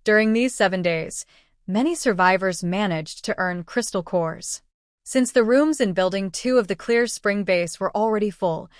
During these 7 days, many survivors managed to earn crystal cores. Since the rooms in Building 2 of the Clear Spring base were already full,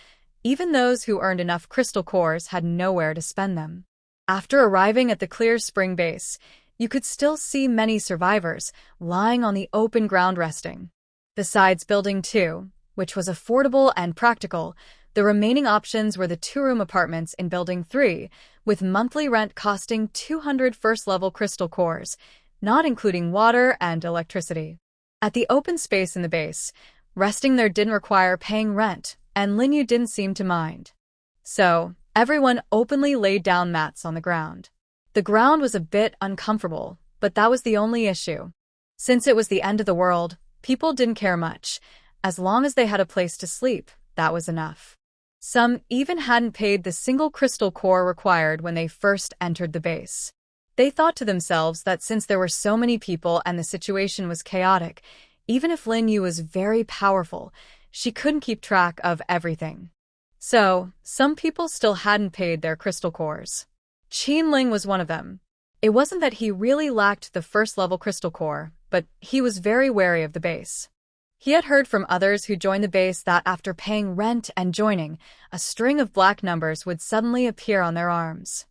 even those who earned enough crystal cores had nowhere to spend them. After arriving at the Clear Spring base, you could still see many survivors lying on the open ground resting. Besides Building 2, which was affordable and practical, the remaining options were the 2-room apartments in Building 3, with monthly rent costing 200 first-level crystal cores, not including water and electricity. At the open space in the base, resting there didn't require paying rent, and Linyu didn't seem to mind. So, everyone openly laid down mats on the ground. The ground was a bit uncomfortable, but that was the only issue. Since it was the end of the world, people didn't care much. As long as they had a place to sleep, that was enough. Some even hadn't paid the single crystal core required when they first entered the base. They thought to themselves that since there were so many people and the situation was chaotic, even if Linyu was very powerful, she couldn't keep track of everything. So, some people still hadn't paid their crystal cores. Qinling was one of them. It wasn't that he really lacked the first-level crystal core, but he was very wary of the base. He had heard from others who joined the base that after paying rent and joining, a string of black numbers would suddenly appear on their arms.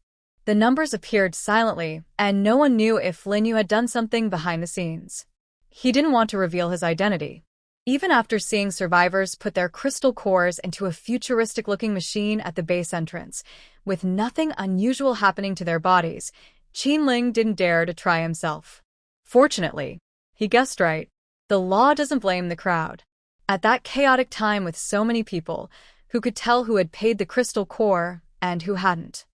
The numbers appeared silently, and no one knew if Linyu had done something behind the scenes. He didn't want to reveal his identity. Even after seeing survivors put their crystal cores into a futuristic-looking machine at the base entrance, with nothing unusual happening to their bodies, Qinling didn't dare to try himself. Fortunately, he guessed right. The law doesn't blame the crowd. At that chaotic time with so many people, who could tell who had paid the crystal core and who hadn't?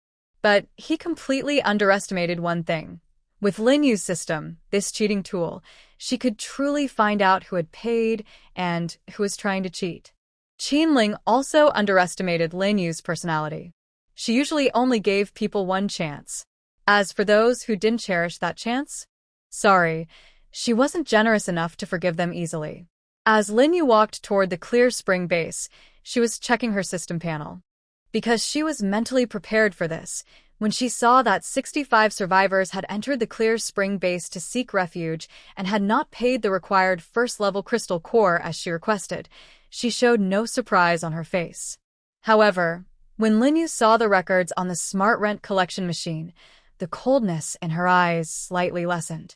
But he completely underestimated one thing. With Linyu's system, this cheating tool, she could truly find out who had paid and who was trying to cheat. Qinling also underestimated Linyu's personality. She usually only gave people one chance. As for those who didn't cherish that chance, sorry, she wasn't generous enough to forgive them easily. As Linyu walked toward the Clear Spring base, she was checking her system panel. Because she was mentally prepared for this, when she saw that 65 survivors had entered the Clear Spring base to seek refuge and had not paid the required first-level crystal core as she requested, she showed no surprise on her face. However, when Linyu saw the records on the smart rent collection machine, the coldness in her eyes slightly lessened.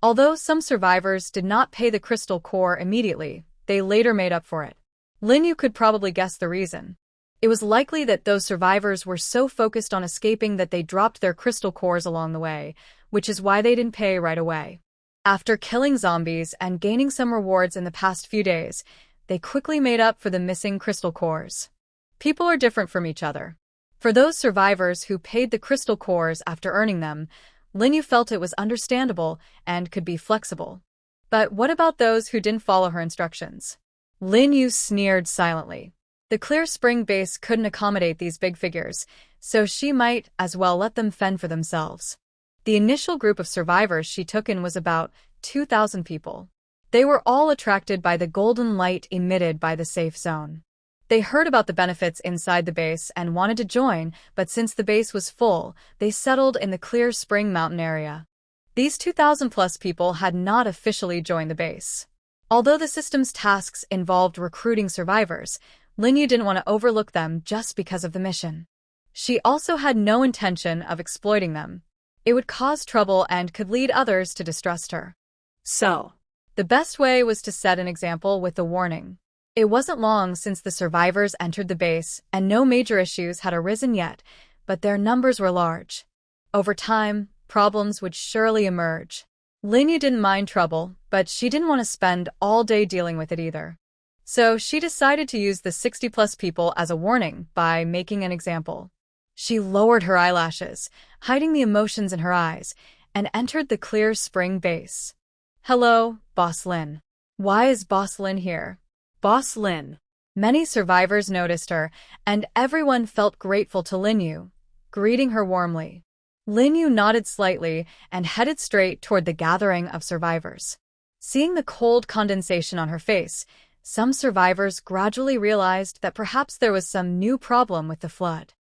Although some survivors did not pay the crystal core immediately, they later made up for it. Linyu could probably guess the reason. It was likely that those survivors were so focused on escaping that they dropped their crystal cores along the way, which is why they didn't pay right away. After killing zombies and gaining some rewards in the past few days, they quickly made up for the missing crystal cores. People are different from each other. For those survivors who paid the crystal cores after earning them, Linyu felt it was understandable and could be flexible. But what about those who didn't follow her instructions? Linyu sneered silently. The Clear Spring base couldn't accommodate these big figures, so she might as well let them fend for themselves. The initial group of survivors she took in was about 2,000 people. They were all attracted by the golden light emitted by the safe zone. They heard about the benefits inside the base and wanted to join, but since the base was full, they settled in the Clear Spring mountain area. These 2,000-plus people had not officially joined the base. Although the system's tasks involved recruiting survivors, Linyu didn't want to overlook them just because of the mission. She also had no intention of exploiting them. It would cause trouble and could lead others to distrust her. So, the best way was to set an example with the warning. It wasn't long since the survivors entered the base, and no major issues had arisen yet, but their numbers were large. Over time, problems would surely emerge. Linyu didn't mind trouble, but she didn't want to spend all day dealing with it either. So she decided to use the 60-plus people as a warning by making an example. She lowered her eyelashes, hiding the emotions in her eyes, and entered the Clear Spring base. "Hello, Boss Lin. Why is Boss Lin here?" Boss Lin. Many survivors noticed her, and everyone felt grateful to Linyu, greeting her warmly. Linyu nodded slightly and headed straight toward the gathering of survivors. Seeing the cold condensation on her face, some survivors gradually realized that perhaps there was some new problem with the flood.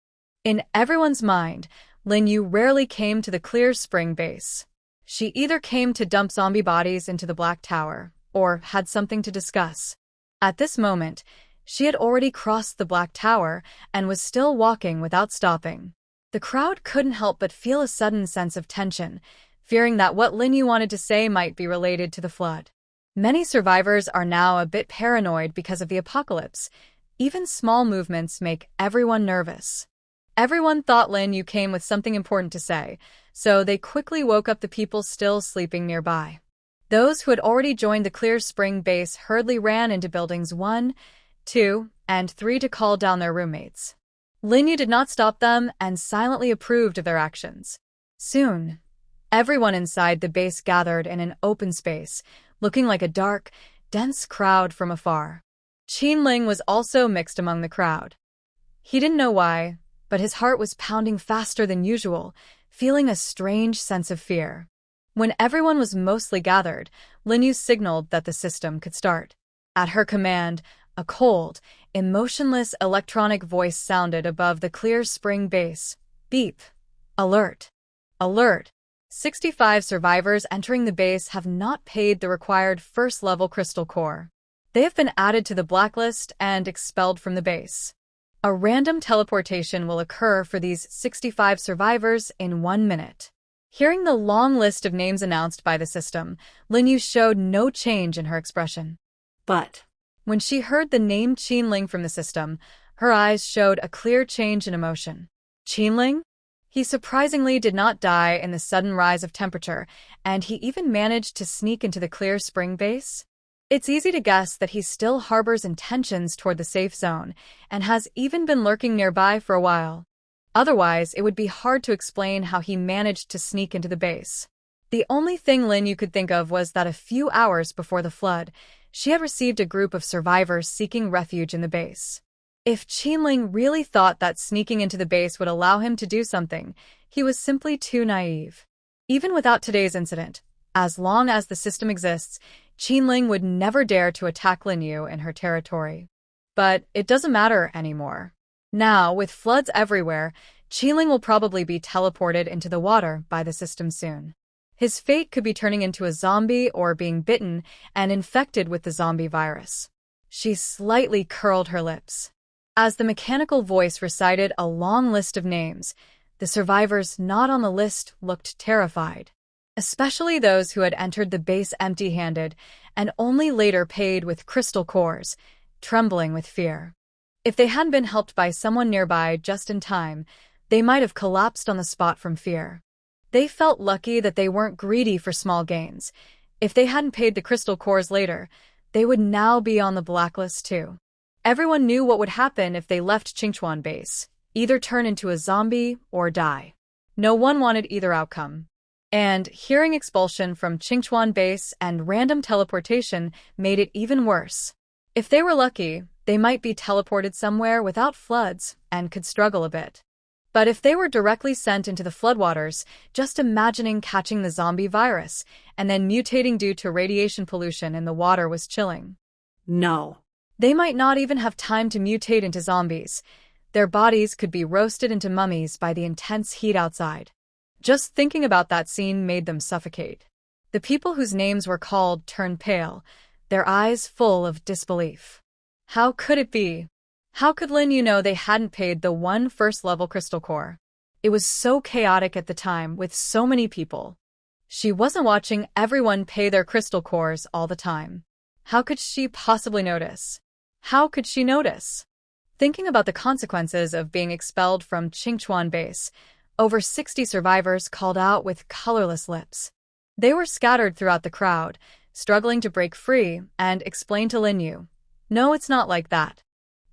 In everyone's mind, Lin Yu rarely came to the Clear Spring base. She either came to dump zombie bodies into the Black Tower, or had something to discuss. At this moment, she had already crossed the Black Tower and was still walking without stopping. The crowd couldn't help but feel a sudden sense of tension, fearing that what Lin Yu wanted to say might be related to the flood. Many survivors are now a bit paranoid because of the apocalypse. Even small movements make everyone nervous. Everyone thought Lin Yu came with something important to say, so they quickly woke up the people still sleeping nearby. Those who had already joined the Clear Spring base hurriedly ran into buildings 1, 2, and 3 to call down their roommates. Lin Yu did not stop them and silently approved of their actions. Soon, everyone inside the base gathered in an open space, looking like a dark, dense crowd from afar. Qinling was also mixed among the crowd. He didn't know why, but his heart was pounding faster than usual, feeling a strange sense of fear. When everyone was mostly gathered, Lin Yu signaled that the system could start. At her command, a cold, emotionless electronic voice sounded above the Clear Spring base. Beep. Alert. Alert. 65 survivors entering the base have not paid the required first-level crystal core. They have been added to the blacklist and expelled from the base. A random teleportation will occur for these 65 survivors in 1 minute. Hearing the long list of names announced by the system, Lin Yu showed no change in her expression. But when she heard the name Qinling from the system, her eyes showed a clear change in emotion. Qinling? He surprisingly did not die in the sudden rise of temperature, and he even managed to sneak into the Clear Spring base. It's easy to guess that he still harbors intentions toward the safe zone, and has even been lurking nearby for a while. Otherwise, it would be hard to explain how he managed to sneak into the base. The only thing Lin Yu could think of was that a few hours before the flood, she had received a group of survivors seeking refuge in the base. If Qinling really thought that sneaking into the base would allow him to do something, he was simply too naive. Even without today's incident, as long as the system exists, Qinling would never dare to attack Lin Yu in her territory. But it doesn't matter anymore. Now, with floods everywhere, Qinling will probably be teleported into the water by the system soon. His fate could be turning into a zombie or being bitten and infected with the zombie virus. She slightly curled her lips. As the mechanical voice recited a long list of names, the survivors not on the list looked terrified. Especially those who had entered the base empty-handed and only later paid with crystal cores, trembling with fear. If they hadn't been helped by someone nearby just in time, they might have collapsed on the spot from fear. They felt lucky that they weren't greedy for small gains. If they hadn't paid the crystal cores later, they would now be on the blacklist too. Everyone knew what would happen if they left Qingchuan base, either turn into a zombie or die. No one wanted either outcome. And hearing expulsion from Qingchuan base and random teleportation made it even worse. If they were lucky, they might be teleported somewhere without floods and could struggle a bit. But if they were directly sent into the floodwaters, just imagining catching the zombie virus and then mutating due to radiation pollution in the water was chilling. No. They might not even have time to mutate into zombies. Their bodies could be roasted into mummies by the intense heat outside. Just thinking about that scene made them suffocate. The people whose names were called turned pale, their eyes full of disbelief. How could it be? How could Lin Yu know they hadn't paid the one first-level crystal core? It was so chaotic at the time with so many people. She wasn't watching everyone pay their crystal cores all the time. How could she possibly notice? How could she notice? Thinking about the consequences of being expelled from Qingchuan base, over 60 survivors called out with colorless lips. They were scattered throughout the crowd, struggling to break free and explain to Lin Yu. No, it's not like that.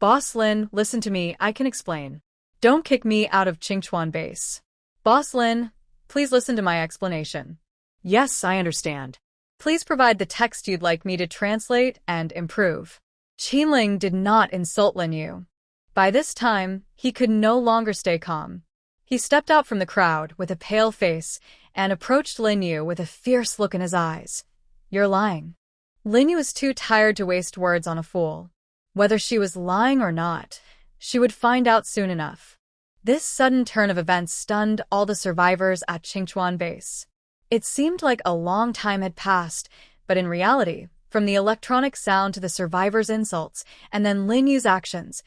Boss Lin, listen to me, I can explain. Don't kick me out of Qingchuan base. Boss Lin, please listen to my explanation. Yes, I understand. Please provide the text you'd like me to translate and improve. Qinling did not insult Lin Yu. By this time, he could no longer stay calm. He stepped out from the crowd with a pale face and approached Lin Yu with a fierce look in his eyes. You're lying. Lin Yu was too tired to waste words on a fool. Whether she was lying or not, she would find out soon enough. This sudden turn of events stunned all the survivors at Qingchuan Base. It seemed like a long time had passed, but in reality, from the electronic sound to the survivors' insults, and then Lin Yu's actions,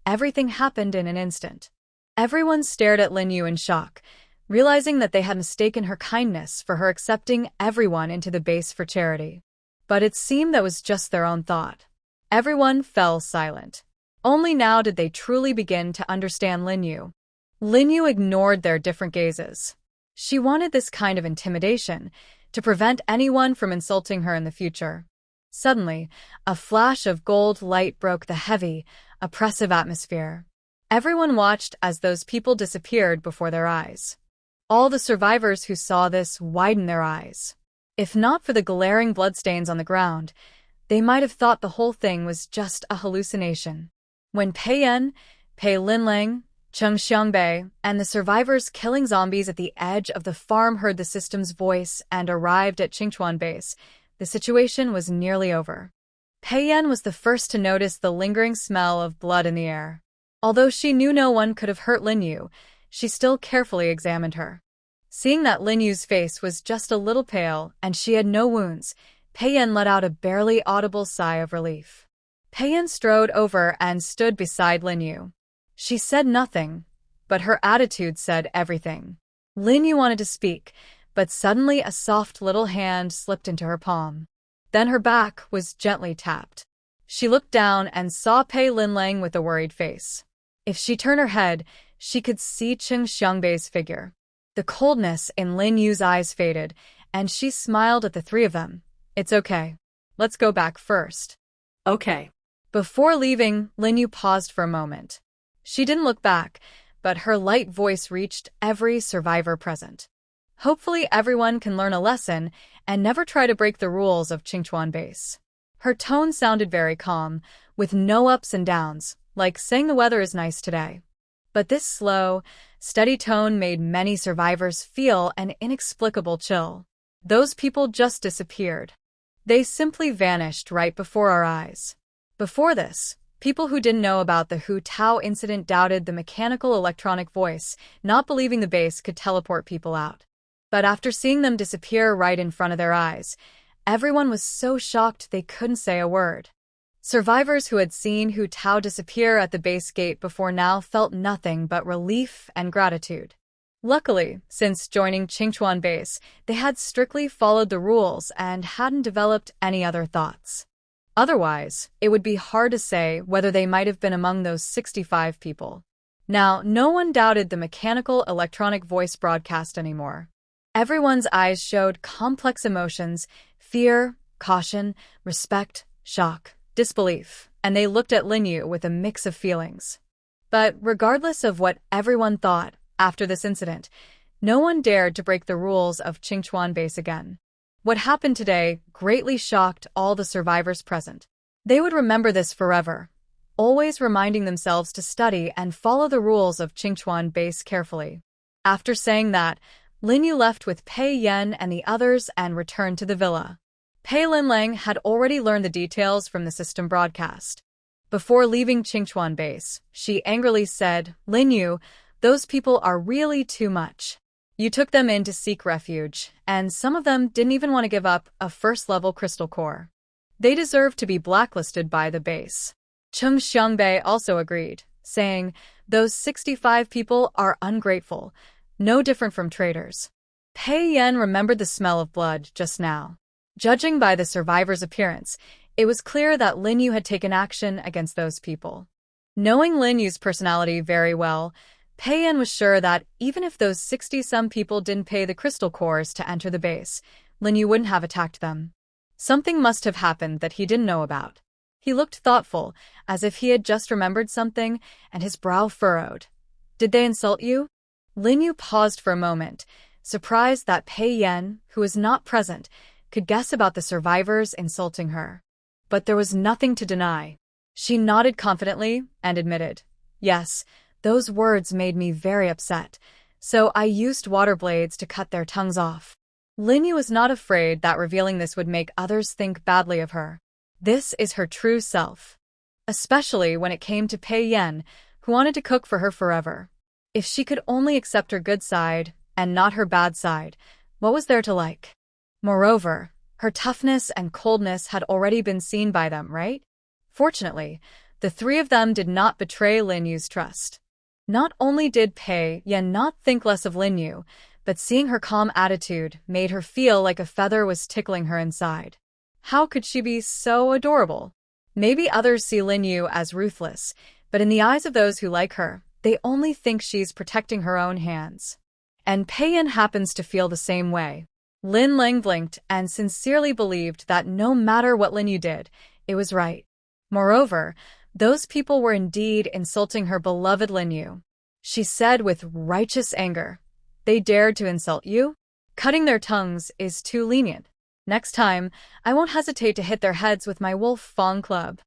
everything happened in an instant. Everyone stared at Lin Yu in shock, realizing that they had mistaken her kindness for her accepting everyone into the base for charity. But it seemed that was just their own thought. Everyone fell silent. Only now did they truly begin to understand Lin Yu. Lin Yu ignored their different gazes. She wanted this kind of intimidation to prevent anyone from insulting her in the future. Suddenly, a flash of gold light broke the heavy, oppressive atmosphere. Everyone watched as those people disappeared before their eyes. All the survivors who saw this widened their eyes. If not for the glaring bloodstains on the ground, they might have thought the whole thing was just a hallucination. When Pei Yan, Pei Linlang, Cheng Xiangbei, and the survivors killing zombies at the edge of the farm heard the system's voice and arrived at Qingchuan Base, the situation was nearly over. Pei Yan was the first to notice the lingering smell of blood in the air. Although she knew no one could have hurt Lin Yu, she still carefully examined her. Seeing that Lin Yu's face was just a little pale and she had no wounds, Pei Yan let out a barely audible sigh of relief. Pei Yan strode over and stood beside Lin Yu. She said nothing, but her attitude said everything. Lin Yu wanted to speak, but suddenly a soft little hand slipped into her palm. Then her back was gently tapped. She looked down and saw Pei Linlang with a worried face. If she turned her head, she could see Cheng Xiangbei's figure. The coldness in Lin Yu's eyes faded, and she smiled at the three of them. It's okay. Let's go back first. Okay. Before leaving, Lin Yu paused for a moment. She didn't look back, but her light voice reached every survivor present. Hopefully everyone can learn a lesson and never try to break the rules of Qingchuan Base. Her tone sounded very calm, with no ups and downs, like saying the weather is nice today. But this slow, steady tone made many survivors feel an inexplicable chill. Those people just disappeared. They simply vanished right before our eyes. Before this, people who didn't know about the Hu Tao incident doubted the mechanical electronic voice, not believing the base could teleport people out. But after seeing them disappear right in front of their eyes, everyone was so shocked they couldn't say a word. Survivors who had seen Hu Tao disappear at the base gate before now felt nothing but relief and gratitude. Luckily, since joining Qingchuan Base, they had strictly followed the rules and hadn't developed any other thoughts. Otherwise, it would be hard to say whether they might have been among those 65 people. Now, no one doubted the mechanical electronic voice broadcast anymore. Everyone's eyes showed complex emotions: fear, caution, respect, shock, disbelief, and they looked at Lin Yu with a mix of feelings. But regardless of what everyone thought after this incident, no one dared to break the rules of Qingchuan Base again. What happened today greatly shocked all the survivors present. They would remember this forever, always reminding themselves to study and follow the rules of Qingchuan Base carefully. After saying that, Lin Yu left with Pei Yan and the others and returned to the villa. Pei Linlang had already learned the details from the system broadcast. Before leaving Qingchuan Base, she angrily said, "Lin Yu, those people are really too much. You took them in to seek refuge, and some of them didn't even want to give up a first-level crystal core. They deserve to be blacklisted by the base." Cheng Xiangbei also agreed, saying, "Those 65 people are ungrateful, no different from traitors." Pei Yan remembered the smell of blood just now. Judging by the survivors' appearance, it was clear that Lin Yu had taken action against those people. Knowing Lin Yu's personality very well, Pei Yan was sure that even if those 60-some people didn't pay the crystal cores to enter the base, Lin Yu wouldn't have attacked them. Something must have happened that he didn't know about. He looked thoughtful, as if he had just remembered something, and his brow furrowed. "Did they insult you?" Lin Yu paused for a moment, surprised that Pei Yan, who was not present, could guess about the survivors insulting her. But there was nothing to deny. She nodded confidently and admitted, "Yes, those words made me very upset, so I used water blades to cut their tongues off." Lin Yu was not afraid that revealing this would make others think badly of her. This is her true self. Especially when it came to Pei Yan, who wanted to cook for her forever. If she could only accept her good side and not her bad side, what was there to like? Moreover, her toughness and coldness had already been seen by them, right? Fortunately, the three of them did not betray Lin Yu's trust. Not only did Pei Yan not think less of Lin Yu, but seeing her calm attitude made her feel like a feather was tickling her inside. How could she be so adorable? Maybe others see Lin Yu as ruthless, but in the eyes of those who like her, they only think she's protecting her own hands. And Pei Yan happens to feel the same way. Lin Lang blinked and sincerely believed that no matter what Lin Yu did, it was right. Moreover, those people were indeed insulting her beloved Lin Yu. She said with righteous anger, "They dared to insult you? Cutting their tongues is too lenient. Next time, I won't hesitate to hit their heads with my wolf fang club.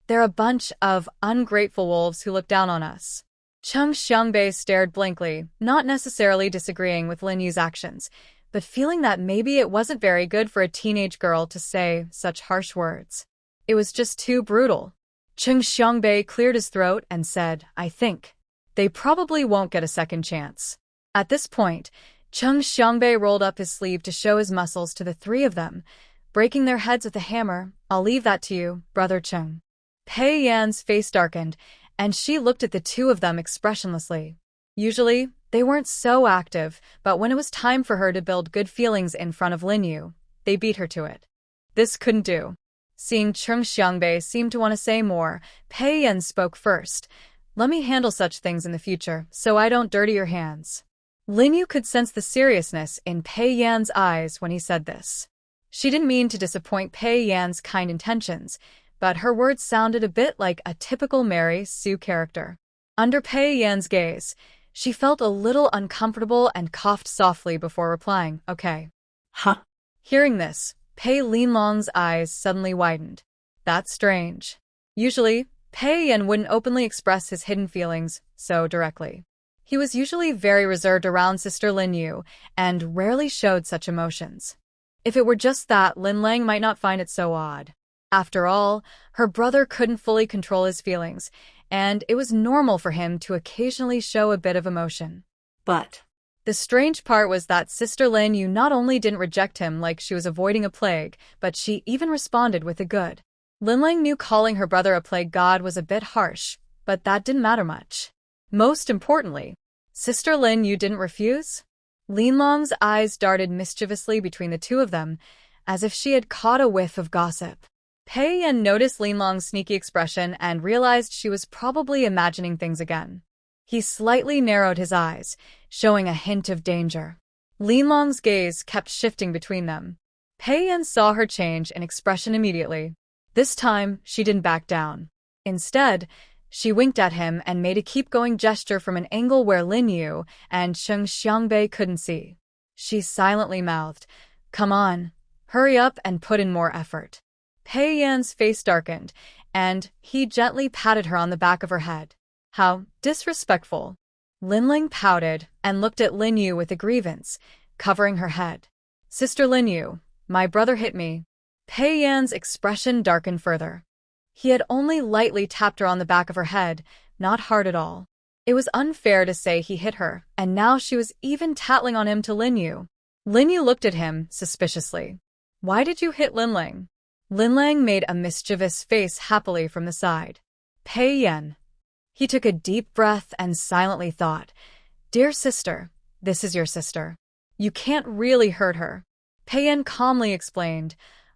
They're a bunch of ungrateful wolves who look down on us." Chung Xiangbei stared blankly, not necessarily disagreeing with Lin Yu's actions, but feeling that maybe it wasn't very good for a teenage girl to say such harsh words. It was just too brutal. Chung Xiangbei cleared his throat and said, "I think they probably won't get a second chance." At this point, Chung Xiangbei rolled up his sleeve to show his muscles to the three of them, breaking their heads with a hammer. "I'll leave that to you, Brother Chung." Pei Yan's face darkened, and she looked at the two of them expressionlessly. Usually, they weren't so active, but when it was time for her to build good feelings in front of Lin Yu, they beat her to it. This couldn't do. Seeing Chung Xiangbei seem to want to say more, Pei Yan spoke first. "Let me handle such things in the future, so I don't dirty your hands." Lin Yu could sense the seriousness in Pei Yan's eyes when he said this. She didn't mean to disappoint Pei Yan's kind intentions, but her words sounded a bit like a typical Mary Sue character. Under Pei Yan's gaze, she felt a little uncomfortable and coughed softly before replying, "Okay." Huh? Hearing this, Pei Linlong's eyes suddenly widened. That's strange. Usually, Pei Yan wouldn't openly express his hidden feelings so directly. He was usually very reserved around Sister Lin Yu and rarely showed such emotions. If it were just that, Lin Lang might not find it so odd. After all, her brother couldn't fully control his feelings, and it was normal for him to occasionally show a bit of emotion. But the strange part was that Sister Lin Yu not only didn't reject him like she was avoiding a plague, but she even responded with a good. Lin Lang knew calling her brother a plague god was a bit harsh, but that didn't matter much. Most importantly, Sister Lin Yu didn't refuse. Linlong's eyes darted mischievously between the two of them, as if she had caught a whiff of gossip. Pei Yan noticed Linlong's sneaky expression and realized she was probably imagining things again. He slightly narrowed his eyes, showing a hint of danger. Linlong's gaze kept shifting between them. Pei Yan saw her change in expression immediately. This time, she didn't back down. Instead, she winked at him and made a keep-going gesture from an angle where Lin Yu and Chung Xiangbei couldn't see. She silently mouthed, "Come on, hurry up and put in more effort." Pei Yan's face darkened, and he gently patted her on the back of her head. How disrespectful. Lin Ling pouted and looked at Lin Yu with a grievance, covering her head. "Sister Lin Yu, my brother hit me." Pei Yan's expression darkened further. He had only lightly tapped her on the back of her head, not hard at all. It was unfair to say he hit her, and now she was even tattling on him to Lin Yu. Lin Yu looked at him suspiciously. "Why did you hit Lin Lang?" Lin Lang made a mischievous face happily from the side. "Pei Yan." He took a deep breath and silently thought, "Dear sister, this is your sister. You can't really hurt her." Pei Yan calmly explained,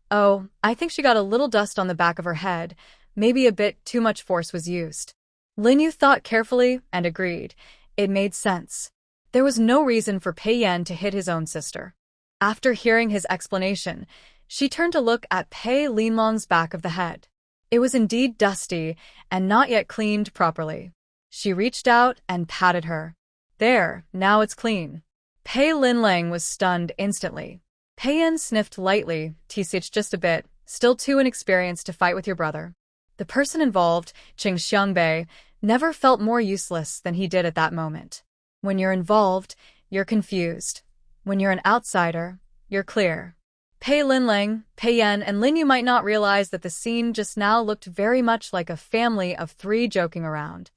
"Oh, I think she got a little dust on the back of her head. Maybe a bit too much force was used." Lin Yu thought carefully and agreed. It made sense. There was no reason for Pei Yan to hit his own sister. After hearing his explanation, she turned to look at Pei Linlong's back of the head. It was indeed dusty and not yet cleaned properly. She reached out and patted her. "There, now it's clean." Pei Linlang was stunned instantly. Pei Yan sniffed lightly, "It's just a bit, still too inexperienced to fight with your brother." The person involved, Chung Xiangbei, never felt more useless than he did at that moment. When you're involved, you're confused. When you're an outsider, you're clear. Pei Linlang, Pei Yan, and Lin Yu might not realize that the scene just now looked very much like a family of three joking around.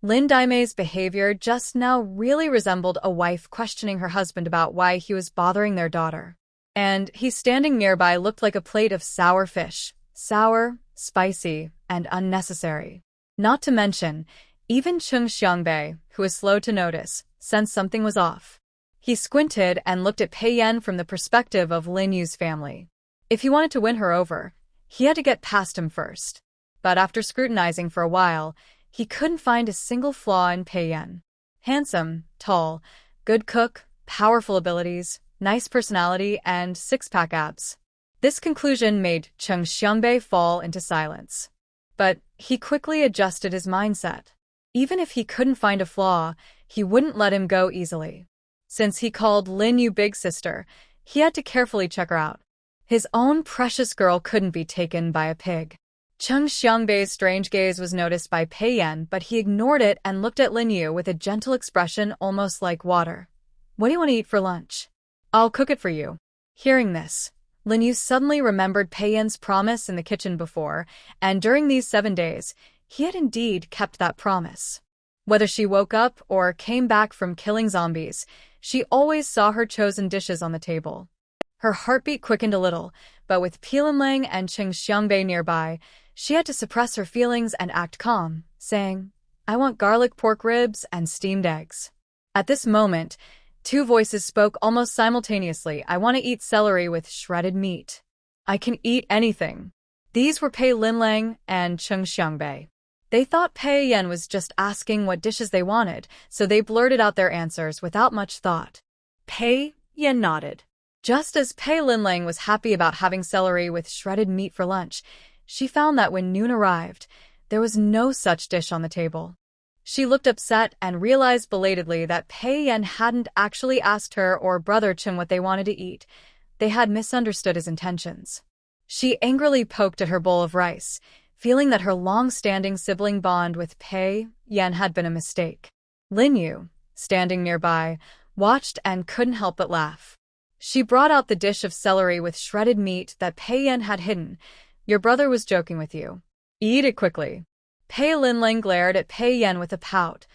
Lin Daimei's behavior just now really resembled a wife questioning her husband about why he was bothering their daughter. And he standing nearby looked like a plate of sour fish. Sour, spicy, and unnecessary. Not to mention, even Chung Xiangbei, who was slow to notice, sensed something was off. He squinted and looked at Pei Yan from the perspective of Lin Yu's family. If he wanted to win her over, he had to get past him first. But after scrutinizing for a while, he couldn't find a single flaw in Pei Yan. Handsome, tall, good cook, powerful abilities, nice personality, and six-pack abs. This conclusion made Chung Xiangbei fall into silence. But he quickly adjusted his mindset. Even if he couldn't find a flaw, he wouldn't let him go easily. Since he called Lin Yu big sister, he had to carefully check her out. His own precious girl couldn't be taken by a pig. Chung Xiangbei's strange gaze was noticed by Pei Yan, but he ignored it and looked at Lin Yu with a gentle expression almost like water. What do you want to eat for lunch? I'll cook it for you. Hearing this, Lin Yu suddenly remembered Pei Yan's promise in the kitchen before, and during these 7 days, he had indeed kept that promise. Whether she woke up or came back from killing zombies, she always saw her chosen dishes on the table. Her heartbeat quickened a little, but with Pilanlang and Chung Xiangbei nearby, she had to suppress her feelings and act calm, saying, I want garlic pork ribs and steamed eggs. At this moment, 2 voices spoke almost simultaneously. I want to eat celery with shredded meat. I can eat anything. These were Pei Linlang and Chung Xiangbei. They thought Pei Yan was just asking what dishes they wanted, so they blurted out their answers without much thought. Pei Yan nodded. Just as Pei Linlang was happy about having celery with shredded meat for lunch, she found that when noon arrived, there was no such dish on the table. She looked upset and realized belatedly that Pei Yan hadn't actually asked her or brother Chung what they wanted to eat. They had misunderstood his intentions. She angrily poked at her bowl of rice, feeling that her long-standing sibling bond with Pei Yan had been a mistake. Lin Yu, standing nearby, watched and couldn't help but laugh. She brought out the dish of celery with shredded meat that Pei Yan had hidden. Your brother was joking with you. Eat it quickly. Pei Linlang glared at Pei Yan with a pout.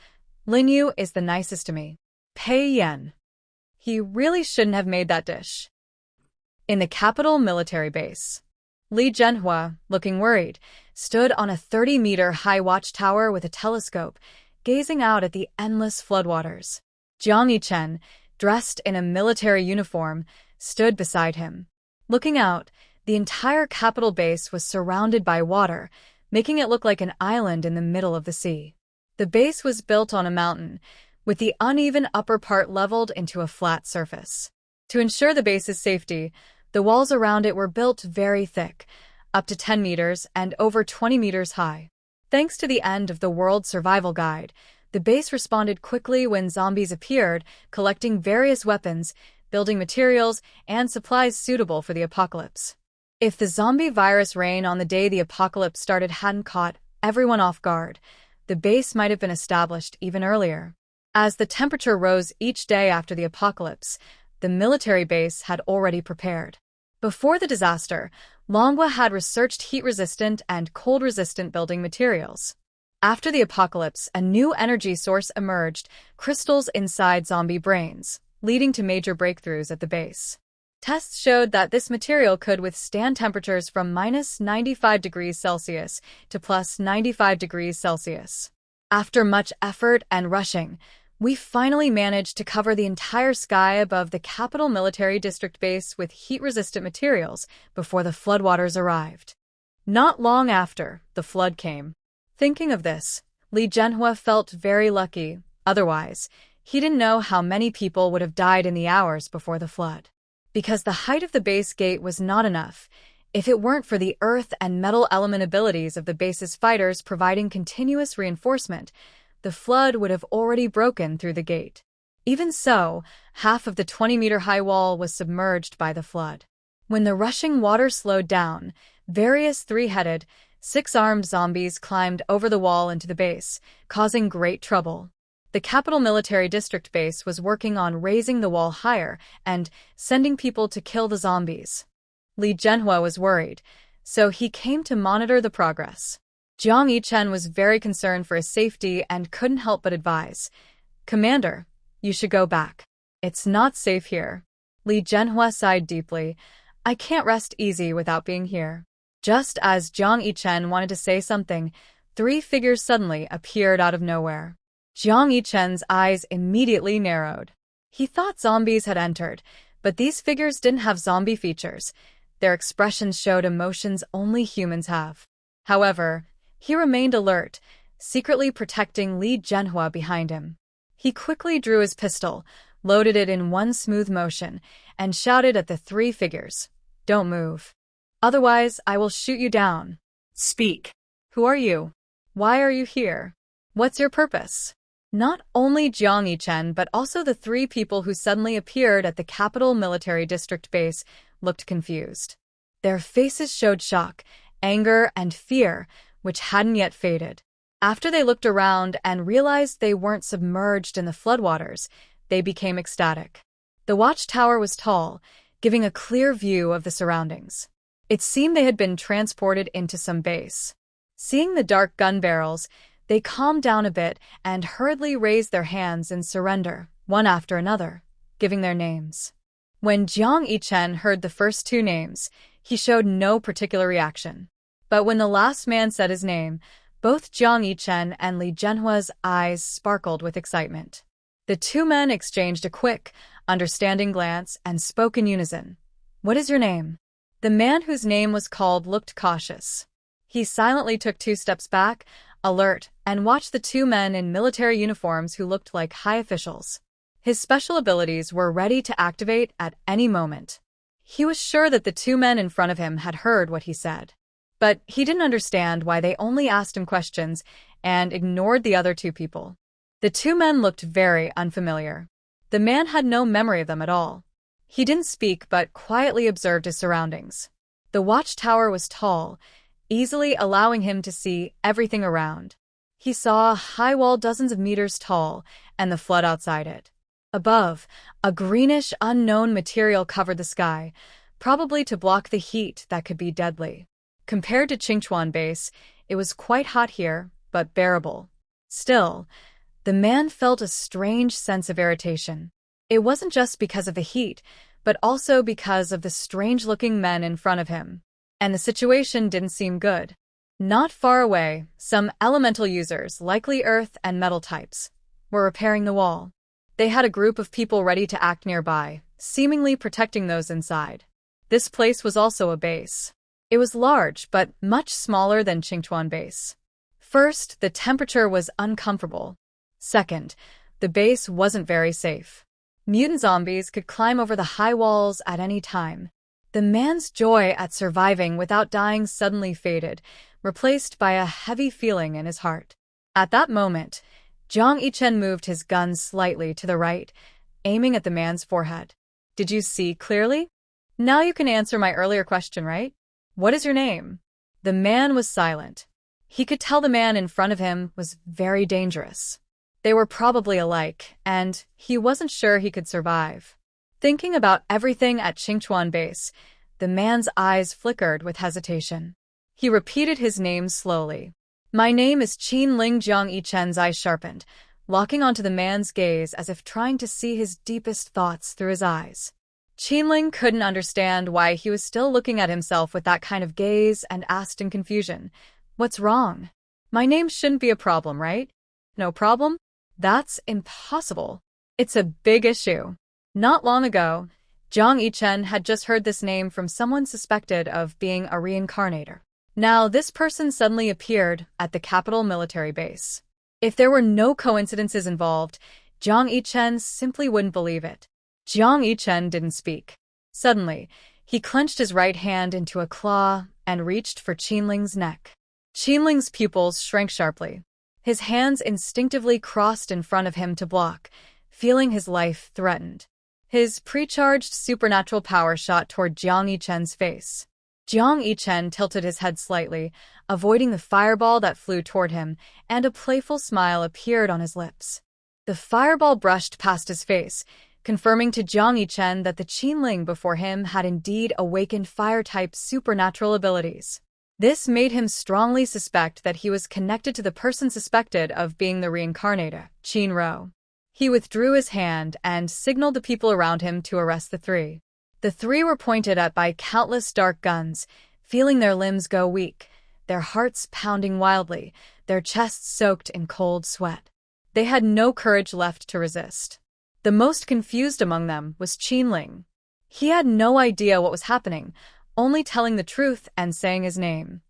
Lin Yu is the nicest to me. Pei Yan. He really shouldn't have made that dish. In the capital military base, Li Zhenhua, looking worried, stood on a 30-meter-high watchtower with a telescope, gazing out at the endless floodwaters. Jiang Yichen, dressed in a military uniform, stood beside him. Looking out, the entire capital base was surrounded by water, making it look like an island in the middle of the sea. The base was built on a mountain, with the uneven upper part leveled into a flat surface. To ensure the base's safety, the walls around it were built very thick, up to 10 meters and over 20 meters high. Thanks to the end of the World Survival Guide, the base responded quickly when zombies appeared, collecting various weapons, building materials, and supplies suitable for the apocalypse. If the zombie virus rain on the day the apocalypse started hadn't caught everyone off guard, the base might have been established even earlier. As the temperature rose each day after the apocalypse, the military base had already prepared. Before the disaster, Longhua had researched heat-resistant and cold-resistant building materials. After the apocalypse, a new energy source emerged, crystals inside zombie brains, leading to major breakthroughs at the base. Tests showed that this material could withstand temperatures from minus 95 degrees Celsius to plus 95 degrees Celsius. After much effort and rushing, we finally managed to cover the entire sky above the capital military district base with heat-resistant materials before the floodwaters arrived. Not long after, the flood came. Thinking of this, Li Zhenhua felt very lucky. Otherwise, he didn't know how many people would have died in the hours before the flood. Because the height of the base gate was not enough, if it weren't for the earth and metal element abilities of the base's fighters providing continuous reinforcement, the flood would have already broken through the gate. Even so, half of the 20-meter-high wall was submerged by the flood. When the rushing water slowed down, various 3-headed, 6-armed zombies climbed over the wall into the base, causing great trouble. The capital military district base was working on raising the wall higher and sending people to kill the zombies. Li Zhenhua was worried, so he came to monitor the progress. Jiang Yichen was very concerned for his safety and couldn't help but advise, "Commander, you should go back. It's not safe here." Li Zhenhua sighed deeply. "I can't rest easy without being here." Just as Jiang Yichen wanted to say something, 3 figures suddenly appeared out of nowhere. Jiang Yichen's eyes immediately narrowed. He thought zombies had entered, but these figures didn't have zombie features. Their expressions showed emotions only humans have. However, he remained alert, secretly protecting Li Zhenhua behind him. He quickly drew his pistol, loaded it in one smooth motion, and shouted at the 3 figures, "Don't move. Otherwise, I will shoot you down. Speak. Who are you? Why are you here? What's your purpose?" Not only Jiang Yichen but also the 3 people who suddenly appeared at the capital military district base looked confused. Their faces showed shock, anger, and fear, which hadn't yet faded. After they looked around and realized they weren't submerged in the floodwaters, they became ecstatic. The watchtower was tall, giving a clear view of the surroundings. It seemed they had been transported into some base. Seeing the dark gun barrels, they calmed down a bit and hurriedly raised their hands in surrender, one after another, giving their names. When Jiang Yichen heard the first 2 names, he showed no particular reaction. But when the last man said his name, both Jiang Yichen and Li Zhenhua's eyes sparkled with excitement. The 2 men exchanged a quick, understanding glance and spoke in unison. "What is your name?" The man whose name was called looked cautious. He silently took 2 steps back, alert, and watched the 2 men in military uniforms who looked like high officials. His special abilities were ready to activate at any moment. He was sure that the 2 men in front of him had heard what he said. But he didn't understand why they only asked him questions and ignored the other 2 people. The 2 men looked very unfamiliar. The man had no memory of them at all. He didn't speak but quietly observed his surroundings. The watchtower was tall, easily allowing him to see everything around. He saw a high wall dozens of meters tall and the flood outside it. Above, a greenish, unknown material covered the sky, probably to block the heat that could be deadly. Compared to Qingchuan base, it was quite hot here, but bearable. Still, the man felt a strange sense of irritation. It wasn't just because of the heat, but also because of the strange-looking men in front of him. And the situation didn't seem good. Not far away, some elemental users, likely earth and metal types, were repairing the wall. They had a group of people ready to act nearby, seemingly protecting those inside. This place was also a base. It was large, but much smaller than Qingchuan base. First, the temperature was uncomfortable. Second, the base wasn't very safe. Mutant zombies could climb over the high walls at any time. The man's joy at surviving without dying suddenly faded, replaced by a heavy feeling in his heart. At that moment, Jiang Yichen moved his gun slightly to the right, aiming at the man's forehead. "Did you see clearly? Now you can answer my earlier question, right? What is your name?" The man was silent. He could tell the man in front of him was very dangerous. They were probably alike, and he wasn't sure he could survive. Thinking about everything at Qingchuan base, the man's eyes flickered with hesitation. He repeated his name slowly. "My name is Qin Ling." Jiang Yichen's eyes sharpened, locking onto the man's gaze as if trying to see his deepest thoughts through his eyes. Qin Ling couldn't understand why he was still looking at himself with that kind of gaze and asked in confusion, "What's wrong? My name shouldn't be a problem, right?" "No problem? That's impossible. It's a big issue." Not long ago, Jiang Yichen had just heard this name from someone suspected of being a reincarnator. Now this person suddenly appeared at the capital military base. If there were no coincidences involved, Jiang Yichen simply wouldn't believe it. Jiang Yichen didn't speak. Suddenly, he clenched his right hand into a claw and reached for Qinling's neck. Qinling's pupils shrank sharply. His hands instinctively crossed in front of him to block, feeling his life threatened. His precharged supernatural power shot toward Jiang Yichen's face. Jiang Yichen tilted his head slightly, avoiding the fireball that flew toward him, and a playful smile appeared on his lips. The fireball brushed past his face, confirming to Jiang Yichen that the Qinling before him had indeed awakened fire-type supernatural abilities. This made him strongly suspect that he was connected to the person suspected of being the reincarnator, Chinro. He withdrew his hand and signaled the people around him to arrest the three. The three were pointed at by countless dark guns, feeling their limbs go weak, their hearts pounding wildly, their chests soaked in cold sweat. They had no courage left to resist. The most confused among them was Qinling. He had no idea what was happening, only telling the truth and saying his name.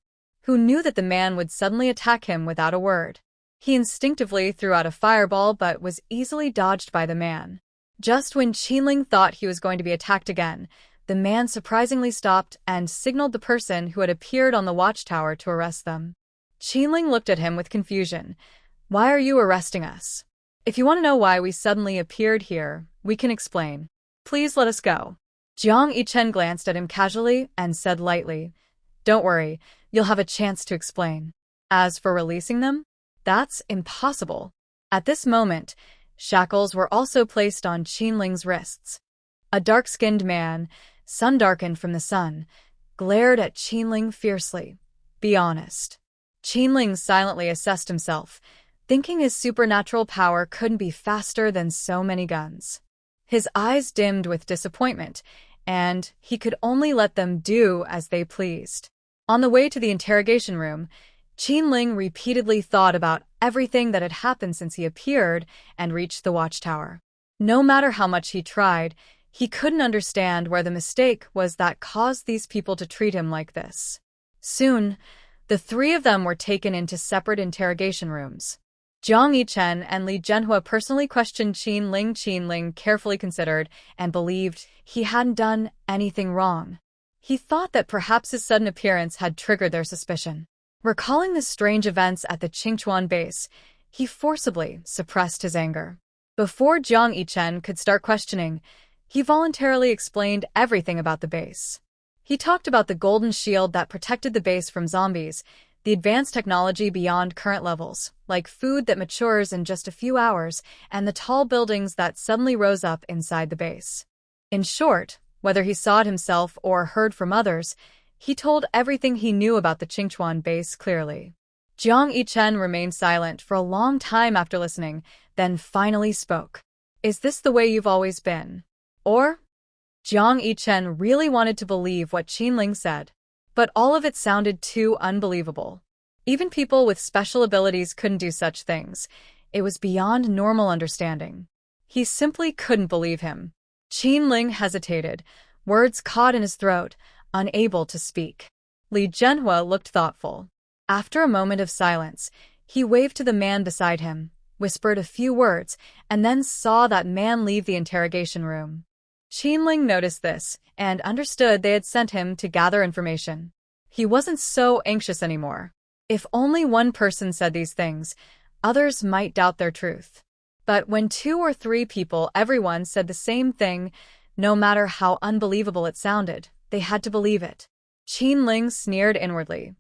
Who knew that the man would suddenly attack him without a word? He instinctively threw out a fireball but was easily dodged by the man. Just when Qinling thought he was going to be attacked again, the man surprisingly stopped and signaled the person who had appeared on the watchtower to arrest them. Qinling looked at him with confusion. "Why are you arresting us? If you want to know why we suddenly appeared here, we can explain. Please let us go." Jiang Yichen glanced at him casually and said lightly, "Don't worry, you'll have a chance to explain. As for releasing them, that's impossible." At this moment, shackles were also placed on Qinling's wrists. A dark-skinned man, sun-darkened from the sun, glared at Qinling fiercely. "Be honest." Qinling silently assessed himself, thinking his supernatural power couldn't be faster than so many guns. His eyes dimmed with disappointment, and he could only let them do as they pleased. On the way to the interrogation room, Qinling repeatedly thought about everything that had happened since he appeared and reached the watchtower. No matter how much he tried, he couldn't understand where the mistake was that caused these people to treat him like this. Soon, the three of them were taken into separate interrogation rooms. Jiang Yichen and Li Zhenhua personally questioned Qinling. Qinling carefully considered and believed he hadn't done anything wrong. He thought that perhaps his sudden appearance had triggered their suspicion. Recalling the strange events at the Qingchuan base, he forcibly suppressed his anger. Before Jiang Yichen could start questioning, he voluntarily explained everything about the base. He talked about the golden shield that protected the base from zombies, the advanced technology beyond current levels, like food that matures in just a few hours, and the tall buildings that suddenly rose up inside the base. In short, whether he saw it himself or heard from others, he told everything he knew about the Qingchuan base clearly. Jiang Yichen remained silent for a long time after listening, then finally spoke. "Is this the way you've always been? Or?" Jiang Yichen really wanted to believe what Qinling said, but all of it sounded too unbelievable. Even people with special abilities couldn't do such things. It was beyond normal understanding. He simply couldn't believe him. Qinling hesitated, words caught in his throat, unable to speak. Li Zhenhua looked thoughtful. After a moment of silence, he waved to the man beside him, whispered a few words, and then saw that man leave the interrogation room. Qinling noticed this and understood they had sent him to gather information. He wasn't so anxious anymore. If only one person said these things, others might doubt their truth. But when 2 or 3 people, everyone said the same thing, no matter how unbelievable it sounded, they had to believe it. Qinling sneered inwardly.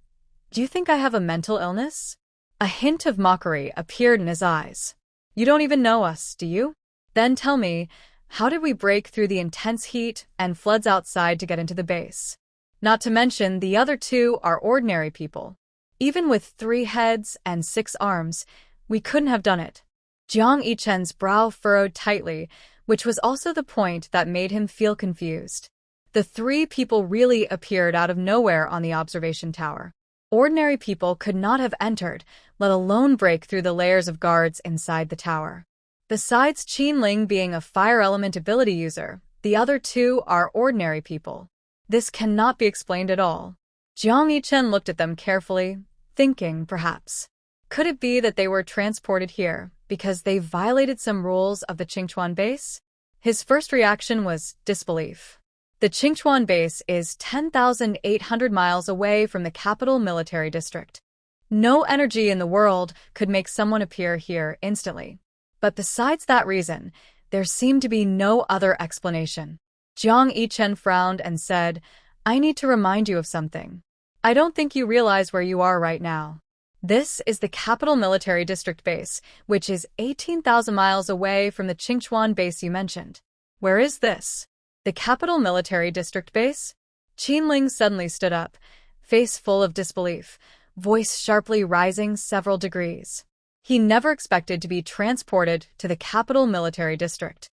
"Do you think I have a mental illness?" A hint of mockery appeared in his eyes. "You don't even know us, do you? Then tell me, how did we break through the intense heat and floods outside to get into the base? Not to mention the other 2 are ordinary people. Even with 3 heads and 6 arms, we couldn't have done it." Jiang Yichen's brow furrowed tightly, which was also the point that made him feel confused. The 3 people really appeared out of nowhere on the observation tower. Ordinary people could not have entered, let alone break through the layers of guards inside the tower. Besides Qinling being a fire element ability user, the other 2 are ordinary people. This cannot be explained at all. Jiang Yichen looked at them carefully, thinking, perhaps, could it be that they were transported here because they violated some rules of the Qingchuan base? His first reaction was disbelief. The Qingchuan base is 10,800 miles away from the capital military district. No energy in the world could make someone appear here instantly. But besides that reason, there seemed to be no other explanation. Jiang Yichen frowned and said, "I need to remind you of something. I don't think you realize where you are right now. This is the capital military district base, which is 18,000 miles away from the Qingchuan base you mentioned." "Where is this?" "The capital military district base?" Qinling suddenly stood up, face full of disbelief, voice sharply rising several degrees. He never expected to be transported to the capital military district.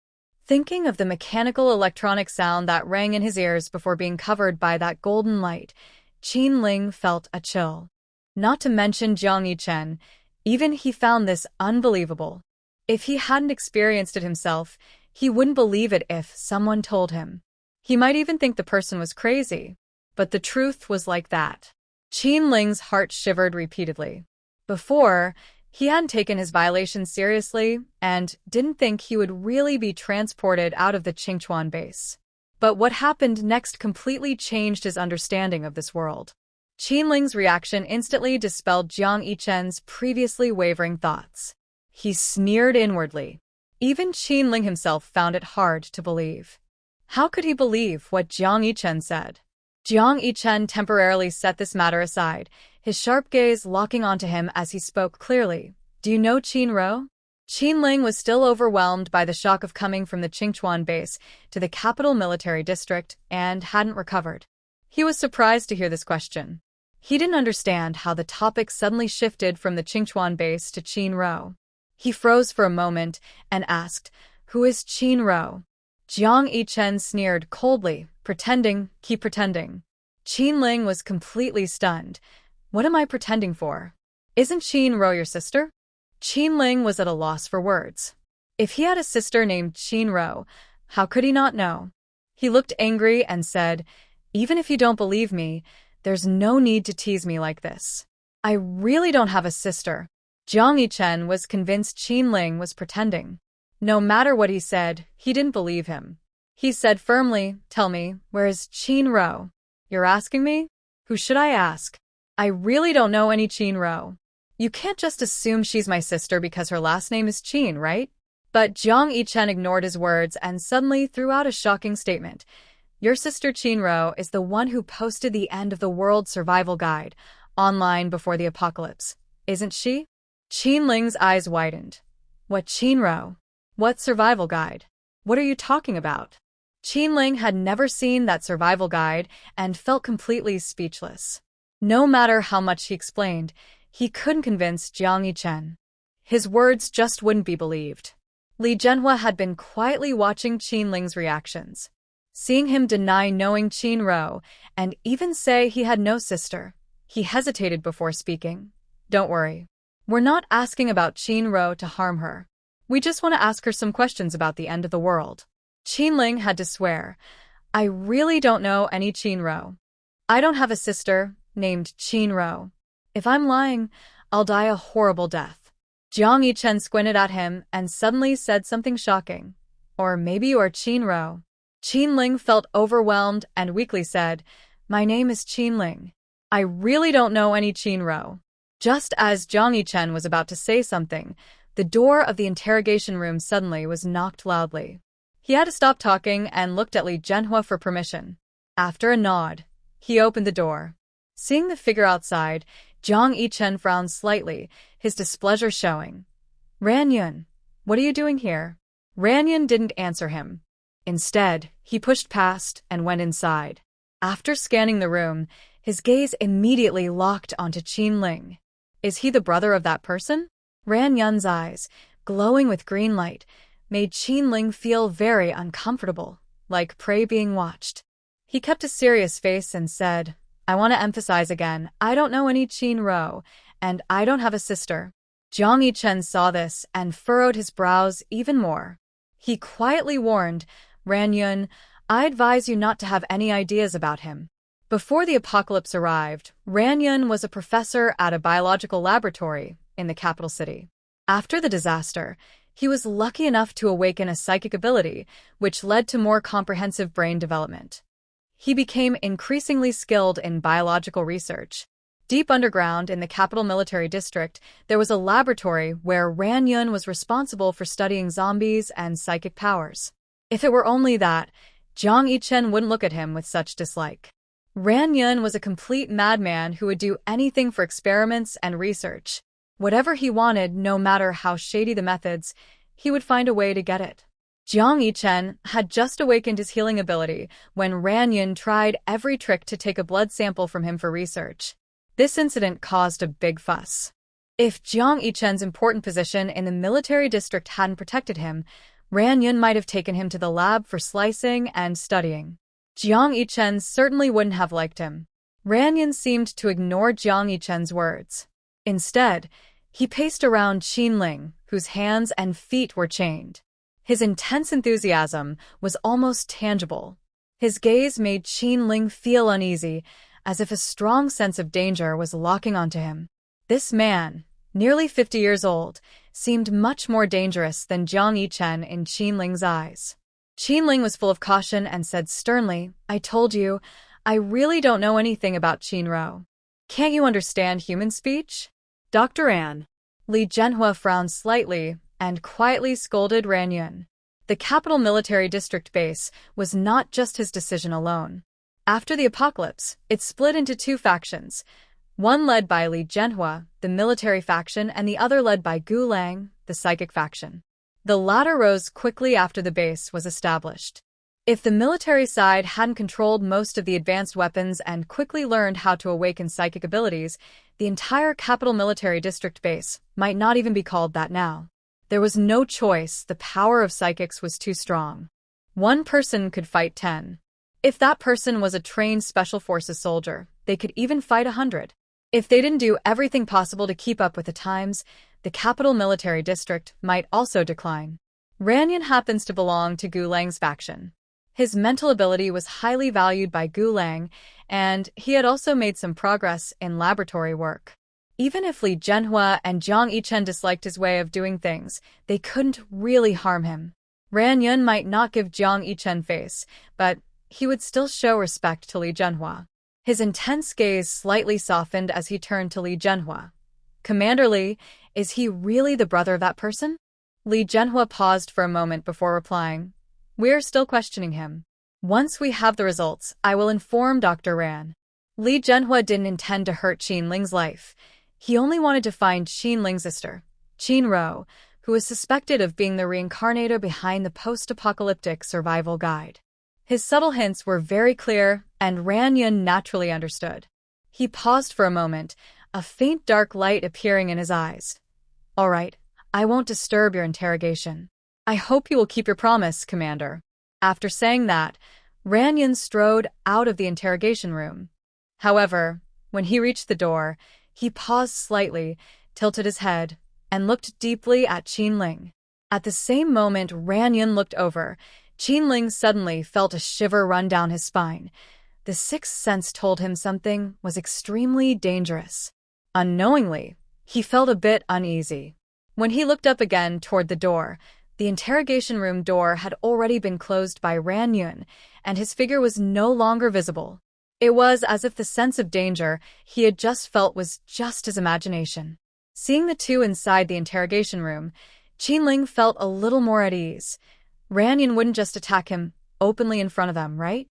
Thinking of the mechanical electronic sound that rang in his ears before being covered by that golden light, Qin Ling felt a chill. Not to mention Jiang Yichen, even he found this unbelievable. If he hadn't experienced it himself, he wouldn't believe it if someone told him. He might even think the person was crazy. But the truth was like that. Qin Ling's heart shivered repeatedly. Before, he hadn't taken his violations seriously and didn't think he would really be transported out of the Qingchuan base. But what happened next completely changed his understanding of this world. Qin Ling's reaction instantly dispelled Jiang Yichen's previously wavering thoughts. He sneered inwardly. Even Qin Ling himself found it hard to believe. How could he believe what Jiang Yichen said? Jiang Yichen temporarily set this matter aside, his sharp gaze locking onto him as he spoke clearly. Do you know Qin Ro? Qin Ling was still overwhelmed by the shock of coming from the Qingchuan base to the capital military district and hadn't recovered. He was surprised to hear this question. He didn't understand how the topic suddenly shifted from the Qingchuan base to Qin Ro. He froze for a moment and asked, "Who is Qin Ro?" Jiang Yichen sneered coldly, keep pretending. Qin Ling was completely stunned. What am I pretending for? Isn't Qin Ro your sister? Qin Ling was at a loss for words. If he had a sister named Qin Ro, how could he not know? He looked angry and said, "Even if you don't believe me, there's no need to tease me like this. I really don't have a sister." Jiang Yichen was convinced Qin Ling was pretending. No matter what he said, he didn't believe him. He said firmly, "Tell me, where is Qin Ro?" "You're asking me? Who should I ask? I really don't know any Qin Ro. You can't just assume she's my sister because her last name is Qin, right?" But Jiang Yichen ignored his words and suddenly threw out a shocking statement. "Your sister Qin Ro is the one who posted the End of the World Survival Guide online before the apocalypse, isn't she?" Qin Ling's eyes widened. "What Qin Ro? What survival guide? What are you talking about?" Qin Ling had never seen that survival guide and felt completely speechless. No matter how much he explained, he couldn't convince Jiang Yichen. His words just wouldn't be believed. Li Zhenhua had been quietly watching Qin Ling's reactions. Seeing him deny knowing Qin Ro and even say he had no sister, he hesitated before speaking. "Don't worry. We're not asking about Qin Ro to harm her. We just want to ask her some questions about the end of the world." Qin Ling had to swear, "I really don't know any Qin Ro. I don't have a sister named Qin Ro. If I'm lying, I'll die a horrible death." Jiang Yichen squinted at him and suddenly said something shocking. "Or maybe you are Qin Ro." Qin Ling felt overwhelmed and weakly said, "My name is Qin Ling. I really don't know any Qin Ro." Just as Jiang Yichen was about to say something, the door of the interrogation room suddenly was knocked loudly. He had to stop talking and looked at Li Zhenhua for permission. After a nod, he opened the door. Seeing the figure outside, Jiang Yichen frowned slightly, his displeasure showing. "Ranyun, what are you doing here?" Ranyun didn't answer him. Instead, he pushed past and went inside. After scanning the room, his gaze immediately locked onto Qin Ling. Is he the brother of that person? Ranyun's eyes, glowing with green light, made Qin Ling feel very uncomfortable, like prey being watched. He kept a serious face and said, "I want to emphasize again, I don't know any Qin Ro, and I don't have a sister." Jiang Yichen saw this and furrowed his brows even more. He quietly warned, "Ranyun, I advise you not to have any ideas about him." Before the apocalypse arrived, Ranyun was a professor at a biological laboratory in the capital city. After the disaster, he was lucky enough to awaken a psychic ability, which led to more comprehensive brain development. He became increasingly skilled in biological research. Deep underground in the capital military district, there was a laboratory where Ranyun was responsible for studying zombies and psychic powers. If it were only that, Jiang Yichen wouldn't look at him with such dislike. Ranyun was a complete madman who would do anything for experiments and research. Whatever he wanted, no matter how shady the methods, he would find a way to get it. Jiang Yichen had just awakened his healing ability when Ran Yun tried every trick to take a blood sample from him for research. This incident caused a big fuss. If Jiang Yichen's important position in the military district hadn't protected him, Ran Yun might have taken him to the lab for slicing and studying. Jiang Yichen certainly wouldn't have liked him. Ran Yun seemed to ignore Jiang Yichen's words. Instead, he paced around Qin Ling, whose hands and feet were chained. His intense enthusiasm was almost tangible. His gaze made Qin Ling feel uneasy, as if a strong sense of danger was locking onto him. This man, nearly 50 years old, seemed much more dangerous than Jiang Yichen in Qin Ling's eyes. Qin Ling was full of caution and said sternly, "I told you, I really don't know anything about Qinro. Can't you understand human speech?" "Dr. An." Li Zhenhua frowned slightly and quietly scolded Ran Yun. The capital military district base was not just his decision alone. After the apocalypse, it split into two factions, one led by Li Zhenhua, the military faction, and the other led by Gu Lang, the psychic faction. The latter rose quickly after the base was established. If the military side hadn't controlled most of the advanced weapons and quickly learned how to awaken psychic abilities, the entire capital military district base might not even be called that now. There was no choice, the power of psychics was too strong. One person could fight 10. If that person was a trained special forces soldier, they could even fight 100. If they didn't do everything possible to keep up with the times, the capital military district might also decline. Ran Yun happens to belong to Gu Lang's faction. His mental ability was highly valued by Gu Lang, and he had also made some progress in laboratory work. Even if Li Zhenhua and Jiang Yichen disliked his way of doing things, they couldn't really harm him. Ran Yun might not give Jiang Yichen face, but he would still show respect to Li Zhenhua. His intense gaze slightly softened as he turned to Li Zhenhua. "Commander Li, is he really the brother of that person?" Li Zhenhua paused for a moment before replying. "We're still questioning him. Once we have the results, I will inform Dr. Ran." Li Zhenhua didn't intend to hurt Qin Ling's life. He only wanted to find Qin Ling's sister, Qinro, who was suspected of being the reincarnator behind the post-apocalyptic survival guide. His subtle hints were very clear, and Ran Yun naturally understood. He paused for a moment, a faint dark light appearing in his eyes. "All right, I won't disturb your interrogation. I hope you will keep your promise, Commander." After saying that, Ran Yun strode out of the interrogation room. However, when he reached the door, he paused slightly, tilted his head, and looked deeply at Qin Ling. At the same moment Ran Yun looked over, Qin Ling suddenly felt a shiver run down his spine. The sixth sense told him something was extremely dangerous. Unknowingly, he felt a bit uneasy. When he looked up again toward the door, the interrogation room door had already been closed by Ran Yun, and his figure was no longer visible. It was as if the sense of danger he had just felt was just his imagination. Seeing the two inside the interrogation room, Qin Ling felt a little more at ease. Ran Yun wouldn't just attack him openly in front of them, right?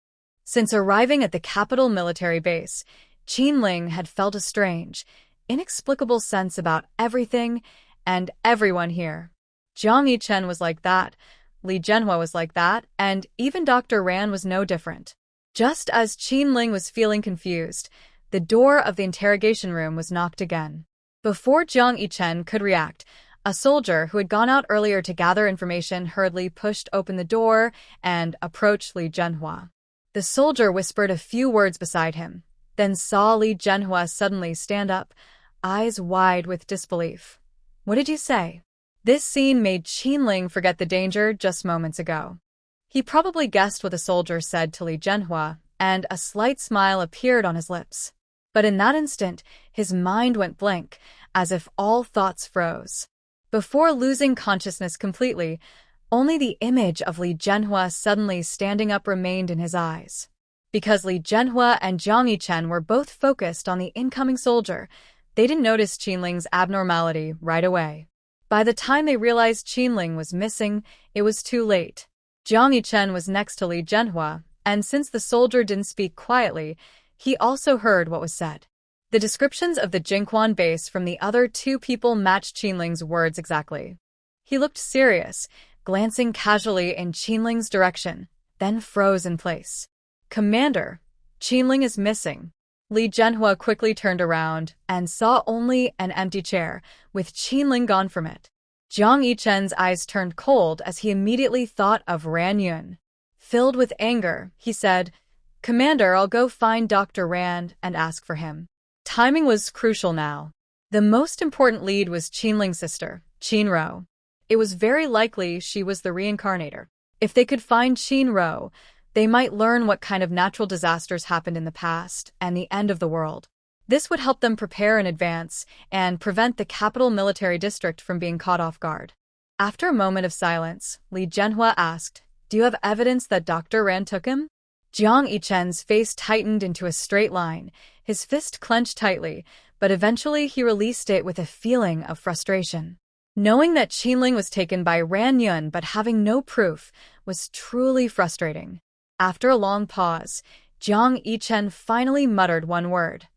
Since arriving at the capital military base, Qin Ling had felt a strange, inexplicable sense about everything and everyone here. Jiang Yichen was like that, Li Zhenhua was like that, and even Dr. Ran was no different. Just as Qin Ling was feeling confused, the door of the interrogation room was knocked again. Before Jiang Yichen could react, a soldier who had gone out earlier to gather information hurriedly pushed open the door and approached Li Zhenhua. The soldier whispered a few words beside him, then saw Li Zhenhua suddenly stand up, eyes wide with disbelief. "What did you say?" This scene made Qin Ling forget the danger just moments ago. He probably guessed what the soldier said to Li Zhenhua, and a slight smile appeared on his lips. But in that instant, his mind went blank, as if all thoughts froze. Before losing consciousness completely, only the image of Li Zhenhua suddenly standing up remained in his eyes. Because Li Zhenhua and Jiang Yichen were both focused on the incoming soldier, they didn't notice Qin Ling's abnormality right away. By the time they realized Qin Ling was missing, it was too late. Jiang Yichen was next to Li Zhenhua, and since the soldier didn't speak quietly, he also heard what was said. The descriptions of the Jingquan base from the other two people matched Qin Ling's words exactly. He looked serious, glancing casually in Qinling's direction, then froze in place. "Commander, Qinling is missing." Li Zhenhua quickly turned around and saw only an empty chair, with Qinling gone from it. Jiang Yichen's eyes turned cold as he immediately thought of Ran Yun. Filled with anger, he said, "Commander, I'll go find Dr. Rand and ask for him." Timing was crucial now. The most important lead was Qinling's sister, Qinro. It was very likely she was the reincarnator. If they could find Qinro, they might learn what kind of natural disasters happened in the past and the end of the world. This would help them prepare in advance and prevent the capital military district from being caught off guard. After a moment of silence, Li Zhenhua asked, "Do you have evidence that Dr. Rand took him?" Jiang Yichen's face tightened into a straight line, his fist clenched tightly, but eventually he released it with a feeling of frustration. Knowing that Qinling was taken by Ran Yun but having no proof was truly frustrating. After a long pause, Jiang Yichen finally muttered one word.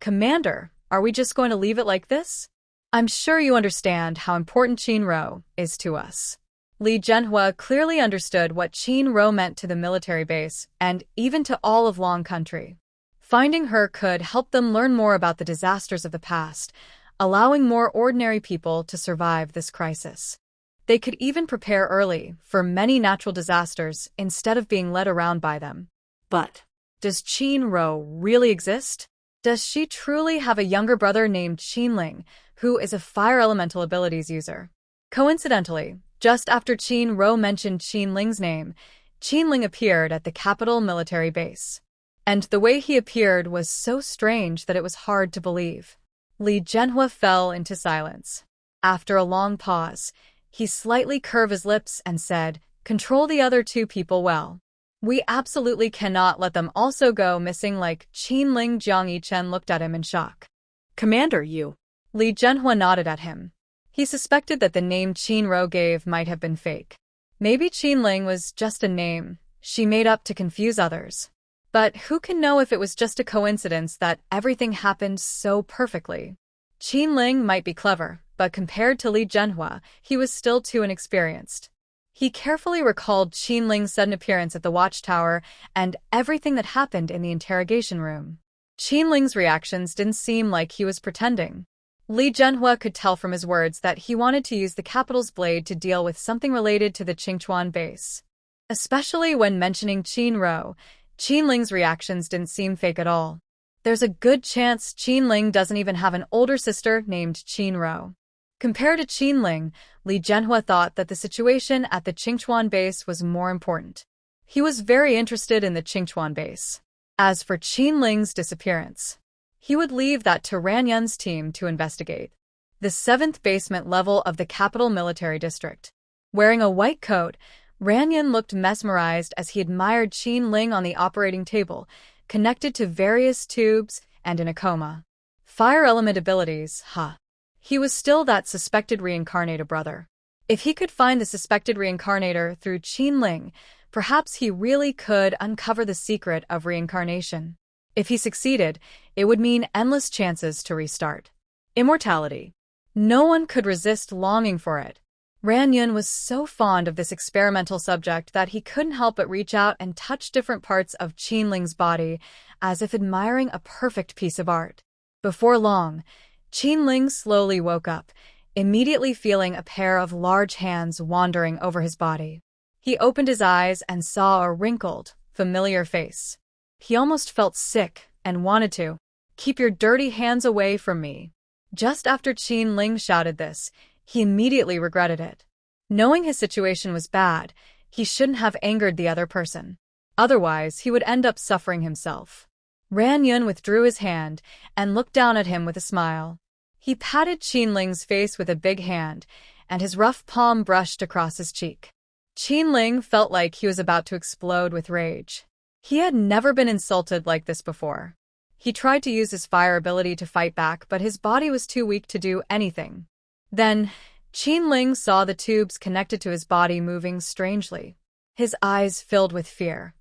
"Commander, are we just going to leave it like this? I'm sure you understand how important Qinro is to us." Li Zhenhua clearly understood what Qinro meant to the military base and even to all of Long Country. Finding her could help them learn more about the disasters of the past, allowing more ordinary people to survive this crisis. They could even prepare early for many natural disasters instead of being led around by them. But does Qinro really exist? Does she truly have a younger brother named Qinling, who is a fire elemental abilities user? Coincidentally, just after Qinro mentioned Qinling's name, Qinling appeared at the capital military base. And the way he appeared was so strange that it was hard to believe. Li Zhenhua fell into silence. After a long pause, he slightly curved his lips and said, "Control the other two people well. We absolutely cannot let them also go missing like Qinling." Jiang Yichen looked at him in shock. "Commander, you." Li Zhenhua nodded at him. He suspected that the name Qinro gave might have been fake. Maybe Qinling was just a name she made up to confuse others. But who can know if it was just a coincidence that everything happened so perfectly? Qinling might be clever, but compared to Li Zhenhua, he was still too inexperienced. He carefully recalled Qinling's sudden appearance at the watchtower and everything that happened in the interrogation room. Qinling's reactions didn't seem like he was pretending. Li Zhenhua could tell from his words that he wanted to use the capital's blade to deal with something related to the Qingchuan base. Especially when mentioning Qinro, Qinling's reactions didn't seem fake at all. There's a good chance Qinling doesn't even have an older sister named Qinro. Compared to Qinling, Li Zhenhua thought that the situation at the Qingchuan base was more important. He was very interested in the Qingchuan base. As for Qinling's disappearance, he would leave that to Ran Yun's team to investigate. The 7th basement level of the capital military district. Wearing a white coat, Ran Yun looked mesmerized as he admired Qinling on the operating table, connected to various tubes and in a coma. Fire element abilities, huh? He was still that suspected reincarnator brother. If he could find the suspected reincarnator through Qinling, perhaps he really could uncover the secret of reincarnation. If he succeeded, it would mean endless chances to restart. Immortality. No one could resist longing for it. Ran Yun was so fond of this experimental subject that he couldn't help but reach out and touch different parts of Qinling's body, as if admiring a perfect piece of art. Before long, Qinling slowly woke up, immediately feeling a pair of large hands wandering over his body. He opened his eyes and saw a wrinkled, familiar face. He almost felt sick and wanted to. "Keep your dirty hands away from me." Just after Qinling shouted this, he immediately regretted it. Knowing his situation was bad, he shouldn't have angered the other person. Otherwise, he would end up suffering himself. Ran Yun withdrew his hand and looked down at him with a smile. He patted Qinling's face with a big hand, and his rough palm brushed across his cheek. Qinling felt like he was about to explode with rage. He had never been insulted like this before. He tried to use his fire ability to fight back, but his body was too weak to do anything. Then, Qinling saw the tubes connected to his body moving strangely. His eyes filled with fear.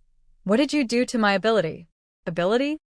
"What did you do to my ability?" "Ability?"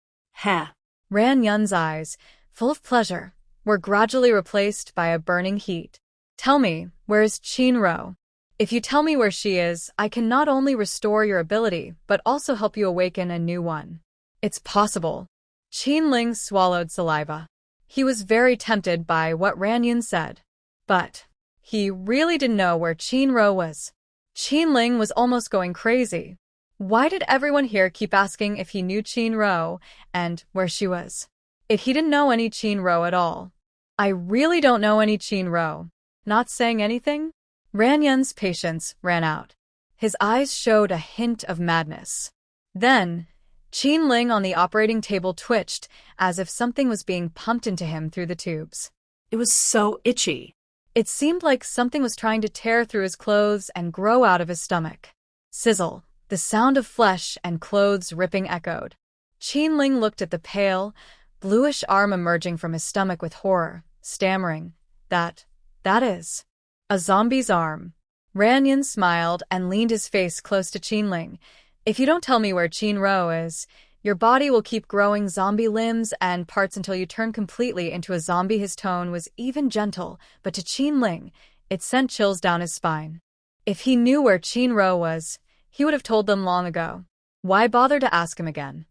"Ha!" Ran Yun's eyes, full of pleasure, were gradually replaced by a burning heat. "Tell me, where is Qinro?" If you tell me where she is, I can not only restore your ability, but also help you awaken a new one. It's possible. Qinling swallowed saliva. He was very tempted by what Ranyan said. But he really didn't know where Qinro was. Qinling was almost going crazy. Why did everyone here keep asking if he knew Qinro and where she was? If he didn't know any Qinro at all. I really don't know any Qinro. Not saying anything? Ranyan's patience ran out. His eyes showed a hint of madness. Then, Qinling on the operating table twitched as if something was being pumped into him through the tubes. It was so itchy. It seemed like something was trying to tear through his clothes and grow out of his stomach. Sizzle, the sound of flesh and clothes ripping echoed. Qinling looked at the pale, bluish arm emerging from his stomach with horror, stammering, That is a zombie's arm. Ranyan smiled and leaned his face close to Qinling. If you don't tell me where Qinro is, your body will keep growing zombie limbs and parts until you turn completely into a zombie. His tone was even gentle, but to Qinling, it sent chills down his spine. If he knew where Qinro was, he would have told them long ago. Why bother to ask him again?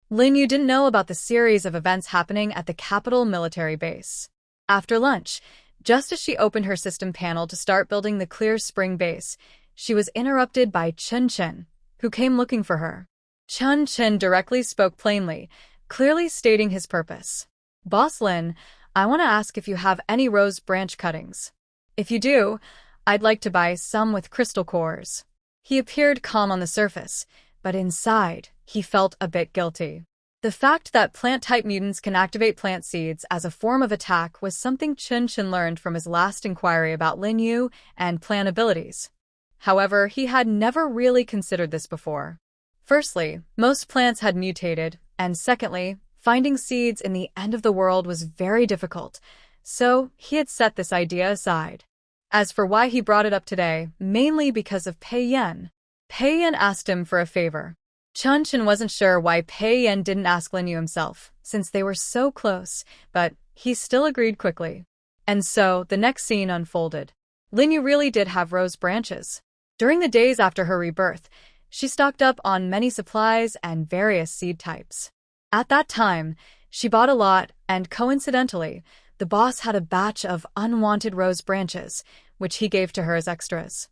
Lin Yu didn't know about the series of events happening at the capital military base. After lunch, just as she opened her system panel to start building the Clear Spring base, she was interrupted by Chen Chen, who came looking for her. Chen Chen directly spoke plainly, clearly stating his purpose. Boss Lin, I want to ask if you have any rose branch cuttings. If you do, I'd like to buy some with crystal cores. He appeared calm on the surface, but inside, he felt a bit guilty. The fact that plant-type mutants can activate plant seeds as a form of attack was something Chen Chen learned from his last inquiry about Lin Yu and plant abilities. However, he had never really considered this before. Firstly, most plants had mutated, and secondly, finding seeds in the end of the world was very difficult, so he had set this idea aside. As for why he brought it up today, mainly because of Pei Yan. Pei Yan asked him for a favor. Chen Chen wasn't sure why Pei Yan didn't ask Lin Yu himself, since they were so close, but he still agreed quickly. And so, the next scene unfolded. Lin Yu really did have rose branches. During the days after her rebirth, she stocked up on many supplies and various seed types. At that time, she bought a lot, and coincidentally, the boss had a batch of unwanted rose branches, which he gave to her as extras.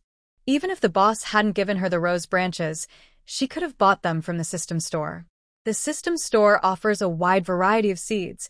Even if the boss hadn't given her the rose branches, she could have bought them from the system store. The system store offers a wide variety of seeds.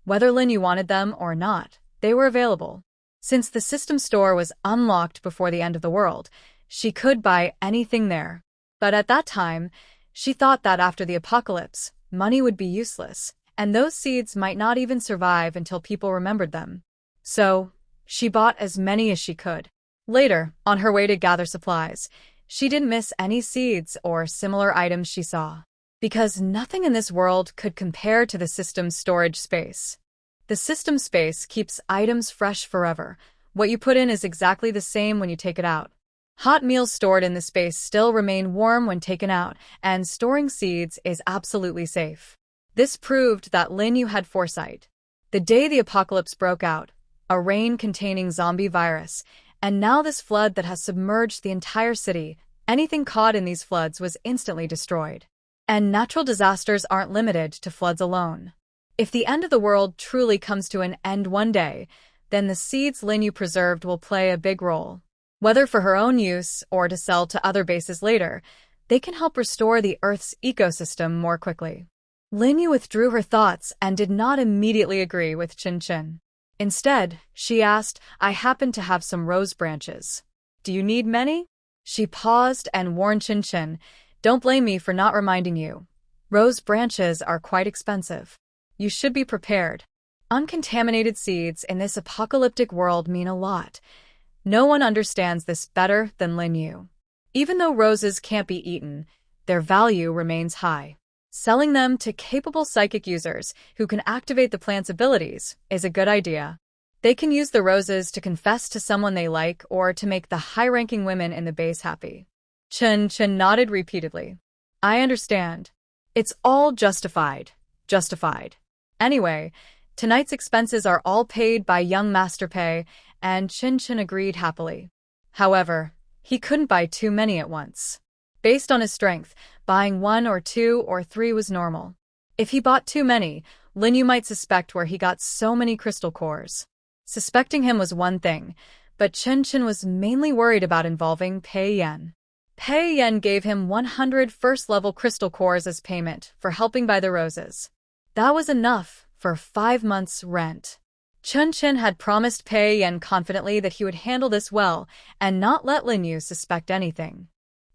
Whether Lin Yu wanted them or not, they were available. Since the system store was unlocked before the end of the world, she could buy anything there. But at that time, she thought that after the apocalypse, money would be useless, and those seeds might not even survive until people remembered them. So, she bought as many as she could. Later, on her way to gather supplies, she didn't miss any seeds or similar items she saw, because nothing in this world could compare to the system's storage space. The system space keeps items fresh forever. What you put in is exactly the same when you take it out. Hot meals stored in the space still remain warm when taken out, and storing seeds is absolutely safe. This proved that Lin Yu had foresight. The day the apocalypse broke out, a rain containing zombie virus, and now this flood that has submerged the entire city, anything caught in these floods was instantly destroyed. And natural disasters aren't limited to floods alone. If the end of the world truly comes to an end one day, then the seeds Lin Yu preserved will play a big role. Whether for her own use or to sell to other bases later, they can help restore the Earth's ecosystem more quickly. Lin Yu withdrew her thoughts and did not immediately agree with Chen Chen. Instead, she asked, I happen to have some rose branches. Do you need many? She paused and warned Chen Chen, don't blame me for not reminding you. Rose branches are quite expensive. You should be prepared. Uncontaminated seeds in this apocalyptic world mean a lot. No one understands this better than Lin Yu. Even though roses can't be eaten, their value remains high. Selling them to capable psychic users who can activate the plant's abilities is a good idea. They can use the roses to confess to someone they like or to make the high-ranking women in the base happy. Chen Chen nodded repeatedly. I understand. It's all justified. Justified. Anyway, tonight's expenses are all paid by young Master Pei, and Chen Chen agreed happily. However, he couldn't buy too many at once. Based on his strength, buying 1 or 2 or 3 was normal. If he bought too many, Linyu might suspect where he got so many crystal cores. Suspecting him was one thing, but Chen was mainly worried about involving Pei Yan. Pei Yan gave him 100 first-level crystal cores as payment for helping buy the roses. That was enough for 5 months' rent. Chen had promised Pei Yan confidently that he would handle this well and not let Linyu suspect anything.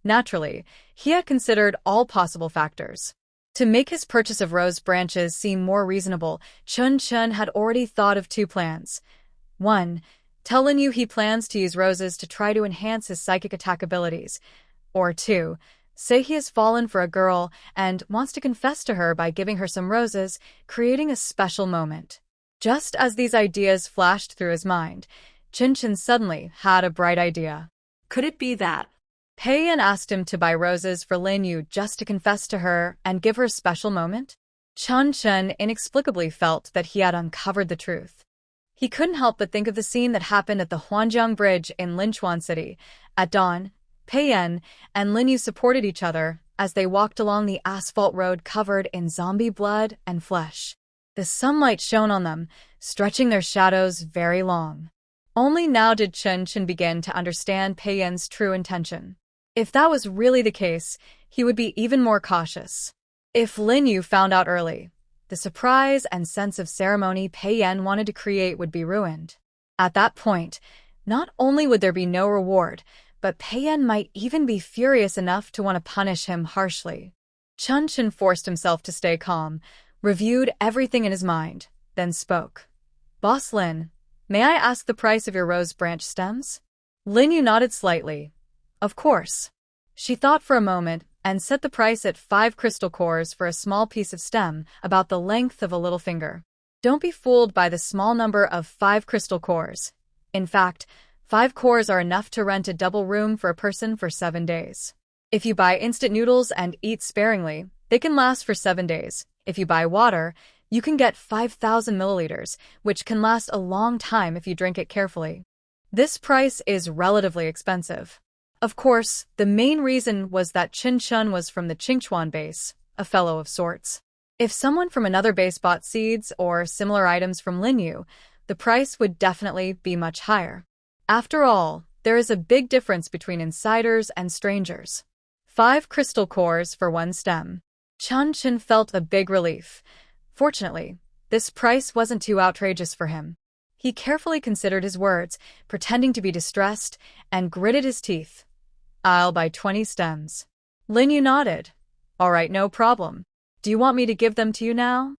Naturally, he had considered all possible factors. To make his purchase of rose branches seem more reasonable, Chen had already thought of 2 plans. 1. Tell Linyu he plans to use roses to try to enhance his psychic attack abilities. Or 2. Say he has fallen for a girl and wants to confess to her by giving her some roses, creating a special moment. Just as these ideas flashed through his mind, Chen suddenly had a bright idea. Could it be that? Pei Yan asked him to buy roses for Linyu just to confess to her and give her a special moment? Chen inexplicably felt that he had uncovered the truth. He couldn't help but think of the scene that happened at the Huanjiang Bridge in Linchuan City. At dawn, Pei Yan and Linyu supported each other as they walked along the asphalt road covered in zombie blood and flesh. The sunlight shone on them, stretching their shadows very long. Only now did Chen begin to understand Pei Yan's true intention. If that was really the case, he would be even more cautious. If Linyu found out early, the surprise and sense of ceremony Pei Yan wanted to create would be ruined. At that point, not only would there be no reward, but Pei Yan might even be furious enough to want to punish him harshly. Chen forced himself to stay calm, reviewed everything in his mind, then spoke. Boss Lin, may I ask the price of your rose branch stems? Linyu nodded slightly. Of course. She thought for a moment and set the price at 5 crystal cores for a small piece of stem about the length of a little finger. Don't be fooled by the small number of 5 crystal cores. In fact, 5 cores are enough to rent a double room for a person for 7 days. If you buy instant noodles and eat sparingly, they can last for 7 days. If you buy water, you can get 5,000 milliliters, which can last a long time if you drink it carefully. This price is relatively expensive. Of course, the main reason was that Chen was from the Qingchuan base, a fellow of sorts. If someone from another base bought seeds or similar items from Linyu, the price would definitely be much higher. After all, there is a big difference between insiders and strangers. 5 crystal cores for 1 stem. Chen felt a big relief. Fortunately, this price wasn't too outrageous for him. He carefully considered his words, pretending to be distressed, and gritted his teeth. I'll buy 20 stems. Linyu nodded. All right, no problem. Do you want me to give them to you now?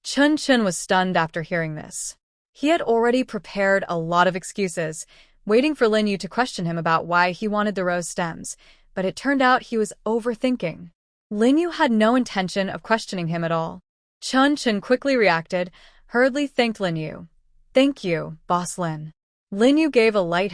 Chen was stunned after hearing this. He had already prepared a lot of excuses, waiting for Linyu to question him about why he wanted the rose stems, but it turned out he was overthinking. Linyu had no intention of questioning him at all. Chen quickly reacted, hurriedly thanked Linyu. Thank you, Boss Lin. Linyu gave a light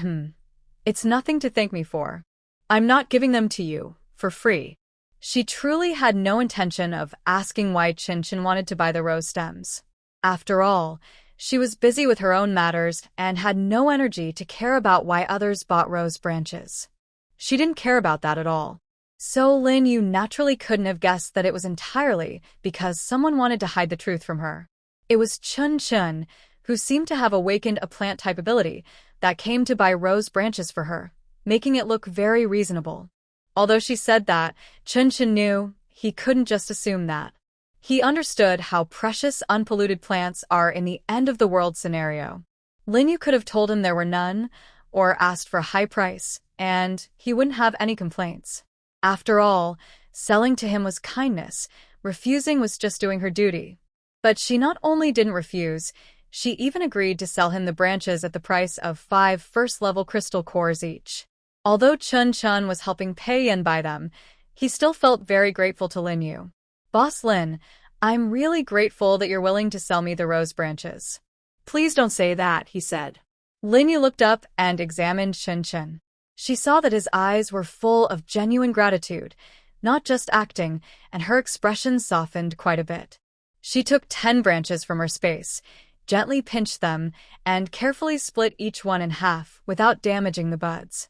It's nothing to thank me for. I'm not giving them to you, for free. She truly had no intention of asking why Chen wanted to buy the rose stems. After all, she was busy with her own matters and had no energy to care about why others bought rose branches. She didn't care about that at all. So Linyu naturally couldn't have guessed that it was entirely because someone wanted to hide the truth from her. It was Chen, who seemed to have awakened a plant-type ability that came to buy rose branches for her, making it look very reasonable. Although she said that, Chen knew he couldn't just assume that. He understood how precious unpolluted plants are in the end-of-the-world scenario. Linyu could have told him there were none, or asked for a high price, and he wouldn't have any complaints. After all, selling to him was kindness, refusing was just doing her duty. But she not only didn't refuse, she even agreed to sell him the branches at the price of 5 first-level crystal cores each. Although Chen was helping Pei Yan buy them, he still felt very grateful to Linyu. Boss Lin, I'm really grateful that you're willing to sell me the rose branches. Please don't say that, he said. Linyu looked up and examined Chen. She saw that his eyes were full of genuine gratitude, not just acting, and her expression softened quite a bit. She took 10 branches from her space, gently pinched them, and carefully split each one in half without damaging the buds.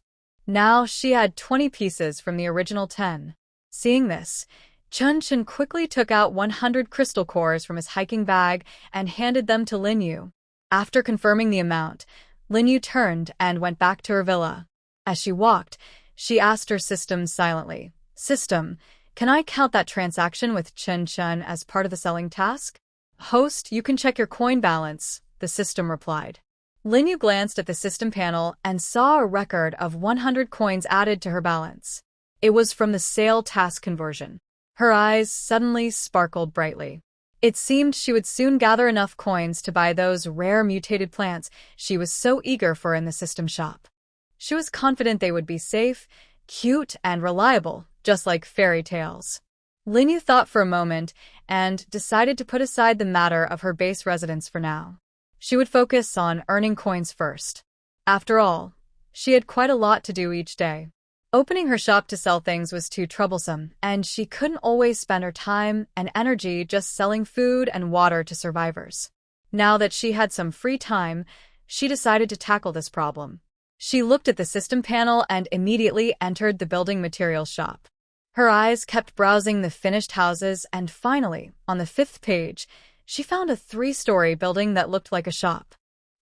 Now she had 20 pieces from the original 10. Seeing this, Chun quickly took out 100 crystal cores from his hiking bag and handed them to Lin Yu. After confirming the amount, Lin Yu turned and went back to her villa. As she walked, she asked her system silently, "System, can I count that transaction with Chun as part of the selling task?" "Host, you can check your coin balance," the system replied. Lin Yu glanced at the system panel and saw a record of 100 coins added to her balance. It was from the sale task conversion. Her eyes suddenly sparkled brightly. It seemed she would soon gather enough coins to buy those rare mutated plants she was so eager for in the system shop. She was confident they would be safe, cute, and reliable, just like fairy tales. Lin Yu thought for a moment and decided to put aside the matter of her base residence for now. She would focus on earning coins first. After all, she had quite a lot to do each day. Opening her shop to sell things was too troublesome, and she couldn't always spend her time and energy just selling food and water to survivors. Now that she had some free time, she decided to tackle this problem. She looked at the system panel and immediately entered the building materials shop. Her eyes kept browsing the finished houses, and finally, on the 5th page, she found a 3-story building that looked like a shop.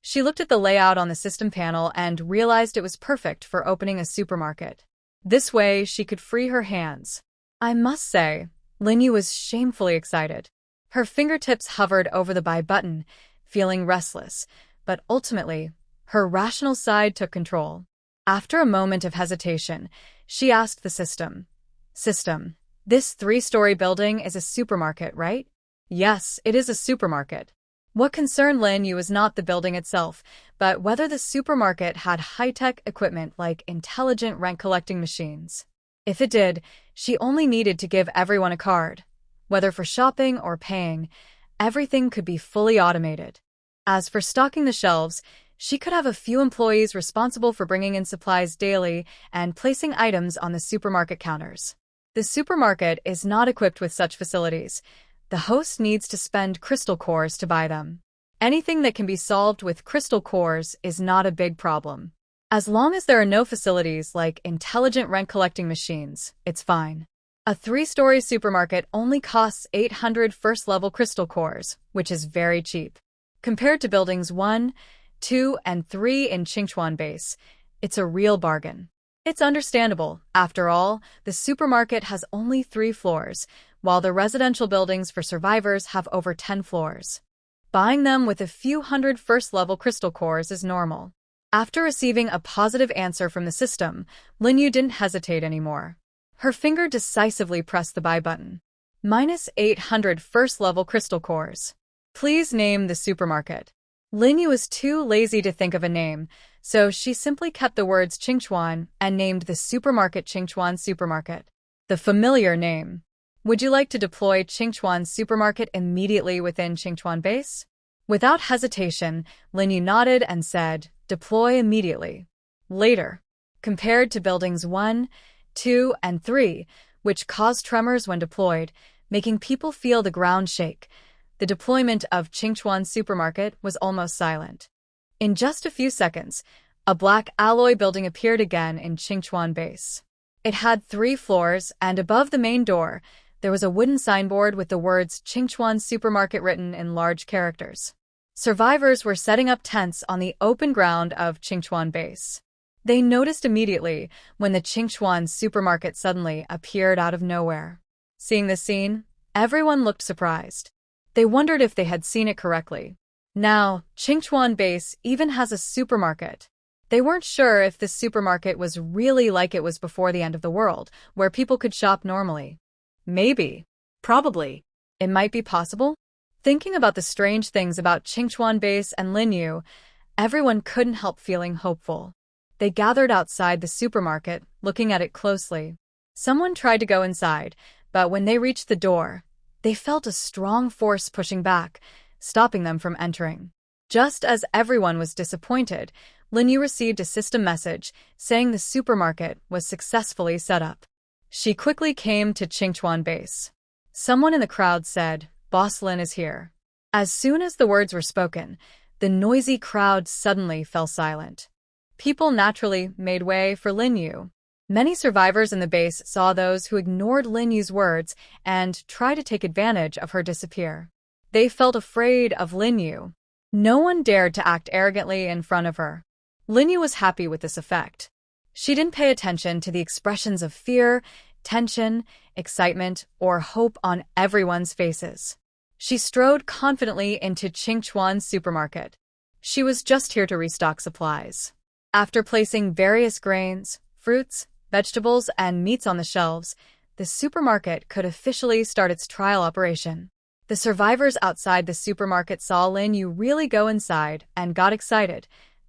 She looked at the layout on the system panel and realized it was perfect for opening a supermarket. This way, she could free her hands. I must say, Lin Yu was shamefully excited. Her fingertips hovered over the buy button, feeling restless, but ultimately, her rational side took control. After a moment of hesitation, she asked the system, "System, this 3-story building is a supermarket, right?" "Yes, it is a supermarket." What concerned Lin Yu was not the building itself, but whether the supermarket had high-tech equipment like intelligent rent-collecting machines. If it did, she only needed to give everyone a card. Whether for shopping or paying, everything could be fully automated. As for stocking the shelves, she could have a few employees responsible for bringing in supplies daily and placing items on the supermarket counters. The supermarket is not equipped with such facilities. The host needs to spend crystal cores to buy them. Anything that can be solved with crystal cores is not a big problem. As long as there are no facilities like intelligent rent-collecting machines, it's fine. A 3-story supermarket only costs 800 first-level crystal cores, which is very cheap. Compared to buildings 1, 2, and 3 in Qingchuan base, it's a real bargain. It's understandable. After all, the supermarket has only 3 floors, while the residential buildings for survivors have over 10 floors. Buying them with a few hundred first-level crystal cores is normal. After receiving a positive answer from the system, Lin Yu didn't hesitate anymore. Her finger decisively pressed the buy button. -800 first-level crystal cores. Please name the supermarket. Lin Yu was too lazy to think of a name, so she simply kept the words Qingchuan and named the supermarket Qingchuan Supermarket. The familiar name. Would you like to deploy Qingchuan Supermarket immediately within Qingchuan base? Without hesitation, Lin Yu nodded and said, "Deploy immediately." Later, compared to buildings 1, 2, and 3, which caused tremors when deployed, making people feel the ground shake, the deployment of Qingchuan Supermarket was almost silent. In just a few seconds, a black alloy building appeared again in Qingchuan base. It had 3 floors, and above the main door, there was a wooden signboard with the words Qingchuan Supermarket written in large characters. Survivors were setting up tents on the open ground of Qingchuan base. They noticed immediately when the Qingchuan Supermarket suddenly appeared out of nowhere. Seeing the scene, everyone looked surprised. They wondered if they had seen it correctly. Now, Qingchuan base even has a supermarket. They weren't sure if this supermarket was really like it was before the end of the world, where people could shop normally. Maybe. Probably. It might be possible. Thinking about the strange things about Qingchuan base and Lin Yu, everyone couldn't help feeling hopeful. They gathered outside the supermarket, looking at it closely. Someone tried to go inside, but when they reached the door, they felt a strong force pushing back, stopping them from entering. Just as everyone was disappointed, Lin Yu received a system message saying the supermarket was successfully set up. She quickly came to Qingchuan base. Someone in the crowd said, "Boss Lin is here." As soon as the words were spoken, the noisy crowd suddenly fell silent. People naturally made way for Lin Yu. Many survivors in the base saw those who ignored Lin Yu's words and tried to take advantage of her disappear. They felt afraid of Lin Yu. No one dared to act arrogantly in front of her. Lin Yu was happy with this effect. She didn't pay attention to the expressions of fear, tension, excitement, or hope on everyone's faces. She strode confidently into Qingchuan's supermarket. She was just here to restock supplies. After placing various grains, fruits, vegetables, and meats on the shelves, the supermarket could officially start its trial operation. The survivors outside the supermarket saw Lin Yu really go inside and got excited.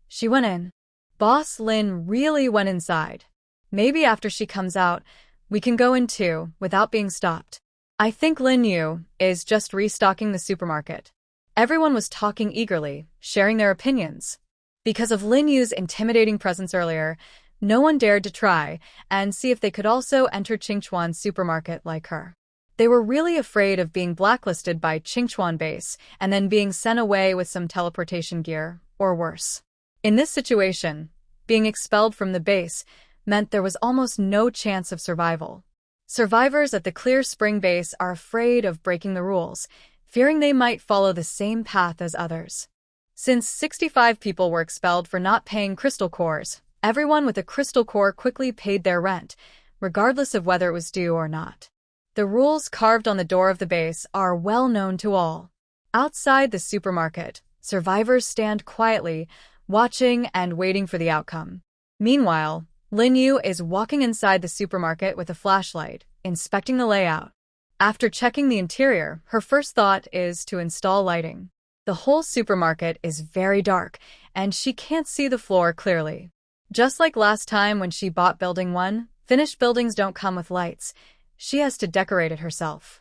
She went in. Boss Lin really went inside. Maybe after she comes out, we can go in too, without being stopped. I think Lin Yu is just restocking the supermarket. Everyone was talking eagerly, sharing their opinions. Because of Lin Yu's intimidating presence earlier, no one dared to try and see if they could also enter Qingchuan's supermarket like her. They were really afraid of being blacklisted by Qingchuan base and then being sent away with some teleportation gear, or worse. In this situation, being expelled from the base meant there was almost no chance of survival. Survivors at the Clear Spring base are afraid of breaking the rules, fearing they might follow the same path as others. Since 65 people were expelled for not paying crystal cores, everyone with a crystal core quickly paid their rent, regardless of whether it was due or not. The rules carved on the door of the base are well known to all. Outside the supermarket, survivors stand quietly, watching and waiting for the outcome. Meanwhile, Lin Yu is walking inside the supermarket with a flashlight, inspecting the layout. After checking the interior, her first thought is to install lighting. The whole supermarket is very dark, and she can't see the floor clearly. Just like last time when she bought Building 1, finished buildings don't come with lights. She has to decorate it herself.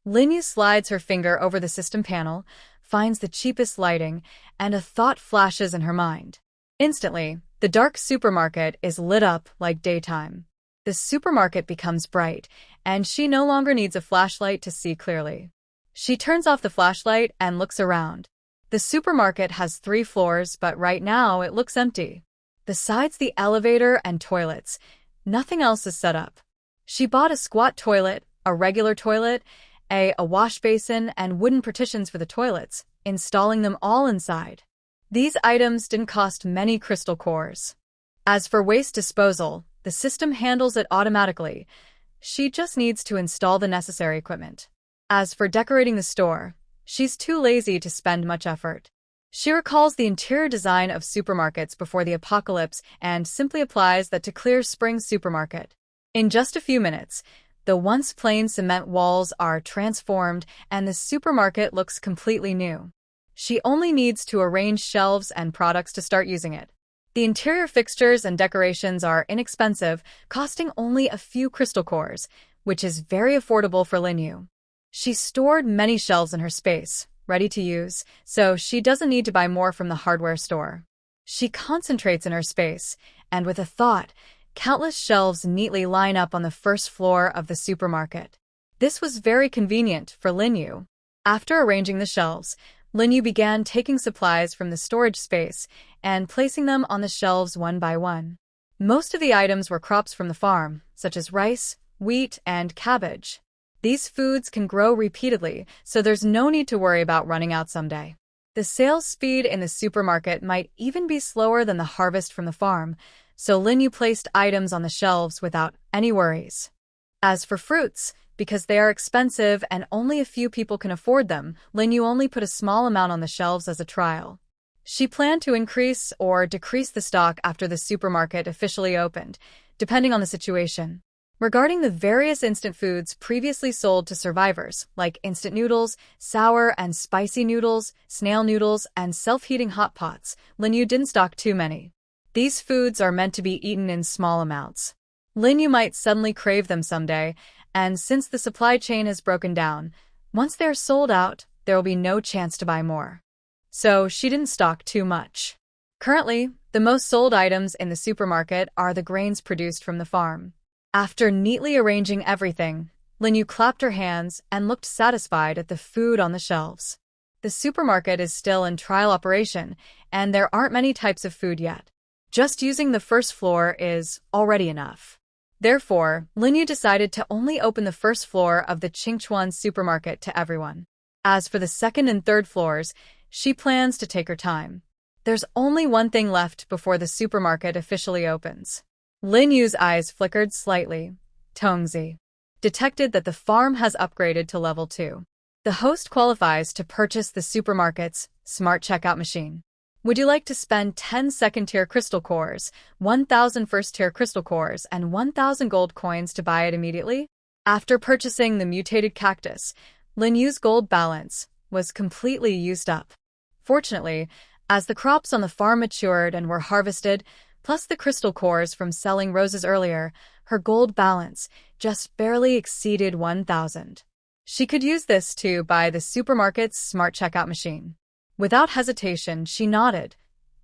Lin Yu slides her finger over the system panel, finds the cheapest lighting, and a thought flashes in her mind. Instantly, the dark supermarket is lit up like daytime. The supermarket becomes bright, and she no longer needs a flashlight to see clearly. She turns off the flashlight and looks around. The supermarket has 3 floors, but right now it looks empty. Besides the elevator and toilets, nothing else is set up. She bought a squat toilet, a regular toilet, a wash basin, and wooden partitions for the toilets, installing them all inside. These items didn't cost many crystal cores. As for waste disposal, the system handles it automatically. She just needs to install the necessary equipment. As for decorating the store, she's too lazy to spend much effort. She recalls the interior design of supermarkets before the apocalypse and simply applies that to Clear Spring Supermarket. In just a few minutes, the once plain cement walls are transformed and the supermarket looks completely new. She only needs to arrange shelves and products to start using it. The interior fixtures and decorations are inexpensive, costing only a few crystal cores, which is very affordable for Lin Yu. She stored many shelves in her space, ready to use, so she doesn't need to buy more from the hardware store. She concentrates in her space, and with a thought, countless shelves neatly line up on the first floor of the supermarket. This was very convenient for Lin Yu. After arranging the shelves, Lin Yu began taking supplies from the storage space and placing them on the shelves one by one. Most of the items were crops from the farm, such as rice, wheat, and cabbage. These foods can grow repeatedly, so there's no need to worry about running out someday. The sales speed in the supermarket might even be slower than the harvest from the farm, so Lin Yu placed items on the shelves without any worries. As for fruits, because they are expensive and only a few people can afford them, Lin Yu only put a small amount on the shelves as a trial. She planned to increase or decrease the stock after the supermarket officially opened, depending on the situation. Regarding the various instant foods previously sold to survivors, like instant noodles, sour and spicy noodles, snail noodles, and self-heating hot pots, Lin Yu didn't stock too many. These foods are meant to be eaten in small amounts. Lin Yu might suddenly crave them someday, and since the supply chain has broken down, once they're sold out, there will be no chance to buy more. So she didn't stock too much. Currently, the most sold items in the supermarket are the grains produced from the farm. After neatly arranging everything, Lin Yu clapped her hands and looked satisfied at the food on the shelves. The supermarket is still in trial operation, and there aren't many types of food yet. Just using the first floor is already enough. Therefore, Linyu decided to only open the first floor of the Qingchuan supermarket to everyone. As for the second and third floors, she plans to take her time. There's only one thing left before the supermarket officially opens. Linyu's eyes flickered slightly. Tongzi detected that the farm has upgraded to level 2. The host qualifies to purchase the supermarket's smart checkout machine. Would you like to spend 10 second-tier crystal cores, 1,000 first-tier crystal cores, and 1,000 gold coins to buy it immediately? After purchasing the mutated cactus, Linyu's gold balance was completely used up. Fortunately, as the crops on the farm matured and were harvested, plus the crystal cores from selling roses earlier, her gold balance just barely exceeded 1,000. She could use this to buy the supermarket's smart checkout machine. Without hesitation, she nodded.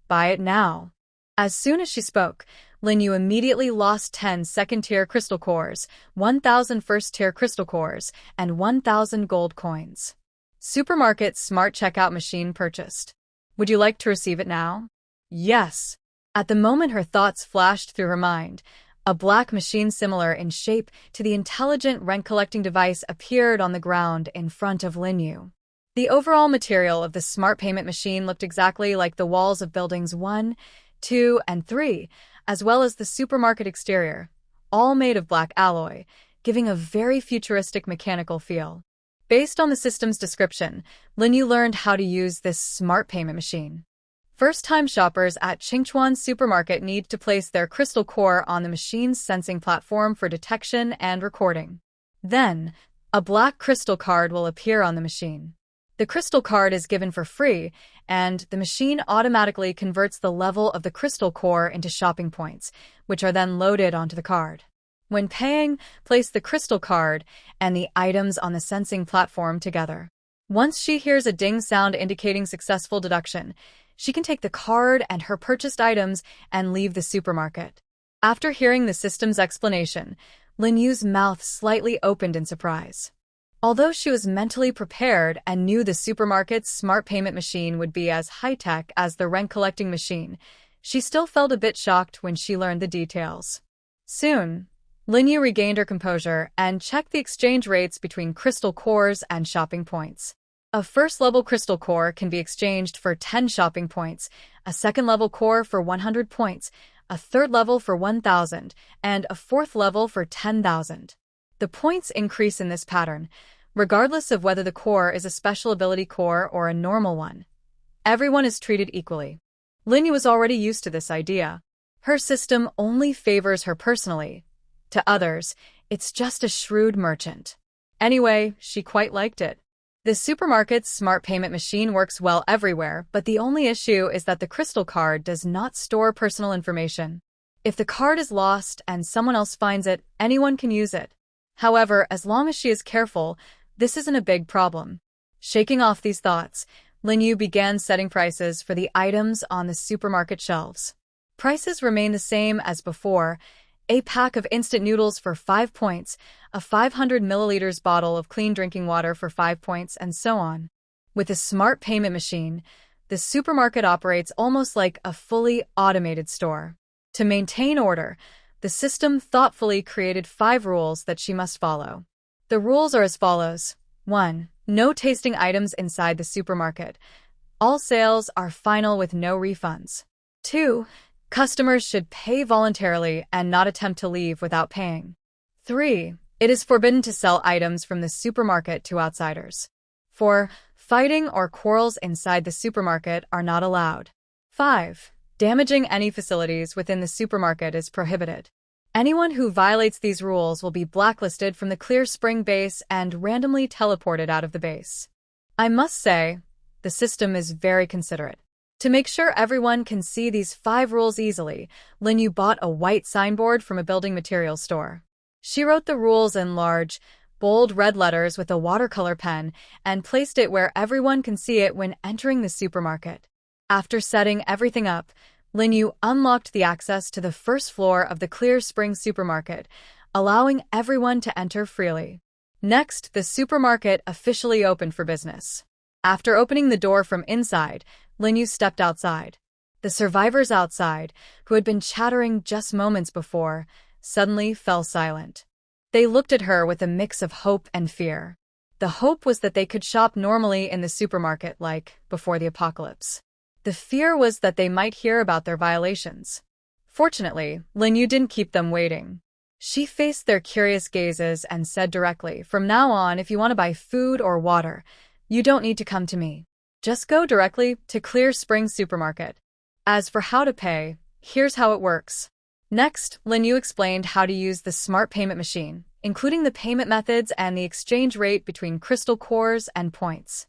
Buy it now. As soon as she spoke, Linyu immediately lost 10 second-tier crystal cores, 1,000 first-tier crystal cores, and 1,000 gold coins. Supermarket smart checkout machine purchased. Would you like to receive it now? Yes. At the moment her thoughts flashed through her mind, a black machine similar in shape to the intelligent rent-collecting device appeared on the ground in front of Linyu. The overall material of the smart payment machine looked exactly like the walls of buildings 1, 2, and 3, as well as the supermarket exterior, all made of black alloy, giving a very futuristic mechanical feel. Based on the system's description, Linyu learned how to use this smart payment machine. First-time shoppers at Qingchuan Supermarket need to place their crystal core on the machine's sensing platform for detection and recording. Then, a black crystal card will appear on the machine. The crystal card is given for free, and the machine automatically converts the level of the crystal core into shopping points, which are then loaded onto the card. When paying, place the crystal card and the items on the sensing platform together. Once she hears a ding sound indicating successful deduction, she can take the card and her purchased items and leave the supermarket. After hearing the system's explanation, Linyu's mouth slightly opened in surprise. Although she was mentally prepared and knew the supermarket's smart payment machine would be as high-tech as the rent-collecting machine, she still felt a bit shocked when she learned the details. Soon, Linyu regained her composure and checked the exchange rates between crystal cores and shopping points. A first-level crystal core can be exchanged for 10 shopping points, a second-level core for 100 points, a third level for 1,000, and a fourth level for 10,000. The points increase in this pattern, regardless of whether the core is a special ability core or a normal one. Everyone is treated equally. Linyu was already used to this idea. Her system only favors her personally. To others, it's just a shrewd merchant. Anyway, she quite liked it. The supermarket's smart payment machine works well everywhere, but the only issue is that the crystal card does not store personal information. If the card is lost and someone else finds it, anyone can use it. However, as long as she is careful, this isn't a big problem. Shaking off these thoughts, Linyu began setting prices for the items on the supermarket shelves. Prices remain the same as before. A pack of instant noodles for 5 points, a 500 milliliters bottle of clean drinking water for 5 points, and so on. With a smart payment machine, the supermarket operates almost like a fully automated store. To maintain order, the system thoughtfully created 5 rules that she must follow. The rules are as follows. 1. No tasting items inside the supermarket. All sales are final with no refunds. 2. Customers should pay voluntarily and not attempt to leave without paying. 3. It is forbidden to sell items from the supermarket to outsiders. 4. Fighting or quarrels inside the supermarket are not allowed. 5. Damaging any facilities within the supermarket is prohibited. Anyone who violates these rules will be blacklisted from the Clear Spring base and randomly teleported out of the base. I must say, the system is very considerate. To make sure everyone can see these 5 rules easily, Linyu bought a white signboard from a building materials store. She wrote the rules in large, bold red letters with a watercolor pen and placed it where everyone can see it when entering the supermarket. After setting everything up, Linyu unlocked the access to the first floor of the Clear Spring supermarket, allowing everyone to enter freely. Next, the supermarket officially opened for business. After opening the door from inside, Linyu stepped outside. The survivors outside, who had been chattering just moments before, suddenly fell silent. They looked at her with a mix of hope and fear. The hope was that they could shop normally in the supermarket like before the apocalypse. The fear was that they might hear about their violations. Fortunately, Lin Yu didn't keep them waiting. She faced their curious gazes and said directly, "From now on, if you want to buy food or water, you don't need to come to me. Just go directly to Clear Spring Supermarket. As for how to pay, here's how it works." Next, Lin Yu explained how to use the smart payment machine, including the payment methods and the exchange rate between crystal cores and points.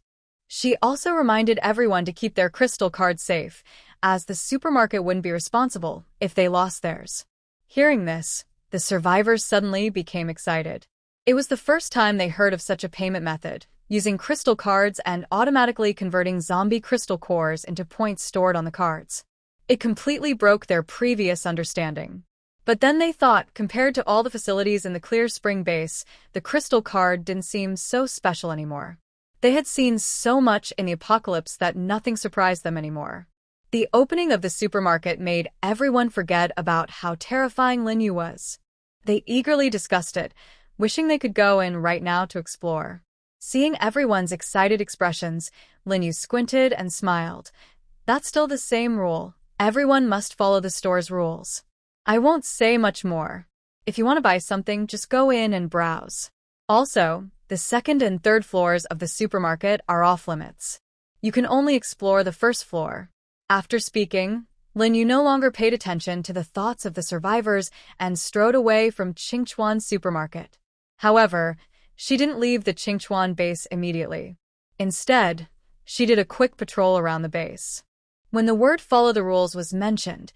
She also reminded everyone to keep their crystal cards safe, as the supermarket wouldn't be responsible if they lost theirs. Hearing this, the survivors suddenly became excited. It was the first time they heard of such a payment method, using crystal cards and automatically converting zombie crystal cores into points stored on the cards. It completely broke their previous understanding. But then they thought, compared to all the facilities in the Clear Spring base, the crystal card didn't seem so special anymore. They had seen so much in the apocalypse that nothing surprised them anymore. The opening of the supermarket made everyone forget about how terrifying Lin Yu was. They eagerly discussed it, wishing they could go in right now to explore. Seeing everyone's excited expressions, Lin Yu squinted and smiled. "That's still the same rule. Everyone must follow the store's rules. I won't say much more. If you want to buy something, just go in and browse. Also, the second and third floors of the supermarket are off-limits. You can only explore the first floor." After speaking, Lin Yu no longer paid attention to the thoughts of the survivors and strode away from Qingchuan Supermarket. However, she didn't leave the Qingchuan base immediately. Instead, she did a quick patrol around the base. When the word "follow the rules" was mentioned,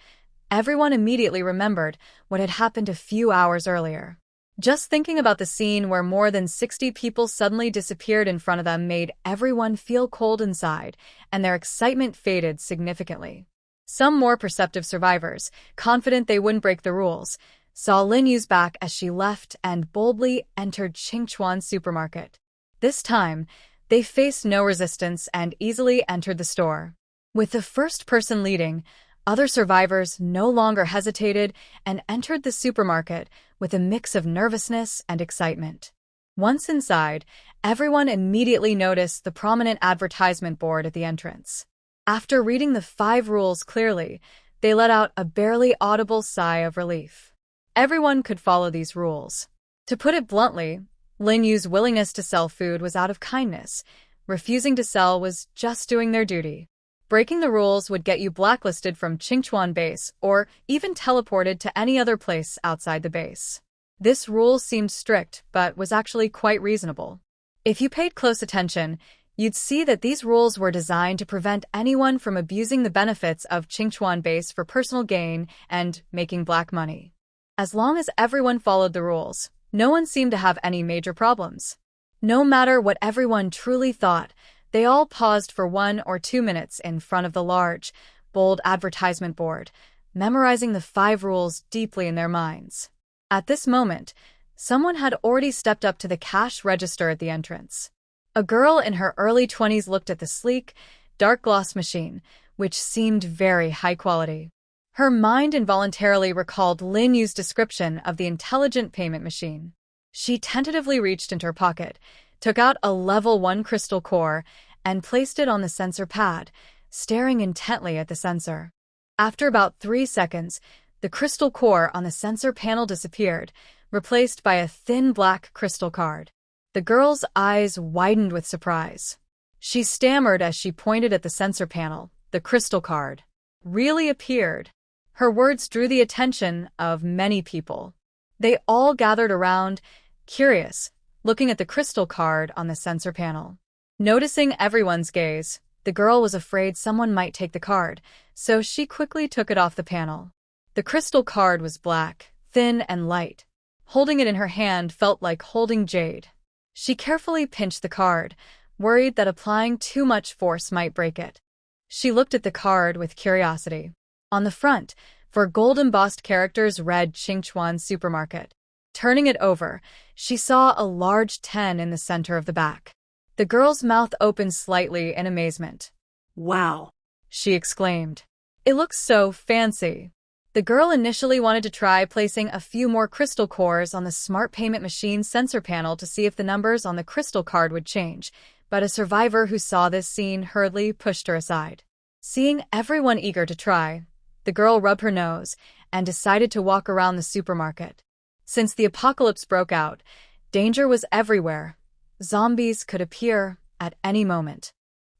everyone immediately remembered what had happened a few hours earlier. Just thinking about the scene where more than 60 people suddenly disappeared in front of them made everyone feel cold inside, and their excitement faded significantly. Some more perceptive survivors, confident they wouldn't break the rules, saw Lin Yu's back as she left and boldly entered Qingchuan Supermarket. This time, they faced no resistance and easily entered the store. With the first person leading, other survivors no longer hesitated and entered the supermarket with a mix of nervousness and excitement. Once inside, everyone immediately noticed the prominent advertisement board at the entrance. After reading the 5 rules clearly, they let out a barely audible sigh of relief. Everyone could follow these rules. To put it bluntly, Lin Yu's willingness to sell food was out of kindness. Refusing to sell was just doing their duty. Breaking the rules would get you blacklisted from Qingchuan base or even teleported to any other place outside the base. This rule seemed strict, but was actually quite reasonable. If you paid close attention, you'd see that these rules were designed to prevent anyone from abusing the benefits of Qingchuan base for personal gain and making black money. As long as everyone followed the rules, no one seemed to have any major problems. No matter what everyone truly thought, they all paused for 1 or 2 minutes in front of the large, bold advertisement board, memorizing the 5 rules deeply in their minds. At this moment, someone had already stepped up to the cash register at the entrance. A girl in her early 20s looked at the sleek, dark gloss machine, which seemed very high quality. Her mind involuntarily recalled Lin Yu's description of the intelligent payment machine. She tentatively reached into her pocket, took out a level 1 crystal core, and placed it on the sensor pad, staring intently at the sensor. After about 3 seconds, the crystal core on the sensor panel disappeared, replaced by a thin black crystal card. The girl's eyes widened with surprise. She stammered as she pointed at the sensor panel. The crystal card really appeared. Her words drew the attention of many people. They all gathered around, curious, looking at the crystal card on the sensor panel. Noticing everyone's gaze, the girl was afraid someone might take the card, so she quickly took it off the panel. The crystal card was black, thin and light. Holding it in her hand felt like holding jade. She carefully pinched the card, worried that applying too much force might break it. She looked at the card with curiosity. On the front, for gold-embossed characters read Qingchuan Supermarket. Turning it over, she saw a large 10 in the center of the back. The girl's mouth opened slightly in amazement. "Wow," she exclaimed. It looks so fancy. The girl initially wanted to try placing a few more crystal cores on the smart payment machine's sensor panel to see if the numbers on the crystal card would change, but a survivor who saw this scene hurriedly pushed her aside. Seeing everyone eager to try, the girl rubbed her nose and decided to walk around the supermarket. Since the apocalypse broke out, danger was everywhere. Zombies could appear at any moment.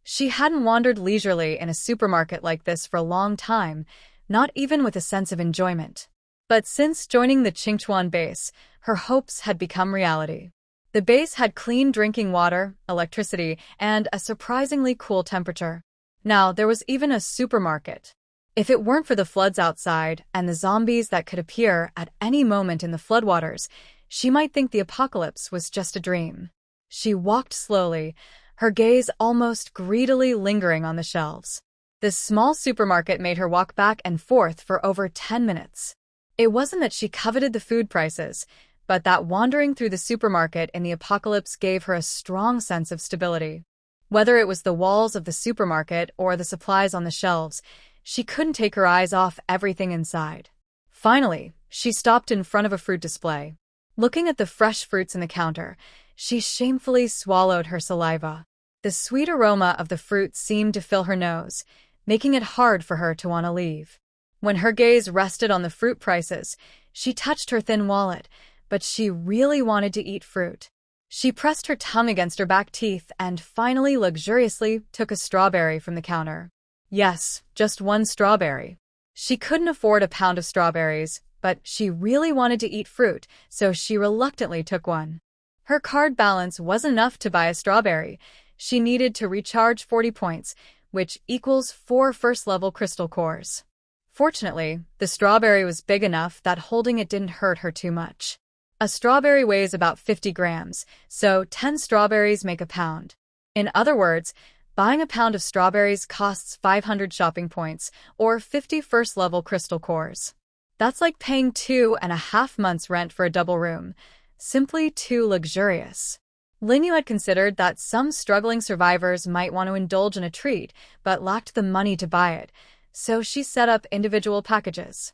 She hadn't wandered leisurely in a supermarket like this for a long time, not even with a sense of enjoyment. But since joining the Qingchuan base, her hopes had become reality. The base had clean drinking water, electricity, and a surprisingly cool temperature. Now, there was even a supermarket. If it weren't for the floods outside and the zombies that could appear at any moment in the floodwaters, she might think the apocalypse was just a dream. She walked slowly, her gaze almost greedily lingering on the shelves. This small supermarket made her walk back and forth for over 10 minutes. It wasn't that she coveted the food prices, but that wandering through the supermarket in the apocalypse gave her a strong sense of stability. Whether it was the walls of the supermarket or the supplies on the shelves, she couldn't take her eyes off everything inside. Finally, she stopped in front of a fruit display. Looking at the fresh fruits in the counter, she shamefully swallowed her saliva. The sweet aroma of the fruit seemed to fill her nose, making it hard for her to want to leave. When her gaze rested on the fruit prices, she touched her thin wallet, but she really wanted to eat fruit. She pressed her tongue against her back teeth and finally luxuriously took a strawberry from the counter. Yes, just one strawberry. She couldn't afford a pound of strawberries, but she really wanted to eat fruit, so she reluctantly took one. Her card balance wasn't enough to buy a strawberry. She needed to recharge 40 points, which equals 4 first-level crystal cores. Fortunately, the strawberry was big enough that holding it didn't hurt her too much. A strawberry weighs about 50 grams, so 10 strawberries make a pound. In other words, buying a pound of strawberries costs 500 shopping points, or 50 first-level crystal cores. That's like paying 2.5 months' rent for a double room. Simply too luxurious. Linyu had considered that some struggling survivors might want to indulge in a treat, but lacked the money to buy it, so she set up individual packages.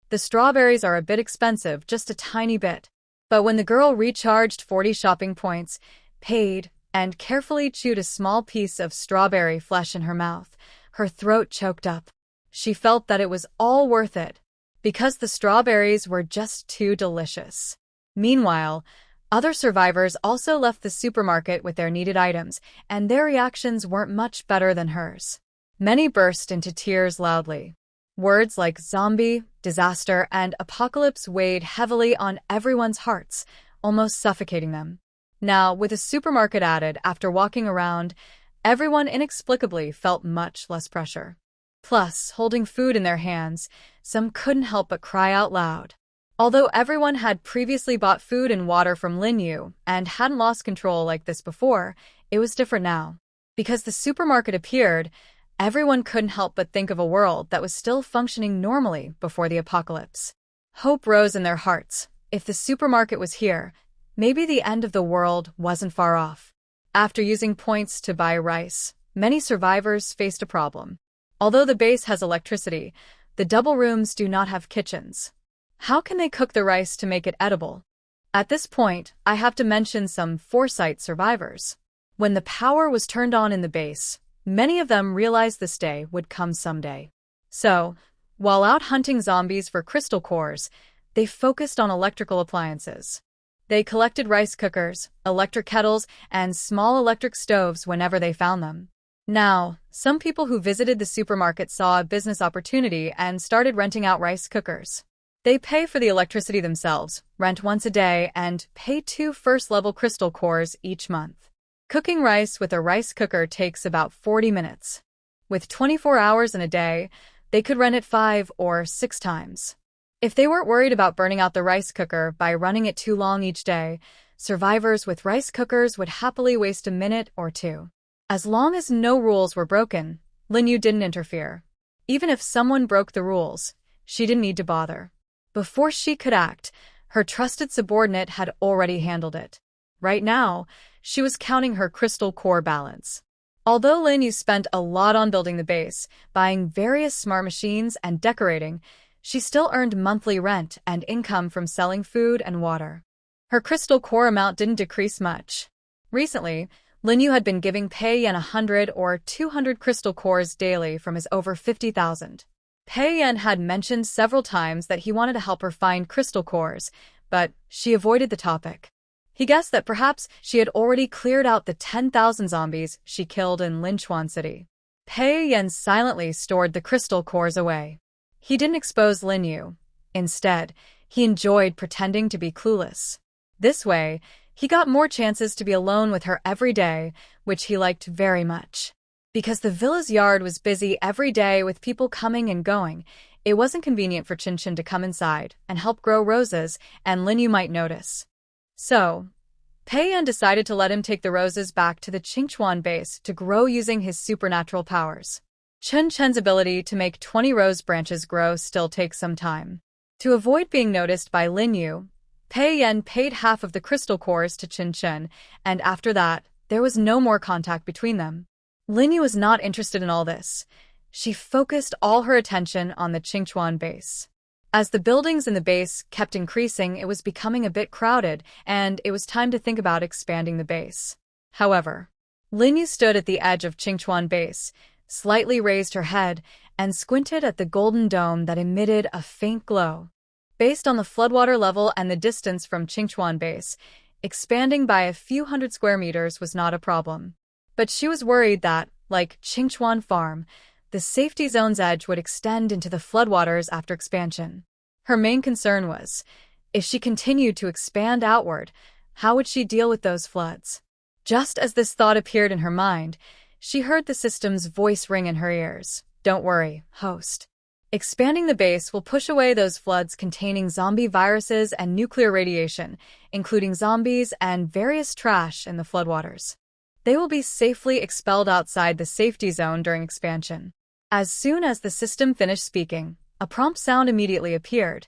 The strawberries are a bit expensive, just a tiny bit. But when the girl recharged 40 shopping points, paid, and carefully chewed a small piece of strawberry flesh in her mouth, her throat choked up. She felt that it was all worth it, because the strawberries were just too delicious. Meanwhile, other survivors also left the supermarket with their needed items, and their reactions weren't much better than hers. Many burst into tears loudly. Words like zombie, disaster, and apocalypse weighed heavily on everyone's hearts, almost suffocating them. Now, with a supermarket added after walking around, everyone inexplicably felt much less pressure. Plus, holding food in their hands, some couldn't help but cry out loud. Although everyone had previously bought food and water from Linyu and hadn't lost control like this before, it was different now. Because the supermarket appeared, everyone couldn't help but think of a world that was still functioning normally before the apocalypse. Hope rose in their hearts. If the supermarket was here, maybe the end of the world wasn't far off. After using points to buy rice, many survivors faced a problem. Although the base has electricity, the double rooms do not have kitchens. How can they cook the rice to make it edible? At this point, I have to mention some foresight survivors. When the power was turned on in the base, many of them realized this day would come someday. So, while out hunting zombies for crystal cores, they focused on electrical appliances. They collected rice cookers, electric kettles, and small electric stoves whenever they found them. Now, some people who visited the supermarket saw a business opportunity and started renting out rice cookers. They pay for the electricity themselves, rent once a day, and pay 2 first-level crystal cores each month. Cooking rice with a rice cooker takes about 40 minutes. With 24 hours in a day, they could rent it 5 or 6 times. If they weren't worried about burning out the rice cooker by running it too long each day, survivors with rice cookers would happily waste a minute or 2. As long as no rules were broken, Linyu didn't interfere. Even if someone broke the rules, she didn't need to bother. Before she could act, her trusted subordinate had already handled it. Right now, she was counting her crystal core balance. Although Lin Yu spent a lot on building the base, buying various smart machines and decorating, she still earned monthly rent and income from selling food and water. Her crystal core amount didn't decrease much. Recently, Lin Yu had been giving Pei Yan 100 or 200 crystal cores daily from his over 50,000. Pei Yan had mentioned several times that he wanted to help her find crystal cores, but she avoided the topic. He guessed that perhaps she had already cleared out the 10,000 zombies she killed in Linchuan City. Pei Yan silently stored the crystal cores away. He didn't expose Lin Yu. Instead, he enjoyed pretending to be clueless. This way, he got more chances to be alone with her every day, which he liked very much. Because the villa's yard was busy every day with people coming and going, it wasn't convenient for Qinchin to come inside and help grow roses, and Lin Yu might notice. So, Pei Yan decided to let him take the roses back to the Qingchuan base to grow using his supernatural powers. Chen Chen's ability to make 20 rose branches grow still takes some time. To avoid being noticed by Lin Yu, Pei Yan paid half of the crystal cores to Chen Chen, and after that, there was no more contact between them. Lin Yu was not interested in all this. She focused all her attention on the Qingchuan base. As the buildings in the base kept increasing, it was becoming a bit crowded, and it was time to think about expanding the base. However, Lin Yu stood at the edge of Qingchuan base, slightly raised her head, and squinted at the golden dome that emitted a faint glow. Based on the floodwater level and the distance from Qingchuan base, expanding by a few hundred square meters was not a problem. But she was worried that, like Qingchuan Farm, the safety zone's edge would extend into the floodwaters after expansion. Her main concern was, if she continued to expand outward, how would she deal with those floods? Just as this thought appeared in her mind, she heard the system's voice ring in her ears. Don't worry, host. Expanding the base will push away those floods containing zombie viruses and nuclear radiation, including zombies and various trash in the floodwaters. They will be safely expelled outside the safety zone during expansion. As soon as the system finished speaking, a prompt sound immediately appeared.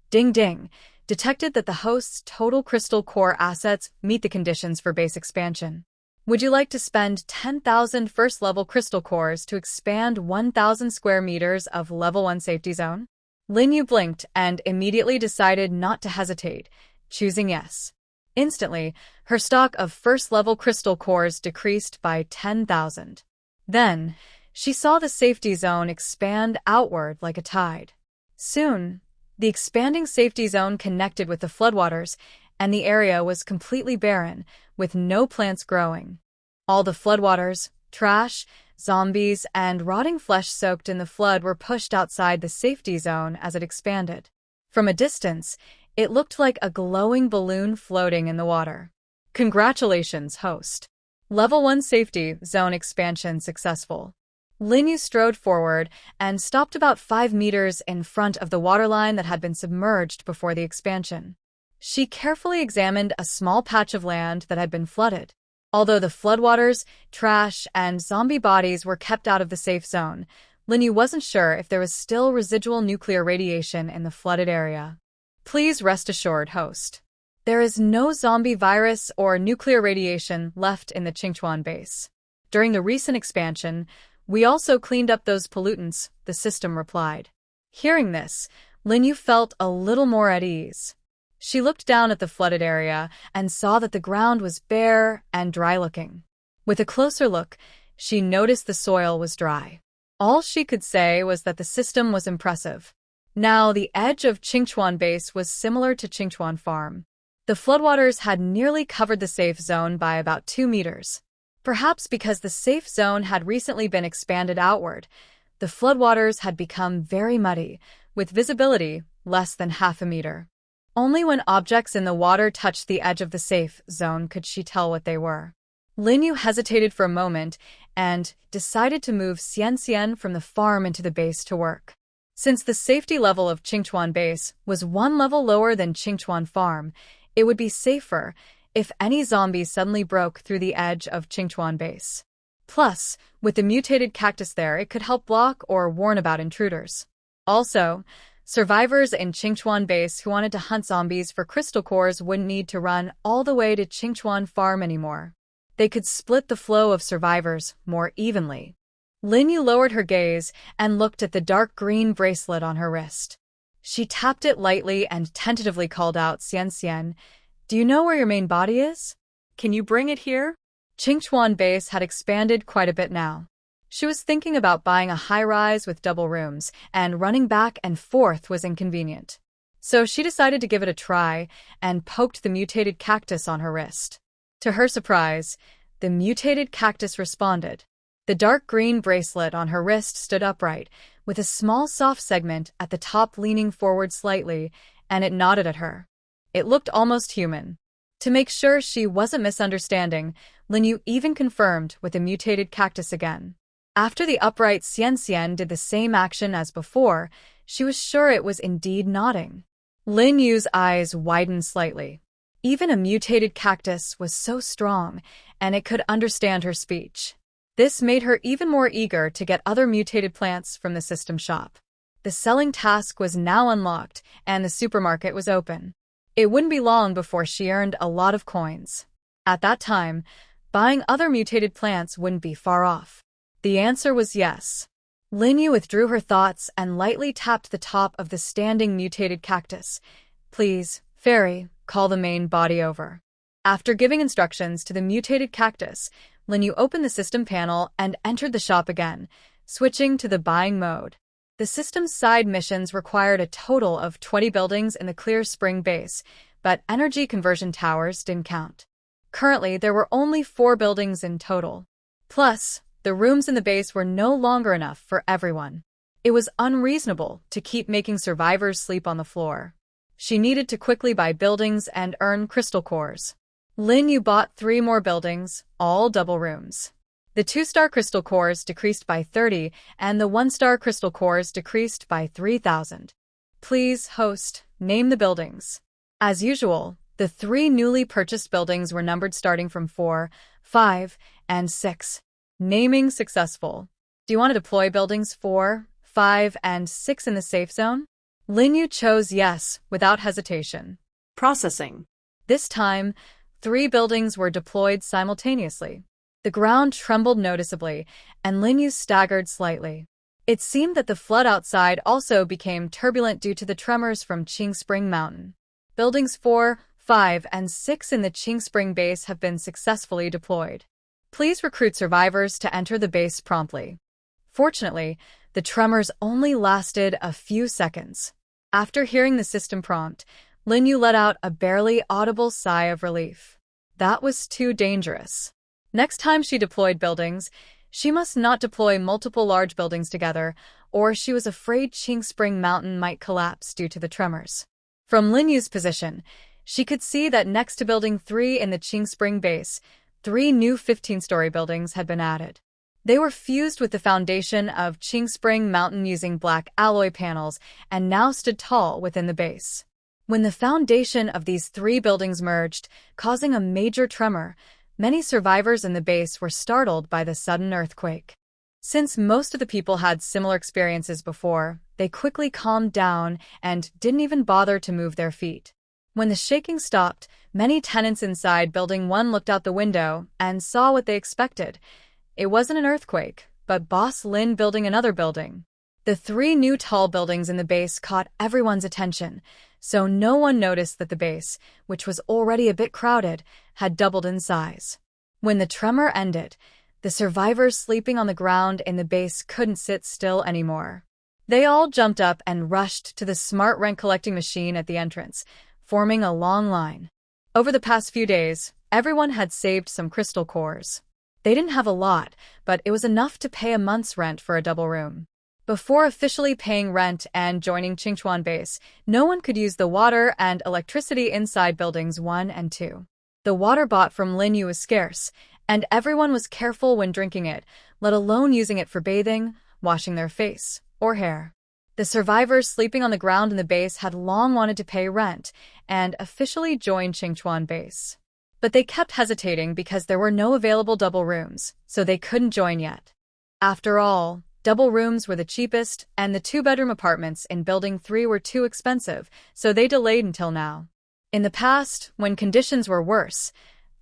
Ding ding, detected that the host's total crystal core assets meet the conditions for base expansion. Would you like to spend 10,000 first-level crystal cores to expand 1,000 square meters of Level 1 safety zone? Lin Yu blinked and immediately decided not to hesitate, choosing yes. Instantly, her stock of first-level crystal cores decreased by 10,000. Then, she saw the safety zone expand outward like a tide. Soon, the expanding safety zone connected with the floodwaters, and the area was completely barren, with no plants growing. All the floodwaters, trash, zombies, and rotting flesh soaked in the flood were pushed outside the safety zone as it expanded. From a distance, it looked like a glowing balloon floating in the water. Congratulations, host. Level 1 safety zone expansion successful. Lin Yu strode forward and stopped about 5 meters in front of the waterline that had been submerged before the expansion. She carefully examined a small patch of land that had been flooded. Although the floodwaters, trash, and zombie bodies were kept out of the safe zone, Lin Yu wasn't sure if there was still residual nuclear radiation in the flooded area. Please rest assured, host. There is no zombie virus or nuclear radiation left in the Qingchuan base. During the recent expansion, we also cleaned up those pollutants, the system replied. Hearing this, Lin Yu felt a little more at ease. She looked down at the flooded area and saw that the ground was bare and dry-looking. With a closer look, she noticed the soil was dry. All she could say was that the system was impressive. Now, the edge of Qingchuan base was similar to Qingchuan Farm. The floodwaters had nearly covered the safe zone by about 2 meters. Perhaps because the safe zone had recently been expanded outward, the floodwaters had become very muddy, with visibility less than half a meter. Only when objects in the water touched the edge of the safe zone could she tell what they were. Lin Yu hesitated for a moment and decided to move Xian from the farm into the base to work. Since the safety level of Qingchuan base was 1 level lower than Qingchuan Farm, it would be safer if any zombies suddenly broke through the edge of Qingchuan base. Plus, with the mutated cactus there, it could help block or warn about intruders. Also, survivors in Qingchuan base who wanted to hunt zombies for crystal cores wouldn't need to run all the way to Qingchuan Farm anymore. They could split the flow of survivors more evenly. Lin Yu lowered her gaze and looked at the dark green bracelet on her wrist. She tapped it lightly and tentatively called out, "Xian Xian, do you know where your main body is? Can you bring it here?" Qingchuan base had expanded quite a bit now. She was thinking about buying a high-rise with double rooms, and running back and forth was inconvenient. So she decided to give it a try and poked the mutated cactus on her wrist. To her surprise, the mutated cactus responded. The dark green bracelet on her wrist stood upright, with a small soft segment at the top leaning forward slightly, and it nodded at her. It looked almost human. To make sure she wasn't misunderstanding, Lin Yu even confirmed with the mutated cactus again. After the upright Xian Xian did the same action as before, she was sure it was indeed nodding. Lin Yu's eyes widened slightly. Even a mutated cactus was so strong, and it could understand her speech. This made her even more eager to get other mutated plants from the system shop. The selling task was now unlocked, and the supermarket was open. It wouldn't be long before she earned a lot of coins. At that time, buying other mutated plants wouldn't be far off. The answer was yes. Lin Yu withdrew her thoughts and lightly tapped the top of the standing mutated cactus. "Please, fairy, call the main body over." After giving instructions to the mutated cactus, Lin Yu opened the system panel and entered the shop again, switching to the buying mode. The system's side missions required a total of 20 buildings in the Clear Spring base, but energy conversion towers didn't count. Currently, there were only 4 buildings in total. Plus, the rooms in the base were no longer enough for everyone. It was unreasonable to keep making survivors sleep on the floor. She needed to quickly buy buildings and earn crystal cores. Lin Yu bought 3 more buildings, all double rooms. The 2-star crystal cores decreased by 30, and the 1-star crystal cores decreased by 3,000. "Please, host, name the buildings." As usual, the 3 newly purchased buildings were numbered starting from 4, 5, and 6. Naming successful. "Do you want to deploy buildings 4, 5, and 6 in the safe zone?" Lin Yu chose yes, without hesitation. Processing. This time, 3 buildings were deployed simultaneously. The ground trembled noticeably, and Lin Yu staggered slightly. It seemed that the flood outside also became turbulent due to the tremors from Qing Spring Mountain. Buildings 4, 5, and 6 in the Qing Spring base have been successfully deployed. Please recruit survivors to enter the base promptly. Fortunately, the tremors only lasted a few seconds. After hearing the system prompt, Lin Yu let out a barely audible sigh of relief. That was too dangerous. Next time she deployed buildings, she must not deploy multiple large buildings together, or she was afraid Qing Spring Mountain might collapse due to the tremors. From Lin Yu's position, she could see that next to Building 3 in the Qing Spring base, 3 new 15-story buildings had been added. They were fused with the foundation of Qing Spring Mountain using black alloy panels and now stood tall within the base. When the foundation of these 3 buildings merged, causing a major tremor, many survivors in the base were startled by the sudden earthquake. Since most of the people had similar experiences before, they quickly calmed down and didn't even bother to move their feet. When the shaking stopped, many tenants inside Building 1 looked out the window and saw what they expected. It wasn't an earthquake, but Boss Lin building another building. The 3 new tall buildings in the base caught everyone's attention, so no one noticed that the base, which was already a bit crowded, had doubled in size. When the tremor ended, the survivors sleeping on the ground in the base couldn't sit still anymore. They all jumped up and rushed to the smart rent collecting machine at the entrance, forming a long line. Over the past few days, everyone had saved some crystal cores. They didn't have a lot, but it was enough to pay a month's rent for a double room. Before officially paying rent and joining Qingchuan base, no one could use the water and electricity inside buildings 1 and 2. The water bought from Lin Yu was scarce, and everyone was careful when drinking it, let alone using it for bathing, washing their face, or hair. The survivors sleeping on the ground in the base had long wanted to pay rent and officially join Qingchuan base. But they kept hesitating because there were no available double rooms, so they couldn't join yet. After all, double rooms were the cheapest, and the 2-bedroom apartments in Building 3 were too expensive, so they delayed until now. In the past, when conditions were worse,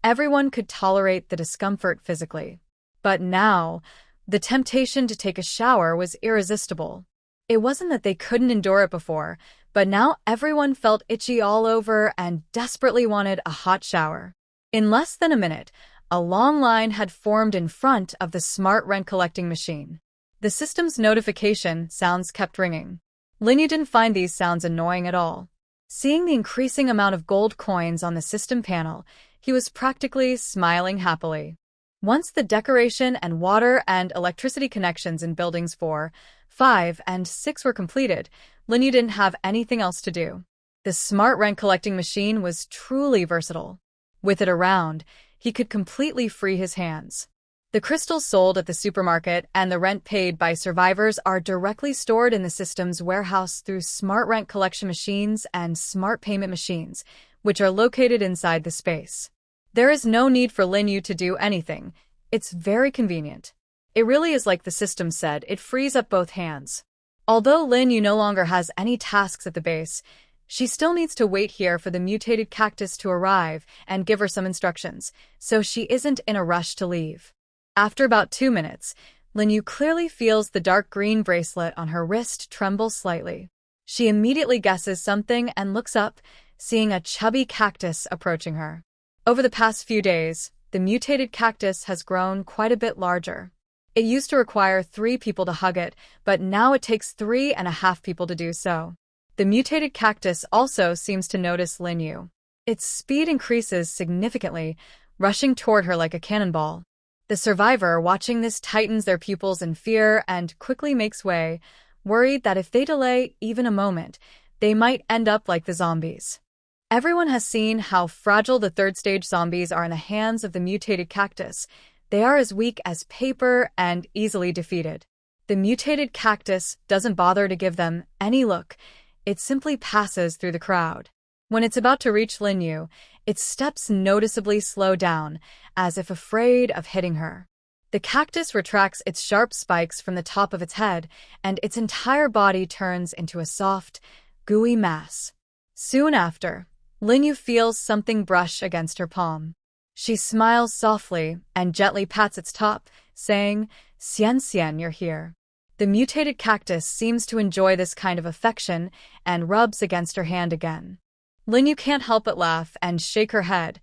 Everyone could tolerate the discomfort physically. But now, the temptation to take a shower was irresistible. It wasn't that they couldn't endure it before, but now everyone felt itchy all over and desperately wanted a hot shower. In less than a minute, a long line had formed in front of the smart rent-collecting machine. The system's notification sounds kept ringing. Linyu didn't find these sounds annoying at all. Seeing the increasing amount of gold coins on the system panel, he was practically smiling happily. Once the decoration and water and electricity connections in buildings 4, 5, and 6 were completed, Linyu didn't have anything else to do. The smart rent-collecting machine was truly versatile. With it around, he could completely free his hands. The crystals sold at the supermarket and the rent paid by survivors are directly stored in the system's warehouse through smart rent collection machines and smart payment machines, which are located inside the space. There is no need for Linyu to do anything. It's very convenient. It really is like the system said, it frees up both hands. Although Linyu no longer has any tasks at the base, she still needs to wait here for the mutated cactus to arrive and give her some instructions, so she isn't in a rush to leave. After about 2 minutes, Linyu clearly feels the dark green bracelet on her wrist tremble slightly. She immediately guesses something and looks up, seeing a chubby cactus approaching her. Over the past few days, the mutated cactus has grown quite a bit larger. It used to require 3 people to hug it, but now it takes 3.5 people to do so. The mutated cactus also seems to notice Linyu. Its speed increases significantly, rushing toward her like a cannonball. The survivor watching this tightens their pupils in fear and quickly makes way, worried that if they delay even a moment, they might end up like the zombies. Everyone has seen how fragile the third-stage zombies are in the hands of the mutated cactus. They are as weak as paper and easily defeated. The mutated cactus doesn't bother to give them any look. It simply passes through the crowd. When it's about to reach Linyu, its steps noticeably slow down, as if afraid of hitting her. The cactus retracts its sharp spikes from the top of its head, and its entire body turns into a soft, gooey mass. Soon after, Linyu feels something brush against her palm. She smiles softly and gently pats its top, saying, "Xian Xian, you're here." The mutated cactus seems to enjoy this kind of affection and rubs against her hand again. Linyu can't help but laugh and shake her head.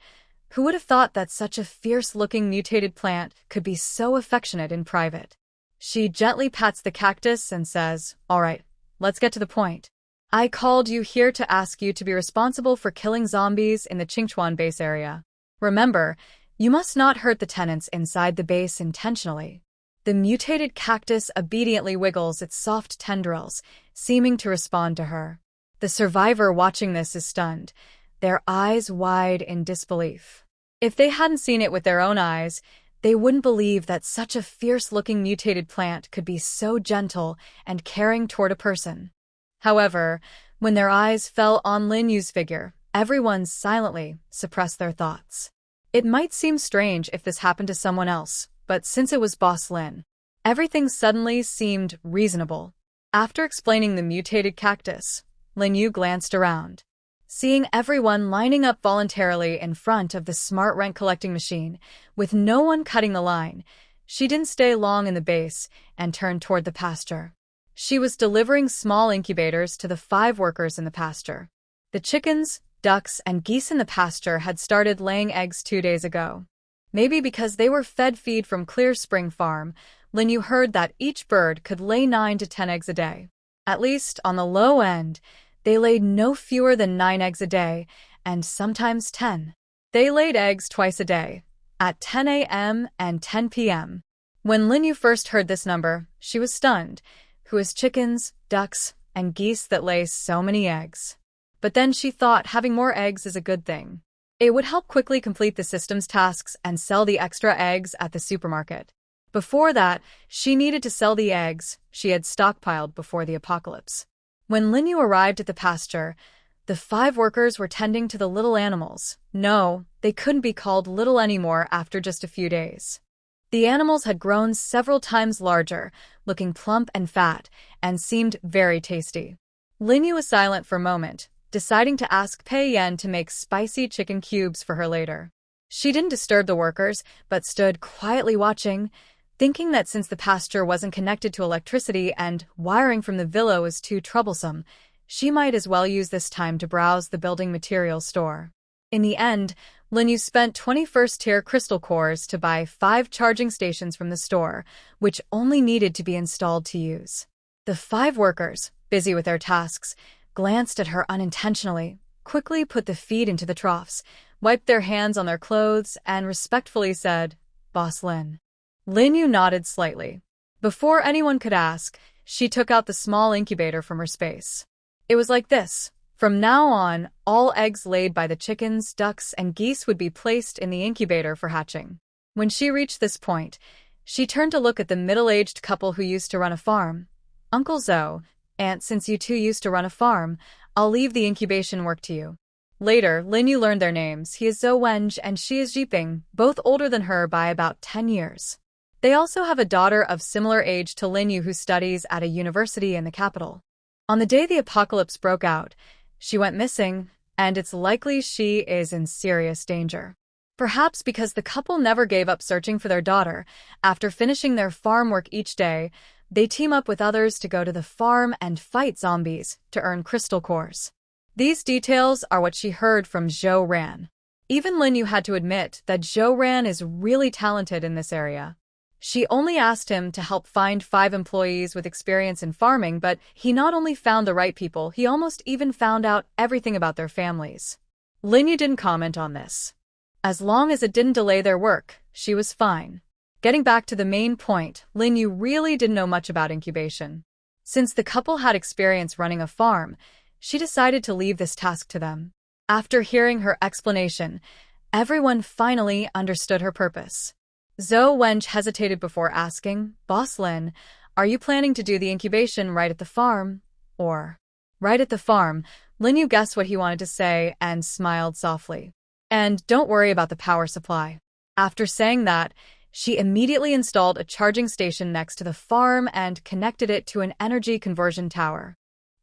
Who would have thought that such a fierce-looking mutated plant could be so affectionate in private? She gently pats the cactus and says, "All right, let's get to the point. I called you here to ask you to be responsible for killing zombies in the Qingchuan base area. Remember, you must not hurt the tenants inside the base intentionally." The mutated cactus obediently wiggles its soft tendrils, seeming to respond to her. The survivor watching this is stunned, their eyes wide in disbelief. If they hadn't seen it with their own eyes, they wouldn't believe that such a fierce-looking mutated plant could be so gentle and caring toward a person. However, when their eyes fell on Linyu's figure, everyone silently suppressed their thoughts. It might seem strange if this happened to someone else, but since it was Boss Lin, everything suddenly seemed reasonable. After explaining the mutated cactus, Linyu glanced around. Seeing everyone lining up voluntarily in front of the smart rent-collecting machine, with no one cutting the line, she didn't stay long in the base and turned toward the pasture. She was delivering small incubators to the 5 workers in the pasture. The chickens, ducks, and geese in the pasture had started laying eggs 2 days ago. Maybe because they were fed feed from Clear Spring Farm, Linyu heard that each bird could lay 9 to 10 eggs a day. At least, on the low end, they laid no fewer than 9 eggs a day, and sometimes 10. They laid eggs twice a day, at 10 a.m. and 10 p.m. When Linyu first heard this number, she was stunned. Who has chickens, ducks, and geese that lay so many eggs? But then she thought having more eggs is a good thing. It would help quickly complete the system's tasks and sell the extra eggs at the supermarket. Before that, she needed to sell the eggs she had stockpiled before the apocalypse. When Linyu arrived at the pasture, the 5 workers were tending to the little animals. No, they couldn't be called little anymore after just a few days. The animals had grown several times larger, looking plump and fat, and seemed very tasty. Linyu was silent for a moment, deciding to ask Pei Yan to make spicy chicken cubes for her later. She didn't disturb the workers, but stood quietly watching, thinking that since the pasture wasn't connected to electricity and wiring from the villa was too troublesome, she might as well use this time to browse the building materials store. In the end, Linyu spent 21st-tier crystal cores to buy 5 charging stations from the store, which only needed to be installed to use. The 5 workers, busy with their tasks, glanced at her unintentionally, quickly put the feed into the troughs, wiped their hands on their clothes, and respectfully said, "Boss Lin." Linyu nodded slightly. Before anyone could ask, she took out the small incubator from her space. It was like this. From now on, all eggs laid by the chickens, ducks, and geese would be placed in the incubator for hatching. When she reached this point, she turned to look at the middle-aged couple who used to run a farm. "Uncle Zhou, Aunt, since you two used to run a farm, I'll leave the incubation work to you." Later, Linyu learned their names. He is Zhou Wenj and she is Jiping, both older than her by about 10 years. They also have a daughter of similar age to Linyu who studies at a university in the capital. On the day the apocalypse broke out, she went missing, and it's likely she is in serious danger. Perhaps because the couple never gave up searching for their daughter, after finishing their farm work each day, they team up with others to go to the farm and fight zombies to earn crystal cores. These details are what she heard from Zhou Ran. Even Linyu had to admit that Zhou Ran is really talented in this area. She only asked him to help find 5 employees with experience in farming, but he not only found the right people, he almost even found out everything about their families. Linyu didn't comment on this. As long as it didn't delay their work, she was fine. Getting back to the main point, Linyu really didn't know much about incubation. Since the couple had experience running a farm, she decided to leave this task to them. After hearing her explanation, everyone finally understood her purpose. Zhou Wenj hesitated before asking, "Boss Lin, are you planning to do the incubation right at the farm?" Or, "Right at the farm," Linyu guessed what he wanted to say and smiled softly. "And don't worry about the power supply." After saying that, she immediately installed a charging station next to the farm and connected it to an energy conversion tower.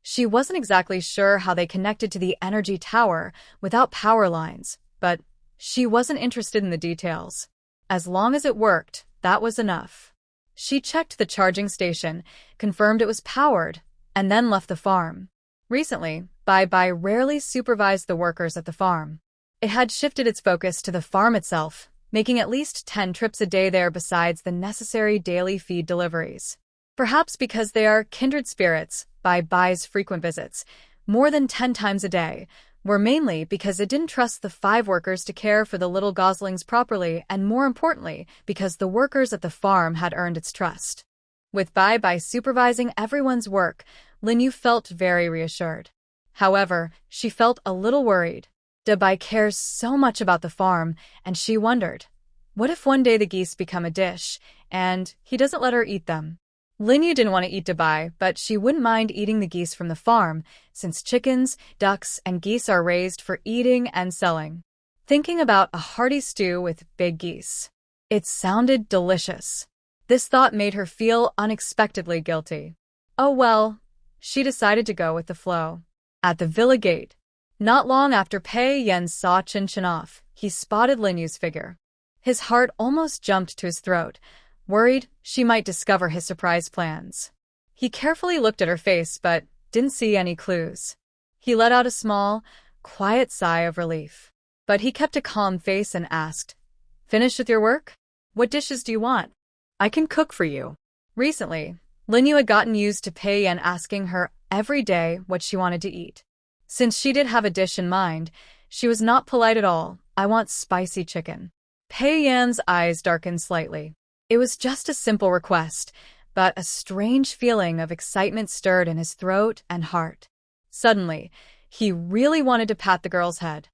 She wasn't exactly sure how they connected to the energy tower without power lines, but she wasn't interested in the details. As long as it worked, that was enough. She checked the charging station, confirmed it was powered, and then left the farm. Recently, Bai rarely supervised the workers at the farm. It had shifted its focus to the farm itself, making at least 10 trips a day there besides the necessary daily feed deliveries. Perhaps because they are kindred spirits, Bai's frequent visits, more than 10 times a day, were mainly because it didn't trust the 5 workers to care for the little goslings properly, and more importantly, because the workers at the farm had earned its trust. With Bai supervising everyone's work, Linyu felt very reassured. However, she felt a little worried. Bai cares so much about the farm, and she wondered, what if one day the geese become a dish, and he doesn't let her eat them? Linyu didn't want to eat Bai, but she wouldn't mind eating the geese from the farm, since chickens, ducks, and geese are raised for eating and selling. Thinking about a hearty stew with big geese. It sounded delicious. This thought made her feel unexpectedly guilty. Oh well, she decided to go with the flow. At the villa gate, not long after Pei Yan saw Chen off, he spotted Linyu's figure. His heart almost jumped to his throat, worried she might discover his surprise plans. He carefully looked at her face but didn't see any clues. He let out a small, quiet sigh of relief. But he kept a calm face and asked, "Finished with your work? What dishes do you want? I can cook for you." Recently, Linyu had gotten used to Pei Yan asking her every day what she wanted to eat. Since she did have a dish in mind, she was not polite at all. "I want spicy chicken." Pei Yan's eyes darkened slightly. It was just a simple request, but a strange feeling of excitement stirred in his throat and heart. Suddenly, he really wanted to pat the girl's head.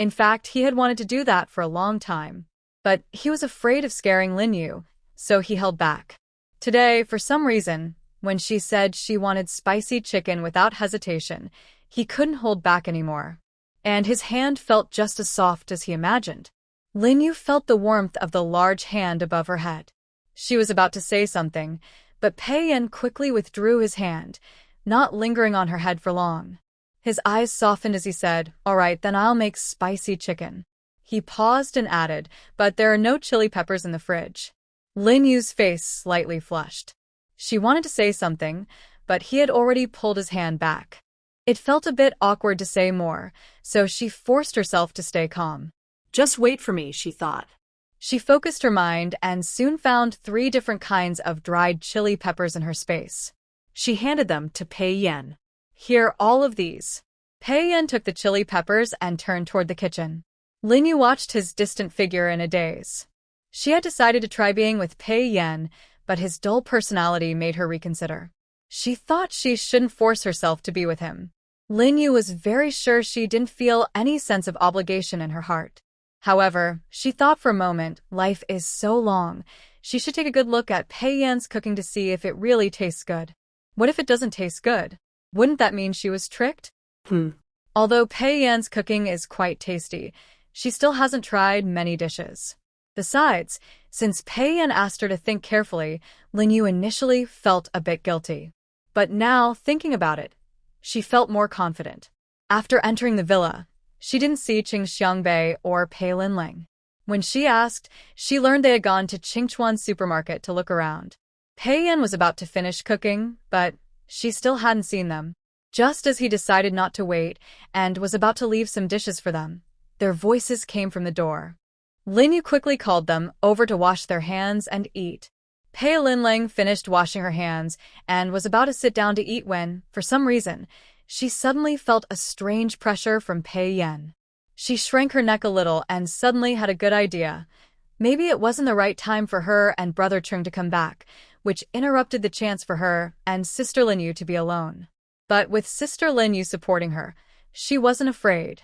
In fact, he had wanted to do that for a long time. But he was afraid of scaring Linyu, so he held back. Today, for some reason, when she said she wanted spicy chicken without hesitation, he couldn't hold back anymore. And his hand felt just as soft as he imagined. Linyu felt the warmth of the large hand above her head. She was about to say something, but Pei Yan quickly withdrew his hand, not lingering on her head for long. His eyes softened as he said, "All right, then I'll make spicy chicken." He paused and added, "But there are no chili peppers in the fridge." Lin Yu's face slightly flushed. She wanted to say something, but he had already pulled his hand back. It felt a bit awkward to say more, so she forced herself to stay calm. Just wait for me, she thought. She focused her mind and soon found 3 different kinds of dried chili peppers in her space. She handed them to Pei Yan. "Here, all of these." Pei Yan took the chili peppers and turned toward the kitchen. Lin Yu watched his distant figure in a daze. She had decided to try being with Pei Yan, but his dull personality made her reconsider. She thought she shouldn't force herself to be with him. Lin Yu was very sure she didn't feel any sense of obligation in her heart. However, she thought for a moment, life is so long, she should take a good look at Pei Yan's cooking to see if it really tastes good. What if it doesn't taste good? Wouldn't that mean she was tricked? Although Pei Yan's cooking is quite tasty, she still hasn't tried many dishes. Besides, since Pei Yan asked her to think carefully, Lin Yu initially felt a bit guilty. But now, thinking about it, she felt more confident. After entering the villa, she didn't see Qing Xiangbei or Pei Linling. When she asked, she learned they had gone to Qingchuan supermarket to look around. Pei Yan was about to finish cooking, but she still hadn't seen them. Just as he decided not to wait and was about to leave some dishes for them, their voices came from the door. Lin Yu quickly called them over to wash their hands and eat. Pei Linling finished washing her hands and was about to sit down to eat when, for some reason, she suddenly felt a strange pressure from Pei Yan. She shrank her neck a little and suddenly had a good idea. Maybe it wasn't the right time for her and brother Chung to come back, which interrupted the chance for her and sister Lin Yu to be alone. But with sister Lin Yu supporting her, she wasn't afraid.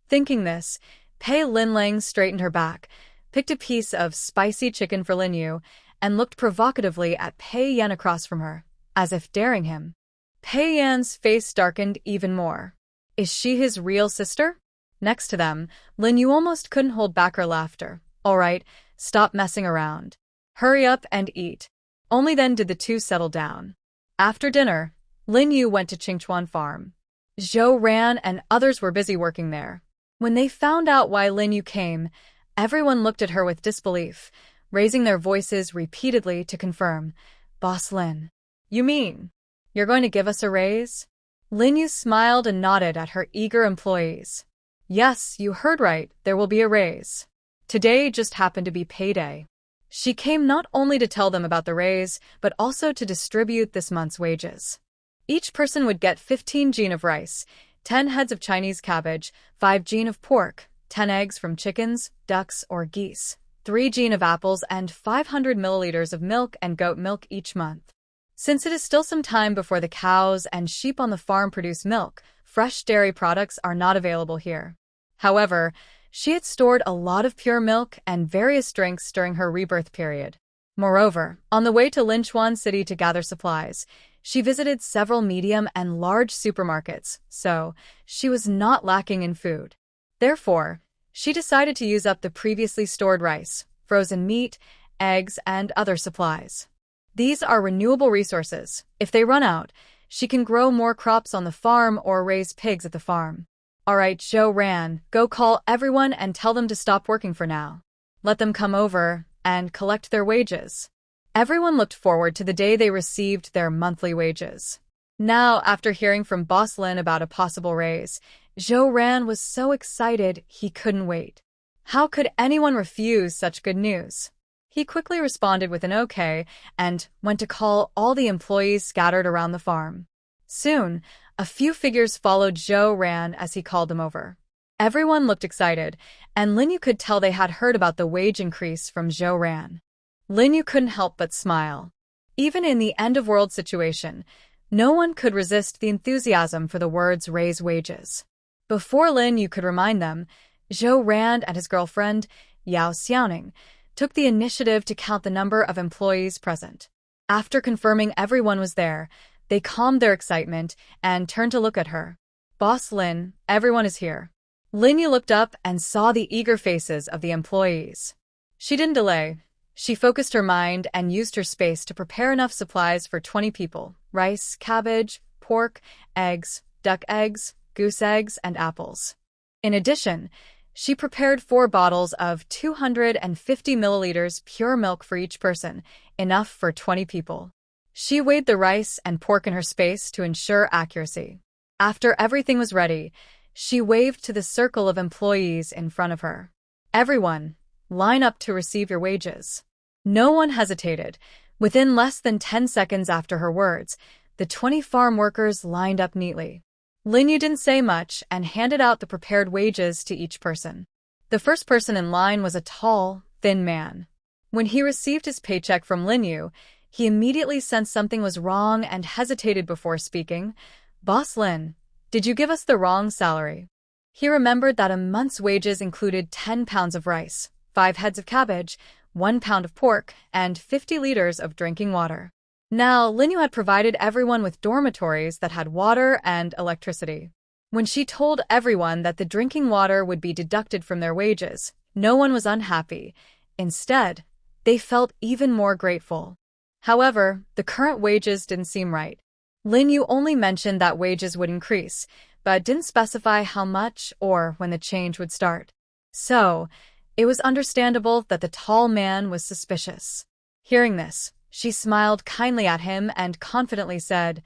Thinking this, Pei Linling straightened her back, picked a piece of spicy chicken for Lin Yu, and looked provocatively at Pei Yan across from her, as if daring him. Pei Yan's face darkened even more. Is she his real sister? Next to them, Lin Yu almost couldn't hold back her laughter. All right, stop messing around. Hurry up and eat. Only then did the two settle down. After dinner, Lin Yu went to Qingchuan Farm. Zhou Ran and others were busy working there. When they found out why Lin Yu came, everyone looked at her with disbelief, raising their voices repeatedly to confirm. Boss Lin. You mean, you're going to give us a raise? Lin Yu smiled and nodded at her eager employees. Yes, you heard right, there will be a raise. Today just happened to be payday. She came not only to tell them about the raise, but also to distribute this month's wages. Each person would get 15 jin of rice, 10 heads of Chinese cabbage, 5 jin of pork, 10 eggs from chickens, ducks, or geese, 3 jin of apples, and 500 milliliters of milk and goat milk each month. Since it is still some time before the cows and sheep on the farm produce milk, fresh dairy products are not available here. However, she had stored a lot of pure milk and various drinks during her rebirth period. Moreover, on the way to Linchuan City to gather supplies, she visited several medium and large supermarkets, so she was not lacking in food. Therefore, she decided to use up the previously stored rice, frozen meat, eggs, and other supplies. These are renewable resources. If they run out, she can grow more crops on the farm or raise pigs at the farm. All right, Zhou Ran, go call everyone and tell them to stop working for now. Let them come over and collect their wages. Everyone looked forward to the day they received their monthly wages. Now, after hearing from Boss Lin about a possible raise, Zhou Ran was so excited he couldn't wait. How could anyone refuse such good news? He quickly responded with an okay and went to call all the employees scattered around the farm. Soon, a few figures followed Zhou Ran as he called them over. Everyone looked excited, and Lin Yu could tell they had heard about the wage increase from Zhou Ran. Lin Yu couldn't help but smile. Even in the end-of-world situation, no one could resist the enthusiasm for the words raise wages. Before Lin Yu could remind them, Zhou Ran and his girlfriend, Yao Xiaoning, took the initiative to count the number of employees present. After confirming everyone was there, they calmed their excitement and turned to look at her. Boss Lin, everyone is here. Lin Yu looked up and saw the eager faces of the employees. She didn't delay. She focused her mind and used her space to prepare enough supplies for 20 people: rice, cabbage, pork, eggs, duck eggs, goose eggs, and apples. In addition, She prepared 4 bottles of 250 milliliters pure milk for each person, enough for 20 people. She weighed the rice and pork in her space to ensure accuracy. After everything was ready, she waved to the circle of employees in front of her. Everyone, line up to receive your wages. No one hesitated. Within less than 10 seconds after her words, the 20 farm workers lined up neatly. Linyu didn't say much and handed out the prepared wages to each person. The first person in line was a tall, thin man. When he received his paycheck from Linyu, he immediately sensed something was wrong and hesitated before speaking. "Boss Lin, did you give us the wrong salary?" He remembered that a month's wages included 10 pounds of rice, 5 heads of cabbage, 1 pound of pork, and 50 liters of drinking water. Now, Linyu had provided everyone with dormitories that had water and electricity. When she told everyone that the drinking water would be deducted from their wages, no one was unhappy. Instead, they felt even more grateful. However, the current wages didn't seem right. Linyu only mentioned that wages would increase, but didn't specify how much or when the change would start. So, it was understandable that the tall man was suspicious. Hearing this, she smiled kindly at him and confidently said,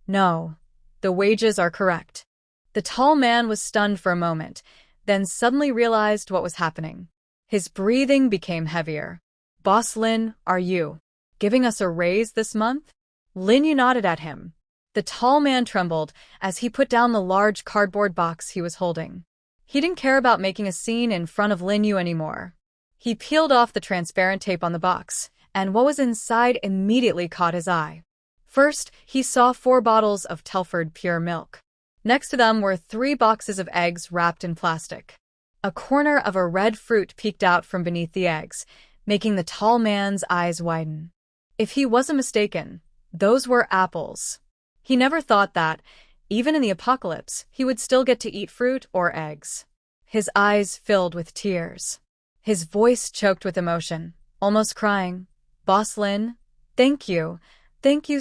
"No, the wages are correct." The tall man was stunned for a moment, then suddenly realized what was happening. His breathing became heavier. "Boss Lin, are you giving us a raise this month?" Linyu nodded at him. The tall man trembled as he put down the large cardboard box he was holding. He didn't care about making a scene in front of Linyu anymore. He peeled off the transparent tape on the box, and what was inside immediately caught his eye. First, he saw 4 bottles of Telford pure milk. Next to them were 3 boxes of eggs wrapped in plastic. A corner of a red fruit peeked out from beneath the eggs, making the tall man's eyes widen. If he wasn't mistaken, those were apples. He never thought that, even in the apocalypse, he would still get to eat fruit or eggs. His eyes filled with tears. His voice choked with emotion, almost crying. "Boss Lin, thank you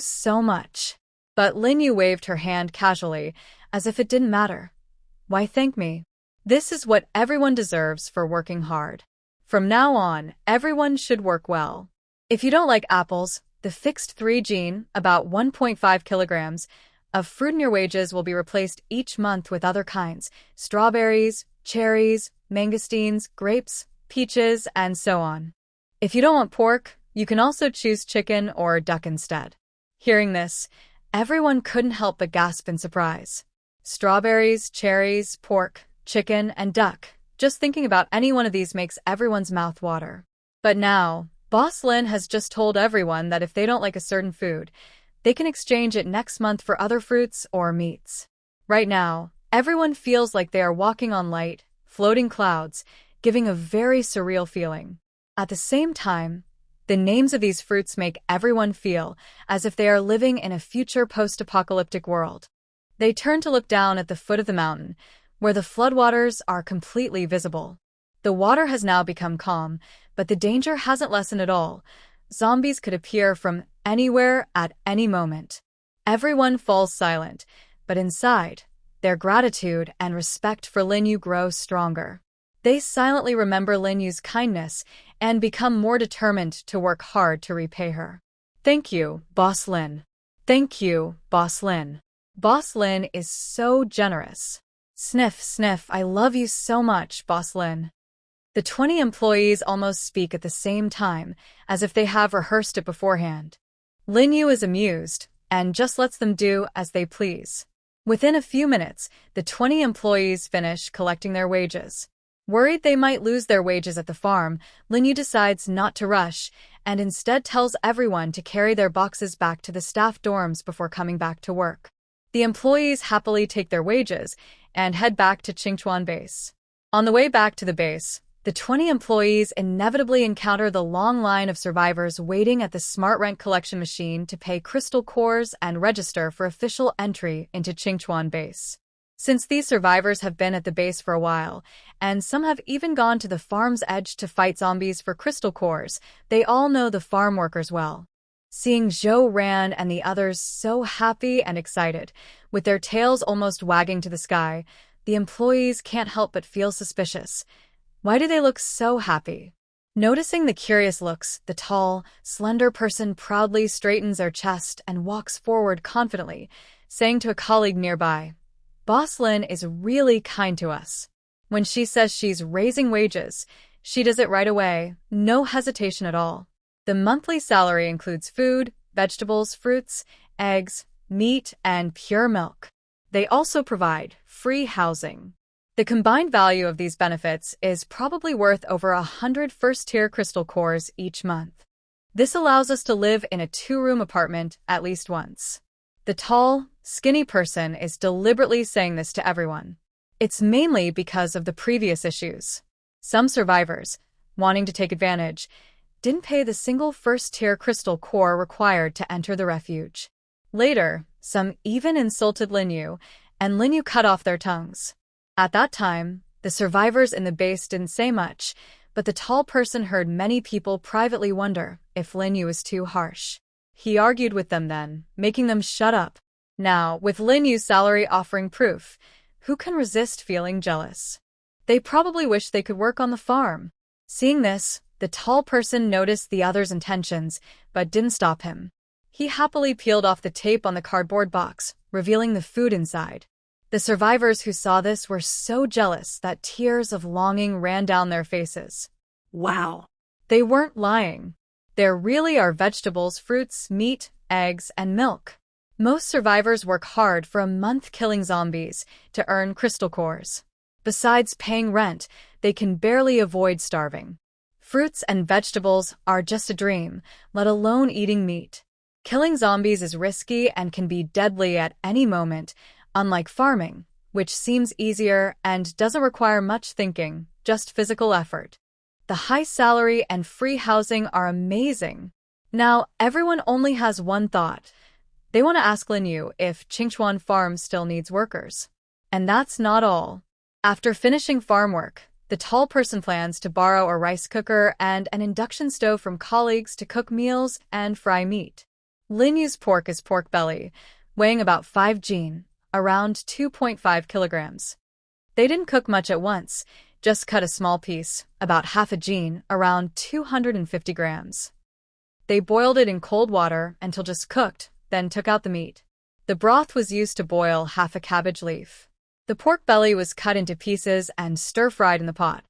so much." But Linyu waved her hand casually, as if it didn't matter. "Why thank me? This is what everyone deserves for working hard. From now on, everyone should work well. If you don't like apples, the fixed 3 gene, about 1.5 kilograms, of fruit in your wages will be replaced each month with other kinds: strawberries, cherries, mangosteens, grapes, peaches, and so on. If you don't want pork, you can also choose chicken or duck instead." Hearing this, everyone couldn't help but gasp in surprise. Strawberries, cherries, pork, chicken, and duck. Just thinking about any one of these makes everyone's mouth water. But now, Boss Lin has just told everyone that if they don't like a certain food, they can exchange it next month for other fruits or meats. Right now, everyone feels like they are walking on light, floating clouds, giving a very surreal feeling. At the same time, the names of these fruits make everyone feel as if they are living in a future post-apocalyptic world. They turn to look down at the foot of the mountain, where the floodwaters are completely visible. The water has now become calm, but the danger hasn't lessened at all. Zombies could appear from anywhere at any moment. Everyone falls silent, but inside, their gratitude and respect for Linyu grow stronger. They silently remember Linyu's kindness and become more determined to work hard to repay her. "Thank you, Boss Lin. Thank you, Boss Lin. Boss Lin is so generous. Sniff, sniff, I love you so much, Boss Lin." The 20 employees almost speak at the same time, as if they have rehearsed it beforehand. Linyu is amused, and just lets them do as they please. Within a few minutes, the 20 employees finish collecting their wages. Worried they might lose their wages at the farm, Linyu decides not to rush, and instead tells everyone to carry their boxes back to the staff dorms before coming back to work. The employees happily take their wages and head back to Qingchuan base. On the way back to the base, the 20 employees inevitably encounter the long line of survivors waiting at the smart rent collection machine to pay crystal cores and register for official entry into Qingchuan base. Since these survivors have been at the base for a while, and some have even gone to the farm's edge to fight zombies for crystal cores, they all know the farm workers well. Seeing Zhou Ran and the others so happy and excited, with their tails almost wagging to the sky, The employees can't help but feel suspicious. Why do they look so happy? Noticing the curious looks, the tall, slender person proudly straightens their chest and walks forward confidently, saying to a colleague nearby, "Boss Lin is really kind to us. When she says she's raising wages, she does it right away, no hesitation at all." The monthly salary includes food, vegetables, fruits, eggs, meat, and pure milk. They also provide free housing. The combined value of these benefits is probably worth over 100 first-tier crystal cores each month. This allows us to live in a 2-room apartment at least once. The tall, skinny person is deliberately saying this to everyone. It's mainly because of the previous issues. Some survivors, wanting to take advantage, didn't pay the single first-tier crystal core required to enter the refuge. Later, some even insulted Linyu, and Linyu cut off their tongues. At that time, the survivors in the base didn't say much, but the tall person heard many people privately wonder if Linyu was too harsh. He argued with them then, making them shut up. Now, with Linyu's salary offering proof, who can resist feeling jealous? They probably wish they could work on the farm. Seeing this, the tall person noticed the other's intentions, but didn't stop him. He happily peeled off the tape on the cardboard box, revealing the food inside. The survivors who saw this were so jealous that tears of longing ran down their faces. Wow. They weren't lying. There really are vegetables, fruits, meat, eggs, and milk. Most survivors work hard for a month killing zombies to earn crystal cores. Besides paying rent, they can barely avoid starving. Fruits and vegetables are just a dream, let alone eating meat. Killing zombies is risky and can be deadly at any moment, unlike farming, which seems easier and doesn't require much thinking, just physical effort. The high salary and free housing are amazing. Now, everyone only has one thought. They want to ask Linyu if Qingchuan Farm still needs workers. And that's not all. After finishing farm work, the tall person plans to borrow a rice cooker and an induction stove from colleagues to cook meals and fry meat. Linyu's pork is pork belly, weighing about 5 jin, around 2.5 kilograms. They didn't cook much at once, just cut a small piece, about half a jin, around 250 grams. They boiled it in cold water until just cooked, then took out the meat. The broth was used to boil half a cabbage leaf. The pork belly was cut into pieces and stir-fried in the pot.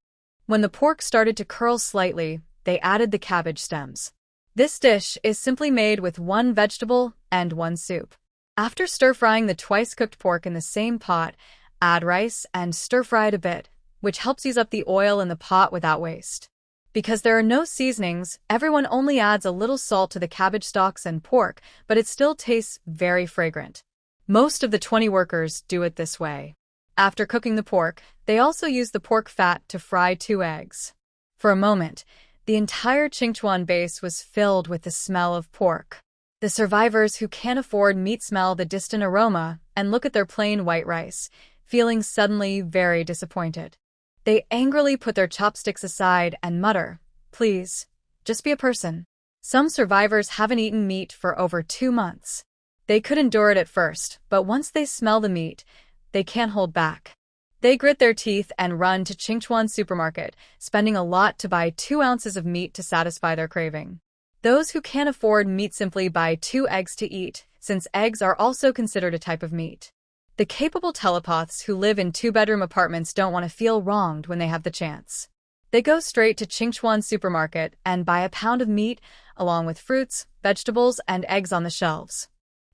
When the pork started to curl slightly, they added the cabbage stems. This dish is simply made with 1 vegetable and 1 soup. After stir-frying the twice-cooked pork in the same pot, add rice and stir-fry it a bit, which helps use up the oil in the pot without waste. Because there are no seasonings, everyone only adds a little salt to the cabbage stalks and pork, but it still tastes very fragrant. Most of the 20 workers do it this way. After cooking the pork, they also use the pork fat to fry 2 eggs. For a moment, the entire Qingchuan base was filled with the smell of pork. The survivors who can't afford meat smell the distant aroma and look at their plain white rice, feeling suddenly very disappointed. They angrily put their chopsticks aside and mutter, "Please, just be a person." Some survivors haven't eaten meat for over 2 months. They could endure it at first, but once they smell the meat, they can't hold back. They grit their teeth and run to Qingchuan supermarket, spending a lot to buy 2 ounces of meat to satisfy their craving. Those who can't afford meat simply buy 2 eggs to eat, since eggs are also considered a type of meat. The capable telepaths who live in 2-bedroom apartments don't want to feel wronged when they have the chance. They go straight to Qingchuan supermarket and buy a pound of meat, along with fruits, vegetables, and eggs on the shelves.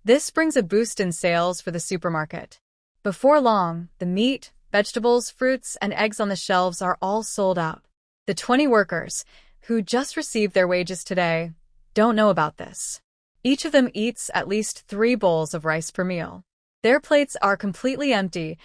This brings a boost in sales for the supermarket. Before long, the meat, vegetables, fruits, and eggs on the shelves are all sold out. The 20 workers, who just received their wages today, don't know about this. Each of them eats at least 3 bowls of rice per meal. Their plates are completely empty,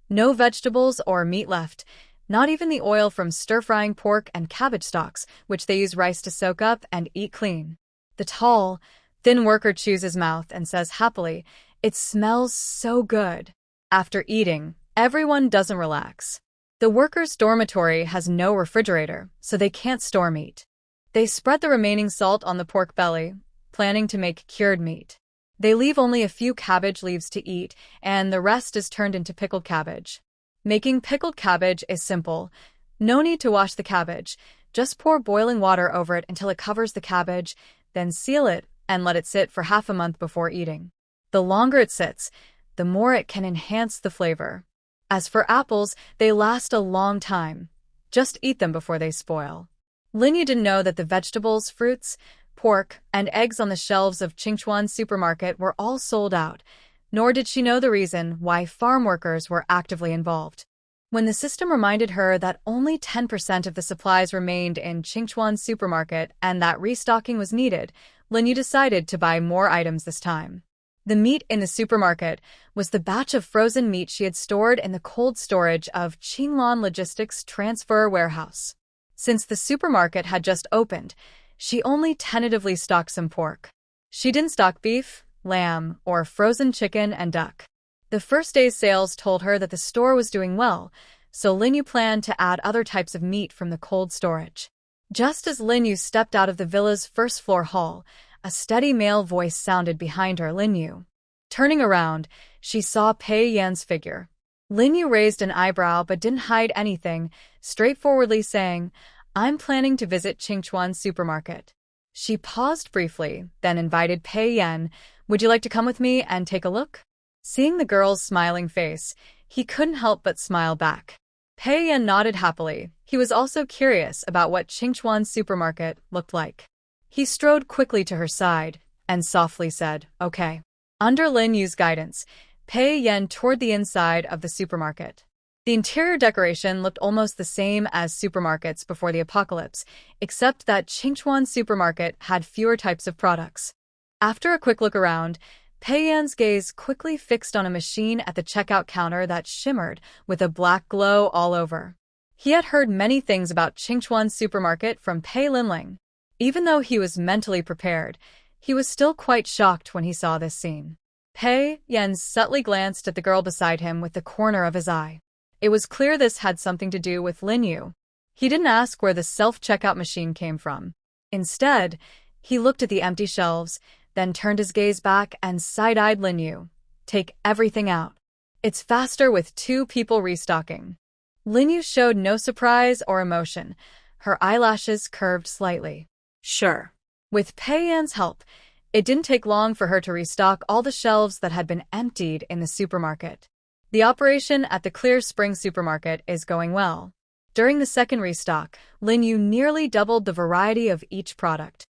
no vegetables or meat left, not even the oil from stir-frying pork and cabbage stalks, which they use rice to soak up and eat clean. The tall, thin worker chews his mouth and says happily, "It smells so good." After eating, everyone doesn't relax. The workers' dormitory has no refrigerator, so they can't store meat. They spread the remaining salt on the pork belly, planning to make cured meat. They leave only a few cabbage leaves to eat, and the rest is turned into pickled cabbage. Making pickled cabbage is simple. No need to wash the cabbage. Just pour boiling water over it until it covers the cabbage, then seal it and let it sit for half a month before eating. The longer it sits, the more it can enhance the flavor. As for apples, they last a long time. Just eat them before they spoil. Linyu didn't know that the vegetables, fruits, pork, and eggs on the shelves of Qingchuan's supermarket were all sold out, nor did she know the reason why farm workers were actively involved. When the system reminded her that only 10% of the supplies remained in Qingchuan's supermarket and that restocking was needed, Linyu decided to buy more items this time. The meat in the supermarket was the batch of frozen meat she had stored in the cold storage of Qinglan Logistics Transfer Warehouse. Since the supermarket had just opened, she only tentatively stocked some pork. She didn't stock beef, lamb, or frozen chicken and duck. The first day's sales told her that the store was doing well, so Linyu planned to add other types of meat from the cold storage. Just as Linyu stepped out of the villa's first-floor hall, a steady male voice sounded behind her. Linyu. Turning around, she saw Pei Yan's figure. Linyu raised an eyebrow but didn't hide anything, straightforwardly saying, "I'm planning to visit Qingchuan's supermarket." She paused briefly, then invited Pei Yan, "Would you like to come with me and take a look?" Seeing the girl's smiling face, he couldn't help but smile back. Pei Yan nodded happily. He was also curious about what Qingchuan's supermarket looked like. He strode quickly to her side and softly said, "Okay." Under Lin Yu's guidance, Pei Yan toured the inside of the supermarket. The interior decoration looked almost the same as supermarkets before the apocalypse, except that Qingchuan's supermarket had fewer types of products. After a quick look around, Pei Yan's gaze quickly fixed on a machine at the checkout counter that shimmered with a black glow all over. He had heard many things about Qingchuan's supermarket from Pei Linling. Even though he was mentally prepared, he was still quite shocked when he saw this scene. Pei Yan subtly glanced at the girl beside him with the corner of his eye. It was clear this had something to do with Lin Yu. He didn't ask where the self-checkout machine came from. Instead, he looked at the empty shelves, then turned his gaze back and side-eyed Lin Yu. "Take everything out. It's faster with 2 people restocking." Lin Yu showed no surprise or emotion. Her eyelashes curved slightly. "Sure." With Pei Yan's help, it didn't take long for her to restock all the shelves that had been emptied in the supermarket. The operation at the Clear Spring supermarket is going well. During the second restock, Lin Yu nearly doubled the variety of each product.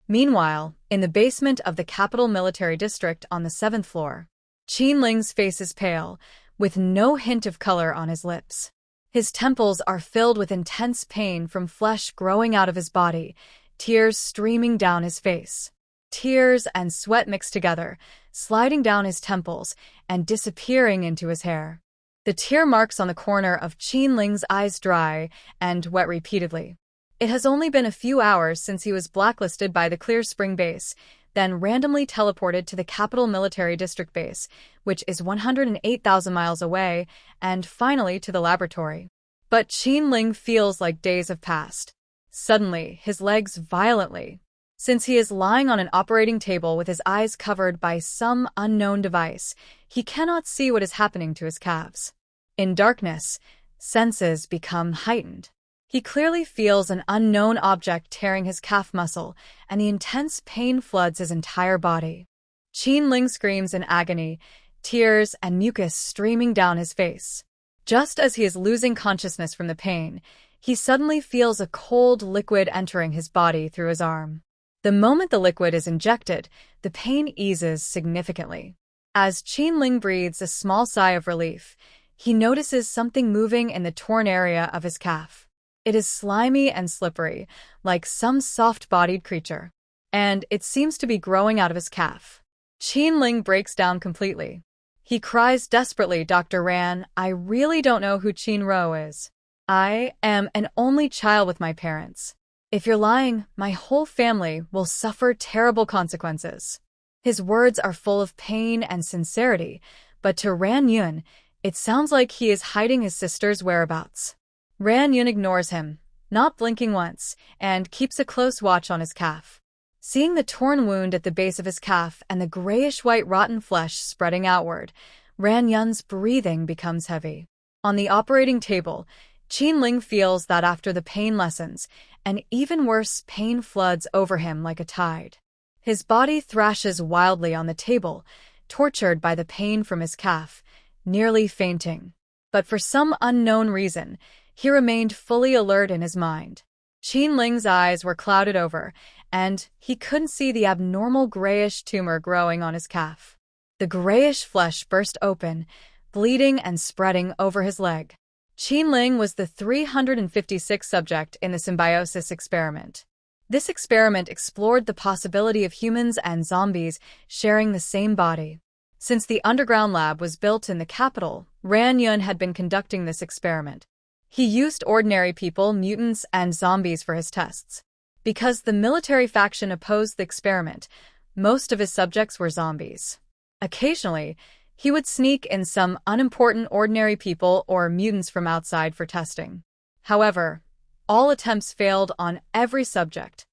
Meanwhile, in the basement of the capital military district on the 7th floor, Qin Ling's face is pale, with no hint of color on his lips. His temples are filled with intense pain from flesh growing out of his body, tears streaming down his face. Tears and sweat mixed together, sliding down his temples and disappearing into his hair. The tear marks on the corner of Qin Ling's eyes dry and wet repeatedly. It has only been a few hours since he was blacklisted by the Clear Spring base, then randomly teleported to the Capital Military District base, which is 108,000 miles away, and finally to the laboratory. But Qin Ling feels like days have passed. Suddenly, his legs violently. Since he is lying on an operating table with his eyes covered by some unknown device, he cannot see what is happening to his calves. In darkness, senses become heightened. He clearly feels an unknown object tearing his calf muscle, and the intense pain floods his entire body. Qin Ling screams in agony, tears and mucus streaming down his face. Just as he is losing consciousness from the pain, he suddenly feels a cold liquid entering his body through his arm. The moment the liquid is injected, the pain eases significantly. As Qin Ling breathes a small sigh of relief, he notices something moving in the torn area of his calf. It is slimy and slippery, like some soft-bodied creature. And it seems to be growing out of his calf. Qin Ling breaks down completely. He cries desperately, "Dr. Ran, I really don't know who Qin Ro is. I am an only child with my parents. If you're lying, my whole family will suffer terrible consequences." His words are full of pain and sincerity, but to Ran Yun, it sounds like he is hiding his sister's whereabouts. Ran Yun ignores him, not blinking once, and keeps a close watch on his calf. Seeing the torn wound at the base of his calf and the grayish-white rotten flesh spreading outward, Ran Yun's breathing becomes heavy. On the operating table, Qin feels that after the pain lessens, an even worse pain floods over him like a tide. His body thrashes wildly on the table, tortured by the pain from his calf, nearly fainting. But for some unknown reason, he remained fully alert in his mind. Qin eyes were clouded over, and he couldn't see the abnormal grayish tumor growing on his calf. The grayish flesh burst open, bleeding and spreading over his leg. Qin was the 356th subject in the symbiosis experiment. This experiment explored the possibility of humans and zombies sharing the same body. Since the underground lab was built in the capital, Ran had been conducting this experiment. He used ordinary people, mutants, and zombies for his tests. Because the military faction opposed the experiment, most of his subjects were zombies. Occasionally, he would sneak in some unimportant ordinary people or mutants from outside for testing. However, all attempts failed on every subject.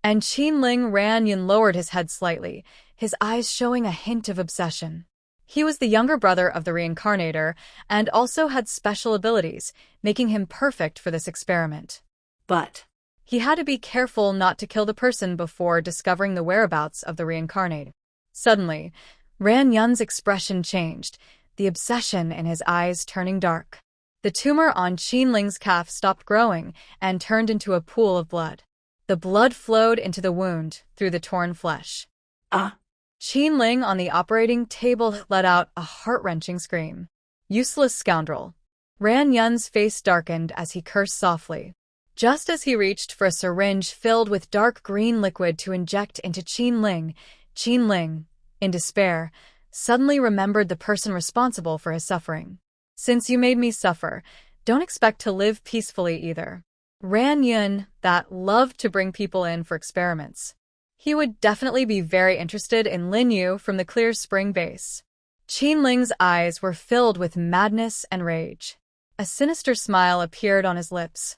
And Ran lowered his head slightly, his eyes showing a hint of obsession. He was the younger brother of the reincarnator and also had special abilities, making him perfect for this experiment. But he had to be careful not to kill the person before discovering the whereabouts of the reincarnate. Suddenly, Ran expression changed, the obsession in his eyes turning dark. The tumor on Qin calf stopped growing and turned into a pool of blood. The blood flowed into the wound through the torn flesh. Qin on the operating table let out a heart-wrenching scream. Useless scoundrel. Ran face darkened as he cursed softly. Just as he reached for a syringe filled with dark green liquid to inject into Qin Ling, in despair, suddenly remembered the person responsible for his suffering. Since you made me suffer, don't expect to live peacefully either. Ran that loved to bring people in for experiments. He would definitely be very interested in Lin Yu from the Clear Spring base. Qin eyes were filled with madness and rage. A sinister smile appeared on his lips.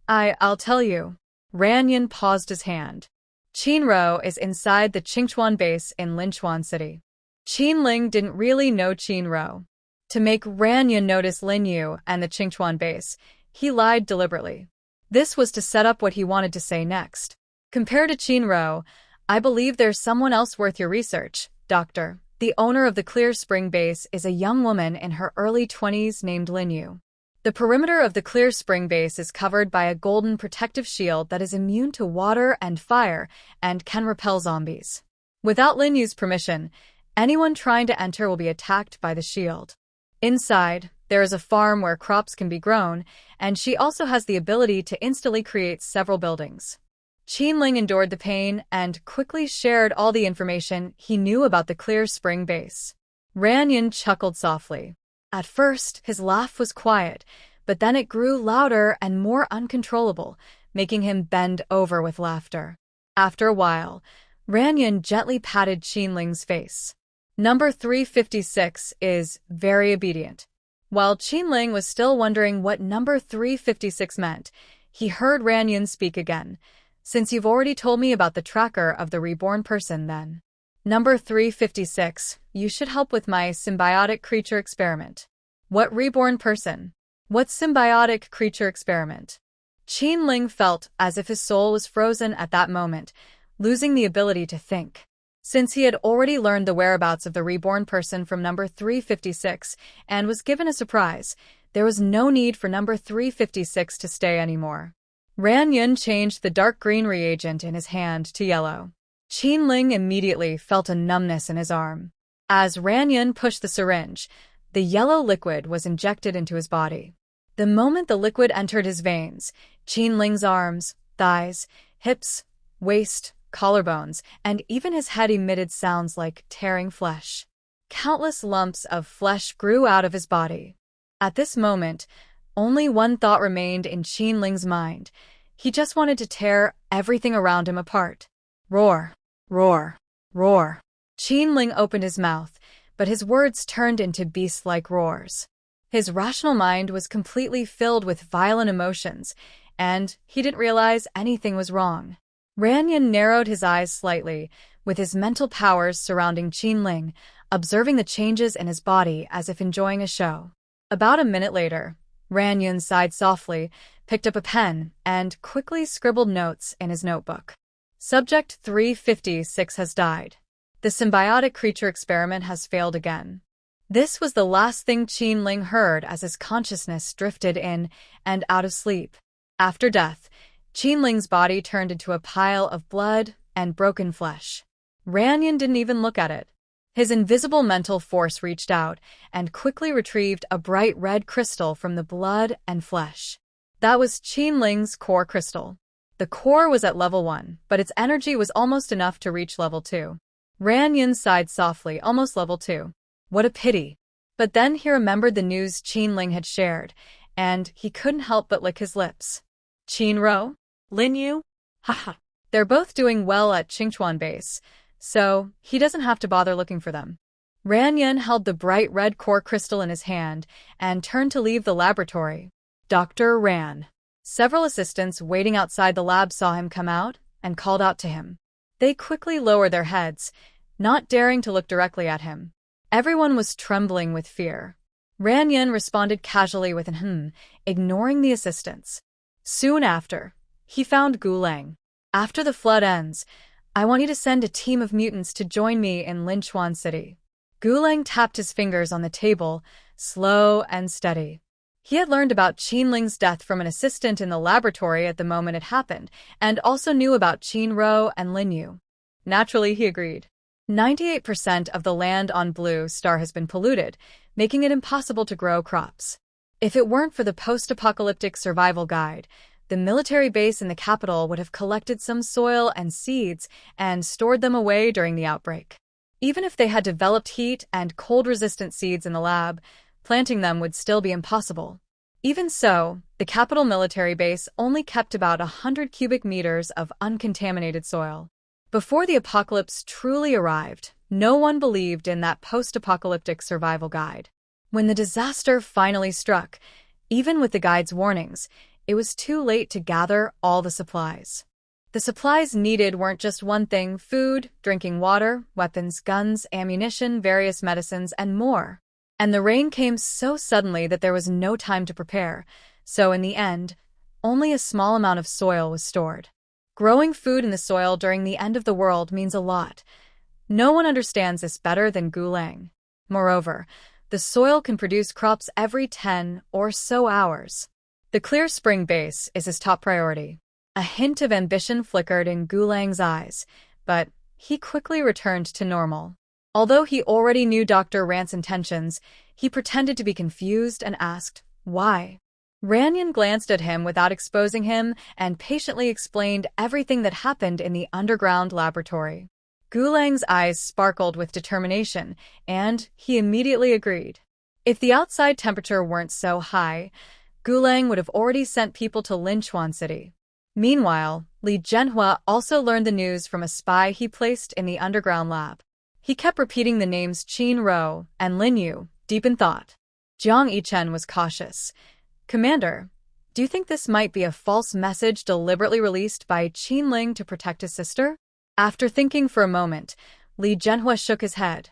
I'll tell you. Ran paused his hand. Qin is inside the Qingchuan base in Linchuan City. Qin didn't really know Qin. To make Ran notice Lin Yu and the Qingchuan base, he lied deliberately. This was to set up what he wanted to say next. Compared to Qin, I believe there's someone else worth your research, Doctor. The owner of the Clear Spring base is a young woman in her early 20s named Lin Yu. The perimeter of the Clear Spring base is covered by a golden protective shield that is immune to water and fire and can repel zombies. Without Lin Yu's permission, anyone trying to enter will be attacked by the shield. Inside, there is a farm where crops can be grown, and she also has the ability to instantly create several buildings. Qin endured the pain and quickly shared all the information he knew about the Clear Spring base. Ran chuckled softly. At first, his laugh was quiet, but then it grew louder and more uncontrollable, making him bend over with laughter. After a while, Ran gently patted Qin face. Number 356 is very obedient. While Qin was still wondering what number 356 meant, he heard Ran speak again. Since you've already told me about the tracker of the reborn person, then. Number 356, you should help with my symbiotic creature experiment. What reborn person? What symbiotic creature experiment? Qin felt as if his soul was frozen at that moment, losing the ability to think. Since he had already learned the whereabouts of the reborn person from number 356 and was given a surprise, there was no need for number 356 to stay anymore. Ran changed the dark green reagent in his hand to yellow. Qin immediately felt a numbness in his arm. As Ran pushed the syringe, the yellow liquid was injected into his body. The moment the liquid entered his veins, Qin's arms, thighs, hips, waist, collarbones, and even his head emitted sounds like tearing flesh. Countless lumps of flesh grew out of his body. At this moment, only one thought remained in Qin's mind. He just wanted to tear everything around him apart. Roar, roar, roar. Qin opened his mouth, but his words turned into beast-like roars. His rational mind was completely filled with violent emotions, and he didn't realize anything was wrong. Ran narrowed his eyes slightly, with his mental powers surrounding Qin, observing the changes in his body as if enjoying a show. About a minute later, Ranyun sighed softly, picked up a pen, and quickly scribbled notes in his notebook. Subject 356 has died. The symbiotic creature experiment has failed again. This was the last thing Qin Ling heard as his consciousness drifted in and out of sleep. After death, Qin Ling's body turned into a pile of blood and broken flesh. Ranyun didn't even look at it. His invisible mental force reached out and quickly retrieved a bright red crystal from the blood and flesh. That was Qin Ling's core crystal. The core was at level 1, but its energy was almost enough to reach level 2. Ranyun sighed softly, almost level 2. What a pity. But then he remembered the news Qin Ling had shared, and he couldn't help but lick his lips. Qin Ro? Lin Yu? Haha. They're both doing well at Qingchuan base, so he doesn't have to bother looking for them. Ranyun held the bright red core crystal in his hand and turned to leave the laboratory. Dr. Ran. Several assistants waiting outside the lab saw him come out and called out to him. They quickly lowered their heads, not daring to look directly at him. Everyone was trembling with fear. Ranyun responded casually with an ignoring the assistants. Soon after, he found Gulang. After the flood ends, I want you to send a team of mutants to join me in Linchuan City. Gulang tapped his fingers on the table, slow and steady. He had learned about Qin Ling's death from an assistant in the laboratory at the moment it happened, and also knew about Qin Ro and Lin Yu. Naturally, he agreed. 98% of the land on Blue Star has been polluted, making it impossible to grow crops. If it weren't for the post-apocalyptic survival guide, the military base in the capital would have collected some soil and seeds and stored them away during the outbreak. Even if they had developed heat and cold-resistant seeds in the lab, planting them would still be impossible. Even so, the capital military base only kept about 100 cubic meters of uncontaminated soil. Before the apocalypse truly arrived, no one believed in that post-apocalyptic survival guide. When the disaster finally struck, even with the guide's warnings, it was too late to gather all the supplies. The supplies needed weren't just one thing: food, drinking water, weapons, guns, ammunition, various medicines, and more. And the rain came so suddenly that there was no time to prepare, so in the end, only a small amount of soil was stored. Growing food in the soil during the end of the world means a lot. No one understands this better than Gulang. Moreover, the soil can produce crops every 10 or so hours. The Clear Spring base is his top priority. A hint of ambition flickered in Gulang's eyes, but he quickly returned to normal. Although he already knew Dr. Rant's intentions, he pretended to be confused and asked, "Why?" Ranyun glanced at him without exposing him and patiently explained everything that happened in the underground laboratory. Gulang's eyes sparkled with determination, and he immediately agreed. If the outside temperature weren't so high, Gulang would have already sent people to Linchuan City. Meanwhile, Li Zhenhua also learned the news from a spy he placed in the underground lab. He kept repeating the names Qin Ro and Lin Yu, deep in thought. Jiang Yichen was cautious. "Commander, do you think this might be a false message deliberately released by Qin Ling to protect his sister?" After thinking for a moment, Li Zhenhua shook his head.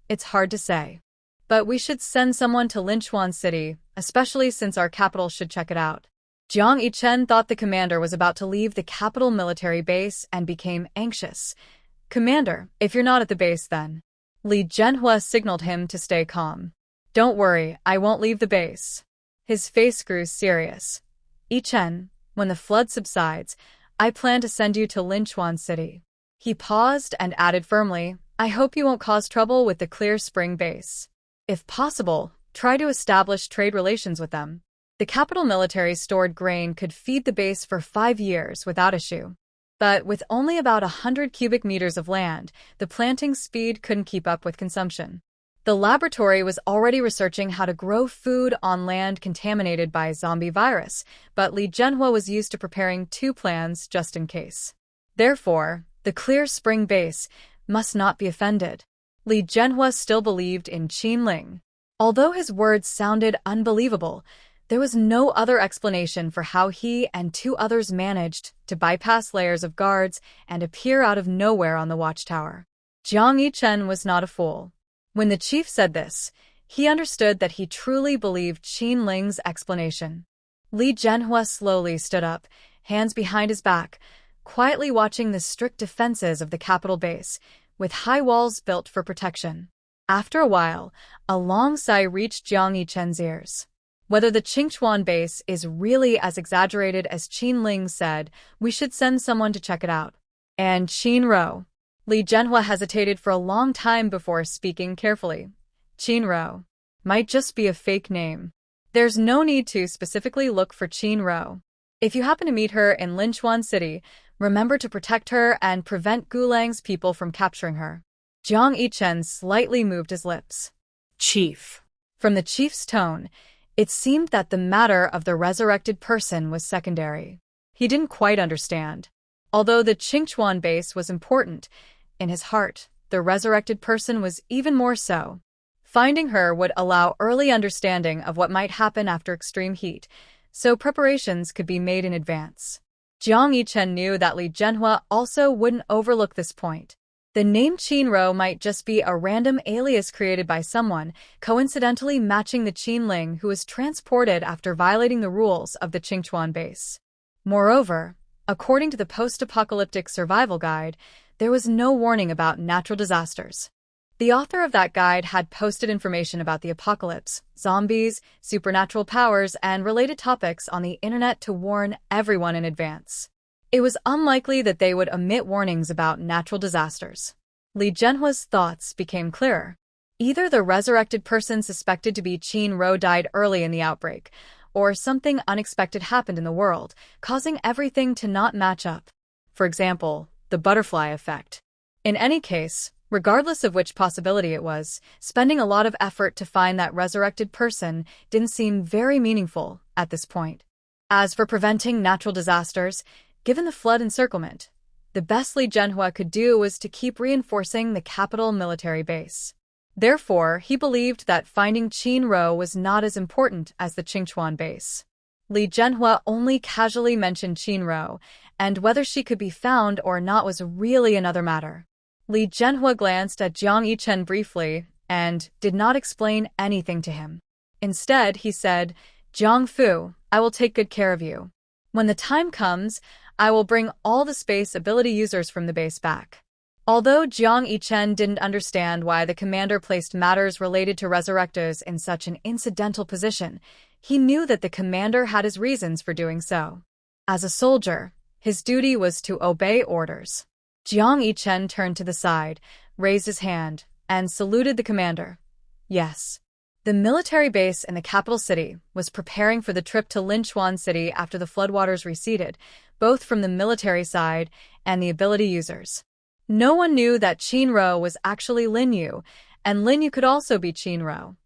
"It's hard to say. But we should send someone to Linchuan City, especially since our capital should check it out." Jiang Yichen thought the commander was about to leave the capital military base and became anxious. "Commander, if you're not at the base then." Li Zhenhua signaled him to stay calm. "Don't worry, I won't leave the base." His face grew serious. "Yichen, when the flood subsides, I plan to send you to Linchuan City." He paused and added firmly, "I hope you won't cause trouble with the Clear Spring base. If possible, try to establish trade relations with them." The capital military's stored grain could feed the base for 5 years without issue. But with only about 100 cubic meters of land, the planting speed couldn't keep up with consumption. The laboratory was already researching how to grow food on land contaminated by zombie virus, but Li Zhenhua was used to preparing 2 plans just in case. Therefore, the Clear Spring base must not be offended. Li Zhenhua still believed in Qin Ling. Although his words sounded unbelievable, there was no other explanation for how he and 2 others managed to bypass layers of guards and appear out of nowhere on the watchtower. Jiang Yichen was not a fool. When the chief said this, He understood that he truly believed Qin Ling's explanation. Li Zhenhua slowly stood up, hands behind his back, quietly watching the strict defenses of the capital base, with high walls built for protection. After a while, a long sigh reached Jiang Yichen's ears. Whether the Qingchuan base is really as exaggerated as Qin Ling said, we should send someone to check it out. And Qin Rou. Li Zhenhua hesitated for a long time before speaking carefully. Qin Rou might just be a fake name. There's no need to specifically look for Qin Rou. If you happen to meet her in Linchuan City, remember to protect her and prevent Gulang's people from capturing her. Jiang Yichen slightly moved his lips. Chief. From the chief's tone, it seemed that the matter of the resurrected person was secondary. He didn't quite understand. Although the Qingchuan base was important, in his heart, the resurrected person was even more so. Finding her would allow early understanding of what might happen after extreme heat, so preparations could be made in advance. Jiang Yichen knew that Li Zhenhua also wouldn't overlook this point. The name Qin Rou might just be a random alias created by someone, coincidentally matching the Qin Ling who was transported after violating the rules of the Qingchuan base. Moreover, according to the post-apocalyptic survival guide, there was no warning about natural disasters. The author of that guide had posted information about the apocalypse, zombies, supernatural powers, and related topics on the internet to warn everyone in advance. It was unlikely that they would omit warnings about natural disasters. Li Zhenhua's thoughts became clearer. Either the resurrected person suspected to be Qin Rou died early in the outbreak, or something unexpected happened in the world, causing everything to not match up. For example, the butterfly effect. In any case, regardless of which possibility it was, spending a lot of effort to find that resurrected person didn't seem very meaningful at this point. As for preventing natural disasters, given the flood encirclement, the best Li Zhenhua could do was to keep reinforcing the capital military base. Therefore, he believed that finding Qin Rou was not as important as the Qingchuan base. Li Zhenhua only casually mentioned Qin Rou, and whether she could be found or not was really another matter. Li Zhenhua glanced at Jiang Yichen briefly and did not explain anything to him. Instead, he said, "Jiang Fu, I will take good care of you. When the time comes, I will bring all the space ability users from the base back." Although Jiang Yichen didn't understand why the commander placed matters related to resurrectors in such an incidental position, he knew that the commander had his reasons for doing so. As a soldier, his duty was to obey orders. Jiang Yichen turned to the side, raised his hand, and saluted the commander. Yes. The military base in the capital city was preparing for the trip to Linchuan City after the floodwaters receded, both from the military side and the ability users. No one knew that Qin Rou was actually Lin Yu, and Lin Yu could also be Qin Rou.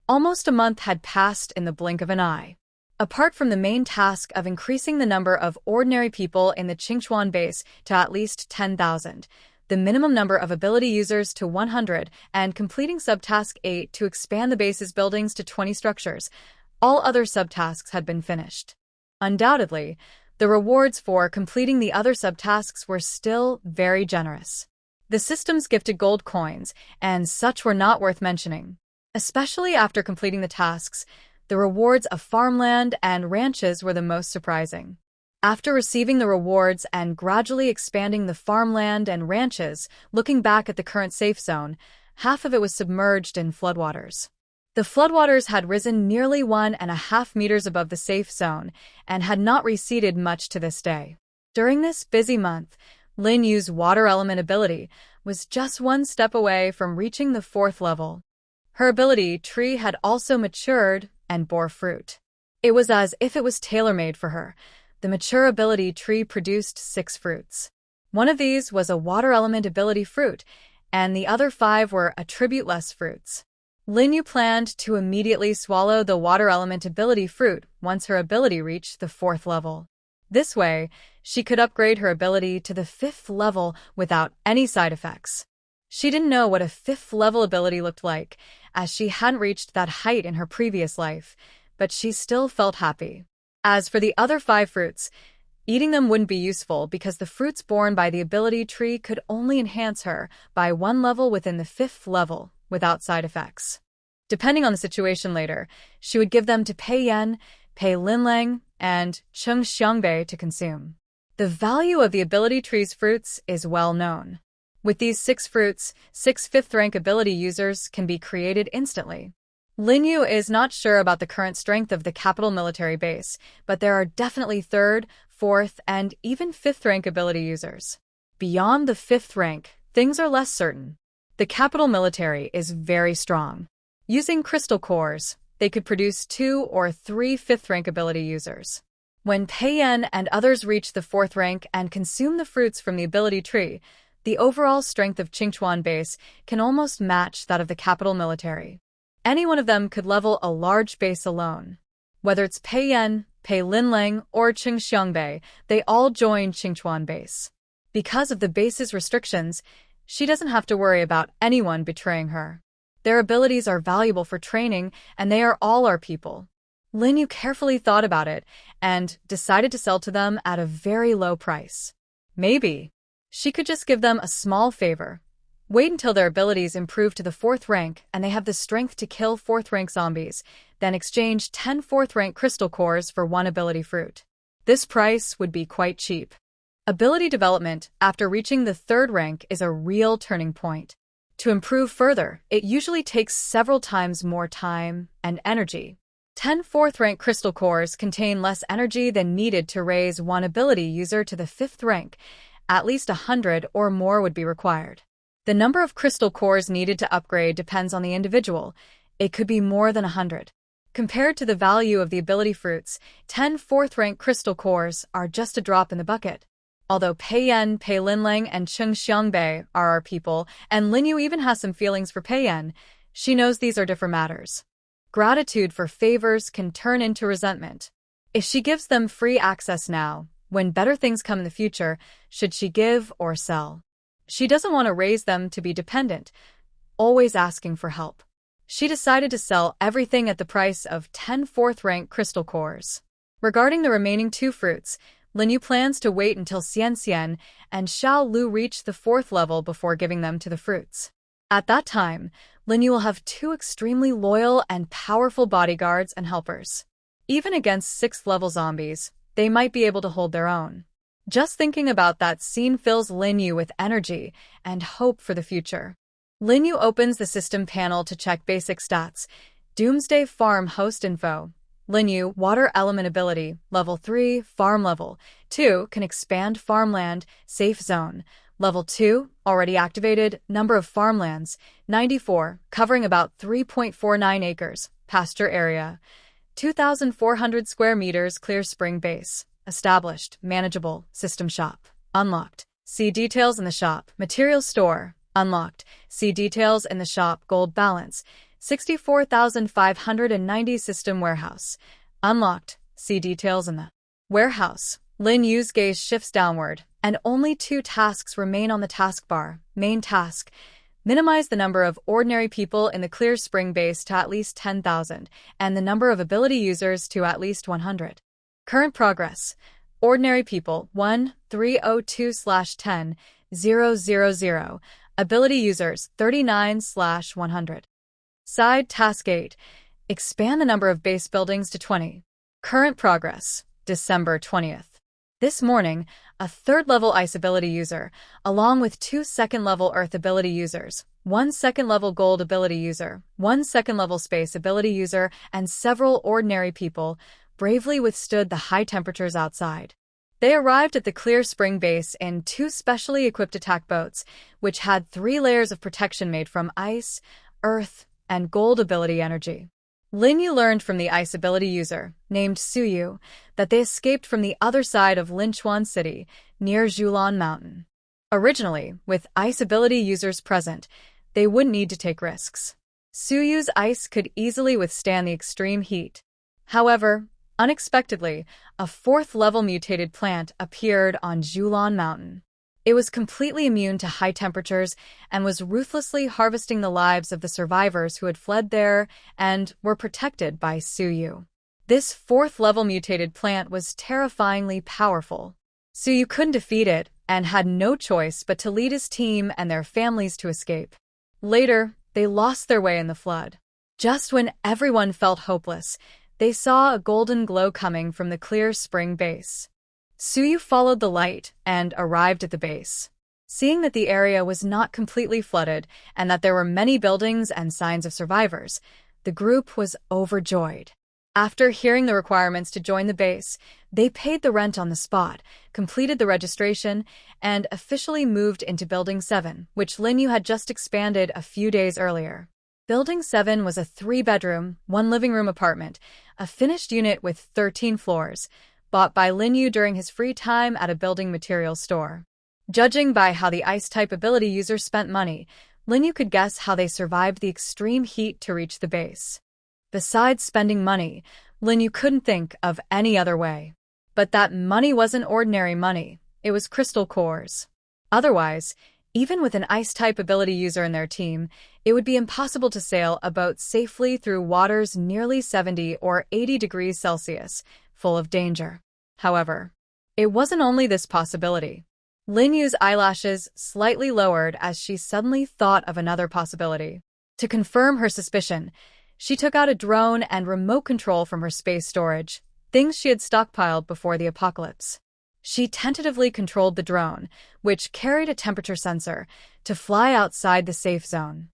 Almost a month had passed in the blink of an eye. Apart from the main task of increasing the number of ordinary people in the Qingchuan base to at least 10,000, the minimum number of ability users to 100, and completing subtask 8 to expand the base's buildings to 20 structures, all other subtasks had been finished. Undoubtedly, the rewards for completing the other subtasks were still very generous. The systems gifted gold coins, and such were not worth mentioning. Especially after completing the tasks, the rewards of farmland and ranches were the most surprising. After receiving the rewards and gradually expanding the farmland and ranches, looking back at the current safe zone, half of it was submerged in floodwaters. The floodwaters had risen nearly 1.5 meters above the safe zone and had not receded much to this day. During this busy month, Lin Yu's water element ability was just one step away from reaching the 4th level. Her ability tree had also matured and bore fruit. It was as if it was tailor-made for her. The mature ability tree produced 6 fruits. One of these was a water element ability fruit, and the other 5 were attribute-less fruits. Lin Yu planned to immediately swallow the water element ability fruit once her ability reached the 4th level. This way, she could upgrade her ability to the 5th level without any side effects. She didn't know what a 5th level ability looked like, as she hadn't reached that height in her previous life, but she still felt happy. As for the other 5 fruits, eating them wouldn't be useful because the fruits borne by the ability tree could only enhance her by 1 level within the 5th level without side effects. Depending on the situation later, she would give them to Pei Yan, Pei Linlang, and Cheng Xiangbei to consume. The value of the ability tree's fruits is well known. With these 6 fruits, 6 fifth-rank ability users can be created instantly. Lin Yu is not sure about the current strength of the capital military base, but there are definitely 3rd, 4th, and even 5th-rank ability users. Beyond the 5th rank, things are less certain. The capital military is very strong. Using crystal cores, they could produce 2 or 3 5th-rank ability users. When Pei Yan and others reach the 4th rank and consume the fruits from the ability tree, the overall strength of Qingchuan base can almost match that of the capital military. Any one of them could level a large base alone. Whether it's Pei Yan, Pei Linlang, or Cheng Xiangbei, they all join Qingchuan base. Because of the base's restrictions, she doesn't have to worry about anyone betraying her. Their abilities are valuable for training, and they are all our people. Lin Yu carefully thought about it and decided to sell to them at a very low price. Maybe she could just give them a small favor. Wait until their abilities improve to the 4th rank and they have the strength to kill 4th rank zombies, then exchange 10 4th rank crystal cores for 1 ability fruit. This price would be quite cheap. Ability development after reaching the 3rd rank is a real turning point. To improve further, it usually takes several times more time and energy. 10 4th rank crystal cores contain less energy than needed to raise 1 ability user to the 5th rank. At least 100 or more would be required. The number of crystal cores needed to upgrade depends on the individual. It could be more than 100. Compared to the value of the ability fruits, 10 4th rank crystal cores are just a drop in the bucket. Although Pei Yan, Pei Linlang, and Cheng Xiangbei are our people, and Lin Yu even has some feelings for Pei Yan, she knows these are different matters. Gratitude for favors can turn into resentment. If she gives them free access now, when better things come in the future, should she give or sell? She doesn't want to raise them to be dependent, always asking for help. She decided to sell everything at the price of 10 4th rank crystal cores. Regarding the remaining 2 fruits, Lin Yu plans to wait until Xian Xian and Xiao Lu reach the 4th level before giving them to the fruits. At that time, Lin Yu will have 2 extremely loyal and powerful bodyguards and helpers. Even against 6th level zombies, they might be able to hold their own. Just thinking about that scene fills Lin Yu with energy and hope for the future. Lin Yu opens the system panel to check basic stats. Doomsday Farm Host Info. Lin Yu, Water Element Ability, Level 3, Farm Level 2, can expand farmland, Safe Zone. Level 2, already activated, number of farmlands, 94, covering about 3.49 acres, pasture area. 2,400 square meters, Clear Spring Base. Established, manageable, system shop. Unlocked. See details in the shop. Material store. Unlocked. See details in the shop. Gold balance. 64,590 system warehouse. Unlocked. See details in the warehouse. Lin Yu's gaze shifts downward, and only 2 tasks remain on the taskbar. Main task. Minimize the number of ordinary people in the Clear Spring Base to at least 10,000, and the number of ability users to at least 100. Current progress. Ordinary people 1302/10,000. Ability users 39/100. Side task 8. Expand the number of base buildings to 20. Current progress. December 20th. This morning, a 3rd level ice ability user, along with 2 2nd level earth ability users, 1 2nd level gold ability user, 1 2nd level space ability user, and several ordinary people, bravely withstood the high temperatures outside. They arrived at the Clear Spring Base in 2 specially equipped attack boats, which had 3 layers of protection made from ice, earth, and gold ability energy. Lin Yu learned from the ice ability user, named Suyu, that they escaped from the other side of Linchuan City, near Zhulan Mountain. Originally, with ice ability users present, they wouldn't need to take risks. Suyu's ice could easily withstand the extreme heat. However, unexpectedly, a 4th level mutated plant appeared on Zhulan Mountain. It was completely immune to high temperatures and was ruthlessly harvesting the lives of the survivors who had fled there and were protected by Suyu. This 4th level mutated plant was terrifyingly powerful. Suyu couldn't defeat it and had no choice but to lead his team and their families to escape. Later, they lost their way in the flood. Just when everyone felt hopeless, they saw a golden glow coming from the clear spring base. Suyu followed the light and arrived at the base. Seeing that the area was not completely flooded and that there were many buildings and signs of survivors, the group was overjoyed. After hearing the requirements to join the base, they paid the rent on the spot, completed the registration, and officially moved into Building 7, which Linyu had just expanded a few days earlier. Building 7 was a 3-bedroom, 1-living-room apartment, a finished unit with 13 floors, bought by Linyu during his free time at a building materials store. Judging by how the ice-type ability users spent money, Linyu could guess how they survived the extreme heat to reach the base. Besides spending money, Linyu couldn't think of any other way. But that money wasn't ordinary money, it was crystal cores. Otherwise, even with an ice-type ability user in their team, it would be impossible to sail a boat safely through waters nearly 70 or 80 degrees Celsius, full of danger. However, it wasn't only this possibility. Linyu's eyelashes slightly lowered as she suddenly thought of another possibility. To confirm her suspicion, she took out a drone and remote control from her space storage, things she had stockpiled before the apocalypse. She tentatively controlled the drone, which carried a temperature sensor, to fly outside the safe zone.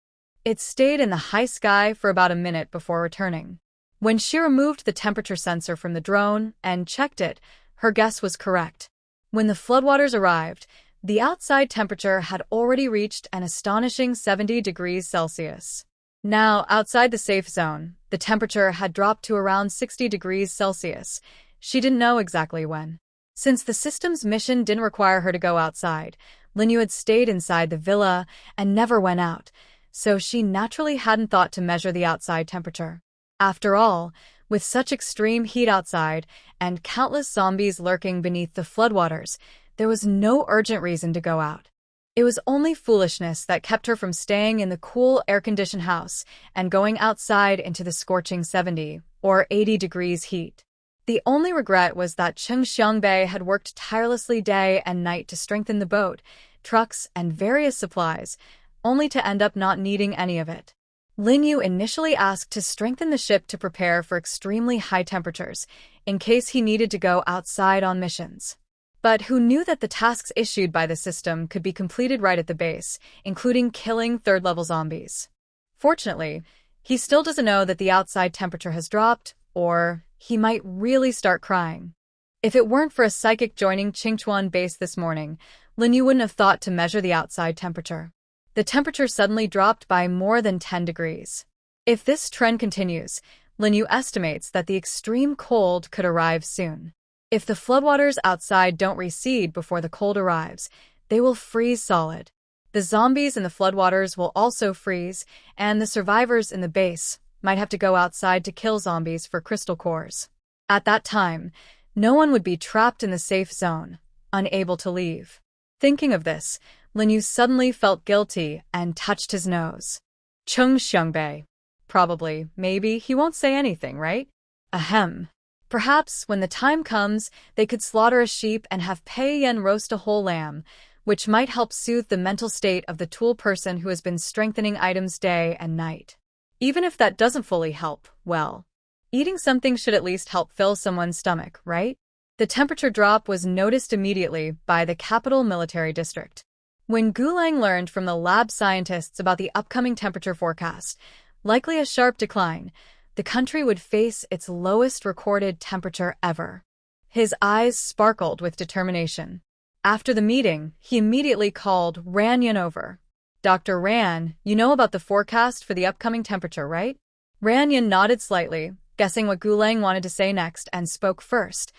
It stayed in the high sky for about a minute before returning. When she removed the temperature sensor from the drone and checked it, her guess was correct. When the floodwaters arrived, the outside temperature had already reached an astonishing 70 degrees Celsius. Now, outside the safe zone, the temperature had dropped to around 60 degrees Celsius. She didn't know exactly when. Since the system's mission didn't require her to go outside, Linyu had stayed inside the villa and never went out, so she naturally hadn't thought to measure the outside temperature. After all, with such extreme heat outside and countless zombies lurking beneath the floodwaters, there was no urgent reason to go out. It was only foolishness that kept her from staying in the cool, air-conditioned house and going outside into the scorching 70 or 80 degrees heat. The only regret was that Cheng Xiangbei had worked tirelessly day and night to strengthen the boat, trucks, and various supplies, only to end up not needing any of it. Linyu initially asked to strengthen the ship to prepare for extremely high temperatures, in case he needed to go outside on missions. But who knew that the tasks issued by the system could be completed right at the base, including killing third-level zombies. Fortunately, he still doesn't know that the outside temperature has dropped, or he might really start crying. If it weren't for a psychic joining Qingchuan base this morning, Linyu wouldn't have thought to measure the outside temperature. The temperature suddenly dropped by more than 10 degrees. If this trend continues, Linyu estimates that the extreme cold could arrive soon. If the floodwaters outside don't recede before the cold arrives, they will freeze solid. The zombies in the floodwaters will also freeze, and the survivors in the base might have to go outside to kill zombies for crystal cores. At that time, no one would be trapped in the safe zone, unable to leave. Thinking of this, Linyu suddenly felt guilty and touched his nose. Cheng Xiangbei. Probably, maybe, he won't say anything, right? Ahem. Perhaps, when the time comes, they could slaughter a sheep and have Pei Yan roast a whole lamb, which might help soothe the mental state of the tool person who has been strengthening items day and night. Even if that doesn't fully help, well, eating something should at least help fill someone's stomach, right? The temperature drop was noticed immediately by the capital military district. When Gulang learned from the lab scientists about the upcoming temperature forecast, likely a sharp decline, the country would face its lowest recorded temperature ever. His eyes sparkled with determination. After the meeting, he immediately called Ran Yan over. Dr. Ran, you know about the forecast for the upcoming temperature, right? Ran Yan nodded slightly, guessing what Gulang wanted to say next, and spoke first.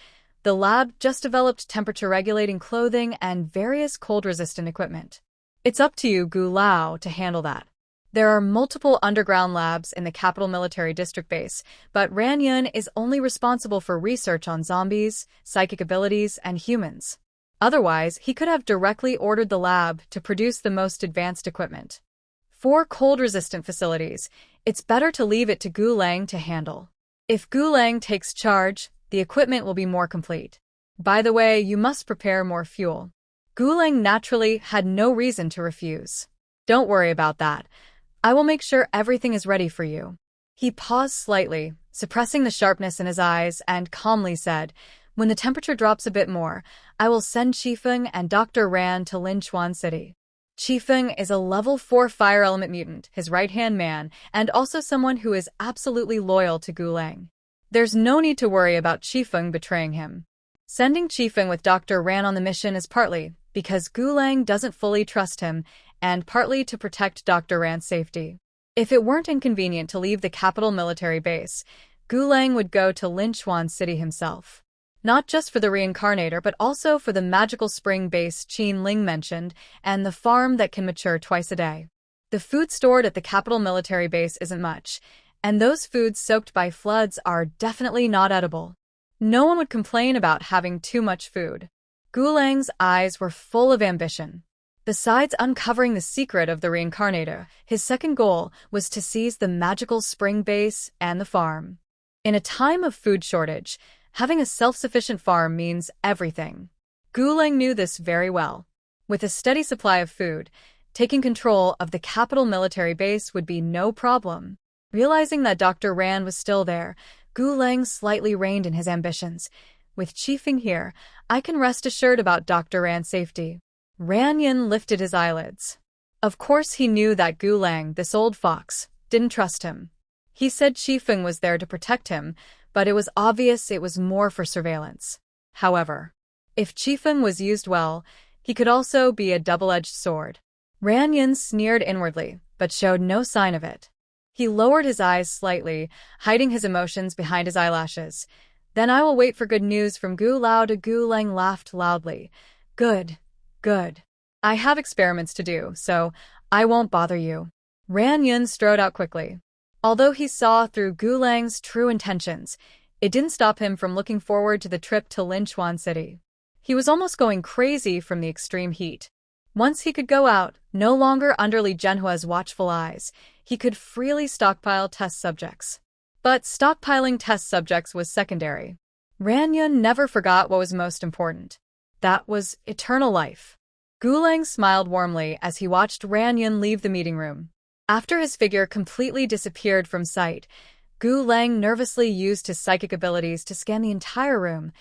The lab just developed temperature-regulating clothing and various cold-resistant equipment. It's up to you, Gu Lao, to handle that. There are multiple underground labs in the capital military district base, but Ran Yun is only responsible for research on zombies, psychic abilities, and humans. Otherwise, he could have directly ordered the lab to produce the most advanced equipment. For cold-resistant facilities, it's better to leave it to Gulang to handle. If Gulang takes charge, the equipment will be more complete. By the way, you must prepare more fuel. Gulang naturally had no reason to refuse. Don't worry about that. I will make sure everything is ready for you. He paused slightly, suppressing the sharpness in his eyes, and calmly said, "When the temperature drops a bit more, I will send Qifeng and Dr. Ran to Linchuan City." Qifeng is a level 4 fire element mutant, his right-hand man, and also someone who is absolutely loyal to Gulang. There's no need to worry about Qifeng betraying him. Sending Qifeng with Dr. Ran on the mission is partly because Gulang doesn't fully trust him, and partly to protect Dr. Ran's safety. If it weren't inconvenient to leave the capital military base, Gulang would go to Linchuan City himself. Not just for the reincarnator, but also for the magical spring base Qin Ling mentioned, and the farm that can mature twice a day. The food stored at the capital military base isn't much, and those foods soaked by floods are definitely not edible. No one would complain about having too much food. Gulang's eyes were full of ambition. Besides uncovering the secret of the reincarnator, his second goal was to seize the magical spring base and the farm. In a time of food shortage, having a self-sufficient farm means everything. Gulang knew this very well. With a steady supply of food, taking control of the capital military base would be no problem. Realizing that Dr. Ran was still there, Gulang slightly reined in his ambitions. With Qifeng here, I can rest assured about Dr. Ran's safety. Ranyan lifted his eyelids. Of course he knew that Gulang, this old fox, didn't trust him. He said Qifeng was there to protect him, but it was obvious it was more for surveillance. However, if Qifeng was used well, he could also be a double-edged sword. Ranyan sneered inwardly, but showed no sign of it. He lowered his eyes slightly, hiding his emotions behind his eyelashes. "Then I will wait for good news from Gu Lao." Gulang laughed loudly. Good. I have experiments to do, so I won't bother you." Ranyan strode out quickly. Although he saw through Gulang's true intentions, it didn't stop him from looking forward to the trip to Linchuan City. He was almost going crazy from the extreme heat. Once he could go out, no longer under Li Zhenhua's watchful eyes, he could freely stockpile test subjects. But stockpiling test subjects was secondary. Ranyan never forgot what was most important. That was eternal life. Gulang smiled warmly as he watched Ranyan leave the meeting room. After his figure completely disappeared from sight, Gulang nervously used his psychic abilities to scan the entire room,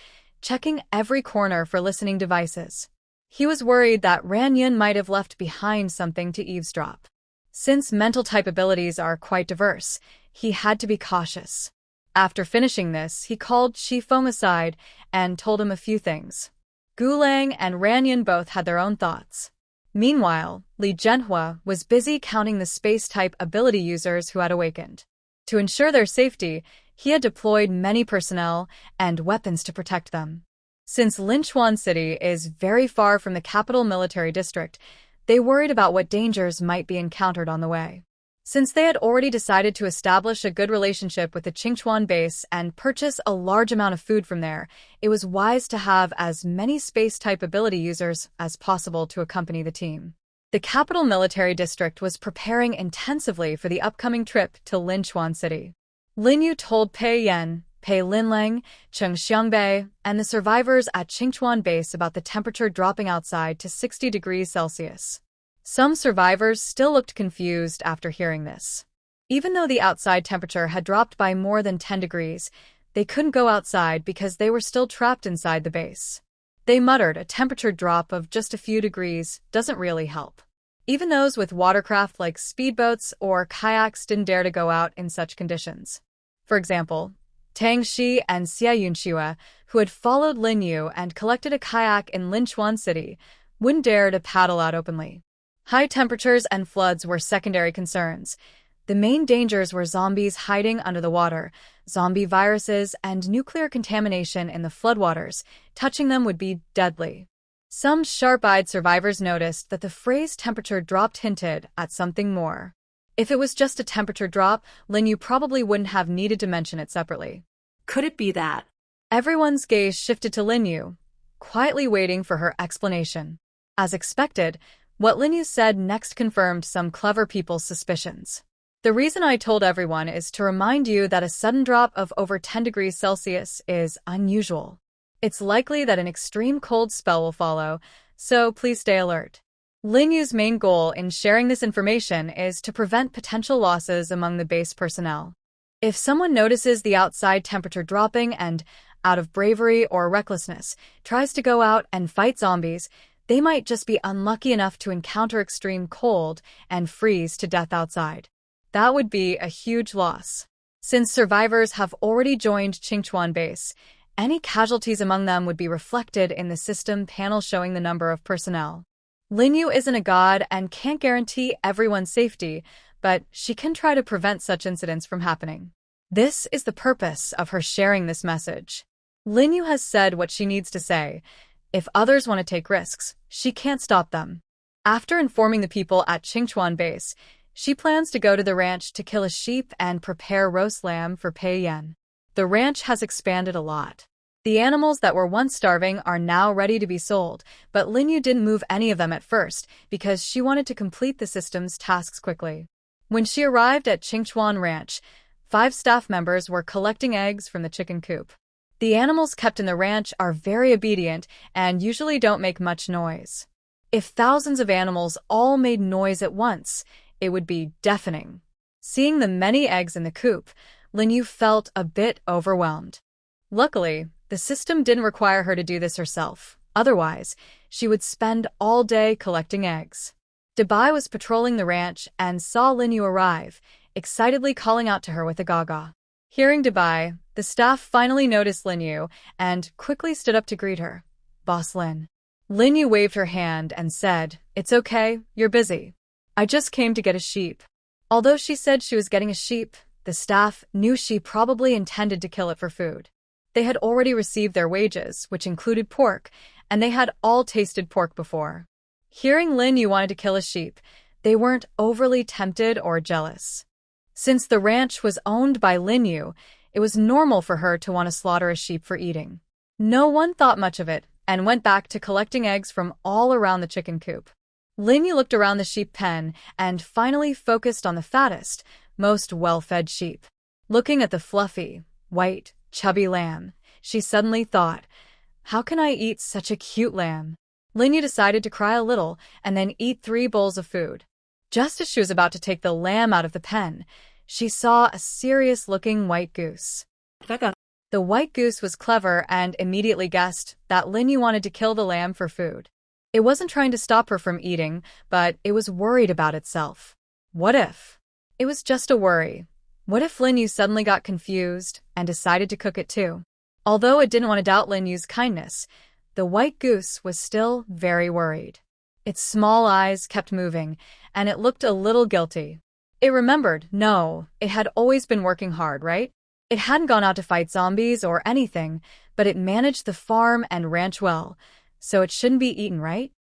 checking every corner for listening devices. He was worried that Ranyan might have left behind something to eavesdrop. Since mental type abilities are quite diverse, he had to be cautious. After finishing this, he called Qifeng aside and told him a few things. Gulang and Ranyan both had their own thoughts. Meanwhile, Li Zhenhua was busy counting the space-type ability users who had awakened. To ensure their safety, he had deployed many personnel and weapons to protect them. Since Linchuan City is very far from the capital military district, they worried about what dangers might be encountered on the way. Since they had already decided to establish a good relationship with the Qingchuan base and purchase a large amount of food from there, it was wise to have as many space-type ability users as possible to accompany the team. The capital military district was preparing intensively for the upcoming trip to Linchuan City. Lin Yu told Pei Yan, Pei Linlang, Cheng Xiangbei, and the survivors at Qingchuan base about the temperature dropping outside to 60 degrees Celsius. Some survivors still looked confused after hearing this. Even though the outside temperature had dropped by more than 10 degrees, they couldn't go outside because they were still trapped inside the base. They muttered a temperature drop of just a few degrees doesn't really help. Even those with watercraft like speedboats or kayaks didn't dare to go out in such conditions. For example, Tang Shi and Xia Yunxua, who had followed Lin Yu and collected a kayak in Linchuan City, wouldn't dare to paddle out openly. High temperatures and floods were secondary concerns. The main dangers were zombies hiding under the water, zombie viruses, and nuclear contamination in the floodwaters. Touching them would be deadly. Some sharp-eyed survivors noticed that the phrase temperature dropped hinted at something more. If it was just a temperature drop, Lin Yu probably wouldn't have needed to mention it separately. Could it be that? Everyone's gaze shifted to Lin Yu, quietly waiting for her explanation. As expected, what Lin Yu said next confirmed some clever people's suspicions. The reason I told everyone is to remind you that a sudden drop of over 10 degrees Celsius is unusual. It's likely that an extreme cold spell will follow, so please stay alert. Lin Yu's main goal in sharing this information is to prevent potential losses among the base personnel. If someone notices the outside temperature dropping and, out of bravery or recklessness, tries to go out and fight zombies, they might just be unlucky enough to encounter extreme cold and freeze to death outside. That would be a huge loss. Since survivors have already joined Qingchuan base, any casualties among them would be reflected in the system panel showing the number of personnel. Lin Yu isn't a god and can't guarantee everyone's safety, but she can try to prevent such incidents from happening. This is the purpose of her sharing this message. Lin Yu has said what she needs to say. If others want to take risks, she can't stop them. After informing the people at Qingchuan base, she plans to go to the ranch to kill a sheep and prepare roast lamb for Pei Yan. The ranch has expanded a lot. The animals that were once starving are now ready to be sold, but Lin Yu didn't move any of them at first because she wanted to complete the system's tasks quickly. When she arrived at Qingchuan Ranch, 5 staff members were collecting eggs from the chicken coop. The animals kept in the ranch are very obedient and usually don't make much noise. If thousands of animals all made noise at once, it would be deafening. Seeing the many eggs in the coop, Lin Yu felt a bit overwhelmed. Luckily, the system didn't require her to do this herself. Otherwise, she would spend all day collecting eggs. Dabai was patrolling the ranch and saw Lin Yu arrive, excitedly calling out to her with a gaga. Hearing Dabai, the staff finally noticed Lin Yu and quickly stood up to greet her. Boss Lin. Lin Yu waved her hand and said, "It's okay, you're busy. I just came to get a sheep." Although she said she was getting a sheep, the staff knew she probably intended to kill it for food. They had already received their wages, which included pork, and they had all tasted pork before. Hearing Lin Yu wanted to kill a sheep, they weren't overly tempted or jealous. Since the ranch was owned by Lin Yu, it was normal for her to want to slaughter a sheep for eating. No one thought much of it and went back to collecting eggs from all around the chicken coop. Lin Yu looked around the sheep pen and finally focused on the fattest, most well-fed sheep. Looking at the fluffy, white, chubby lamb, she suddenly thought, how can I eat such a cute lamb? Lin Yu decided to cry a little and then eat 3 bowls of food. Just as she was about to take the lamb out of the pen, she saw a serious-looking white goose. The white goose was clever and immediately guessed that Lin Yu wanted to kill the lamb for food. It wasn't trying to stop her from eating, but it was worried about itself. What if? It was just a worry. What if Lin Yu suddenly got confused and decided to cook it too? Although it didn't want to doubt Lin Yu's kindness, the white goose was still very worried. Its small eyes kept moving, and it looked a little guilty. It remembered, no, it had always been working hard, right? It hadn't gone out to fight zombies or anything, but it managed the farm and ranch well, so it shouldn't be eaten, right?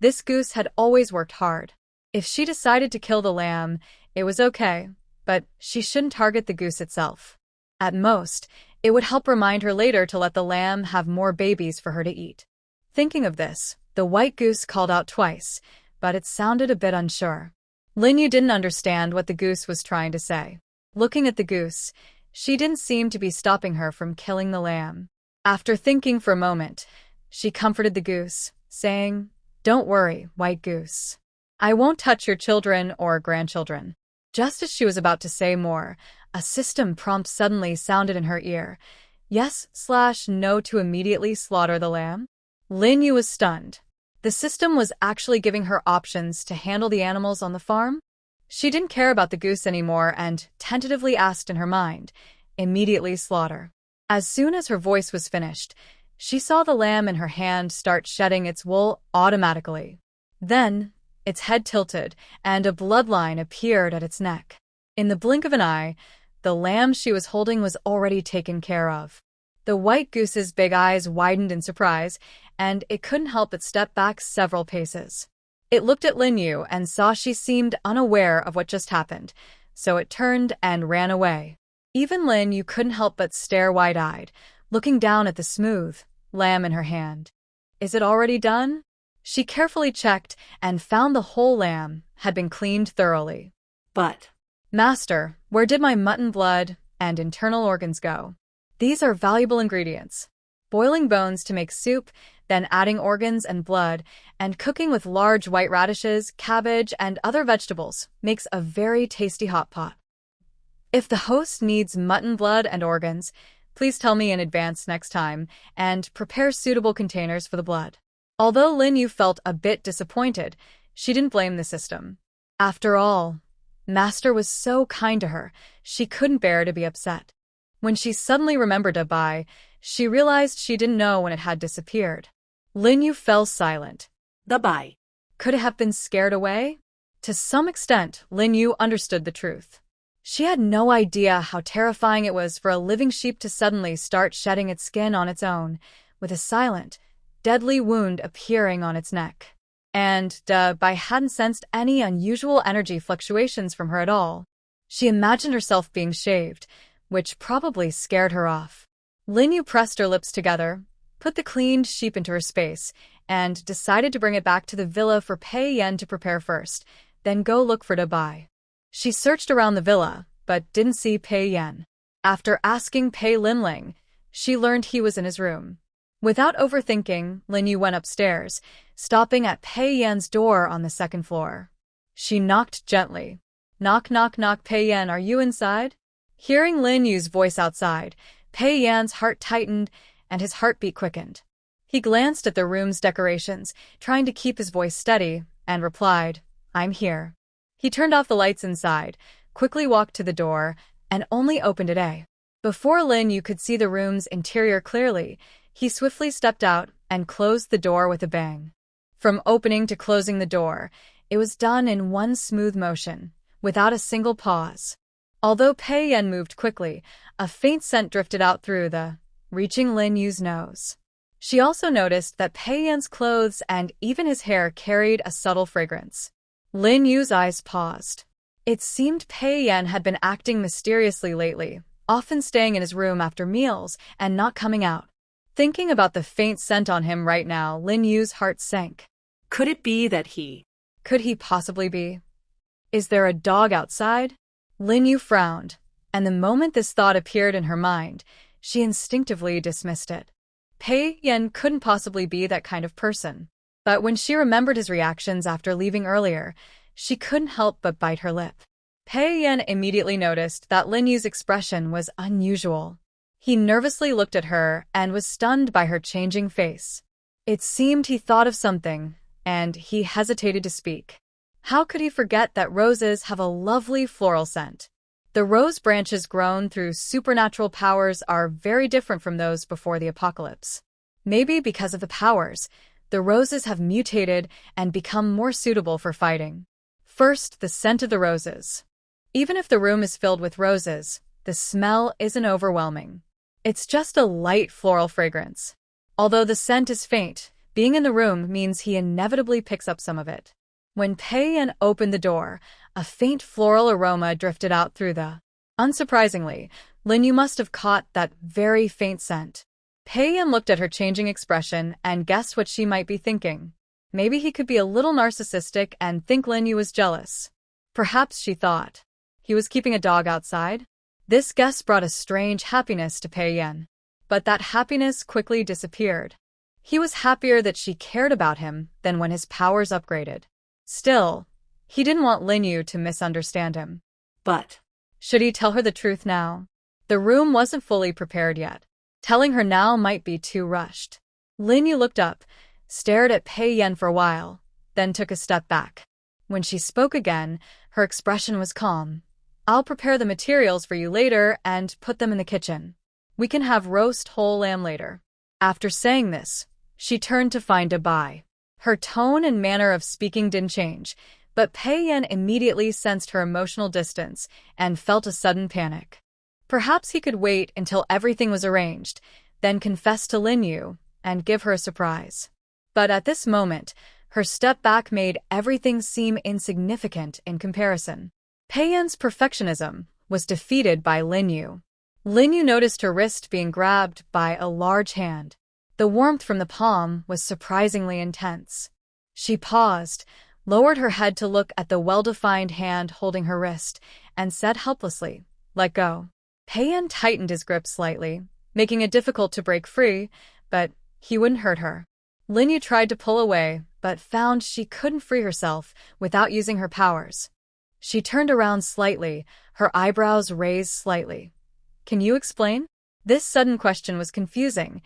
This goose had always worked hard. If she decided to kill the lamb, it was okay, but she shouldn't target the goose itself. At most, it would help remind her later to let the lamb have more babies for her to eat. Thinking of this, the white goose called out twice, but it sounded a bit unsure. Lin Yu didn't understand what the goose was trying to say. Looking at the goose, she didn't seem to be stopping her from killing the lamb. After thinking for a moment, she comforted the goose, saying, "Don't worry, white goose. I won't touch your children or grandchildren." Just as she was about to say more, a system prompt suddenly sounded in her ear. Yes/no to immediately slaughter the lamb? Lin Yu was stunned. The system was actually giving her options to handle the animals on the farm? She didn't care about the goose anymore and tentatively asked in her mind, "Immediately slaughter." As soon as her voice was finished, she saw the lamb in her hand start shedding its wool automatically. Then, its head tilted, and a bloodline appeared at its neck. In the blink of an eye, the lamb she was holding was already taken care of. The white goose's big eyes widened in surprise, and it couldn't help but step back several paces. It looked at Lin Yu and saw she seemed unaware of what just happened, so it turned and ran away. Even Lin Yu couldn't help but stare wide-eyed, looking down at the smooth lamb in her hand. Is it already done? She carefully checked and found the whole lamb had been cleaned thoroughly. But, "Master, where did my mutton blood and internal organs go? These are valuable ingredients." Boiling bones to make soup, then adding organs and blood, and cooking with large white radishes, cabbage, and other vegetables makes a very tasty hot pot. If the host needs mutton blood and organs, please tell me in advance next time, and prepare suitable containers for the blood. Although Lin Yu felt a bit disappointed, she didn't blame the system. After all, Master was so kind to her, she couldn't bear to be upset. When she suddenly remembered to buy, she realized she didn't know when it had disappeared. Lin Yu fell silent. The buy. Could it have been scared away? To some extent, Lin Yu understood the truth. She had no idea how terrifying it was for a living sheep to suddenly start shedding its skin on its own, with a silent, deadly wound appearing on its neck. And Bai hadn't sensed any unusual energy fluctuations from her at all. She imagined herself being shaved, which probably scared her off. Lin Yu pressed her lips together, put the cleaned sheep into her space, and decided to bring it back to the villa for Pei Yan to prepare first, then go look for Bai. She searched around the villa, but didn't see Pei Yan. After asking Pei Linling, she learned he was in his room. Without overthinking, Lin Yu went upstairs, stopping at Pei Yan's door on the second floor. She knocked gently. Knock, knock, knock, Pei Yan, are you inside? Hearing Lin Yu's voice outside, Pei Yan's heart tightened and his heartbeat quickened. He glanced at the room's decorations, trying to keep his voice steady, and replied, I'm here. He turned off the lights inside, quickly walked to the door, and only opened it. Before Lin Yu could see the room's interior clearly, he swiftly stepped out and closed the door with a bang. From opening to closing the door, it was done in one smooth motion, without a single pause. Although Pei Yan moved quickly, a faint scent drifted out through reaching Lin Yu's nose. She also noticed that Pei Yan's clothes and even his hair carried a subtle fragrance. Lin Yu's eyes paused. It seemed Pei Yan had been acting mysteriously lately, often staying in his room after meals and not coming out. Thinking about the faint scent on him right now, Lin Yu's heart sank. Could it be that Could he possibly be? Is there a dog outside? Lin Yu frowned, and the moment this thought appeared in her mind, she instinctively dismissed it. Pei Yan couldn't possibly be that kind of person. But when she remembered his reactions after leaving earlier, she couldn't help but bite her lip. Pei Yan immediately noticed that Lin Yu's expression was unusual. He nervously looked at her and was stunned by her changing face. It seemed he thought of something, and he hesitated to speak. How could he forget that roses have a lovely floral scent? The rose branches grown through supernatural powers are very different from those before the apocalypse. Maybe because of the powers, the roses have mutated and become more suitable for fighting. First, the scent of the roses. Even if the room is filled with roses, the smell isn't overwhelming. It's just a light floral fragrance. Although the scent is faint, being in the room means he inevitably picks up some of it. When Pei Yan opened the door, a faint floral aroma drifted out through Unsurprisingly, Lin Yu must have caught that very faint scent. Pei Yan looked at her changing expression and guessed what she might be thinking. Maybe he could be a little narcissistic and think Lin Yu was jealous. Perhaps she thought he was keeping a dog outside. This guess brought a strange happiness to Pei Yan. But that happiness quickly disappeared. He was happier that she cared about him than when his powers upgraded. Still, he didn't want Lin Yu to misunderstand him. But should he tell her the truth now? The room wasn't fully prepared yet. Telling her now might be too rushed. Lin Yu looked up, stared at Pei Yan for a while, then took a step back. When she spoke again, her expression was calm. I'll prepare the materials for you later and put them in the kitchen. We can have roast whole lamb later. After saying this, she turned to find Bai. Her tone and manner of speaking didn't change, but Pei Yan immediately sensed her emotional distance and felt a sudden panic. Perhaps he could wait until everything was arranged, then confess to Lin Yu and give her a surprise. But at this moment, her step back made everything seem insignificant in comparison. Pei Yan's perfectionism was defeated by Lin Yu. Lin Yu noticed her wrist being grabbed by a large hand. The warmth from the palm was surprisingly intense. She paused, lowered her head to look at the well-defined hand holding her wrist, and said helplessly, "Let go." Pei Yan tightened his grip slightly, making it difficult to break free, but he wouldn't hurt her. Lin Yu tried to pull away, but found she couldn't free herself without using her powers. She turned around slightly, her eyebrows raised slightly. Can you explain? This sudden question was confusing.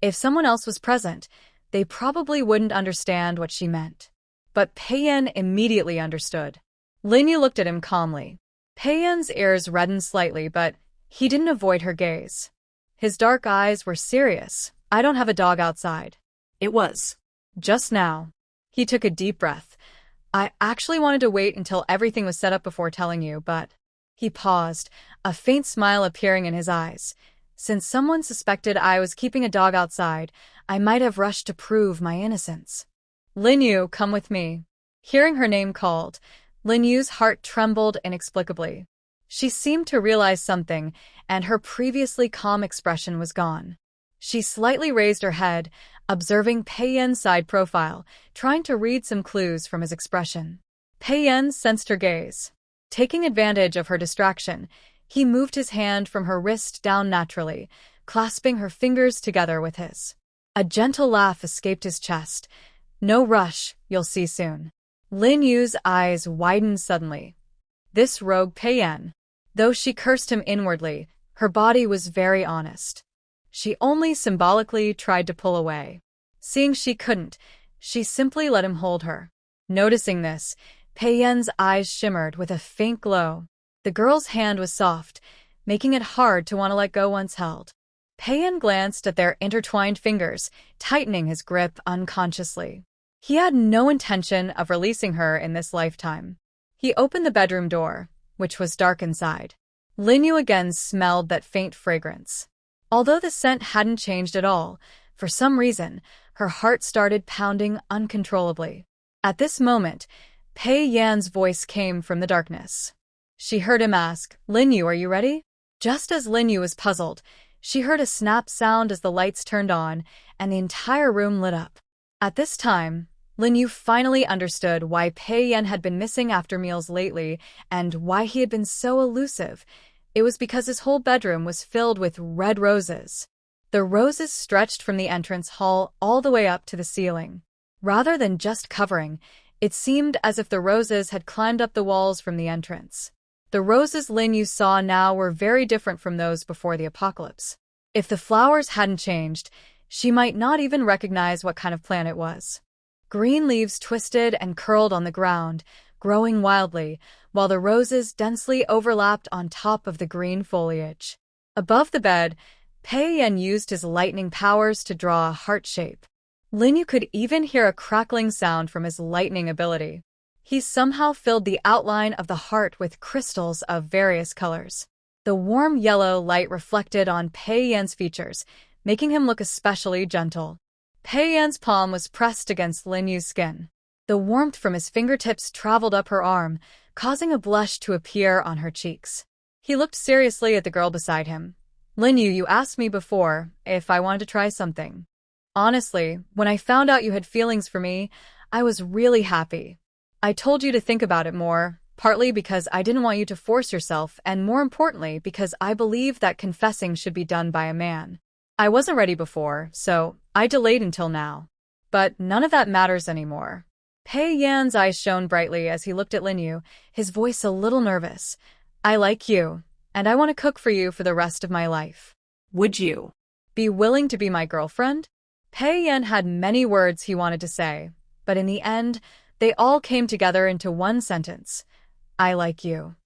If someone else was present, they probably wouldn't understand what she meant. But Pei-yen immediately understood. Lin Yu looked at him calmly. Pei-yen's ears reddened slightly, but he didn't avoid her gaze. His dark eyes were serious. I don't have a dog outside. It was. Just now. He took a deep breath. I actually wanted to wait until everything was set up before telling you, but... He paused, a faint smile appearing in his eyes. Since someone suspected I was keeping a dog outside, I might have rushed to prove my innocence. Lin Yu, come with me. Hearing her name called, Lin Yu's heart trembled inexplicably. She seemed to realize something, and her previously calm expression was gone. She slightly raised her head, observing Pei-yen's side profile, trying to read some clues from his expression. Pei-yen sensed her gaze. Taking advantage of her distraction, he moved his hand from her wrist down naturally, clasping her fingers together with his. A gentle laugh escaped his chest. No rush, you'll see soon. Lin Yu's eyes widened suddenly. This rogue Pei-yen. Though she cursed him inwardly, her body was very honest. She only symbolically tried to pull away. Seeing she couldn't, she simply let him hold her. Noticing this, Pei-yen's eyes shimmered with a faint glow. The girl's hand was soft, making it hard to want to let go once held. Pei-yen glanced at their intertwined fingers, tightening his grip unconsciously. He had no intention of releasing her in this lifetime. He opened the bedroom door, which was dark inside. Lin Yu again smelled that faint fragrance. Although the scent hadn't changed at all, for some reason, her heart started pounding uncontrollably. At this moment, Pei-yen's voice came from the darkness. She heard him ask, Lin Yu, are you ready? Just as Lin Yu was puzzled, she heard a snap sound as the lights turned on, and the entire room lit up. At this time, Lin Yu finally understood why Pei-yen had been missing after meals lately and why he had been so elusive. It was because his whole bedroom was filled with red roses. The roses stretched from the entrance hall all the way up to the ceiling. Rather than just covering, it seemed as if the roses had climbed up the walls from the entrance. The roses Lin Yu saw now were very different from those before the apocalypse. If the flowers hadn't changed, she might not even recognize what kind of plant it was. Green leaves twisted and curled on the ground, growing wildly, while the roses densely overlapped on top of the green foliage. Above the bed, Pei-yen used his lightning powers to draw a heart shape. Lin Yu could even hear a crackling sound from his lightning ability. He somehow filled the outline of the heart with crystals of various colors. The warm yellow light reflected on Pei-yen's features, making him look especially gentle. Pei-yen's palm was pressed against Lin Yu's skin. The warmth from his fingertips traveled up her arm, causing a blush to appear on her cheeks. He looked seriously at the girl beside him. Lin Yu, you asked me before if I wanted to try something. Honestly, when I found out you had feelings for me, I was really happy. I told you to think about it more, partly because I didn't want you to force yourself, and more importantly, because I believe that confessing should be done by a man. I wasn't ready before, so I delayed until now. But none of that matters anymore. Pei-yen's eyes shone brightly as he looked at Lin Yu, his voice a little nervous. I like you, and I want to cook for you for the rest of my life. Would you be willing to be my girlfriend? Pei-yen had many words he wanted to say, but in the end, they all came together into one sentence. I like you.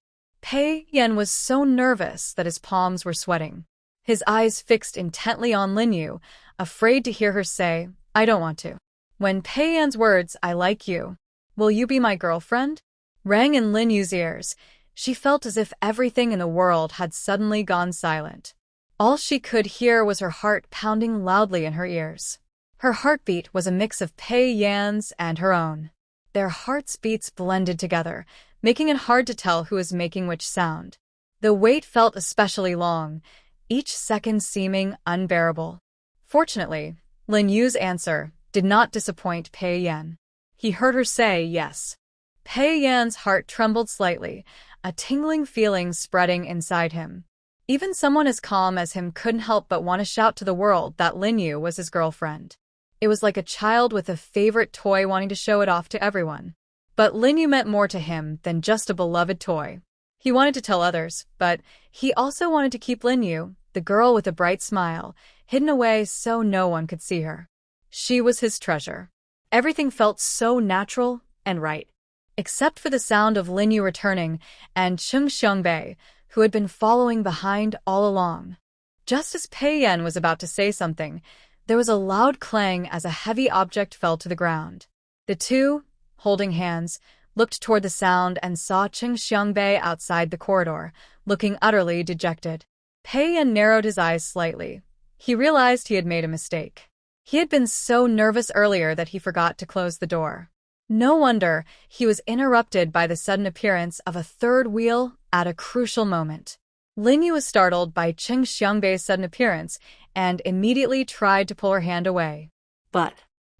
Pei-yen was so nervous that his palms were sweating. His eyes fixed intently on Lin Yu, afraid to hear her say, I don't want to. When Pei-yen's words, I like you, will you be my girlfriend, rang in Lin Yu's ears, she felt as if everything in the world had suddenly gone silent. All she could hear was her heart pounding loudly in her ears. Her heartbeat was a mix of Pei-yen's and her own. Their hearts' beats blended together, making it hard to tell who was making which sound. The wait felt especially long, each second seeming unbearable. Fortunately, Lin Yu's answer did not disappoint Pei-yen. He heard her say yes. Pei-yen's heart trembled slightly, a tingling feeling spreading inside him. Even someone as calm as him couldn't help but want to shout to the world that Lin Yu was his girlfriend. It was like a child with a favorite toy wanting to show it off to everyone. But Lin Yu meant more to him than just a beloved toy. He wanted to tell others, but he also wanted to keep Lin Yu, the girl with a bright smile, hidden away so no one could see her. She was his treasure. Everything felt so natural and right. Except for the sound of Lin Yu returning and Cheng Xiangbei, who had been following behind all along. Just as Pei Yan was about to say something, there was a loud clang as a heavy object fell to the ground. The two, holding hands, looked toward the sound and saw Cheng Xiangbei outside the corridor, looking utterly dejected. Pei Yan narrowed his eyes slightly. He realized he had made a mistake. He had been so nervous earlier that he forgot to close the door. No wonder he was interrupted by the sudden appearance of a third wheel at a crucial moment. Lin Yu was startled by Cheng Xiangbei's sudden appearance and immediately tried to pull her hand away. But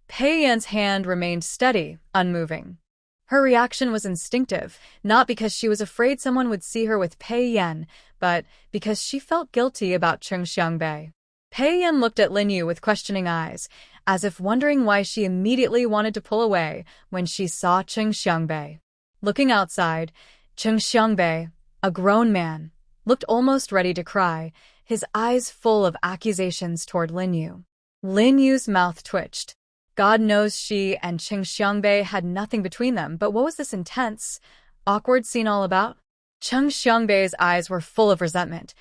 Pei Yan's hand remained steady, unmoving. Her reaction was instinctive, not because she was afraid someone would see her with Pei Yan, but because she felt guilty about Cheng Xiangbei. Pei Yan looked at Lin Yu with questioning eyes, as if wondering why she immediately wanted to pull away when she saw Cheng Xiangbei. Looking outside, Cheng Xiangbei, a grown man, looked almost ready to cry, his eyes full of accusations toward Lin Yu. Lin Yu's mouth twitched. God knows she and Cheng Xiangbei had nothing between them, but what was this intense, awkward scene all about? Cheng Xiangbei's eyes were full of resentment.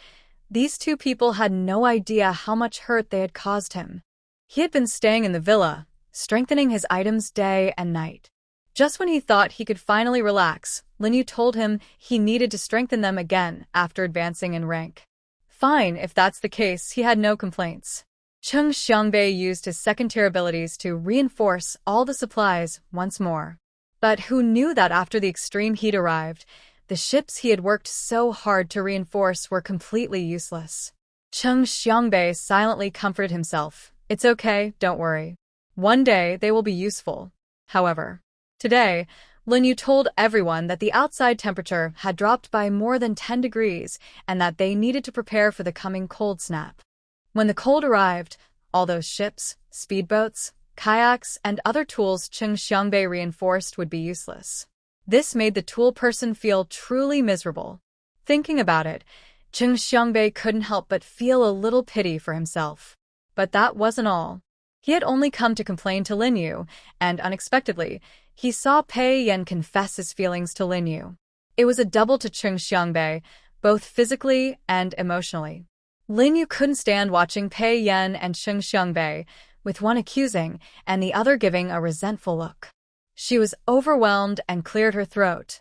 These two people had no idea how much hurt they had caused him. He had been staying in the villa, strengthening his items day and night. Just when he thought he could finally relax, Lin Yu told him he needed to strengthen them again after advancing in rank. Fine, if that's the case, he had no complaints. Cheng Xiangbei used his second-tier abilities to reinforce all the supplies once more. But who knew that after the extreme heat arrived, the ships he had worked so hard to reinforce were completely useless? Cheng Xiangbei silently comforted himself. It's okay, don't worry. One day they will be useful. However, today, Lin Yu told everyone that the outside temperature had dropped by more than 10 degrees and that they needed to prepare for the coming cold snap. When the cold arrived, all those ships, speedboats, kayaks, and other tools Cheng Xiangbei reinforced would be useless. This made the tool person feel truly miserable. Thinking about it, Cheng Xiangbei couldn't help but feel a little pity for himself. But that wasn't all. He had only come to complain to Lin Yu, and unexpectedly, he saw Pei Yan confess his feelings to Lin Yu. It was a double to Cheng Xiangbei, both physically and emotionally. Lin Yu couldn't stand watching Pei Yan and Cheng Xiangbei, with one accusing and the other giving a resentful look. She was overwhelmed and cleared her throat.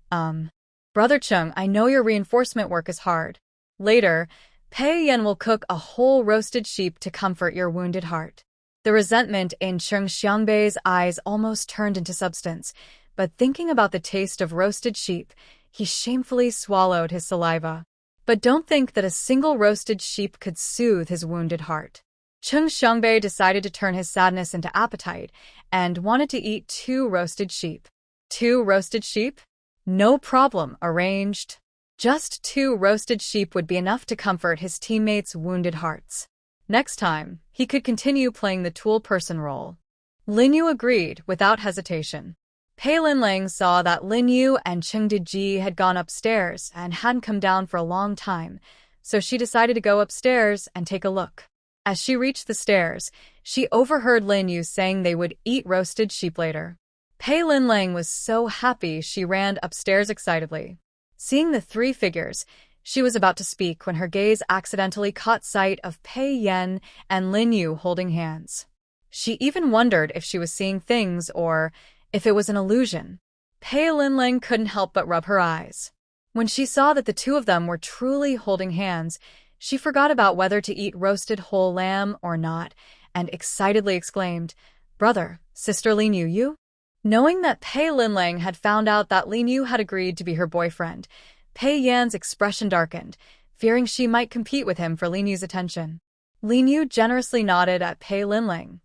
Brother Cheng, I know your reinforcement work is hard. Later, Pei Yan will cook a whole roasted sheep to comfort your wounded heart. The resentment in Cheng Xiangbei's eyes almost turned into substance, but thinking about the taste of roasted sheep, he shamefully swallowed his saliva. But don't think that a single roasted sheep could soothe his wounded heart. Cheng Xiangbei decided to turn his sadness into appetite and wanted to eat 2 roasted sheep. 2 roasted sheep? No problem, arranged. Just 2 roasted sheep would be enough to comfort his teammates' wounded hearts. Next time, he could continue playing the tool person role. Lin Yu agreed without hesitation. Pei Linlang saw that Lin Yu and Cheng Diji had gone upstairs and hadn't come down for a long time, so she decided to go upstairs and take a look. As she reached the stairs, she overheard Lin Yu saying they would eat roasted sheep later. Pei Linlang was so happy she ran upstairs excitedly. Seeing the 3 figures, she was about to speak when her gaze accidentally caught sight of Pei Yan and Lin Yu holding hands. She even wondered if she was seeing things or if it was an illusion. Pei Linlang couldn't help but rub her eyes. When she saw that the 2 of them were truly holding hands, she forgot about whether to eat roasted whole lamb or not, and excitedly exclaimed, "Brother, sister Lin Yu, you?" Knowing that Pei Linlang had found out that Lin Yu had agreed to be her boyfriend, Pei Yan's expression darkened, fearing she might compete with him for Lin Yu's attention. Lin Yu generously nodded at Pei Linlang.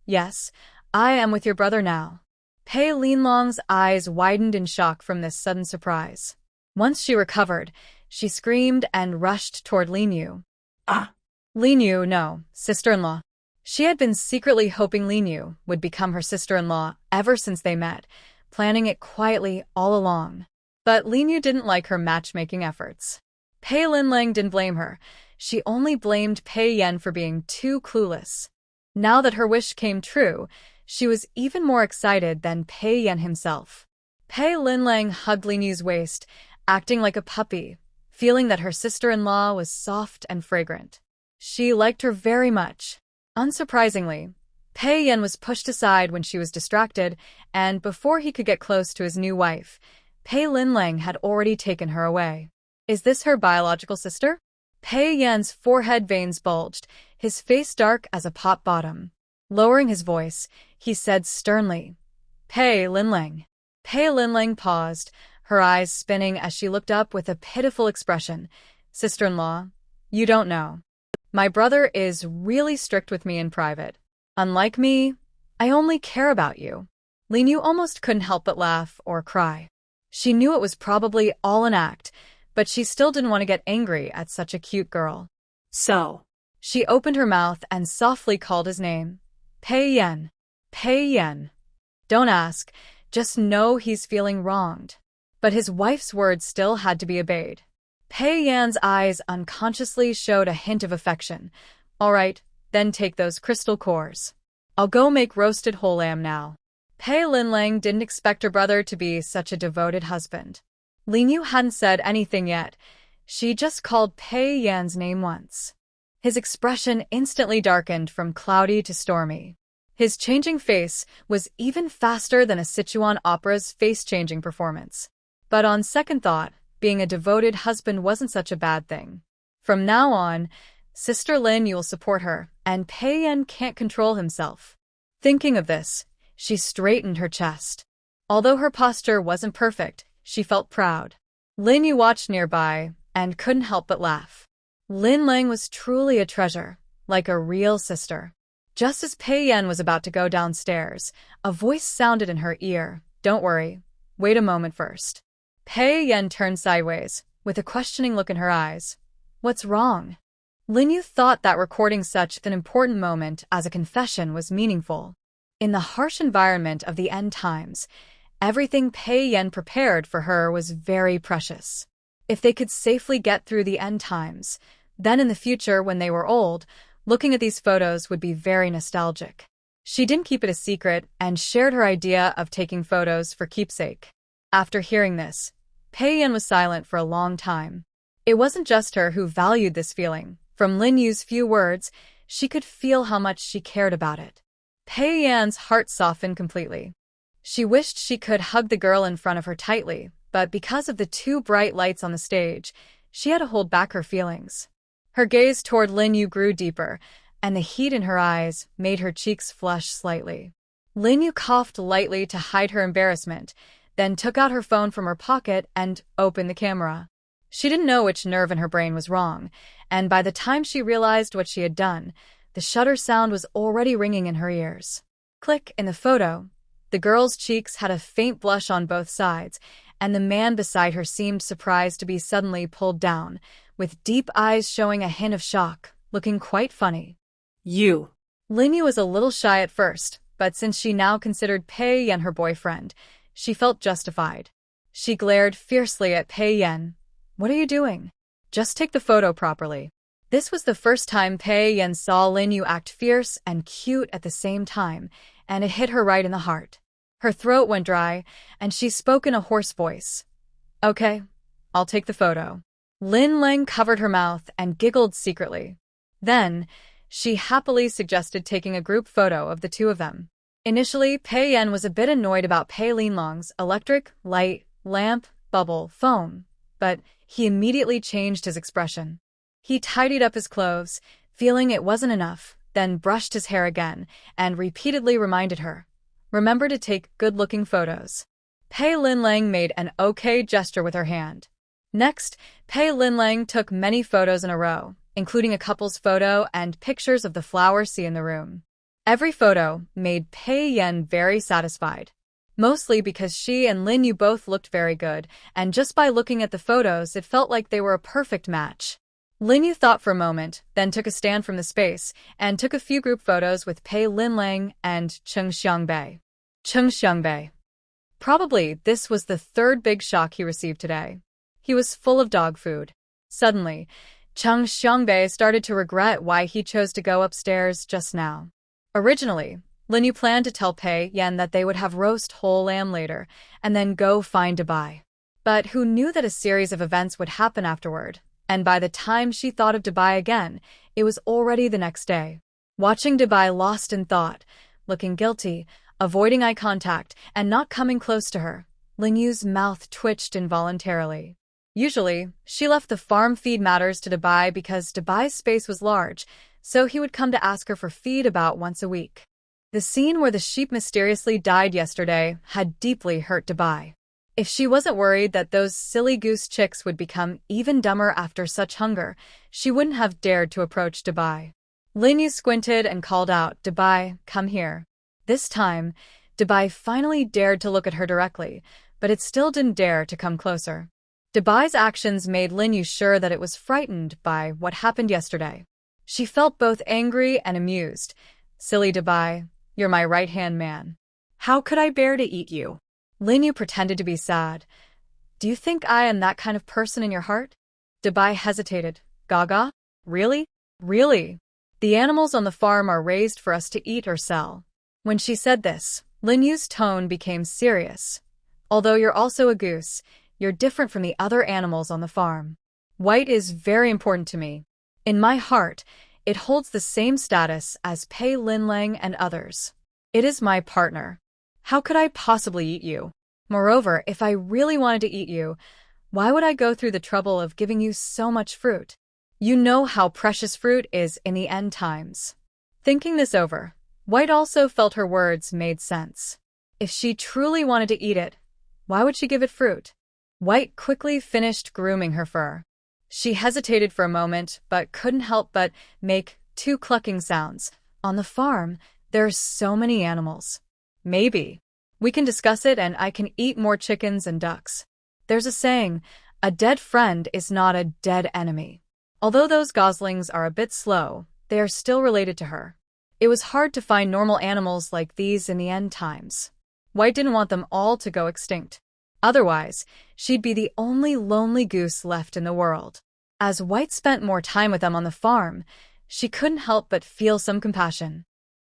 "Yes, I am with your brother now." Pei Linlang's eyes widened in shock from this sudden surprise. Once she recovered, she screamed and rushed toward Lin Yu. Ah! Lin Yu, no, sister-in-law. She had been secretly hoping Lin Yu would become her sister-in-law ever since they met, planning it quietly all along. But Lin Yu didn't like her matchmaking efforts. Pei Linlang didn't blame her. She only blamed Pei Yan for being too clueless. Now that her wish came true, she was even more excited than Pei Yan himself. Pei Linlang hugged Lin Yu's waist, acting like a puppy, feeling that her sister-in-law was soft and fragrant. She liked her very much. Unsurprisingly, Pei Yan was pushed aside when she was distracted, and before he could get close to his new wife, Pei Linlang had already taken her away. Is this her biological sister? Pei Yan's forehead veins bulged, his face dark as a pot bottom. Lowering his voice, he said sternly, Pei Linlang. Pei Linlang paused, her eyes spinning as she looked up with a pitiful expression. Sister-in-law, you don't know. My brother is really strict with me in private. Unlike me, I only care about you. Lin Yu almost couldn't help but laugh or cry. She knew it was probably all an act, but she still didn't want to get angry at such a cute girl. So. She opened her mouth and softly called his name. Pei Yan. Pei Yan. Don't ask, just know he's feeling wronged. But his wife's words still had to be obeyed. Pei Yan's eyes unconsciously showed a hint of affection. All right, then take those crystal cores. I'll go make roasted whole lamb now. Pei Linlang didn't expect her brother to be such a devoted husband. Lin Yu hadn't said anything yet. She just called Pei Yan's name once. His expression instantly darkened from cloudy to stormy. His changing face was even faster than a Sichuan opera's face-changing performance. But on second thought, being a devoted husband wasn't such a bad thing. From now on, Sister Lin Yu will support her, and Pei Yan can't control himself. Thinking of this, she straightened her chest. Although her posture wasn't perfect, she felt proud. Lin Yu watched nearby and couldn't help but laugh. Lin Lang was truly a treasure, like a real sister. Just as Pei Yan was about to go downstairs, a voice sounded in her ear. Don't worry, wait a moment first. Pei Yan turned sideways, with a questioning look in her eyes. What's wrong? Lin Yu thought that recording such an important moment as a confession was meaningful. In the harsh environment of the end times, everything Pei Yan prepared for her was very precious. If they could safely get through the end times, then in the future when they were old, looking at these photos would be very nostalgic. She didn't keep it a secret and shared her idea of taking photos for keepsake. After hearing this, Pei Yan was silent for a long time. It wasn't just her who valued this feeling. From Lin Yu's few words, she could feel how much she cared about it. Pei Yan's heart softened completely. She wished she could hug the girl in front of her tightly, but because of the two bright lights on the stage, she had to hold back her feelings. Her gaze toward Lin Yu grew deeper, and the heat in her eyes made her cheeks flush slightly. Lin Yu coughed lightly to hide her embarrassment, then took out her phone from her pocket and opened the camera. She didn't know which nerve in her brain was wrong, and by the time she realized what she had done, the shutter sound was already ringing in her ears. Click. In the photo, the girl's cheeks had a faint blush on both sides, and the man beside her seemed surprised to be suddenly pulled down, with deep eyes showing a hint of shock, looking quite funny. You. Lin Yu was a little shy at first, but since she now considered Pei Yan her boyfriend, she felt justified. She glared fiercely at Pei Yan. What are you doing? Just take the photo properly. This was the first time Pei Yan saw Lin Yu act fierce and cute at the same time, and it hit her right in the heart. Her throat went dry, and she spoke in a hoarse voice. Okay, I'll take the photo. Lin Lang covered her mouth and giggled secretly. Then, she happily suggested taking a group photo of the two of them. Initially, Pei Yan was a bit annoyed about Pei Linlong's electric, light, lamp, bubble, foam, but he immediately changed his expression. He tidied up his clothes, feeling it wasn't enough, then brushed his hair again, and repeatedly reminded her, remember to take good-looking photos. Pei Linlang made an okay gesture with her hand. Next, Pei Linlang took many photos in a row, including a couple's photo and pictures of the flower sea in the room. Every photo made Pei Yan very satisfied, mostly because she and Lin Yu both looked very good, and just by looking at the photos it felt like they were a perfect match. Lin Yu thought for a moment, then took a stand from the space, and took a few group photos with Pei Linlang and Cheng Xiangbei. Cheng Xiangbei. Probably this was the third big shock he received today. He was full of dog food. Suddenly, Chung Xiangbei started to regret why he chose to go upstairs just now. Originally, Lin Yu planned to tell Pei Yan that they would have roast whole lamb later and then go find Dabai. But who knew that a series of events would happen afterward, and by the time she thought of Dabai again, it was already the next day. Watching Dabai lost in thought, looking guilty, avoiding eye contact, and not coming close to her, Lin Yu's mouth twitched involuntarily. Usually, she left the farm feed matters to Dabai because Dabai's space was large, so he would come to ask her for feed about once a week. The scene where the sheep mysteriously died yesterday had deeply hurt Dabai. If she wasn't worried that those silly goose chicks would become even dumber after such hunger, she wouldn't have dared to approach Dabai. Lin Yu squinted and called out, "Dabai, come here." This time, Dabai finally dared to look at her directly, but it still didn't dare to come closer. Dabai's actions made Lin Yu sure that it was frightened by what happened yesterday. She felt both angry and amused. "Silly Dabai, you're my right-hand man. How could I bear to eat you?" Lin Yu pretended to be sad. "Do you think I am that kind of person in your heart?" Dabai hesitated. "Gaga? Really? Really? The animals on the farm are raised for us to eat or sell." When she said this, Lin Yu's tone became serious. "Although you're also a goose, you're different from the other animals on the farm. White is very important to me. In my heart, it holds the same status as Pei Linlang and others. It is my partner. How could I possibly eat you? Moreover, if I really wanted to eat you, why would I go through the trouble of giving you so much fruit? You know how precious fruit is in the end times." Thinking this over, White also felt her words made sense. If she truly wanted to eat it, why would she give it fruit? White quickly finished grooming her fur. She hesitated for a moment, but couldn't help but make 2 clucking sounds. "On the farm, there are so many animals. Maybe we can discuss it and I can eat more chickens and ducks. There's a saying, a dead friend is not a dead enemy." Although those goslings are a bit slow, they are still related to her. It was hard to find normal animals like these in the end times. White didn't want them all to go extinct. Otherwise, she'd be the only lonely goose left in the world. As White spent more time with them on the farm, she couldn't help but feel some compassion.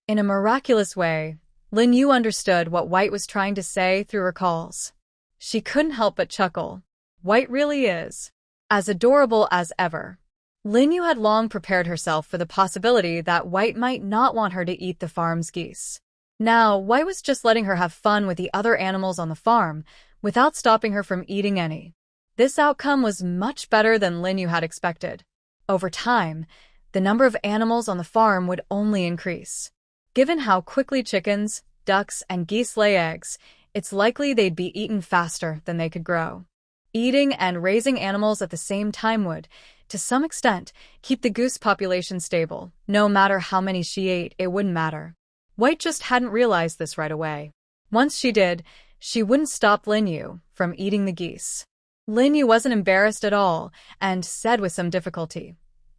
In a miraculous way, Lin Yu understood what White was trying to say through her calls. She couldn't help but chuckle. White really is as adorable as ever. Lin Yu had long prepared herself for the possibility that White might not want her to eat the farm's geese. Now, White was just letting her have fun with the other animals on the farm, without stopping her from eating any. This outcome was much better than Lin Yu had expected. Over time, the number of animals on the farm would only increase. Given how quickly chickens, ducks, and geese lay eggs, it's likely they'd be eaten faster than they could grow. Eating and raising animals at the same time would, to some extent, keep the goose population stable. No matter how many she ate, it wouldn't matter. White just hadn't realized this right away. Once she did, she wouldn't stop Lin Yu from eating the geese. Lin Yu wasn't embarrassed at all and said with some difficulty,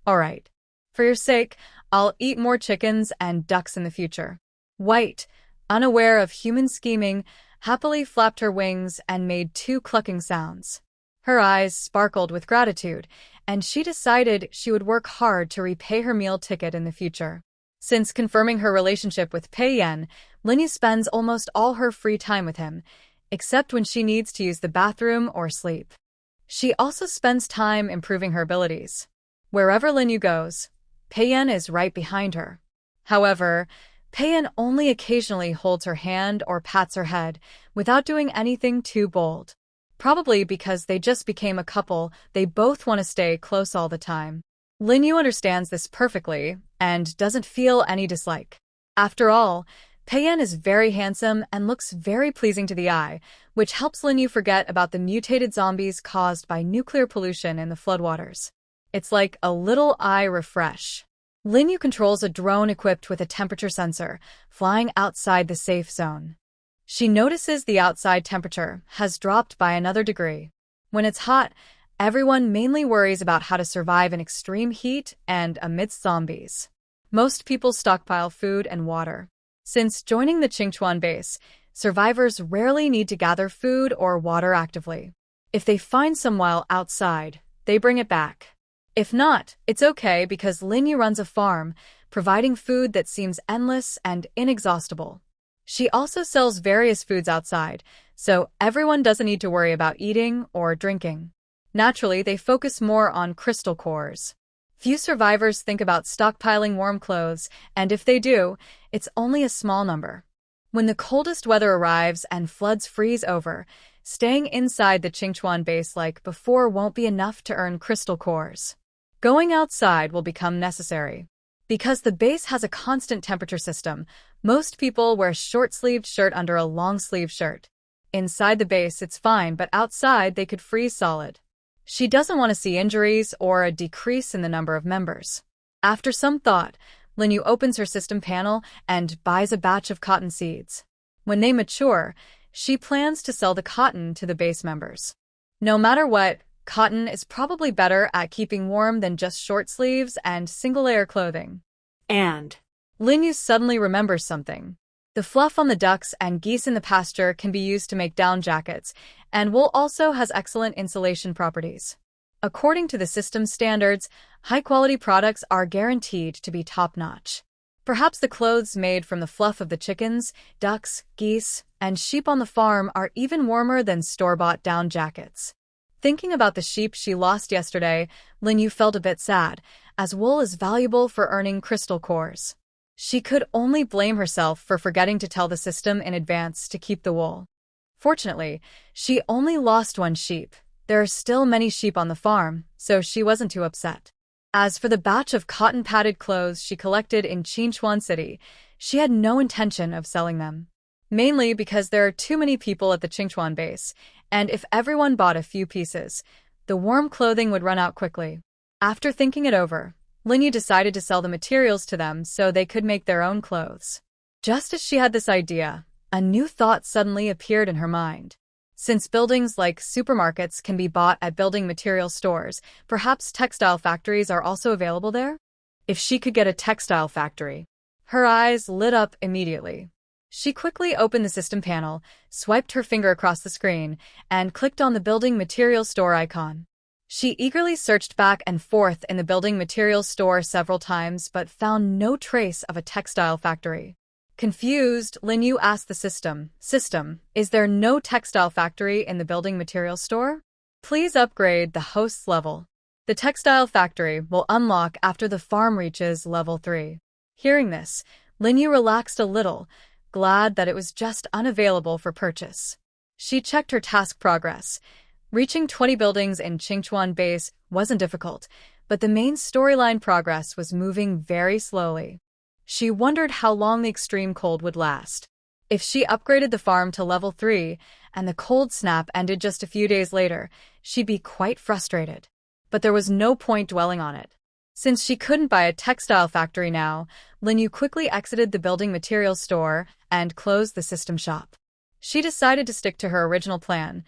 "All right. For your sake, I'll eat more chickens and ducks in the future." White, unaware of human scheming, happily flapped her wings and made 2 clucking sounds. Her eyes sparkled with gratitude, and she decided she would work hard to repay her meal ticket in the future. Since confirming her relationship with Pei Yan, Lin Yu spends almost all her free time with him, except when she needs to use the bathroom or sleep. She also spends time improving her abilities. Wherever Lin Yu goes, Pei Yan is right behind her. However, Pei Yan only occasionally holds her hand or pats her head, without doing anything too bold. Probably because they just became a couple, they both want to stay close all the time. Lin Yu understands this perfectly and doesn't feel any dislike. After all, Pei Yan is very handsome and looks very pleasing to the eye, which helps Lin Yu forget about the mutated zombies caused by nuclear pollution in the floodwaters. It's like a little eye refresh. Lin Yu controls a drone equipped with a temperature sensor, flying outside the safe zone. She notices the outside temperature has dropped by another degree. When it's hot, everyone mainly worries about how to survive in extreme heat and amidst zombies. Most people stockpile food and water. Since joining the Qingchuan base, Survivors rarely need to gather food or water actively. If they find some while outside, they bring it back. If not, it's okay because Linyu runs a farm, providing food that seems endless and inexhaustible. She also sells various foods outside, so everyone doesn't need to worry about eating or drinking. Naturally, they focus more on crystal cores. Few survivors think about stockpiling warm clothes, and if they do, it's only a small number. When the coldest weather arrives and floods freeze over, staying inside the Qingchuan base like before won't be enough to earn crystal cores. Going outside will become necessary. Because the base has a constant temperature system, most people wear a short-sleeved shirt under a long-sleeved shirt. Inside the base, it's fine, but outside, they could freeze solid. She doesn't want to see injuries or a decrease in the number of members. After some thought, Linyu opens her system panel and buys a batch of cotton seeds. When they mature, she plans to sell the cotton to the base members. No matter what, cotton is probably better at keeping warm than just short sleeves and single-layer clothing. And Linyu suddenly remembers something. The fluff on the ducks and geese in the pasture can be used to make down jackets, and wool also has excellent insulation properties. According to the system's standards, high-quality products are guaranteed to be top-notch. Perhaps the clothes made from the fluff of the chickens, ducks, geese, and sheep on the farm are even warmer than store-bought down jackets. Thinking about the sheep she lost yesterday, Linyu felt a bit sad, as wool is valuable for earning crystal cores. She could only blame herself for forgetting to tell the system in advance to keep the wool. Fortunately, she only lost one sheep. There are still many sheep on the farm, so she wasn't too upset. As for the batch of cotton-padded clothes she collected in Qingchuan City, she had no intention of selling them. Mainly because there are too many people at the Qingchuan base, and if everyone bought a few pieces, the warm clothing would run out quickly. After thinking it over, Linyu decided to sell the materials to them so they could make their own clothes. Just as she had this idea, a new thought suddenly appeared in her mind. Since buildings like supermarkets can be bought at building material stores, perhaps textile factories are also available there? If she could get a textile factory. Her eyes lit up immediately. She quickly opened the system panel, swiped her finger across the screen, and clicked on the building materials store icon. She eagerly searched back and forth in the building materials store several times but found no trace of a textile factory. Confused, Linyu asked the system, is there no textile factory in the building materials store? Please upgrade the host's level. The textile factory will unlock after the farm reaches level 3. Hearing this, Linyu relaxed a little, glad that it was just unavailable for purchase. She checked her task progress. Reaching 20 buildings in Qingchuan Base wasn't difficult, but the main storyline progress was moving very slowly. She wondered how long the extreme cold would last. If she upgraded the farm to level 3 and the cold snap ended just a few days later, she'd be quite frustrated. But there was no point dwelling on it. Since she couldn't buy a textile factory now, Linyu quickly exited the building materials store and closed the system shop. She decided to stick to her original plan.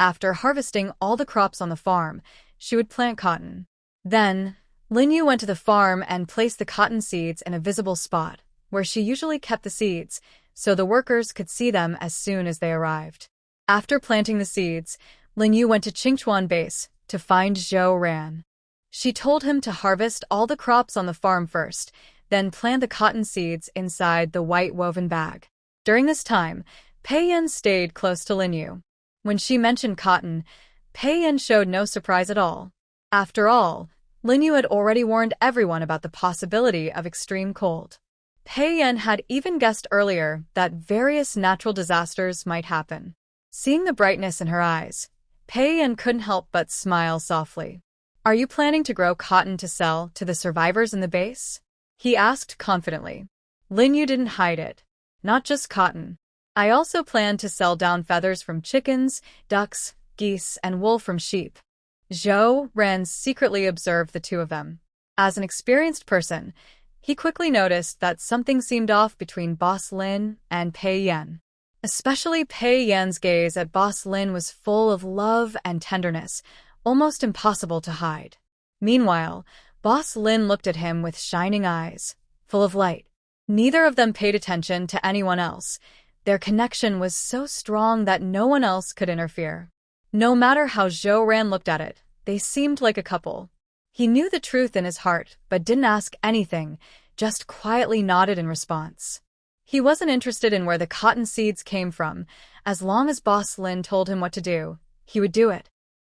After harvesting all the crops on the farm, she would plant cotton. Then, Linyu went to the farm and placed the cotton seeds in a visible spot, where she usually kept the seeds, so the workers could see them as soon as they arrived. After planting the seeds, Linyu went to Qingchuan Base to find Zhou Ran. She told him to harvest all the crops on the farm first, then plant the cotton seeds inside the white woven bag. During this time, Pei Yan stayed close to Linyu. When she mentioned cotton, Pei Yan showed no surprise at all. After all, Linyu had already warned everyone about the possibility of extreme cold. Pei Yan had even guessed earlier that various natural disasters might happen. Seeing the brightness in her eyes, Pei Yan couldn't help but smile softly. "Are you planning to grow cotton to sell to the survivors in the base?" he asked confidently. Linyu didn't hide it. "Not just cotton. I also plan to sell down feathers from chickens, ducks, geese, and wool from sheep." Zhou Ran secretly observed the two of them. As an experienced person, he quickly noticed that something seemed off between Boss Lin and Pei Yan. Especially Pei Yan's gaze at Boss Lin was full of love and tenderness, almost impossible to hide. Meanwhile, Boss Lin looked at him with shining eyes, full of light. Neither of them paid attention to anyone else. Their connection was so strong that no one else could interfere. No matter how Zhou Ran looked at it, they seemed like a couple. He knew the truth in his heart, but didn't ask anything, just quietly nodded in response. He wasn't interested in where the cotton seeds came from. As long as Boss Lin told him what to do, he would do it.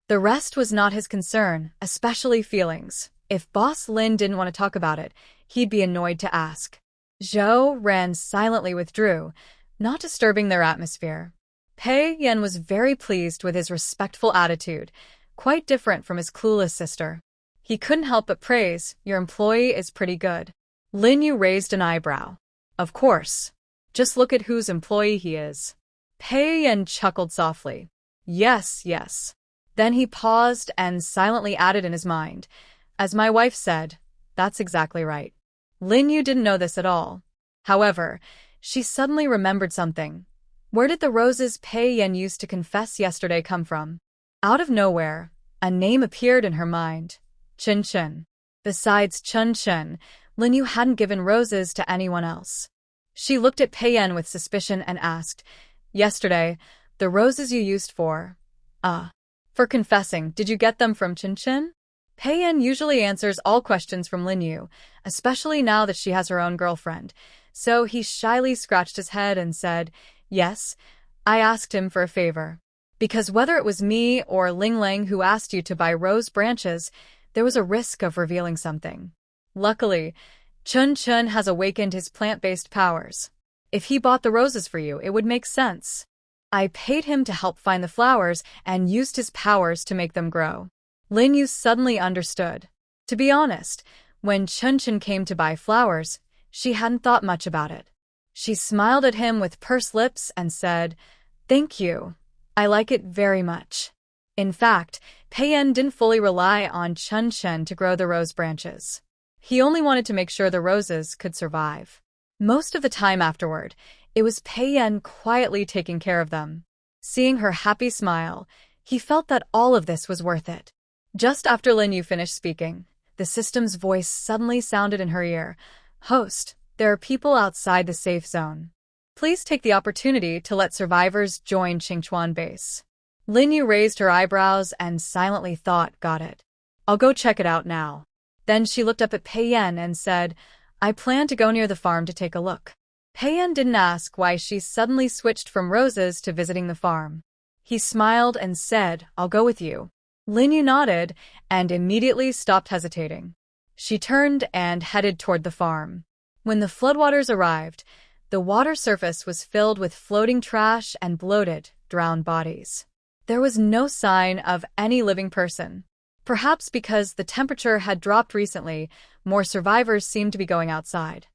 The rest was not his concern, especially feelings. If Boss Lin didn't want to talk about it, he'd be annoyed to ask. Zhou Ran silently withdrew, not disturbing their atmosphere. Pei Yan was very pleased with his respectful attitude, quite different from his clueless sister. He couldn't help but praise, "Your employee is pretty good." Lin Yu raised an eyebrow. "Of course. Just look at whose employee he is." Pei Yan chuckled softly. "Yes, yes." Then he paused and silently added in his mind, "As my wife said, that's exactly right." Lin Yu didn't know this at all. However, she suddenly remembered something. Where did the roses Pei Yan used to confess yesterday come from? Out of nowhere, a name appeared in her mind. Chen Chen. Besides Chen Chen, Lin Yu hadn't given roses to anyone else. She looked at Pei Yan with suspicion and asked, "Yesterday, the roses you used for confessing, did you get them from Chen Chen?" Pei Yan usually answers all questions from Lin Yu, especially now that she has her own girlfriend, so he shyly scratched his head and said, "Yes, I asked him for a favor. Because whether it was me or Ling Lang who asked you to buy rose branches, there was a risk of revealing something. Luckily, Chun Chun has awakened his plant-based powers. If he bought the roses for you, it would make sense. I paid him to help find the flowers and used his powers to make them grow." Lin Yu suddenly understood. To be honest, when Chun Chun came to buy flowers, she hadn't thought much about it. She smiled at him with pursed lips and said, "Thank you. I like it very much." In fact, Pei Yan didn't fully rely on Chun Chun to grow the rose branches. He only wanted to make sure the roses could survive. Most of the time afterward, it was Pei Yan quietly taking care of them. Seeing her happy smile, he felt that all of this was worth it. Just after Lin Yu finished speaking, the system's voice suddenly sounded in her ear. "Host, there are people outside the safe zone. Please take the opportunity to let survivors join Qingchuan base." Lin Yu raised her eyebrows and silently thought, "Got it. I'll go check it out now." Then she looked up at Pei Yan and said, "I plan to go near the farm to take a look." Pei Yan didn't ask why she suddenly switched from roses to visiting the farm. He smiled and said, "I'll go with you." Lin Yu nodded and immediately stopped hesitating. She turned and headed toward the farm. When the floodwaters arrived, the water surface was filled with floating trash and bloated, drowned bodies. There was no sign of any living person. Perhaps because the temperature had dropped recently, more survivors seemed to be going outside.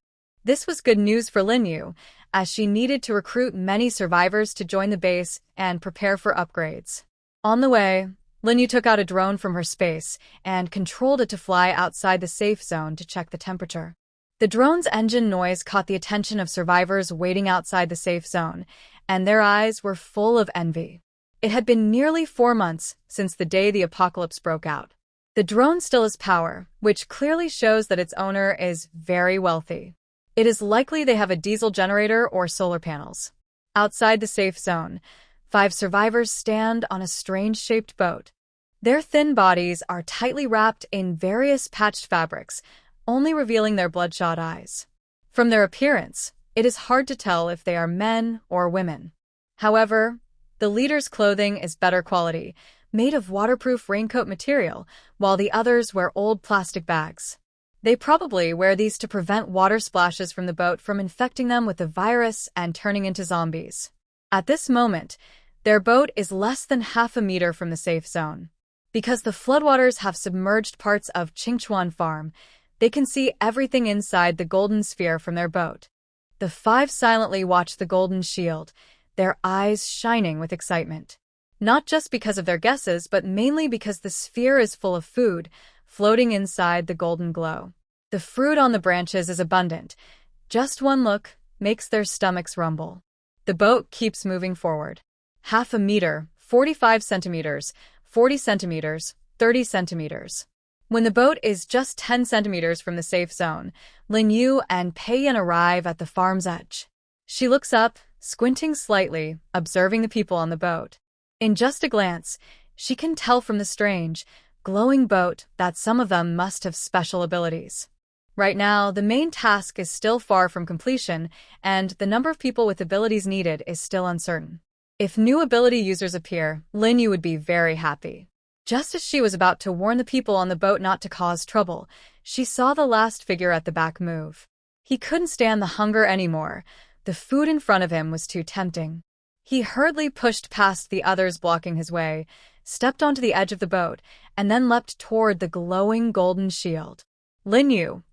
This was good news for Lin Yu, as she needed to recruit many survivors to join the base and prepare for upgrades. On the way, Lin Yu took out a drone from her space and controlled it to fly outside the safe zone to check the temperature. The drone's engine noise caught the attention of survivors waiting outside the safe zone, and their eyes were full of envy. It had been nearly 4 months since the day the apocalypse broke out. The drone still has power, which clearly shows that its owner is very wealthy. It is likely they have a diesel generator or solar panels. Outside the safe zone, 5 survivors stand on a strange-shaped boat. Their thin bodies are tightly wrapped in various patched fabrics, only revealing their bloodshot eyes. From their appearance, it is hard to tell if they are men or women. However, the leader's clothing is better quality, made of waterproof raincoat material, while the others wear old plastic bags. They probably wear these to prevent water splashes from the boat from infecting them with the virus and turning into zombies. At this moment, their boat is less than half a meter from the safe zone. Because the floodwaters have submerged parts of Qingchuan Farm, they can see everything inside the golden sphere from their boat. The 5 silently watch the golden shield, their eyes shining with excitement. Not just because of their guesses, but mainly because the sphere is full of food, floating inside the golden glow. The fruit on the branches is abundant. Just one look makes their stomachs rumble. The boat keeps moving forward. Half a meter, 45 centimeters, 40 centimeters, 30 centimeters. When the boat is just 10 centimeters from the safe zone, Lin Yu and Pei Yan arrive at the farm's edge. She looks up, squinting slightly, observing the people on the boat. In just a glance, she can tell from the strange, glowing boat that some of them must have special abilities. Right now, the main task is still far from completion, and the number of people with abilities needed is still uncertain. If new ability users appear, Lin Yu would be very happy. Just as she was about to warn the people on the boat not to cause trouble, she saw the last figure at the back move. He couldn't stand the hunger anymore. The food in front of him was too tempting. He hurriedly pushed past the others blocking his way, stepped onto the edge of the boat, and then leapt toward the glowing golden shield. Lin Yu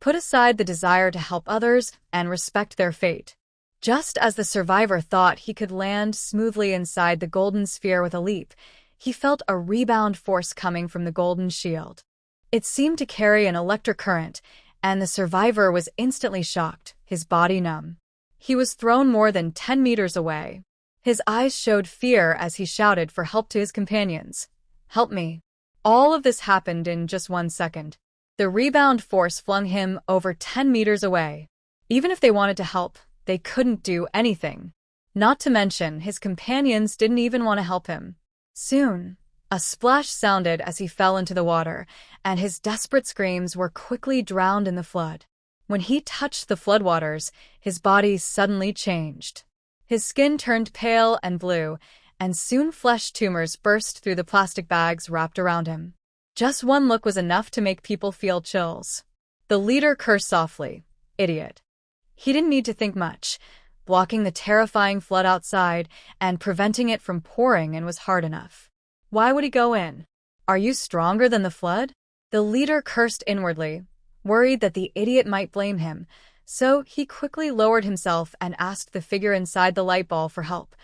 put aside the desire to help others and respect their fate. Just as the survivor thought he could land smoothly inside the golden sphere with a leap, he felt a rebound force coming from the golden shield. It seemed to carry an electric current, and the survivor was instantly shocked, his body numb. He was thrown more than 10 meters away. His eyes showed fear as he shouted for help to his companions. "Help me." All of this happened in just 1 second. The rebound force flung him over 10 meters away. Even if they wanted to help, they couldn't do anything. Not to mention, his companions didn't even want to help him. Soon, a splash sounded as he fell into the water, and his desperate screams were quickly drowned in the flood. When he touched the floodwaters, his body suddenly changed. His skin turned pale and blue, and soon flesh tumors burst through the plastic bags wrapped around him. Just one look was enough to make people feel chills. The leader cursed softly. Idiot. He didn't need to think much. Blocking the terrifying flood outside and preventing it from pouring in was hard enough. Why would he go in? Are you stronger than the flood? The leader cursed inwardly, worried that the idiot might blame him, so he quickly lowered himself and asked the figure inside the light ball for help.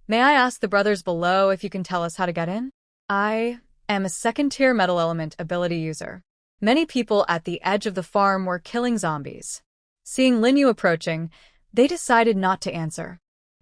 "May I ask the brothers below if you can tell us how to get in? I am a second-tier metal element ability user." Many people at the edge of the farm were killing zombies. Seeing Lin Yu approaching, they decided not to answer.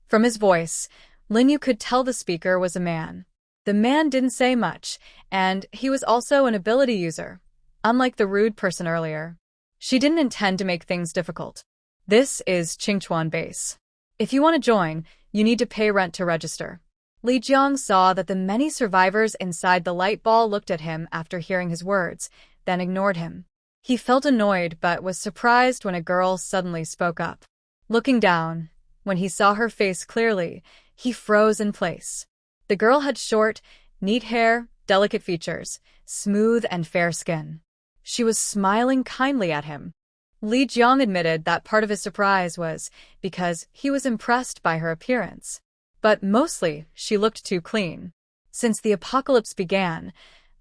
From his voice, Lin Yu could tell the speaker was a man. The man didn't say much, and he was also an ability user, unlike the rude person earlier. She didn't intend to make things difficult. "This is Qingchuan Base. If you want to join, you need to pay rent to register." Li Jiang saw that the many survivors inside the light ball looked at him after hearing his words, then ignored him. He felt annoyed but was surprised when a girl suddenly spoke up. Looking down, when he saw her face clearly, he froze in place. The girl had short, neat hair, delicate features, smooth and fair skin. She was smiling kindly at him. Li Jiang admitted that part of his surprise was because he was impressed by her appearance. But mostly, she looked too clean. Since the apocalypse began,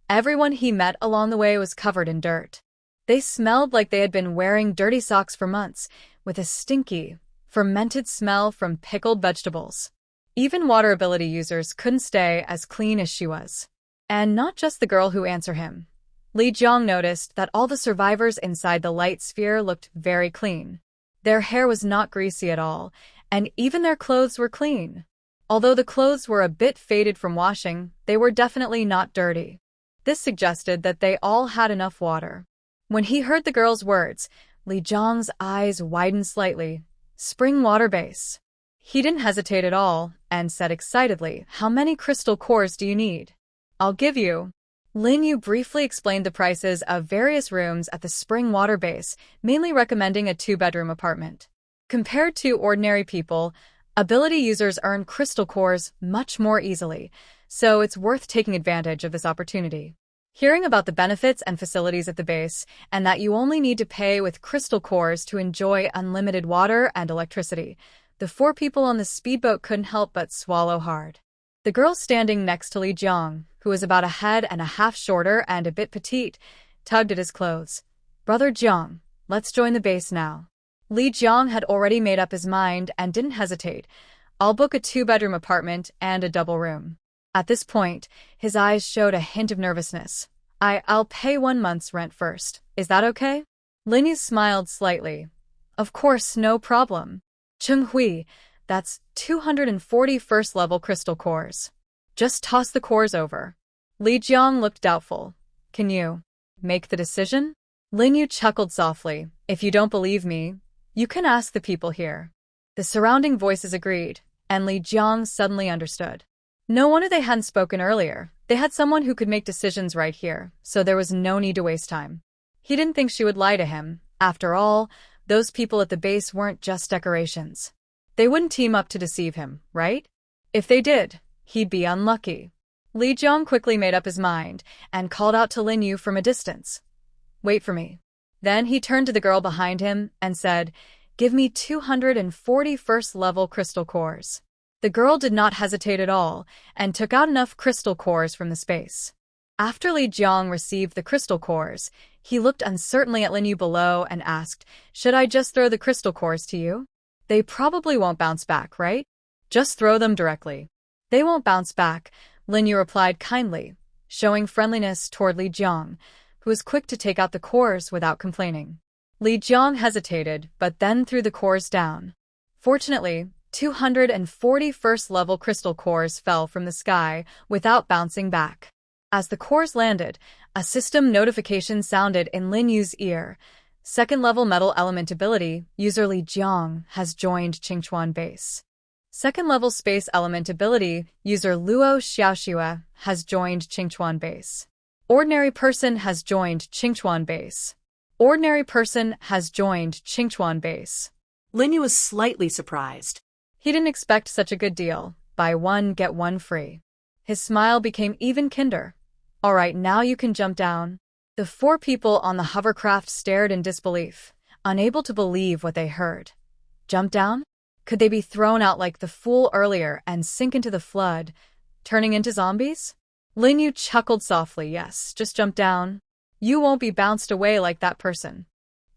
everyone he met along the way was covered in dirt. They smelled like they had been wearing dirty socks for months, with a stinky, fermented smell from pickled vegetables. Even water ability users couldn't stay as clean as she was. And not just the girl who answered him. Li Jiang noticed that all the survivors inside the light sphere looked very clean. Their hair was not greasy at all, and even their clothes were clean. Although the clothes were a bit faded from washing, they were definitely not dirty. This suggested that they all had enough water. When he heard the girl's words, Li Jiang's eyes widened slightly. "Spring water base." He didn't hesitate at all and said excitedly, "How many crystal cores do you need?" "I'll give you." Lin Yu briefly explained the prices of various rooms at the spring water base, mainly recommending a 2-bedroom apartment. Compared to ordinary people, ability users earn crystal cores much more easily, so it's worth taking advantage of this opportunity. Hearing about the benefits and facilities at the base, and that you only need to pay with crystal cores to enjoy unlimited water and electricity, the 4 people on the speedboat couldn't help but swallow hard. The girl standing next to Li Jiang, who was about a head and a half shorter and a bit petite, tugged at his clothes. "Brother Jiang, let's join the base now." Li Jiang had already made up his mind and didn't hesitate. "I'll book a 2-bedroom apartment and a double room." At this point, his eyes showed a hint of nervousness. I'll pay 1 month's rent first. Is that okay?" Lin Yu smiled slightly. "Of course, no problem. Cheng Hui, that's 240 first-level crystal cores. Just toss the cores over." Li Jiang looked doubtful. "Can you make the decision?" Lin Yu chuckled softly. "If you don't believe me, you can ask the people here." The surrounding voices agreed, and Li Jiang suddenly understood. No wonder they hadn't spoken earlier. They had someone who could make decisions right here, so there was no need to waste time. He didn't think she would lie to him. After all, those people at the base weren't just decorations. They wouldn't team up to deceive him, right? If they did, he'd be unlucky. Li Jiang quickly made up his mind and called out to Lin Yu from a distance. Wait for me. Then he turned to the girl behind him and said, Give me 240 first-level crystal cores. The girl did not hesitate at all and took out enough crystal cores from the space. After Li Jiang received the crystal cores, he looked uncertainly at Lin Yu below and asked, Should I just throw the crystal cores to you? They probably won't bounce back, right? Just throw them directly. They won't bounce back, Lin Yu replied kindly, showing friendliness toward Li Jiang, who was quick to take out the cores without complaining. Li Jiang hesitated, but then threw the cores down. Fortunately, 240 first-level crystal cores fell from the sky without bouncing back. As the cores landed, a system notification sounded in Lin Yu's ear. Second-level metal element ability, user Li Jiang has joined Qingchuan base. Second-level space element ability, user Luo Xiaoxue has joined Qingchuan base. Ordinary person has joined Qingchuan base. Ordinary person has joined Qingchuan base. Lin Yu was slightly surprised. He didn't expect such a good deal. Buy one, get one free. His smile became even kinder. All right, now you can jump down. The four people on the hovercraft stared in disbelief, unable to believe what they heard. Jump down? Could they be thrown out like the fool earlier and sink into the flood, turning into zombies? Lin Yu chuckled softly. Yes, just jump down. You won't be bounced away like that person.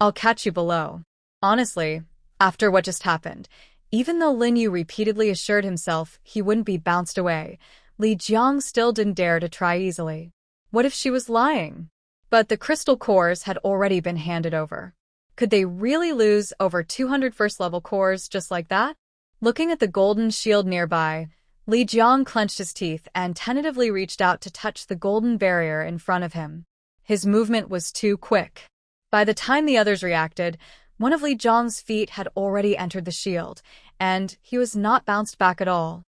I'll catch you below. Honestly, after what just happened, even though Lin Yu repeatedly assured himself he wouldn't be bounced away, Li Jiang still didn't dare to try easily. What if she was lying? But the crystal cores had already been handed over. Could they really lose over 200 first-level cores just like that? Looking at the golden shield nearby, Li Jiang clenched his teeth and tentatively reached out to touch the golden barrier in front of him. His movement was too quick. By the time the others reacted, one of Li Jiang's feet had already entered the shield, and he was not bounced back at all.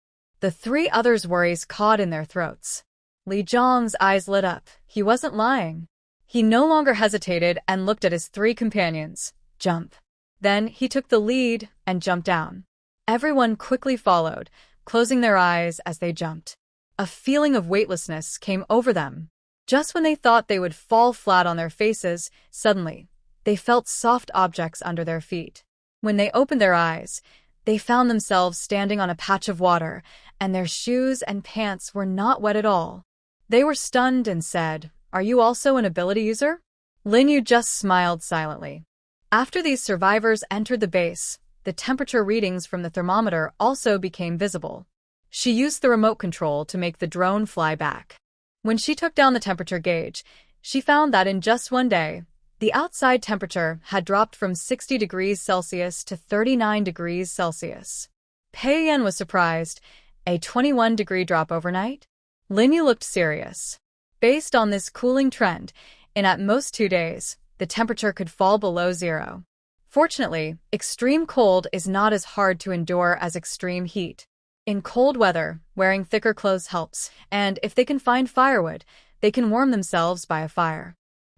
The three others' worries caught in their throats. Li Jiang's eyes lit up. He wasn't lying. He no longer hesitated and looked at his three companions. Jump. Then he took the lead and jumped down. Everyone quickly followed, closing their eyes as they jumped. A feeling of weightlessness came over them. Just when they thought they would fall flat on their faces, suddenly, they felt soft objects under their feet. When they opened their eyes, they found themselves standing on a patch of water, and their shoes and pants were not wet at all. They were stunned and said, Are you also an ability user? Lin Yu just smiled silently. After these survivors entered the base, the temperature readings from the thermometer also became visible. She used the remote control to make the drone fly back. When she took down the temperature gauge, she found that in just one day, the outside temperature had dropped from 60 degrees Celsius to 39 degrees Celsius. Pei Yan was surprised. A 21-degree drop overnight? Lin Yu looked serious. Based on this cooling trend, in at most 2 days, the temperature could fall below zero. Fortunately, extreme cold is not as hard to endure as extreme heat. In cold weather, wearing thicker clothes helps, and if they can find firewood, they can warm themselves by a fire.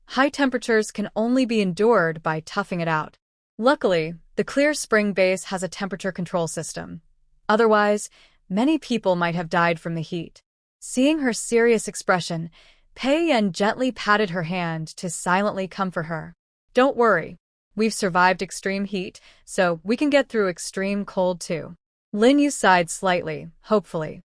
High temperatures can only be endured by toughing it out. Luckily, the Clear Spring base has a temperature control system. Otherwise, many people might have died from the heat. Seeing her serious expression, Pei Yan gently patted her hand to silently comfort her. Don't worry. We've survived extreme heat, so we can get through extreme cold too. Lin Yu sighed slightly, hopefully.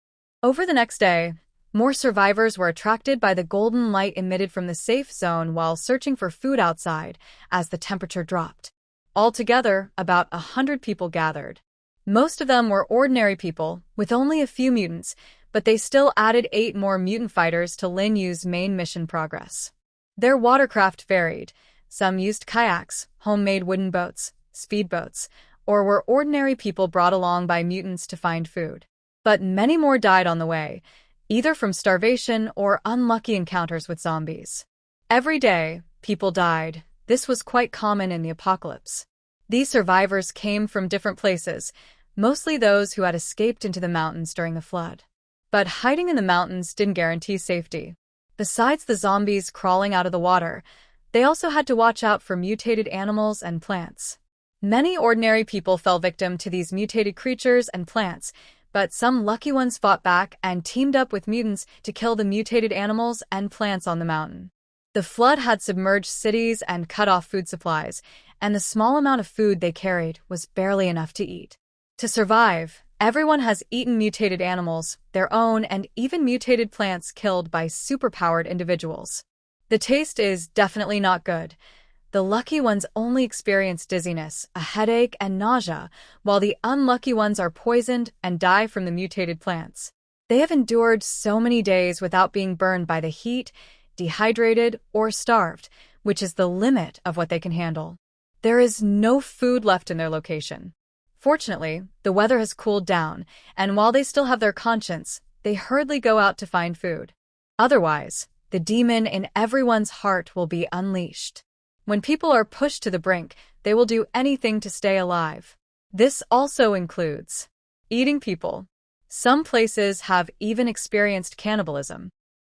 Over the next day, more survivors were attracted by the golden light emitted from the safe zone while searching for food outside as the temperature dropped. Altogether, about 100 people gathered. Most of them were ordinary people, with only a few mutants, but they still added 8 more mutant fighters to Lin Yu's main mission progress. Their watercraft varied. Some used kayaks, homemade wooden boats, speedboats, or were ordinary people brought along by mutants to find food. But many more died on the way, either from starvation or unlucky encounters with zombies. Every day, people died. This was quite common in the apocalypse. These survivors came from different places, mostly those who had escaped into the mountains during the flood. But hiding in the mountains didn't guarantee safety. Besides the zombies crawling out of the water, they also had to watch out for mutated animals and plants. Many ordinary people fell victim to these mutated creatures and plants, but some lucky ones fought back and teamed up with mutants to kill the mutated animals and plants on the mountain. The flood had submerged cities and cut off food supplies, and the small amount of food they carried was barely enough to eat. To survive, everyone has eaten mutated animals, their own, and even mutated plants killed by superpowered individuals. The taste is definitely not good. The lucky ones only experience dizziness, a headache, and nausea, while the unlucky ones are poisoned and die from the mutated plants. They have endured so many days without being burned by the heat, dehydrated, or starved, which is the limit of what they can handle. There is no food left in their location. Fortunately, the weather has cooled down, and while they still have their conscience, they hurriedly go out to find food. Otherwise, the demon in everyone's heart will be unleashed. When people are pushed to the brink, they will do anything to stay alive. This also includes eating people. Some places have even experienced cannibalism.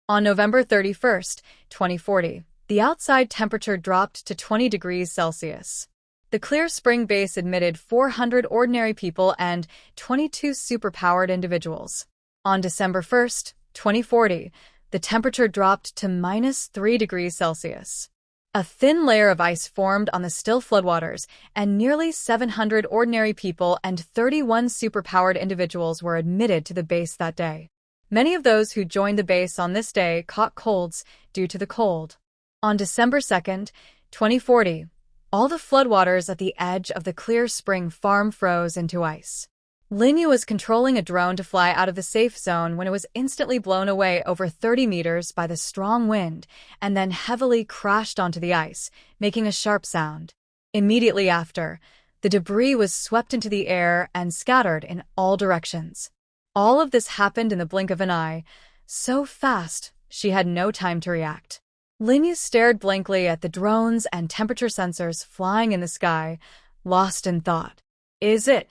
On November 31st, 2040, the outside temperature dropped to 20 degrees Celsius. The Clear Spring base admitted 400 ordinary people and 22 superpowered individuals. On December 1st, 2040, the temperature dropped to -3 degrees Celsius. A thin layer of ice formed on the still floodwaters, and nearly 700 ordinary people and 31 superpowered individuals were admitted to the base that day. Many of those who joined the base on this day caught colds due to the cold. On December 2nd, 2040, all the floodwaters at the edge of the Clear Spring farm froze into ice. Linyu was controlling a drone to fly out of the safe zone when it was instantly blown away over 30 meters by the strong wind and then heavily crashed onto the ice, making a sharp sound. Immediately after, the debris was swept into the air and scattered in all directions. All of this happened in the blink of an eye, so fast she had no time to react. Linyu stared blankly at the drones and temperature sensors flying in the sky, lost in thought. Is it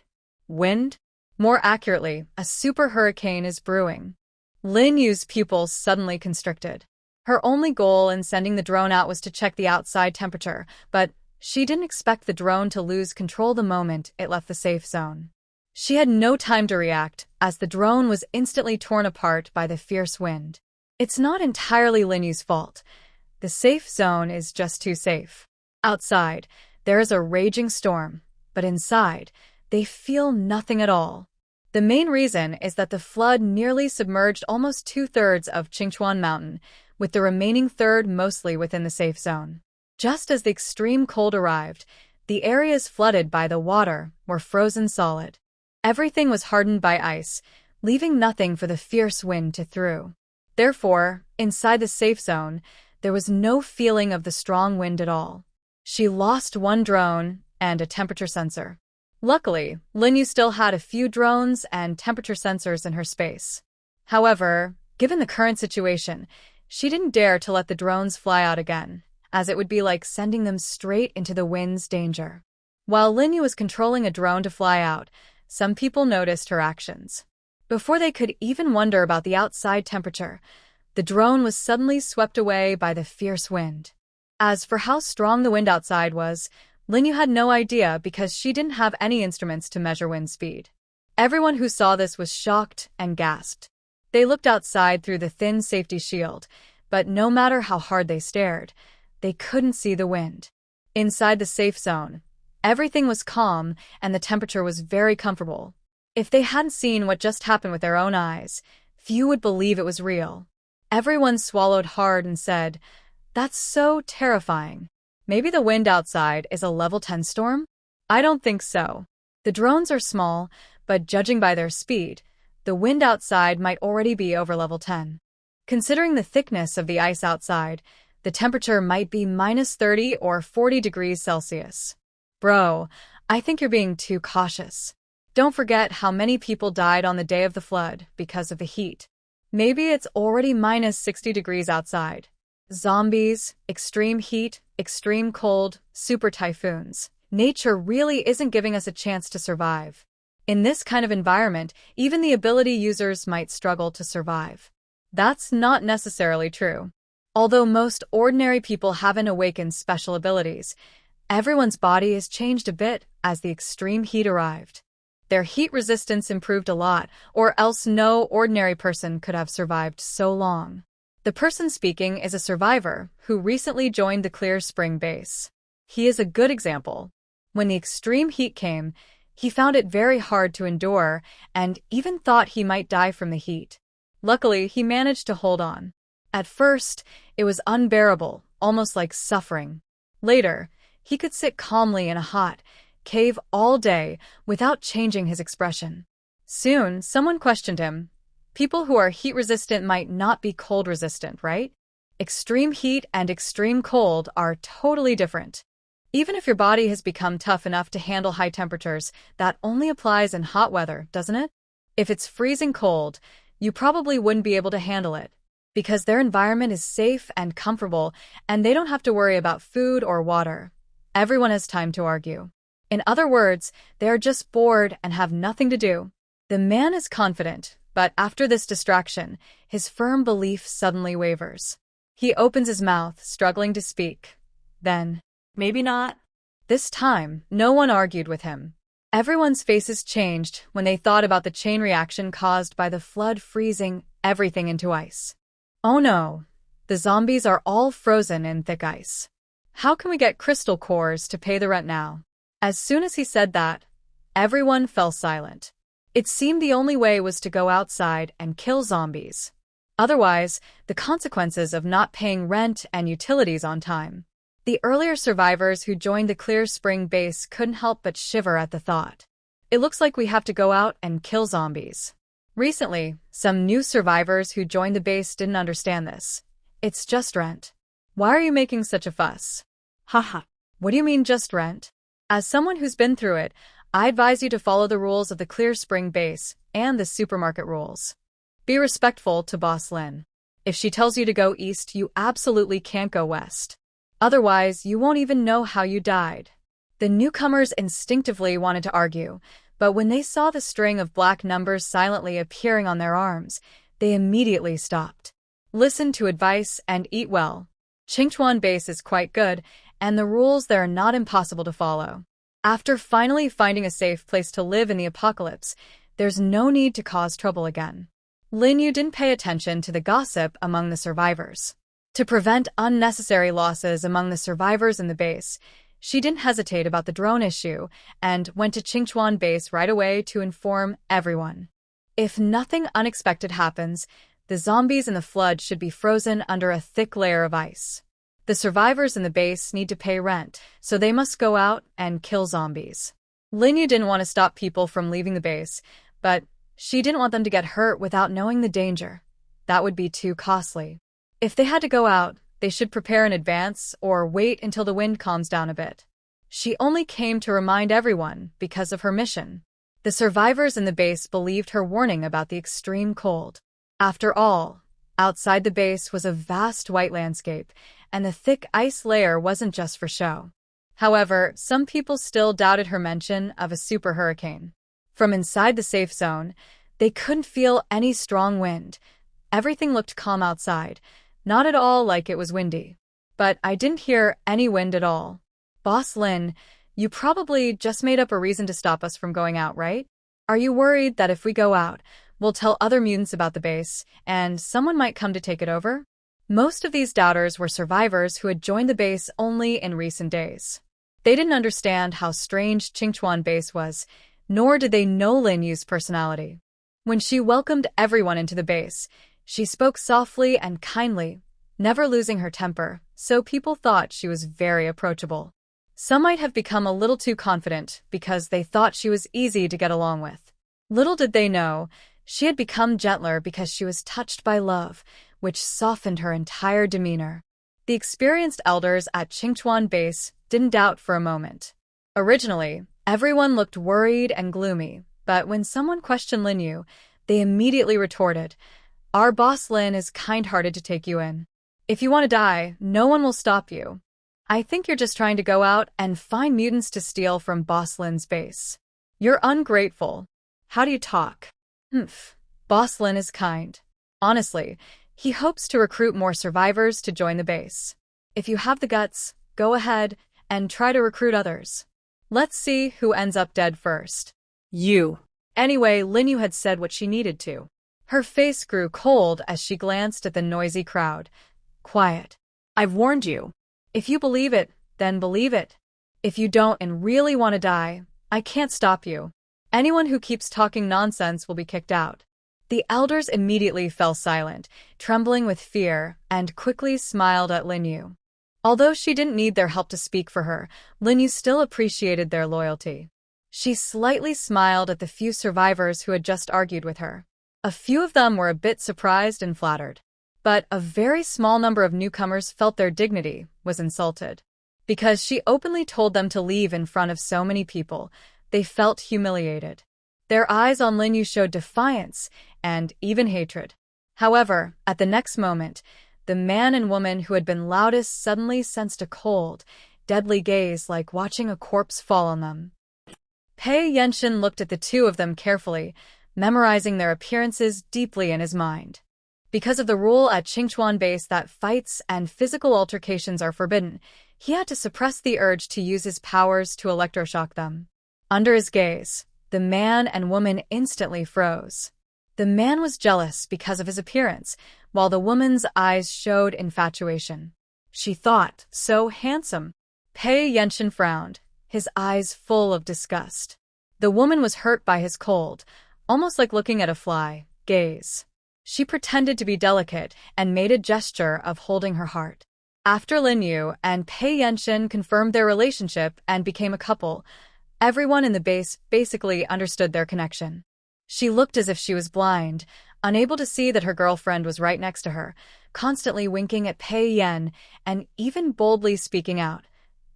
wind? More accurately, a super hurricane is brewing. Linyu's pupils suddenly constricted. Her only goal in sending the drone out was to check the outside temperature, but she didn't expect the drone to lose control the moment it left the safe zone. She had no time to react, as the drone was instantly torn apart by the fierce wind. It's not entirely Linyu's fault. The safe zone is just too safe. Outside, there is a raging storm, but inside, they feel nothing at all. The main reason is that the flood nearly submerged almost 2/3 of Qingchuan Mountain, with the remaining third mostly within the safe zone. Just as the extreme cold arrived, the areas flooded by the water were frozen solid. Everything was hardened by ice, leaving nothing for the fierce wind to through. Therefore, inside the safe zone, there was no feeling of the strong wind at all. She lost one drone and a temperature sensor. Luckily, Linyu still had a few drones and temperature sensors in her space. However, given the current situation, she didn't dare to let the drones fly out again, as it would be like sending them straight into the wind's danger. While Linyu was controlling a drone to fly out, some people noticed her actions. Before they could even wonder about the outside temperature, the drone was suddenly swept away by the fierce wind. As for how strong the wind outside was, Linyu had no idea because she didn't have any instruments to measure wind speed. Everyone who saw this was shocked and gasped. They looked outside through the thin safety shield, but no matter how hard they stared, they couldn't see the wind. Inside the safe zone, everything was calm and the temperature was very comfortable. If they hadn't seen what just happened with their own eyes, few would believe it was real. Everyone swallowed hard and said, "That's so terrifying. Maybe the wind outside is a level 10 storm?" I don't think so. The drones are small, but judging by their speed, the wind outside might already be over level 10. Considering the thickness of the ice outside, the temperature might be -30 or 40 degrees Celsius. Bro, I think you're being too cautious. Don't forget how many people died on the day of the flood because of the heat. Maybe it's already -60 degrees outside. Zombies, extreme heat, extreme cold, super typhoons. Nature really isn't giving us a chance to survive. In this kind of environment, even the ability users might struggle to survive. That's not necessarily true. Although most ordinary people haven't awakened special abilities, everyone's body has changed a bit as the extreme heat arrived. Their heat resistance improved a lot, or else no ordinary person could have survived so long. The person speaking is a survivor who recently joined the Clear Spring base. He is a good example. When the extreme heat came, he found it very hard to endure and even thought he might die from the heat. Luckily, he managed to hold on. At first, it was unbearable, almost like suffering. Later, he could sit calmly in a hot cave all day without changing his expression. Soon, someone questioned him. People who are heat-resistant might not be cold-resistant, right? Extreme heat and extreme cold are totally different. Even if your body has become tough enough to handle high temperatures, that only applies in hot weather, doesn't it? If it's freezing cold, you probably wouldn't be able to handle it, because their environment is safe and comfortable, and they don't have to worry about food or water. Everyone has time to argue. In other words, they are just bored and have nothing to do. The man is confident, but after this distraction, his firm belief suddenly wavers. He opens his mouth, struggling to speak. Then, Maybe not. this time, no one argued with him. Everyone's faces changed when they thought about the chain reaction caused by the flood freezing everything into ice. Oh no, the zombies are all frozen in thick ice. How can we get crystal cores to pay the rent now? As soon as he said that, everyone fell silent. It seemed the only way was to go outside and kill zombies. Otherwise, the consequences of not paying rent and utilities on time. The earlier survivors who joined the Clear Spring base couldn't help but shiver at the thought. It looks like we have to go out and kill zombies. Recently, some new survivors who joined the base didn't understand this. It's just rent. Why are you making such a fuss? Haha. What do you mean just rent? As someone who's been through it, I advise you to follow the rules of the Clear Spring base and the supermarket rules. Be respectful to Boss Lin. If she tells you to go east, you absolutely can't go west. Otherwise, you won't even know how you died. The newcomers instinctively wanted to argue, but when they saw the string of black numbers silently appearing on their arms, they immediately stopped. Listen to advice and eat well. Qingchuan base is quite good, and the rules there are not impossible to follow. After finally finding a safe place to live in the apocalypse, there's no need to cause trouble again. Lin Yu didn't pay attention to the gossip among the survivors. To prevent unnecessary losses among the survivors in the base, she didn't hesitate about the drone issue and went to Qingchuan base right away to inform everyone. If nothing unexpected happens, the zombies in the flood should be frozen under a thick layer of ice. The survivors in the base need to pay rent, so they must go out and kill zombies. Lin Yu didn't want to stop people from leaving the base, but she didn't want them to get hurt without knowing the danger. That would be too costly. If they had to go out, they should prepare in advance or wait until the wind calms down a bit. She only came to remind everyone because of her mission. The survivors in the base believed her warning about the extreme cold. After all, outside the base was a vast white landscape, and the thick ice layer wasn't just for show. However, some people still doubted her mention of a super hurricane. From inside the safe zone, they couldn't feel any strong wind. Everything looked calm outside, not at all like it was windy. But I didn't hear any wind at all. Boss Lin, you probably just made up a reason to stop us from going out, right? Are you worried that if we go out, we'll tell other mutants about the base, and someone might come to take it over? Most of these doubters were survivors who had joined the base only in recent days. They didn't understand how strange Qingchuan base was, nor did they know Lin Yu's personality. When she welcomed everyone into the base, she spoke softly and kindly, never losing her temper, so people thought she was very approachable. Some might have become a little too confident because they thought she was easy to get along with. Little did they know, she had become gentler because she was touched by love, which softened her entire demeanor. The experienced elders at Qingchuan base didn't doubt for a moment. Originally, everyone looked worried and gloomy, but when someone questioned Lin Yu, they immediately retorted, "Our boss Lin is kind-hearted to take you in. If you want to die, no one will stop you." I think you're just trying to go out and find mutants to steal from Boss Lin's base. You're ungrateful. How do you talk? Humph. Boss Lin is kind. Honestly, he hopes to recruit more survivors to join the base. If you have the guts, go ahead and try to recruit others. Let's see who ends up dead first. You. Anyway, Linyu had said what she needed to. Her face grew cold as she glanced at the noisy crowd. Quiet. I've warned you. If you believe it, then believe it. If you don't and really want to die, I can't stop you. Anyone who keeps talking nonsense will be kicked out. The elders immediately fell silent, trembling with fear, and quickly smiled at Linyu. Although she didn't need their help to speak for her, Linyu still appreciated their loyalty. She slightly smiled at the few survivors who had just argued with her. A few of them were a bit surprised and flattered. But a very small number of newcomers felt their dignity was insulted. Because she openly told them to leave in front of so many people, they felt humiliated. Their eyes on Linyu showed defiance and even hatred. However, at the next moment, the man and woman who had been loudest suddenly sensed a cold, deadly gaze like watching a corpse fall on them. Pei Yenshin looked at the two of them carefully, memorizing their appearances deeply in his mind. Because of the rule at Qingchuan base that fights and physical altercations are forbidden, he had to suppress the urge to use his powers to electroshock them. Under his gaze, the man and woman instantly froze. The man was jealous because of his appearance, while the woman's eyes showed infatuation. She thought, so handsome. Pei Yenshin frowned, his eyes full of disgust. The woman was hurt by his cold, almost like looking at a fly, gaze. She pretended to be delicate and made a gesture of holding her heart. After Linyu and Pei Yenshin confirmed their relationship and became a couple, everyone in the base basically understood their connection. She looked as if she was blind, unable to see that her girlfriend was right next to her, constantly winking at Pei Yan and even boldly speaking out.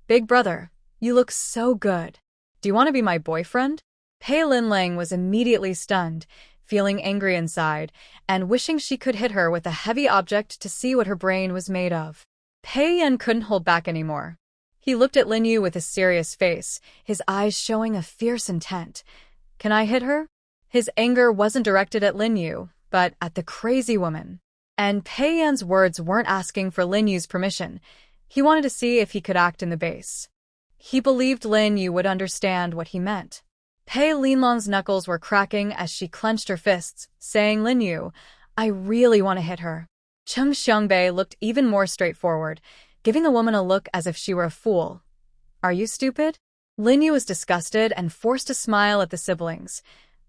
"Big brother, you look so good. Do you want to be my boyfriend?" Pei Linlang was immediately stunned, feeling angry inside, and wishing she could hit her with a heavy object to see what her brain was made of. Pei Yan couldn't hold back anymore. He looked at Linyu with a serious face, his eyes showing a fierce intent. "Can I hit her?" His anger wasn't directed at Linyu, but at the crazy woman. And Pei Yan's words weren't asking for Linyu's permission. He wanted to see if he could act in the base. He believed Linyu would understand what he meant. Pei Linlong's knuckles were cracking as she clenched her fists, saying, "Linyu, I really want to hit her." Cheng Xiangbei looked even more straightforward, giving the woman a look as if she were a fool. "Are you stupid?" Linyu was disgusted and forced a smile at the siblings.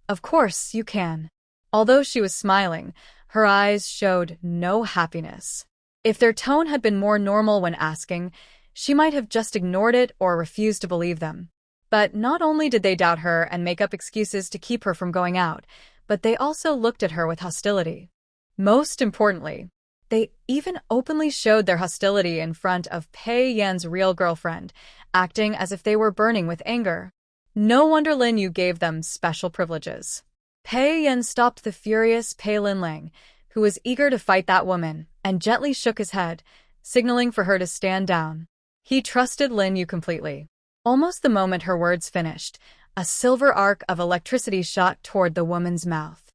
"Of course, you can." Although she was smiling, her eyes showed no happiness. If their tone had been more normal when asking, she might have just ignored it or refused to believe them. But not only did they doubt her and make up excuses to keep her from going out, but they also looked at her with hostility. Most importantly, they even openly showed their hostility in front of Pei Yan's real girlfriend, acting as if they were burning with anger. No wonder Linyu gave them special privileges. Pei Yan stopped the furious Pei Linlang, who was eager to fight that woman, and gently shook his head, signaling for her to stand down. He trusted Linyu completely. Almost the moment her words finished, a silver arc of electricity shot toward the woman's mouth.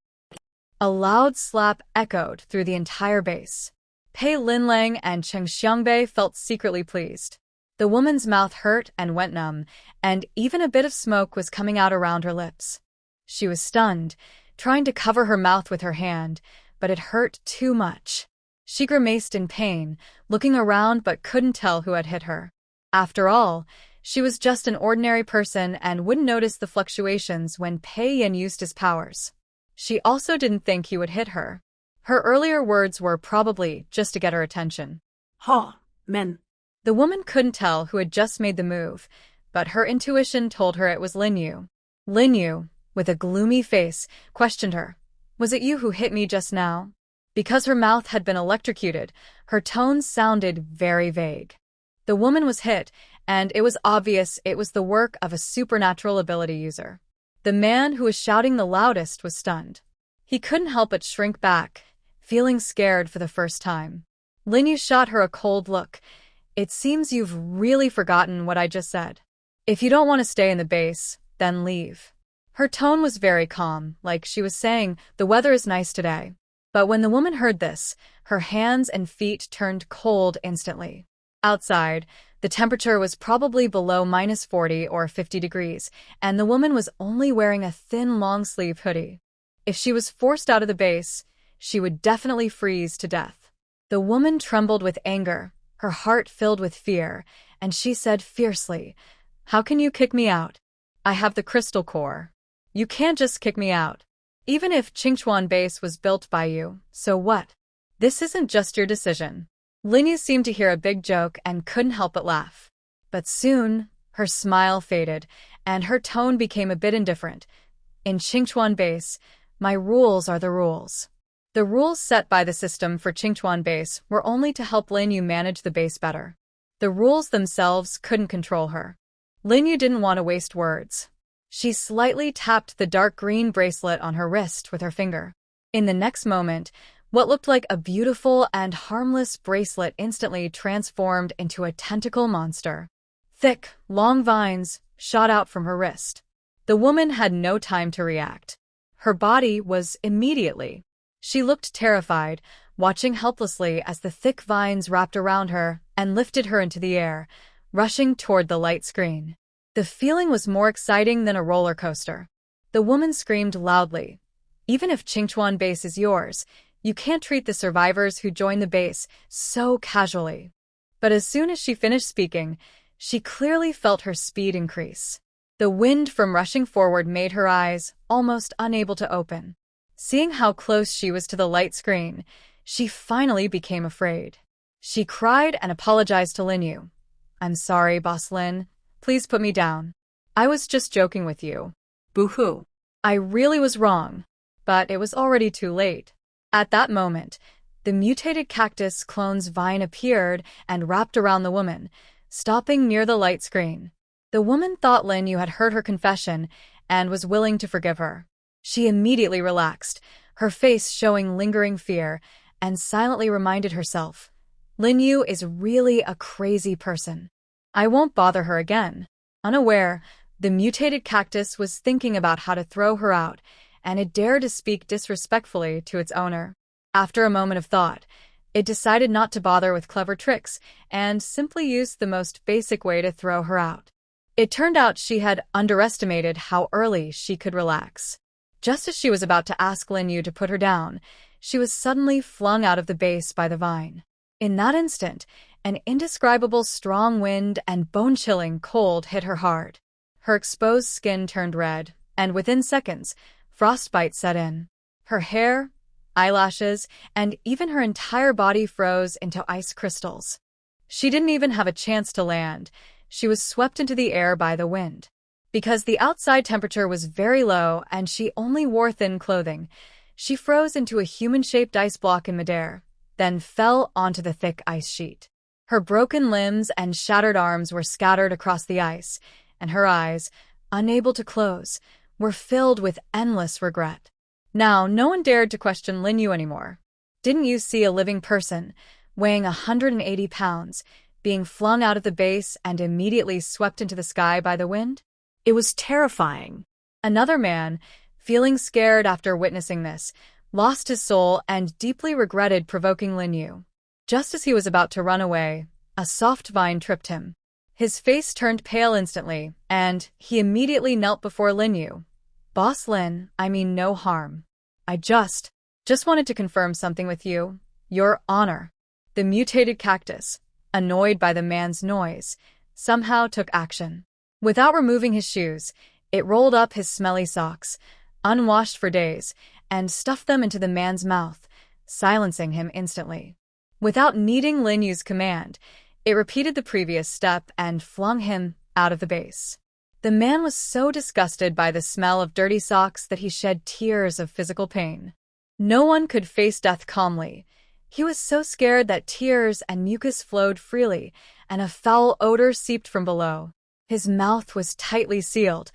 A loud slap echoed through the entire base. Pei Linlang and Cheng Xiangbei felt secretly pleased. The woman's mouth hurt and went numb, and even a bit of smoke was coming out around her lips. She was stunned, trying to cover her mouth with her hand, but it hurt too much. She grimaced in pain, looking around but couldn't tell who had hit her. After all, she was just an ordinary person and wouldn't notice the fluctuations when Pei Yan used his powers. She also didn't think he would hit her. Her earlier words were probably just to get her attention. Men. The woman couldn't tell who had just made the move, but her intuition told her it was Linyu. Linyu, with a gloomy face, questioned her. "Was it you who hit me just now?" Because her mouth had been electrocuted, her tones sounded very vague. The woman was hit, and it was obvious it was the work of a supernatural ability user. The man who was shouting the loudest was stunned. He couldn't help but shrink back, feeling scared for the first time. Linyu shot her a cold look, It seems you've really forgotten what I just said. If you don't want to stay in the base, then leave. Her tone was very calm, like she was saying, the weather is nice today. But when the woman heard this, her hands and feet turned cold instantly. Outside, the temperature was probably below -40 or 50 degrees, and the woman was only wearing a thin long-sleeve hoodie. If she was forced out of the base, she would definitely freeze to death. The woman trembled with anger, her heart filled with fear, and she said fiercely, "How can you kick me out? I have the crystal core. You can't just kick me out. Even if Qingchuan base was built by you, so what? This isn't just your decision." Linyu seemed to hear a big joke and couldn't help but laugh. But soon, her smile faded, and her tone became a bit indifferent. "In Qingchuan base, my rules are the rules." The rules set by the system for Qingchuan base were only to help Linyu manage the base better. The rules themselves couldn't control her. Linyu didn't want to waste words. She slightly tapped the dark green bracelet on her wrist with her finger. In the next moment, what looked like a beautiful and harmless bracelet instantly transformed into a tentacle monster. Thick, long vines shot out from her wrist. The woman had no time to react. Her body was immediately. She looked terrified, watching helplessly as the thick vines wrapped around her and lifted her into the air, rushing toward the light screen. The feeling was more exciting than a roller coaster. The woman screamed loudly. "Even if Qingchuan base is yours, you can't treat the survivors who join the base so casually." But as soon as she finished speaking, she clearly felt her speed increase. The wind from rushing forward made her eyes almost unable to open. Seeing how close she was to the light screen, she finally became afraid. She cried and apologized to Linyu. "I'm sorry, Boss Lin. Please put me down. I was just joking with you." Boo-hoo. I really was wrong, but it was already too late. At that moment, the mutated cactus clone's vine appeared and wrapped around the woman, stopping near the light screen. The woman thought Linyu had heard her confession and was willing to forgive her. She immediately relaxed, her face showing lingering fear, and silently reminded herself, "Linyu is really a crazy person. I won't bother her again." Unaware, the mutated cactus was thinking about how to throw her out, and it dared to speak disrespectfully to its owner. After a moment of thought, it decided not to bother with clever tricks and simply used the most basic way to throw her out. It turned out she had underestimated how early she could relax. Just as she was about to ask Linyu to put her down, she was suddenly flung out of the base by the vine. In that instant, an indescribable strong wind and bone-chilling cold hit her hard. Her exposed skin turned red, and within seconds, frostbite set in. Her hair, eyelashes, and even her entire body froze into ice crystals. She didn't even have a chance to land. She was swept into the air by the wind. Because the outside temperature was very low and she only wore thin clothing, she froze into a human-shaped ice block in midair, then fell onto the thick ice sheet. Her broken limbs and shattered arms were scattered across the ice, and her eyes, unable to close, were filled with endless regret. Now, no one dared to question Linyu anymore. Didn't you see a living person, weighing 180 pounds, being flung out of the base and immediately swept into the sky by the wind? It was terrifying. Another man, feeling scared after witnessing this, lost his soul and deeply regretted provoking Linyu. Just as he was about to run away, a soft vine tripped him. His face turned pale instantly, and he immediately knelt before Linyu. "Boss Lin, I mean no harm. I just wanted to confirm something with you. Your honor." The mutated cactus, annoyed by the man's noise, somehow took action. Without removing his shoes, it rolled up his smelly socks, unwashed for days, and stuffed them into the man's mouth, silencing him instantly. Without needing Linyu's command, it repeated the previous step and flung him out of the base. The man was so disgusted by the smell of dirty socks that he shed tears of physical pain. No one could face death calmly. He was so scared that tears and mucus flowed freely, and a foul odor seeped from below. His mouth was tightly sealed,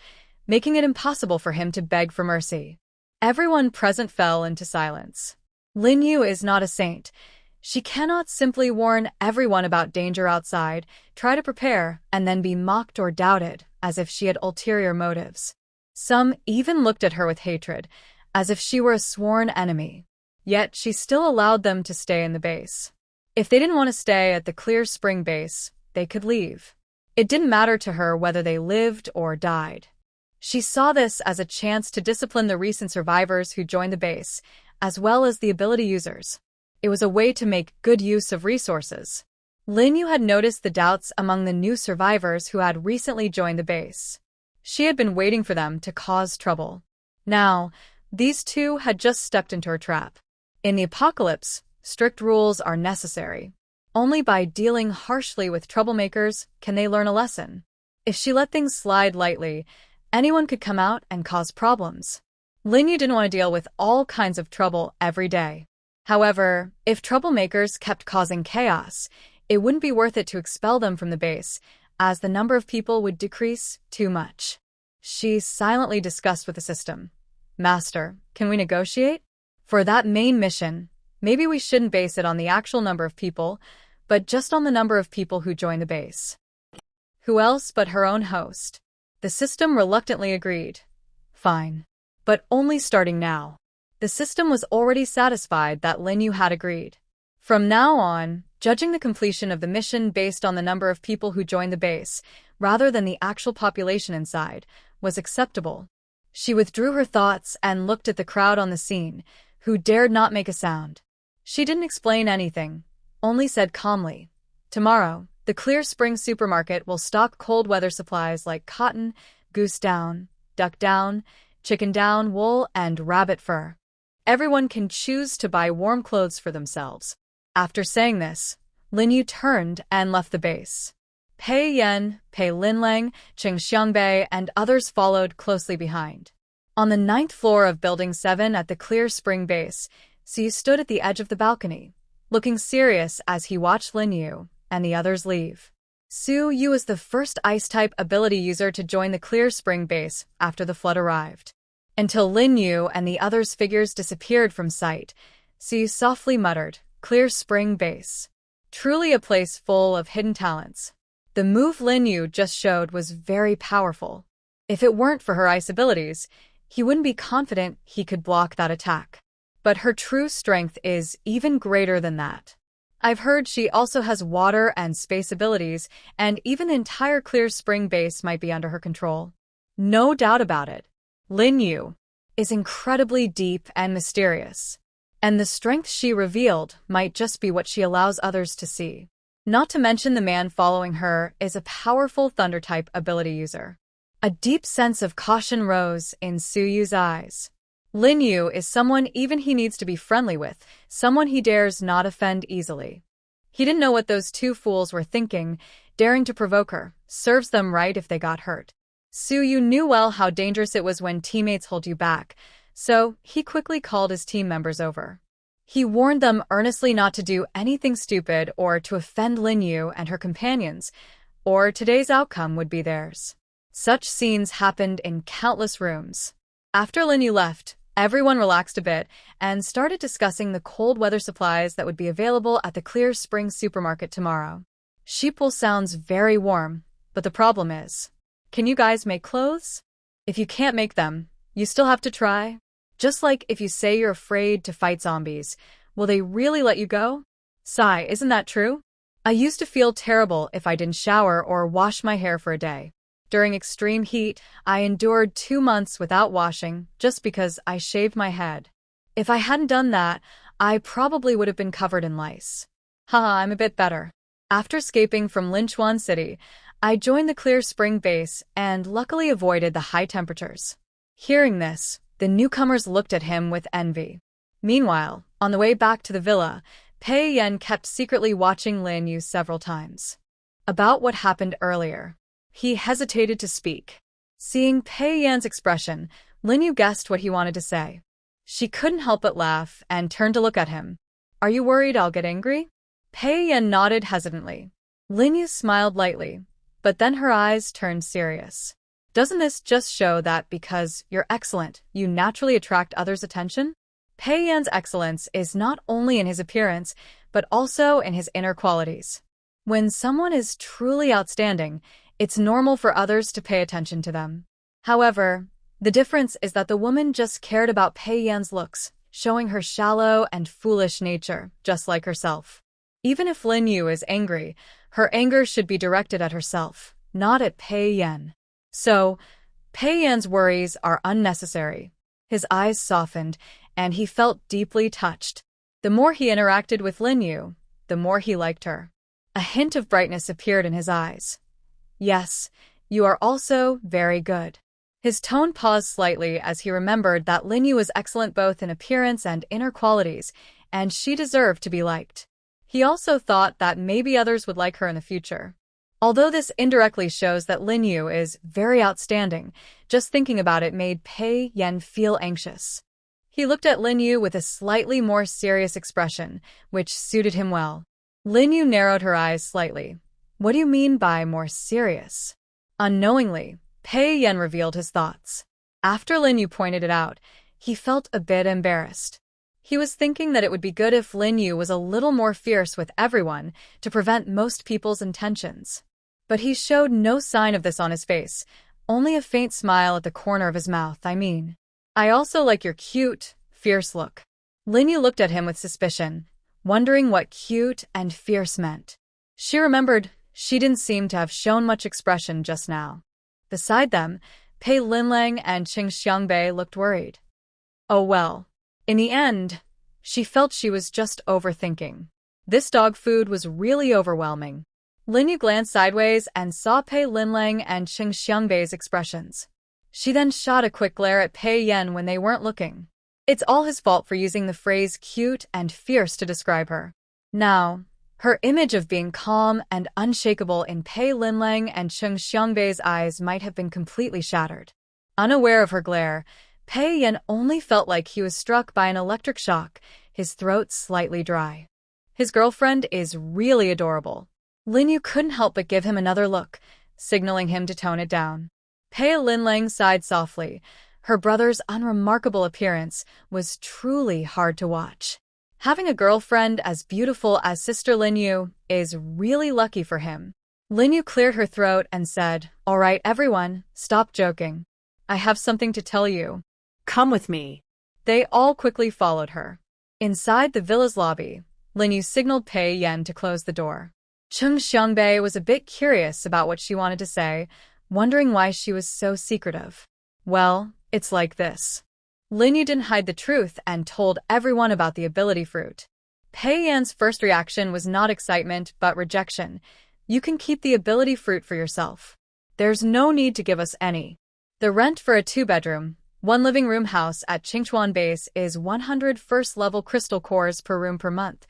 making it impossible for him to beg for mercy. Everyone present fell into silence. Linyu is not a saint. She cannot simply warn everyone about danger outside, try to prepare, and then be mocked or doubted, as if she had ulterior motives. Some even looked at her with hatred, as if she were a sworn enemy. Yet she still allowed them to stay in the base. If they didn't want to stay at the Clear Spring base, they could leave. It didn't matter to her whether they lived or died. She saw this as a chance to discipline the recent survivors who joined the base, as well as the ability users. It was a way to make good use of resources. Lin Yu had noticed the doubts among the new survivors who had recently joined the base. She had been waiting for them to cause trouble. Now, these two had just stepped into her trap. In the apocalypse, strict rules are necessary. Only by dealing harshly with troublemakers can they learn a lesson. If she let things slide lightly, anyone could come out and cause problems. Lin Yu didn't want to deal with all kinds of trouble every day. However, if troublemakers kept causing chaos, it wouldn't be worth it to expel them from the base, as the number of people would decrease too much. She silently discussed with the system. Master, can we negotiate? For that main mission, maybe we shouldn't base it on the actual number of people, but just on the number of people who join the base. Who else but her own host? The system reluctantly agreed. Fine. But only starting now. The system was already satisfied that Lin Yu had agreed. From now on, judging the completion of the mission based on the number of people who joined the base, rather than the actual population inside, was acceptable. She withdrew her thoughts and looked at the crowd on the scene, who dared not make a sound. She didn't explain anything, only said calmly, "Tomorrow, the Clear Spring supermarket will stock cold weather supplies like cotton, goose down, duck down, chicken down, wool, and rabbit fur. Everyone can choose to buy warm clothes for themselves." After saying this, Lin Yu turned and left the base. Pei Yan, Pei Linlang, Qing Xiangbei, and others followed closely behind. On the 9th floor of Building 7 at the Clear Spring base, Su stood at the edge of the balcony, looking serious as he watched Lin Yu and the others leave. Su Yu was the first Ice-type ability user to join the Clear Spring base after the flood arrived. Until Lin Yu and the others' figures disappeared from sight, Su softly muttered, "Clear Spring base. Truly a place full of hidden talents." The move Lin Yu just showed was very powerful. If it weren't for her ice abilities, he wouldn't be confident he could block that attack. But her true strength is even greater than that. I've heard she also has water and space abilities, and even the entire Clear Spring base might be under her control. No doubt about it. Lin Yu is incredibly deep and mysterious, and the strength she revealed might just be what she allows others to see. Not to mention the man following her is a powerful Thunder-type ability user. A deep sense of caution rose in Su Yu's eyes. Lin Yu is someone even he needs to be friendly with, someone he dares not offend easily. He didn't know what those two fools were thinking, daring to provoke her, serves them right if they got hurt. Su Yu knew well how dangerous it was when teammates hold you back, so he quickly called his team members over. He warned them earnestly not to do anything stupid or to offend Lin Yu and her companions, or today's outcome would be theirs. Such scenes happened in countless rooms. After Lin Yu left, everyone relaxed a bit and started discussing the cold weather supplies that would be available at the Clear Spring supermarket tomorrow. Sheepwool sounds very warm, but the problem is, can you guys make clothes? If you can't make them, you still have to try. Just like if you say you're afraid to fight zombies, will they really let you go? Sigh, isn't that true? I used to feel terrible if I didn't shower or wash my hair for a day. During extreme heat, I endured 2 months without washing just because I shaved my head. If I hadn't done that, I probably would have been covered in lice. Haha, I'm a bit better. After escaping from Linchuan City, I joined the Clear Spring base and luckily avoided the high temperatures. Hearing this, the newcomers looked at him with envy. Meanwhile, on the way back to the villa, Pei Yan kept secretly watching Lin Yu several times. About what happened earlier, he hesitated to speak. Seeing Pei Yan's expression, Lin Yu guessed what he wanted to say. She couldn't help but laugh and turned to look at him. "Are you worried I'll get angry?" Pei Yan nodded hesitantly. Lin Yu smiled lightly, but then her eyes turned serious. "Doesn't this just show that because you're excellent, you naturally attract others' attention?" Pei Yan's excellence is not only in his appearance, but also in his inner qualities. When someone is truly outstanding, it's normal for others to pay attention to them. However, the difference is that the woman just cared about Pei Yan's looks, showing her shallow and foolish nature, just like herself. Even if Lin Yu is angry, her anger should be directed at herself, not at Pei Yan. So, Pei Yan's worries are unnecessary. His eyes softened, and he felt deeply touched. The more he interacted with Lin Yu, the more he liked her. A hint of brightness appeared in his eyes. Yes, you are also very good. His tone paused slightly as he remembered that Lin Yu was excellent both in appearance and inner qualities, and she deserved to be liked. He also thought that maybe others would like her in the future. Although this indirectly shows that Lin Yu is very outstanding, just thinking about it made Pei Yan feel anxious. He looked at Lin Yu with a slightly more serious expression, which suited him well. Lin Yu narrowed her eyes slightly. What do you mean by more serious? Unknowingly, Pei Yan revealed his thoughts. After Lin Yu pointed it out, he felt a bit embarrassed. He was thinking that it would be good if Lin Yu was a little more fierce with everyone to prevent most people's intentions. But he showed no sign of this on his face, only a faint smile at the corner of his mouth. I also like your cute, fierce look. Lin Yu looked at him with suspicion, wondering what cute and fierce meant. She remembered she didn't seem to have shown much expression just now. Beside them, Pei Linlang and Qing Xiangbei looked worried. Oh well. In the end, she felt she was just overthinking. This dog food was really overwhelming. Lin Yu glanced sideways and saw Pei Linlang and Qing Xiangbei's expressions. She then shot a quick glare at Pei Yan when they weren't looking. It's all his fault for using the phrase cute and fierce to describe her. Now, her image of being calm and unshakable in Pei Linlang and Qing Xiangbei's eyes might have been completely shattered. Unaware of her glare, Pei Yan only felt like he was struck by an electric shock, his throat slightly dry. His girlfriend is really adorable. Lin Yu couldn't help but give him another look, signaling him to tone it down. Pei Linlang sighed softly. Her brother's unremarkable appearance was truly hard to watch. Having a girlfriend as beautiful as Sister Lin Yu is really lucky for him. Lin Yu cleared her throat and said, "All right, everyone, stop joking. I have something to tell you. Come with me." They all quickly followed her. Inside the villa's lobby, Lin Yu signaled Pei Yan to close the door. Qing Xiangbei was a bit curious about what she wanted to say, wondering why she was so secretive. Well, it's like this. Lin Yu didn't hide the truth and told everyone about the ability fruit. Pei Yan's first reaction was not excitement, but rejection. You can keep the ability fruit for yourself. There's no need to give us any. The rent for a 2-bedroom, 1-living-room house at Qingchuan Base is 100 first-level crystal cores per room per month,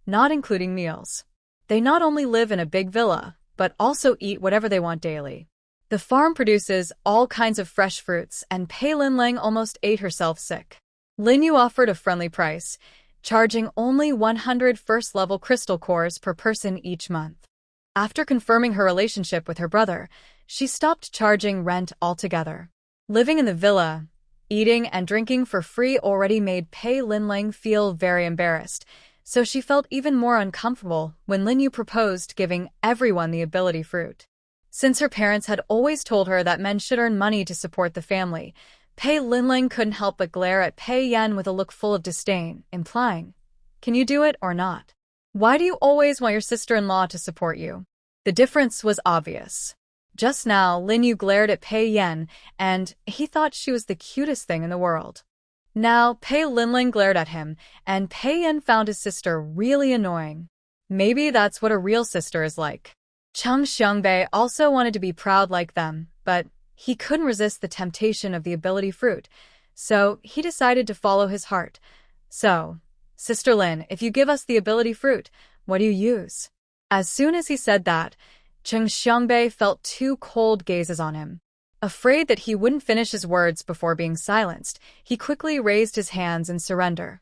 not including meals. They not only live in a big villa, but also eat whatever they want daily. The farm produces all kinds of fresh fruits, and Pei Linlang almost ate herself sick. Lin Yu offered a friendly price, charging only 100 first-level crystal cores per person each month. After confirming her relationship with her brother, she stopped charging rent altogether. Living in the villa, eating and drinking for free already made Pei Linlang feel very embarrassed, so she felt even more uncomfortable when Lin Yu proposed giving everyone the ability fruit. Since her parents had always told her that men should earn money to support the family, Pei Linlang couldn't help but glare at Pei Yan with a look full of disdain, implying, "Can you do it or not? Why do you always want your sister-in-law to support you?" The difference was obvious. Just now, Lin Yu glared at Pei Yan, and he thought she was the cutest thing in the world. Now, Pei Linlang glared at him, and Pei Yan found his sister really annoying. Maybe that's what a real sister is like. Qing Xiangbei also wanted to be proud like them, but he couldn't resist the temptation of the ability fruit, so he decided to follow his heart. "So, Sister Lin, if you give us the ability fruit, what do you use?" As soon as he said that, Qing Xiangbei felt 2 cold gazes on him. Afraid that he wouldn't finish his words before being silenced, he quickly raised his hands in surrender.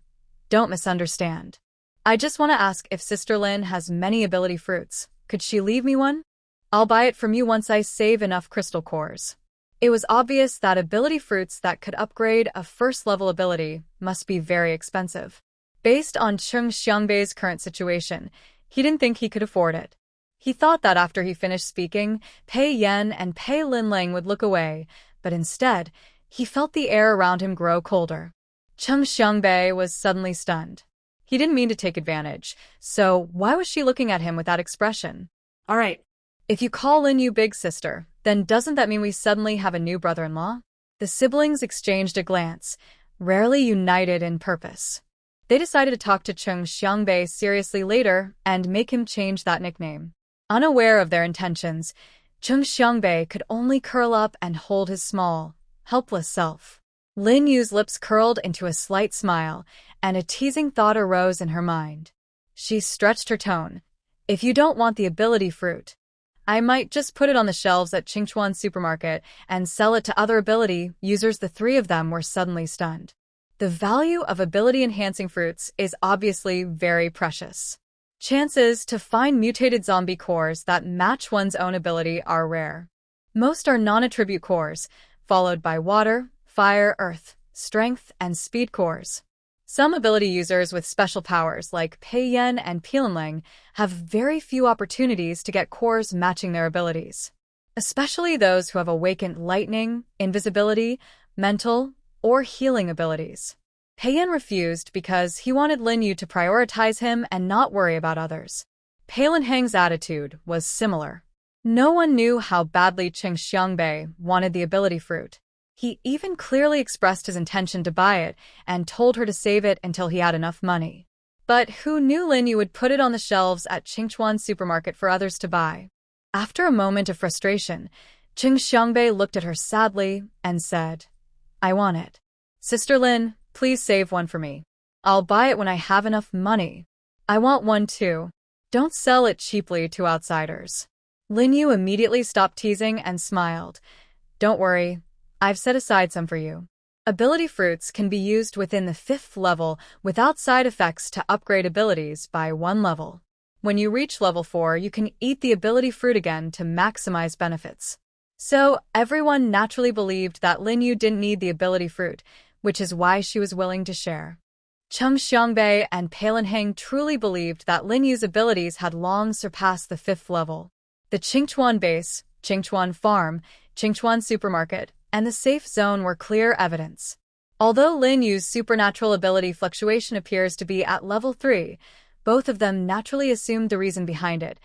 "Don't misunderstand. I just want to ask if Sister Lin has many ability fruits. Could she leave me one? I'll buy it from you once I save enough crystal cores." It was obvious that ability fruits that could upgrade a first-level ability must be very expensive. Based on Cheng Xiangbei's current situation, he didn't think he could afford it. He thought that after he finished speaking, Pei Yan and Pei Linlang would look away, but instead, he felt the air around him grow colder. Cheng Xiangbei was suddenly stunned. He didn't mean to take advantage, so why was she looking at him with that expression? All right. If you call Lin Yu big sister, then doesn't that mean we suddenly have a new brother-in-law? The siblings exchanged a glance, rarely united in purpose. They decided to talk to Cheng Xiangbei seriously later and make him change that nickname. Unaware of their intentions, Cheng Xiangbei could only curl up and hold his small, helpless self. Lin Yu's lips curled into a slight smile, and a teasing thought arose in her mind. She stretched her tone. If you don't want the ability fruit, I might just put it on the shelves at Qingchuan supermarket and sell it to other ability users. The three of them were suddenly stunned. The value of ability-enhancing fruits is obviously very precious. Chances to find mutated zombie cores that match one's own ability are rare. Most are non-attribute cores, followed by water, fire, earth, strength, and speed cores. Some ability users with special powers like Pei Yan and Pilanlang have very few opportunities to get cores matching their abilities, especially those who have awakened lightning, invisibility, mental, or healing abilities. Pei Yan refused because he wanted Lin Yu to prioritize him and not worry about others. Pei Linhang's attitude was similar. No one knew how badly Cheng Xiangbei wanted the ability fruit. He even clearly expressed his intention to buy it and told her to save it until he had enough money. But who knew Lin Yu would put it on the shelves at Qingchuan supermarket for others to buy? After a moment of frustration, Cheng Xiangbei looked at her sadly and said, I want it. Sister Lin, please save one for me. I'll buy it when I have enough money. I want one too. Don't sell it cheaply to outsiders. Lin Yu immediately stopped teasing and smiled. Don't worry. I've set aside some for you. Ability fruits can be used within the 5th level without side effects to upgrade abilities by 1 level. When you reach level 4, you can eat the ability fruit again to maximize benefits. So, everyone naturally believed that Lin Yu didn't need the ability fruit, which is why she was willing to share. Cheng Xiangbei and Pei Linhang truly believed that Lin Yu's abilities had long surpassed the 5th level. The Qingchuan base, Qingchuan farm, Qingchuan supermarket, and the safe zone were clear evidence. Although Lin Yu's supernatural ability fluctuation appears to be at level 3, both of them naturally assumed the reason behind it.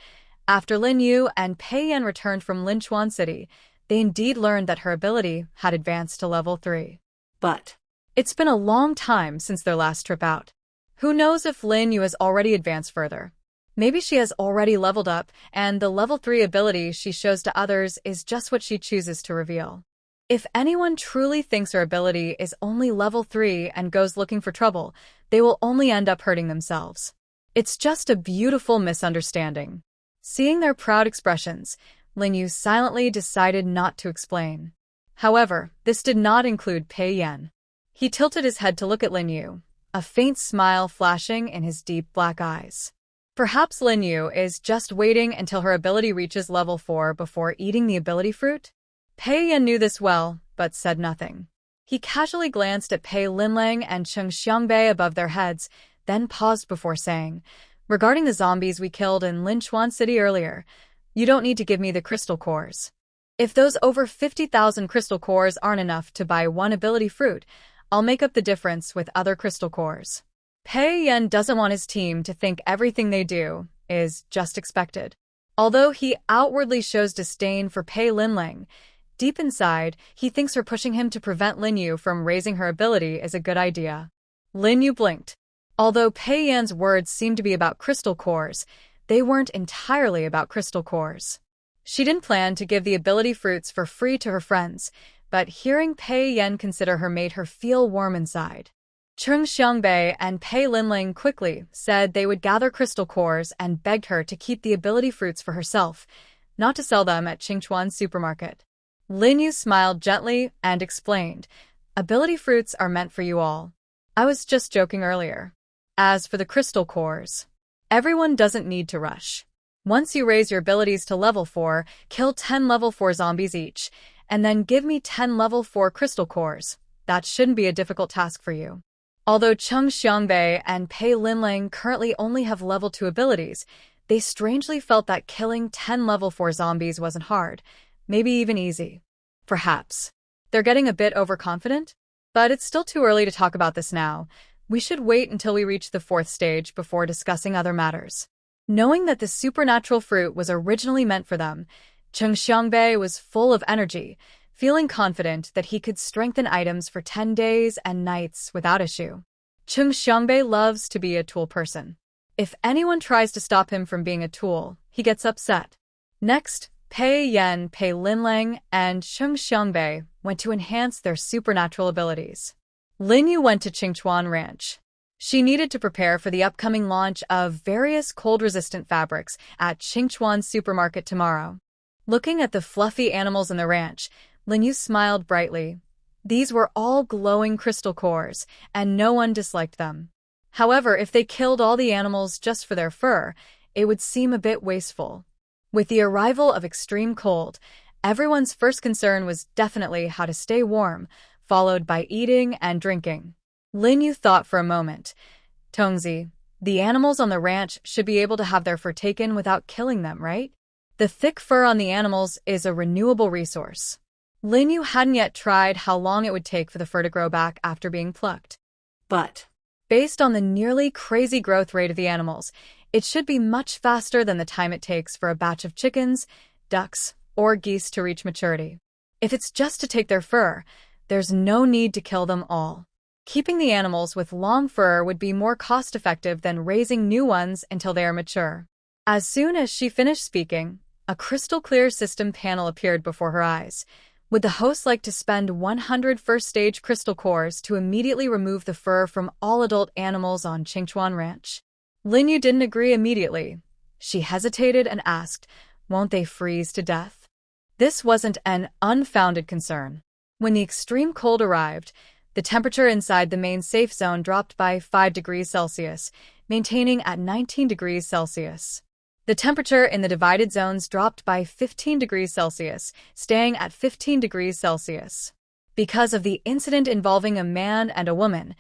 After Lin Yu and Pei Yan returned from Linchuan City, they indeed learned that her ability had advanced to level 3. But it's been a long time since their last trip out. Who knows if Lin Yu has already advanced further? Maybe she has already leveled up, and the level 3 ability she shows to others is just what she chooses to reveal. If anyone truly thinks her ability is only level 3 and goes looking for trouble, they will only end up hurting themselves. It's just a beautiful misunderstanding. Seeing their proud expressions, Lin Yu silently decided not to explain. However, this did not include Pei Yan. He tilted his head to look at Lin Yu, a faint smile flashing in his deep black eyes. Perhaps Lin Yu is just waiting until her ability reaches level 4 before eating the ability fruit? Pei Yan knew this well, but said nothing. He casually glanced at Pei Linlang and Cheng Xiangbei above their heads, then paused before saying, regarding the zombies we killed in Linchuan City earlier, you don't need to give me the crystal cores. If those over 50,000 crystal cores aren't enough to buy one ability fruit, I'll make up the difference with other crystal cores. Pei Yan doesn't want his team to think everything they do is just expected. Although he outwardly shows disdain for Pei Linlang, deep inside, he thinks her pushing him to prevent Lin Yu from raising her ability is a good idea. Lin Yu blinked. Although Pei Yan's words seemed to be about crystal cores, they weren't entirely about crystal cores. She didn't plan to give the ability fruits for free to her friends, but hearing Pei Yan consider her made her feel warm inside. Cheng Xiangbei and Pei Linlang quickly said they would gather crystal cores and begged her to keep the ability fruits for herself, not to sell them at Qingchuan supermarket. Lin Yu smiled gently and explained, ability fruits are meant for you all. I was just joking earlier. As for the crystal cores, everyone doesn't need to rush. Once you raise your abilities to level 4, kill 10 level 4 zombies each, and then give me 10 level 4 crystal cores. That shouldn't be a difficult task for you. Although Cheng Xiangbei and Pei Linlang currently only have level 2 abilities, they strangely felt that killing 10 level 4 zombies wasn't hard, maybe even easy. Perhaps. They're getting a bit overconfident? But it's still too early to talk about this now. We should wait until we reach the 4th stage before discussing other matters. Knowing that the supernatural fruit was originally meant for them, Cheng Xiangbei was full of energy, feeling confident that he could strengthen items for 10 days and nights without issue. Cheng Xiangbei loves to be a tool person. If anyone tries to stop him from being a tool, he gets upset. Next, Pei Yan, Pei Linlang, and Cheng Xiangbei went to enhance their supernatural abilities. Lin Yu went to Qingchuan Ranch. She needed to prepare for the upcoming launch of various cold-resistant fabrics at Qingchuan Supermarket tomorrow. Looking at the fluffy animals in the ranch, Lin Yu smiled brightly. These were all glowing crystal cores, and no one disliked them. However, if they killed all the animals just for their fur, it would seem a bit wasteful. With the arrival of extreme cold, everyone's first concern was definitely how to stay warm, followed by eating and drinking. Lin Yu thought for a moment. Tongzi, the animals on the ranch should be able to have their fur taken without killing them, right? The thick fur on the animals is a renewable resource. Lin Yu hadn't yet tried how long it would take for the fur to grow back after being plucked. But based on the nearly crazy growth rate of the animals, it should be much faster than the time it takes for a batch of chickens, ducks, or geese to reach maturity. If it's just to take their fur, there's no need to kill them all. Keeping the animals with long fur would be more cost-effective than raising new ones until they are mature. As soon as she finished speaking, a crystal-clear system panel appeared before her eyes. Would the host like to spend 100 first-stage crystal cores to immediately remove the fur from all adult animals on Qingchuan Ranch? Lin Yu didn't agree immediately. She hesitated and asked, won't they freeze to death? This wasn't an unfounded concern. When the extreme cold arrived, the temperature inside the main safe zone dropped by 5 degrees Celsius, maintaining at 19 degrees Celsius. The temperature in the divided zones dropped by 15 degrees Celsius, staying at 15 degrees Celsius. Because of the incident involving a man and a woman,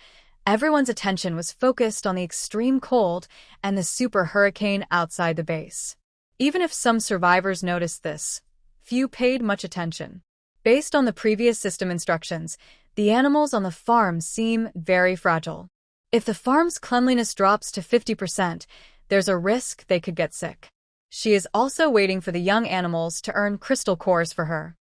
everyone's attention was focused on the extreme cold and the super hurricane outside the base. Even if some survivors noticed this, few paid much attention. Based on the previous system instructions, the animals on the farm seem very fragile. If the farm's cleanliness drops to 50%, there's a risk they could get sick. She is also waiting for the young animals to earn crystal cores for her.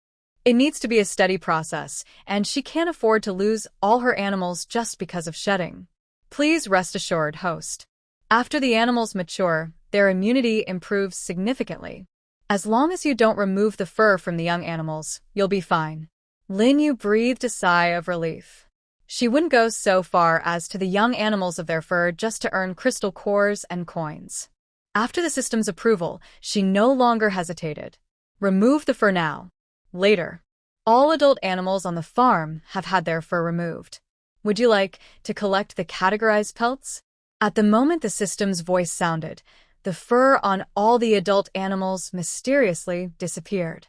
It needs to be a steady process, and she can't afford to lose all her animals just because of shedding. Please rest assured, host. After the animals mature, their immunity improves significantly. As long as you don't remove the fur from the young animals, you'll be fine. Lin Yu breathed a sigh of relief. She wouldn't go so far as to the young animals of their fur just to earn crystal cores and coins. After the system's approval, she no longer hesitated. Remove the fur now. Later. All adult animals on the farm have had their fur removed. Would you like to collect the categorized pelts? At the moment the system's voice sounded, the fur on all the adult animals mysteriously disappeared.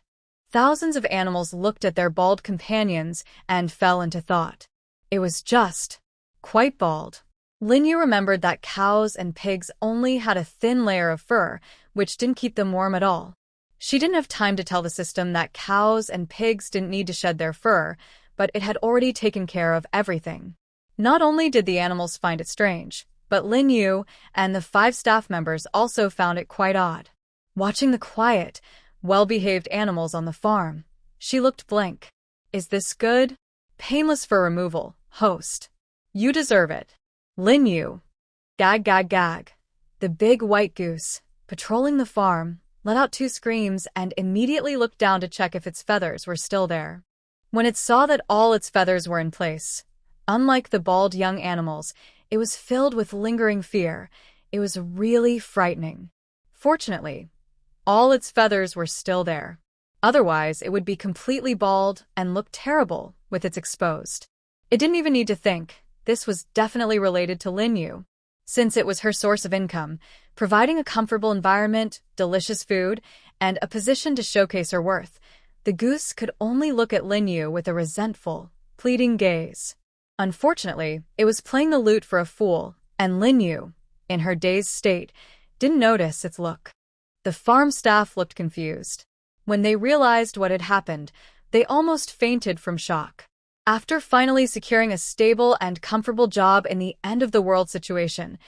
Thousands of animals looked at their bald companions and fell into thought. It was just quite bald. Lin Yu remembered that cows and pigs only had a thin layer of fur, which didn't keep them warm at all. She didn't have time to tell the system that cows and pigs didn't need to shed their fur, but it had already taken care of everything. Not only did the animals find it strange, but Lin Yu and the 5 staff members also found it quite odd. Watching the quiet, well-behaved animals on the farm, she looked blank. Is this good? Painless fur removal, host. You deserve it. Lin Yu. Gag gag gag. The big white goose, patrolling the farm, let out 2 screams and immediately looked down to check if its feathers were still there. When it saw that all its feathers were in place, unlike the bald young animals, it was filled with lingering fear. It was really frightening. Fortunately, all its feathers were still there. Otherwise, it would be completely bald and look terrible with its exposed. It didn't even need to think. This was definitely related to Lin Yu. Since it was her source of income, providing a comfortable environment, delicious food, and a position to showcase her worth, The goose could only look at Lin Yu with a resentful, pleading gaze. Unfortunately, it was playing the lute for a fool, and Lin Yu, in her dazed state, didn't notice its look. The farm staff looked confused. When they realized what had happened, they almost fainted from shock. After finally securing a stable and comfortable job in the end-of-the-world situation,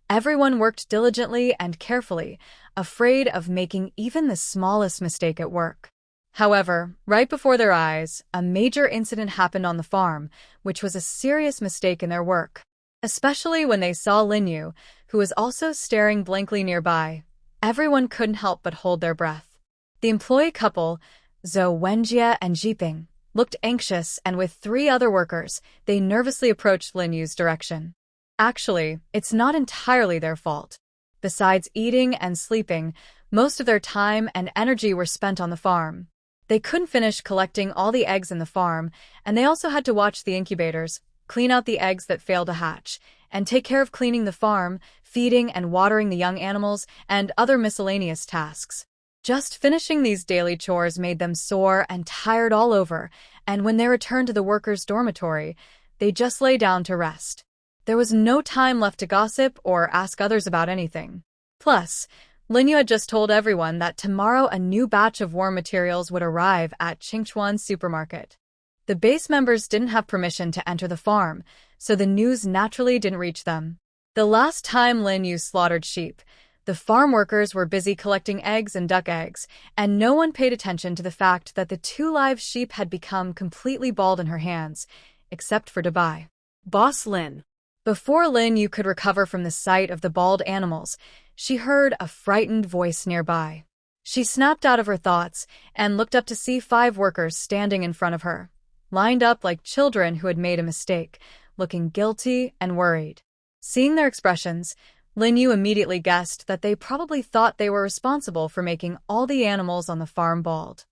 everyone worked diligently and carefully, afraid of making even the smallest mistake at work. However, right before their eyes, a major incident happened on the farm, which was a serious mistake in their work. Especially when they saw Lin Yu, who was also staring blankly nearby. Everyone couldn't help but hold their breath. The employee couple, Zhou Wenjie and Jiping, looked anxious, and with 3 other workers, they nervously approached Lin Yu's direction. Actually, it's not entirely their fault. Besides eating and sleeping, most of their time and energy were spent on the farm. They couldn't finish collecting all the eggs in the farm, and they also had to watch the incubators, clean out the eggs that failed to hatch, and take care of cleaning the farm, feeding and watering the young animals, and other miscellaneous tasks. Just finishing these daily chores made them sore and tired all over, and when they returned to the workers' dormitory, they just lay down to rest. There was no time left to gossip or ask others about anything. Plus, Lin Yu had just told everyone that tomorrow a new batch of war materials would arrive at Qingchuan supermarket. The base members didn't have permission to enter the farm, so the news naturally didn't reach them. The last time Lin Yu slaughtered sheep, the farm workers were busy collecting eggs and duck eggs, and no one paid attention to the fact that the 2 live sheep had become completely bald in her hands, except for Dabai. Boss Lin. Before Lin Yu could recover from the sight of the bald animals, she heard a frightened voice nearby. She snapped out of her thoughts and looked up to see 5 workers standing in front of her, lined up like children who had made a mistake, looking guilty and worried. Seeing their expressions, Lin Yu immediately guessed that they probably thought they were responsible for making all the animals on the farm bald.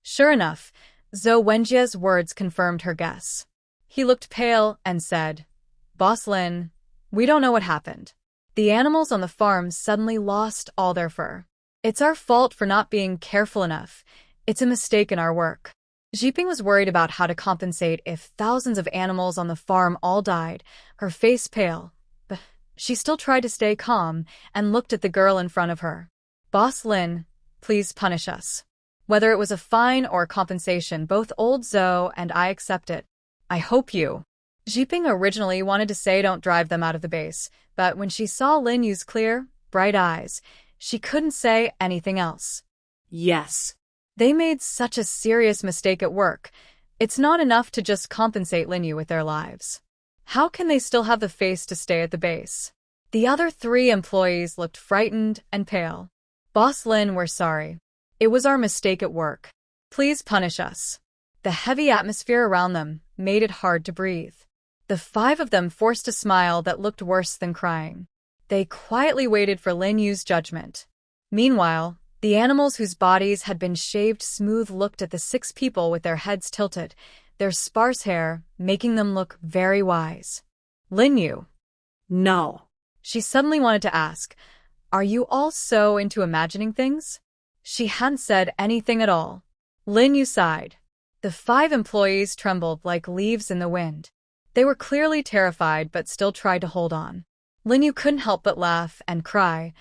Sure enough, Zhou Wenjie's words confirmed her guess. He looked pale and said, "Boss Lin, we don't know what happened. The animals on the farm suddenly lost all their fur. It's our fault for not being careful enough. It's a mistake in our work." Jiping was worried about how to compensate if thousands of animals on the farm all died, her face pale. But she still tried to stay calm and looked at the girl in front of her. "Boss Lin, please punish us. Whether it was a fine or compensation, both old Zhou and I accept it. I hope you." Jiping originally wanted to say don't drive them out of the base, but when she saw Lin Yu's clear, bright eyes, she couldn't say anything else. Yes. They made such a serious mistake at work. It's not enough to just compensate Lin Yu with their lives. How can they still have the face to stay at the base? The other 3 employees looked frightened and pale. "Boss Lin, we're sorry. It was our mistake at work. Please punish us." The heavy atmosphere around them made it hard to breathe. The 5 of them forced a smile that looked worse than crying. They quietly waited for Lin Yu's judgment. Meanwhile, the animals whose bodies had been shaved smooth looked at the 6 people with their heads tilted, their sparse hair making them look very wise. "Lin Yu." No. She suddenly wanted to ask, "Are you all so into imagining things?" She hadn't said anything at all. Lin Yu sighed. The 5 employees trembled like leaves in the wind. They were clearly terrified but still tried to hold on. Lin Yu couldn't help but laugh and cry,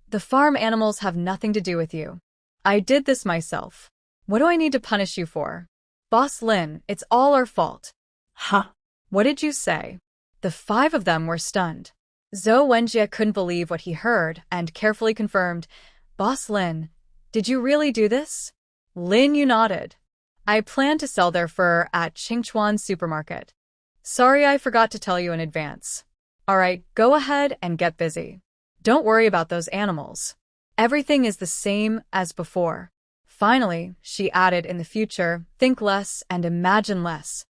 "The farm animals have nothing to do with you. I did this myself. What do I need to punish you for? Boss Lin, it's all our fault." Huh? "What did you say?" The 5 of them were stunned. Zhou Wenjie couldn't believe what he heard and carefully confirmed, "Boss Lin, did you really do this?" Lin Yu nodded. "I plan to sell their fur at Qingchuan supermarket. Sorry I forgot to tell you in advance. Alright, go ahead and get busy. Don't worry about those animals. Everything is the same as before." Finally, she added, in the future, think less and imagine less.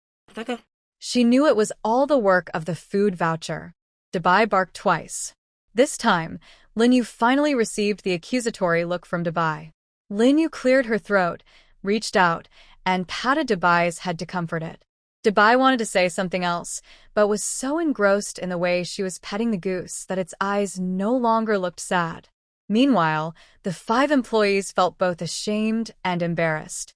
She knew it was all the work of the food voucher. Dabai barked twice. This time, Lin Yu finally received the accusatory look from Dabai. Lin Yu cleared her throat, reached out, and patted Dabai's head to comfort it. Dabai wanted to say something else, but was so engrossed in the way she was petting the goose that its eyes no longer looked sad. Meanwhile, the 5 employees felt both ashamed and embarrassed.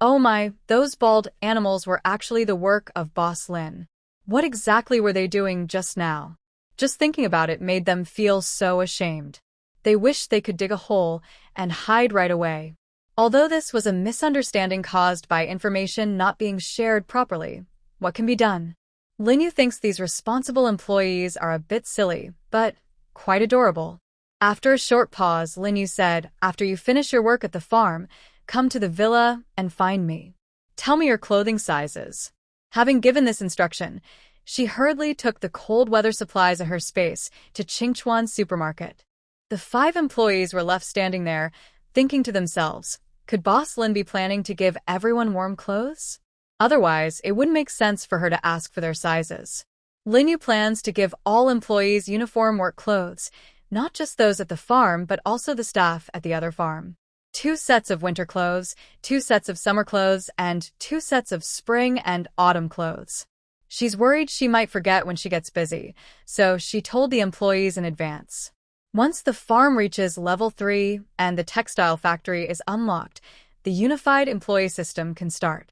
Oh my, those bald animals were actually the work of Boss Lin. What exactly were they doing just now? Just thinking about it made them feel so ashamed. They wished they could dig a hole and hide right away. Although this was a misunderstanding caused by information not being shared properly, what can be done? Linyu thinks these responsible employees are a bit silly, but quite adorable. After a short pause, Linyu said, "After you finish your work at the farm, come to the villa and find me. Tell me your clothing sizes." Having given this instruction, she hurriedly took the cold weather supplies of her space to Qingchuan supermarket. The 5 employees were left standing there, thinking to themselves, could Boss Lin be planning to give everyone warm clothes? Otherwise, it wouldn't make sense for her to ask for their sizes. Linyu plans to give all employees uniform work clothes, not just those at the farm but also the staff at the other farm. 2 sets of winter clothes, 2 sets of summer clothes, and 2 sets of spring and autumn clothes. She's worried she might forget when she gets busy, so she told the employees in advance. Once the farm reaches level 3 and the textile factory is unlocked, the unified employee system can start.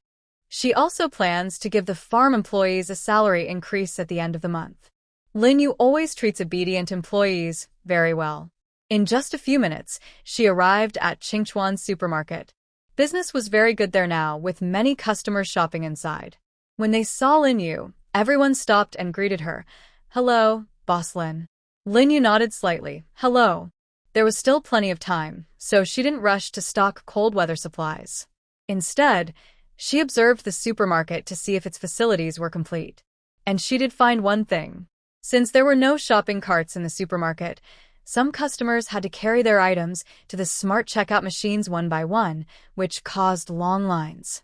She also plans to give the farm employees a salary increase at the end of the month. Linyu always treats obedient employees very well. In just a few minutes, she arrived at Qingchuan supermarket. Business was very good there now, with many customers shopping inside. When they saw Linyu, everyone stopped and greeted her. "Hello, Boss Lin." Linyu nodded slightly. "Hello." There was still plenty of time, so she didn't rush to stock cold weather supplies. Instead, she observed the supermarket to see if its facilities were complete. And she did find one thing. Since there were no shopping carts in the supermarket, some customers had to carry their items to the smart checkout machines one by one, which caused long lines.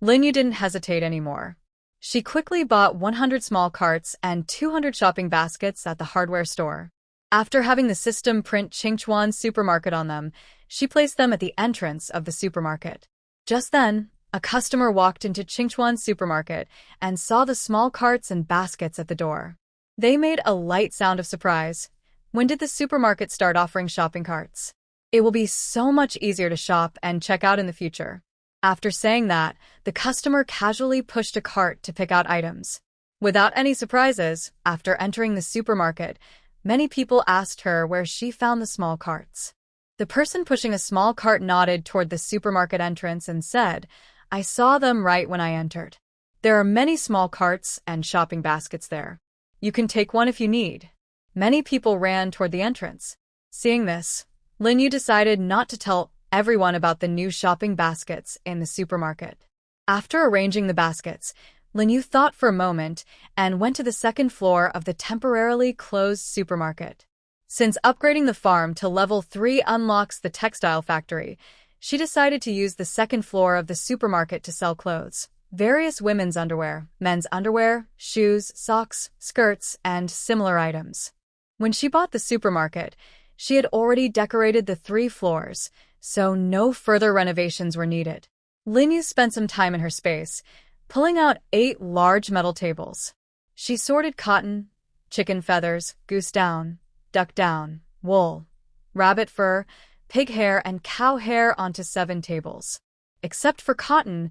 Linyu didn't hesitate anymore. She quickly bought 100 small carts and 200 shopping baskets at the hardware store. After having the system print Qingchuan supermarket on them, she placed them at the entrance of the supermarket. Just then, a customer walked into Qingchuan supermarket and saw the small carts and baskets at the door. They made a light sound of surprise. When did the supermarket start offering shopping carts? It will be so much easier to shop and check out in the future. After saying that, the customer casually pushed a cart to pick out items. Without any surprises, after entering the supermarket, many people asked her where she found the small carts. The person pushing a small cart nodded toward the supermarket entrance and said, "I saw them right when I entered. There are many small carts and shopping baskets there. You can take one if you need." Many people ran toward the entrance. Seeing this, Linyu decided not to tell everyone about the new shopping baskets in the supermarket. After arranging the baskets, Linyu thought for a moment and went to the second floor of the temporarily closed supermarket. Since upgrading the farm to level 3 unlocks the textile factory, she decided to use the second floor of the supermarket to sell clothes. Various women's underwear, men's underwear, shoes, socks, skirts, and similar items. When she bought the supermarket, she had already decorated the 3 floors, so no further renovations were needed. Linyu spent some time in her space, pulling out 8 large metal tables. She sorted cotton, chicken feathers, goose down, duck down, wool, rabbit fur, pig hair, and cow hair onto 7 tables. Except for cotton,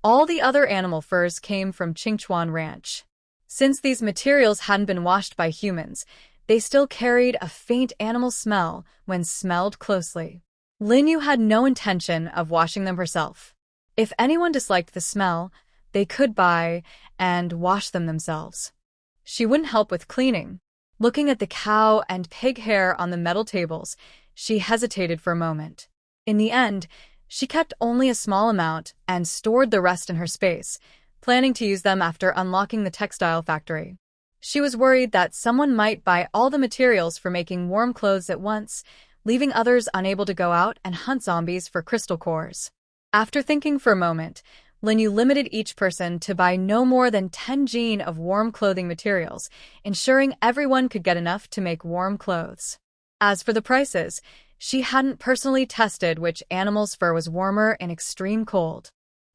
all the other animal furs came from Qingchuan Ranch. Since these materials hadn't been washed by humans, they still carried a faint animal smell when smelled closely. Linyu had no intention of washing them herself. If anyone disliked the smell, they could buy and wash them themselves. She wouldn't help with cleaning. Looking at the cow and pig hair on the metal tables, she hesitated for a moment. In the end, she kept only a small amount and stored the rest in her space, planning to use them after unlocking the textile factory. She was worried that someone might buy all the materials for making warm clothes at once, leaving others unable to go out and hunt zombies for crystal cores. After thinking for a moment, Linyu limited each person to buy no more than 10 jean of warm clothing materials, ensuring everyone could get enough to make warm clothes. As for the prices, she hadn't personally tested which animal's fur was warmer in extreme cold.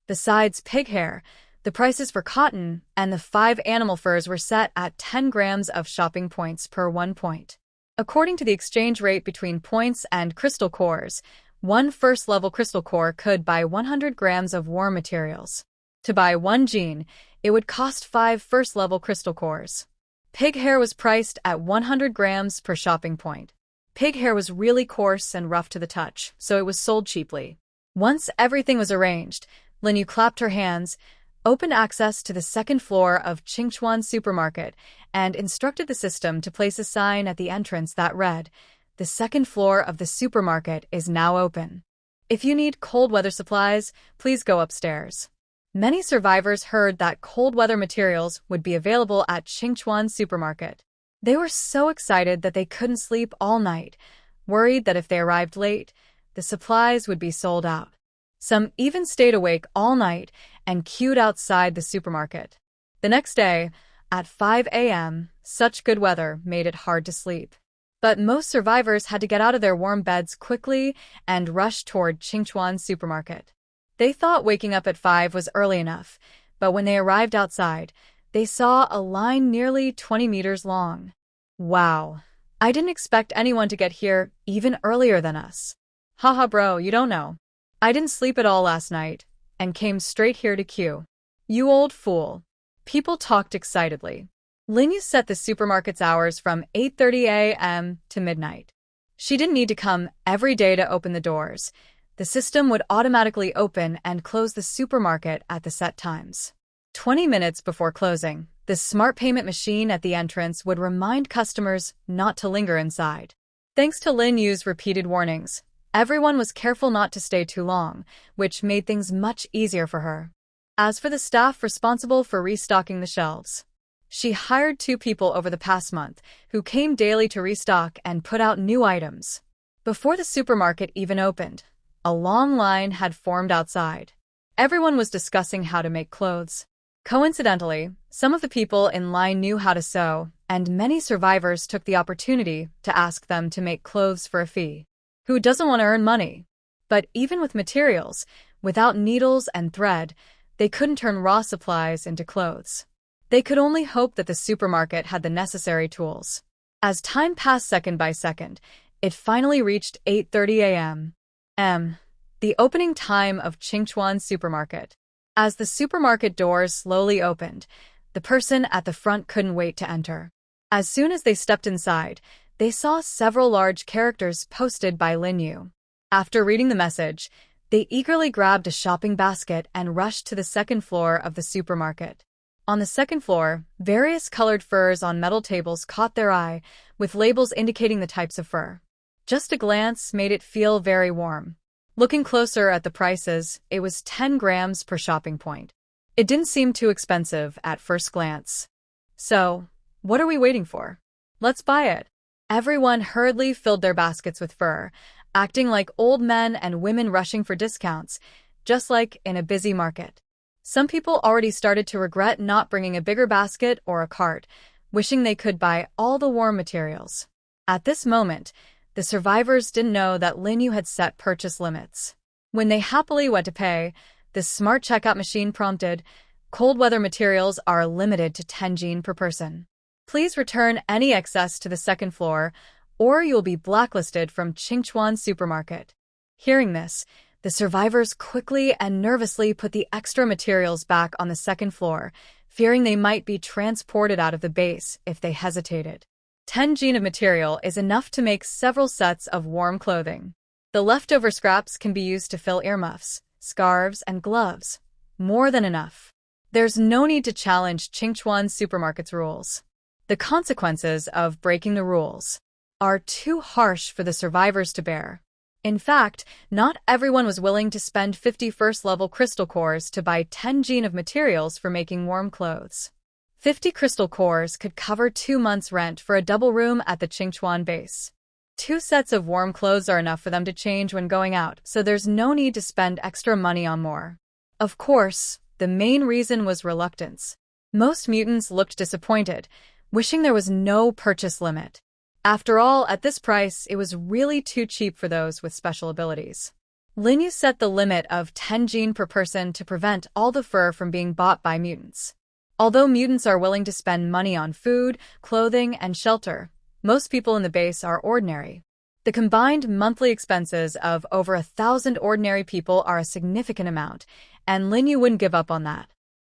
Besides pig hair, the prices for cotton and the 5 animal furs were set at 10 grams of shopping points per 1 point. According to the exchange rate between points and crystal cores, One first-level crystal core could buy 100 grams of warm materials. To buy one gene, it would cost 5 first-level crystal cores. Pig hair was priced at 100 grams per shopping point. Pig hair was really coarse and rough to the touch, so it was sold cheaply. Once everything was arranged, Linyu clapped her hands, opened access to the second floor of Qingchuan Supermarket, and instructed the system to place a sign at the entrance that read, "The second floor of the supermarket is now open. If you need cold weather supplies, please go upstairs." Many survivors heard that cold weather materials would be available at Qingchuan Supermarket. They were so excited that they couldn't sleep all night, worried that if they arrived late, the supplies would be sold out. Some even stayed awake all night and queued outside the supermarket. The next day, at 5 a.m., such good weather made it hard to sleep. But most survivors had to get out of their warm beds quickly and rush toward Qingchuan Supermarket. They thought waking up at 5 was early enough, but when they arrived outside, they saw a line nearly 20 meters long. Wow, I didn't expect anyone to get here even earlier than us. Haha bro, you don't know. I didn't sleep at all last night, and came straight here to queue. You old fool. People talked excitedly. Linyu set the supermarket's hours from 8:30 a.m. to midnight. She didn't need to come every day to open the doors. The system would automatically open and close the supermarket at the set times. 20 minutes before closing, the smart payment machine at the entrance would remind customers not to linger inside. Thanks to Lin Yu's repeated warnings, everyone was careful not to stay too long, which made things much easier for her. As for the staff responsible for restocking the shelves, she hired 2 people over the past month who came daily to restock and put out new items. Before the supermarket even opened, a long line had formed outside. Everyone was discussing how to make clothes. Coincidentally, some of the people in line knew how to sew, and many survivors took the opportunity to ask them to make clothes for a fee. Who doesn't want to earn money? But even with materials, without needles and thread, they couldn't turn raw supplies into clothes. They could only hope that the supermarket had the necessary tools. As time passed second by second, it finally reached 8:30 a.m. The opening time of Qingchuan Supermarket. As the supermarket doors slowly opened, the person at the front couldn't wait to enter. As soon as they stepped inside, they saw several large characters posted by Lin Yu. After reading the message, they eagerly grabbed a shopping basket and rushed to the second floor of the supermarket. On the second floor, various colored furs on metal tables caught their eye, with labels indicating the types of fur. Just a glance made it feel very warm. Looking closer at the prices, it was 10 grams per shopping point. It didn't seem too expensive at first glance. So, what are we waiting for? Let's buy it. Everyone hurriedly filled their baskets with fur, acting like old men and women rushing for discounts, just like in a busy market. Some people already started to regret not bringing a bigger basket or a cart, wishing they could buy all the warm materials. At this moment, the survivors didn't know that Lin Yu had set purchase limits. When they happily went to pay, the smart checkout machine prompted, "Cold weather materials are limited to 10 gene per person. Please return any excess to the second floor, or you'll be blacklisted from Qingchuan Supermarket." Hearing this, the survivors quickly and nervously put the extra materials back on the second floor, fearing they might be transported out of the base if they hesitated. 10 gene of material is enough to make several sets of warm clothing. The leftover scraps can be used to fill earmuffs, scarves, and gloves. More than enough. There's no need to challenge Qingchuan Supermarket's rules. The consequences of breaking the rules are too harsh for the survivors to bear. In fact, not everyone was willing to spend 50 first-level crystal cores to buy 10 gene of materials for making warm clothes. 50 crystal cores could cover 2 months' rent for a double room at the Qingchuan base. 2 sets of warm clothes are enough for them to change when going out, so there's no need to spend extra money on more. Of course, the main reason was reluctance. Most mutants looked disappointed, wishing there was no purchase limit. After all, at this price, it was really too cheap for those with special abilities. Lin Yu set the limit of 10 gene per person to prevent all the fur from being bought by mutants. Although mutants are willing to spend money on food, clothing, and shelter, most people in the base are ordinary. The combined monthly expenses of over 1,000 ordinary people are a significant amount, and Linyu wouldn't give up on that.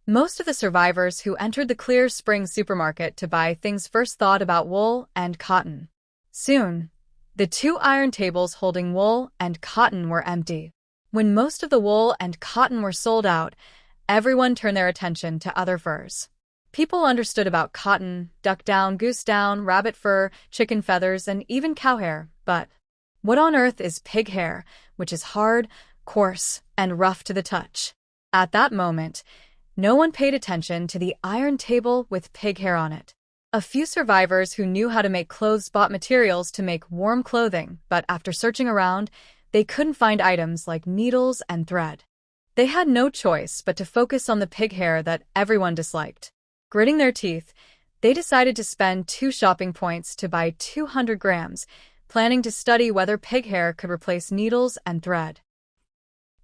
Most of the survivors who entered the Clear Spring supermarket to buy things first thought about wool and cotton. Soon, the 2 iron tables holding wool and cotton were empty. When most of the wool and cotton were sold out, everyone turned their attention to other furs. People understood about cotton, duck down, goose down, rabbit fur, chicken feathers, and even cow hair, but what on earth is pig hair, which is hard, coarse, and rough to the touch? At that moment, no one paid attention to the iron table with pig hair on it. A few survivors who knew how to make clothes bought materials to make warm clothing, but after searching around, they couldn't find items like needles and thread. They had no choice but to focus on the pig hair that everyone disliked. Gritting their teeth, they decided to spend 2 shopping points to buy 200 grams, planning to study whether pig hair could replace needles and thread.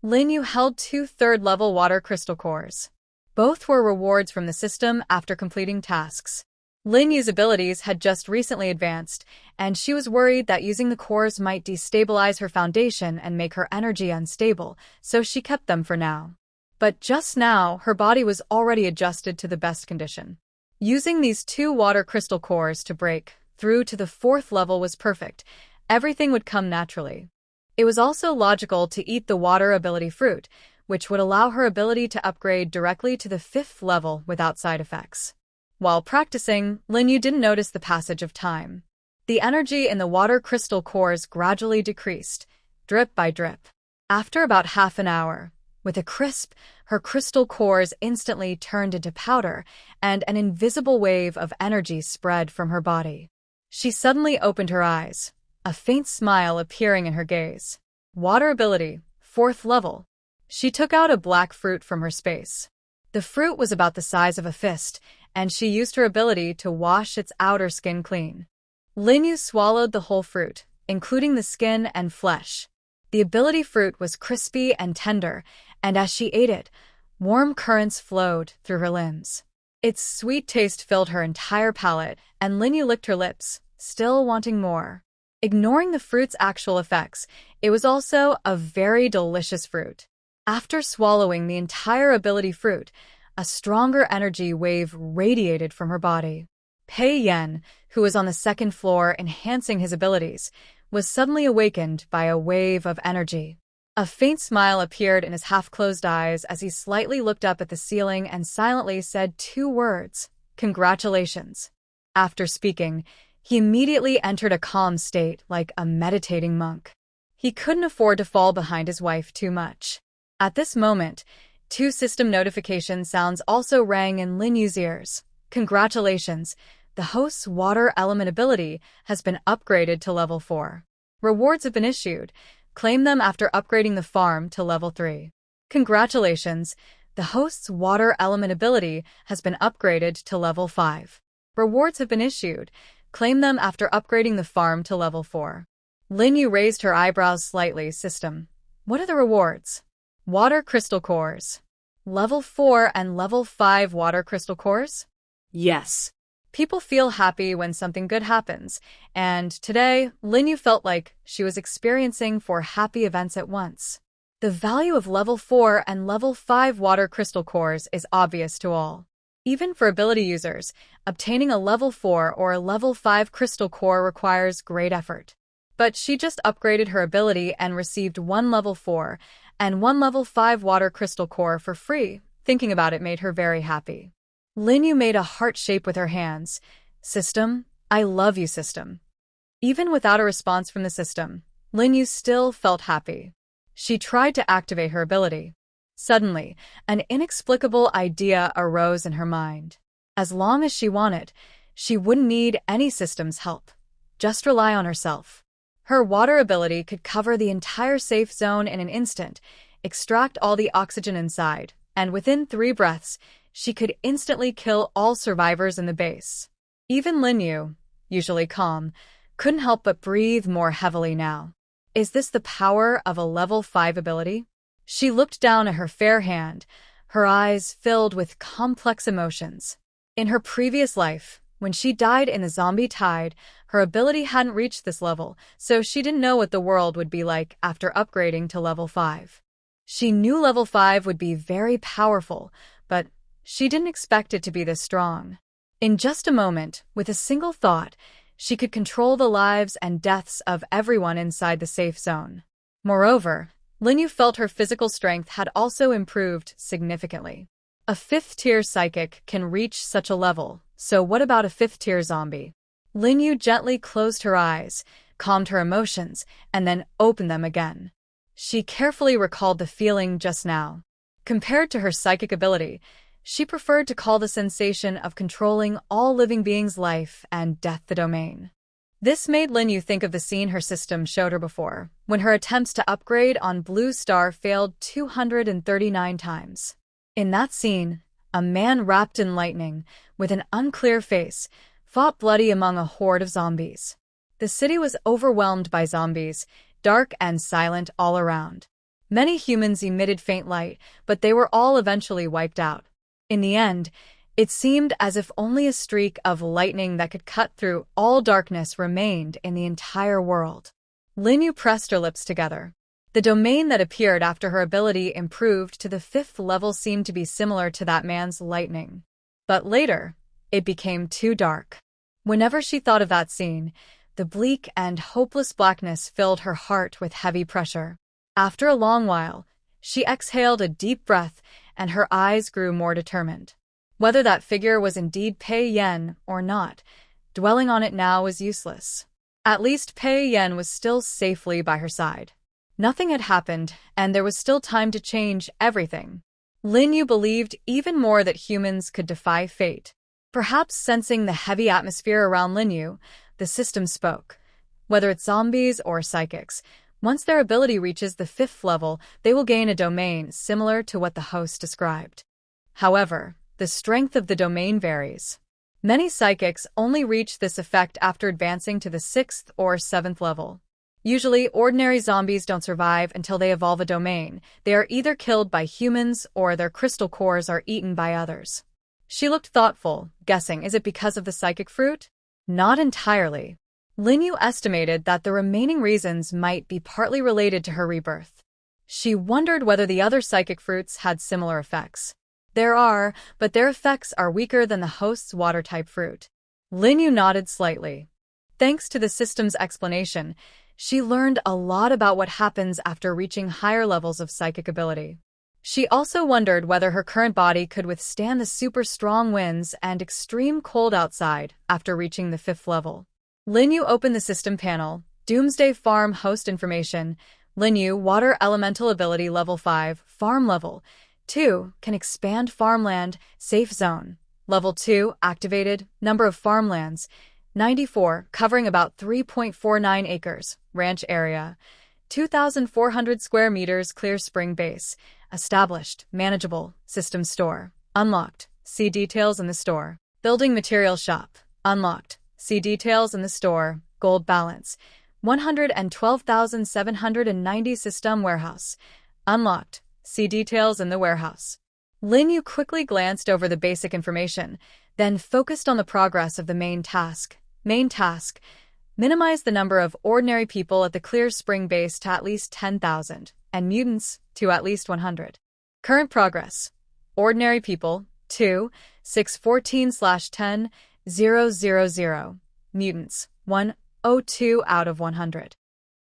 Linyu held 2 third-level water crystal cores. Both were rewards from the system after completing tasks. Linyu's abilities had just recently advanced, and she was worried that using the cores might destabilize her foundation and make her energy unstable, so she kept them for now. But just now, her body was already adjusted to the best condition. Using these 2 water crystal cores to break through to the 4th level was perfect. Everything would come naturally. It was also logical to eat the water ability fruit, which would allow her ability to upgrade directly to the 5th level without side effects. While practicing, Linyu didn't notice the passage of time. The energy in the water crystal cores gradually decreased, drip by drip. After about half an hour, with a crisp, her crystal cores instantly turned into powder, and an invisible wave of energy spread from her body. She suddenly opened her eyes, a faint smile appearing in her gaze. Water ability, 4th level. She took out a black fruit from her space. The fruit was about the size of a fist, and she used her ability to wash its outer skin clean. Linyu swallowed the whole fruit, including the skin and flesh. The ability fruit was crispy and tender, and as she ate it, warm currents flowed through her limbs. Its sweet taste filled her entire palate, and Linyu licked her lips, still wanting more. Ignoring the fruit's actual effects, it was also a very delicious fruit. After swallowing the entire ability fruit, a stronger energy wave radiated from her body. Pei Yen, who was on the 2nd floor enhancing his abilities, was suddenly awakened by a wave of energy. A faint smile appeared in his half-closed eyes as he slightly looked up at the ceiling and silently said 2 words, "Congratulations." After speaking, he immediately entered a calm state like a meditating monk. He couldn't afford to fall behind his wife too much. At this moment, 2 system notification sounds also rang in Linyu's ears. Congratulations, the host's water element ability has been upgraded to level 4. Rewards have been issued. Claim them after upgrading the farm to level 3. Congratulations, the host's water element ability has been upgraded to level 5. Rewards have been issued. Claim them after upgrading the farm to level 4. Linyu raised her eyebrows slightly. System. What are the rewards? Water crystal cores. Level 4 and level 5 water crystal cores? Yes. People feel happy when something good happens, and today, Linyu felt like she was experiencing 4 happy events at once. The value of level 4 and level 5 water crystal cores is obvious to all. Even for ability users, obtaining a level 4 or a level 5 crystal core requires great effort. But she just upgraded her ability and received 1 level 4 and 1 level 5 water crystal core for free. Thinking about it made her very happy. Linyu made a heart shape with her hands. System, I love you, system. Even without a response from the system, Linyu still felt happy. She tried to activate her ability. Suddenly, an inexplicable idea arose in her mind. As long as she wanted, she wouldn't need any system's help. Just rely on herself. Her water ability could cover the entire safe zone in an instant, extract all the oxygen inside, and within 3 breaths, she could instantly kill all survivors in the base. Even Linyu, usually calm, couldn't help but breathe more heavily now. Is this the power of a level 5 ability? She looked down at her fair hand, her eyes filled with complex emotions. In her previous life, When she died in the zombie tide, her ability hadn't reached this level, so she didn't know what the world would be like after upgrading to level 5. She knew level 5 would be very powerful, but she didn't expect it to be this strong. In just a moment, with a single thought, she could control the lives and deaths of everyone inside the safe zone. Moreover, Linyu felt her physical strength had also improved significantly. A 5th-tier psychic can reach such a level, so what about a 5th-tier zombie? Linyu gently closed her eyes, calmed her emotions, and then opened them again. She carefully recalled the feeling just now. Compared to her psychic ability, she preferred to call the sensation of controlling all living beings' life and death the domain. This made Linyu think of the scene her system showed her before, when her attempts to upgrade on Blue Star failed 239 times. In that scene, a man wrapped in lightning, with an unclear face, fought bloody among a horde of zombies. The city was overwhelmed by zombies, dark and silent all around. Many humans emitted faint light, but they were all eventually wiped out. In the end, it seemed as if only a streak of lightning that could cut through all darkness remained in the entire world. Linyu pressed her lips together. The domain that appeared after her ability improved to the 5th level seemed to be similar to that man's lightning. But later, it became too dark. Whenever she thought of that scene, the bleak and hopeless blackness filled her heart with heavy pressure. After a long while, she exhaled a deep breath and her eyes grew more determined. Whether that figure was indeed Pei Yan or not, dwelling on it now was useless. At least Pei Yan was still safely by her side. Nothing had happened, and there was still time to change everything. Linyu believed even more that humans could defy fate. Perhaps sensing the heavy atmosphere around Linyu, the system spoke. Whether it's zombies or psychics, once their ability reaches the 5th level, they will gain a domain similar to what the host described. However, the strength of the domain varies. Many psychics only reach this effect after advancing to the 6th or 7th level. Usually, ordinary zombies don't survive until they evolve a domain. They are either killed by humans or their crystal cores are eaten by others. She looked thoughtful, guessing, is it because of the psychic fruit? Not entirely. Linyu estimated that the remaining reasons might be partly related to her rebirth. She wondered whether the other psychic fruits had similar effects. There are, but their effects are weaker than the host's water-type fruit. Linyu nodded slightly. Thanks to the system's explanation, she learned a lot about what happens after reaching higher levels of psychic ability. She also wondered whether her current body could withstand the super strong winds and extreme cold outside after reaching the 5th level. Linyu opened the system panel. Doomsday Farm Host Information. Linyu, Water Elemental Ability Level 5, Farm Level 2, can expand farmland, Safe Zone. Level 2, activated, Number of farmlands, 94, covering about 3.49 acres, Ranch Area, 2,400 square meters, Clear Spring Base, Established, Manageable, System Store, Unlocked, see details in the store. Building Material Shop, Unlocked. See details in the store. Gold balance, 112,790. System warehouse, unlocked. See details in the warehouse. Linyu quickly glanced over the basic information, then focused on the progress of the main task. Main task, minimize the number of ordinary people at the Clear Spring Base to at least 10,000, and mutants to at least 100. Current progress, ordinary people, 2, 614/10, 000. Mutants, 102 out of 100.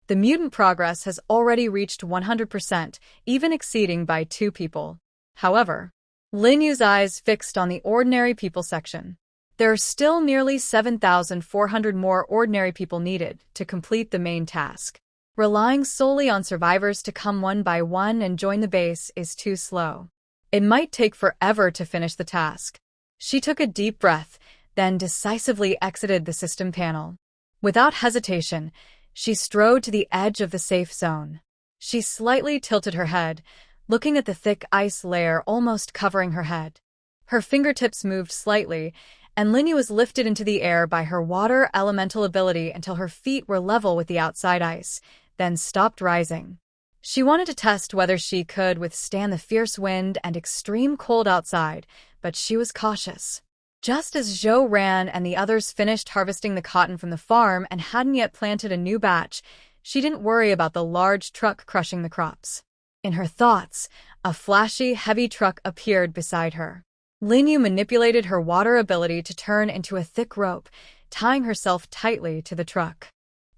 The mutant progress has already reached 100%, even exceeding by 2 people. However, Linyu's eyes fixed on the ordinary people section. There are still nearly 7,400 more ordinary people needed to complete the main task. Relying solely on survivors to come one by one and join the base is too slow. It might take forever to finish the task. She took a deep breath, then decisively exited the system panel. Without hesitation, she strode to the edge of the safe zone. She slightly tilted her head, looking at the thick ice layer almost covering her head. Her fingertips moved slightly, and Linyu was lifted into the air by her water elemental ability until her feet were level with the outside ice, then stopped rising. She wanted to test whether she could withstand the fierce wind and extreme cold outside, but she was cautious. Just as Zhou ran and the others finished harvesting the cotton from the farm and hadn't yet planted a new batch, she didn't worry about the large truck crushing the crops. In her thoughts, a flashy, heavy truck appeared beside her. Lin Yu manipulated her water ability to turn into a thick rope, tying herself tightly to the truck.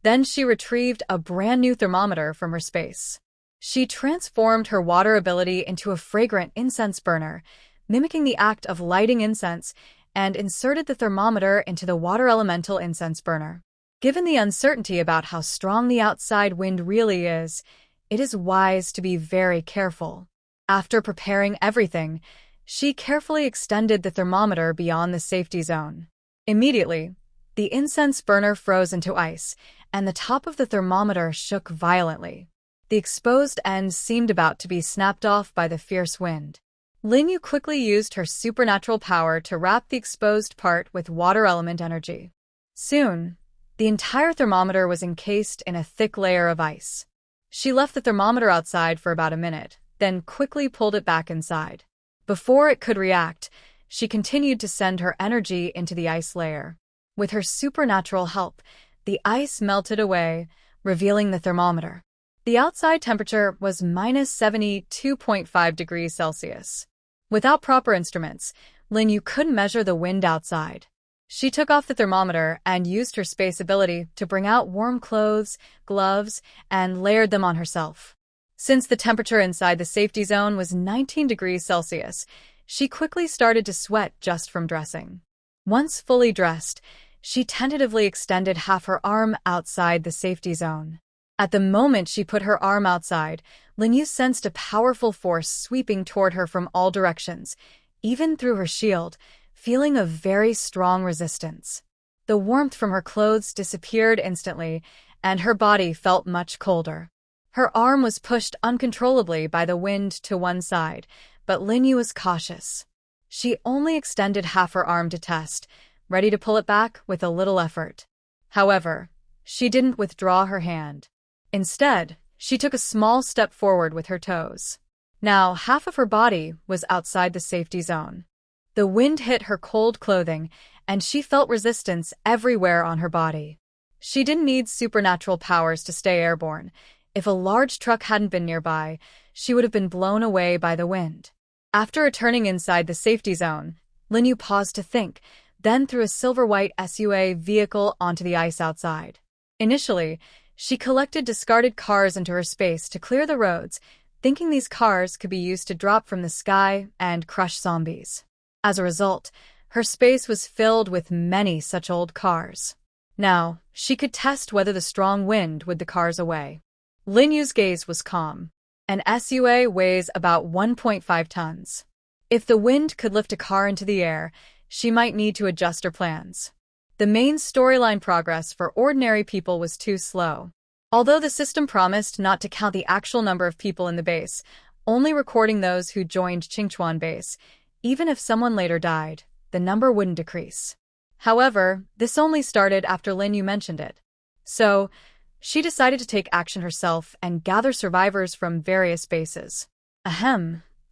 Then she retrieved a brand new thermometer from her space. She transformed her water ability into a fragrant incense burner, mimicking the act of lighting incense, and inserted the thermometer into the water elemental incense burner. Given the uncertainty about how strong the outside wind really is, it is wise to be very careful. After preparing everything, she carefully extended the thermometer beyond the safety zone. Immediately, the incense burner froze into ice, and the top of the thermometer shook violently. The exposed end seemed about to be snapped off by the fierce wind. Lin Yu quickly used her supernatural power to wrap the exposed part with water element energy. Soon, the entire thermometer was encased in a thick layer of ice. She left the thermometer outside for about a minute, then quickly pulled it back inside. Before it could react, she continued to send her energy into the ice layer. With her supernatural help, the ice melted away, revealing the thermometer. The outside temperature was -72.5 degrees Celsius. Without proper instruments, Lin Yu couldn't measure the wind outside. She took off the thermometer and used her space ability to bring out warm clothes, gloves, and layered them on herself. Since the temperature inside the safety zone was 19 degrees Celsius, she quickly started to sweat just from dressing. Once fully dressed, she tentatively extended half her arm outside the safety zone. At the moment she put her arm outside, Lin Yu sensed a powerful force sweeping toward her from all directions, even through her shield, feeling a very strong resistance. The warmth from her clothes disappeared instantly, and her body felt much colder. Her arm was pushed uncontrollably by the wind to one side, but Lin Yu was cautious. She only extended half her arm to test, ready to pull it back with a little effort. However, she didn't withdraw her hand. Instead, she took a small step forward with her toes. Now, half of her body was outside the safety zone. The wind hit her cold clothing, and she felt resistance everywhere on her body. She didn't need supernatural powers to stay airborne. If a large truck hadn't been nearby, she would have been blown away by the wind. After returning inside the safety zone, Lin Yu paused to think, then threw a silver-white SUV vehicle onto the ice outside. Initially, she collected discarded cars into her space to clear the roads, thinking these cars could be used to drop from the sky and crush zombies. As a result, her space was filled with many such old cars. Now, she could test whether the strong wind would the cars away. Lin Yu's gaze was calm. An SUV weighs about 1.5 tons. If the wind could lift a car into the air, she might need to adjust her plans. The main storyline progress for ordinary people was too slow. Although the system promised not to count the actual number of people in the base, only recording those who joined Qingchuan base, even if someone later died, the number wouldn't decrease. However, this only started after Lin Yu mentioned it. So, she decided to take action herself and gather survivors from various bases.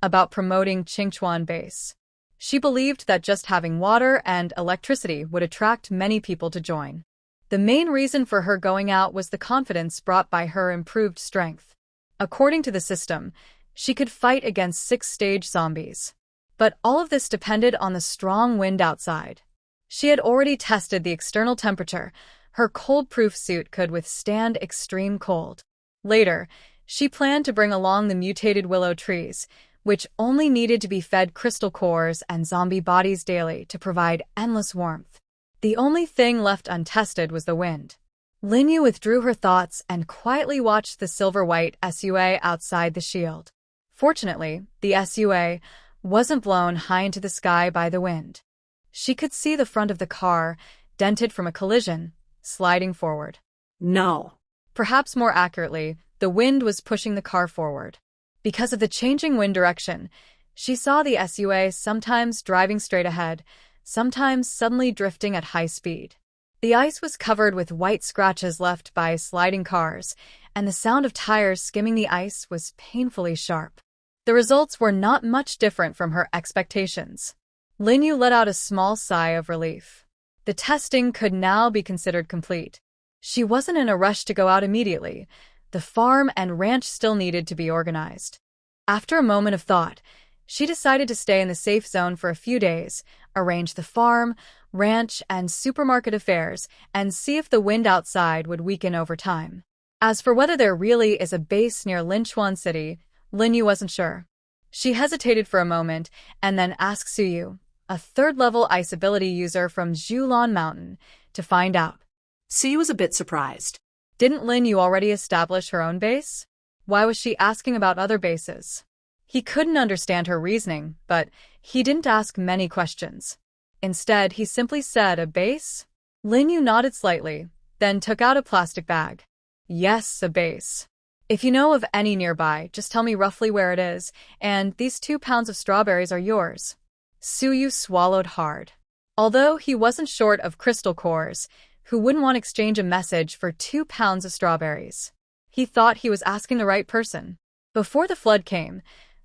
About promoting Qingchuan base. She believed that just having water and electricity would attract many people to join. The main reason for her going out was the confidence brought by her improved strength. According to the system, she could fight against 6-stage zombies. But all of this depended on the strong wind outside. She had already tested the external temperature. Her cold-proof suit could withstand extreme cold. Later, she planned to bring along the mutated willow trees, which only needed to be fed crystal cores and zombie bodies daily to provide endless warmth. The only thing left untested was the wind. Lin Yu withdrew her thoughts and quietly watched the silver-white SUV outside the shield. Fortunately, the SUV wasn't blown high into the sky by the wind. She could see the front of the car, dented from a collision, sliding forward. No. Perhaps more accurately, the wind was pushing the car forward. Because of the changing wind direction, she saw the SUV sometimes driving straight ahead, sometimes suddenly drifting at high speed. The ice was covered with white scratches left by sliding cars, and the sound of tires skimming the ice was painfully sharp. The results were not much different from her expectations. Lin Yu let out a small sigh of relief. The testing could now be considered complete. She wasn't in a rush to go out immediately. The farm and ranch still needed to be organized. After a moment of thought, she decided to stay in the safe zone for a few days, arrange the farm, ranch, and supermarket affairs, and see if the wind outside would weaken over time. As for whether there really is a base near Linchuan City, Lin Yu wasn't sure. She hesitated for a moment and then asked Suyu, a third-level ice ability user from Zhulan Mountain, to find out. Suyu was a bit surprised. Didn't Lin Yu already establish her own base? Why was she asking about other bases? He couldn't understand her reasoning, but he didn't ask many questions. Instead, he simply said, a base? Lin Yu nodded slightly, then took out a plastic bag. Yes, a base. If you know of any nearby, just tell me roughly where it is, and these 2 pounds of strawberries are yours. Suyu swallowed hard. Although he wasn't short of crystal cores, who wouldn't want to exchange a message for 2 pounds of strawberries? He thought he was asking the right person. Before the flood came,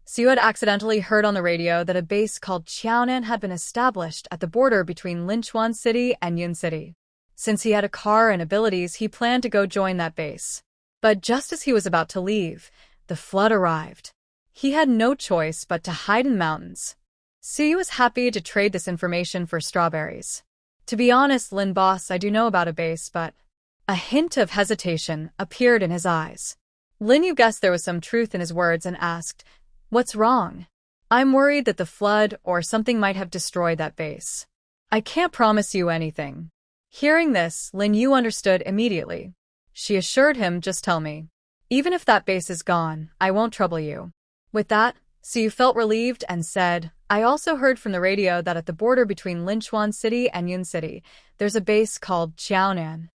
Suyu had accidentally heard on the radio that a base called Qiaonan had been established at the border between Linchuan City and Yun City. Since he had a car and abilities, he planned to go join that base. But just as he was about to leave, the flood arrived. He had no choice but to hide in the mountains. Suyu was happy to trade this information for strawberries. To be honest, Lin boss, I do know about a base, but... A hint of hesitation appeared in his eyes. Lin Yu guessed there was some truth in his words and asked, What's wrong? I'm worried that the flood or something might have destroyed that base. I can't promise you anything. Hearing this, Lin Yu understood immediately. She assured him, just tell me. Even if that base is gone, I won't trouble you. With that, Suyu felt relieved and said, I also heard from the radio that at the border between Linchuan City and Yun City, there's a base called Qiaonan.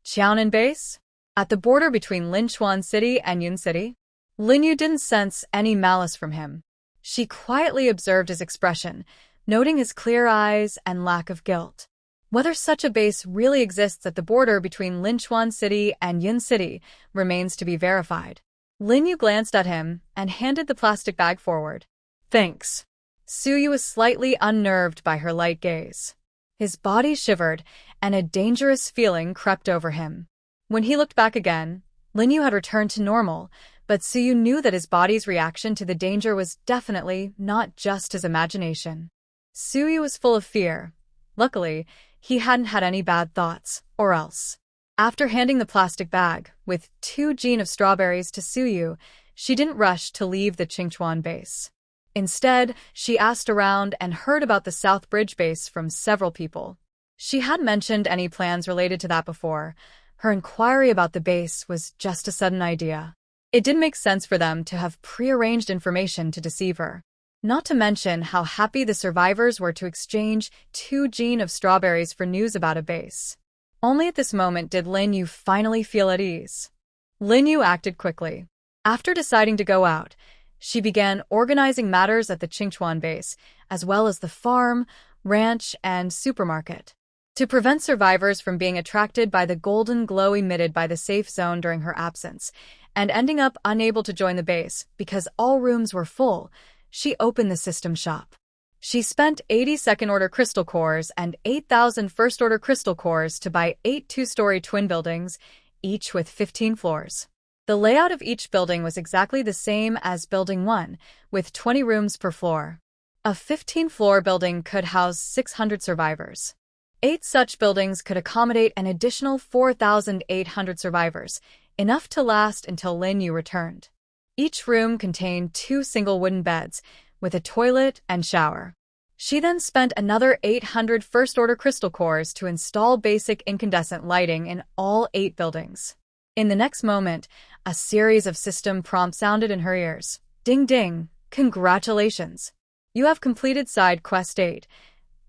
Qiaonan base? At the border between Linchuan City and Yun City? Lin Yu didn't sense any malice from him. She quietly observed his expression, noting his clear eyes and lack of guilt. Whether such a base really exists at the border between Linchuan City and Yun City remains to be verified. Lin Yu glanced at him and handed the plastic bag forward. Thanks. Suyu was slightly unnerved by her light gaze. His body shivered, and a dangerous feeling crept over him. When he looked back again, Lin Yu had returned to normal, but Suyu knew that his body's reaction to the danger was definitely not just his imagination. Suyu was full of fear. Luckily, he hadn't had any bad thoughts, or else. After handing the plastic bag, with 2 genes of strawberries to Suyu, she didn't rush to leave the Qingchuan base. Instead, she asked around and heard about the South Bridge base from several people. She hadn't mentioned any plans related to that before. Her inquiry about the base was just a sudden idea. It didn't make sense for them to have prearranged information to deceive her. Not to mention how happy the survivors were to exchange 2 genes of strawberries for news about a base. Only at this moment did Lin Yu finally feel at ease. Lin Yu acted quickly. After deciding to go out, she began organizing matters at the Qingchuan base, as well as the farm, ranch, and supermarket. To prevent survivors from being attracted by the golden glow emitted by the safe zone during her absence, and ending up unable to join the base because all rooms were full, she opened the system shop. She spent 80 second-order crystal cores and 8,000 first-order crystal cores to buy 8 two-story twin buildings, each with 15 floors. The layout of each building was exactly the same as Building 1, with 20 rooms per floor. A 15-floor building could house 600 survivors. 8 such buildings could accommodate an additional 4,800 survivors, enough to last until Lin Yu returned. Each room contained 2 single wooden beds, with a toilet and shower. She then spent another 800 first-order crystal cores to install basic incandescent lighting in all 8 buildings. In the next moment, a series of system prompts sounded in her ears. Ding ding, congratulations! You have completed side quest 8.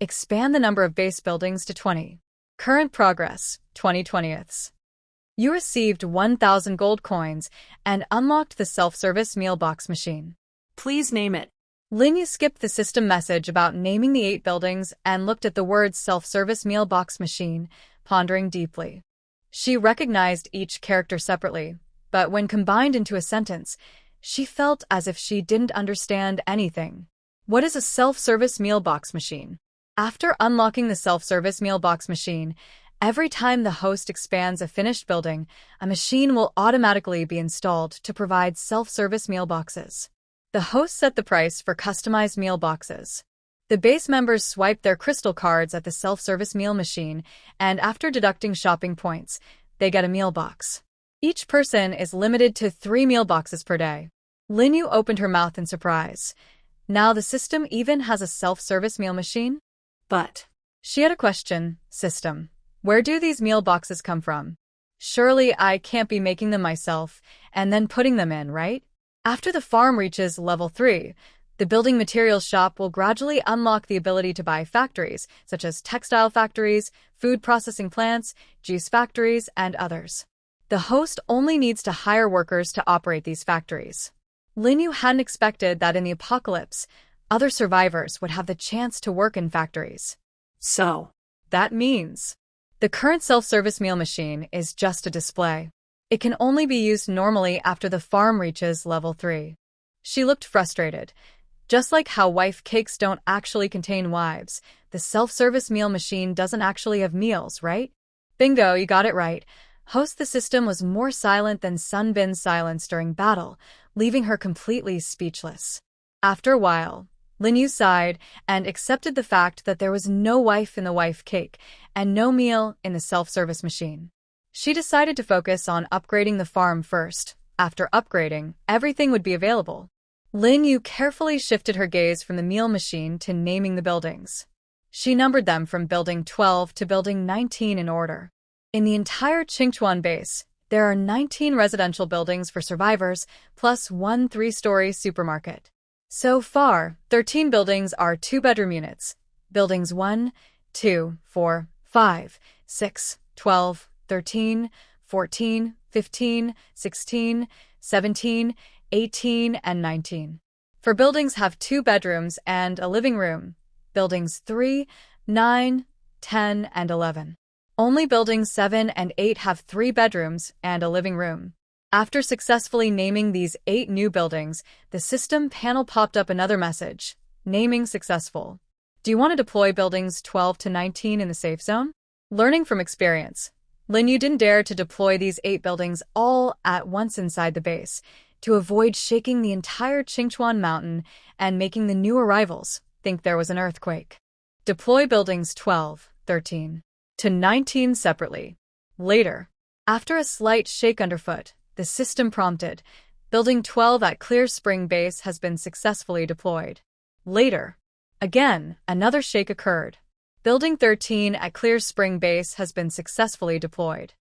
Expand the number of base buildings to 20. Current progress, 20/20ths. You received 1,000 gold coins and unlocked the self-service meal box machine. Please name it. Lin Yu skipped the system message about naming the 8 buildings and looked at the words self-service meal box machine, pondering deeply. She recognized each character separately, but when combined into a sentence, she felt as if she didn't understand anything. What is a self-service meal box machine? After unlocking the self-service meal box machine, every time the host expands a finished building, a machine will automatically be installed to provide self-service meal boxes. The host set the price for customized meal boxes. The base members swipe their crystal cards at the self-service meal machine, and after deducting shopping points, they get a meal box. Each person is limited to 3 meal boxes per day. Linyu opened her mouth in surprise. Now the system even has a self-service meal machine? But She had a question. System. Where do these meal boxes come from? Surely I can't be making them myself and then putting them in, right? After the farm reaches level 3, the building materials shop will gradually unlock the ability to buy factories, such as textile factories, food processing plants, juice factories, and others. The host only needs to hire workers to operate these factories. Linyu hadn't expected that in the apocalypse, other survivors would have the chance to work in factories. so, That means the current self-service meal machine is just a display. It can only be used normally after the farm reaches level 3. She looked frustrated. Just like how wife cakes don't actually contain wives, the self-service meal machine doesn't actually have meals, right? Bingo, you got it right. Host the system was more silent than Sunbin's silence during battle, leaving her completely speechless. After a while, Linyu sighed and accepted the fact that there was no wife in the wife cake and no meal in the self-service machine. She decided to focus on upgrading the farm first. After upgrading, everything would be available. Linyu carefully shifted her gaze from the meal machine to naming the buildings. She numbered them from building 12 to building 19 in order. In the entire Qingchuan base, there are 19 residential buildings for survivors, plus 1 3-story supermarket. So far, 13 buildings are 2-bedroom units. Buildings 1, 2, 4, 5, 6, 12, 13, 14, 15, 16, 17, 18, and 19. For buildings have 2 bedrooms and a living room. Buildings 3, 9, 10, and 11. Only buildings 7 and 8 have 3 bedrooms and a living room. After successfully naming these 8 new buildings, the system panel popped up another message. Naming successful. Do you want to deploy buildings 12 to 19 in the safe zone? Learning from experience, Linyu didn't dare to deploy these 8 buildings all at once inside the base, to avoid shaking the entire Qingchuan mountain and making the new arrivals think there was an earthquake. Deploy buildings 12, 13 to 19 separately. Later, after a slight shake underfoot, the system prompted, Building 12 at Clear Spring Base has been successfully deployed. Later, again, another shake occurred. Building 13 at Clear Spring Base has been successfully deployed.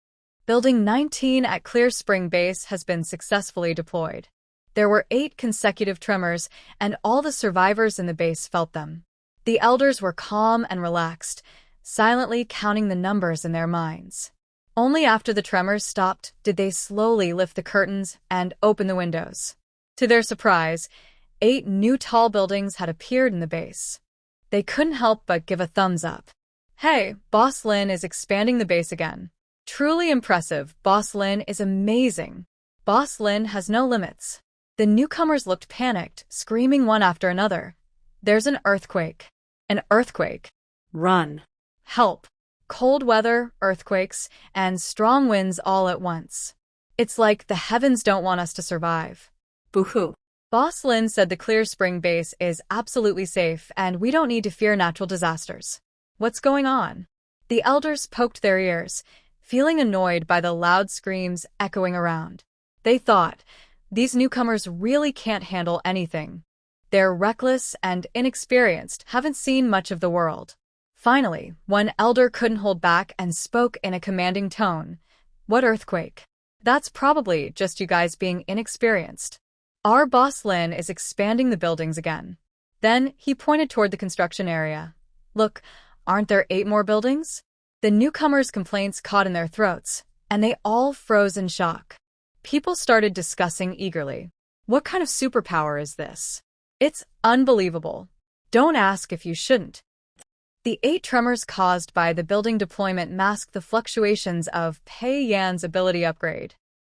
Building 19 at Clear Spring Base has been successfully deployed. There were 8 consecutive tremors, and all the survivors in the base felt them. The elders were calm and relaxed, silently counting the numbers in their minds. Only after the tremors stopped did they slowly lift the curtains and open the windows. To their surprise, 8 new tall buildings had appeared in the base. They couldn't help but give a thumbs up. Hey, Boss Lin is expanding the base again. Truly impressive. Boss Lin is amazing. Boss Lin has no limits. The newcomers looked panicked, screaming one after another. There's an earthquake. An earthquake. Run. Help. Cold weather, earthquakes, and strong winds all at once. It's like the heavens don't want us to survive. Boo-hoo. Boss Lin said the Clear Spring Base is absolutely safe and we don't need to fear natural disasters. What's going on? The elders poked their ears, feeling annoyed by the loud screams echoing around. They thought, these newcomers really can't handle anything. They're reckless and inexperienced, haven't seen much of the world. Finally, one elder couldn't hold back and spoke in a commanding tone. What earthquake? That's probably just you guys being inexperienced. Our boss Lin is expanding the buildings again. Then he pointed toward the construction area. Look, aren't there 8 more buildings? The newcomers' complaints caught in their throats, and they all froze in shock. People started discussing eagerly. What kind of superpower is this? It's unbelievable. Don't ask if you shouldn't. The 8 tremors caused by the building deployment masked the fluctuations of Pei Yan's ability upgrade.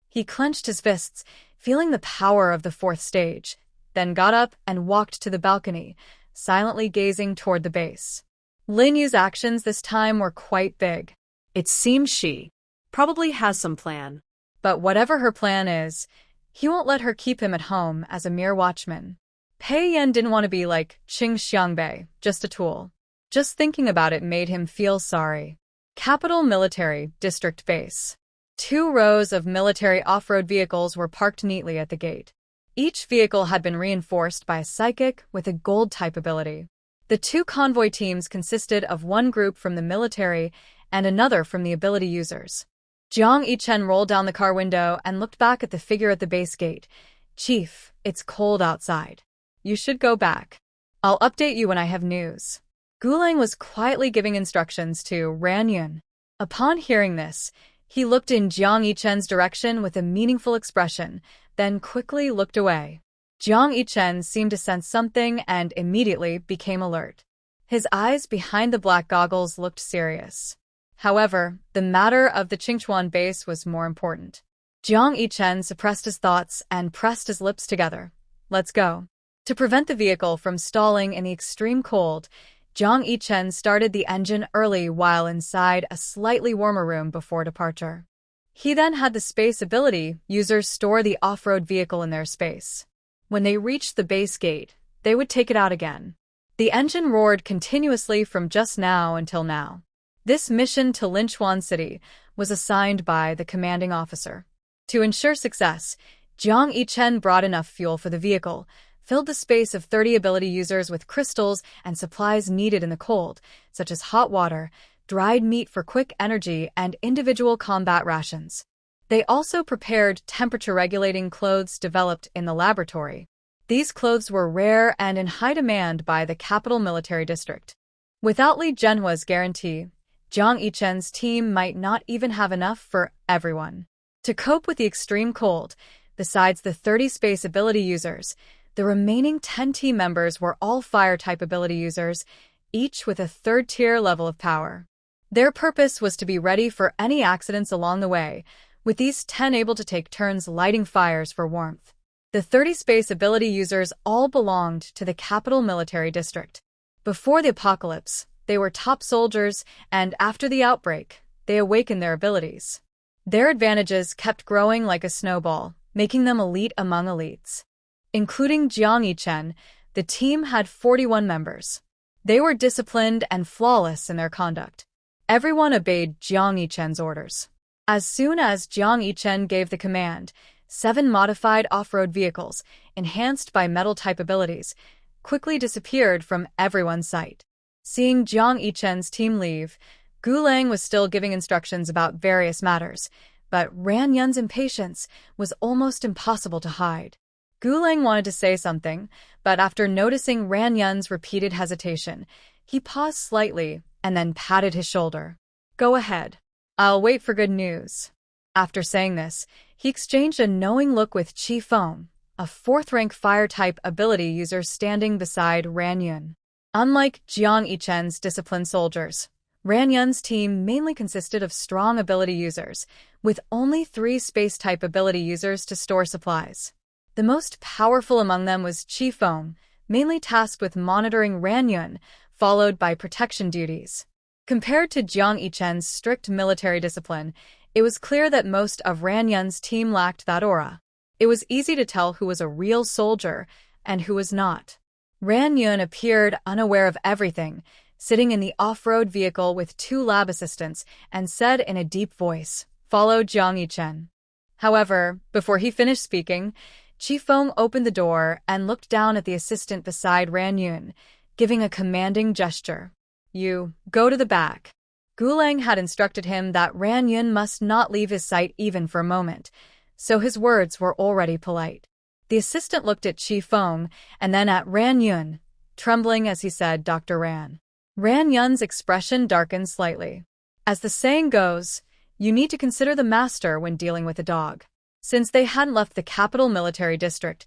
He clenched his fists, feeling the power of the 4th stage, then got up and walked to the balcony, silently gazing toward the base. Lin Yu's actions this time were quite big. It seems she probably has some plan. But whatever her plan is, he won't let her keep him at home as a mere watchman. Pei Yan didn't want to be like Qing Xiangbei, just a tool. Just thinking about it made him feel sorry. Capital Military District Base. 2 rows of military off-road vehicles were parked neatly at the gate. Each vehicle had been reinforced by a psychic with a gold-type ability. The 2 convoy teams consisted of one group from the military and another from the ability users. Jiang Yichen rolled down the car window and looked back at the figure at the base gate. "Chief, it's cold outside. You should go back. I'll update you when I have news." Gulang was quietly giving instructions to Ran Yun. Upon hearing this, he looked in Jiang Yichen's direction with a meaningful expression, then quickly looked away. Jiang Yichen seemed to sense something and immediately became alert. His eyes behind the black goggles looked serious. However, the matter of the Qingchuan base was more important. Jiang Yichen suppressed his thoughts and pressed his lips together. "Let's go." To prevent the vehicle from stalling in the extreme cold, Jiang Yichen started the engine early while inside a slightly warmer room before departure. He then had the space ability users store the off-road vehicle in their space. When they reached the base gate, they would take it out again. The engine roared continuously from just now until now. This mission to Linchuan City was assigned by the commanding officer. To ensure success, Jiang Yichen brought enough fuel for the vehicle, filled the space of 30 ability users with crystals and supplies needed in the cold, such as hot water, dried meat for quick energy, and individual combat rations. They also prepared temperature-regulating clothes developed in the laboratory. These clothes were rare and in high demand by the capital military district. Without Li Zhenhua's guarantee, Jiang Yichen's team might not even have enough for everyone. To cope with the extreme cold, besides the 30 space ability users, the remaining 10 team members were all fire-type ability users, each with a 3rd-tier level of power. Their purpose was to be ready for any accidents along the way, with these 10 able to take turns lighting fires for warmth. The 30 space ability users all belonged to the capital military district. Before the apocalypse, they were top soldiers, and after the outbreak, they awakened their abilities. Their advantages kept growing like a snowball, making them elite among elites. Including Jiang Yichen, the team had 41 members. They were disciplined and flawless in their conduct. Everyone obeyed Jiang Yichen's orders. As soon as Jiang Yichen gave the command, 7 modified off-road vehicles, enhanced by metal-type abilities, quickly disappeared from everyone's sight. Seeing Jiang Yichen's team leave, Gulang was still giving instructions about various matters, but Ran Yun's impatience was almost impossible to hide. Gulang wanted to say something, but after noticing Ran Yun's repeated hesitation, he paused slightly and then patted his shoulder. "Go ahead. I'll wait for good news." After saying this, he exchanged a knowing look with Qi Feng, a 4th-rank fire-type ability user standing beside Ran Yun. Unlike Jiang Yichen's disciplined soldiers, Ran Yun's team mainly consisted of strong ability users, with only 3 space-type ability users to store supplies. The most powerful among them was Qi Feng, mainly tasked with monitoring Ran Yun, followed by protection duties. Compared to Jiang Yichen's strict military discipline, it was clear that most of Ran Yun's team lacked that aura. It was easy to tell who was a real soldier and who was not. Ran Yun appeared unaware of everything, sitting in the off-road vehicle with 2 lab assistants, and said in a deep voice, "Follow Jiang Yichen." However, before he finished speaking, Qi Feng opened the door and looked down at the assistant beside Ran Yun, giving a commanding gesture. "You, go to the back." Gulang had instructed him that Ran Yun must not leave his sight even for a moment, so his words were already polite. The assistant looked at Qi Feng and then at Ran Yun, trembling as he said, "Dr. Ran." Ran Yun's expression darkened slightly. As the saying goes, you need to consider the master when dealing with a dog. Since they hadn't left the capital military district,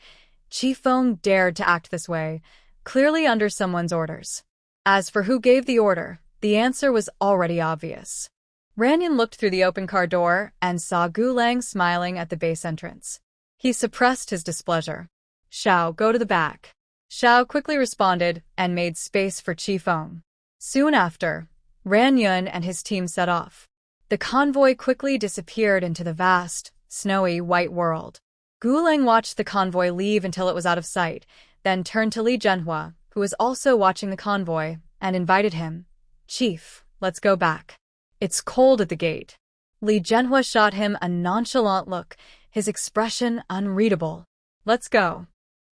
Qi Feng dared to act this way, clearly under someone's orders. As for who gave the order, the answer was already obvious. Ran Yun looked through the open car door and saw Gulang smiling at the base entrance. He suppressed his displeasure. "Shao, go to the back." Shao quickly responded and made space for Qi Feng. Soon after, Ran Yun and his team set off. The convoy quickly disappeared into the vast, snowy white world. Guling watched the convoy leave until it was out of sight, then turned to Li Zhenhua, who was also watching the convoy, and invited him. "Chief, let's go back. It's cold at the gate." Li Zhenhua shot him a nonchalant look, his expression unreadable. "Let's go."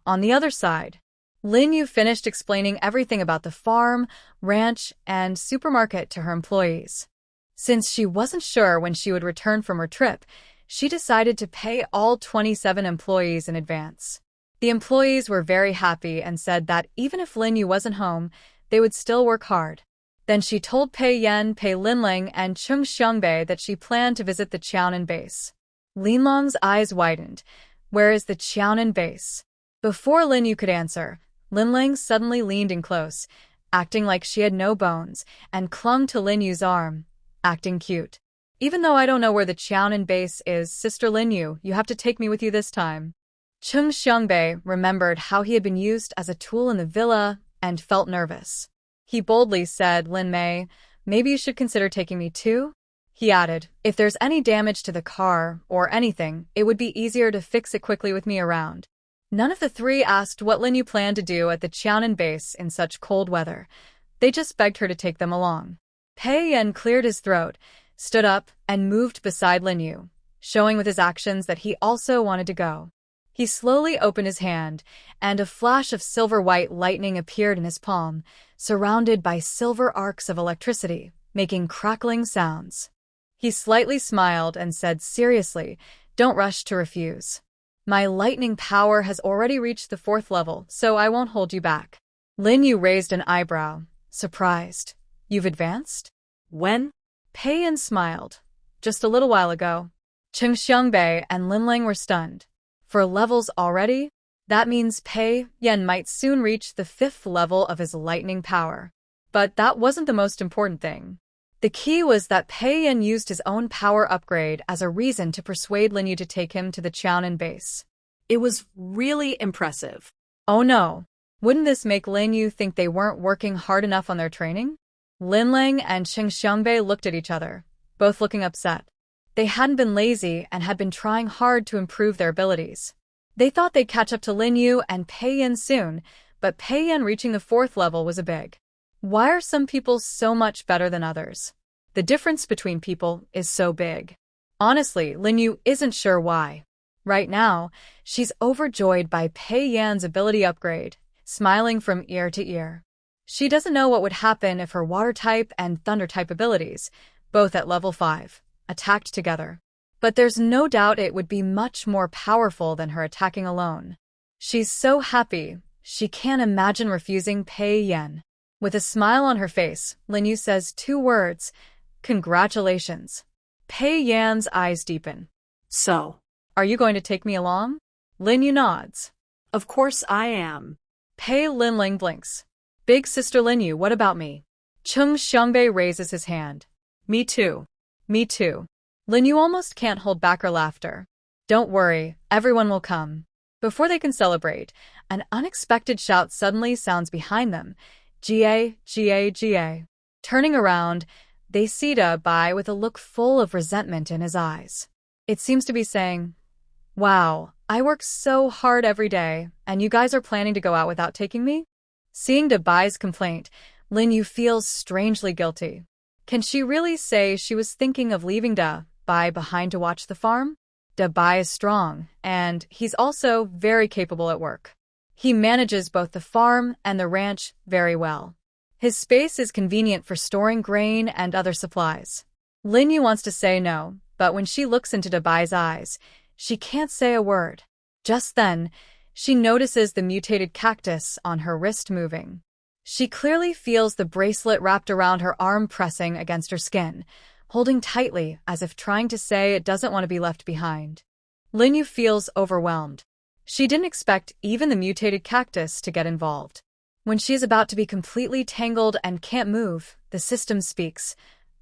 On the other side, Lin Yu finished explaining everything about the farm, ranch, and supermarket to her employees. Since she wasn't sure when she would return from her trip, she decided to pay all 27 employees in advance. The employees were very happy and said that even if Lin Yu wasn't home, they would still work hard. Then she told Pei Yan, Pei Linling, and Chung Xiangbei that she planned to visit the Qiaonan base. Linlong's eyes widened. Where is the Qiaonan base? Before Lin Yu could answer, Linling suddenly leaned in close, acting like she had no bones, and clung to Lin Yu's arm, acting cute. "Even though I don't know where the Qiaonan base is, Sister Lin Yu, you have to take me with you this time." Chung Xiangbei remembered how he had been used as a tool in the villa and felt nervous. He boldly said, "Lin Mei, maybe you should consider taking me too?" He added, "If there's any damage to the car or anything, it would be easier to fix it quickly with me around." None of the three asked what Lin Yu planned to do at the Qiaonan base in such cold weather. They just begged her to take them along. Pei Yan cleared his throat, stood up, and moved beside Lin Yu, showing with his actions that he also wanted to go. He slowly opened his hand, and a flash of silver-white lightning appeared in his palm, surrounded by silver arcs of electricity, making crackling sounds. He slightly smiled and said seriously, "Don't rush to refuse. My lightning power has already reached the 4th level, so I won't hold you back." Lin Yu raised an eyebrow, surprised. "You've advanced?" When? Pei Yan smiled. "Just a little while ago." Chung Xiangbei and Linling were stunned. 4 levels already? That means Pei Yan might soon reach the 5th level of his lightning power. But that wasn't the most important thing. The key was that Pei Yan used his own power upgrade as a reason to persuade Lin Yu to take him to the Qiaonan base. It was really impressive. Oh no. Wouldn't this make Lin Yu think they weren't working hard enough on their training? Linling and Chung Xiangbei looked at each other, both looking upset. They hadn't been lazy and had been trying hard to improve their abilities. They thought they'd catch up to Lin Yu and Pei Yan soon, but Pei Yan reaching the 4th level was a big. Why are some people so much better than others? The difference between people is so big. Honestly, Lin Yu isn't sure why. Right now, she's overjoyed by Pei Yan's ability upgrade, smiling from ear to ear. She doesn't know what would happen if her water-type and thunder-type abilities, both at level 5, attacked together. But there's no doubt it would be much more powerful than her attacking alone. She's so happy, she can't imagine refusing Pei Yan. With a smile on her face, Lin Yu says 2 words, "Congratulations." Pei Yan's eyes deepen. "So, "Are you going to take me along?" Lin Yu nods. of course I am." Pei Linling blinks. "Big Sister Lin Yu, what about me?" Chung Xiangbei raises his hand. "Me too. Me too." Lin Yu almost can't hold back her laughter. "Don't worry, everyone will come." Before they can celebrate, an unexpected shout suddenly sounds behind them. "Ga, Ga, Ga." Turning around, they see Da Bai with a look full of resentment in his eyes. It seems to be saying, "Wow, I work so hard every day, and you guys are planning to go out without taking me?" Seeing Da Bai's complaint, Lin Yu feels strangely guilty. Can she really say she was thinking of leaving Da Bai behind to watch the farm? Da Bai is strong, and he's also very capable at work. He manages both the farm and the ranch very well. His space is convenient for storing grain and other supplies. Lin Yu wants to say no, but when she looks into Da Bai's eyes, she can't say a word. Just then, she notices the mutated cactus on her wrist moving. She clearly feels the bracelet wrapped around her arm pressing against her skin, holding tightly as if trying to say it doesn't want to be left behind. Lin Yu feels overwhelmed. She didn't expect even the mutated cactus to get involved. When she is about to be completely tangled and can't move, the system speaks.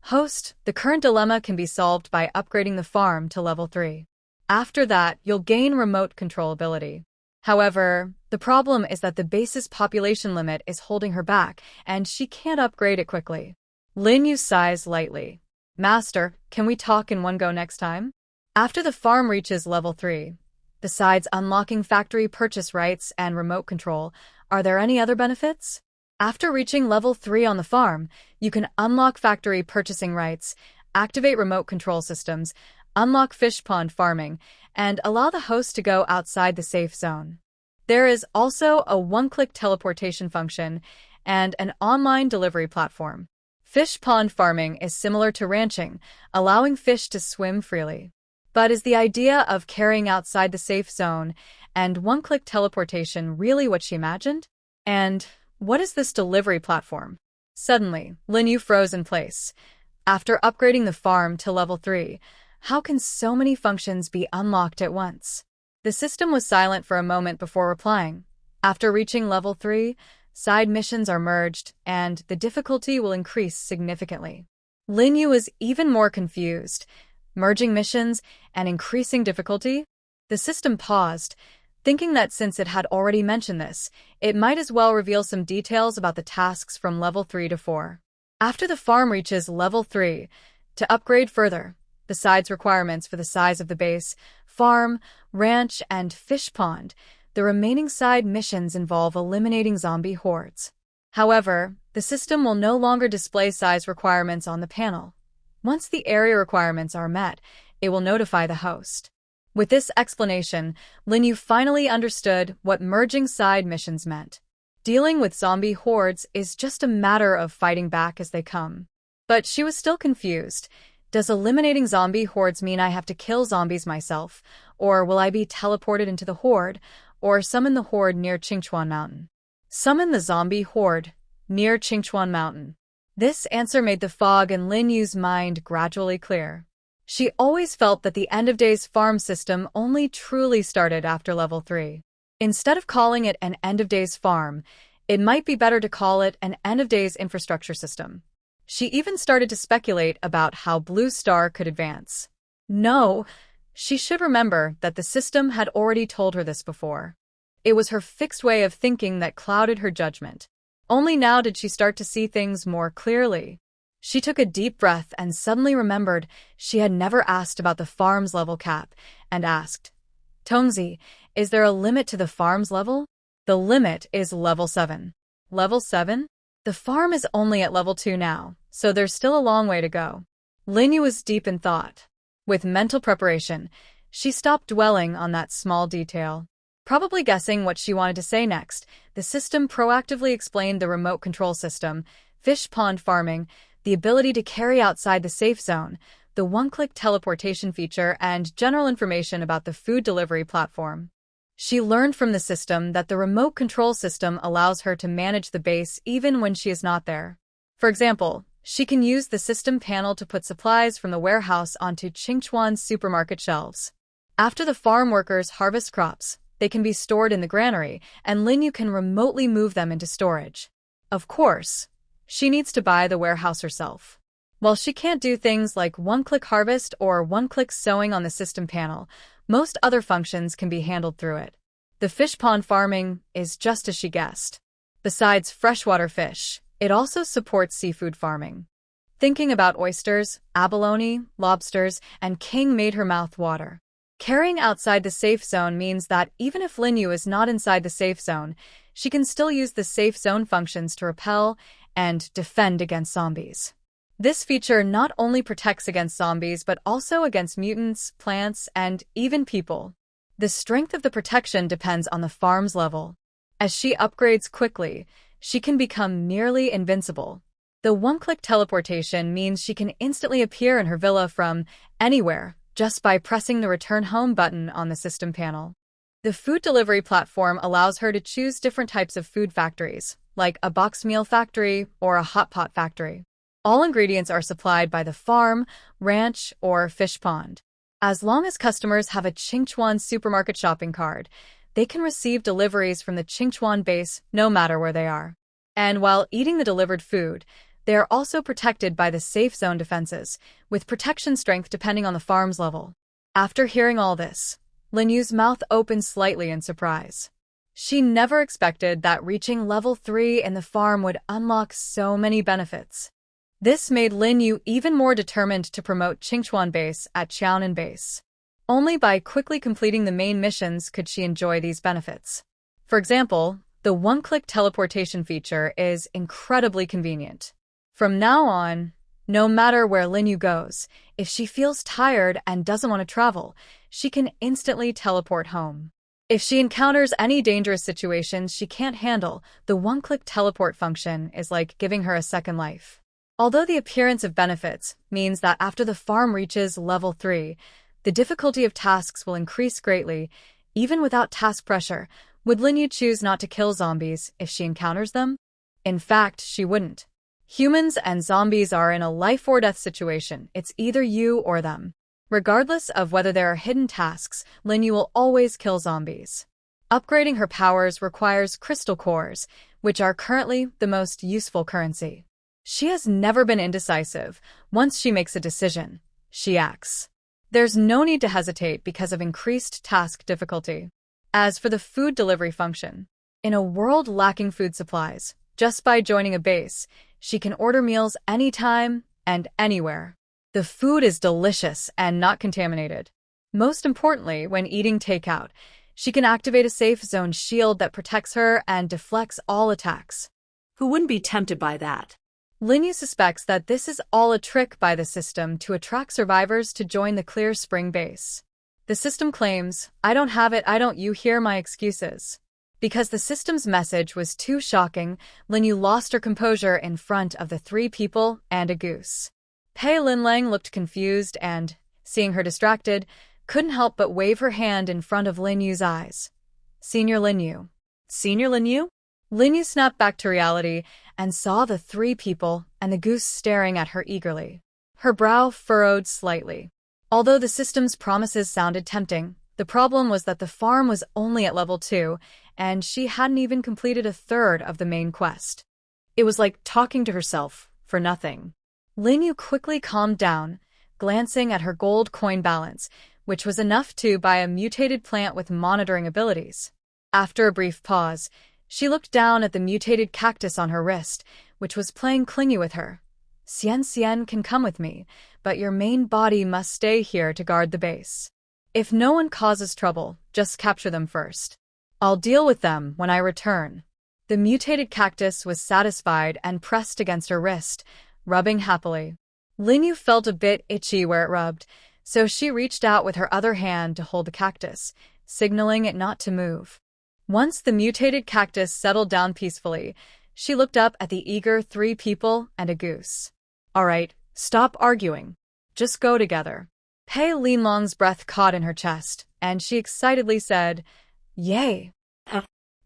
"Host, the current dilemma can be solved by upgrading the farm to level 3. After that, you'll gain remote control ability." However, the problem is that the base's population limit is holding her back, and she can't upgrade it quickly. Lin Yu sighs lightly. Master, can we talk in one go next time? After the farm reaches level 3, besides unlocking factory purchase rights and remote control, are there any other benefits? After reaching level 3 on the farm, you can unlock factory purchasing rights, activate remote control systems, unlock fish pond farming, and allow the host to go outside the safe zone. There is also a one-click teleportation function and an online delivery platform. Fish pond farming is similar to ranching, allowing fish to swim freely. But is the idea of carrying outside the safe zone and one-click teleportation really what she imagined? And what is this delivery platform? Suddenly, Lin Yu froze in place. After upgrading the farm to level 3, how can so many functions be unlocked at once? The system was silent for a moment before replying. After reaching level 3, side missions are merged, and the difficulty will increase significantly. Lin Yu is even more confused. Merging missions and increasing difficulty? The system paused, thinking that since it had already mentioned this, it might as well reveal some details about the tasks from level 3 to 4. After the farm reaches level 3, to upgrade further, besides requirements for the size of the base, farm, ranch, and fish pond, the remaining side missions involve eliminating zombie hordes. However, the system will no longer display size requirements on the panel. Once the area requirements are met, it will notify the host. With this explanation, Lin Yu finally understood what merging side missions meant. Dealing with zombie hordes is just a matter of fighting back as they come. But she was still confused. Does eliminating zombie hordes mean I have to kill zombies myself, or will I be teleported into the horde, or summon the horde near Qingchuan Mountain? Summon the zombie horde near Qingchuan Mountain. This answer made the fog in Lin Yu's mind gradually clear. She always felt that the end-of-days farm system only truly started after level 3. Instead of calling it an end-of-days farm, it might be better to call it an end-of-days infrastructure system. She even started to speculate about how Blue Star could advance. No, she should remember that the system had already told her this before. It was her fixed way of thinking that clouded her judgment. Only now did she start to see things more clearly. She took a deep breath and suddenly remembered she had never asked about the farm's level cap, and asked, Tongzi, is there a limit to the farm's level? The limit is level 7. Level 7? The farm is only at level 2 now, so there's still a long way to go. Lin Yu was deep in thought. With mental preparation, she stopped dwelling on that small detail. Probably guessing what she wanted to say next, the system proactively explained the remote control system, fish pond farming, the ability to carry outside the safe zone, the one-click teleportation feature, and general information about the food delivery platform. She learned from the system that the remote control system allows her to manage the base even when she is not there. For example, she can use the system panel to put supplies from the warehouse onto Qingchuan's supermarket shelves. After the farm workers harvest crops, they can be stored in the granary, and Lin Yu can remotely move them into storage. Of course, she needs to buy the warehouse herself. While she can't do things like one-click harvest or one-click sewing on the system panel, most other functions can be handled through it. The fish pond farming is just as she guessed. Besides freshwater fish, it also supports seafood farming. Thinking about oysters, abalone, lobsters, and king made her mouth water. Carrying outside the safe zone means that even if Lin Yu is not inside the safe zone, she can still use the safe zone functions to repel and defend against zombies. This feature not only protects against zombies but also against mutants, plants, and even people. The strength of the protection depends on the farm's level. As she upgrades quickly, she can become nearly invincible. The one-click teleportation means she can instantly appear in her villa from anywhere just by pressing the Return Home button on the system panel. The food delivery platform allows her to choose different types of food factories, like a box meal factory or a hot pot factory. All ingredients are supplied by the farm, ranch, or fish pond. As long as customers have a Qingchuan supermarket shopping card, they can receive deliveries from the Qingchuan base no matter where they are. And while eating the delivered food, they are also protected by the safe zone defenses, with protection strength depending on the farm's level. After hearing all this, Lin Yu's mouth opened slightly in surprise. She never expected that reaching level 3 in the farm would unlock so many benefits. This made Lin Yu even more determined to promote Qingchuan Base at Qiaonan Base. Only by quickly completing the main missions could she enjoy these benefits. For example, the one-click teleportation feature is incredibly convenient. From now on, no matter where Lin Yu goes, if she feels tired and doesn't want to travel, she can instantly teleport home. If she encounters any dangerous situations she can't handle, the one-click teleport function is like giving her a second life. Although the appearance of benefits means that after the farm reaches level 3, the difficulty of tasks will increase greatly. Even without task pressure, would Lin Yu choose not to kill zombies if she encounters them? In fact, she wouldn't. Humans and zombies are in a life-or-death situation. It's either you or them. Regardless of whether there are hidden tasks, Lin Yu will always kill zombies. Upgrading her powers requires crystal cores, which are currently the most useful currency. She has never been indecisive. Once she makes a decision, she acts. There's no need to hesitate because of increased task difficulty. As for the food delivery function, in a world lacking food supplies, just by joining a base, she can order meals anytime and anywhere. The food is delicious and not contaminated. Most importantly, when eating takeout, she can activate a safe zone shield that protects her and deflects all attacks. Who wouldn't be tempted by that? Lin Yu suspects that this is all a trick by the system to attract survivors to join the Clear Spring base. The system claims, "I don't have it, I don't you hear my excuses." Because the system's message was too shocking, Lin Yu lost her composure in front of the 3 people and a goose. Pei Linlang looked confused and, seeing her distracted, couldn't help but wave her hand in front of Lin Yu's eyes. "Senior Lin Yu." Senior Lin Yu? Lin Yu snapped back to reality and saw the 3 people and the goose staring at her eagerly. Her brow furrowed slightly. Although the system's promises sounded tempting, the problem was that the farm was only at level 2, and she hadn't even completed a third of the main quest. It was like talking to herself for nothing. Lin Yu quickly calmed down, glancing at her gold coin balance, which was enough to buy a mutated plant with monitoring abilities. After a brief pause, she looked down at the mutated cactus on her wrist, which was playing clingy with her. Xian can come with me, but your main body must stay here to guard the base. If no one causes trouble, just capture them first. I'll deal with them when I return." The mutated cactus was satisfied and pressed against her wrist, rubbing happily. Lin Yu felt a bit itchy where it rubbed, so she reached out with her other hand to hold the cactus, signaling it not to move. Once the mutated cactus settled down peacefully, she looked up at the eager 3 people and a goose. "All right, stop arguing. Just go together." Pei Linlong's breath caught in her chest, and she excitedly said, "Yay!"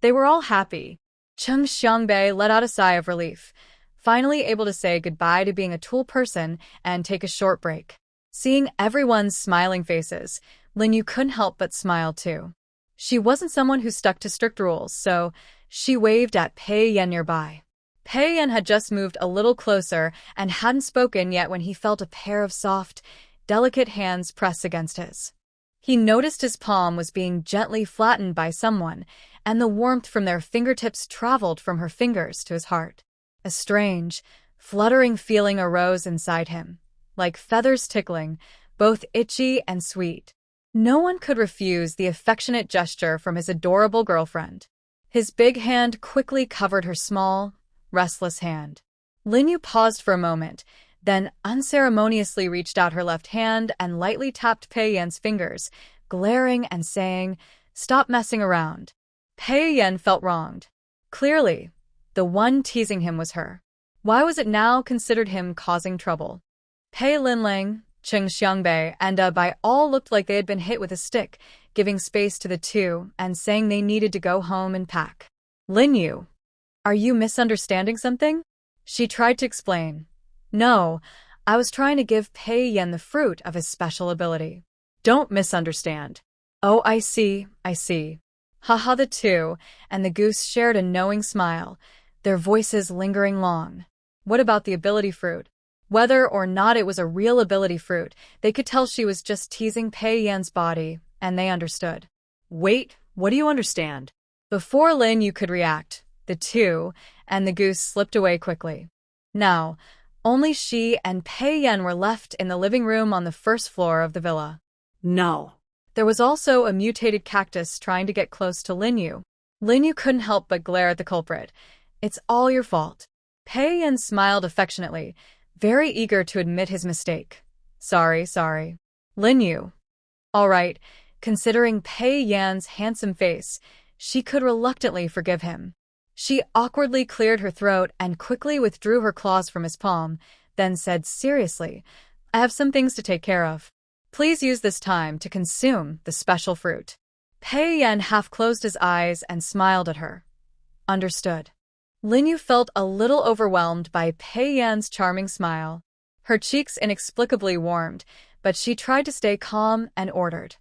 They were all happy. Cheng Xiangbei let out a sigh of relief, finally able to say goodbye to being a tool person and take a short break. Seeing everyone's smiling faces, Lin Yu couldn't help but smile too. She wasn't someone who stuck to strict rules, so she waved at Pei Yan nearby. Pei Yan had just moved a little closer and hadn't spoken yet when he felt a pair of soft, delicate hands press against his. He noticed his palm was being gently flattened by someone, and the warmth from their fingertips traveled from her fingers to his heart. A strange, fluttering feeling arose inside him, like feathers tickling, both itchy and sweet. No one could refuse the affectionate gesture from his adorable girlfriend. His big hand quickly covered her small, restless hand. Lin Yu paused for a moment, then unceremoniously reached out her left hand and lightly tapped Pei Yan's fingers, glaring and saying, "Stop messing around." Pei Yan felt wronged. Clearly, the one teasing him was her. Why was it now considered him causing trouble? Pei Linlang, Cheng Xiangbei, and Bai all looked like they had been hit with a stick, giving space to the 2 and saying they needed to go home and pack. "Lin Yu, are you misunderstanding something?" She tried to explain. "No, I was trying to give Pei Yan the fruit of his special ability." "Don't misunderstand." "Oh, I see. Haha, the 2 and the goose shared a knowing smile, their voices lingering long. What about the ability fruit? Whether or not it was a real ability fruit, they could tell she was just teasing Pei Yan's body, and they understood. Wait, what do you understand? Before Lin Yu could react, the two and the goose slipped away quickly. Now, only she and Pei Yan were left in the living room on the first floor of the villa. No. There was also a mutated cactus trying to get close to Lin Yu. Lin Yu couldn't help but glare at the culprit. It's all your fault. Pei Yan smiled affectionately, very eager to admit his mistake. Sorry. Lin Yu. All right, considering Pei Yan's handsome face, she could reluctantly forgive him. She awkwardly cleared her throat and quickly withdrew her claws from his palm, then said seriously, I have some things to take care of. Please use this time to consume the special fruit. Pei Yan half closed his eyes and smiled at her. Understood. Lin Yu felt a little overwhelmed by Pei Yan's charming smile. Her cheeks inexplicably warmed, but she tried to stay calm and ordered.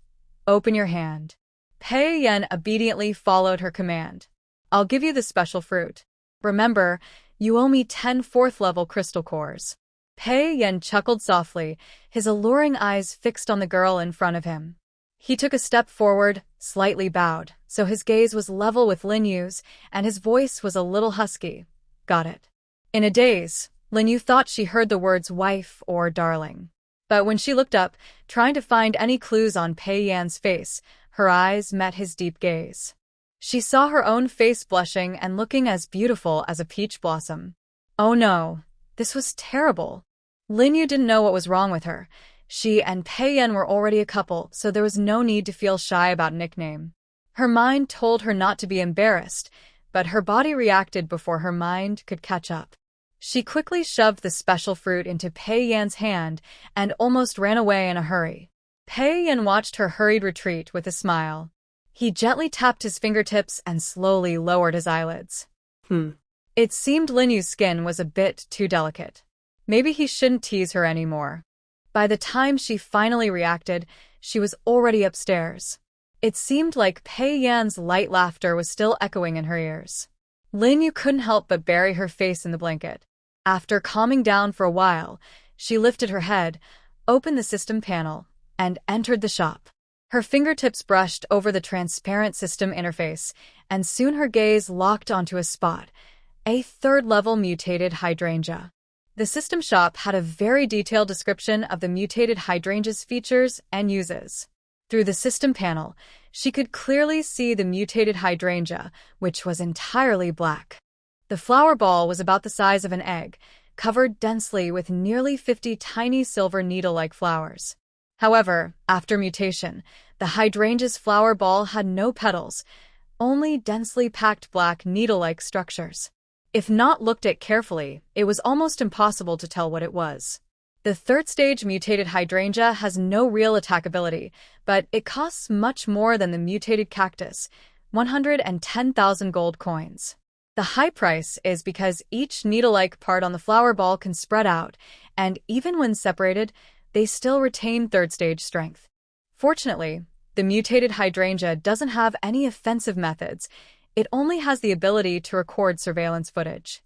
Open your hand. Pei Yan obediently followed her command. I'll give you the special fruit. Remember, you owe me 10 4th-level crystal cores. Pei Yan chuckled softly, his alluring eyes fixed on the girl in front of him. He took a step forward, slightly bowed, so his gaze was level with Lin Yu's, and his voice was a little husky. Got it. In a daze, Lin Yu thought she heard the words wife or darling. But when she looked up, trying to find any clues on Pei Yan's face, her eyes met his deep gaze. She saw her own face blushing and looking as beautiful as a peach blossom. Oh no, this was terrible. Lin Yu didn't know what was wrong with her. She and Pei Yan were already a couple, so there was no need to feel shy about a nickname. Her mind told her not to be embarrassed, but her body reacted before her mind could catch up. She quickly shoved the special fruit into Pei Yan's hand and almost ran away in a hurry. Pei Yan watched her hurried retreat with a smile. He gently tapped his fingertips and slowly lowered his eyelids. It seemed Lin Yu's skin was a bit too delicate. Maybe he shouldn't tease her anymore. By the time she finally reacted, she was already upstairs. It seemed like Pei Yan's light laughter was still echoing in her ears. Lin Yu couldn't help but bury her face in the blanket. After calming down for a while, she lifted her head, opened the system panel, and entered the shop. Her fingertips brushed over the transparent system interface, and soon her gaze locked onto a spot, a 3rd-level mutated hydrangea. The system shop had a very detailed description of the mutated hydrangea's features and uses. Through the system panel, she could clearly see the mutated hydrangea, which was entirely black. The flower ball was about the size of an egg, covered densely with nearly 50 tiny silver needle-like flowers. However, after mutation, the hydrangea's flower ball had no petals, only densely packed black needle-like structures. If not looked at carefully, it was almost impossible to tell what it was. The 3rd-stage mutated hydrangea has no real attack ability, but it costs much more than the mutated cactus, 110,000 gold coins. The high price is because each needle-like part on the flower ball can spread out, and even when separated, they still retain 3rd-stage strength. Fortunately, the mutated hydrangea doesn't have any offensive methods. It only has the ability to record surveillance footage.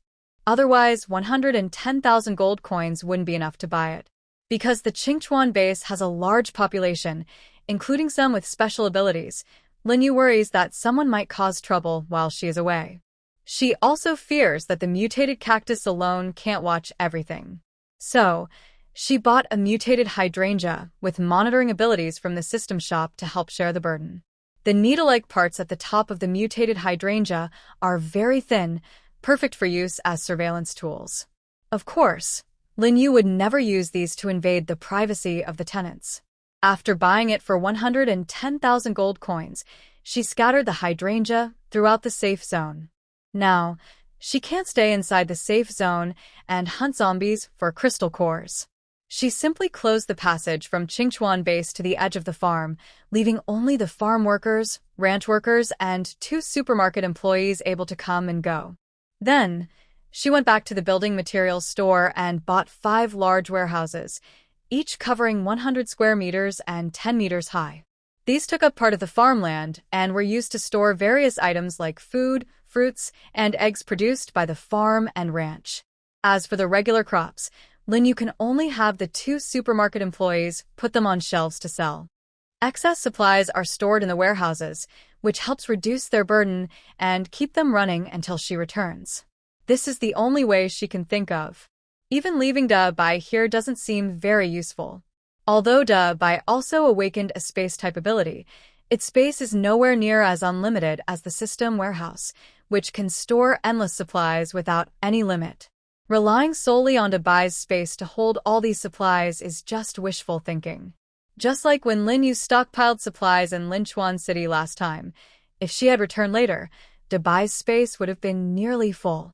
Otherwise, 110,000 gold coins wouldn't be enough to buy it. Because the Qingchuan base has a large population, including some with special abilities, Lin Yu worries that someone might cause trouble while she is away. She also fears that the mutated cactus alone can't watch everything. So, she bought a mutated hydrangea with monitoring abilities from the system shop to help share the burden. The needle-like parts at the top of the mutated hydrangea are very thin, perfect for use as surveillance tools. Of course, Lin Yu would never use these to invade the privacy of the tenants. After buying it for 110,000 gold coins, she scattered the hydrangea throughout the safe zone. Now, she can't stay inside the safe zone and hunt zombies for crystal cores. She simply closed the passage from Qingchuan base to the edge of the farm, leaving only the farm workers, ranch workers, and 2 supermarket employees able to come and go. Then, she went back to the building materials store and bought 5 large warehouses, each covering 100 square meters and 10 meters high. These took up part of the farmland and were used to store various items like food, fruits, and eggs produced by the farm and ranch. As for the regular crops, Lin Yu can only have the 2 supermarket employees put them on shelves to sell. Excess supplies are stored in the warehouses, which helps reduce their burden and keep them running until she returns. This is the only way she can think of. Even leaving Da Bai here doesn't seem very useful. Although Da Bai also awakened a space-type ability, its space is nowhere near as unlimited as the system warehouse, which can store endless supplies without any limit. Relying solely on Da Bai's space to hold all these supplies is just wishful thinking. Just like when Lin Yu stockpiled supplies in Linchuan City last time, if she had returned later, Da Bai's space would have been nearly full.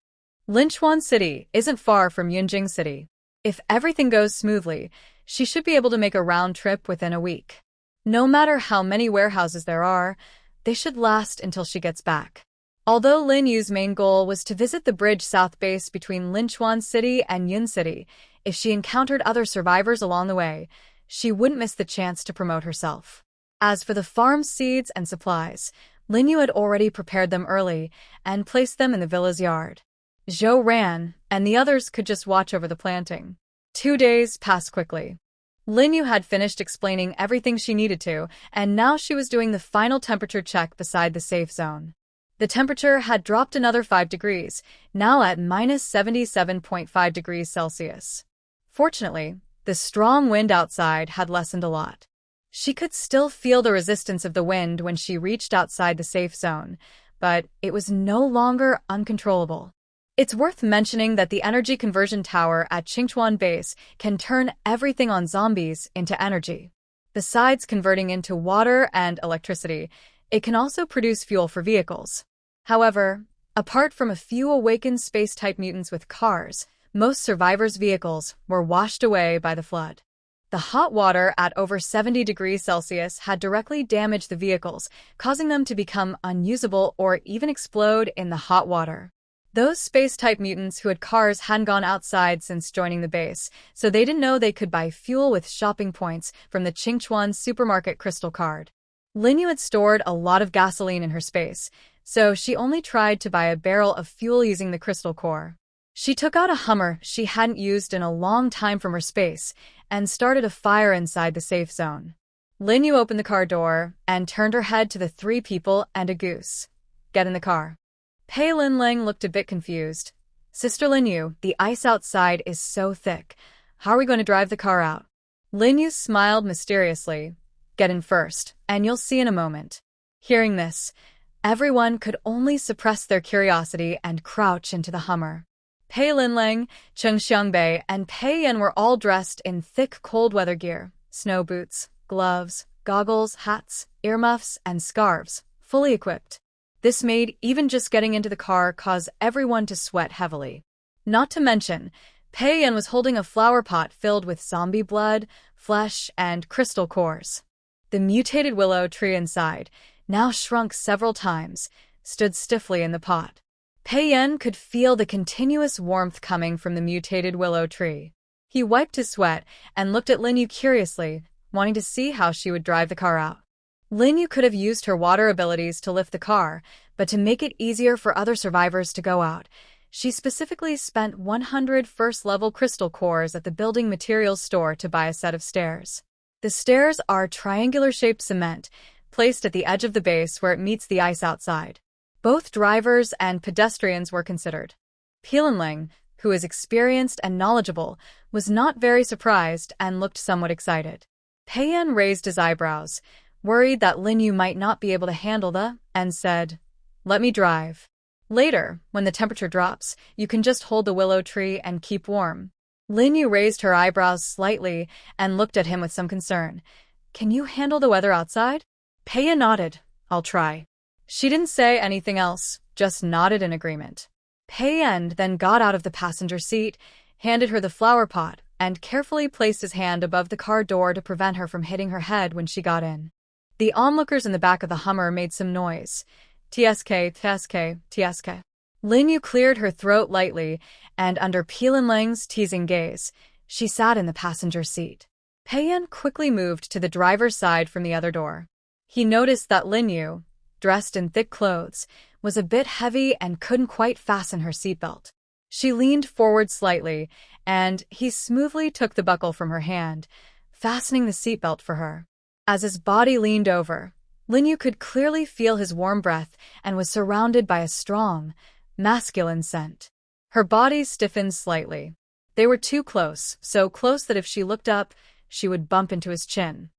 Linchuan City isn't far from Yunjing City. If everything goes smoothly, she should be able to make a round trip within a week. No matter how many warehouses there are, they should last until she gets back. Although Lin Yu's main goal was to visit the bridge south base between Linchuan City and Yun City, if she encountered other survivors along the way, she wouldn't miss the chance to promote herself. As for the farm's seeds and supplies, Lin Yu had already prepared them early and placed them in the villa's yard. Zhou ran, and the others could just watch over the planting. 2 days passed quickly. Lin Yu had finished explaining everything she needed to, and now she was doing the final temperature check beside the safe zone. The temperature had dropped another 5 degrees, now at -77.5 degrees Celsius. Fortunately, the strong wind outside had lessened a lot. She could still feel the resistance of the wind when she reached outside the safe zone, but it was no longer uncontrollable. It's worth mentioning that the energy conversion tower at Qingchuan Base can turn everything on zombies into energy. Besides converting into water and electricity, it can also produce fuel for vehicles. However, apart from a few awakened space-type mutants with cars, most survivors' vehicles were washed away by the flood. The hot water at over 70 degrees Celsius had directly damaged the vehicles, causing them to become unusable or even explode in the hot water. Those space-type mutants who had cars hadn't gone outside since joining the base, so they didn't know they could buy fuel with shopping points from the Qingchuan supermarket crystal card. Lin Yu had stored a lot of gasoline in her space, so she only tried to buy a barrel of fuel using the crystal core. She took out a Hummer she hadn't used in a long time from her space and started a fire inside the safe zone. Lin Yu opened the car door and turned her head to the 3 people and a goose. "Get in the car." Pei Linling looked a bit confused. "Sister Lin Yu, the ice outside is so thick. How are we going to drive the car out?" Lin Yu smiled mysteriously. "Get in first, and you'll see in a moment." Hearing this, everyone could only suppress their curiosity and crouch into the Hummer. Pei Linling, Cheng Xiangbei, and Pei Yan were all dressed in thick cold weather gear, snow boots, gloves, goggles, hats, earmuffs, and scarves, fully equipped. This made even just getting into the car cause everyone to sweat heavily. Not to mention, Pei Yan was holding a flower pot filled with zombie blood, flesh, and crystal cores. The mutated willow tree inside, now shrunk several times, stood stiffly in the pot. Pei Yan could feel the continuous warmth coming from the mutated willow tree. He wiped his sweat and looked at Lin Yu curiously, wanting to see how she would drive the car out. Lin Yu could have used her water abilities to lift the car, but to make it easier for other survivors to go out, she specifically spent 100 first-level crystal cores at the building materials store to buy a set of stairs. The stairs are triangular-shaped cement, placed at the edge of the base where it meets the ice outside. Both drivers and pedestrians were considered. Pilanling, who is experienced and knowledgeable, was not very surprised and looked somewhat excited. Pei Yan raised his eyebrows, worried that Lin Yu might not be able to handle and said, "Let me drive. Later, when the temperature drops, you can just hold the willow tree and keep warm." Lin Yu raised her eyebrows slightly and looked at him with some concern. "Can you handle the weather outside?" Pei Yan nodded. "I'll try." She didn't say anything else, just nodded in agreement. Pei Yan then got out of the passenger seat, handed her the flower pot, and carefully placed his hand above the car door to prevent her from hitting her head when she got in. The onlookers in the back of the Hummer made some noise. "TSK, TSK, TSK." Lin Yu cleared her throat lightly, and under Pilanling's teasing gaze, she sat in the passenger seat. Pei Yan quickly moved to the driver's side from the other door. He noticed that Lin Yu, dressed in thick clothes, was a bit heavy and couldn't quite fasten her seatbelt. She leaned forward slightly, and he smoothly took the buckle from her hand, fastening the seatbelt for her. As his body leaned over, Linyu could clearly feel his warm breath and was surrounded by a strong, masculine scent. Her body stiffened slightly. They were too close, so close that if she looked up, she would bump into his chin.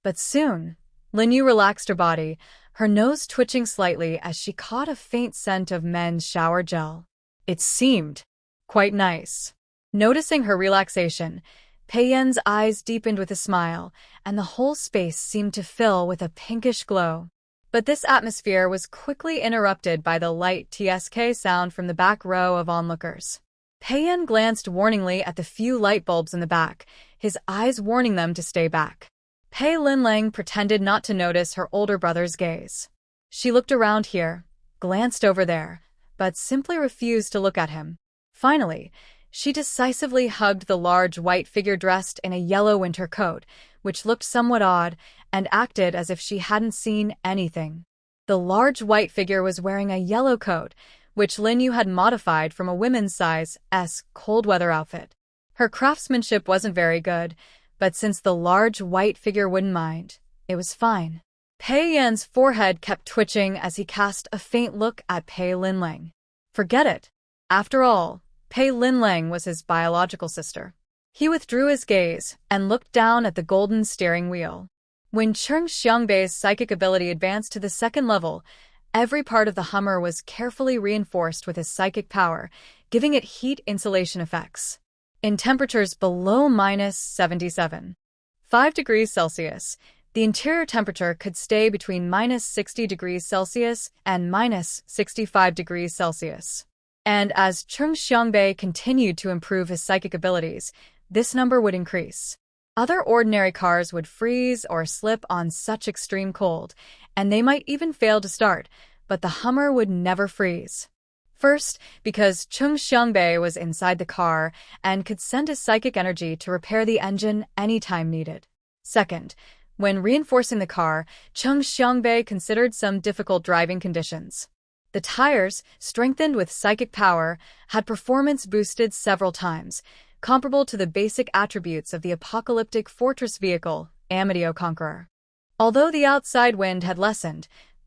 But soon, Linyu relaxed her body, her nose twitching slightly as she caught a faint scent of men's shower gel. It seemed quite nice. Noticing her relaxation, Pei-yen's eyes deepened with a smile, and the whole space seemed to fill with a pinkish glow. But this atmosphere was quickly interrupted by the light tsk sound from the back row of onlookers. Pei-yen glanced warningly at the few light bulbs in the back, his eyes warning them to stay back. Pei Linlang pretended not to notice her older brother's gaze. She looked around here, glanced over there, but simply refused to look at him. Finally, she decisively hugged the large white figure dressed in a yellow winter coat, which looked somewhat odd, and acted as if she hadn't seen anything. The large white figure was wearing a yellow coat, which Linyu had modified from a women's size S cold weather outfit. Her craftsmanship wasn't very good, but since the large white figure wouldn't mind, it was fine. Pei-yen's forehead kept twitching as he cast a faint look at Pei Linlang. Forget it. After all, Pei Linlang was his biological sister. He withdrew his gaze and looked down at the golden steering wheel. When Chung Xiangbei's psychic ability advanced to the second level, every part of the Hummer was carefully reinforced with his psychic power, giving it heat insulation effects. In temperatures below -77.5 degrees Celsius, the interior temperature could stay between -60 degrees Celsius and -65 degrees Celsius. And as Chung Xiangbei continued to improve his psychic abilities, this number would increase. Other ordinary cars would freeze or slip on such extreme cold, and they might even fail to start, but the Hummer would never freeze. First, because Chung Xiangbei was inside the car and could send his psychic energy to repair the engine anytime needed. Second, when reinforcing the car, Chung Xiangbei considered some difficult driving conditions. The tires, strengthened with psychic power, had performance boosted several times, comparable to the basic attributes of the apocalyptic fortress vehicle, Amidio Conqueror. Although the outside wind had lessened,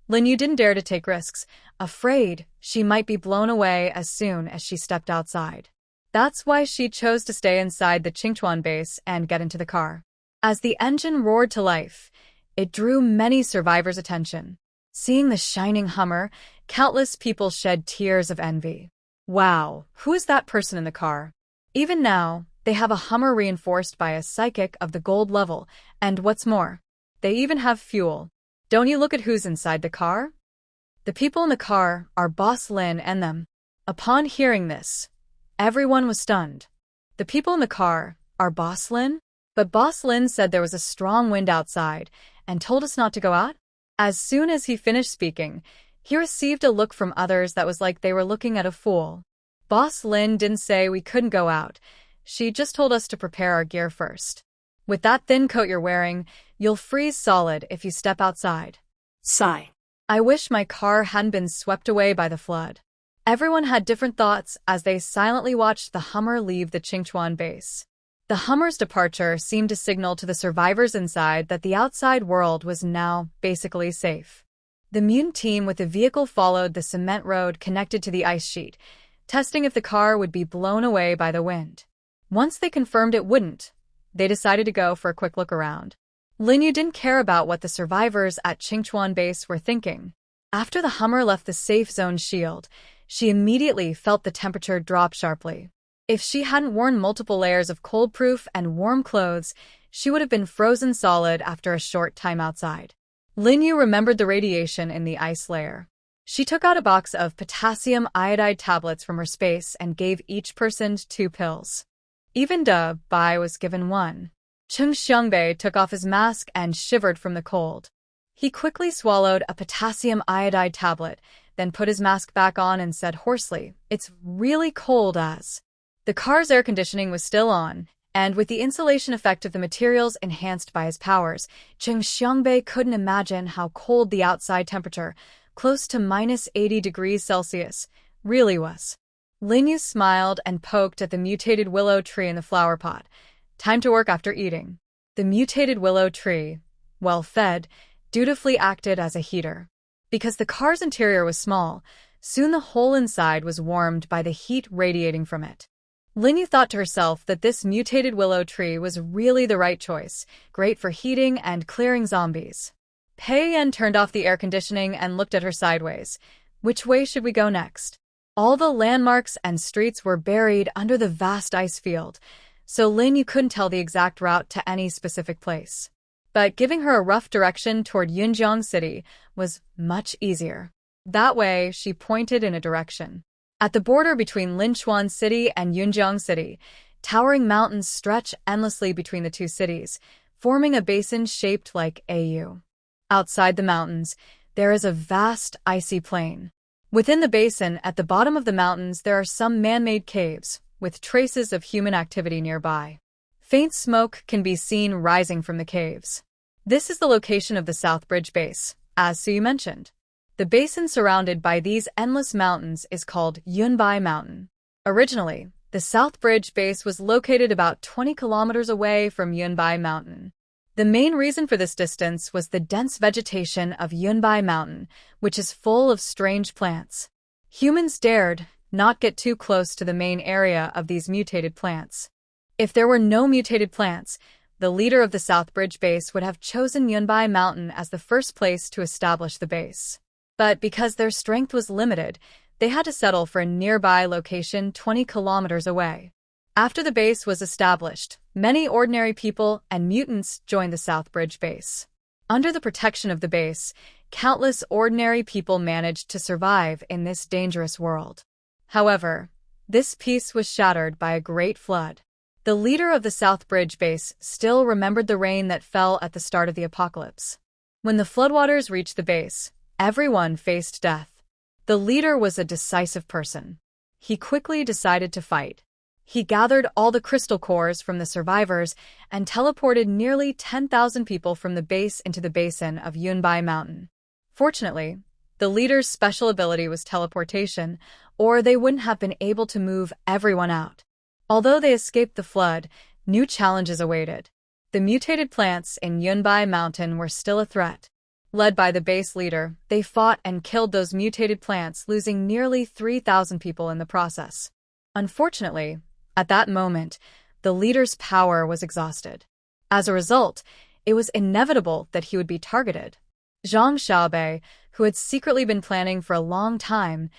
Linyu didn't dare to take risks, afraid she might be blown away as soon as she stepped outside. That's why she chose to stay inside the Qingchuan base and get into the car. As the engine roared to life, it drew many survivors' attention. Seeing the shining Hummer, countless people shed tears of envy. Wow, who is that person in the car? Even now, they have a Hummer reinforced by a psychic of the gold level, and what's more, they even have fuel. Don't you look at who's inside the car? The people in the car are Boss Lin and them. Upon hearing this, everyone was stunned. The people in the car are Boss Lin? But Boss Lin said there was a strong wind outside and told us not to go out? As soon as he finished speaking, he received a look from others that was like they were looking at a fool. Boss Lin didn't say we couldn't go out. She just told us to prepare our gear first. With that thin coat you're wearing, you'll freeze solid if you step outside. Sigh. I wish my car hadn't been swept away by the flood. Everyone had different thoughts as they silently watched the Hummer leave the Qingchuan base. The Hummer's departure seemed to signal to the survivors inside that the outside world was now basically safe. The mutant team with the vehicle followed the cement road connected to the ice sheet, testing if the car would be blown away by the wind. Once they confirmed it wouldn't, they decided to go for a quick look around. Linyu didn't care about what the survivors at Qingchuan base were thinking. After the Hummer left the safe zone shield, she immediately felt the temperature drop sharply. If she hadn't worn multiple layers of cold-proof and warm clothes, she would have been frozen solid after a short time outside. Linyu remembered the radiation in the ice layer. She took out a box of potassium iodide tablets from her space and gave each person 2 pills. Even Bai was given 1. Chung Xiangbei took off his mask and shivered from the cold. He quickly swallowed a potassium iodide tablet, then put his mask back on and said hoarsely, "It's really cold as." The car's air conditioning was still on, and with the insulation effect of the materials enhanced by his powers, Chung Xiangbei couldn't imagine how cold the outside temperature, close to -80 degrees Celsius, really was. Linyu smiled and poked at the mutated willow tree in the flower pot. Time to work after eating. The mutated willow tree, well-fed, dutifully acted as a heater. Because the car's interior was small, soon the whole inside was warmed by the heat radiating from it. Linyu thought to herself that this mutated willow tree was really the right choice, great for heating and clearing zombies. Pei Yan turned off the air conditioning and looked at her sideways. Which way should we go next? All the landmarks and streets were buried under the vast ice field, so Linyu couldn't tell the exact route to any specific place. But giving her a rough direction toward Yunjiang City was much easier. That way, she pointed in a direction. At the border between Linchuan City and Yunjiang City, towering mountains stretch endlessly between the two cities, forming a basin shaped like a U. Outside the mountains, there is a vast icy plain. Within the basin, at the bottom of the mountains, there are some man-made caves, with traces of human activity nearby. Faint smoke can be seen rising from the caves. This is the location of the South Bridge Base, as Suyu mentioned. The basin surrounded by these endless mountains is called Yunbai Mountain. Originally, the South Bridge Base was located about 20 kilometers away from Yunbai Mountain. The main reason for this distance was the dense vegetation of Yunbai Mountain, which is full of strange plants. Humans dared not get too close to the main area of these mutated plants. If there were no mutated plants, the leader of the South Bridge Base would have chosen Yunbai Mountain as the first place to establish the base. But because their strength was limited, they had to settle for a nearby location 20 kilometers away. After the base was established, many ordinary people and mutants joined the South Bridge Base. Under the protection of the base, countless ordinary people managed to survive in this dangerous world. However, this peace was shattered by a great flood. The leader of the South Bridge Base still remembered the rain that fell at the start of the apocalypse. When the floodwaters reached the base, everyone faced death. The leader was a decisive person. He quickly decided to fight. He gathered all the crystal cores from the survivors and teleported nearly 10,000 people from the base into the basin of Yunbai Mountain. Fortunately, the leader's special ability was teleportation, or they wouldn't have been able to move everyone out. Although they escaped the flood, new challenges awaited. The mutated plants in Yunbai Mountain were still a threat. Led by the base leader, they fought and killed those mutated plants, losing nearly 3,000 people in the process. Unfortunately, at that moment, the leader's power was exhausted. As a result, it was inevitable that he would be targeted. Zhang Xiaobei, who had secretly been planning for a long time,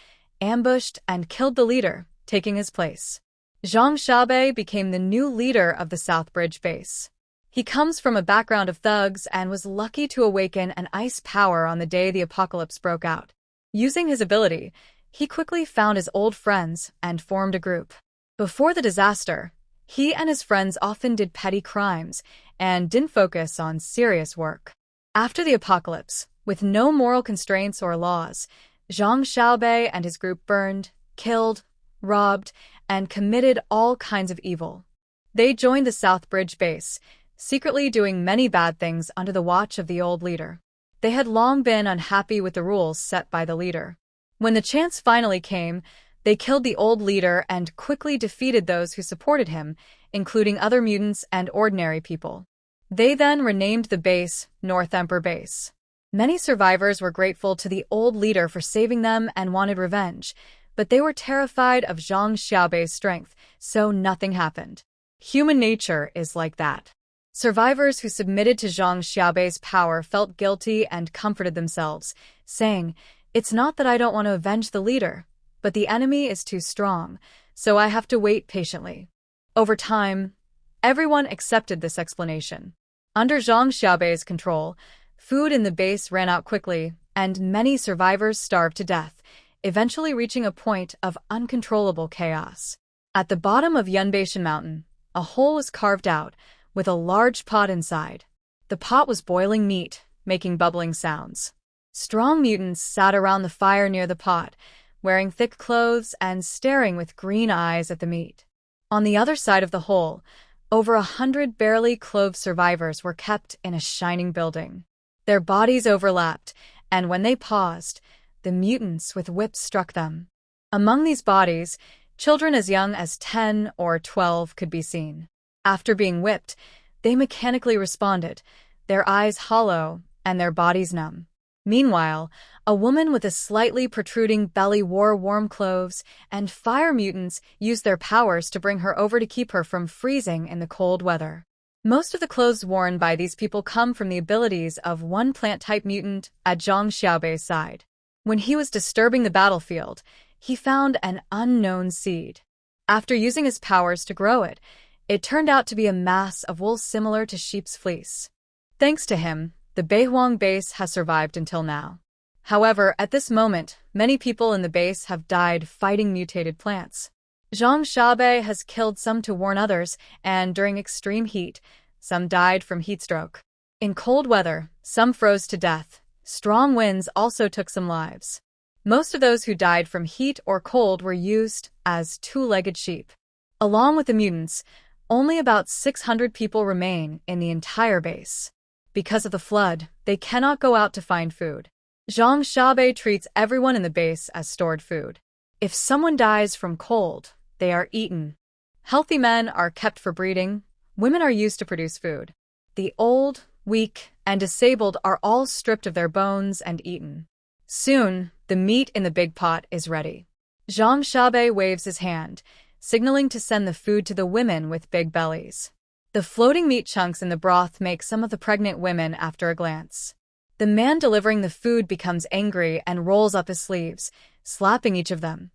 ambushed and killed the leader, taking his place. Zhang Xiaobei became the new leader of the South Bridge Base. He comes from a background of thugs and was lucky to awaken an ice power on the day the apocalypse broke out. Using his ability, he quickly found his old friends and formed a group. Before the disaster, he and his friends often did petty crimes and didn't focus on serious work. After the apocalypse, with no moral constraints or laws, Zhang Xiaobei and his group burned, killed, robbed, and committed all kinds of evil. They joined the South Bridge Base, secretly doing many bad things under the watch of the old leader. They had long been unhappy with the rules set by the leader. When the chance finally came, they killed the old leader and quickly defeated those who supported him, including other mutants and ordinary people. They then renamed the base North Emperor Base. Many survivors were grateful to the old leader for saving them and wanted revenge, but they were terrified of Zhang Xiaobei's strength, so nothing happened. Human nature is like that. Survivors who submitted to Zhang Xiaobei's power felt guilty and comforted themselves, saying, "It's not that I don't want to avenge the leader, but the enemy is too strong, so I have to wait patiently." Over time, everyone accepted this explanation. Under Zhang Xiaobei's control, food in the base ran out quickly, and many survivors starved to death, eventually reaching a point of uncontrollable chaos. At the bottom of Yunbai Mountain, a hole was carved out, with a large pot inside. The pot was boiling meat, making bubbling sounds. Strong mutants sat around the fire near the pot, wearing thick clothes and staring with green eyes at the meat. On the other side of the hole, over 100 barely clothed survivors were kept in a shining building. Their bodies overlapped, and when they paused, the mutants with whips struck them. Among these bodies, children as young as 10 or 12 could be seen. After being whipped, they mechanically responded, their eyes hollow and their bodies numb. Meanwhile, a woman with a slightly protruding belly wore warm clothes, and fire mutants used their powers to bring her over to keep her from freezing in the cold weather. Most of the clothes worn by these people come from the abilities of one plant-type mutant at Zhang Xiaobei's side. When he was disturbing the battlefield, he found an unknown seed. After using his powers to grow it, it turned out to be a mass of wool similar to sheep's fleece. Thanks to him, the Beihuang base has survived until now. However, at this moment, many people in the base have died fighting mutated plants. Zhang Xiaobei has killed some to warn others, and during extreme heat, some died from heatstroke. In cold weather, some froze to death. Strong winds also took some lives. Most of those who died from heat or cold were used as two-legged sheep. Along with the mutants, only about 600 people remain in the entire base. Because of the flood, they cannot go out to find food. Zhang Xiaobei treats everyone in the base as stored food. If someone dies from cold, they are eaten. Healthy men are kept for breeding. Women are used to produce food. The old, weak, and disabled are all stripped of their bones and eaten. Soon, the meat in the big pot is ready. Zhang Xiaobei waves his hand, signaling to send the food to the women with big bellies. The floating meat chunks in the broth make some of the pregnant women after a glance. The man delivering the food becomes angry and rolls up his sleeves, slapping each of them.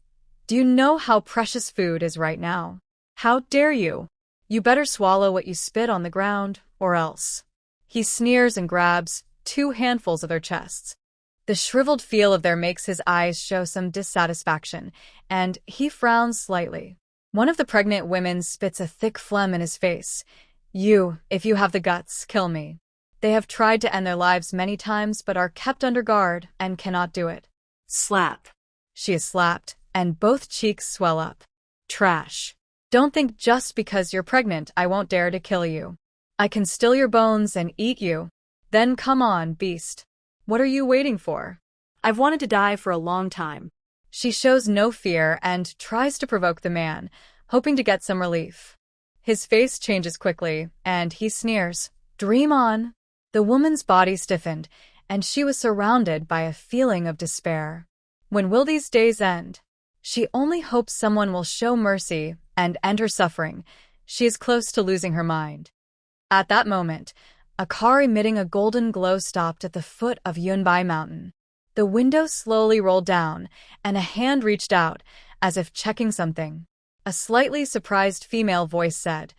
Do you know how precious food is right now? How dare you? You better swallow what you spit on the ground, or else. He sneers and grabs 2 handfuls of their chests. The shriveled feel of their makes his eyes show some dissatisfaction, and he frowns slightly. One of the pregnant women spits a thick phlegm in his face. You, if you have the guts, kill me. They have tried to end their lives many times but are kept under guard and cannot do it. Slap. She is slapped, and both cheeks swell up. Trash. Don't think just because you're pregnant I won't dare to kill you. I can steal your bones and eat you. Then come on, beast. What are you waiting for? I've wanted to die for a long time. She shows no fear and tries to provoke the man, hoping to get some relief. His face changes quickly, and he sneers. Dream on. The woman's body stiffened, and she was surrounded by a feeling of despair. When will these days end? She only hopes someone will show mercy and end her suffering. She is close to losing her mind. At that moment, a car emitting a golden glow stopped at the foot of Yunbai Mountain. The window slowly rolled down, and a hand reached out, as if checking something. A slightly surprised female voice said,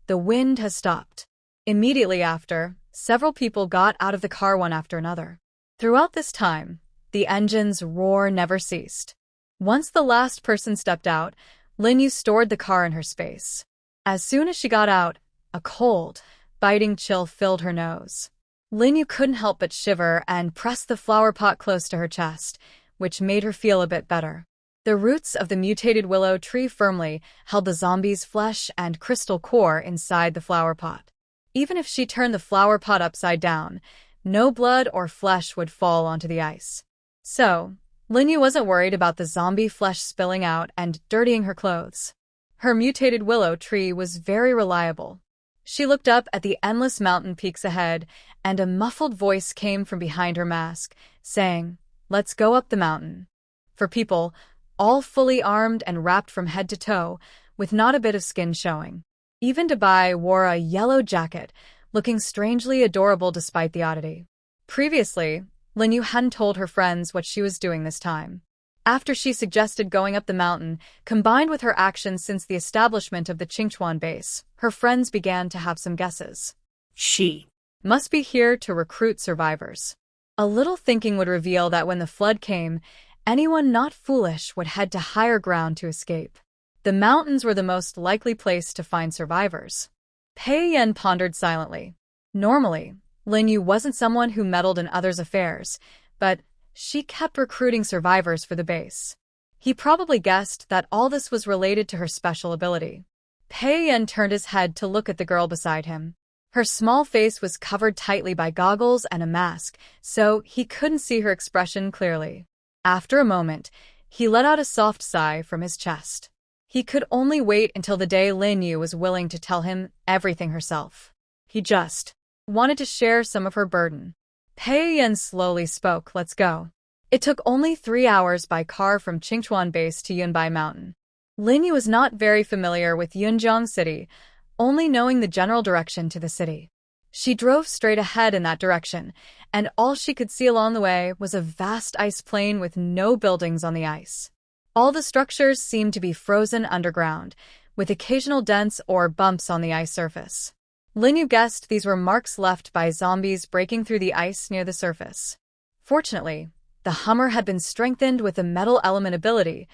"The wind has stopped." Immediately after, several people got out of the car one after another. Throughout this time, the engine's roar never ceased. Once the last person stepped out, Lin Yu stored the car in her space. As soon as she got out, a cold, biting chill filled her nose. Lin Yu couldn't help but shiver and pressed the flower pot close to her chest, which made her feel a bit better. The roots of the mutated willow tree firmly held the zombie's flesh and crystal core inside the flower pot. Even if she turned the flower pot upside down, no blood or flesh would fall onto the ice. So, Lin Yu wasn't worried about the zombie flesh spilling out and dirtying her clothes. Her mutated willow tree was very reliable. She looked up at the endless mountain peaks ahead, and a muffled voice came from behind her mask, saying, "Let's go up the mountain." For people, all fully armed and wrapped from head to toe, with not a bit of skin showing. Even Dabai wore a yellow jacket, looking strangely adorable despite the oddity. Previously, Lin Yu hadn't told her friends what she was doing this time. After she suggested going up the mountain, combined with her actions since the establishment of the Qingchuan base, her friends began to have some guesses. She must be here to recruit survivors. A little thinking would reveal that when the flood came, anyone not foolish would head to higher ground to escape. The mountains were the most likely place to find survivors. Pei Yan pondered silently. Normally, Lin Yu wasn't someone who meddled in others' affairs, but she kept recruiting survivors for the base. He probably guessed that all this was related to her special ability. Pei Yan turned his head to look at the girl beside him. Her small face was covered tightly by goggles and a mask, so he couldn't see her expression clearly. After a moment, he let out a soft sigh from his chest. He could only wait until the day Lin Yu was willing to tell him everything herself. He just wanted to share some of her burden. Pei Yan slowly spoke, "Let's go." It took only 3 hours by car from Qingchuan Base to Yunbai Mountain. Lin Yu was not very familiar with Yunjiang City, only knowing the general direction to the city. She drove straight ahead in that direction, and all she could see along the way was a vast ice plain with no buildings on the ice. All the structures seemed to be frozen underground, with occasional dents or bumps on the ice surface. Lin Yu guessed these were marks left by zombies breaking through the ice near the surface. Fortunately, the Hummer had been strengthened with a metal element ability,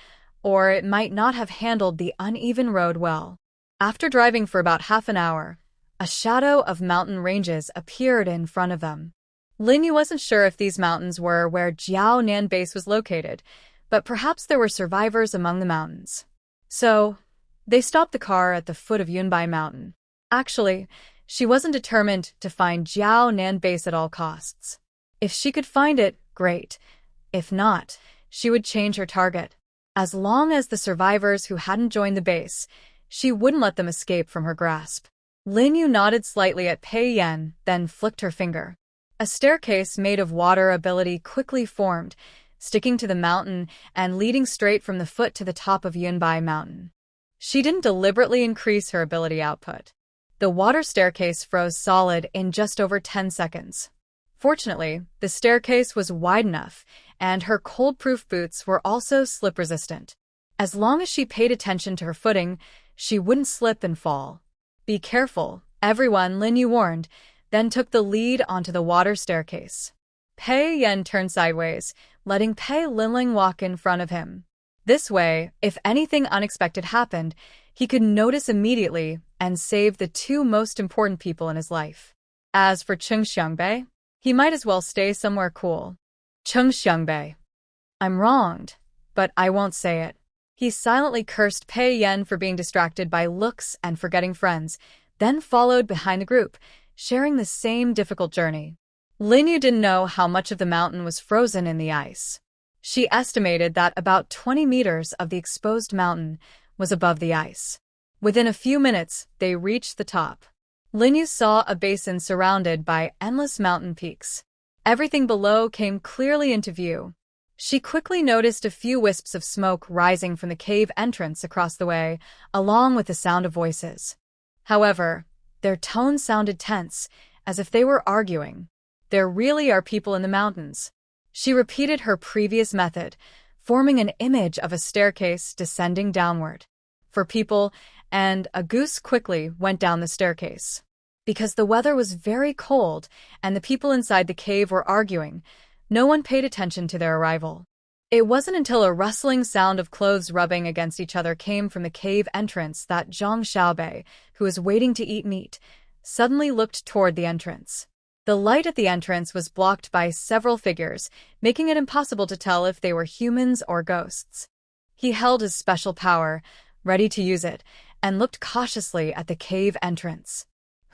or it might not have handled the uneven road well. After driving for about half an hour, a shadow of mountain ranges appeared in front of them. Lin Yu wasn't sure if these mountains were where Jiao Nan Base was located, but perhaps there were survivors among the mountains. So, they stopped the car at the foot of Yunbai Mountain. Actually, she wasn't determined to find Jiao Nan Base at all costs. If she could find it, great. If not, she would change her target. As long as the survivors who hadn't joined the base, she wouldn't let them escape from her grasp. Lin Yu nodded slightly at Pei Yan, then flicked her finger. A staircase made of water ability quickly formed, sticking to the mountain and leading straight from the foot to the top of Yunbai Mountain. She didn't deliberately increase her ability output. The water staircase froze solid in just over 10 seconds. Fortunately, the staircase was wide enough, and her cold-proof boots were also slip-resistant. As long as she paid attention to her footing, she wouldn't slip and fall. "Be careful, everyone," Lin Yu warned, then took the lead onto the water staircase. Pei Yan turned sideways, letting Pei Linling walk in front of him. This way, if anything unexpected happened, he could notice immediately and save the two most important people in his life. As for Cheng Xiangbei, he might as well stay somewhere cool. Cheng Xiangbei. I'm wronged, but I won't say it. He silently cursed Pei Yan for being distracted by looks and forgetting friends, then followed behind the group, sharing the same difficult journey. Lin Yu didn't know how much of the mountain was frozen in the ice. She estimated that about 20 meters of the exposed mountain was above the ice. Within a few minutes, they reached the top. Lin Yu saw a basin surrounded by endless mountain peaks. Everything below came clearly into view. She quickly noticed a few wisps of smoke rising from the cave entrance across the way, along with the sound of voices. However, their tones sounded tense, as if they were arguing. There really are people in the mountains. She repeated her previous method, forming an image of a staircase descending downward. For people, and a goose quickly went down the staircase. Because the weather was very cold and the people inside the cave were arguing, no one paid attention to their arrival. It wasn't until a rustling sound of clothes rubbing against each other came from the cave entrance that Zhang Xiaobei, who was waiting to eat meat, suddenly looked toward the entrance. The light at the entrance was blocked by several figures, making it impossible to tell if they were humans or ghosts. He held his special power, ready to use it, and looked cautiously at the cave entrance.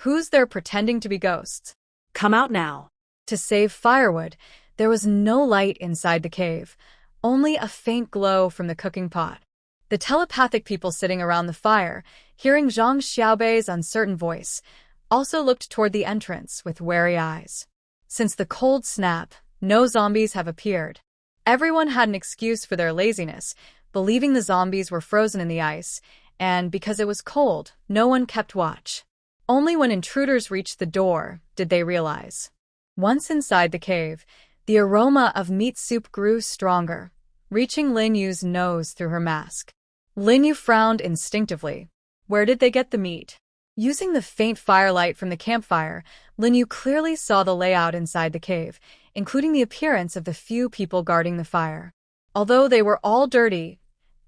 Who's there pretending to be ghosts? Come out now. To save firewood, there was no light inside the cave, only a faint glow from the cooking pot. The telepathic people sitting around the fire, hearing Zhang Xiaobei's uncertain voice, also looked toward the entrance with wary eyes. Since the cold snap, no zombies have appeared. Everyone had an excuse for their laziness, believing the zombies were frozen in the ice, and because it was cold, no one kept watch. Only when intruders reached the door did they realize. Once inside the cave, the aroma of meat soup grew stronger, reaching Lin Yu's nose through her mask. Lin Yu frowned instinctively. Where did they get the meat? Using the faint firelight from the campfire, Lin Yu clearly saw the layout inside the cave, including the appearance of the few people guarding the fire. Although they were all dirty,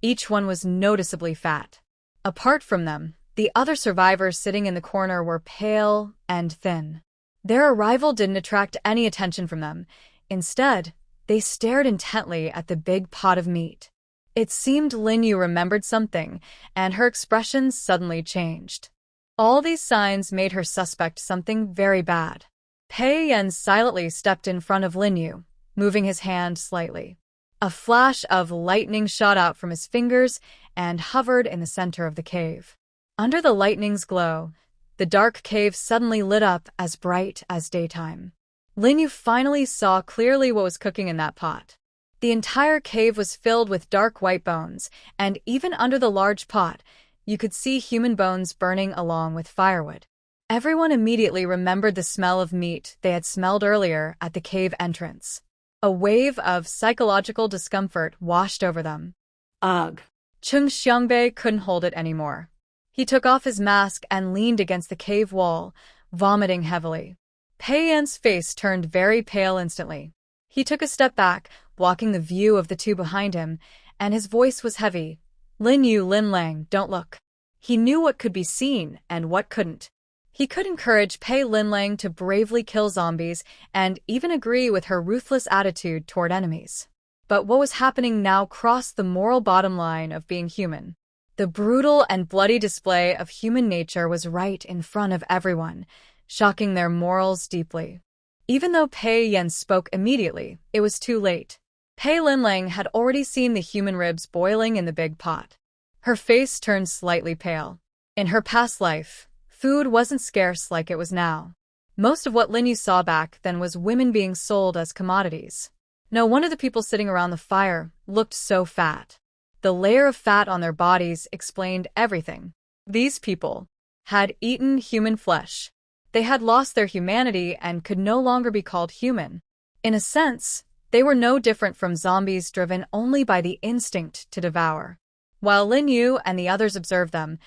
each one was noticeably fat. Apart from them, the other survivors sitting in the corner were pale and thin. Their arrival didn't attract any attention from them. Instead, they stared intently at the big pot of meat. It seemed Lin Yu remembered something, and her expression suddenly changed. All these signs made her suspect something very bad. Pei Yan silently stepped in front of Lin Yu, moving his hand slightly. A flash of lightning shot out from his fingers and hovered in the center of the cave. Under the lightning's glow, The dark cave suddenly lit up as bright as daytime. Lin Yu finally saw clearly what was cooking in that pot. The entire cave was filled with dark white bones, and even under the large pot, you could see human bones burning along with firewood. Everyone immediately remembered the smell of meat they had smelled earlier at the cave entrance. A wave of psychological discomfort washed over them. Ugh. Chung Xiangbei couldn't hold it anymore. He took off his mask and leaned against the cave wall, vomiting heavily. Pei Yan's face turned very pale instantly. He took a step back, blocking the view of the two behind him, and his voice was heavy. Lin Yu, Lin Lang, don't look. He knew what could be seen and what couldn't. He could encourage Pei Linlang to bravely kill zombies and even agree with her ruthless attitude toward enemies. But what was happening now crossed the moral bottom line of being human. The brutal and bloody display of human nature was right in front of everyone, shocking their morals deeply. Even though Pei Yan spoke immediately, it was too late. Pei Linlang had already seen the human ribs boiling in the big pot. Her face turned slightly pale. In her past life, food wasn't scarce like it was now. Most of what Lin Yu saw back then was women being sold as commodities. No wonder the people sitting around the fire looked so fat. The layer of fat on their bodies explained everything. These people had eaten human flesh. They had lost their humanity and could no longer be called human. In a sense, they were no different from zombies driven only by the instinct to devour. While Lin Yu and the others observed them,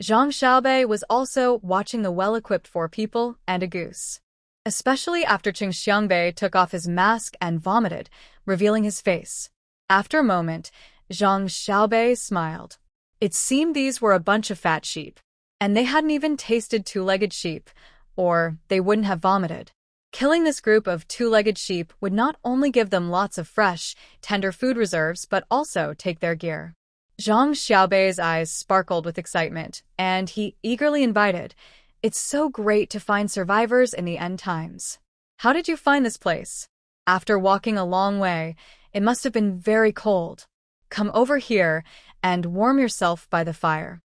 Zhang Xiaobei was also watching the well-equipped four people and a goose. Especially after Qing Xiangbei took off his mask and vomited, revealing his face. After a moment, Zhang Xiaobei smiled. It seemed these were a bunch of fat sheep. And they hadn't even tasted two-legged sheep, or they wouldn't have vomited. Killing this group of two-legged sheep would not only give them lots of fresh, tender food reserves but also take their gear. Zhang Xiaobei's eyes sparkled with excitement, and he eagerly invited, "It's so great to find survivors in the end times. How did you find this place? After walking a long way, it must have been very cold. Come over here and warm yourself by the fire."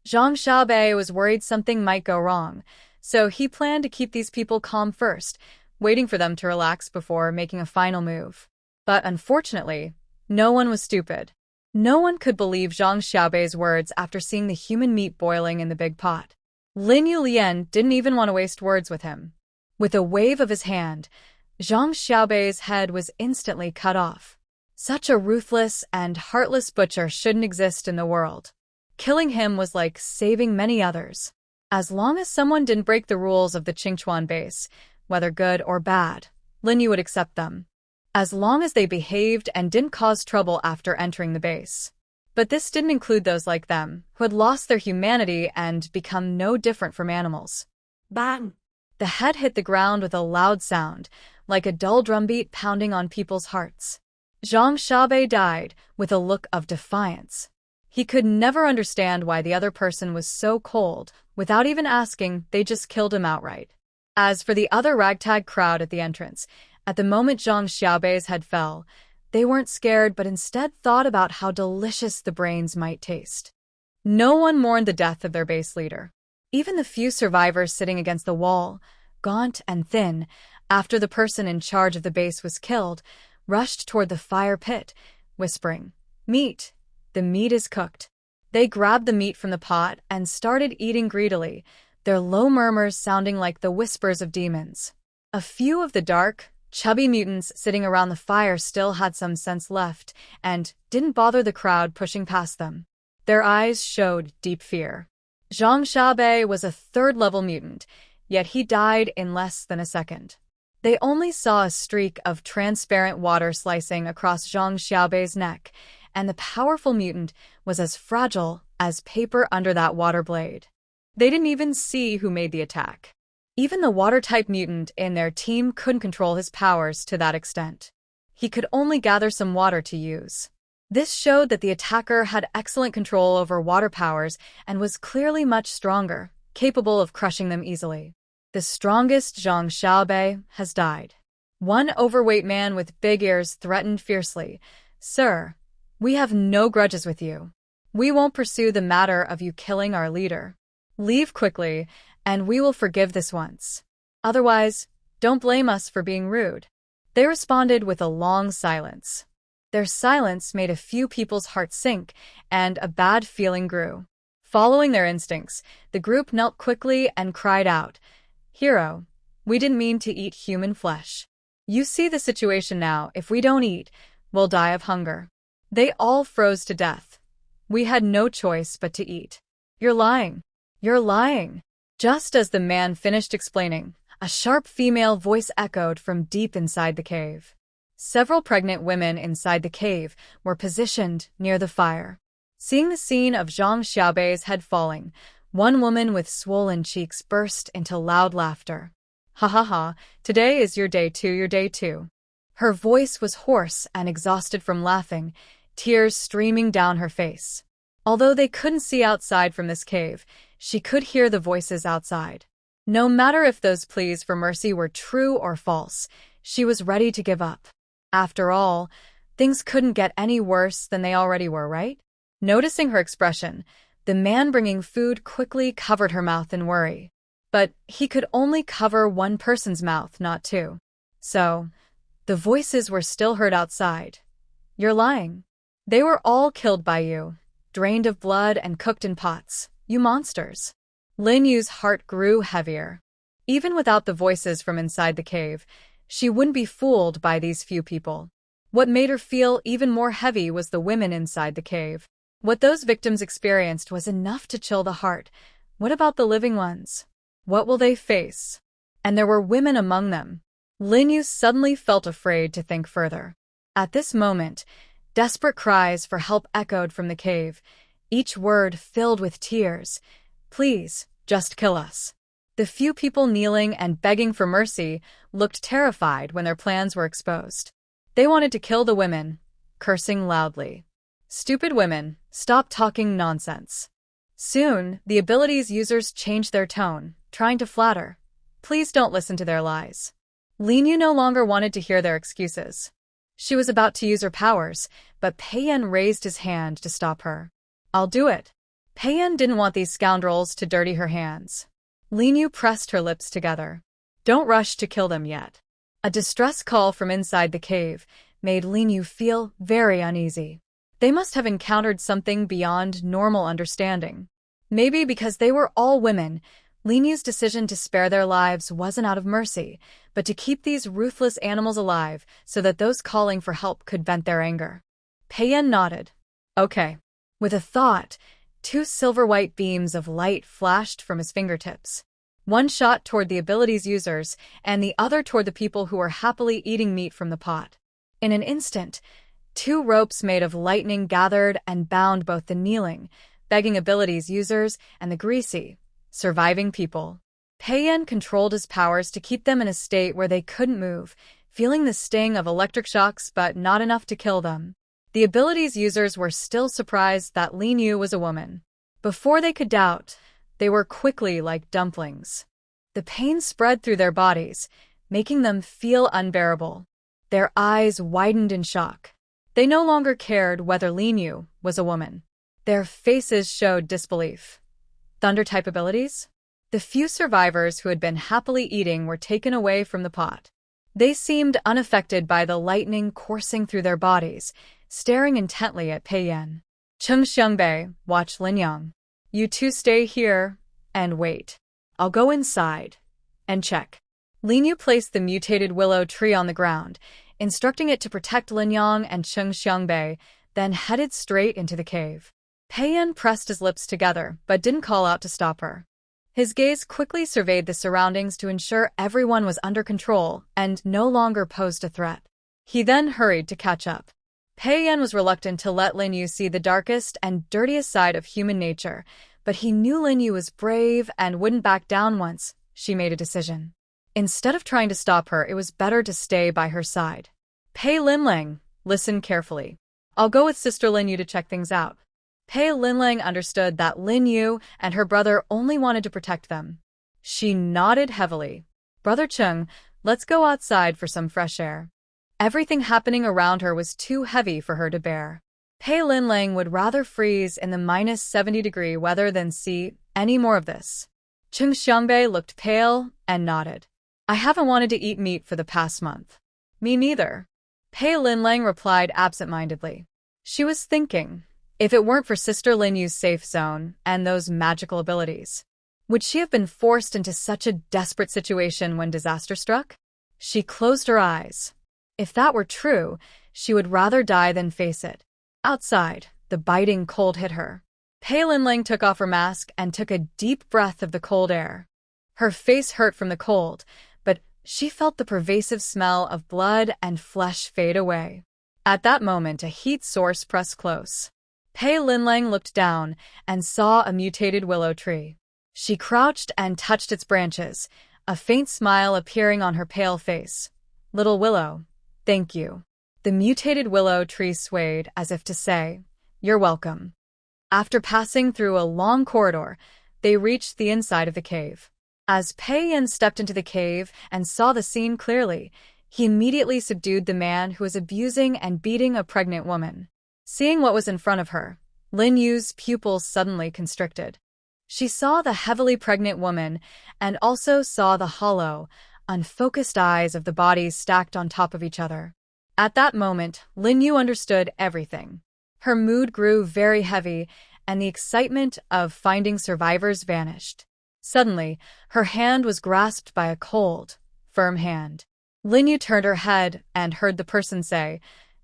Zhang Xiaobei was worried something might go wrong, so he planned to keep these people calm first, waiting for them to relax before making a final move. But unfortunately, no one was stupid. No one could believe Zhang Xiaobei's words after seeing the human meat boiling in the big pot. Lin Yu Lian didn't even want to waste words with him. With a wave of his hand, Zhang Xiaobei's head was instantly cut off. Such a ruthless and heartless butcher shouldn't exist in the world. Killing him was like saving many others. As long as someone didn't break the rules of the Qingchuan base, whether good or bad, Lin Yu would accept them. As long as they behaved and didn't cause trouble after entering the base. But this didn't include those like them, who had lost their humanity and become no different from animals. Bang! The head hit the ground with a loud sound, like a dull drumbeat pounding on people's hearts. Zhang Xiaobei died with a look of defiance. He could never understand why the other person was so cold. Without even asking, they just killed him outright. As for the other ragtag crowd at the entrance, at the moment Zhang Xiaobei's head fell, they weren't scared but instead thought about how delicious the brains might taste. No one mourned the death of their base leader. Even the few survivors sitting against the wall, gaunt and thin, after the person in charge of the base was killed, rushed toward the fire pit, whispering, "Meat! The meat is cooked." They grabbed the meat from the pot and started eating greedily, their low murmurs sounding like the whispers of demons. A few of the dark, chubby mutants sitting around the fire still had some sense left and didn't bother the crowd pushing past them. Their eyes showed deep fear. Zhang Xiaobei was a third-level mutant, yet he died in less than a second. They only saw a streak of transparent water slicing across Zhang Xiaobei's neck, and the powerful mutant was as fragile as paper under that water blade. They didn't even see who made the attack. Even the water-type mutant in their team couldn't control his powers to that extent. He could only gather some water to use. This showed that the attacker had excellent control over water powers and was clearly much stronger, capable of crushing them easily. The strongest Zhang Xiaobei has died. One overweight man with big ears threatened fiercely, "Sir, we have no grudges with you. We won't pursue the matter of you killing our leader. Leave quickly, and we will forgive this once. Otherwise, don't blame us for being rude." They responded with a long silence. Their silence made a few people's hearts sink, and a bad feeling grew. Following their instincts, the group knelt quickly and cried out, "Hero, we didn't mean to eat human flesh. You see the situation now. If we don't eat, we'll die of hunger." They all froze to death. "We had no choice but to eat." "You're lying. You're lying." Just as the man finished explaining, a sharp female voice echoed from deep inside the cave. Several pregnant women inside the cave were positioned near the fire. Seeing the scene of Zhang Xiaobei's head falling, one woman with swollen cheeks burst into loud laughter. "Ha ha ha, today is your day too. Her voice was hoarse and exhausted from laughing, tears streaming down her face. Although they couldn't see outside from this cave, she could hear the voices outside. No matter if those pleas for mercy were true or false, she was ready to give up. After all, things couldn't get any worse than they already were, right? Noticing her expression, the man bringing food quickly covered her mouth in worry. But he could only cover one person's mouth, not two. So, the voices were still heard outside. "You're lying. They were all killed by you, drained of blood and cooked in pots, you monsters." Lin Yu's heart grew heavier. Even without the voices from inside the cave, she wouldn't be fooled by these few people. What made her feel even more heavy was the women inside the cave. What those victims experienced was enough to chill the heart. What about the living ones? What will they face? And there were women among them. Lin Yu suddenly felt afraid to think further. At this moment, desperate cries for help echoed from the cave, each word filled with tears. "Please, just kill us." The few people kneeling and begging for mercy looked terrified when their plans were exposed. They wanted to kill the women, cursing loudly. "Stupid women, stop talking nonsense." Soon, the abilities users changed their tone, trying to flatter. Please don't listen to their lies. Lin Yu no longer wanted to hear their excuses. She was about to use her powers, but Pei Yan raised his hand to stop her. "I'll do it." Pei Yan didn't want these scoundrels to dirty her hands. Lin Yu pressed her lips together. "Don't rush to kill them yet." A distress call from inside the cave made Lin Yu feel very uneasy. They must have encountered something beyond normal understanding. Maybe because they were all women, Lin Yu's decision to spare their lives wasn't out of mercy, but to keep these ruthless animals alive so that those calling for help could vent their anger. Pei Yan nodded. "Okay." With a thought, two silver-white beams of light flashed from his fingertips. One shot toward the abilities users, and the other toward the people who were happily eating meat from the pot. In an instant, two ropes made of lightning gathered and bound both the kneeling, begging abilities users and the greasy, surviving people. Pei Yan controlled his powers to keep them in a state where they couldn't move, feeling the sting of electric shocks but not enough to kill them. The abilities users were still surprised that Lin Yu was a woman. Before they could doubt, they were quickly like dumplings. The pain spread through their bodies, making them feel unbearable. Their eyes widened in shock. They no longer cared whether Lin Yu was a woman. Their faces showed disbelief. Thunder-type abilities? The few survivors who had been happily eating were taken away from the pot. They seemed unaffected by the lightning coursing through their bodies, staring intently at Pei Yan. "Cheng Xiangbei, watch Lin Yang. You two stay here and wait. I'll go inside and check." Lin Yu placed the mutated willow tree on the ground, instructing it to protect Lin Yang and Cheng Xiangbei, then headed straight into the cave. Pei Yan pressed his lips together, but didn't call out to stop her. His gaze quickly surveyed the surroundings to ensure everyone was under control and no longer posed a threat. He then hurried to catch up. Pei Yan was reluctant to let Lin Yu see the darkest and dirtiest side of human nature, but he knew Lin Yu was brave and wouldn't back down once she made a decision. Instead of trying to stop her, it was better to stay by her side. "Pei Linlang, listen carefully. I'll go with Sister Lin Yu to check things out." Pei Linlang understood that Lin Yu and her brother only wanted to protect them. She nodded heavily. "Brother Cheng, let's go outside for some fresh air." Everything happening around her was too heavy for her to bear. Pei Linlang would rather freeze in the -70-degree weather than see any more of this. Chung Xiangbei looked pale and nodded. I haven't wanted to eat meat for the past month. Me neither. Pei Linlang replied absent-mindedly. She was thinking, if it weren't for Sister Lin Yu's safe zone and those magical abilities, would she have been forced into such a desperate situation when disaster struck? She closed her eyes. If that were true, she would rather die than face it. Outside, the biting cold hit her. Pei Linlang took off her mask and took a deep breath of the cold air. Her face hurt from the cold, but she felt the pervasive smell of blood and flesh fade away. At that moment, a heat source pressed close. Pei Linlang looked down and saw a mutated willow tree. She crouched and touched its branches, a faint smile appearing on her pale face. Little willow, thank you. The mutated willow tree swayed as if to say, You're welcome. After passing through a long corridor, they reached the inside of the cave. As Pei Yan stepped into the cave and saw the scene clearly, he immediately subdued the man who was abusing and beating a pregnant woman. Seeing what was in front of her, Lin Yu's pupils suddenly constricted. She saw the heavily pregnant woman and also saw the hollow, unfocused eyes of the bodies stacked on top of each other. At that moment, Lin Yu understood everything. Her mood grew very heavy, and the excitement of finding survivors vanished. Suddenly, her hand was grasped by a cold, firm hand. Lin Yu turned her head and heard the person say,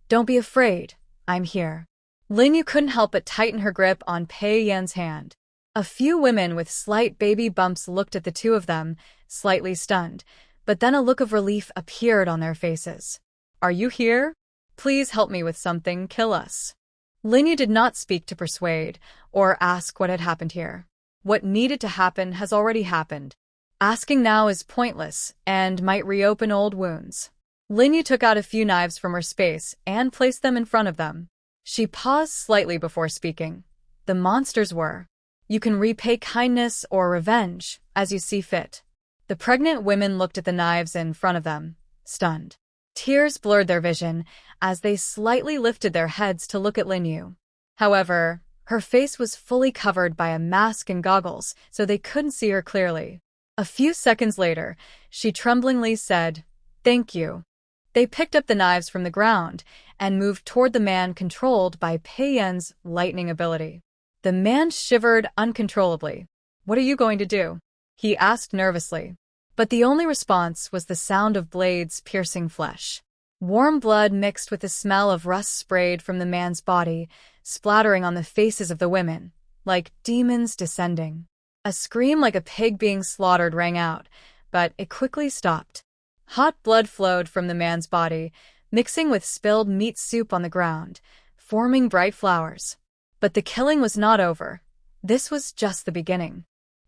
Don't be afraid, I'm here. Lin Yu couldn't help but tighten her grip on Pei Yan's hand. A few women with slight baby bumps looked at the two of them, slightly stunned, but then a look of relief appeared on their faces. Are you here? Please help me with something, kill us. Lin Yu did not speak to persuade or ask what had happened here. What needed to happen has already happened. Asking now is pointless and might reopen old wounds. Lin Yu took out a few knives from her space and placed them in front of them. She paused slightly before speaking. The monsters were. You can repay kindness or revenge as you see fit. The pregnant women looked at the knives in front of them, stunned. Tears blurred their vision as they slightly lifted their heads to look at Lin Yu. However, her face was fully covered by a mask and goggles, so they couldn't see her clearly. A few seconds later, she tremblingly said, Thank you. They picked up the knives from the ground and moved toward the man controlled by Pei Yan's lightning ability. The man shivered uncontrollably. What are you going to do? He asked nervously. But the only response was the sound of blades piercing flesh. Warm blood mixed with the smell of rust sprayed from the man's body, splattering on the faces of the women, like demons descending. A scream like a pig being slaughtered rang out, but it quickly stopped. Hot blood flowed from the man's body, mixing with spilled meat soup on the ground, forming bright flowers. But the killing was not over. This was just the beginning.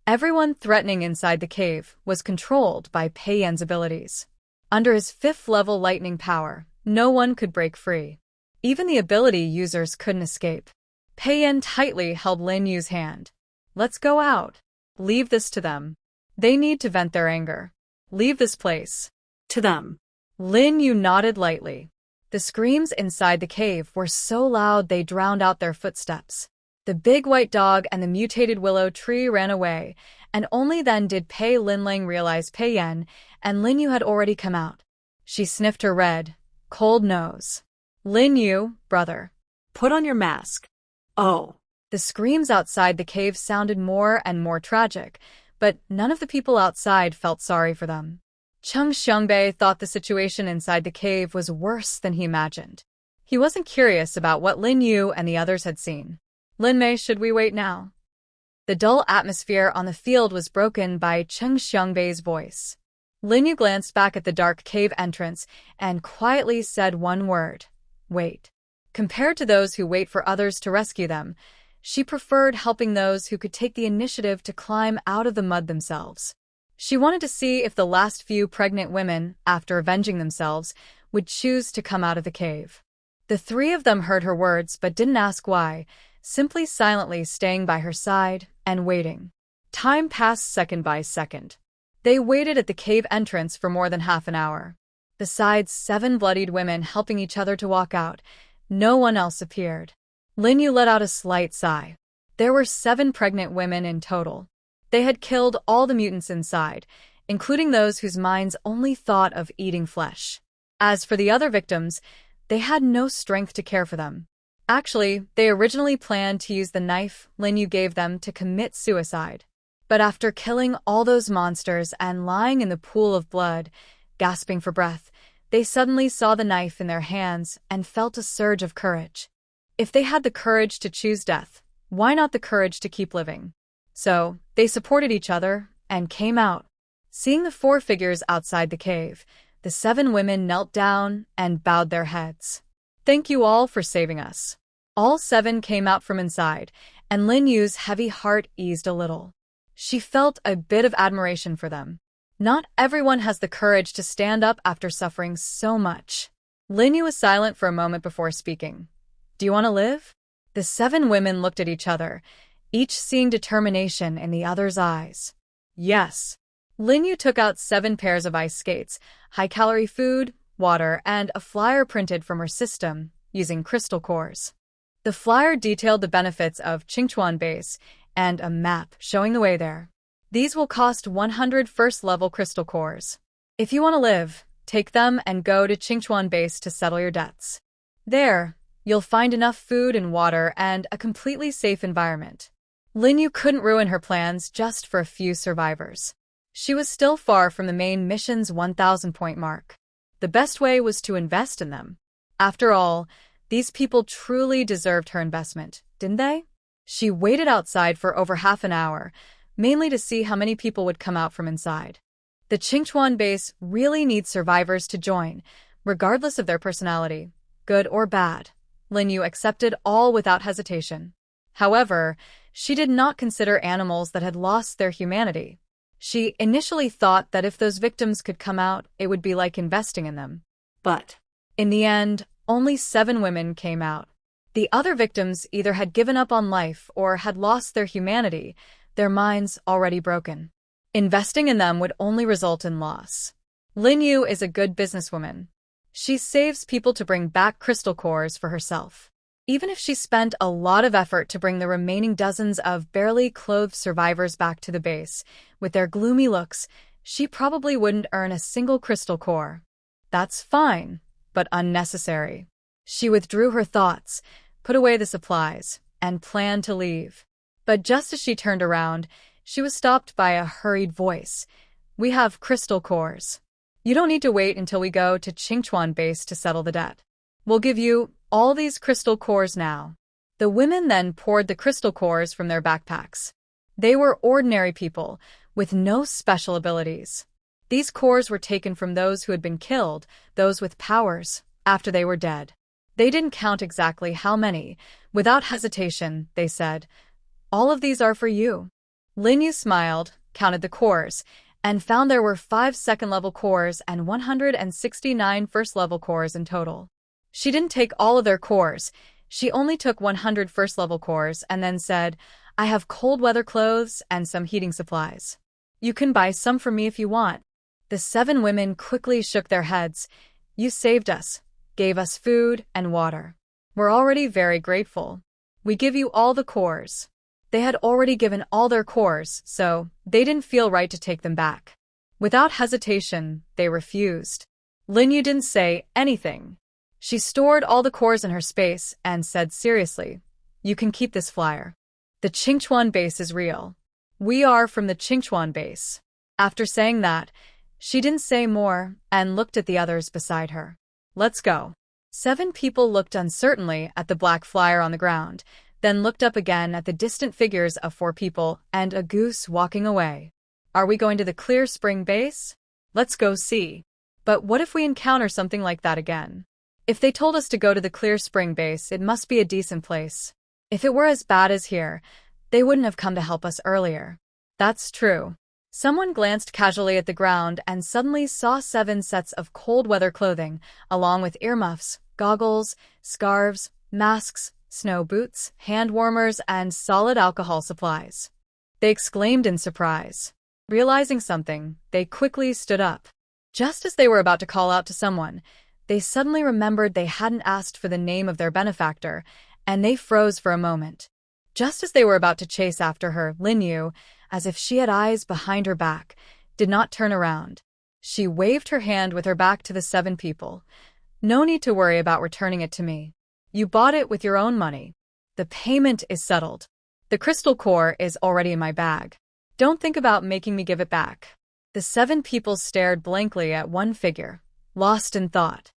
Everyone threatening inside the cave was controlled by Pei Yan's abilities. Under his 5th-level lightning power, no one could break free. Even the ability users couldn't escape. Pei Yan tightly held Lin Yu's hand. Let's go out. Leave this to them. They need to vent their anger. Leave this place. To them. Lin Yu nodded lightly. The screams inside the cave were so loud they drowned out their footsteps. The big white dog and the mutated willow tree ran away, and only then did Pei Linlang realize Pei Yan and Lin Yu had already come out. She sniffed her red, cold nose. Lin Yu, brother. Put on your mask. Oh. The screams outside the cave sounded more and more tragic, but none of the people outside felt sorry for them. Chung Xiangbei thought the situation inside the cave was worse than he imagined. He wasn't curious about what Lin Yu and the others had seen. Lin Mei, should we wait now? The dull atmosphere on the field was broken by Chung Xiangbei's voice. Lin Yu glanced back at the dark cave entrance and quietly said one word, wait. Compared to those who wait for others to rescue them, she preferred helping those who could take the initiative to climb out of the mud themselves. She wanted to see if the last few pregnant women, after avenging themselves, would choose to come out of the cave. The 3 of them heard her words but didn't ask why, simply silently staying by her side and waiting. Time passed second by second. They waited at the cave entrance for more than half an hour. Besides 7 bloodied women helping each other to walk out, no one else appeared. Lin Yu let out a slight sigh. There were 7 pregnant women in total. They had killed all the mutants inside, including those whose minds only thought of eating flesh. As for the other victims, they had no strength to care for them. Actually, they originally planned to use the knife Lin Yu gave them to commit suicide. But after killing all those monsters and lying in the pool of blood, gasping for breath, they suddenly saw the knife in their hands and felt a surge of courage. If they had the courage to choose death, why not the courage to keep living? So, they supported each other and came out. Seeing the 4 figures outside the cave, the 7 women knelt down and bowed their heads. Thank you all for saving us. All 7 came out from inside, and Lin Yu's heavy heart eased a little. She felt a bit of admiration for them. Not everyone has the courage to stand up after suffering so much. Lin Yu was silent for a moment before speaking. Do you want to live? The 7 women looked at each other, each seeing determination in the other's eyes. Yes. Lin Yu took out 7 pairs of ice skates, high-calorie food, water, and a flyer printed from her system using crystal cores. The flyer detailed the benefits of Qingchuan Base and a map showing the way there. These will cost 100 first-level crystal cores. If you want to live, take them and go to Qingchuan Base to settle your debts. There, you'll find enough food and water and a completely safe environment. Lin Yu couldn't ruin her plans just for a few survivors. She was still far from the main mission's 1,000-point mark. The best way was to invest in them. After all, these people truly deserved her investment, didn't they? She waited outside for over half an hour, mainly to see how many people would come out from inside. The Qingchuan Base really needs survivors to join, regardless of their personality, good or bad. Lin Yu accepted all without hesitation. However, she did not consider animals that had lost their humanity. She initially thought that if those victims could come out, it would be like investing in them. But, in the end, only 7 women came out. The other victims either had given up on life or had lost their humanity, their minds already broken. Investing in them would only result in loss. Lin Yu is a good businesswoman. She saves people to bring back crystal cores for herself. Even if she spent a lot of effort to bring the remaining dozens of barely clothed survivors back to the base, with their gloomy looks, she probably wouldn't earn a single crystal core. That's fine, but unnecessary. She withdrew her thoughts, put away the supplies, and planned to leave. But just as she turned around, she was stopped by a hurried voice. We have crystal cores. You don't need to wait until we go to Qingchuan Base to settle the debt. We'll give you all these crystal cores now. The women then poured the crystal cores from their backpacks. They were ordinary people, with no special abilities. These cores were taken from those who had been killed, those with powers, after they were dead. They didn't count exactly how many. Without hesitation, they said, all of these are for you. Lin Yu smiled, counted the cores, and found there were 5 second-level cores and 169 first-level cores in total. She didn't take all of their cores. She only took 100 first-level cores and then said, I have cold weather clothes and some heating supplies. You can buy some for me if you want. The 7 women quickly shook their heads. You saved us, gave us food and water. We're already very grateful. We give you all the cores. They had already given all their cores, so they didn't feel right to take them back. Without hesitation, they refused. Lin Yu didn't say anything. She stored all the cores in her space and said seriously, you can keep this flyer. The Qingchuan Base is real. We are from the Qingchuan Base. After saying that, she didn't say more and looked at the others beside her. Let's go. 7 people looked uncertainly at the black flyer on the ground, then looked up again at the distant figures of 4 people and a goose walking away. Are we going to the Clear Spring Base? Let's go see. But what if we encounter something like that again? If they told us to go to the Clear Spring Base, it must be a decent place. If it were as bad as here, they wouldn't have come to help us earlier. That's true. Someone glanced casually at the ground and suddenly saw 7 sets of cold weather clothing, along with earmuffs, goggles, scarves, masks, snow boots, hand warmers, and solid alcohol supplies. They exclaimed in surprise. Realizing something, they quickly stood up. Just as they were about to call out to someone, they suddenly remembered they hadn't asked for the name of their benefactor, and they froze for a moment. Just as they were about to chase after her, Lin Yu, as if she had eyes behind her back, did not turn around. She waved her hand with her back to the 7 people. No need to worry about returning it to me. You bought it with your own money. The payment is settled. The crystal core is already in my bag. Don't think about making me give it back. The 7 people stared blankly at one figure, lost in thought.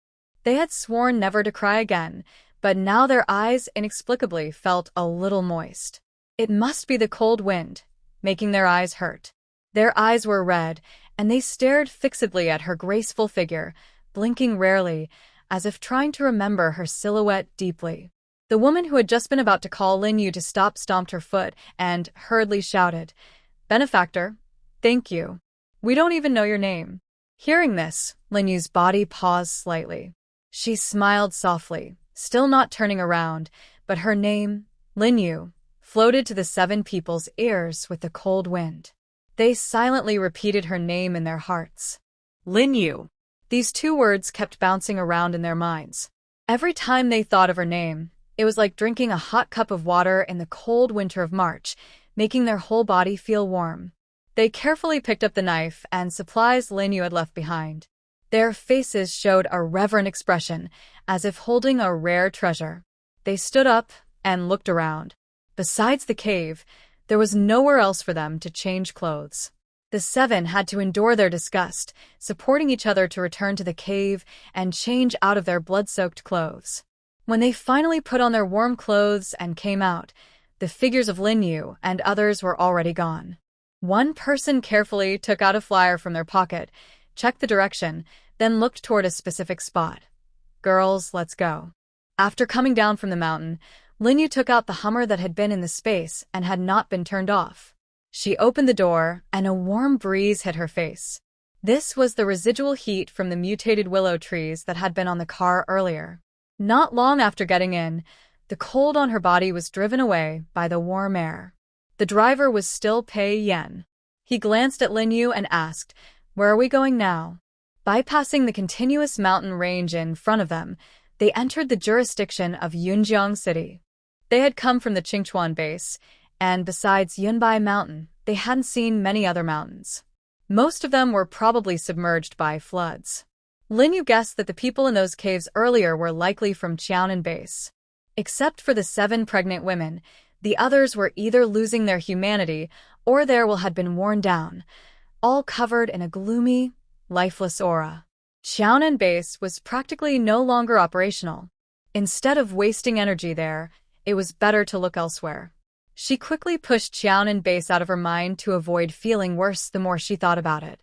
They had sworn never to cry again, but now their eyes inexplicably felt a little moist. It must be the cold wind, making their eyes hurt. Their eyes were red, and they stared fixedly at her graceful figure, blinking rarely, as if trying to remember her silhouette deeply. The woman who had just been about to call Lin Yu to stop stomped her foot and hurriedly shouted, "Benefactor, thank you. We don't even know your name." Hearing this, Lin Yu's body paused slightly. She smiled softly, still not turning around, but her name, Lin Yu, floated to the 7 people's ears with the cold wind. They silently repeated her name in their hearts. Lin Yu. These 2 words kept bouncing around in their minds. Every time they thought of her name, it was like drinking a hot cup of water in the cold winter of March, making their whole body feel warm. They carefully picked up the knife and supplies Lin Yu had left behind. Their faces showed a reverent expression, as if holding a rare treasure. They stood up and looked around. Besides the cave, there was nowhere else for them to change clothes. The 7 had to endure their disgust, supporting each other to return to the cave and change out of their blood-soaked clothes. When they finally put on their warm clothes and came out, the figures of Lin Yu and others were already gone. One person carefully took out a flyer from their pocket, checked the direction, then looked toward a specific spot. "Girls, let's go." After coming down from the mountain, Lin Yu took out the Hummer that had been in the space and had not been turned off. She opened the door, and a warm breeze hit her face. This was the residual heat from the mutated willow trees that had been on the car earlier. Not long after getting in, the cold on her body was driven away by the warm air. The driver was still Pei Yan. He glanced at Lin Yu and asked, "Where are we going now?" Bypassing the continuous mountain range in front of them, they entered the jurisdiction of Yunjiang City. They had come from the Qingchuan base, and besides Yunbai Mountain, they hadn't seen many other mountains. Most of them were probably submerged by floods. Lin Yu guessed that the people in those caves earlier were likely from Qiaonan base. Except for the 7 pregnant women, the others were either losing their humanity or their will had been worn down, all covered in a gloomy, lifeless aura. Qiaonan base was practically no longer operational. Instead of wasting energy there, it was better to look elsewhere. She quickly pushed Qiaonan base out of her mind to avoid feeling worse the more she thought about it.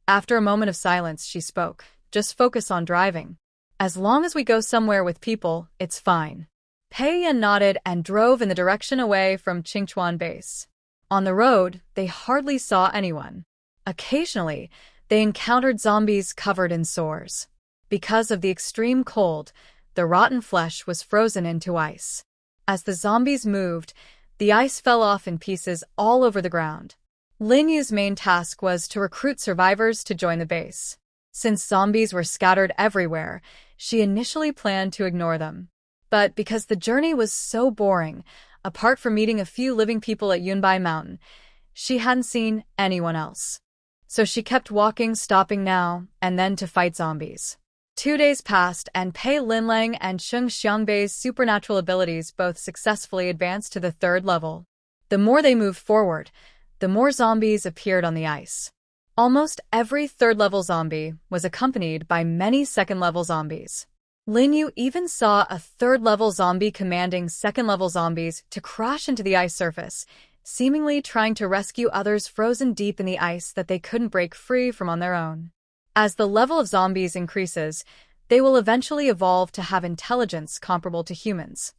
After a moment of silence, she spoke, "Just focus on driving. As long as we go somewhere with people, it's fine." Pei Yan nodded and drove in the direction away from Qingchuan base. On the road, they hardly saw anyone. Occasionally, they encountered zombies covered in sores. Because of the extreme cold, the rotten flesh was frozen into ice. As the zombies moved, the ice fell off in pieces all over the ground. Lin Yu's main task was to recruit survivors to join the base. Since zombies were scattered everywhere, she initially planned to ignore them. But because the journey was so boring, apart from meeting a few living people at Yunbai Mountain, she hadn't seen anyone else. So she kept walking, stopping now and then to fight zombies. 2 days passed, and Pei Linlang and Sheng Xiangbei's supernatural abilities both successfully advanced to the 3rd level. The more they moved forward, the more zombies appeared on the ice. Almost every 3rd-level zombie was accompanied by many 2nd-level zombies. Lin Yu even saw a 3rd-level zombie commanding 2nd-level zombies to crash into the ice surface, seemingly trying to rescue others frozen deep in the ice that they couldn't break free from on their own. As the level of zombies increases, they will eventually evolve to have intelligence comparable to humans.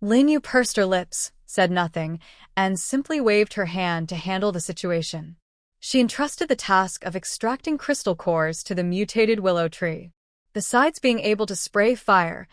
Lin Yu pursed her lips, said nothing, and simply waved her hand to handle the situation. She entrusted the task of extracting crystal cores to the mutated willow tree. Besides being able to spray fire,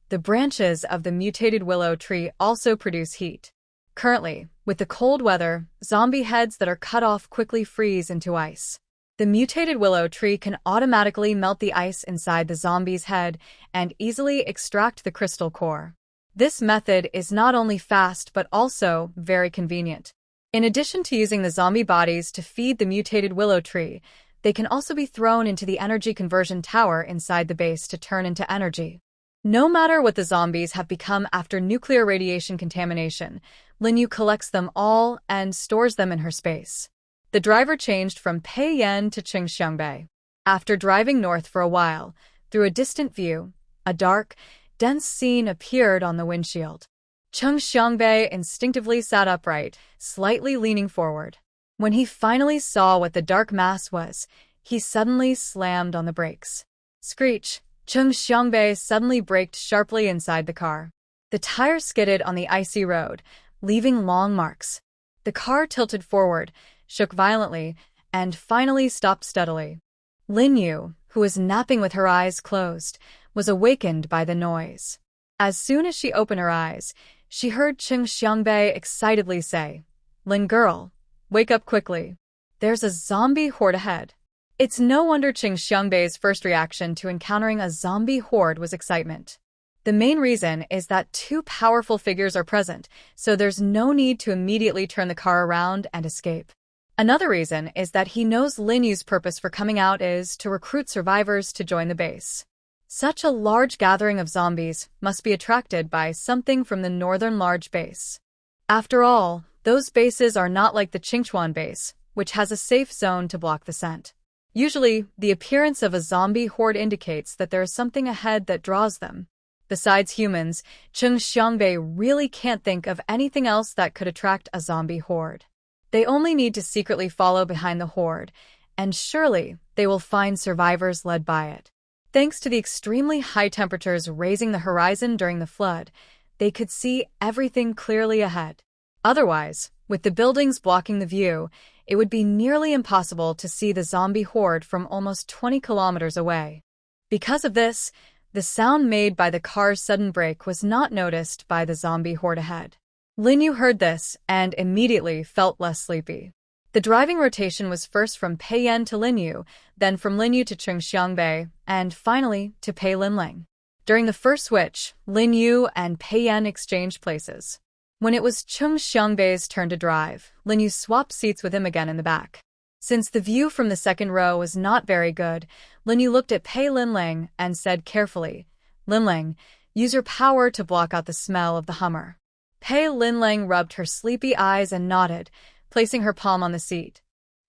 the branches of the mutated willow tree also produce heat. Currently, with the cold weather, zombie heads that are cut off quickly freeze into ice. The mutated willow tree can automatically melt the ice inside the zombie's head and easily extract the crystal core. This method is not only fast but also very convenient. In addition to using the zombie bodies to feed the mutated willow tree, they can also be thrown into the energy conversion tower inside the base to turn into energy. No matter what the zombies have become after nuclear radiation contamination, Linyu collects them all and stores them in her space. The driver changed from Peiyan to Qingxiangbei. After driving north for a while, through a distant view, a dark, dense scene appeared on the windshield. Qingxiangbei instinctively sat upright, slightly leaning forward. When he finally saw what the dark mass was, he suddenly slammed on the brakes. Screech! Qingxiangbei suddenly braked sharply inside the car. The tire skidded on the icy road, leaving long marks. The car tilted forward, shook violently, and finally stopped steadily. Linyu, who was napping with her eyes closed, was awakened by the noise. As soon as she opened her eyes, she heard Qingxiangbei excitedly say, "Lin girl, wake up quickly. There's a zombie horde ahead." It's no wonder Qingxiangbei's first reaction to encountering a zombie horde was excitement. The main reason is that two powerful figures are present, so there's no need to immediately turn the car around and escape. Another reason is that he knows Linyu's purpose for coming out is to recruit survivors to join the base. Such a large gathering of zombies must be attracted by something from the northern large base. After all, those bases are not like the Qingchuan base, which has a safe zone to block the scent. Usually, the appearance of a zombie horde indicates that there is something ahead that draws them. Besides humans, Qingxiangbei really can't think of anything else that could attract a zombie horde. They only need to secretly follow behind the horde, and surely they will find survivors led by it. Thanks to the extremely high temperatures raising the horizon during the flood, they could see everything clearly ahead. Otherwise, with the buildings blocking the view, it would be nearly impossible to see the zombie horde from almost 20 kilometers away. Because of this, the sound made by the car's sudden brake was not noticed by the zombie horde ahead. Linyu heard this and immediately felt less sleepy. The driving rotation was first from Peiyan to Linyu, then from Linyu to Qingxiangbei, and finally to Pei Linlang. During the first switch, Linyu and Peiyan exchanged places. When it was Qingxiangbei's turn to drive, Linyu swapped seats with him again in the back. Since the view from the second row was not very good, Linyu looked at Pei Linlang and said carefully, "Linlang, use your power to block out the smell of the Hummer." Pei Linlang rubbed her sleepy eyes and nodded, placing her palm on the seat.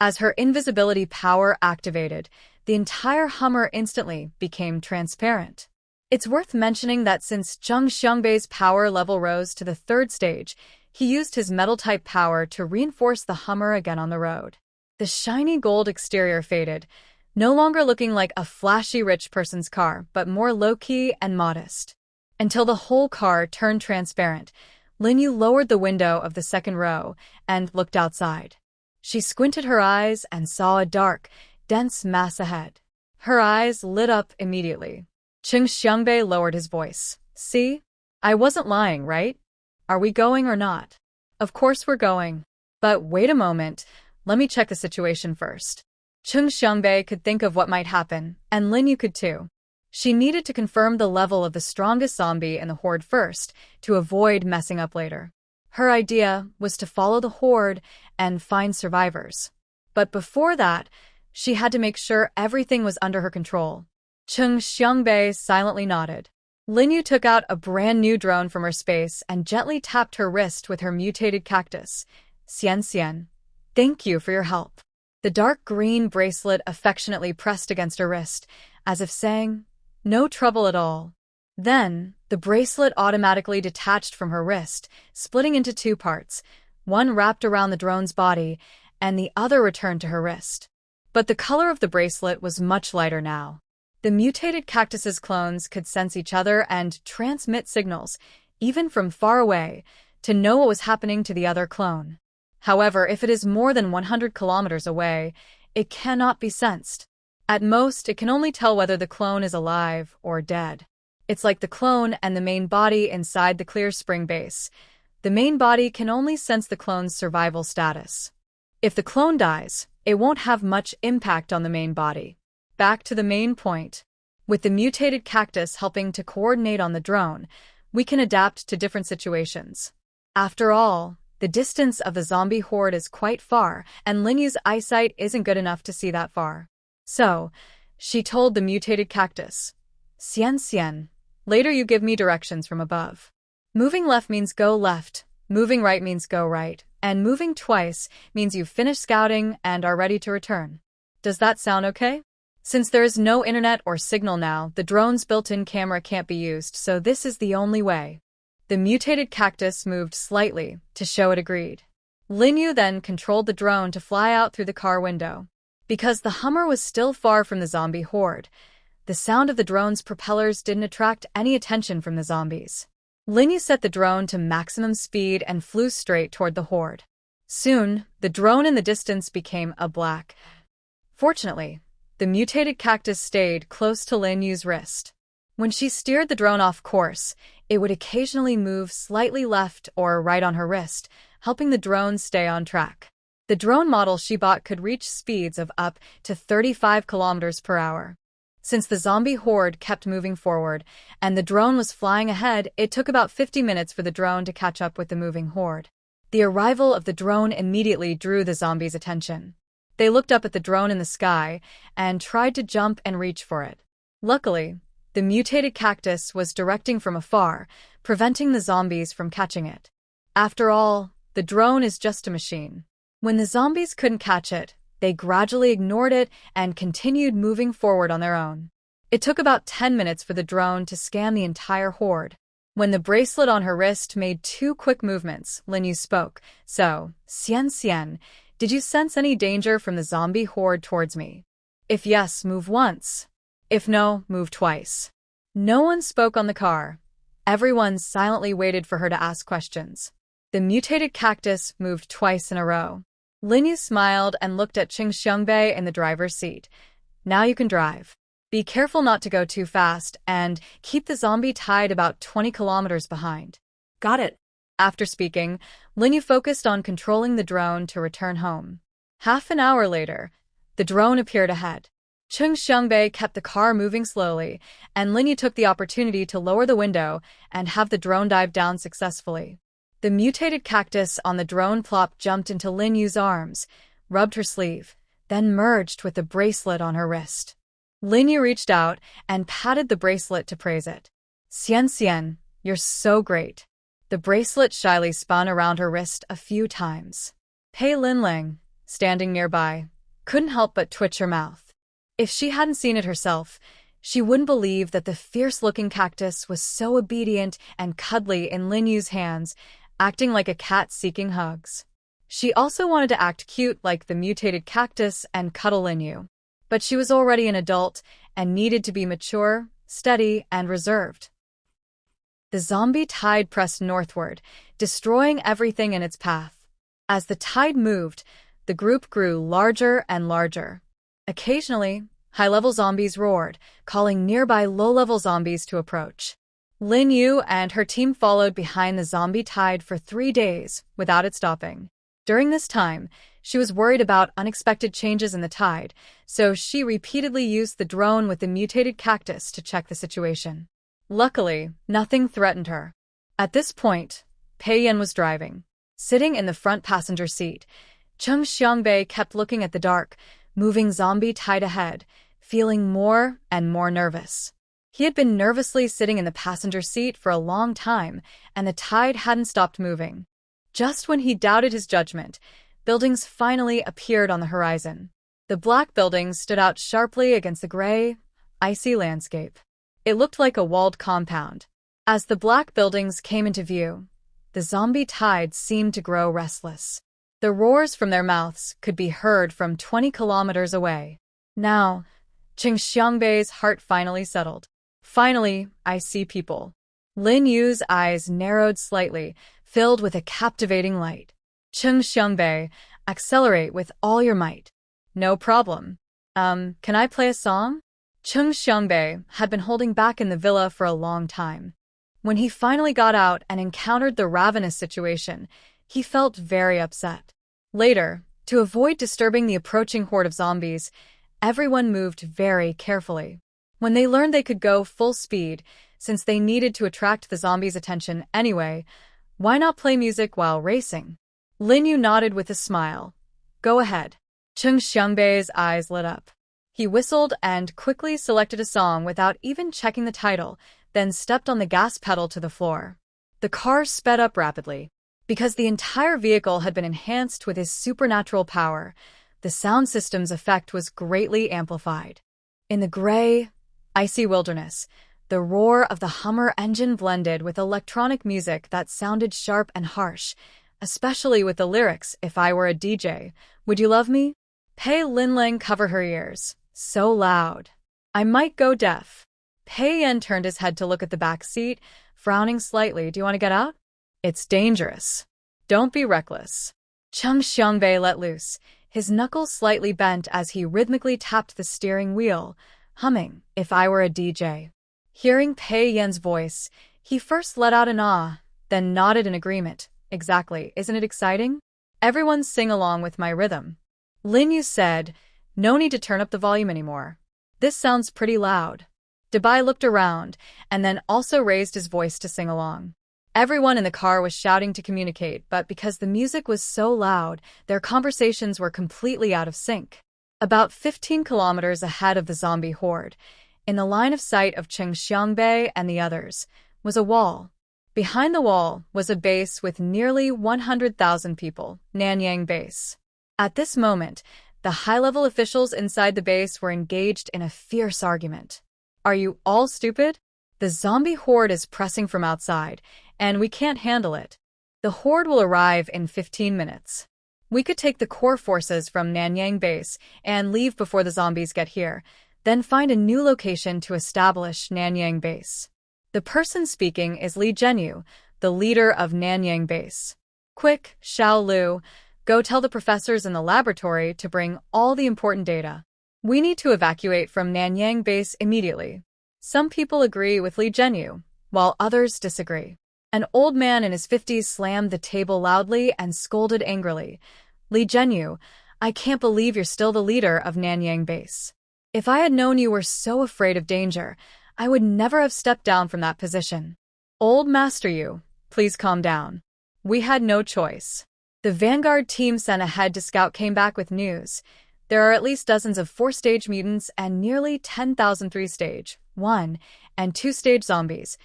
As her invisibility power activated, the entire Hummer instantly became transparent. It's worth mentioning that since Qingxiangbei's power level rose to the third stage, he used his metal-type power to reinforce the Hummer again on the road. The shiny gold exterior faded, no longer looking like a flashy rich person's car, but more low-key and modest. Until the whole car turned transparent, Linyu lowered the window of the second row and looked outside. She squinted her eyes and saw a dark, dense mass ahead. Her eyes lit up immediately. Qingxiangbei lowered his voice. "See? I wasn't lying, right? Are we going or not?" "Of course we're going. But wait a moment, let me check the situation first." Qingxiangbei could think of what might happen, and Linyu could too. She needed to confirm the level of the strongest zombie in the horde first, to avoid messing up later. Her idea was to follow the horde and find survivors. But before that, she had to make sure everything was under her control. Qingxiangbei silently nodded. Linyu took out a brand new drone from her space and gently tapped her wrist with her mutated cactus. "Xian Xian, thank you for your help." The dark green bracelet affectionately pressed against her wrist, as if saying, "No trouble at all." Then, the bracelet automatically detached from her wrist, splitting into two parts. One wrapped around the drone's body, and the other returned to her wrist. But the color of the bracelet was much lighter now. The mutated cactus's clones could sense each other and transmit signals, even from far away, to know what was happening to the other clone. However, if it is more than 100 kilometers away, it cannot be sensed. At most, it can only tell whether the clone is alive or dead. It's like the clone and the main body inside the Clear Spring base. The main body can only sense the clone's survival status. If the clone dies, it won't have much impact on the main body. Back to the main point. With the mutated cactus helping to coordinate on the drone, we can adapt to different situations. After all, The distance of the zombie horde is quite far, and Linyu's eyesight isn't good enough to see that far. So, she told the mutated cactus, "Xian Xian, later you give me directions from above. Moving left means go left, moving right means go right, and moving twice means you've finished scouting and are ready to return. Does that sound okay?" Since there is no internet or signal now, the drone's built-in camera can't be used, so this is the only way. The mutated cactus moved slightly to show it agreed. Linyu then controlled the drone to fly out through the car window. Because the Hummer was still far from the zombie horde, the sound of the drone's propellers didn't attract any attention from the zombies. Linyu set the drone to maximum speed and flew straight toward the horde. Soon, the drone in the distance became a black. Fortunately, the mutated cactus stayed close to Linyu's wrist. When she steered the drone off course, it would occasionally move slightly left or right on her wrist, helping the drone stay on track. The drone model she bought could reach speeds of up to 35 kilometers per hour. Since the zombie horde kept moving forward and the drone was flying ahead, it took about 50 minutes for the drone to catch up with the moving horde. The arrival of the drone immediately drew the zombies' attention. They looked up at the drone in the sky and tried to jump and reach for it. Luckily, the mutated cactus was directing from afar, preventing the zombies from catching it. After all, the drone is just a machine. When the zombies couldn't catch it, they gradually ignored it and continued moving forward on their own. It took about 10 minutes for the drone to scan the entire horde. When the bracelet on her wrist made 2 quick movements, Linyu spoke. "So, Xian Xian, did you sense any danger from the zombie horde towards me? If yes, move once. If no, move twice." No one spoke on the car. Everyone silently waited for her to ask questions. The mutated cactus moved twice in a row. Linyu smiled and looked at Qing Xiangbei in the driver's seat. "Now you can drive. Be careful not to go too fast and keep the zombie tied about 20 kilometers behind." Got it. After speaking, Linyu focused on controlling the drone to return home. Half an hour later, the drone appeared ahead. Qing Xiangbei kept the car moving slowly, and Linyu took the opportunity to lower the window and have the drone dive down successfully. The mutated cactus on the drone plop jumped into Linyu's arms, rubbed her sleeve, then merged with the bracelet on her wrist. Linyu reached out and patted the bracelet to praise it. "Xian Xian, you're so great." The bracelet shyly spun around her wrist a few times. Pei Linling, standing nearby, couldn't help but twitch her mouth. If she hadn't seen it herself, she wouldn't believe that the fierce-looking cactus was so obedient and cuddly in Linyu's hands, acting like a cat seeking hugs. She also wanted to act cute like the mutated cactus and cuddle Linyu. But she was already an adult and needed to be mature, steady, and reserved. The zombie tide pressed northward, destroying everything in its path. As the tide moved, the group grew larger and larger. Occasionally, high-level zombies roared, calling nearby low-level zombies to approach. Linyu and her team followed behind the zombie tide for 3 days without it stopping. During this time, she was worried about unexpected changes in the tide, so she repeatedly used the drone with the mutated cactus to check the situation. Luckily, nothing threatened her. At this point, Pei Yan was driving. Sitting in the front passenger seat, Qing Xiangbei kept looking at the dark, moving zombie tide ahead, feeling more and more nervous. He had been nervously sitting in the passenger seat for a long time, and the tide hadn't stopped moving. Just when he doubted his judgment, buildings finally appeared on the horizon. The black buildings stood out sharply against the gray, icy landscape. It looked like a walled compound. As the black buildings came into view, the zombie tide seemed to grow restless. The roars from their mouths could be heard from 20 kilometers away. Now, Qing Xiangbei's heart finally settled. "Finally, I see people." Lin Yu's eyes narrowed slightly, filled with a captivating light. "Qing Xiangbei, accelerate with all your might." "No problem. Can I play a song?" Qing Xiangbei had been holding back in the villa for a long time. When he finally got out and encountered the ravenous situation, he felt very upset. Later, to avoid disturbing the approaching horde of zombies, everyone moved very carefully. When they learned they could go full speed, since they needed to attract the zombies' attention anyway, why not play music while racing? Lin Yu nodded with a smile. Go ahead. Cheng Xiangbei's eyes lit up. He whistled and quickly selected a song without even checking the title, then stepped on the gas pedal to the floor. The car sped up rapidly. Because the entire vehicle had been enhanced with his supernatural power, the sound system's effect was greatly amplified. In the gray, icy wilderness, the roar of the Hummer engine blended with electronic music that sounded sharp and harsh, especially with the lyrics, "If I were a DJ, would you love me?" Pei Linlang covered her ears. So loud. I might go deaf. Pei Yan turned his head to look at the back seat, frowning slightly. Do you want to get out? It's dangerous. Don't be reckless. Cheng Xiangbei let loose, his knuckles slightly bent as he rhythmically tapped the steering wheel, humming, "If I were a DJ." Hearing Pei Yan's voice, he first let out an ah, then nodded in agreement. Exactly, isn't it exciting? Everyone sing along with my rhythm. Lin Yu said, no need to turn up the volume anymore. This sounds pretty loud. Dabai looked around, and then also raised his voice to sing along. Everyone in the car was shouting to communicate, but because the music was so loud, their conversations were completely out of sync. About 15 kilometers ahead of the zombie horde, in the line of sight of Cheng Xiangbei and the others, was a wall. Behind the wall was a base with nearly 100,000 people, Nanyang Base. At this moment, the high-level officials inside the base were engaged in a fierce argument. Are you all stupid? The zombie horde is pressing from outside, and we can't handle it. The horde will arrive in 15 minutes. We could take the core forces from Nanyang Base and leave before the zombies get here, then find a new location to establish Nanyang Base. The person speaking is Li Zhenyu, the leader of Nanyang Base. Quick, Xiao Lu, go tell the professors in the laboratory to bring all the important data. We need to evacuate from Nanyang Base immediately. Some people agree with Li Zhenyu, while others disagree. An old man in his 50s slammed the table loudly and scolded angrily. Li Zhenyu, I can't believe you're still the leader of Nanyang Base. If I had known you were so afraid of danger, I would never have stepped down from that position. Old Master Yu, please calm down. We had no choice. The Vanguard team sent ahead to scout came back with news. There are at least dozens of 4-stage mutants and nearly 10,000 3-stage, 1, and 2-stage zombies,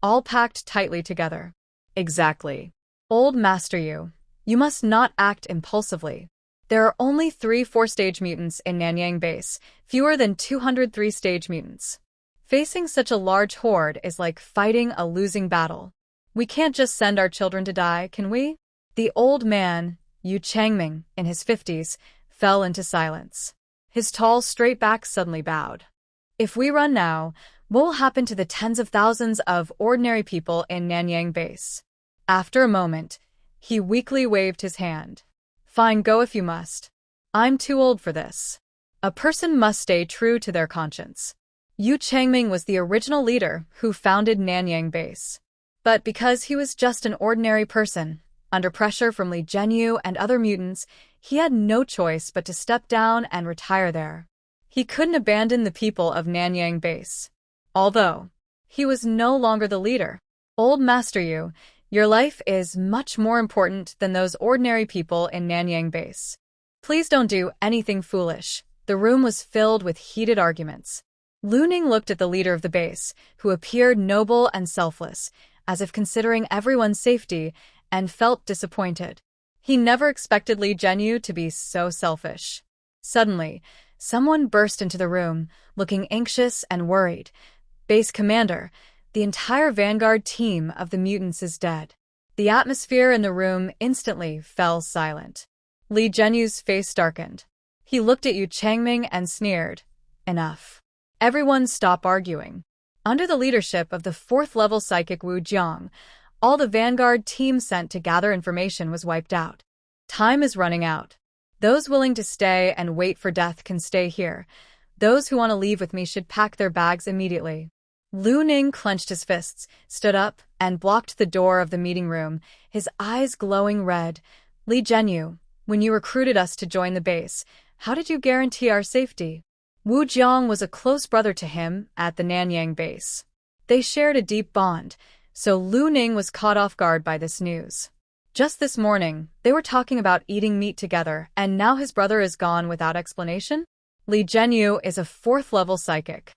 all packed tightly together. Exactly. Old Master Yu, you must not act impulsively. There are only 3 4-stage mutants in Nanyang Base, fewer than 200 3-stage mutants. Facing such a large horde is like fighting a losing battle. We can't just send our children to die, can we? The old man, Yu Changming, in his 50s, fell into silence. His tall, straight back suddenly bowed. If we run now, what will happen to the tens of thousands of ordinary people in Nanyang Base? After a moment, he weakly waved his hand. Fine, go if you must. I'm too old for this. A person must stay true to their conscience. Yu Changming was the original leader who founded Nanyang Base. But because he was just an ordinary person, under pressure from Li Zhenyu and other mutants, he had no choice but to step down and retire there. He couldn't abandon the people of Nanyang Base. Although, he was no longer the leader. Old Master Yu, your life is much more important than those ordinary people in Nanyang Base. Please don't do anything foolish. The room was filled with heated arguments. Lu Ning looked at the leader of the base, who appeared noble and selfless, as if considering everyone's safety, and felt disappointed. He never expected Li Zhenyu to be so selfish. Suddenly, someone burst into the room, looking anxious and worried. Base Commander, the entire Vanguard team of the mutants is dead. The atmosphere in the room instantly fell silent. Li Zhenyu's face darkened. He looked at Yu Changming and sneered. Enough. Everyone stop arguing. Under the leadership of the 4th-level psychic Wu Jiang, all the Vanguard team sent to gather information was wiped out. Time is running out. Those willing to stay and wait for death can stay here. Those who want to leave with me should pack their bags immediately. Lu Ning clenched his fists, stood up, and blocked the door of the meeting room, his eyes glowing red. Li Zhenyu, when you recruited us to join the base, how did you guarantee our safety? Wu Jiang was a close brother to him at the Nanyang Base. They shared a deep bond, so Lu Ning was caught off guard by this news. Just this morning, they were talking about eating meat together, and now his brother is gone without explanation? Li Zhenyu is a 4th-level psychic.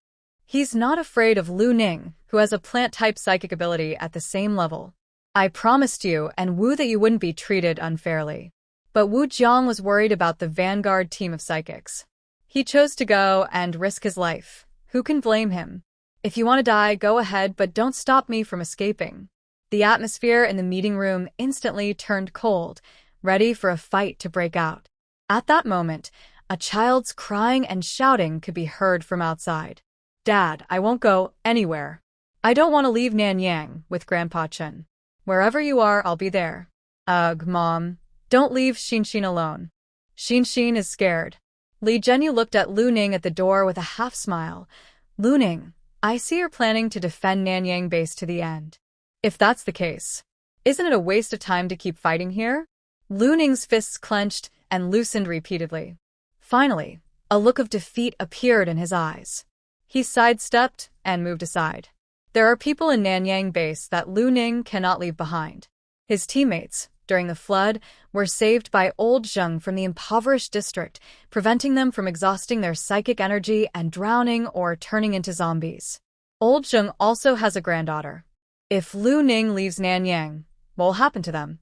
He's not afraid of Lu Ning, who has a plant-type psychic ability at the same level. I promised you and Wu that you wouldn't be treated unfairly. But Wu Jiang was worried about the vanguard team of psychics. He chose to go and risk his life. Who can blame him? If you want to die, go ahead, but don't stop me from escaping. The atmosphere in the meeting room instantly turned cold, ready for a fight to break out. At that moment, a child's crying and shouting could be heard from outside. Dad, I won't go anywhere. I don't want to leave Nanyang with Grandpa Chen. Wherever you are, I'll be there. Ugh, Mom. Don't leave Xinshin alone. Xinshin is scared. Li Zhenyu looked at Lu Ning at the door with a half-smile. Lu Ning, I see you're planning to defend Nanyang base to the end. If that's the case, isn't it a waste of time to keep fighting here? Lu Ning's fists clenched and loosened repeatedly. Finally, a look of defeat appeared in his eyes. He sidestepped and moved aside. There are people in Nanyang base that Lu Ning cannot leave behind. His teammates, during the flood, were saved by old Zheng from the impoverished district, preventing them from exhausting their psychic energy and drowning or turning into zombies. Old Zheng also has a granddaughter. If Lu Ning leaves Nanyang, what will happen to them?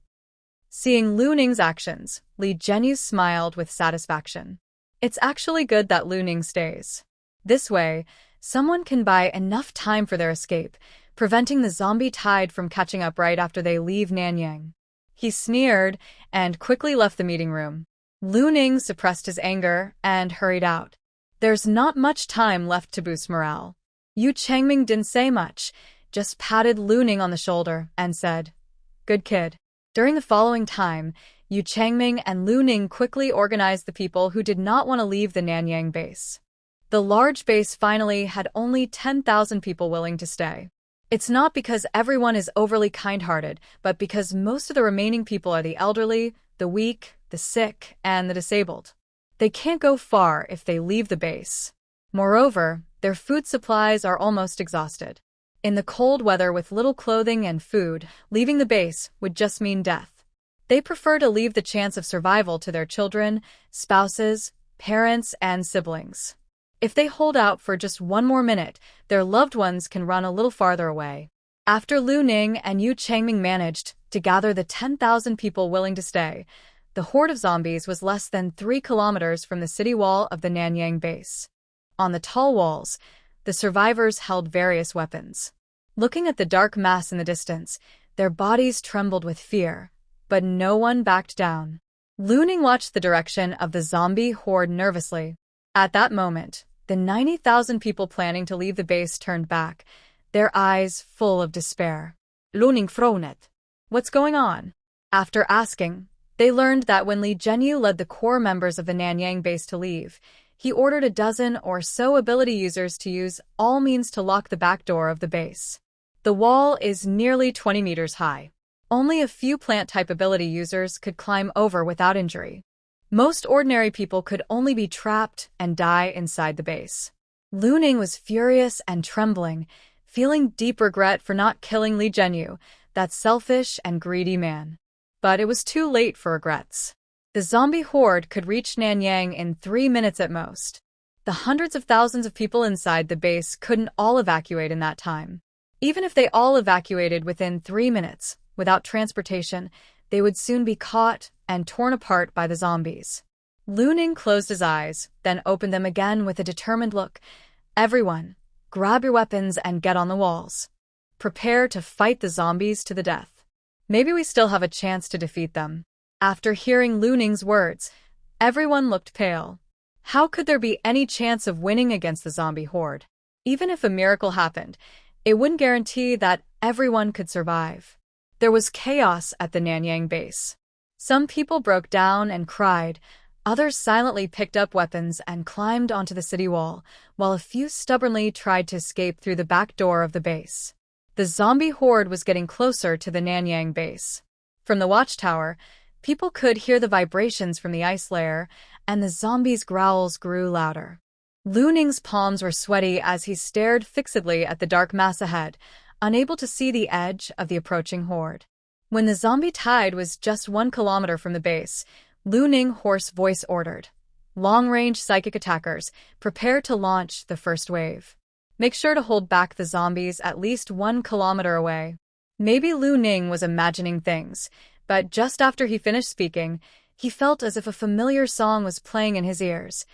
Seeing Lu Ning's actions, Li Zhenyu smiled with satisfaction. It's actually good that Lu Ning stays. This way, someone can buy enough time for their escape, preventing the zombie tide from catching up right after they leave Nanyang. He sneered and quickly left the meeting room. Lu Ning suppressed his anger and hurried out. There's not much time left to boost morale. Yu Changming didn't say much, just patted Lu Ning on the shoulder and said, "Good kid." During the following time, Yu Changming and Lu Ning quickly organized the people who did not want to leave the Nanyang base. The large base finally had only 10,000 people willing to stay. It's not because everyone is overly kind-hearted, but because most of the remaining people are the elderly, the weak, the sick, and the disabled. They can't go far if they leave the base. Moreover, their food supplies are almost exhausted. In the cold weather with little clothing and food, leaving the base would just mean death. They prefer to leave the chance of survival to their children, spouses, parents, and siblings. If they hold out for just one more minute, their loved ones can run a little farther away. After Lu Ning and Yu Changming managed to gather the 10,000 people willing to stay, the horde of zombies was less than 3 kilometers from the city wall of the Nanyang base. On the tall walls, the survivors held various weapons. Looking at the dark mass in the distance, their bodies trembled with fear, but no one backed down. Lu Ning watched the direction of the zombie horde nervously. At that moment, the 90,000 people planning to leave the base turned back, their eyes full of despair. Lu Ning frowned. What's going on? After asking, they learned that when Li Zhenyu led the core members of the Nanyang base to leave, he ordered a dozen or so ability users to use all means to lock the back door of the base. The wall is nearly 20 meters high. Only a few plant-type ability users could climb over without injury. Most ordinary people could only be trapped and die inside the base. Lu Ning was furious and trembling, feeling deep regret for not killing Li Zhenyu, that selfish and greedy man. But it was too late for regrets. The zombie horde could reach Nanyang in 3 minutes at most. The hundreds of thousands of people inside the base couldn't all evacuate in that time. Even if they all evacuated within 3 minutes, without transportation, they would soon be caught and torn apart by the zombies. Lu Ning closed his eyes, then opened them again with a determined look. Everyone, grab your weapons and get on the walls. Prepare to fight the zombies to the death. Maybe we still have a chance to defeat them. After hearing Lu Ning's words, everyone looked pale. How could there be any chance of winning against the zombie horde? Even if a miracle happened, it wouldn't guarantee that everyone could survive. There was chaos at the Nanyang base. Some people broke down and cried, others silently picked up weapons and climbed onto the city wall, while a few stubbornly tried to escape through the back door of the base. The zombie horde was getting closer to the Nanyang base. From the watchtower, people could hear the vibrations from the ice layer, and the zombies' growls grew louder. Lu Ning's palms were sweaty as he stared fixedly at the dark mass ahead, unable to see the edge of the approaching horde. When the zombie tide was just 1 kilometer from the base, Lu Ning's hoarse voice ordered, "Long-range psychic attackers, prepare to launch the first wave. Make sure to hold back the zombies at least 1 kilometer away." Maybe Lu Ning was imagining things, but just after he finished speaking, he felt as if a familiar song was playing in his ears.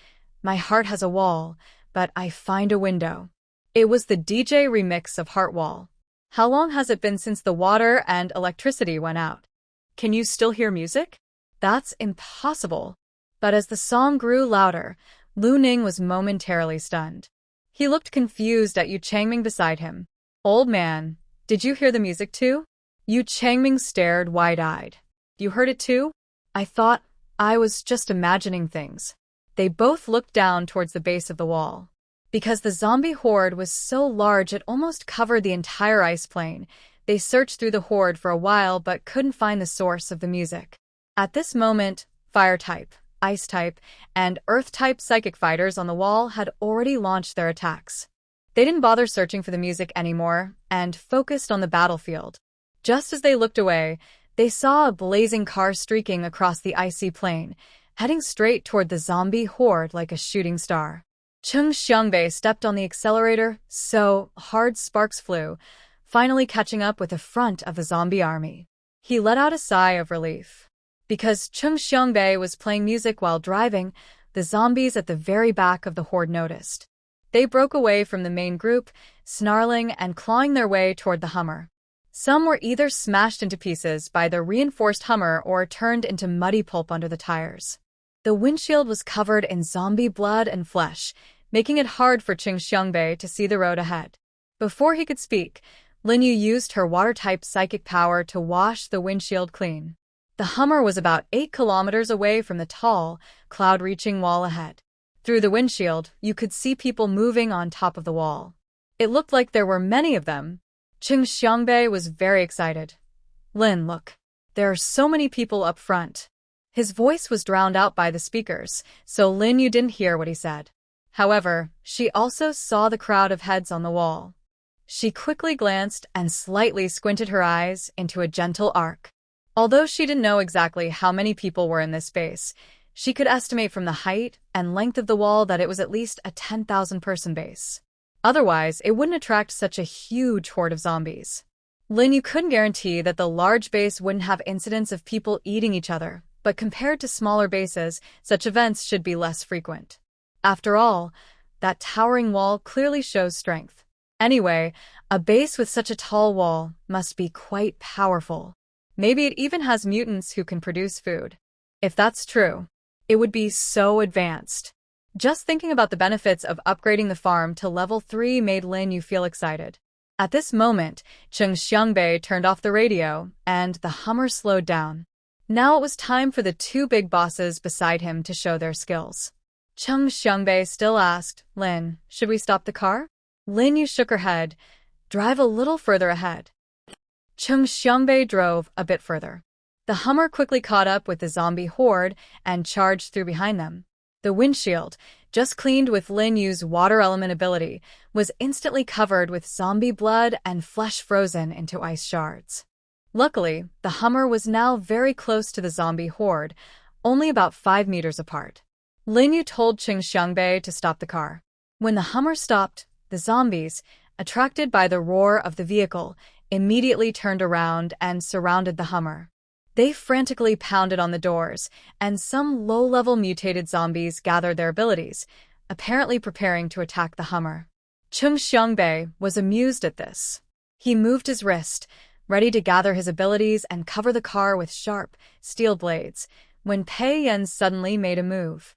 "My heart has a wall, but I find a window." It was the DJ remix of Heartwall. How long has it been since the water and electricity went out? Can you still hear music? That's impossible. But as the song grew louder, Lu Ning was momentarily stunned. He looked confused at Yu Changming beside him. "Old man, did you hear the music too?" Yu Changming stared wide-eyed. "You heard it too?" "I thought I was just imagining things." They both looked down towards the base of the wall. Because the zombie horde was so large it almost covered the entire ice plain, they searched through the horde for a while but couldn't find the source of the music. At this moment, fire-type, ice-type, and earth-type psychic fighters on the wall had already launched their attacks. They didn't bother searching for the music anymore and focused on the battlefield. Just as they looked away, they saw a blazing car streaking across the icy plain, heading straight toward the zombie horde like a shooting star. Cheng Xiangbei stepped on the accelerator so hard sparks flew, finally catching up with the front of the zombie army. He let out a sigh of relief. Because Cheng Xiangbei was playing music while driving, the zombies at the very back of the horde noticed. They broke away from the main group, snarling and clawing their way toward the Hummer. Some were either smashed into pieces by the reinforced Hummer or turned into muddy pulp under the tires. The windshield was covered in zombie blood and flesh, making it hard for Cheng Xiangbei to see the road ahead. Before he could speak, Lin Yu used her water-type psychic power to wash the windshield clean. The Hummer was about 8 kilometers away from the tall, cloud-reaching wall ahead. Through the windshield, you could see people moving on top of the wall. It looked like there were many of them. Cheng Xiangbei was very excited. "Lin, look. There are so many people up front." His voice was drowned out by the speakers, so Lin Yu didn't hear what he said. However, she also saw the crowd of heads on the wall. She quickly glanced and slightly squinted her eyes into a gentle arc. Although she didn't know exactly how many people were in this space, she could estimate from the height and length of the wall that it was at least a 10,000-person base. Otherwise, it wouldn't attract such a huge horde of zombies. Lin Yu couldn't guarantee that the large base wouldn't have incidents of people eating each other, but compared to smaller bases, such events should be less frequent. After all, that towering wall clearly shows strength. Anyway, a base with such a tall wall must be quite powerful. Maybe it even has mutants who can produce food. If that's true, it would be so advanced. Just thinking about the benefits of upgrading the farm to level 3 made Lin Yu feel excited. At this moment, Cheng Xiangbei turned off the radio, and the Hummer slowed down. Now it was time for the two big bosses beside him to show their skills. Cheng Xiangbei still asked, "Lin, should we stop the car?" Lin Yu shook her head. "Drive a little further ahead." Cheng Xiangbei drove a bit further. The Hummer quickly caught up with the zombie horde and charged through behind them. The windshield, just cleaned with Lin Yu's water element ability, was instantly covered with zombie blood and flesh frozen into ice shards. Luckily, the Hummer was now very close to the zombie horde, only about 5 meters apart. Lin Yu told Cheng Xiangbei to stop the car. When the Hummer stopped, the zombies, attracted by the roar of the vehicle, immediately turned around and surrounded the Hummer. They frantically pounded on the doors, and some low-level mutated zombies gathered their abilities, apparently preparing to attack the Hummer. Cheng Xiangbei was amused at this. He moved his wrist, ready to gather his abilities and cover the car with sharp, steel blades, when Pei Yan suddenly made a move.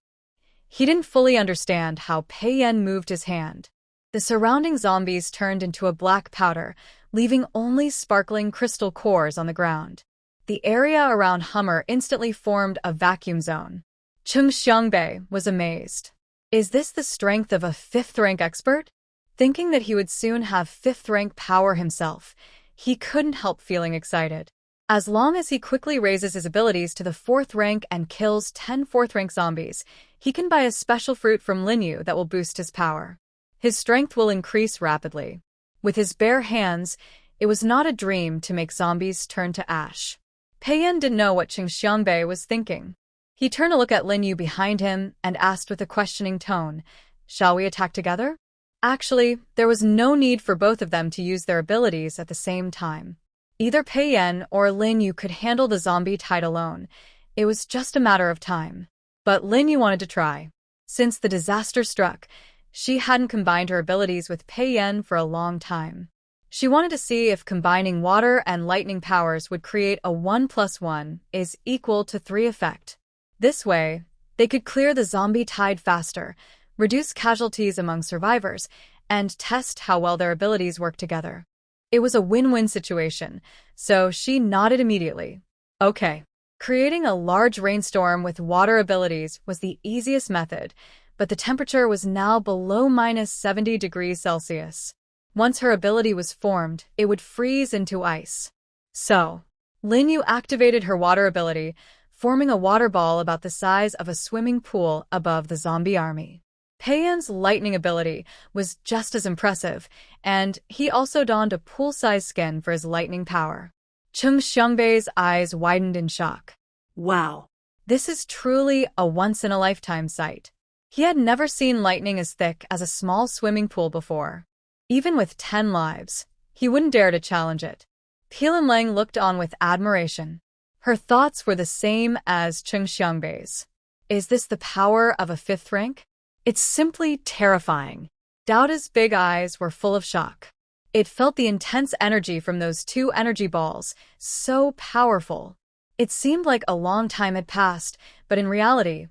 He didn't fully understand how Pei Yan moved his hand. The surrounding zombies turned into a black powder, leaving only sparkling crystal cores on the ground. The area around Hummer instantly formed a vacuum zone. Cheng Xiangbei was amazed. Is this the strength of a 5th-rank expert? Thinking that he would soon have 5th-rank power himself, he couldn't help feeling excited. As long as he quickly raises his abilities to the 4th rank and kills 10 4th-rank zombies, he can buy a special fruit from Lin Yu that will boost his power. His strength will increase rapidly. With his bare hands, It was not a dream to make zombies turn to ash. Peiyan didn't know what Qing Xiangbei was thinking. He turned to look at Lin Yu behind him and asked with a questioning tone, "Shall we attack together?" Actually, there was no need for both of them to use their abilities at the same time. Either Peiyan or Lin Yu could handle the zombie tide alone. It was just a matter of time. But Lin Yu wanted to try. Since the disaster struck, she hadn't combined her abilities with Peiyan for a long time. She wanted to see if combining water and lightning powers would create a 1+1 is equal to 3 effect. This way, they could clear the zombie tide faster, reduce casualties among survivors, and test how well their abilities work together. It was a win-win situation, so she nodded immediately. Okay. Creating a large rainstorm with water abilities was the easiest method, but the temperature was now below -70 degrees Celsius. Once her ability was formed, it would freeze into ice. So, Lin Yu activated her water ability, forming a water ball about the size of a swimming pool above the zombie army. Peiyan's lightning ability was just as impressive, and he also donned a pool-sized skin for his lightning power. Qing Xiangbei's eyes widened in shock. Wow. This is truly a once-in-a-lifetime sight. He had never seen lightning as thick as a small swimming pool before. Even with 10 lives, he wouldn't dare to challenge it. Pilan Lang looked on with admiration. Her thoughts were the same as Qing Xiangbei's. Is this the power of a 5th rank? It's simply terrifying. Daoda's big eyes were full of shock. It felt the intense energy from those 2 energy balls, so powerful. It seemed like a long time had passed, but in reality,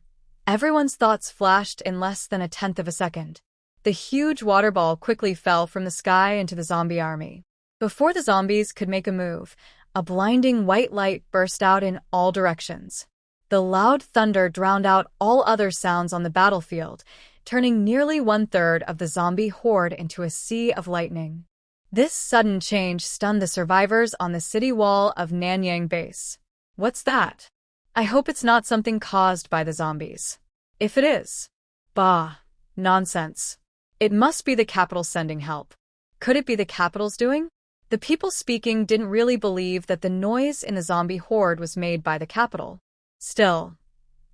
everyone's thoughts flashed in less than 1/10 of a second. The huge water ball quickly fell from the sky into the zombie army. Before the zombies could make a move, a blinding white light burst out in all directions. The loud thunder drowned out all other sounds on the battlefield, turning nearly 1/3 of the zombie horde into a sea of lightning. This sudden change stunned the survivors on the city wall of Nanyang Base. What's that? I hope it's not something caused by the zombies. If it is, bah, nonsense. It must be the capital sending help. Could it be the capital's doing? The people speaking didn't really believe that the noise in the zombie horde was made by the capital. Still,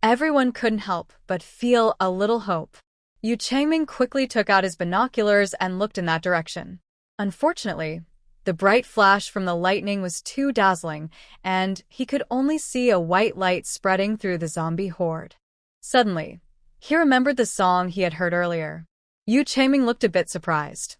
everyone couldn't help but feel a little hope. Yu Changming quickly took out his binoculars and looked in that direction. Unfortunately, the bright flash from the lightning was too dazzling, and he could only see a white light spreading through the zombie horde. Suddenly, he remembered the song he had heard earlier. Yu Changming looked a bit surprised.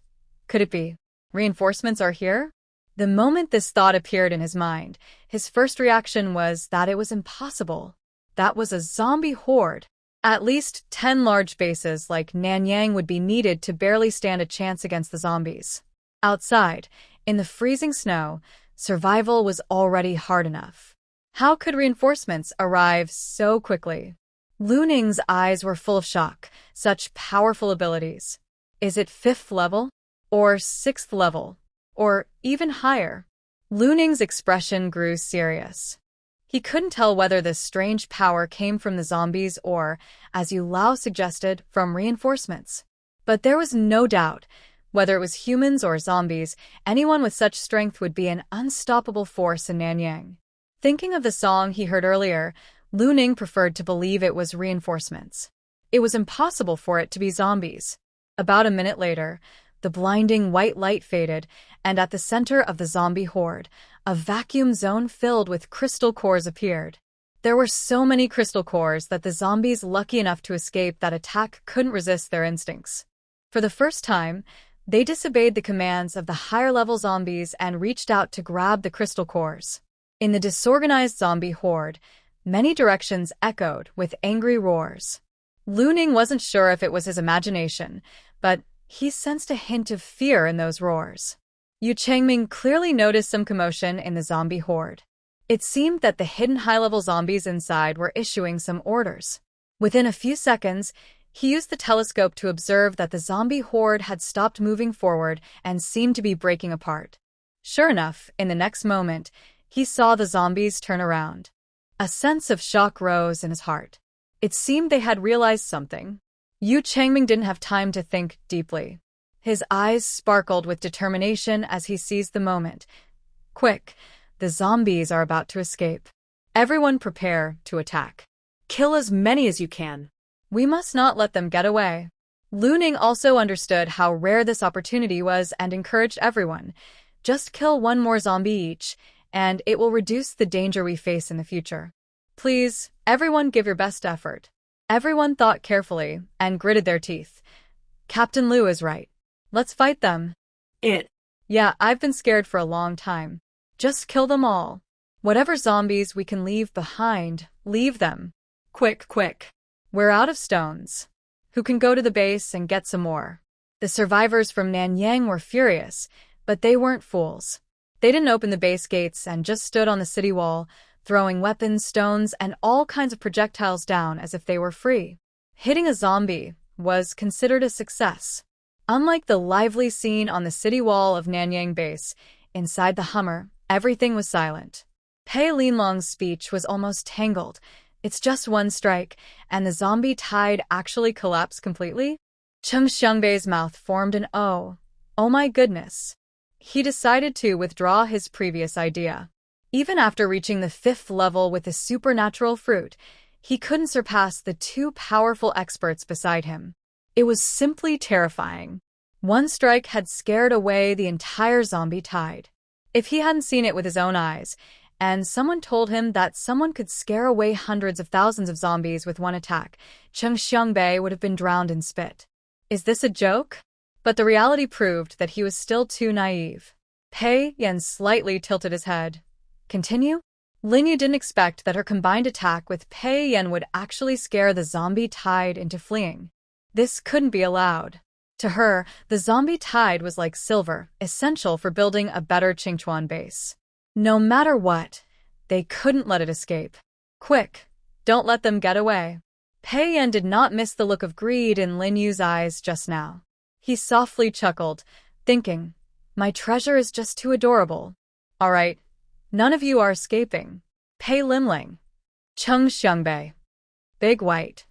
Could it be? Reinforcements are here? The moment this thought appeared in his mind, his first reaction was that it was impossible. That was a zombie horde. At least 10 large bases like Nanyang would be needed to barely stand a chance against the zombies. Outside, in the freezing snow, survival was already hard enough. How could reinforcements arrive so quickly? Lu Ning's eyes were full of shock. Such powerful abilities. Is it 5th level? Or 6th level? Or even higher? Lu Ning's expression grew serious. He couldn't tell whether this strange power came from the zombies or, as Yu Lao suggested, from reinforcements. But there was no doubt. Whether it was humans or zombies, anyone with such strength would be an unstoppable force in Nanyang. Thinking of the song he heard earlier, Lu Ning preferred to believe it was reinforcements. It was impossible for it to be zombies. About a minute later, the blinding white light faded, and at the center of the zombie horde, a vacuum zone filled with crystal cores appeared. There were so many crystal cores that the zombies lucky enough to escape that attack couldn't resist their instincts. For the first time, they disobeyed the commands of the higher-level zombies and reached out to grab the crystal cores. In the disorganized zombie horde, many directions echoed with angry roars. Lu Ning wasn't sure if it was his imagination, but he sensed a hint of fear in those roars. Yu Changming clearly noticed some commotion in the zombie horde. It seemed that the hidden high-level zombies inside were issuing some orders. Within a few seconds, he used the telescope to observe that the zombie horde had stopped moving forward and seemed to be breaking apart. Sure enough, in the next moment, he saw the zombies turn around. A sense of shock rose in his heart. It seemed they had realized something. Yu Changming didn't have time to think deeply. His eyes sparkled with determination as he seized the moment. Quick, the zombies are about to escape. Everyone prepare to attack. Kill as many as you can. We must not let them get away. Lu Ning also understood how rare this opportunity was and encouraged everyone. Just kill one more zombie each, and it will reduce the danger we face in the future. Please, everyone give your best effort. Everyone thought carefully and gritted their teeth. Captain Lu is right. Let's fight them. Yeah, I've been scared for a long time. Just kill them all. Whatever zombies we can leave behind, leave them. Quick, quick. We're out of stones. Who can go to the base and get some more? The survivors from Nanyang were furious, but they weren't fools. They didn't open the base gates and just stood on the city wall, throwing weapons, stones, and all kinds of projectiles down as if they were free. Hitting a zombie was considered a success. Unlike the lively scene on the city wall of Nanyang base, inside the Hummer, everything was silent. Pei Linlong's speech was almost tangled. It's just one strike, and the zombie tide actually collapsed completely? Cheng Xiangbei's mouth formed an O. Oh my goodness. He decided to withdraw his previous idea. Even after reaching the 5th level with the supernatural fruit, he couldn't surpass the 2 powerful experts beside him. It was simply terrifying. One strike had scared away the entire zombie tide. If he hadn't seen it with his own eyes, and someone told him that someone could scare away hundreds of thousands of zombies with one attack, Cheng Xiangbei would have been drowned in spit. Is this a joke? But the reality proved that he was still too naive. Pei Yan slightly tilted his head. Continue? Lin Yu didn't expect that her combined attack with Pei Yan would actually scare the zombie tide into fleeing. This couldn't be allowed. To her, the zombie tide was like silver, essential for building a better Qingchuan base. No matter what, they couldn't let it escape. Quick, don't let them get away. Pei Yan did not miss the look of greed in Lin Yu's eyes just now. He softly chuckled, thinking, my treasure is just too adorable. All right, none of you are escaping. Pei Linling, Cheng Xiangbei, Big White.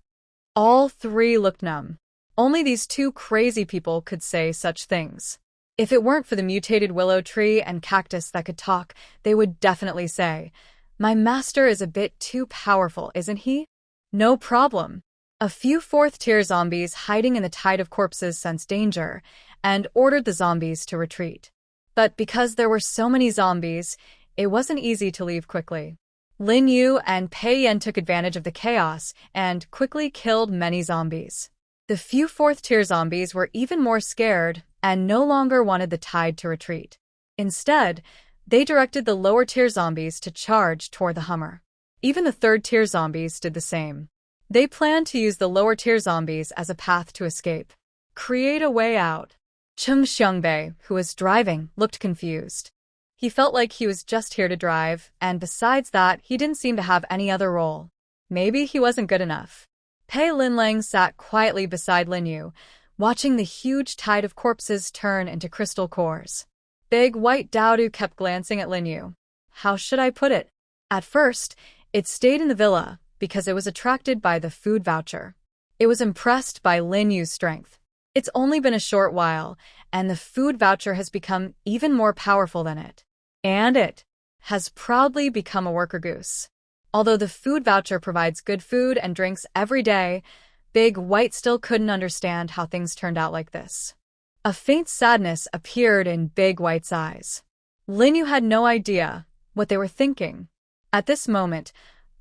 All 3 looked numb. Only these 2 crazy people could say such things. If it weren't for the mutated willow tree and cactus that could talk, they would definitely say, my master is a bit too powerful, isn't he? No problem. A few 4th-tier zombies hiding in the tide of corpses sensed danger and ordered the zombies to retreat. But because there were so many zombies, it wasn't easy to leave quickly. Lin Yu and Pei Yan took advantage of the chaos and quickly killed many zombies. The few 4th-tier zombies were even more scared and no longer wanted the tide to retreat. Instead, they directed the lower-tier zombies to charge toward the Hummer. Even the 3rd-tier zombies did the same. They planned to use the lower-tier zombies as a path to escape. Create a way out. Cheng Xiangbei, who was driving, looked confused. He felt like he was just here to drive, and besides that, he didn't seem to have any other role. Maybe he wasn't good enough. Pei Linlang sat quietly beside Lin Yu, watching the huge tide of corpses turn into crystal cores. Big White Daodu kept glancing at Lin Yu. How should I put it? At first, it stayed in the villa because it was attracted by the food voucher. It was impressed by Lin Yu's strength. It's only been a short while, and the food voucher has become even more powerful than it. And it has proudly become a worker goose. Although the food voucher provides good food and drinks every day, Big White still couldn't understand how things turned out like this. A faint sadness appeared in Big White's eyes. Lin Yu had no idea what they were thinking. At this moment,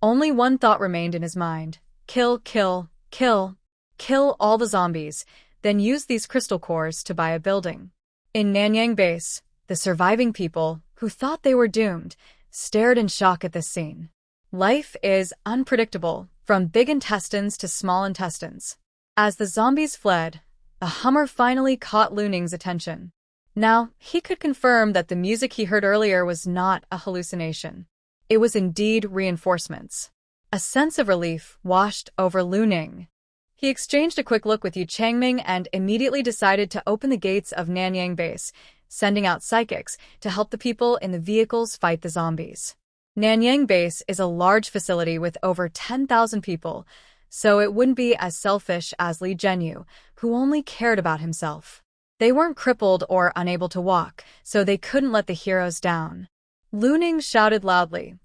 only one thought remained in his mind. Kill, kill, kill. Kill all the zombies, then use these crystal cores to buy a building. In Nanyang base, the surviving people, who thought they were doomed, stared in shock at this scene. Life is unpredictable, from big intestines to small intestines. As the zombies fled, a Hummer finally caught Lu Ning's attention. Now, he could confirm that the music he heard earlier was not a hallucination. It was indeed reinforcements. A sense of relief washed over Lu Ning. He exchanged a quick look with Yu Changming and immediately decided to open the gates of Nanyang base, sending out psychics to help the people in the vehicles fight the zombies. Nanyang base is a large facility with over 10,000 people, so it wouldn't be as selfish as Li Zhenyu, who only cared about himself. They weren't crippled or unable to walk, so they couldn't let the heroes down. Lu Ning shouted loudly,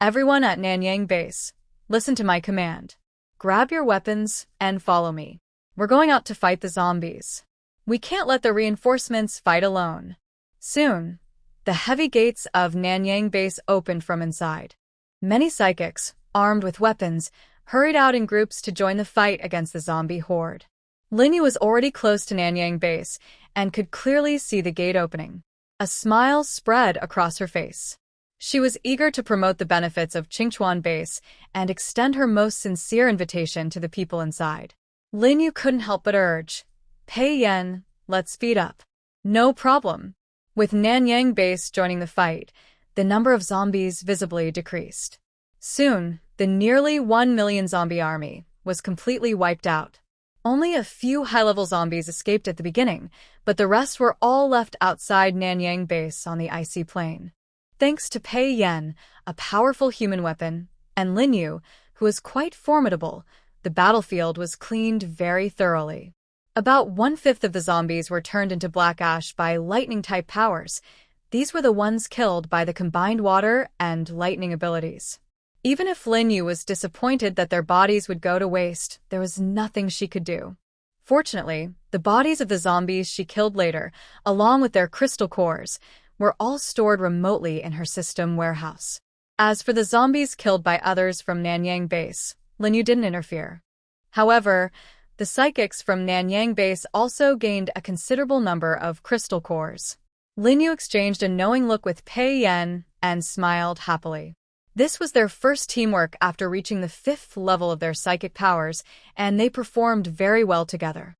"Everyone at Nanyang Base, listen to my command. Grab your weapons and follow me. We're going out to fight the zombies. We can't let the reinforcements fight alone." Soon, the heavy gates of Nanyang Base opened from inside. Many psychics, armed with weapons, hurried out in groups to join the fight against the zombie horde. Linyu was already close to Nanyang Base and could clearly see the gate opening. A smile spread across her face. She was eager to promote the benefits of Qingchuan Base and extend her most sincere invitation to the people inside. Linyu couldn't help but urge, "Pei Yan, let's speed up." No problem. With Nanyang Base joining the fight, the number of zombies visibly decreased. Soon, the nearly 1 million zombie army was completely wiped out. Only a few high-level zombies escaped at the beginning, but the rest were all left outside Nanyang Base on the icy plain. Thanks to Pei Yan, a powerful human weapon, and Linyu, who was quite formidable, the battlefield was cleaned very thoroughly. About 1/5 of the zombies were turned into black ash by lightning-type powers. These were the ones killed by the combined water and lightning abilities. Even if Linyu was disappointed that their bodies would go to waste, there was nothing she could do. Fortunately, the bodies of the zombies she killed later, along with their crystal cores, were all stored remotely in her system warehouse. As for the zombies killed by others from Nanyang Base, Linyu didn't interfere. However, the psychics from Nanyang Base also gained a considerable number of crystal cores. Linyu exchanged a knowing look with Pei Yan and smiled happily. This was their first teamwork after reaching the 5th level of their psychic powers, and they performed very well together.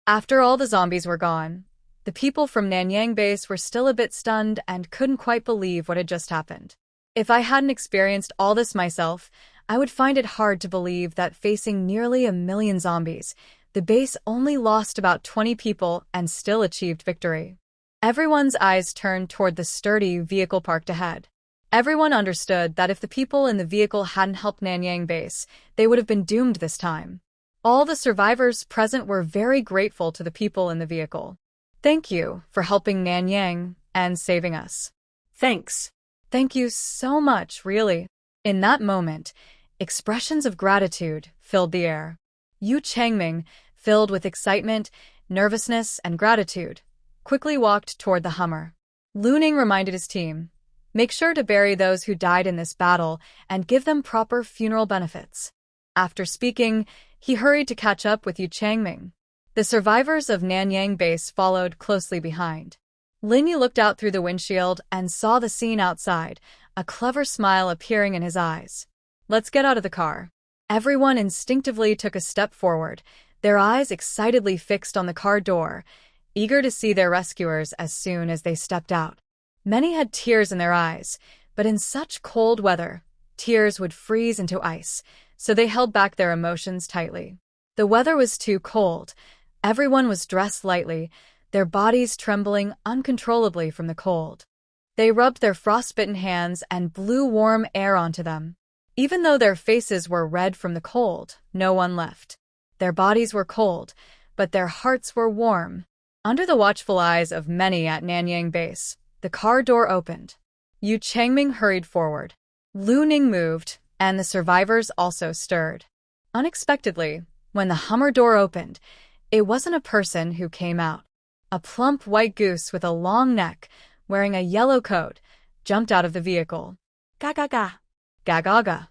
After all the zombies were gone, the people from Nanyang Base were still a bit stunned and couldn't quite believe what had just happened. If I hadn't experienced all this myself, I would find it hard to believe that facing nearly 1 million zombies, the base only lost about 20 people and still achieved victory. Everyone's eyes turned toward the sturdy vehicle parked ahead. Everyone understood that if the people in the vehicle hadn't helped Nanyang Base, they would have been doomed this time. All the survivors present were very grateful to the people in the vehicle. "Thank you for helping Nanyang and saving us." Thanks. "Thank you so much, really." In that moment, expressions of gratitude filled the air. Yu Changming, filled with excitement, nervousness, and gratitude, quickly walked toward the Hummer. Lu Ning reminded his team, "Make sure to bury those who died in this battle and give them proper funeral benefits." After speaking, he hurried to catch up with Yu Changming. The survivors of Nanyang Base followed closely behind. Linyu looked out through the windshield and saw the scene outside, a clever smile appearing in his eyes. "Let's get out of the car." Everyone instinctively took a step forward, their eyes excitedly fixed on the car door, eager to see their rescuers as soon as they stepped out. Many had tears in their eyes, but in such cold weather, tears would freeze into ice, so they held back their emotions tightly. The weather was too cold. Everyone was dressed lightly, their bodies trembling uncontrollably from the cold. They rubbed their frostbitten hands and blew warm air onto them. Even though their faces were red from the cold, no one left. Their bodies were cold, but their hearts were warm. Under the watchful eyes of many at Nanyang Base, the car door opened. Yu Changming hurried forward. Lu Ning moved, and the survivors also stirred. Unexpectedly, when the Hummer door opened, it wasn't a person who came out. A plump white goose with a long neck, wearing a yellow coat, jumped out of the vehicle. Ga-ga-ga. Ga-ga-ga.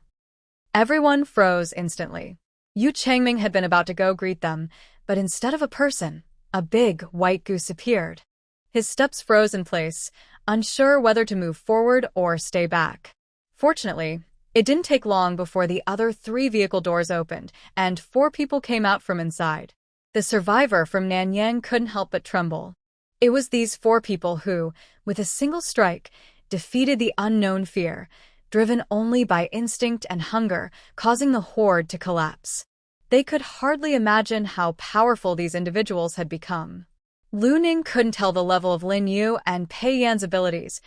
Everyone froze instantly. Yu Changming had been about to go greet them, but instead of a person, a big white goose appeared. His steps froze in place, unsure whether to move forward or stay back. Fortunately, it didn't take long before the other 3 vehicle doors opened, and 4 people came out from inside. The survivor from Nanyang couldn't help but tremble. It was these 4 people who, with a single strike, defeated the unknown fear, driven only by instinct and hunger, causing the horde to collapse. They could hardly imagine how powerful these individuals had become. Lu Ning couldn't tell the level of Lin Yu and Pei Yan's abilities,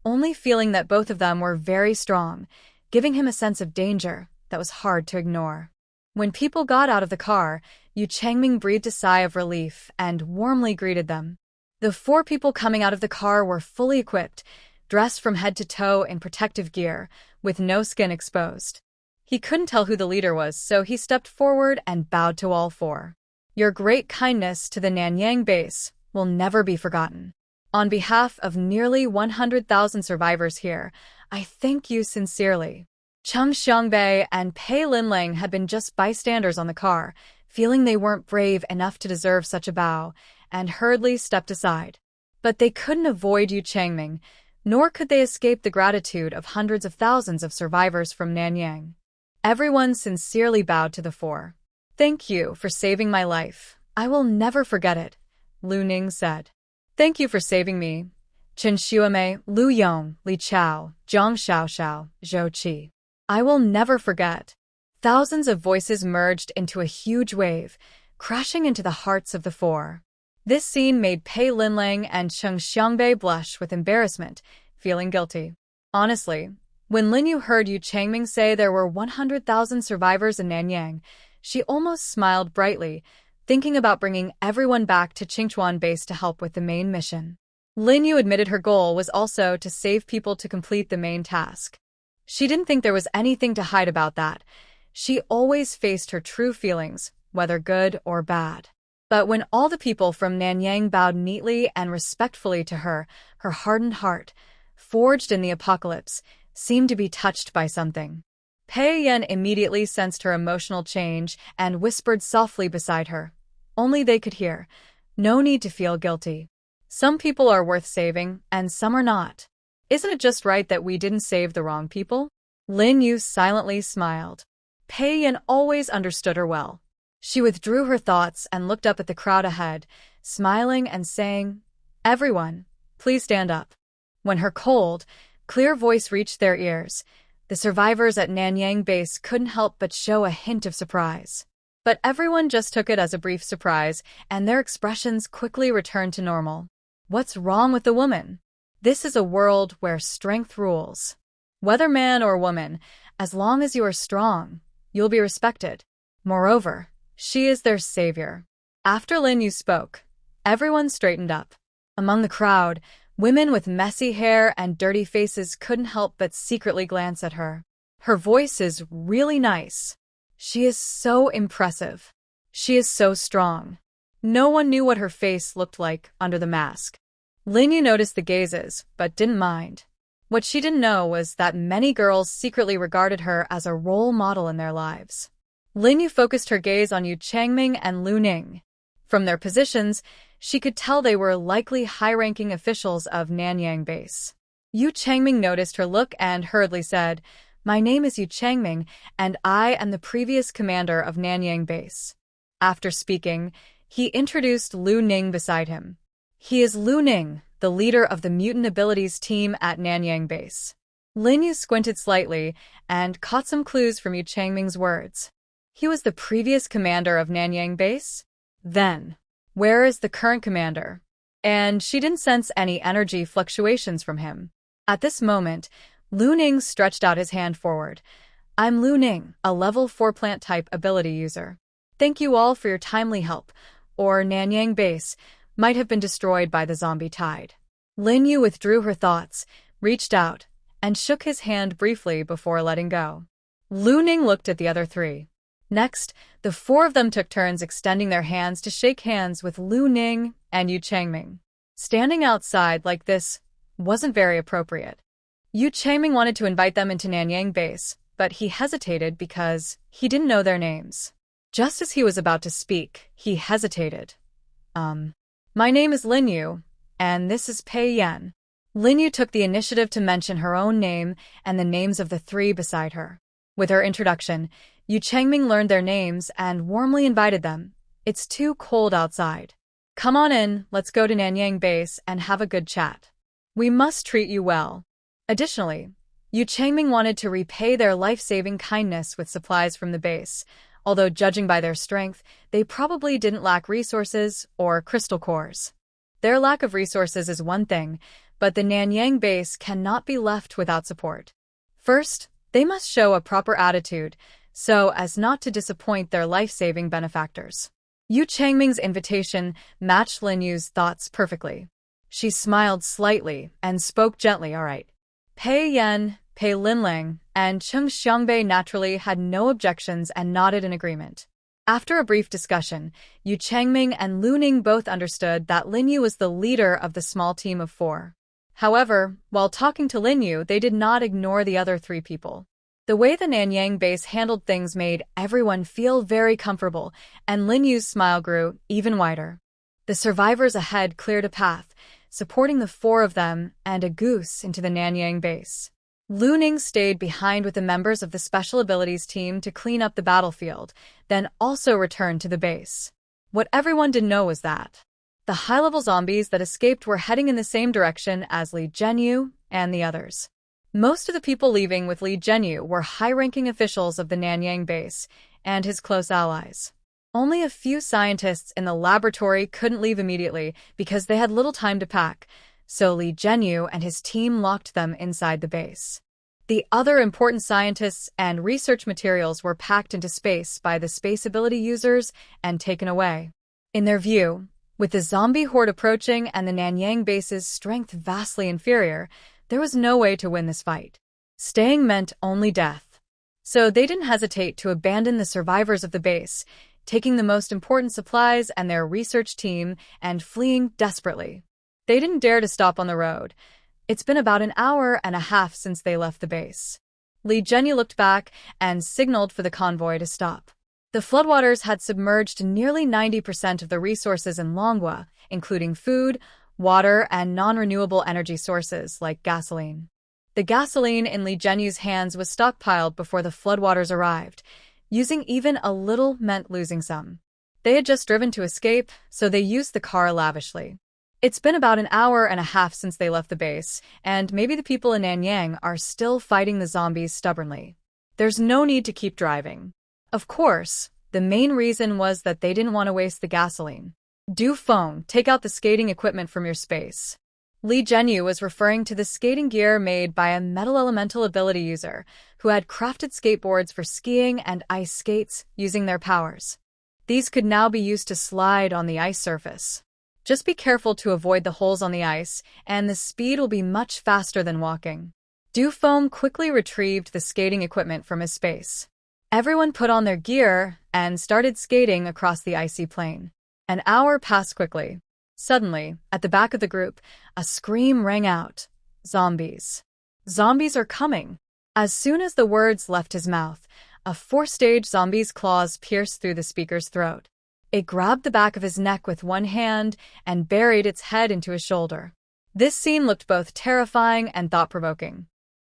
only feeling that both of them were very strong, giving him a sense of danger that was hard to ignore. When people got out of the car, Yu Changming breathed a sigh of relief and warmly greeted them. The 4 people coming out of the car were fully equipped, dressed from head to toe in protective gear, with no skin exposed. He couldn't tell who the leader was, so he stepped forward and bowed to all 4. Your great kindness to the Nanyang base will never be forgotten. On behalf of nearly 100,000 survivors here, I thank you sincerely. Chung Xiangbei and Pei Linlang had been just bystanders on the car, feeling they weren't brave enough to deserve such a bow, and hurriedly stepped aside. But they couldn't avoid Yu Changming, nor could they escape the gratitude of hundreds of thousands of survivors from Nanyang. Everyone sincerely bowed to the 4. Thank you for saving my life. I will never forget it, Lu Ning said. Thank you for saving me. Chen Xuemei, Lu Yong, Li Chao, Zhang Xiaoxiao, Zhou Qi. I will never forget. Thousands of voices merged into a huge wave, crashing into the hearts of the 4. This scene made Pei Linlang and Chung Xiangbei blush with embarrassment, feeling guilty. Honestly, when Lin Yu heard Yu Changming say there were 100,000 survivors in Nanyang, she almost smiled brightly, thinking about bringing everyone back to Qingchuan base to help with the main mission. Lin Yu admitted her goal was also to save people to complete the main task. She didn't think there was anything to hide about that. She always faced her true feelings, whether good or bad. But when all the people from Nanyang bowed neatly and respectfully to her, her hardened heart, forged in the apocalypse, seemed to be touched by something. Pei Yan immediately sensed her emotional change and whispered softly beside her. Only they could hear. No need to feel guilty. Some people are worth saving, and some are not. Isn't it just right that we didn't save the wrong people? Lin Yu silently smiled. Pei Yan always understood her well. She withdrew her thoughts and looked up at the crowd ahead, smiling and saying, Everyone, please stand up. When her cold, clear voice reached their ears, the survivors at Nanyang base couldn't help but show a hint of surprise. But everyone just took it as a brief surprise, and their expressions quickly returned to normal. What's wrong with the woman? This is a world where strength rules. Whether man or woman, as long as you are strong, you'll be respected. Moreover, she is their savior. After Lin Yu spoke, everyone straightened up. Among the crowd, women with messy hair and dirty faces couldn't help but secretly glance at her. Her voice is really nice. She is so impressive. She is so strong. No one knew what her face looked like under the mask. Lin Yu noticed the gazes, but didn't mind. What she didn't know was that many girls secretly regarded her as a role model in their lives. Lin Yu focused her gaze on Yu Changming and Lu Ning. From their positions, she could tell they were likely high-ranking officials of Nanyang base. Yu Changming noticed her look and hurriedly said, My name is Yu Changming, and I am the previous commander of Nanyang base. After speaking, he introduced Lu Ning beside him. He is Lu Ning, the leader of the mutant abilities team at Nanyang base. Lin Yu squinted slightly and caught some clues from Yu Changming's words. He was the previous commander of Nanyang base? Then, where is the current commander? And she didn't sense any energy fluctuations from him. At this moment, Lu Ning stretched out his hand forward. I'm Lu Ning, a level 4 plant-type ability user. Thank you all for your timely help, or Nanyang base might have been destroyed by the zombie tide. Lin Yu withdrew her thoughts, reached out, and shook his hand briefly before letting go. Lu Ning looked at the other 3. Next, the 4 of them took turns extending their hands to shake hands with Lu Ning and Yu Changming. Standing outside like this wasn't very appropriate. Yu Changming wanted to invite them into Nanyang base, but he hesitated because he didn't know their names. Just as he was about to speak, he hesitated. My name is Lin Yu, and this is Pei Yan. Lin Yu took the initiative to mention her own name and the names of the 3 beside her. With her introduction, Yu Changming learned their names and warmly invited them. It's too cold outside. Come on in, let's go to Nanyang base and have a good chat. We must treat you well. Additionally, Yu Changming wanted to repay their life-saving kindness with supplies from the base, although judging by their strength, they probably didn't lack resources or crystal cores. Their lack of resources is one thing, but the Nanyang base cannot be left without support. First, they must show a proper attitude, so as not to disappoint their life-saving benefactors. Yu Changming's invitation matched Lin Yu's thoughts perfectly. She smiled slightly and spoke gently, all right. Pei Yan, Pei Linling, and Cheng Xiangbei naturally had no objections and nodded in agreement. After a brief discussion, Yu Changming and Lu Ning both understood that Lin Yu was the leader of the small team of 4. However, while talking to Lin Yu, they did not ignore the other 3 people. The way the Nanyang base handled things made everyone feel very comfortable, and Lin Yu's smile grew even wider. The survivors ahead cleared a path, supporting the 4 of them and a goose into the Nanyang base. Lu Ning stayed behind with the members of the Special Abilities team to clean up the battlefield, then also returned to the base. What everyone didn't know was that the high-level zombies that escaped were heading in the same direction as Li Zhenyu and the others. Most of the people leaving with Li Zhenyu were high-ranking officials of the Nanyang base and his close allies. Only a few scientists in the laboratory couldn't leave immediately because they had little time to pack, so Li Zhenyu and his team locked them inside the base. The other important scientists and research materials were packed into space by the space ability users and taken away. In their view, with the zombie horde approaching and the Nanyang base's strength vastly inferior, there was no way to win this fight. Staying meant only death. So they didn't hesitate to abandon the survivors of the base, taking the most important supplies and their research team and fleeing desperately. They didn't dare to stop on the road. It's been about an hour and a half since they left the base. Li Zhenyu looked back and signaled for the convoy to stop. The floodwaters had submerged nearly 90% of the resources in Manhwa, including food, water, and non-renewable energy sources like gasoline. The gasoline in Li Zhenyu's hands was stockpiled before the floodwaters arrived. Using even a little meant losing some. They had just driven to escape, so they used the car lavishly. It's been about an hour and a half since they left the base, and maybe the people in Nanyang are still fighting the zombies stubbornly. There's no need to keep driving. Of course, the main reason was that they didn't want to waste the gasoline. Du Feng, take out the skating equipment from your space. Li Zhenyu was referring to the skating gear made by a metal elemental ability user who had crafted skateboards for skiing and ice skates using their powers. These could now be used to slide on the ice surface. Just be careful to avoid the holes on the ice, and the speed will be much faster than walking. Du Feng quickly retrieved the skating equipment from his space. Everyone put on their gear and started skating across the icy plain. An hour passed quickly. Suddenly, at the back of the group, a scream rang out. Zombies. Zombies are coming. As soon as the words left his mouth, a 4-stage zombie's claws pierced through the speaker's throat. It grabbed the back of his neck with one hand and buried its head into his shoulder. This scene looked both terrifying and thought-provoking.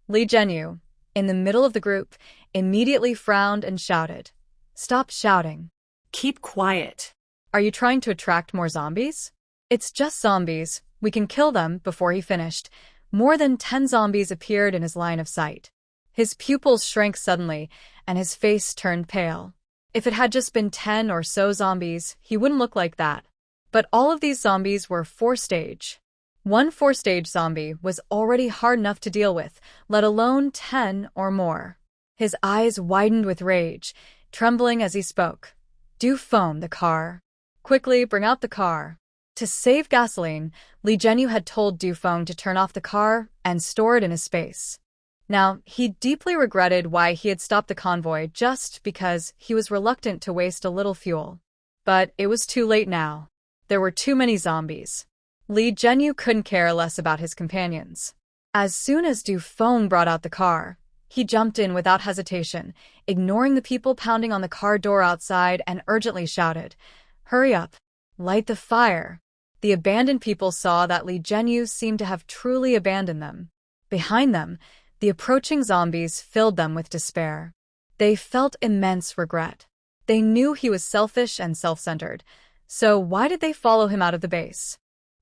Li Zhenyu, in the middle of the group, immediately frowned and shouted. Stop shouting. Keep quiet. Are you trying to attract more zombies? It's just zombies. We can kill them. Before he finished, more than 10 zombies appeared in his line of sight. His pupils shrank suddenly, and his face turned pale. If it had just been 10 or so zombies, he wouldn't look like that. But all of these zombies were 4-stage. One 4-stage zombie was already hard enough to deal with, let alone 10 or more. His eyes widened with rage, trembling as he spoke. Du Feng, the car. Quickly, bring out the car. To save gasoline, Li Zhenyu had told Du Feng to turn off the car and store it in his space. Now, he deeply regretted why he had stopped the convoy just because he was reluctant to waste a little fuel. But it was too late now. There were too many zombies. Li Zhenyu couldn't care less about his companions. As soon as Du Feng brought out the car, he jumped in without hesitation, ignoring the people pounding on the car door outside, and urgently shouted, "Hurry up! Light the fire!" The abandoned people saw that Li Zhenyu seemed to have truly abandoned them. Behind them, the approaching zombies filled them with despair. They felt immense regret. They knew he was selfish and self-centered, so why did they follow him out of the base?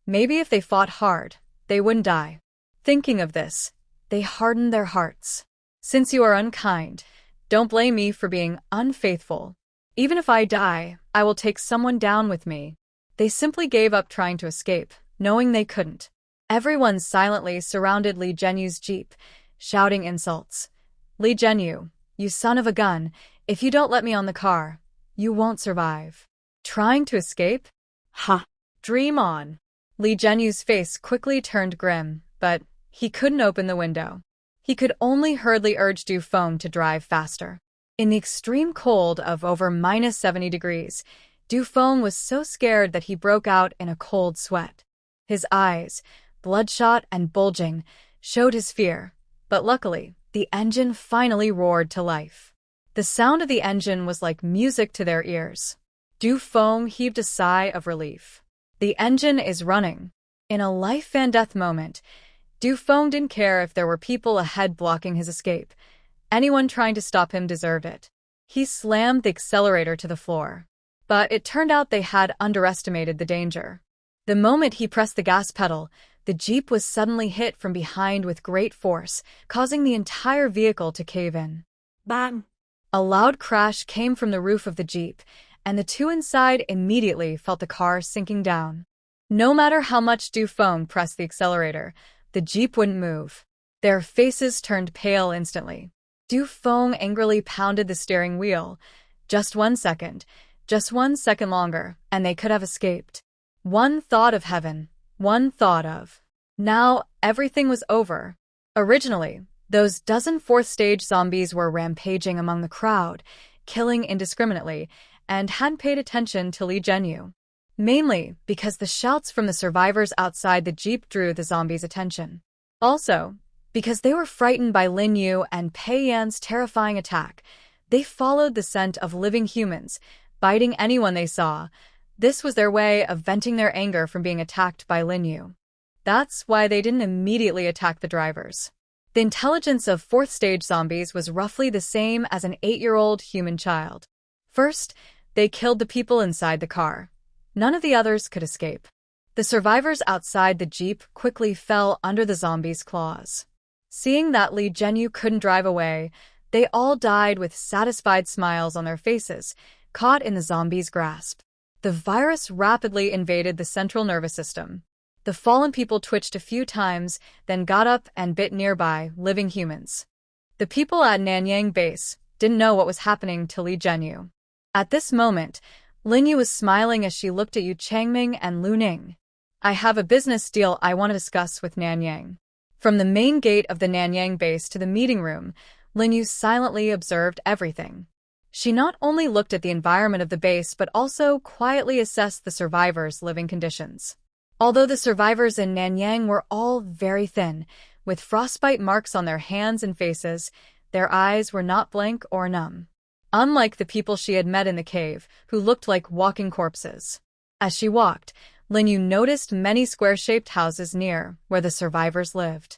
Maybe if they fought hard, they wouldn't die. Thinking of this, they hardened their hearts. Since you are unkind, don't blame me for being unfaithful. Even if I die, I will take someone down with me. They simply gave up trying to escape, knowing they couldn't. Everyone silently surrounded Li Zhenyu's jeep, shouting insults. Li Zhenyu, you son of a gun, if you don't let me on the car, you won't survive. Trying to escape? Ha! Dream on. Lee Jianyu's face quickly turned grim, but he couldn't open the window. He could only hurriedly urge Du Feng to drive faster. In the extreme cold of over -70 degrees, Du Feng was so scared that he broke out in a cold sweat. His eyes, bloodshot and bulging, showed his fear, but luckily, the engine finally roared to life. The sound of the engine was like music to their ears. Du Feng heaved a sigh of relief. The engine is running. In a life-and-death moment, Du Feng didn't care if there were people ahead blocking his escape. Anyone trying to stop him deserved it. He slammed the accelerator to the floor. But it turned out they had underestimated the danger. The moment he pressed the gas pedal, the Jeep was suddenly hit from behind with great force, causing the entire vehicle to cave in. Bang! A loud crash came from the roof of the Jeep, and the two inside immediately felt the car sinking down. No matter how much Du Feng pressed the accelerator, the Jeep wouldn't move. Their faces turned pale instantly. Du Feng angrily pounded the steering wheel. Just 1 second, just 1 second longer, and they could have escaped. One thought of heaven, one thought of. Now, everything was over. Originally, those dozen fourth-stage zombies were rampaging among the crowd, killing indiscriminately, and hadn't paid attention to Lee Jianyu. Mainly because the shouts from the survivors outside the Jeep drew the zombies' attention. Also, because they were frightened by Lin Yu and Pei Yan's terrifying attack, they followed the scent of living humans, biting anyone they saw. This was their way of venting their anger from being attacked by Lin Yu. That's why they didn't immediately attack the drivers. The intelligence of fourth-stage zombies was roughly the same as an 8-year-old human child. First, they killed the people inside the car. None of the others could escape. The survivors outside the Jeep quickly fell under the zombies' claws. Seeing that Lee Jianyu couldn't drive away, they all died with satisfied smiles on their faces, caught in the zombies' grasp. The virus rapidly invaded the central nervous system. The fallen people twitched a few times, then got up and bit nearby living humans. The people at Nanyang base didn't know what was happening to Lee Jianyu. At this moment, Lin Yu was smiling as she looked at Yu Changming and Lu Ning. I have a business deal I want to discuss with Nanyang. From the main gate of the Nanyang base to the meeting room, Lin Yu silently observed everything. She not only looked at the environment of the base but also quietly assessed the survivors' living conditions. Although the survivors in Nanyang were all very thin, with frostbite marks on their hands and faces, their eyes were not blank or numb. Unlike the people she had met in the cave, who looked like walking corpses. As she walked, Lin Yu noticed many square-shaped houses near where the survivors lived.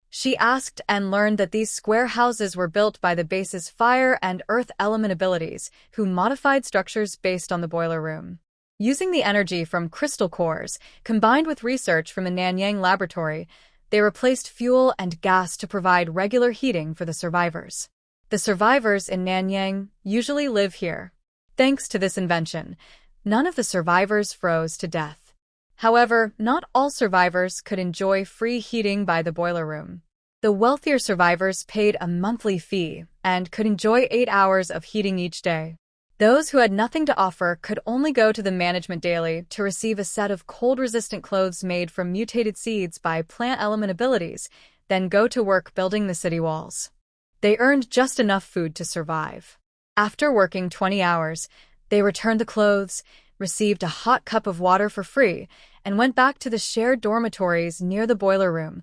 She asked and learned that these square houses were built by the base's fire and earth element abilities, who modified structures based on the boiler room. Using the energy from crystal cores, combined with research from the Nanyang laboratory, they replaced fuel and gas to provide regular heating for the survivors. The survivors in Nanyang usually live here. Thanks to this invention, none of the survivors froze to death. However, not all survivors could enjoy free heating by the boiler room. The wealthier survivors paid a monthly fee and could enjoy 8 hours of heating each day. Those who had nothing to offer could only go to the management daily to receive a set of cold-resistant clothes made from mutated seeds by plant element abilities, then go to work building the city walls. They earned just enough food to survive. After working 20 hours, they returned the clothes, received a hot cup of water for free, and went back to the shared dormitories near the boiler room,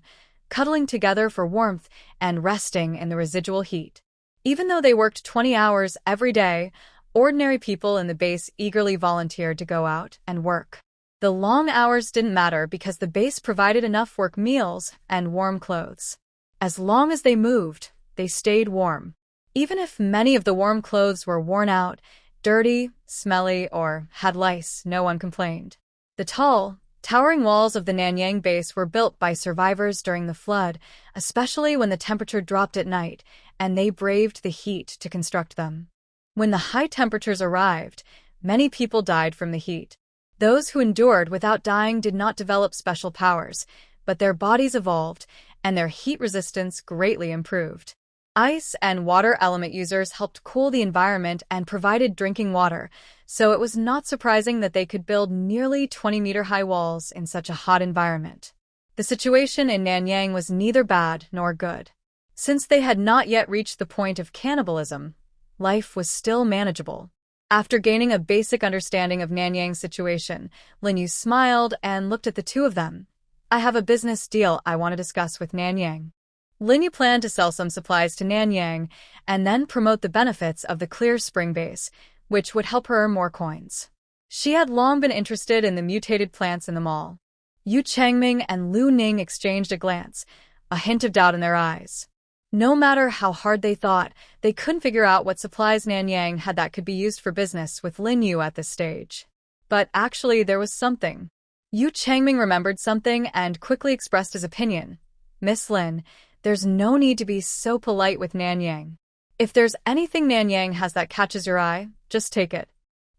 cuddling together for warmth and resting in the residual heat. Even though they worked 20 hours every day, ordinary people in the base eagerly volunteered to go out and work. The long hours didn't matter because the base provided enough work meals and warm clothes. As long as they moved, they stayed warm. Even if many of the warm clothes were worn out, dirty, smelly, or had lice, no one complained. The tall, towering walls of the Nanyang base were built by survivors during the flood, especially when the temperature dropped at night, and they braved the heat to construct them. When the high temperatures arrived, many people died from the heat. Those who endured without dying did not develop special powers, but their bodies evolved, and their heat resistance greatly improved. Ice and water element users helped cool the environment and provided drinking water, so it was not surprising that they could build nearly 20-meter-high walls in such a hot environment. The situation in Nanyang was neither bad nor good. Since they had not yet reached the point of cannibalism, life was still manageable. After gaining a basic understanding of Nanyang's situation, Lin Yu smiled and looked at the two of them. I have a business deal I want to discuss with Nanyang. Lin Yu planned to sell some supplies to Nanyang and then promote the benefits of the clear spring base, which would help her earn more coins. She had long been interested in the mutated plants in the mall. Yu Changming and Lu Ning exchanged a glance, a hint of doubt in their eyes. No matter how hard they thought, they couldn't figure out what supplies Nanyang had that could be used for business with Lin Yu at this stage. But actually there was something. Yu Changming remembered something and quickly expressed his opinion. Miss Lin, there's no need to be so polite with Nanyang. If there's anything Nanyang has that catches your eye, just take it.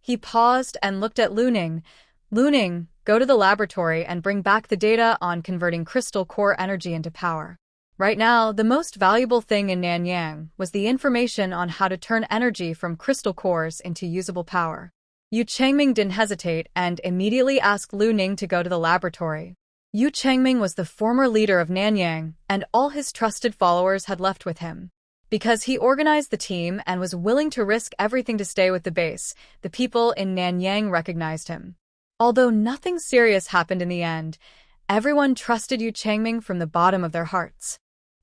He paused and looked at Lu Ning. Lu Ning, go to the laboratory and bring back the data on converting crystal core energy into power. Right now, the most valuable thing in Nanyang was the information on how to turn energy from crystal cores into usable power. Yu Changming didn't hesitate and immediately asked Lu Ning to go to the laboratory. Yu Changming was the former leader of Nanyang, and all his trusted followers had left with him. Because he organized the team and was willing to risk everything to stay with the base, the people in Nanyang recognized him. Although nothing serious happened in the end, everyone trusted Yu Changming from the bottom of their hearts.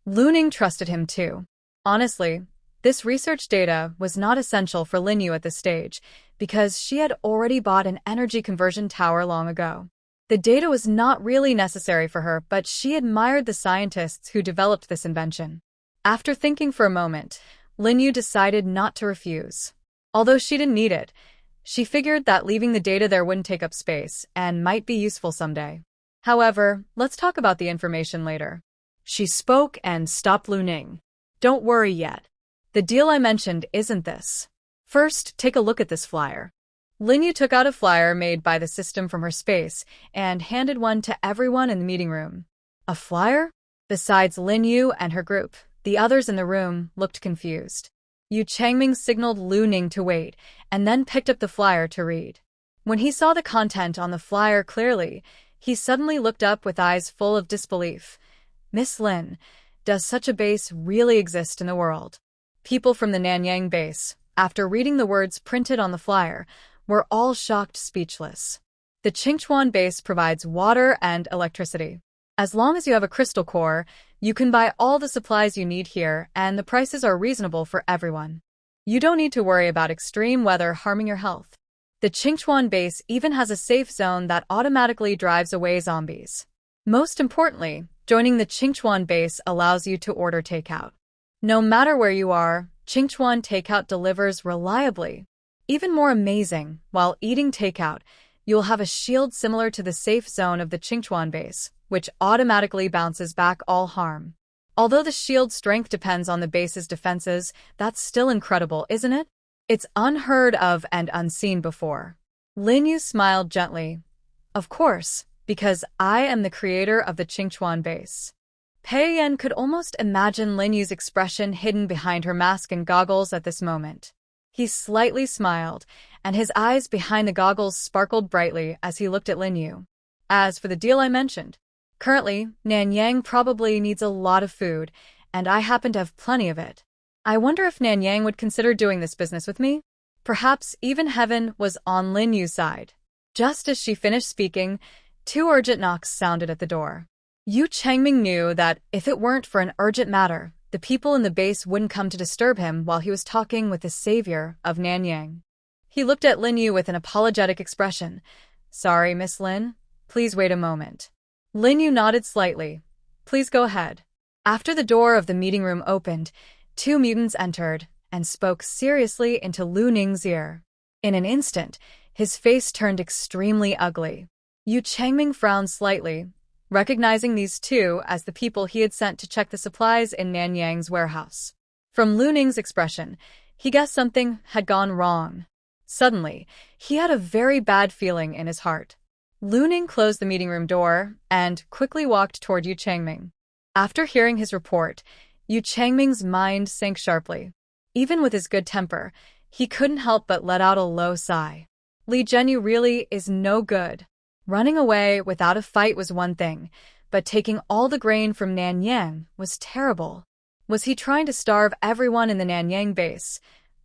Lu Ning trusted him too. Honestly, this research data was not essential for Lin Yu at this stage, because she had already bought an energy conversion tower long ago. The data was not really necessary for her, but she admired the scientists who developed this invention. After thinking for a moment, Lin Yu decided not to refuse. Although she didn't need it, she figured that leaving the data there wouldn't take up space and might be useful someday. However, let's talk about the information later. She spoke and stopped Lu Ning. Don't worry yet. The deal I mentioned isn't this. First, take a look at this flyer. Lin Yu took out a flyer made by the system from her space and handed one to everyone in the meeting room. A flyer? Besides Lin Yu and her group, the others in the room looked confused. Yu Changming signaled Lu Ning to wait and then picked up the flyer to read. When he saw the content on the flyer clearly, he suddenly looked up with eyes full of disbelief. Miss Lin, does such a base really exist in the world? People from the Nanyang base, after reading the words printed on the flyer, were all shocked speechless. The Qingchuan base provides water and electricity. As long as you have a crystal core, you can buy all the supplies you need here, and the prices are reasonable for everyone. You don't need to worry about extreme weather harming your health. The Qingchuan base even has a safe zone that automatically drives away zombies. Most importantly, joining the Qingchuan base allows you to order takeout. No matter where you are, Qingchuan takeout delivers reliably. Even more amazing, while eating takeout, you'll have a shield similar to the safe zone of the Qingchuan base, which automatically bounces back all harm. Although the shield's strength depends on the base's defenses, that's still incredible, isn't it? It's unheard of and unseen before. Lin Yu smiled gently. Of course, because I am the creator of the Qingchuan base. Pei Yan could almost imagine Lin Yu's expression hidden behind her mask and goggles at this moment. He slightly smiled, and his eyes behind the goggles sparkled brightly as he looked at Lin Yu. As for the deal I mentioned, currently, Nanyang probably needs a lot of food, and I happen to have plenty of it. I wonder if Nanyang would consider doing this business with me? Perhaps even heaven was on Lin Yu's side. Just as she finished speaking, 2 urgent knocks sounded at the door. Yu Changming knew that if it weren't for an urgent matter, the people in the base wouldn't come to disturb him while he was talking with the savior of Nanyang. He looked at Lin Yu with an apologetic expression. Sorry, Miss Lin. Please wait a moment. Lin Yu nodded slightly. Please go ahead. After the door of the meeting room opened, 2 mutants entered and spoke seriously into Lu Ning's ear. In an instant, his face turned extremely ugly. Yu Changming frowned slightly, recognizing these 2 as the people he had sent to check the supplies in Nanyang's warehouse. From Lu Ning's expression, he guessed something had gone wrong. Suddenly, he had a very bad feeling in his heart. Lu Ning closed the meeting room door and quickly walked toward Yu Changming. After hearing his report, Yu Changming's mind sank sharply. Even with his good temper, he couldn't help but let out a low sigh. Li Zhenyu really is no good. Running away without a fight was one thing, but taking all the grain from Nanyang was terrible. Was he trying to starve everyone in the Nanyang base?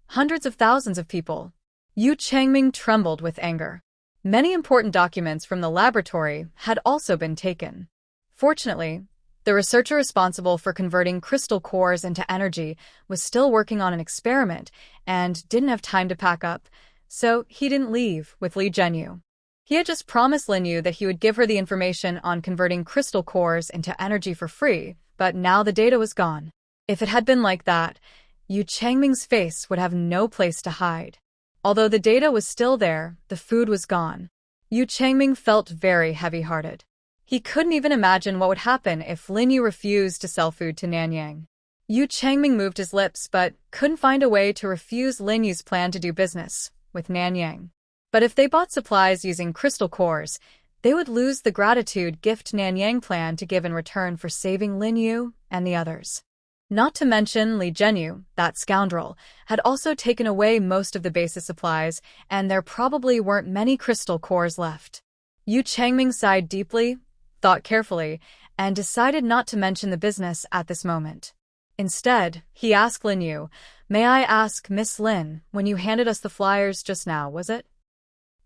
Hundreds of thousands of people. Yu Changming trembled with anger. Many important documents from the laboratory had also been taken. Fortunately, the researcher responsible for converting crystal cores into energy was still working on an experiment and didn't have time to pack up, so he didn't leave with Li Zhenyu. He had just promised Lin Yu that he would give her the information on converting crystal cores into energy for free, but now the data was gone. If it had been like that, Yu Changming's face would have no place to hide. Although the data was still there, the food was gone. Yu Changming felt very heavy-hearted. He couldn't even imagine what would happen if Lin Yu refused to sell food to Nanyang. Yu Changming moved his lips but couldn't find a way to refuse Lin Yu's plan to do business with Nanyang. But if they bought supplies using crystal cores, they would lose the gratitude gift Nanyang planned to give in return for saving Lin Yu and the others. Not to mention Li Zhenyu, that scoundrel, had also taken away most of the base's supplies, and there probably weren't many crystal cores left. Yu Changming sighed deeply, thought carefully, and decided not to mention the business at this moment. Instead, he asked Lin Yu, "May I ask, Miss Lin, when you handed us the flyers just now, was it?"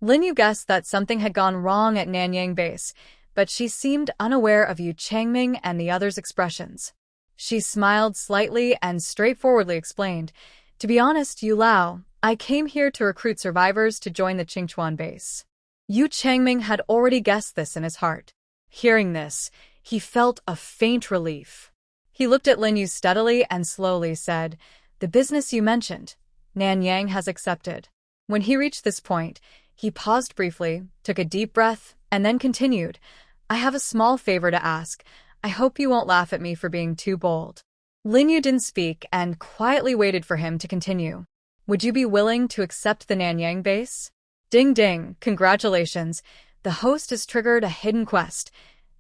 Lin Yu guessed that something had gone wrong at Nanyang base, but she seemed unaware of Yu Changming and the others' expressions. She smiled slightly and straightforwardly explained, "To be honest, Yu Lao, I came here to recruit survivors to join the Qingchuan base." Yu Changming had already guessed this in his heart. Hearing this, he felt a faint relief. He looked at Lin Yu steadily and slowly said, "The business you mentioned, Nanyang has accepted." When he reached this point, he paused briefly, took a deep breath, and then continued, "I have a small favor to ask. I hope you won't laugh at me for being too bold." Lin Yu didn't speak and quietly waited for him to continue. "Would you be willing to accept the Nanyang base?" Ding ding, congratulations. The host has triggered a hidden quest,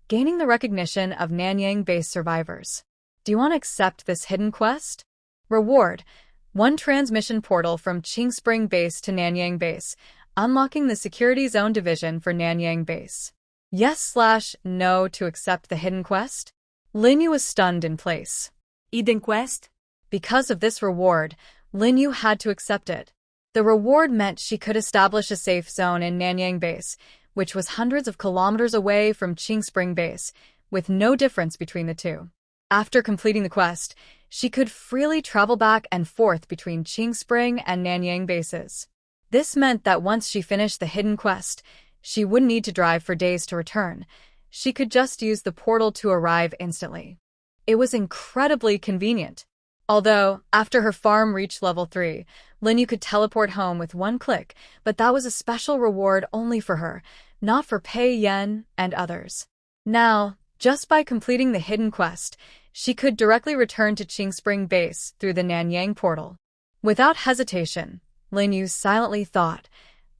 gaining the recognition of Nanyang base survivors. Do you want to accept this hidden quest? Reward: 1 transmission portal from Qingspring base to Nanyang base, unlocking the security zone division for Nanyang base. Yes/no to accept the hidden quest? Lin Yu was stunned in place. Hidden quest? Because of this reward, Lin Yu had to accept it. The reward meant she could establish a safe zone in Nanyang base, which was hundreds of kilometers away from Qingspring base, with no difference between the two. After completing the quest, she could freely travel back and forth between Qingspring and Nanyang bases. This meant that once she finished the hidden quest, she wouldn't need to drive for days to return. She could just use the portal to arrive instantly. It was incredibly convenient. Although, after her farm reached level 3, Lin Yu could teleport home with one click, but that was a special reward only for her, not for Pei Yan and others. Now, just by completing the hidden quest, she could directly return to Qingspring base through the Nanyang portal. Without hesitation, Lin Yu silently thought,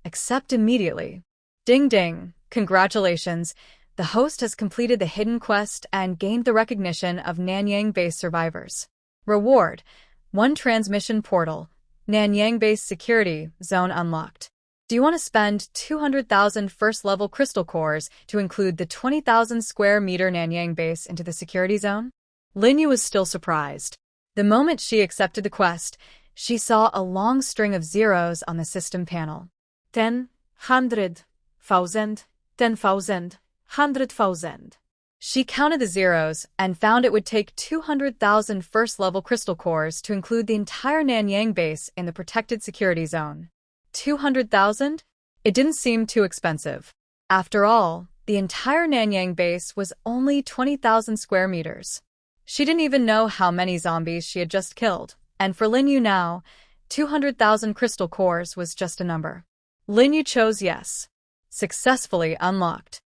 "Accept immediately." Ding ding, congratulations. The host has completed the hidden quest and gained the recognition of Nanyang base survivors. Reward: 1 transmission portal, Nanyang base security zone unlocked. Do you want to spend 200,000 first-level crystal cores to include the 20,000 square meter Nanyang base into the security zone? Lin Yu was still surprised. The moment she accepted the quest, she saw a long string of zeros on the system panel. 10, 100,000, 10,000, 100,000. She counted the zeros and found it would take 200,000 first-level crystal cores to include the entire Nanyang base in the protected security zone. 200,000? It didn't seem too expensive. After all, the entire Nanyang base was only 20,000 square meters. She didn't even know how many zombies she had just killed, and for Lin Yu now, 200,000 crystal cores was just a number. Lin Yu chose yes. Successfully unlocked.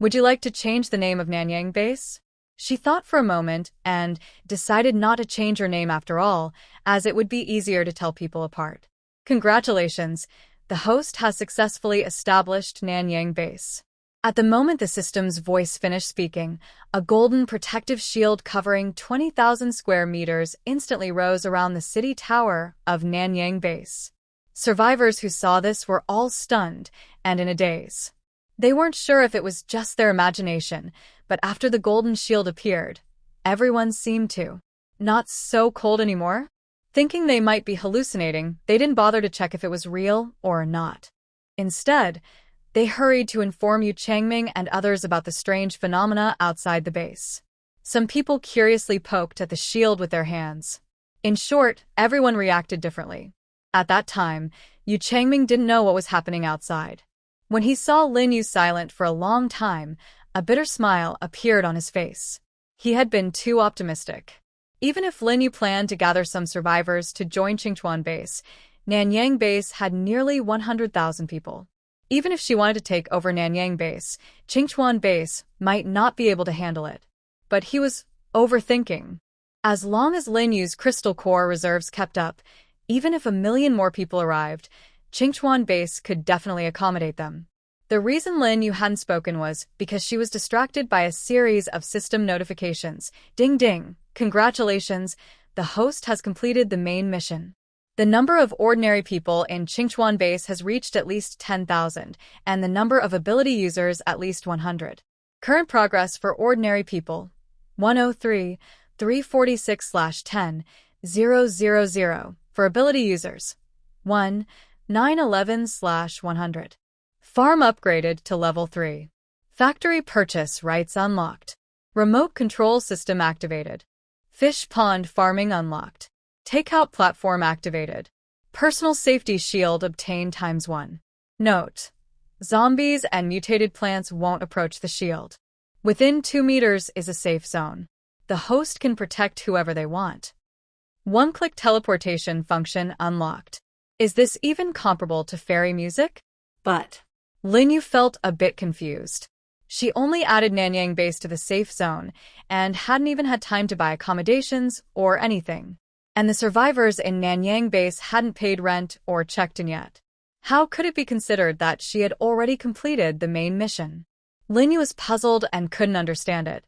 Would you like to change the name of Nanyang base? She thought for a moment and decided not to change her name after all, as it would be easier to tell people apart. Congratulations, the host has successfully established Nanyang base. At the moment the system's voice finished speaking, a golden protective shield covering 20,000 square meters instantly rose around the city tower of Nanyang Base. Survivors who saw this were all stunned and in a daze. They weren't sure if it was just their imagination, but after the golden shield appeared, everyone seemed to not so cold anymore. Thinking they might be hallucinating, they didn't bother to check if it was real or not. Instead, they hurried to inform Yu Changming and others about the strange phenomena outside the base. Some people curiously poked at the shield with their hands. In short, everyone reacted differently. At that time, Yu Changming didn't know what was happening outside. When he saw Lin Yu silent for a long time, a bitter smile appeared on his face. He had been too optimistic. Even if Lin Yu planned to gather some survivors to join Qingchuan Base, Nanyang Base had nearly 100,000 people. Even if she wanted to take over Nanyang Base, Qingchuan Base might not be able to handle it. But he was overthinking. As long as Lin Yu's crystal core reserves kept up, even if 1 million more people arrived, Qingchuan Base could definitely accommodate them. The reason Lin Yu hadn't spoken was because she was distracted by a series of system notifications. Ding ding, congratulations, the host has completed the main mission. The number of ordinary people in Qingchuan Base has reached at least 10,000, and the number of ability users at least 100. Current progress for ordinary people, 103, 346/10, 000. For ability users, 1, 911/100. Farm upgraded to level 3. Factory purchase rights unlocked. Remote control system activated. Fish pond farming unlocked. Takeout platform activated. Personal safety shield obtained ×1. Note: zombies and mutated plants won't approach the shield. Within 2 meters is a safe zone. The host can protect whoever they want. One-click teleportation function unlocked. Is this even comparable to fairy music? But Lin Yu felt a bit confused. She only added Nanyang Base to the safe zone and hadn't even had time to buy accommodations or anything. And the survivors in Nanyang Base hadn't paid rent or checked in yet. How could it be considered that she had already completed the main mission? Lin Yu was puzzled and couldn't understand it.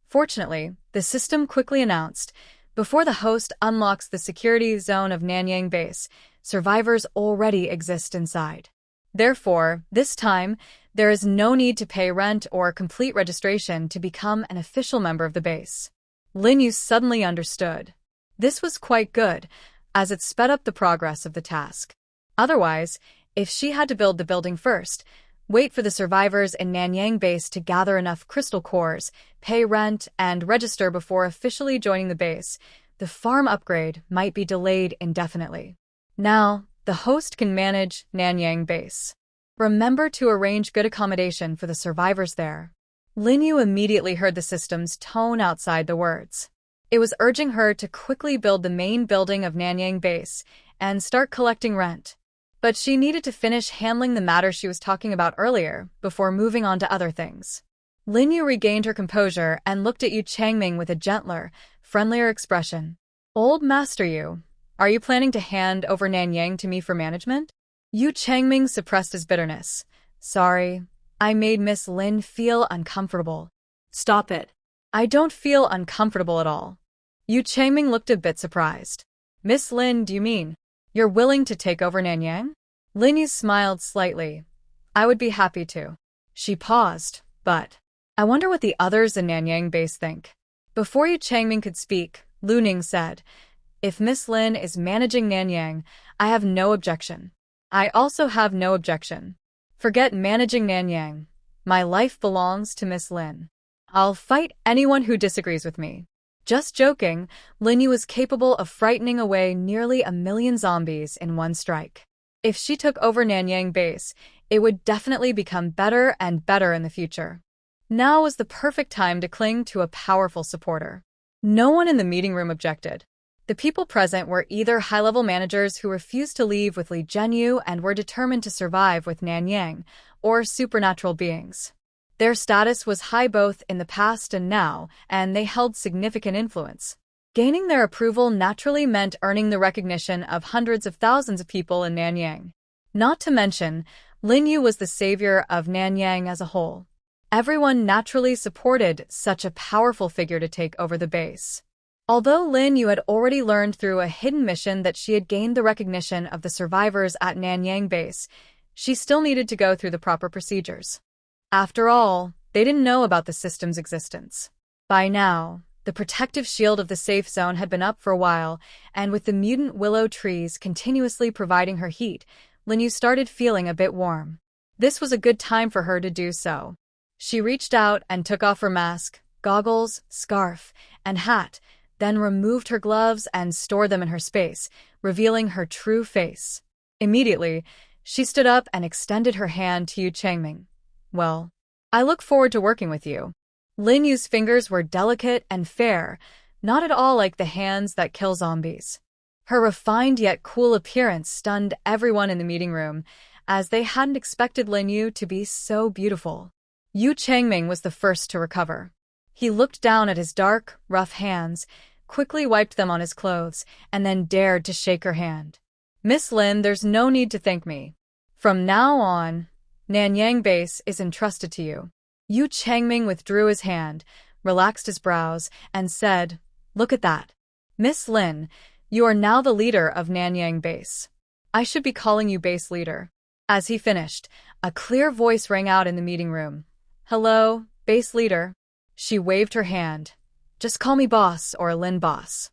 Fortunately, the system quickly announced, before the host unlocks the security zone of Nanyang Base, survivors already exist inside. Therefore, this time, there is no need to pay rent or complete registration to become an official member of the base. Lin Yu suddenly understood. This was quite good, as it sped up the progress of the task. Otherwise, if she had to build the building first, wait for the survivors in Nanyang Base to gather enough crystal cores, pay rent, and register before officially joining the base, the farm upgrade might be delayed indefinitely. Now, the host can manage Nanyang Base. Remember to arrange good accommodation for the survivors there. Lin Yu immediately heard the system's tone outside the words. It was urging her to quickly build the main building of Nanyang Base and start collecting rent. But she needed to finish handling the matter she was talking about earlier before moving on to other things. Lin Yu regained her composure and looked at Yu Changming with a gentler, friendlier expression. Old Master Yu, are you planning to hand over Nanyang to me for management? Yu Changming suppressed his bitterness. Sorry, I made Miss Lin feel uncomfortable. stop it. I don't feel uncomfortable at all. Yu Changming looked a bit surprised. Miss Lin, do you mean you're willing to take over Nanyang? Lin Yu smiled slightly. I would be happy to. She paused, but I wonder what the others in Nanyang Base think. Before Yu Changming could speak, Lu Ning said, if Miss Lin is managing Nanyang, I have no objection. I also have no objection. Forget managing Nanyang. My life belongs to Miss Lin. I'll fight anyone who disagrees with me. Just joking, Lin Yu was capable of frightening away nearly 1 million zombies in one strike. If she took over Nanyang Base, it would definitely become better and better in the future. Now was the perfect time to cling to a powerful supporter. No one in the meeting room objected. The people present were either high-level managers who refused to leave with Li Zhenyu and were determined to survive with Nanyang, or supernatural beings. Their status was high both in the past and now, and they held significant influence. Gaining their approval naturally meant earning the recognition of hundreds of thousands of people in Nanyang. Not to mention, Lin Yu was the savior of Nanyang as a whole. Everyone naturally supported such a powerful figure to take over the base. Although Lin Yu had already learned through a hidden mission that she had gained the recognition of the survivors at Nanyang base, she still needed to go through the proper procedures. After all, they didn't know about the system's existence. By now, the protective shield of the safe zone had been up for a while, and with the mutant willow trees continuously providing her heat, Lin Yu started feeling a bit warm. This was a good time for her to do so. She reached out and took off her mask, goggles, scarf, and hat, then removed her gloves and stored them in her space, revealing her true face. Immediately, she stood up and extended her hand to Yu Changming. "Well, I look forward to working with you." Lin Yu's fingers were delicate and fair, not at all like the hands that kill zombies. Her refined yet cool appearance stunned everyone in the meeting room, as they hadn't expected Lin Yu to be so beautiful. Yu Changming was the first to recover. He looked down at his dark, rough hands, quickly wiped them on his clothes, and then dared to shake her hand. "Miss Lin, there's no need to thank me. From now on, Nanyang base is entrusted to you." Yu Changming withdrew his hand, relaxed his brows, and said, "Look at that. Miss Lin, you are now the leader of Nanyang base. I should be calling you base leader." As he finished, a clear voice rang out in the meeting room. "Hello, base leader." She waved her hand. "Just call me boss or Lin boss."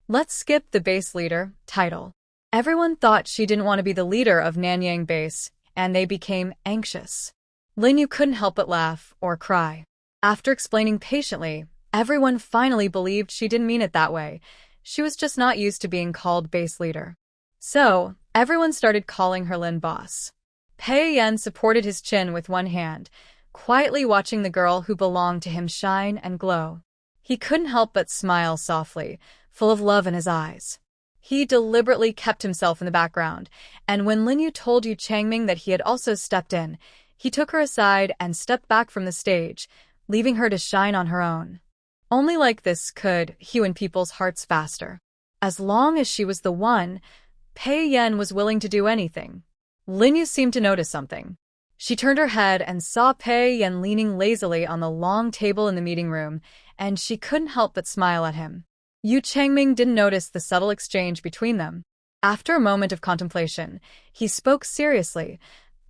Let's skip the base leader title. Everyone thought she didn't want to be the leader of Nanyang base, and they became anxious. Lin Yu couldn't help but laugh or cry. After explaining patiently, everyone finally believed she didn't mean it that way. She was just not used to being called base leader. So, everyone started calling her Lin boss. Pei Yan supported his chin with one hand, quietly watching the girl who belonged to him shine and glow. He couldn't help but smile softly, full of love in his eyes. He deliberately kept himself in the background, and when Lin Yu told Yu Changming that he had also stepped in, he took her aside and stepped back from the stage, leaving her to shine on her own. Only like this could he win people's hearts faster. As long as she was the one, Pei Yan was willing to do anything. Lin Yu seemed to notice something. She turned her head and saw Pei Yan leaning lazily on the long table in the meeting room, and she couldn't help but smile at him. Yu Changming didn't notice the subtle exchange between them. After a moment of contemplation, he spoke seriously.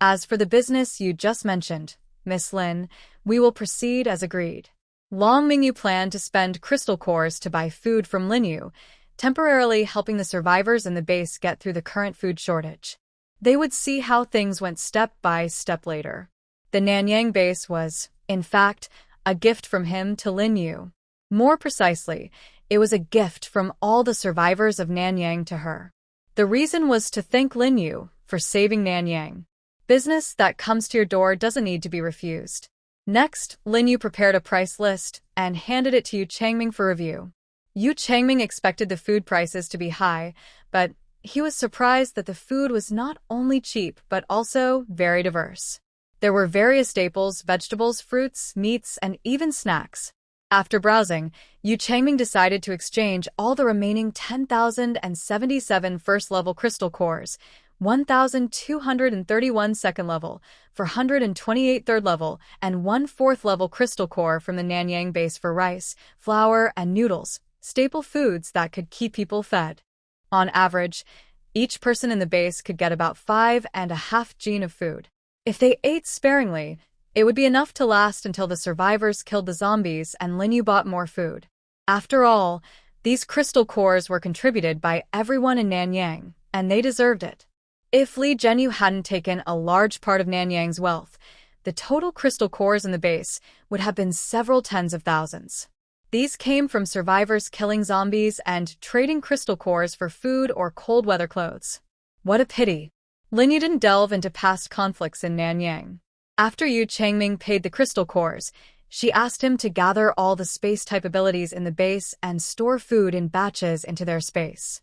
"As for the business you just mentioned, Miss Lin, we will proceed as agreed." Long Mingyu planned to spend crystal cores to buy food from Lin Yu, temporarily helping the survivors in the base get through the current food shortage. They would see how things went step by step later. The Nanyang base was, in fact, a gift from him to Lin Yu. More precisely, it was a gift from all the survivors of Nanyang to her. The reason was to thank Lin Yu for saving Nanyang. Business that comes to your door doesn't need to be refused. Next, Lin Yu prepared a price list and handed it to Yu Changming for review. Yu Changming expected the food prices to be high, but he was surprised that the food was not only cheap but also very diverse. There were various staples, vegetables, fruits, meats, and even snacks. After browsing, Yu Changming decided to exchange all the remaining 10,077 first-level crystal cores, 1,231 second-level, 428 third-level, and 1 fourth-level crystal core from the Nanyang base for rice, flour, and noodles, staple foods that could keep people fed. On average, each person in the base could get about 5.5 gen of food. If they ate sparingly, it would be enough to last until the survivors killed the zombies and Lin Yu bought more food. After all, these crystal cores were contributed by everyone in Nanyang, and they deserved it. If Li Zhenyu hadn't taken a large part of Nanyang's wealth, the total crystal cores in the base would have been several tens of thousands. These came from survivors killing zombies and trading crystal cores for food or cold weather clothes. What a pity. Lin Yu didn't delve into past conflicts in Nanyang. After Yu Changming paid the crystal cores, she asked him to gather all the space-type abilities in the base and store food in batches into their space.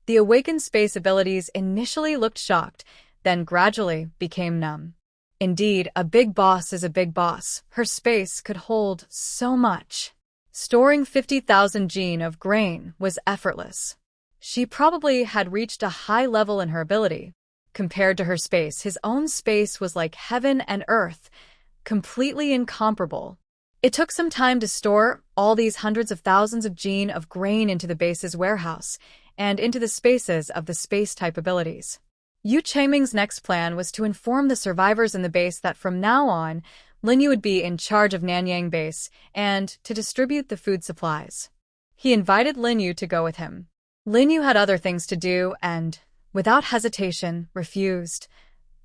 The awakened space abilities initially looked shocked, then gradually became numb. Indeed, a big boss is a big boss. Her space could hold so much. Storing 50,000 gen of grain was effortless. She probably had reached a high level in her ability. Compared to her space, his own space was like heaven and earth. completely incomparable. It took some time to store all these hundreds of thousands of gene of grain into the base's warehouse and into the spaces of the space-type abilities. Yu Changming's next plan was to inform the survivors in the base that from now on, Linyu would be in charge of Nanyang Base and to distribute the food supplies. He invited Linyu to go with him. Linyu had other things to do and, without hesitation, refused.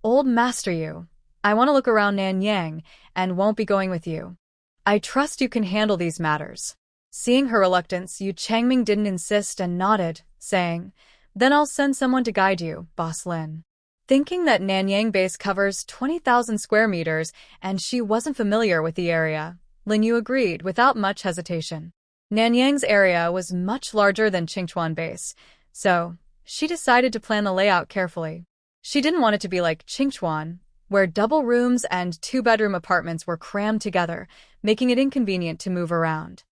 "Old Master Yu, I want to look around Nanyang and won't be going with you. I trust you can handle these matters." Seeing her reluctance, Yu Changming didn't insist and nodded, saying, "Then I'll send someone to guide you, Boss Lin." Thinking that Nanyang Base covers 20,000 square meters and she wasn't familiar with the area, Linyu agreed without much hesitation. Nanyang's area was much larger than Qingchuan Base, so she decided to plan the layout carefully. She didn't want it to be like Qingchuan, where double rooms and two-bedroom apartments were crammed together, making it inconvenient to move around.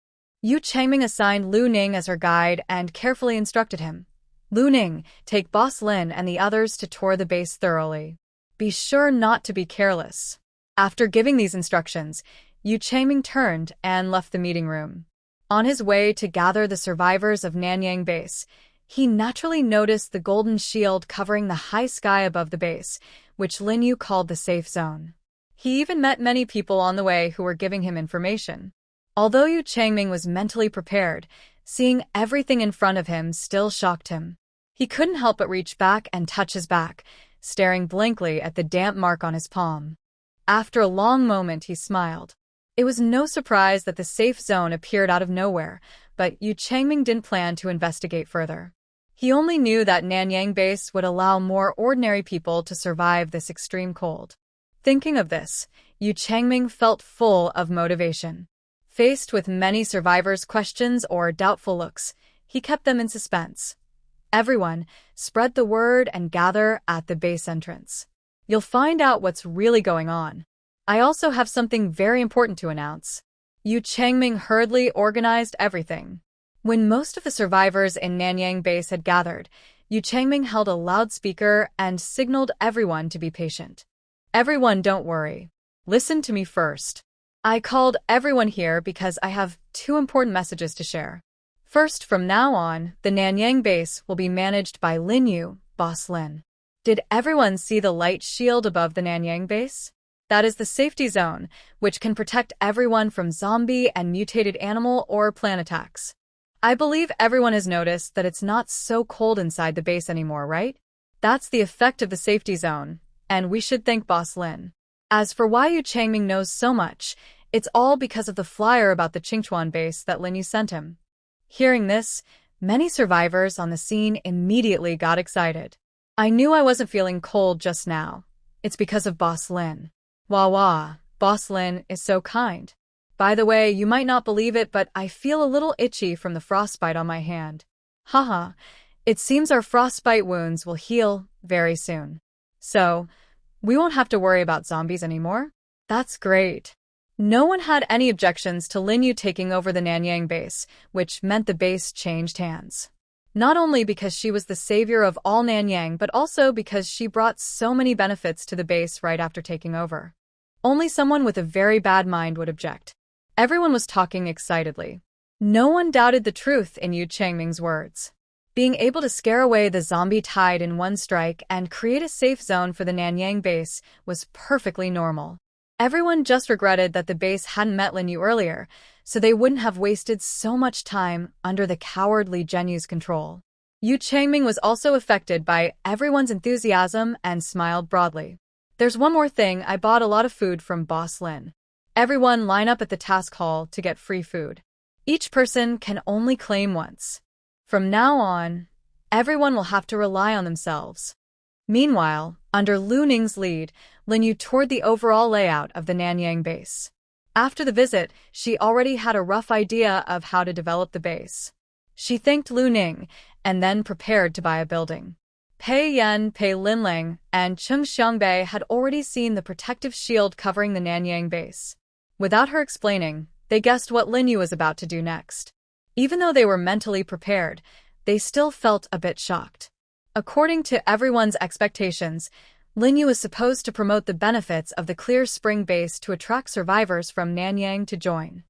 Yu Changming assigned Lu Ning as her guide and carefully instructed him. "Lu Ning, take Boss Lin and the others to tour the base thoroughly. Be sure not to be careless." After giving these instructions, Yu Changming turned and left the meeting room. On his way to gather the survivors of Nanyang Base, he naturally noticed the golden shield covering the high sky above the base, which Linyu called the safe zone. He even met many people on the way who were giving him information. Although Yu Changming was mentally prepared, seeing everything in front of him still shocked him. He couldn't help but reach back and touch his back, staring blankly at the damp mark on his palm. After a long moment, he smiled. It was no surprise that the safe zone appeared out of nowhere, but Yu Changming didn't plan to investigate further. He only knew that Nanyang Base would allow more ordinary people to survive this extreme cold. Thinking of this, Yu Changming felt full of motivation. Faced with many survivors' questions or doubtful looks, he kept them in suspense. "Everyone, spread the word and gather at the base entrance. You'll find out what's really going on. I also have something very important to announce." Yu Changming hurriedly organized everything. When most of the survivors in Nanyang Base had gathered, Yu Changming held a loudspeaker and signaled everyone to be patient. "Everyone, don't worry. Listen to me first. I called everyone here because I have two important messages to share. First, from now on, the Nanyang Base will be managed by Linyu, Boss Lin. Did everyone see the light shield above the Nanyang Base? That is the safety zone, which can protect everyone from zombie and mutated animal or plant attacks. I believe everyone has noticed that it's not so cold inside the base anymore, right? That's the effect of the safety zone, and we should thank Boss Lin. As for why Yu Changming knows so much, it's all because of the flyer about the Qingchuan base that Linyu sent him." Hearing this, many survivors on the scene immediately got excited. "I knew I wasn't feeling cold just now. It's because of Boss Lin. Wah wah, Boss Lin is so kind. By the way, you might not believe it, but I feel a little itchy from the frostbite on my hand. Haha, it seems our frostbite wounds will heal very soon. So, we won't have to worry about zombies anymore? That's great." No one had any objections to Linyu taking over the Nanyang Base, which meant the base changed hands. Not only because she was the savior of all Nanyang, but also because she brought so many benefits to the base right after taking over. Only someone with a very bad mind would object. Everyone was talking excitedly. No one doubted the truth in Yu Changming's words. Being able to scare away the zombie tide in one strike and create a safe zone for the Nanyang Base was perfectly normal. Everyone just regretted that the base hadn't met Linyu earlier, so they wouldn't have wasted so much time under the cowardly Genyu's control. Yu Changming was also affected by everyone's enthusiasm and smiled broadly. "There's one more thing, I bought a lot of food from Boss Lin. Everyone line up at the task hall to get free food. Each person can only claim once. From now on, everyone will have to rely on themselves." Meanwhile, under Lu Ning's lead, Linyu toured the overall layout of the Nanyang Base. After the visit, she already had a rough idea of how to develop the base. She thanked Lu Ning, and then prepared to buy a building. Pei Yan, Pei Linlang, and Cheng Xiangbei had already seen the protective shield covering the Nanyang Base. Without her explaining, they guessed what Linyu was about to do next. Even though they were mentally prepared, they still felt a bit shocked. According to everyone's expectations, Lin Yu was supposed to promote the benefits of the Clear Spring base to attract survivors from Nanyang to join.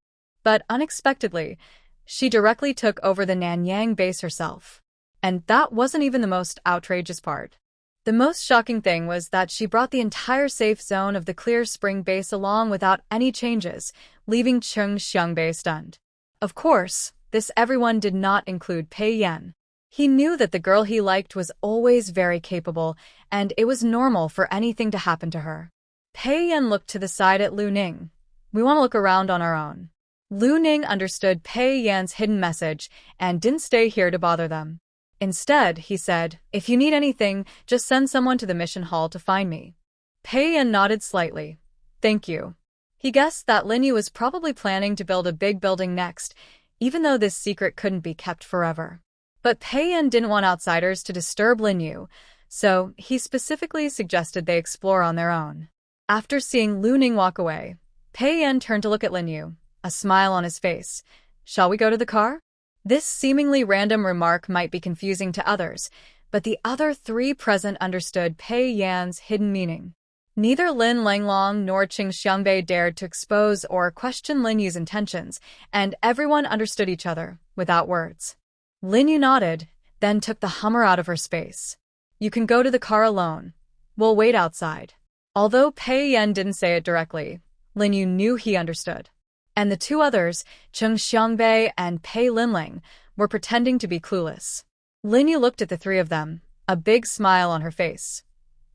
But unexpectedly, she directly took over the Nanyang base herself. And that wasn't even the most outrageous part. The most shocking thing was that she brought the entire safe zone of the Clear Spring base along without any changes, leaving Chung Xiangbei stunned. Of course, this everyone did not include Pei Yan. He knew that the girl he liked was always very capable, and it was normal for anything to happen to her. Pei Yan looked to the side at Lu Ning. "We want to look around on our own." Lu Ning understood Pei Yan's hidden message and didn't stay here to bother them. Instead, he said, "If you need anything, just send someone to the mission hall to find me." Pei Yan nodded slightly. "Thank you." He guessed that Lin Yu was probably planning to build a big building next, even though this secret couldn't be kept forever. But Pei Yan didn't want outsiders to disturb Lin Yu, so he specifically suggested they explore on their own. After seeing Lu Ning walk away, Pei Yan turned to look at Lin Yu, a smile on his face. "Shall we go to the car?" This seemingly random remark might be confusing to others, but the other three present understood Pei Yan's hidden meaning. Neither Lin Langlong nor Qing Xiangbei dared to expose or question Lin Yu's intentions, and everyone understood each other, without words. Lin Yu nodded, then took the Hummer out of her space. "You can go to the car alone. We'll wait outside." Although Pei Yan didn't say it directly, Lin Yu knew he understood. And the two others, Chung Xiangbei and Pei Linling, were pretending to be clueless. Lin Yu looked at the three of them, a big smile on her face.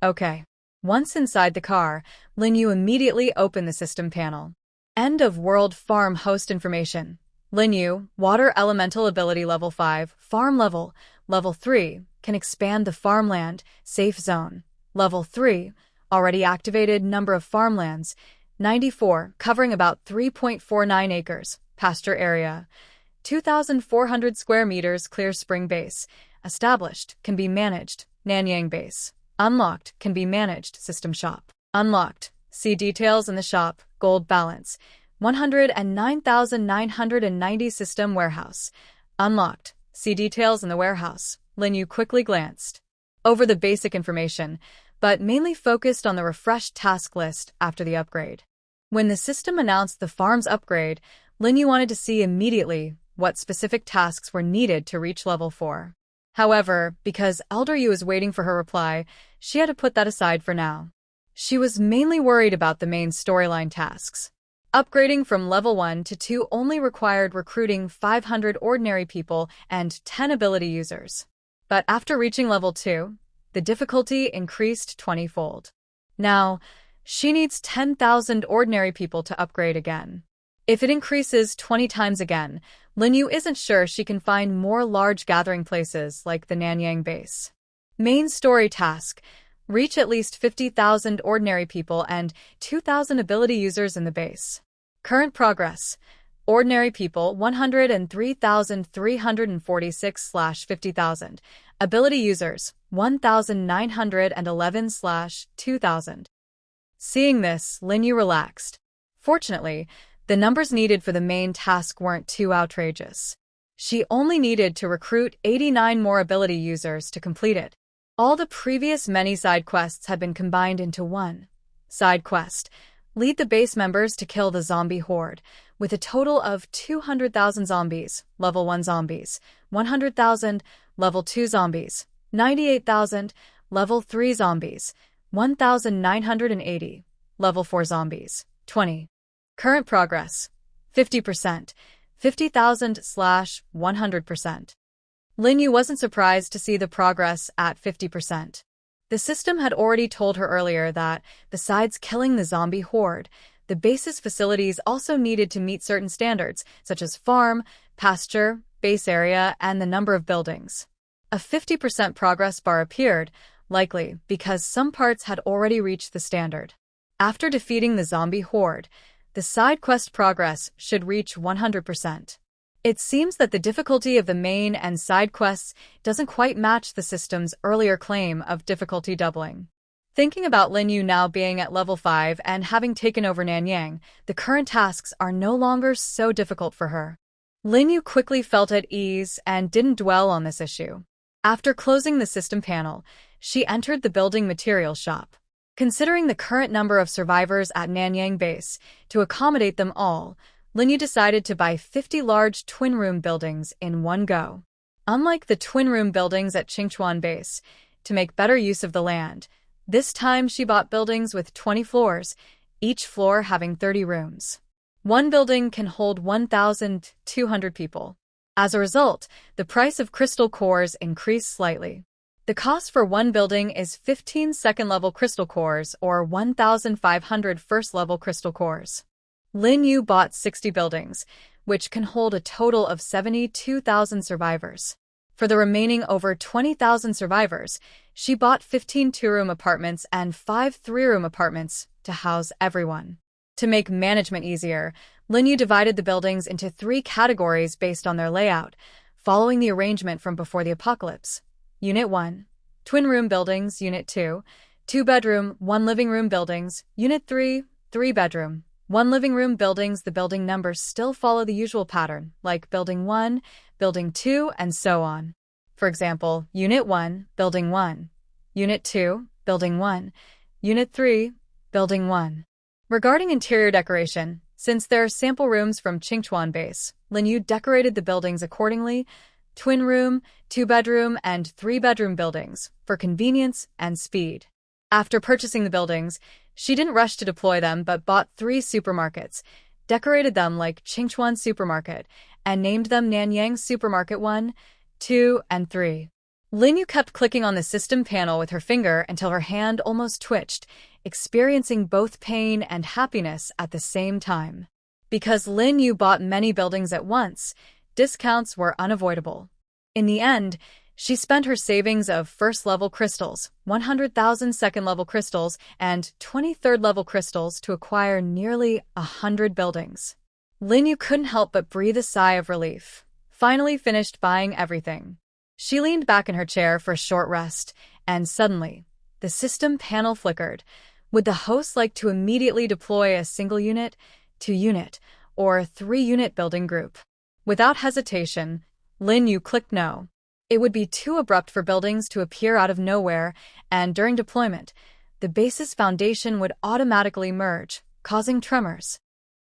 "Okay." Once inside the car, Lin Yu immediately opened the system panel. End of World Farm Host Information. Lin Yu, Water Elemental Ability Level 5, Farm Level, Level 3, can expand the farmland, safe zone. Level 3, already activated number of farmlands, 94, covering about 3.49 acres, pasture area, 2,400 square meters, Clear Spring base, established, can be managed, Nanyang base, unlocked, can be managed, system shop, unlocked, see details in the shop, gold balance, 109,990 system warehouse, unlocked, see details in the warehouse. Lin Yu quickly glanced over the basic information, but mainly focused on the refreshed task list after the upgrade. When the system announced the farm's upgrade, Lin Yu wanted to see immediately what specific tasks were needed to reach level 4. However, because Elder Yu was waiting for her reply, she had to put that aside for now. She was mainly worried about the main storyline tasks. Upgrading from level 1 to 2 only required recruiting 500 ordinary people and 10 ability users. But after reaching level 2, the difficulty increased 20-fold. Now, she needs 10,000 ordinary people to upgrade again. If it increases 20 times again, Lin Yu isn't sure she can find more large gathering places like the Nanyang base. Main story task: reach at least 50,000 ordinary people and 2,000 ability users in the base. Current progress: ordinary people 103,346/50,000, ability users 1,911/2,000. Seeing this, Lin Yu relaxed. Fortunately, the numbers needed for the main task weren't too outrageous. She only needed to recruit 89 more ability users to complete it. All the previous many side quests had been combined into one. Side quest: lead the base members to kill the zombie horde, with a total of 200,000 zombies, level 1 zombies, 100,000, level 2 zombies, 98,000, level 3 zombies, 1,980, level 4 zombies, 20. Current progress: 50%, 50,000/100%. Lin Yu wasn't surprised to see the progress at 50%. The system had already told her earlier that, besides killing the zombie horde, the base's facilities also needed to meet certain standards, such as farm, pasture, base area, and the number of buildings. A 50% progress bar appeared, likely because some parts had already reached the standard. After defeating the zombie horde, the side quest progress should reach 100%. It seems that the difficulty of the main and side quests doesn't quite match the system's earlier claim of difficulty doubling. Thinking about Lin Yu now being at level 5 and having taken over Nanyang, the current tasks are no longer so difficult for her. Lin Yu quickly felt at ease and didn't dwell on this issue. After closing the system panel, she entered the building material shop. Considering the current number of survivors at Nanyang Base, to accommodate them all, Lin Yu decided to buy 50 large twin-room buildings in one go. Unlike the twin-room buildings at Qingchuan Base, to make better use of the land, this time she bought buildings with 20 floors, each floor having 30 rooms. One building can hold 1,200 people. As a result, the price of crystal cores increased slightly. The cost for one building is 15 second-level crystal cores or 1,500 first-level crystal cores. Lin Yu bought 60 buildings, which can hold a total of 72,000 survivors. For the remaining over 20,000 survivors, she bought 15 two-room apartments and 5 three-room apartments to house everyone. To make management easier, Lin Yu divided the buildings into 3 categories based on their layout, following the arrangement from before the apocalypse. Unit 1. Twin-room buildings. Unit 2. 2-bedroom, 1-living-room buildings. Unit 3. 3-bedroom, 1-living-room buildings. The building numbers still follow the usual pattern, like Building 1, Building 2, and so on. For example, Unit 1, Building 1. Unit 2, Building 1. Unit 3, Building 1. Regarding interior decoration, since there are sample rooms from Qingchuan Base, Lin Yu decorated the buildings accordingly: twin-room, 2-bedroom, and 3-bedroom buildings, for convenience and speed. After purchasing the buildings, she didn't rush to deploy them but bought 3 supermarkets, decorated them like Qingchuan Supermarket, and named them Nanyang Supermarket 1, 2, and 3. Lin Yu kept clicking on the system panel with her finger until her hand almost twitched, experiencing both pain and happiness at the same time. Because Lin Yu bought many buildings at once, discounts were unavoidable. In the end, she spent her savings of first-level crystals, 100,000 second-level crystals, and 23rd-level crystals to acquire nearly 100 buildings. Lin Yu couldn't help but breathe a sigh of relief. Finally finished buying everything. She leaned back in her chair for a short rest, and suddenly, the system panel flickered. Would the host like to immediately deploy a single unit, 2-unit, or 3-unit building group? Without hesitation, Lin Yu clicked no. It would be too abrupt for buildings to appear out of nowhere, and during deployment, the base's foundation would automatically merge, causing tremors.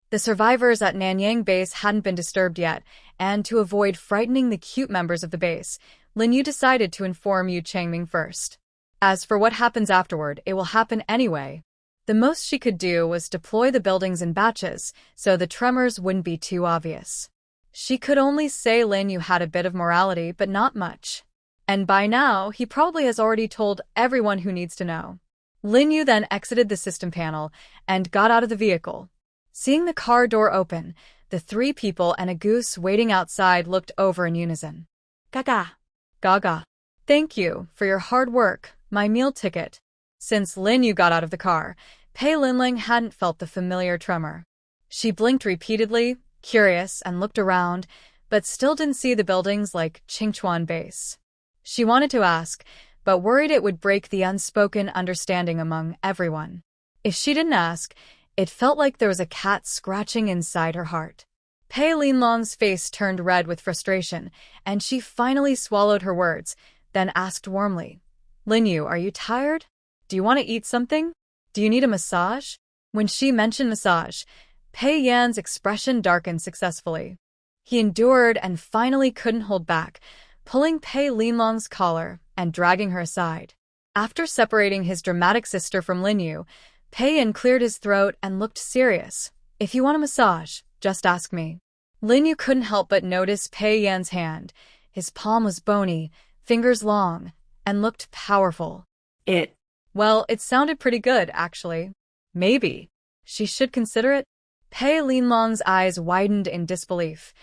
The survivors at Nanyang Base hadn't been disturbed yet, and to avoid frightening the cute members of the base, Lin Yu decided to inform Yu Changming first. As for what happens afterward, it will happen anyway. The most she could do was deploy the buildings in batches, so the tremors wouldn't be too obvious. She could only say Lin Yu had a bit of morality, but not much. And by now, he probably has already told everyone who needs to know. Lin Yu then exited the system panel and got out of the vehicle. Seeing the car door open, the 3 people and a goose waiting outside looked over in unison. Gaga. Gaga. Thank you for your hard work, my meal ticket. Since Lin Yu got out of the car, Pei Linling hadn't felt the familiar tremor. She blinked repeatedly, curious, and looked around, but still didn't see the buildings like Qingchuan Base. She wanted to ask, but worried it would break the unspoken understanding among everyone. If she didn't ask, it felt like there was a cat scratching inside her heart. Pei Linlong's face turned red with frustration, and she finally swallowed her words, then asked warmly, Lin Yu, are you tired? Do you want to eat something? Do you need a massage? When she mentioned massage, Pei Yan's expression darkened successfully. He endured and finally couldn't hold back, pulling Pei Linlong's collar and dragging her aside. After separating his dramatic sister from Lin Yu, Pei Yan cleared his throat and looked serious. If you want a massage, just ask me. Lin Yu couldn't help but notice Pei Yan's hand. His palm was bony, fingers long, and looked powerful. Well, it sounded pretty good, actually. Maybe she should consider it. Pei Linlong's eyes widened in disbelief.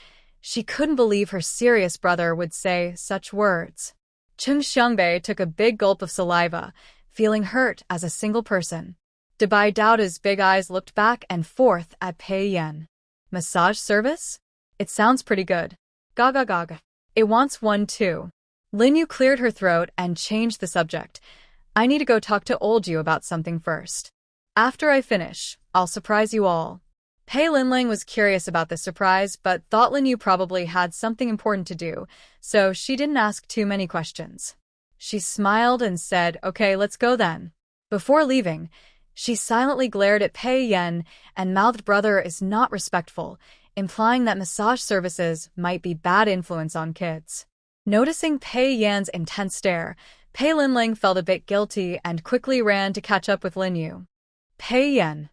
She couldn't believe her serious brother would say such words. Cheng Xiangbei took a big gulp of saliva, feeling hurt as a single person. Dabai Daoda's big eyes looked back and forth at Pei Yan. Massage service? It sounds pretty good. Gaga gaga. It wants one too. Lin Yu cleared her throat and changed the subject. I need to go talk to old Yu about something first. After I finish, I'll surprise you all. Pei Linling was curious about this surprise, but thought Lin Yu probably had something important to do, so she didn't ask too many questions. She smiled and said, "Okay, let's go then." Before leaving, she silently glared at Pei Yan and mouthed, "Brother is not respectful," implying that massage services might be bad influence on kids. Noticing Pei Yan's intense stare, Pei Linling felt a bit guilty and quickly ran to catch up with Lin Yu. Pei Yan.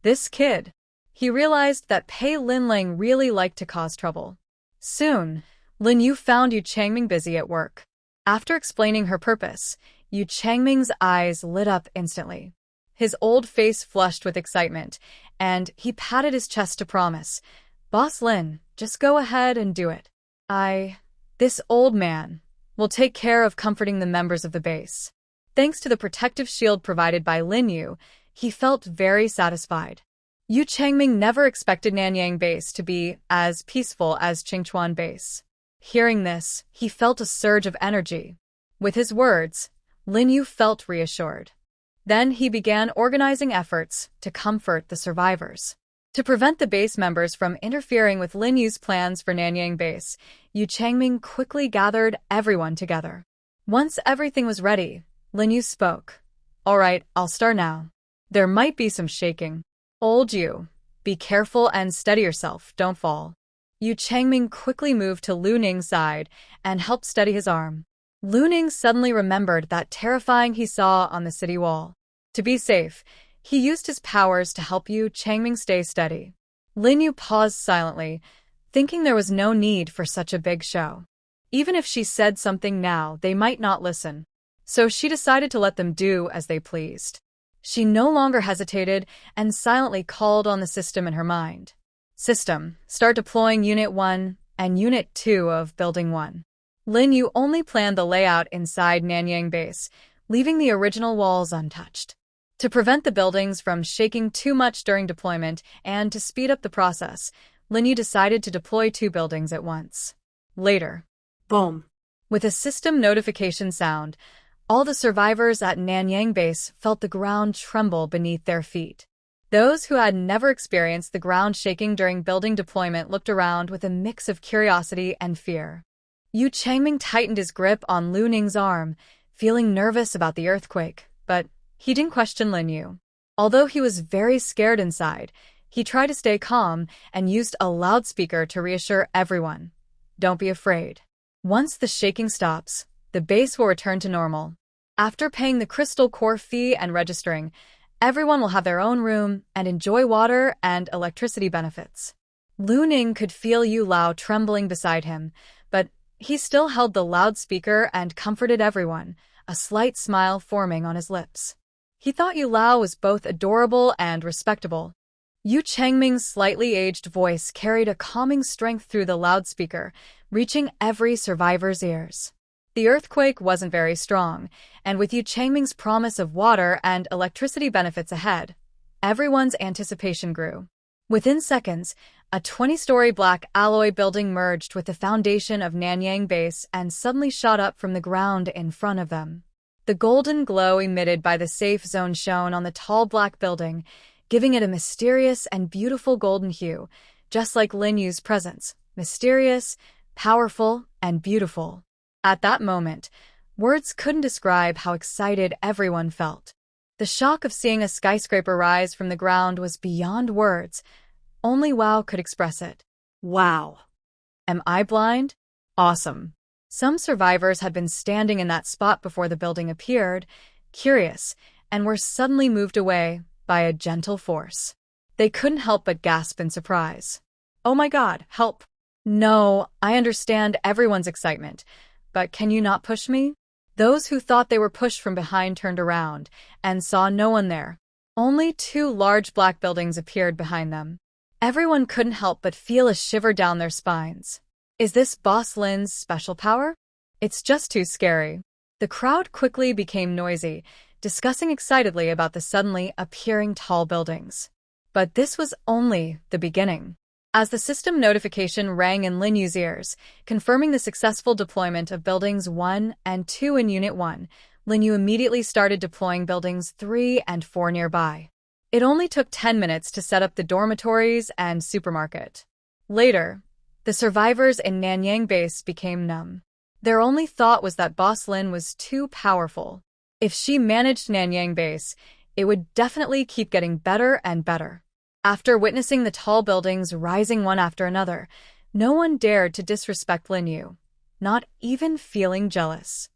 This kid. He realized that Pei Linling really liked to cause trouble. Soon, Lin Yu found Yu Changming busy at work. After explaining her purpose, Yu Changming's eyes lit up instantly. His old face flushed with excitement, and he patted his chest to promise, "Boss Lin, just go ahead and do it. This old man, will take care of comforting the members of the base." Thanks to the protective shield provided by Lin Yu, he felt very satisfied. Yu Changming never expected Nanyang Base to be as peaceful as Qingchuan Base. Hearing this, he felt a surge of energy. With his words, Lin Yu felt reassured. Then he began organizing efforts to comfort the survivors. To prevent the base members from interfering with Lin Yu's plans for Nanyang Base, Yu Changming quickly gathered everyone together. Once everything was ready, Lin Yu spoke. "All right, I'll start now. There might be some shaking. Old Yu, be careful and steady yourself, don't fall." Yu Changming quickly moved to Lu Ning's side and helped steady his arm. Lu Ning suddenly remembered that terrifying he saw on the city wall. To be safe, he used his powers to help Yu Changming stay steady. Lin Yu paused silently, thinking there was no need for such a big show. Even if she said something now, they might not listen. So she decided to let them do as they pleased. She no longer hesitated and silently called on the system in her mind. "System, start deploying Unit 1 and Unit 2 of Building 1. Lin Yu only planned the layout inside Nanyang Base, leaving the original walls untouched. To prevent the buildings from shaking too much during deployment and to speed up the process, Lin Yu decided to deploy 2 buildings at once. Later, Boom. with a system notification sound, all the survivors at Nanyang Base felt the ground tremble beneath their feet. Those who had never experienced the ground shaking during building deployment looked around with a mix of curiosity and fear. Yu Changming tightened his grip on Lu Ning's arm, feeling nervous about the earthquake, but he didn't question Lin Yu. Although he was very scared inside, he tried to stay calm and used a loudspeaker to reassure everyone. "Don't be afraid. Once the shaking stops, the base will return to normal. After paying the crystal core fee and registering, everyone will have their own room and enjoy water and electricity benefits." Lu Ning could feel Yu Lao trembling beside him, but he still held the loudspeaker and comforted everyone, a slight smile forming on his lips. He thought Yu Lao was both adorable and respectable. Yu Changming's slightly aged voice carried a calming strength through the loudspeaker, reaching every survivor's ears. The earthquake wasn't very strong, and with Yu Changming's promise of water and electricity benefits ahead, everyone's anticipation grew. Within seconds, a 20-story black alloy building merged with the foundation of Nanyang Base and suddenly shot up from the ground in front of them. The golden glow emitted by the safe zone shone on the tall black building, giving it a mysterious and beautiful golden hue, just like Lin Yu's presence, mysterious, powerful, and beautiful. At that moment, words couldn't describe how excited everyone felt. The shock of seeing a skyscraper rise from the ground was beyond words. Only WoW could express it. Wow. Am I blind? Awesome. Some survivors had been standing in that spot before the building appeared, curious, and were suddenly moved away by a gentle force. They couldn't help but gasp in surprise. "Oh my God, help." "No, I understand everyone's excitement, but can you not push me?" Those who thought they were pushed from behind turned around and saw no one there. Only 2 large black buildings appeared behind them. Everyone couldn't help but feel a shiver down their spines. Is this Boss Lin's special power? It's just too scary. The crowd quickly became noisy, discussing excitedly about the suddenly appearing tall buildings. But this was only the beginning. As the system notification rang in Lin Yu's ears, confirming the successful deployment of Buildings 1 and 2 in Unit 1, Lin Yu immediately started deploying Buildings 3 and 4 nearby. It only took 10 minutes to set up the dormitories and supermarket. Later, the survivors in Nanyang Base became numb. Their only thought was that Boss Lin was too powerful. If she managed Nanyang Base, it would definitely keep getting better and better. After witnessing the tall buildings rising one after another, no one dared to disrespect Lin Yu, not even feeling jealous.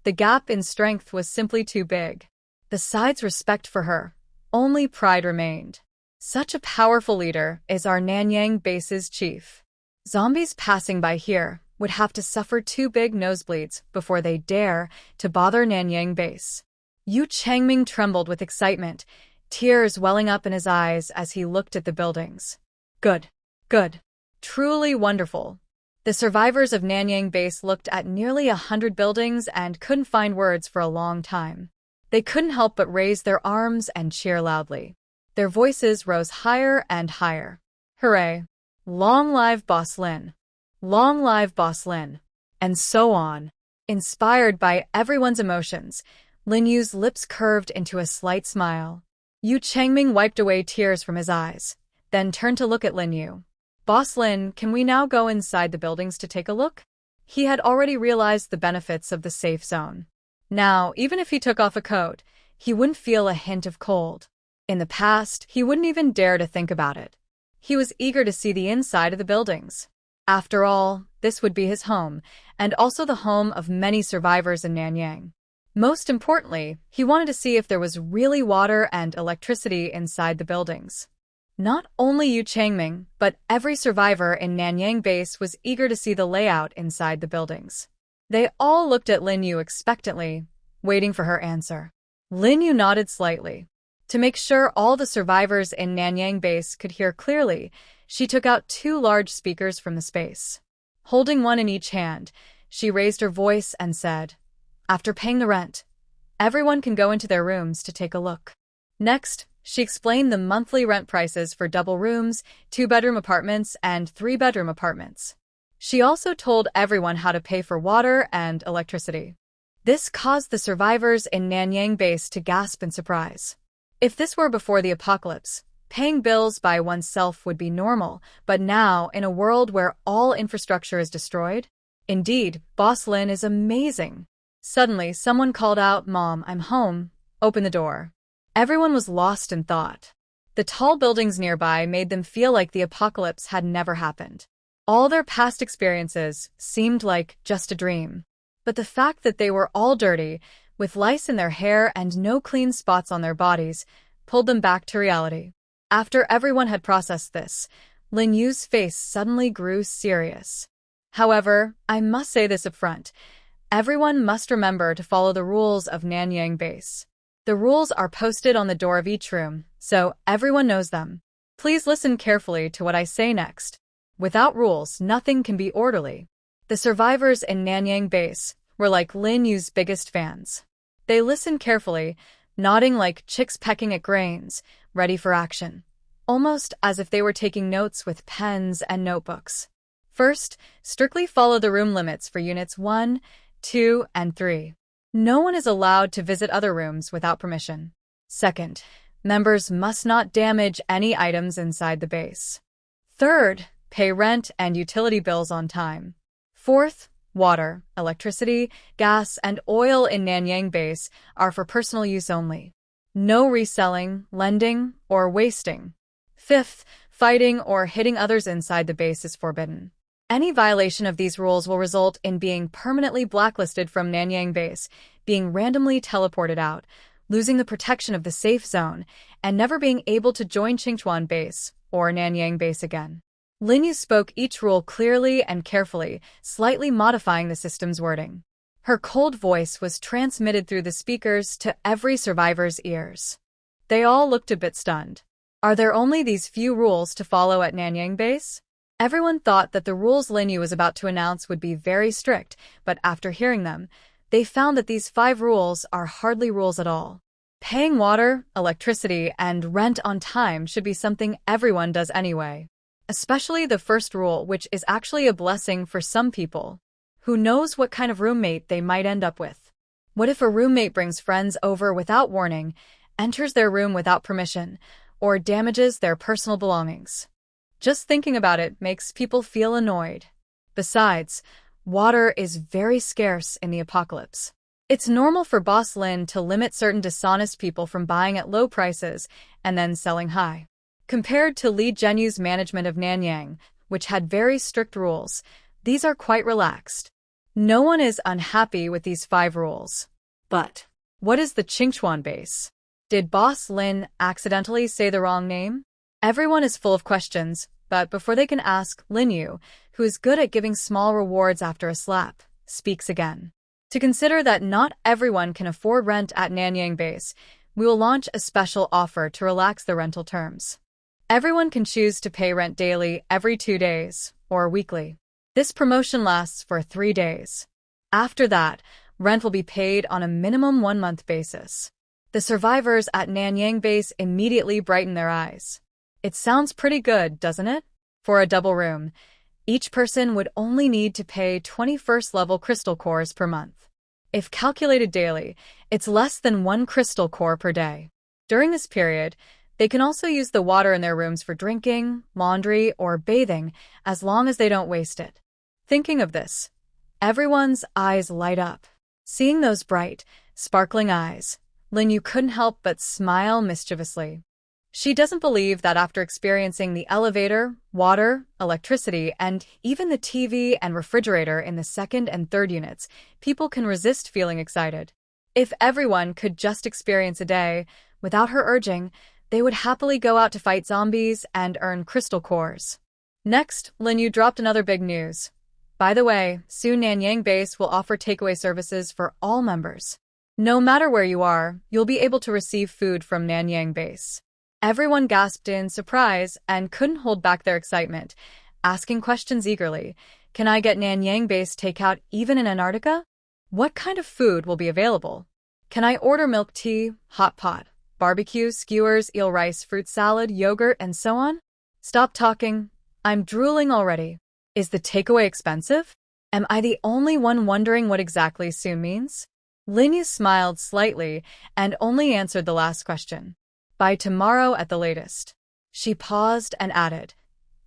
The gap in strength was simply too big. Besides respect for her, only pride remained. Such a powerful leader is our Nanyang Base's chief. Zombies passing by here would have to suffer 2 big nosebleeds before they dare to bother Nanyang Base. Yu Changming trembled with excitement, tears welling up in his eyes as he looked at the buildings. Good. Good. Truly wonderful. The survivors of Nanyang Base looked at nearly 100 buildings and couldn't find words for a long time. They couldn't help but raise their arms and cheer loudly. Their voices rose higher and higher. Hooray! Long live Boss Lin! Long live Boss Lin! And so on. Inspired by everyone's emotions, Lin Yu's lips curved into a slight smile. Yu Changming wiped away tears from his eyes, then turned to look at Lin Yu. Boss Lin, can we now go inside the buildings to take a look? He had already realized the benefits of the safe zone. Now, even if he took off a coat, he wouldn't feel a hint of cold. In the past, he wouldn't even dare to think about it. He was eager to see the inside of the buildings. After all, this would be his home, and also the home of many survivors in Nanyang. Most importantly, he wanted to see if there was really water and electricity inside the buildings. Not only Yu Changming, but every survivor in Nanyang Base was eager to see the layout inside the buildings. They all looked at Lin Yu expectantly, waiting for her answer. Lin Yu nodded slightly. To make sure all the survivors in Nanyang Base could hear clearly, she took out 2 large speakers from the space. Holding one in each hand, she raised her voice and said, "After paying the rent, everyone can go into their rooms to take a look." Next, she explained the monthly rent prices for double rooms, 2-bedroom apartments, and 3-bedroom apartments. She also told everyone how to pay for water and electricity. This caused the survivors in Nanyang Base to gasp in surprise. If this were before the apocalypse, paying bills by oneself would be normal, but now, in a world where all infrastructure is destroyed? Indeed, Boss Lin is amazing. Suddenly, someone called out, "Mom, I'm home. Open the door." Everyone was lost in thought. The tall buildings nearby made them feel like the apocalypse had never happened. All their past experiences seemed like just a dream. But the fact that they were all dirty, with lice in their hair and no clean spots on their bodies, pulled them back to reality. After everyone had processed this, Lin Yu's face suddenly grew serious. However, I must say this up front. Everyone must remember to follow the rules of Nanyang Base. The rules are posted on the door of each room, so everyone knows them. Please listen carefully to what I say next. Without rules, nothing can be orderly. The survivors in Nanyang Base were like Lin Yu's biggest fans. They listened carefully, nodding like chicks pecking at grains, ready for action, almost as if they were taking notes with pens and notebooks. First, strictly follow the room limits for units 1, 2, and 3. No one is allowed to visit other rooms without permission. Second, members must not damage any items inside the base. Third, pay rent and utility bills on time. Fourth, water, electricity, gas, and oil in Nanyang Base are for personal use only. No reselling, lending, or wasting. Fifth, fighting or hitting others inside the base is forbidden. Any violation of these rules will result in being permanently blacklisted from Nanyang Base, being randomly teleported out, losing the protection of the safe zone, and never being able to join Qingchuan Base or Nanyang Base again. Lin Yu spoke each rule clearly and carefully, slightly modifying the system's wording. Her cold voice was transmitted through the speakers to every survivor's ears. They all looked a bit stunned. Are there only these few rules to follow at Nanyang Base? Everyone thought that the rules Lin Yu was about to announce would be very strict, but after hearing them, they found that these 5 rules are hardly rules at all. Paying water, electricity, and rent on time should be something everyone does anyway. Especially the first rule, which is actually a blessing for some people. Who knows what kind of roommate they might end up with? What if a roommate brings friends over without warning, enters their room without permission, or damages their personal belongings? Just thinking about it makes people feel annoyed. Besides, Water is very scarce in the apocalypse. It's normal for Boss Lin to limit certain dishonest people from buying at low prices and then selling high. Compared to Li Zhenyu's management of Nanyang, which had very strict rules, these are quite relaxed. No one is unhappy with these 5 rules. But What is the Qingchuan base? Did Boss Lin accidentally say the wrong name? Everyone is full of questions, but before they can ask, Lin Yu, who is good at giving small rewards after a slap, speaks again. To consider that not everyone can afford rent at Nanyang Base, we will launch a special offer to relax the rental terms. Everyone can choose to pay rent daily every 2 days, or weekly. This promotion lasts for 3 days. After that, rent will be paid on a minimum 1-month basis. The survivors at Nanyang Base immediately brighten their eyes. It sounds pretty good, doesn't it? For a double room, each person would only need to pay 21st-level crystal cores per month. If calculated daily, it's less than 1 crystal core per day. During this period, they can also use the water in their rooms for drinking, laundry, or bathing, as long as they don't waste it. Thinking of this, everyone's eyes light up. Seeing those bright, sparkling eyes, Lin Yu couldn't help but smile mischievously. She doesn't believe that after experiencing the elevator, water, electricity, and even the TV and refrigerator in the 2nd and 3rd units, people can resist feeling excited. If everyone could just experience a day, without her urging, they would happily go out to fight zombies and earn crystal cores. Next, Lin Yu dropped another big news. By the way, soon Nanyang Base will offer takeaway services for all members. No matter where you are, you'll be able to receive food from Nanyang Base. Everyone gasped in surprise and couldn't hold back their excitement, asking questions eagerly. Can I get Nanyang Base takeout even in Antarctica? What kind of food will be available? Can I order milk tea, hot pot, barbecue, skewers, eel rice, fruit salad, yogurt, and so on? Stop talking. I'm drooling already. Is the takeaway expensive? Am I the only one wondering what exactly soon means? Lin Yu smiled slightly and only answered the last question. By tomorrow at the latest. She paused and added,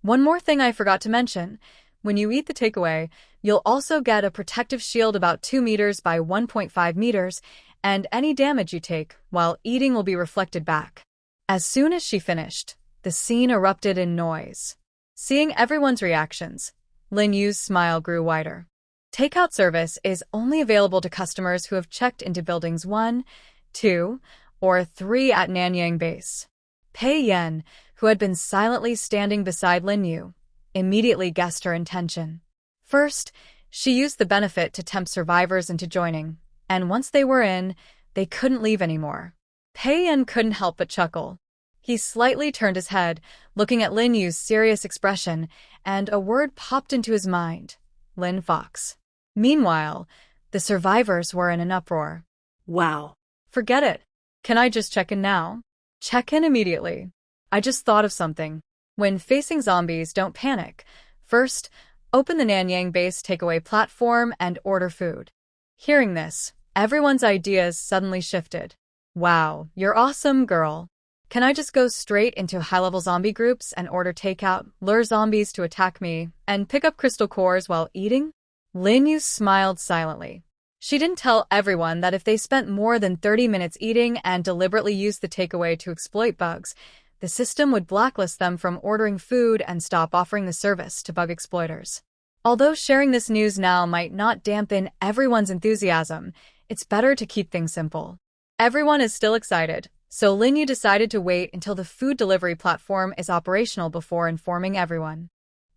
one more thing I forgot to mention. When you eat the takeaway, you'll also get a protective shield about 2 meters by 1.5 meters, and any damage you take while eating will be reflected back. As soon as she finished, the scene erupted in noise. Seeing everyone's reactions, Lin Yu's smile grew wider. Takeout service is only available to customers who have checked into buildings 1, 2, or 3 at Nanyang Base. Pei Yan, who had been silently standing beside Lin Yu, immediately guessed her intention. First, she used the benefit to tempt survivors into joining, and once they were in, they couldn't leave anymore. Pei Yan couldn't help but chuckle. He slightly turned his head, looking at Lin Yu's serious expression, and a word popped into his mind. Lin Fox. Meanwhile, the survivors were in an uproar. wow. Forget it. Can I just check in now? Check in immediately. I just thought of something. When facing zombies, don't panic. First, open the Nanyang Base takeaway platform and order food. Hearing this, everyone's ideas suddenly shifted. Wow, you're awesome, girl. Can I just go straight into high-level zombie groups and order takeout, lure zombies to attack me, and pick up crystal cores while eating? Lin Yu smiled silently. She didn't tell everyone that if they spent more than 30 minutes eating and deliberately used the takeaway to exploit bugs, the system would blacklist them from ordering food and stop offering the service to bug exploiters. Although sharing this news now might not dampen everyone's enthusiasm, it's better to keep things simple. Everyone is still excited, so Lin Yu decided to wait until the food delivery platform is operational before informing everyone.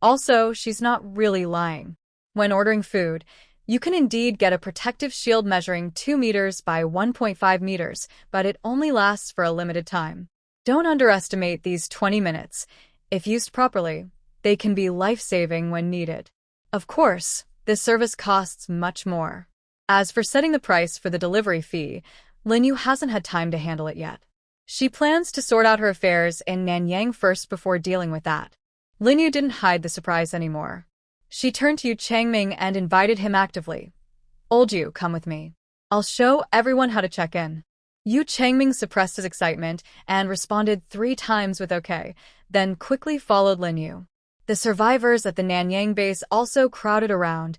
Also, she's not really lying. When ordering food, you can indeed get a protective shield measuring 2 meters by 1.5 meters, but it only lasts for a limited time. Don't underestimate these 20 minutes. If used properly, they can be life-saving when needed. Of course, this service costs much more. As for setting the price for the delivery fee, Lin Yu hasn't had time to handle it yet. She plans to sort out her affairs in Nanyang first before dealing with that. Lin Yu didn't hide the surprise anymore. She turned to Yu Changming and invited him actively. Old Yu, come with me. I'll show everyone how to check in. Yu Changming suppressed his excitement and responded 3 times with okay, then quickly followed Lin Yu. The survivors at the Nanyang base also crowded around,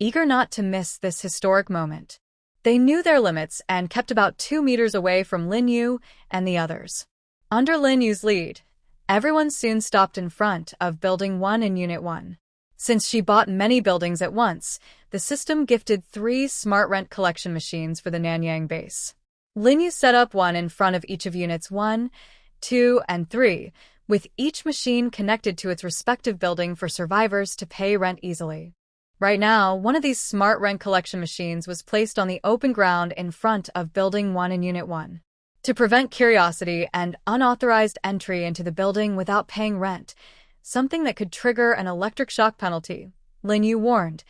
eager not to miss this historic moment. They knew their limits and kept about 2 meters away from Lin Yu and the others. Under Lin Yu's lead, everyone soon stopped in front of Building 1 in Unit 1. Since she bought many buildings at once, the system gifted 3 smart rent collection machines for the Nanyang base. Lin Yu set up one in front of each of Units 1, 2, and 3, with each machine connected to its respective building for survivors to pay rent easily. Right now, one of these smart rent collection machines was placed on the open ground in front of Building 1 in Unit 1. To prevent curiosity and unauthorized entry into the building without paying rent, something that could trigger an electric shock penalty, Lin Yu warned,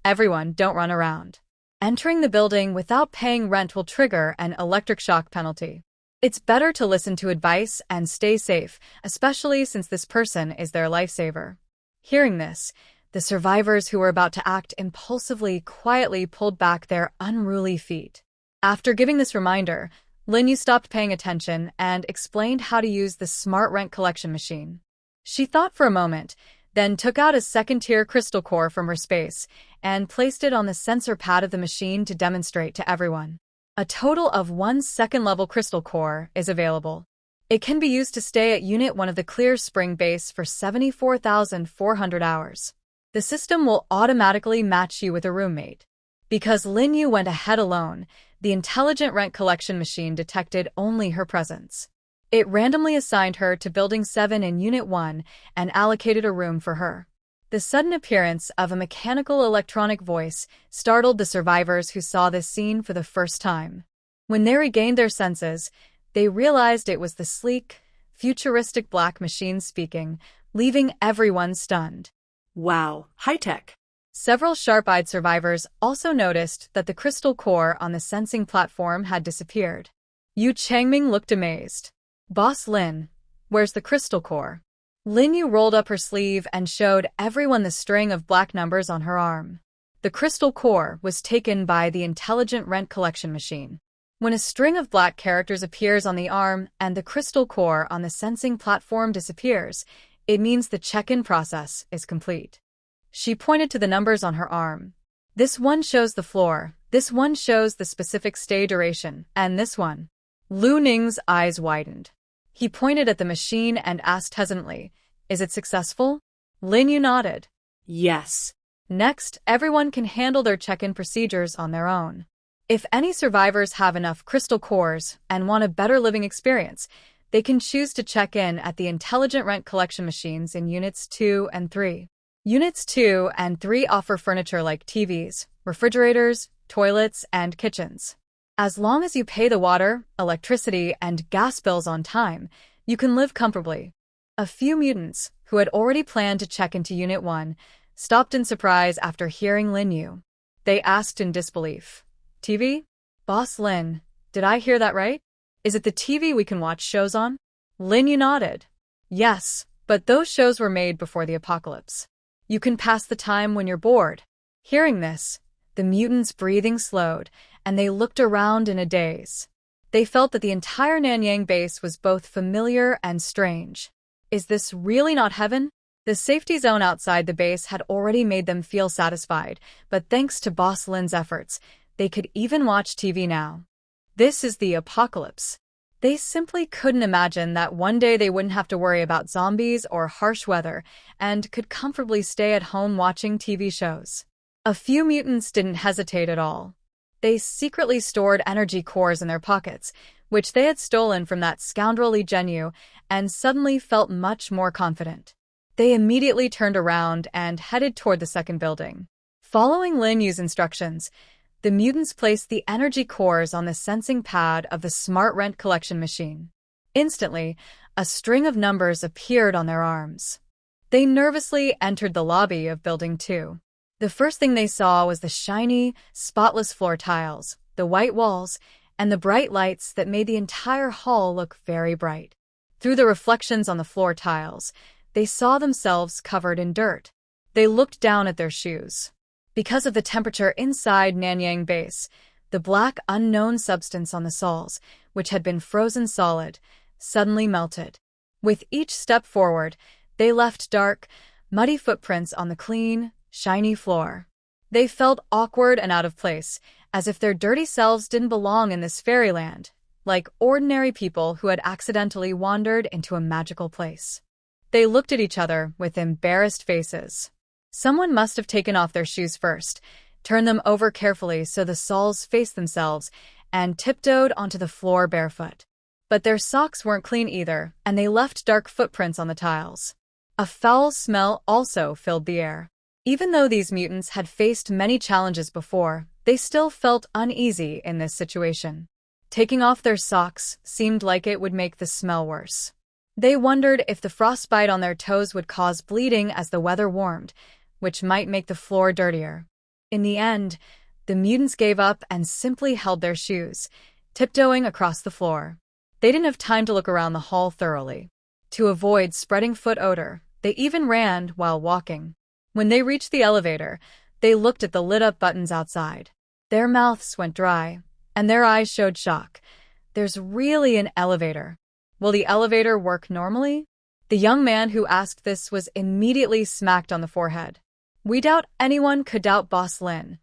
"Everyone, don't run around. Entering the building without paying rent will trigger an electric shock penalty. It's better to listen to advice and stay safe, especially since this person is their lifesaver." Hearing this, the survivors who were about to act impulsively quietly pulled back their unruly feet. After giving this reminder, Lin Yu stopped paying attention and explained how to use the smart rent collection machine. She thought for a moment, then took out a second-tier crystal core from her space and placed it on the sensor pad of the machine to demonstrate to everyone. A total of 1 second-level crystal core is available. It can be used to stay at Unit 1 of the Clear Spring base for 74,400 hours. The system will automatically match you with a roommate. Because Lin Yu went ahead alone, the intelligent rent collection machine detected only her presence. It randomly assigned her to Building 7 in Unit 1 and allocated a room for her. The sudden appearance of a mechanical electronic voice startled the survivors who saw this scene for the first time. When they regained their senses, they realized it was the sleek, futuristic black machine speaking, leaving everyone stunned. Wow, high-tech. Several sharp-eyed survivors also noticed that the crystal core on the sensing platform had disappeared. Yu Changming looked amazed. "Boss Lin, where's the crystal core?" Lin Yu rolled up her sleeve and showed everyone the string of black numbers on her arm. The crystal core was taken by the intelligent rent collection machine. When a string of black characters appears on the arm and the crystal core on the sensing platform disappears, it means the check-in process is complete. She pointed to the numbers on her arm. "This one shows the floor, this one shows the specific stay duration, and this one." Lu Ning's eyes widened. He pointed at the machine and asked hesitantly, "Is it successful?" Lin Yu nodded. Yes. Next, everyone can handle their check-in procedures on their own. If any survivors have enough crystal cores and want a better living experience, they can choose to check in at the intelligent rent collection machines in Units 2 and 3. Units 2 and 3 offer furniture like TVs, refrigerators, toilets, and kitchens. As long as you pay the water, electricity, and gas bills on time, you can live comfortably. A few mutants, who had already planned to check into Unit 1, stopped in surprise after hearing Lin Yu. They asked in disbelief, "TV? Boss Lin, did I hear that right? Is it the TV we can watch shows on?" Lin Yu nodded. "Yes, but those shows were made before the apocalypse. You can pass the time when you're bored." Hearing this, the mutants' breathing slowed, and they looked around in a daze. They felt that the entire Nanyang base was both familiar and strange. Is this really not heaven? The safety zone outside the base had already made them feel satisfied, but thanks to Boss Lin's efforts, they could even watch TV now. This is the apocalypse. They simply couldn't imagine that one day they wouldn't have to worry about zombies or harsh weather and could comfortably stay at home watching TV shows. A few mutants didn't hesitate at all. They secretly stored energy cores in their pockets, which they had stolen from that scoundrel Li Zhenyu, and suddenly felt much more confident. They immediately turned around and headed toward the second building. Following Lin Yu's instructions, the mutants placed the energy cores on the sensing pad of the smart rent collection machine. Instantly, a string of numbers appeared on their arms. They nervously entered the lobby of Building 2. The first thing they saw was the shiny, spotless floor tiles, the white walls, and the bright lights that made the entire hall look very bright. Through the reflections on the floor tiles, they saw themselves covered in dirt. They looked down at their shoes. Because of the temperature inside Nanyang base, the black unknown substance on the soles, which had been frozen solid, suddenly melted. With each step forward, they left dark, muddy footprints on the clean, shiny floor. They felt awkward and out of place, as if their dirty selves didn't belong in this fairyland, like ordinary people who had accidentally wandered into a magical place. They looked at each other with embarrassed faces. Someone must have taken off their shoes first, turned them over carefully so the soles faced themselves, and tiptoed onto the floor barefoot. But their socks weren't clean either, and they left dark footprints on the tiles. A foul smell also filled the air. Even though these mutants had faced many challenges before, they still felt uneasy in this situation. Taking off their socks seemed like it would make the smell worse. They wondered if the frostbite on their toes would cause bleeding as the weather warmed, which might make the floor dirtier. In the end, the mutants gave up and simply held their shoes, tiptoeing across the floor. They didn't have time to look around the hall thoroughly. To avoid spreading foot odor, they even ran while walking. When they reached the elevator, they looked at the lit-up buttons outside. Their mouths went dry, and their eyes showed shock. There's really an elevator. Will the elevator work normally? The young man who asked this was immediately smacked on the forehead. We doubt anyone could doubt Boss Lin.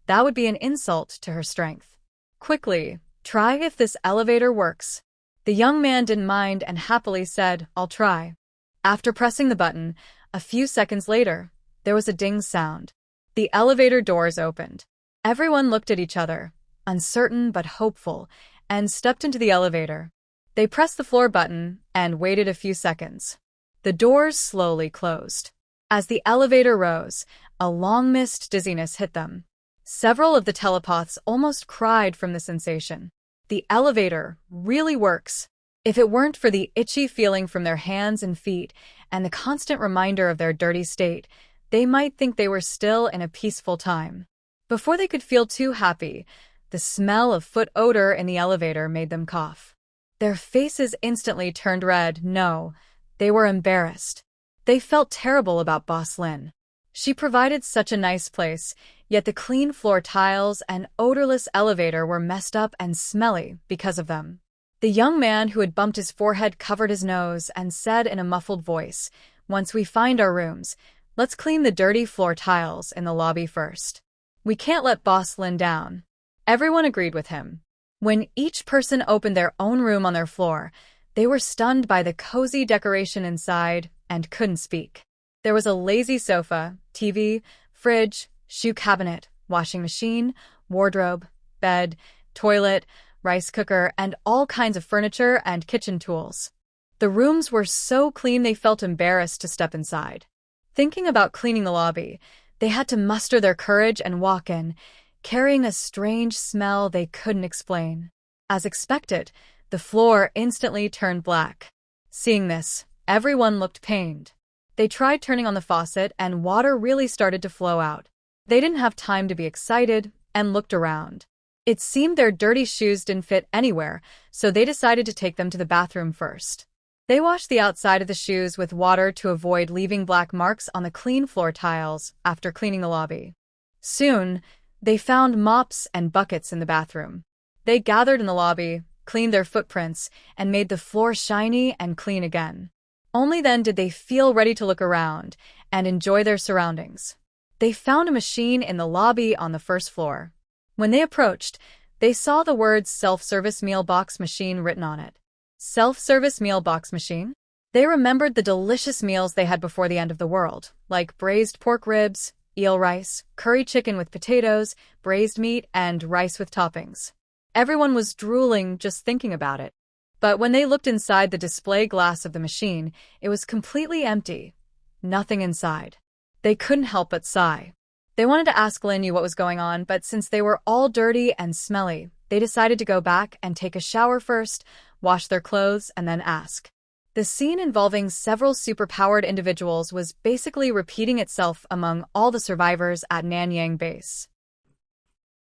That would be an insult to her strength. Quickly, try if this elevator works. The young man didn't mind and happily said, I'll try. After pressing the button, a few seconds later, there was a ding sound. The elevator doors opened. Everyone looked at each other, uncertain but hopeful, and stepped into the elevator. They pressed the floor button and waited a few seconds. The doors slowly closed. As the elevator rose, a long-missed dizziness hit them. Several of the telepaths almost cried from the sensation. The elevator really works. If it weren't for the itchy feeling from their hands and feet and the constant reminder of their dirty state, they might think they were still in a peaceful time. Before they could feel too happy, the smell of foot odor in the elevator made them cough. Their faces instantly turned red. No, they were embarrassed. They felt terrible about Boss Lin. She provided such a nice place, yet the clean floor tiles and odorless elevator were messed up and smelly because of them. The young man who had bumped his forehead covered his nose and said in a muffled voice, Once we find our rooms, let's clean the dirty floor tiles in the lobby first. We can't let Boss Lin down. Everyone agreed with him. When each person opened their own room on their floor, they were stunned by the cozy decoration inside and couldn't speak. There was a lazy sofa, TV, fridge, shoe cabinet, washing machine, wardrobe, bed, toilet, rice cooker, and all kinds of furniture and kitchen tools. The rooms were so clean they felt embarrassed to step inside. Thinking about cleaning the lobby, they had to muster their courage and walk in, carrying a strange smell they couldn't explain. As expected, the floor instantly turned black. Seeing this, everyone looked pained. They tried turning on the faucet and water really started to flow out. They didn't have time to be excited and looked around. It seemed their dirty shoes didn't fit anywhere, so they decided to take them to the bathroom first. They washed the outside of the shoes with water to avoid leaving black marks on the clean floor tiles after cleaning the lobby. Soon, they found mops and buckets in the bathroom. They gathered in the lobby, cleaned their footprints, and made the floor shiny and clean again. Only then did they feel ready to look around and enjoy their surroundings. They found a machine in the lobby on the first floor. When they approached, they saw the words self-service meal box machine written on it. Self-service meal box machine? They remembered the delicious meals they had before the end of the world, like braised pork ribs, eel rice, curry chicken with potatoes, braised meat, and rice with toppings. Everyone was drooling just thinking about it. But when they looked inside the display glass of the machine, it was completely empty. Nothing inside. They couldn't help but sigh. They wanted to ask Lin Yu what was going on, but since they were all dirty and smelly, they decided to go back and take a shower first, wash their clothes, and then ask. The scene involving several superpowered individuals was basically repeating itself among all the survivors at Nanyang Base.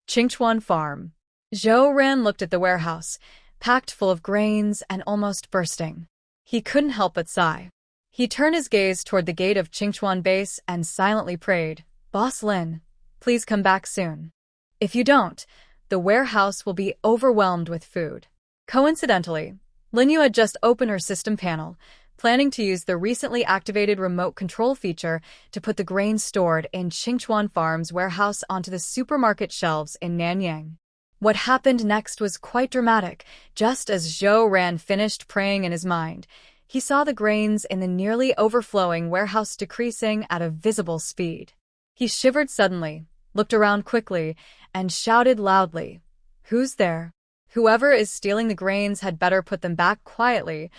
Qingchuan Farm. Zhou Ran looked at the warehouse, packed full of grains and almost bursting. He couldn't help but sigh. He turned his gaze toward the gate of Qingchuan Base and silently prayed, Boss Lin, please come back soon. If you don't, the warehouse will be overwhelmed with food. Coincidentally, Lin Yu had just opened her system panel, planning to use the recently activated remote control feature to put the grain stored in Qingchuan Farm's warehouse onto the supermarket shelves in Nanyang. What happened next was quite dramatic. Just as Zhou Ran finished praying in his mind, he saw the grains in the nearly overflowing warehouse decreasing at a visible speed. He shivered suddenly, looked around quickly, and shouted loudly, "Who's there? Whoever is stealing the grains had better put them back quietly,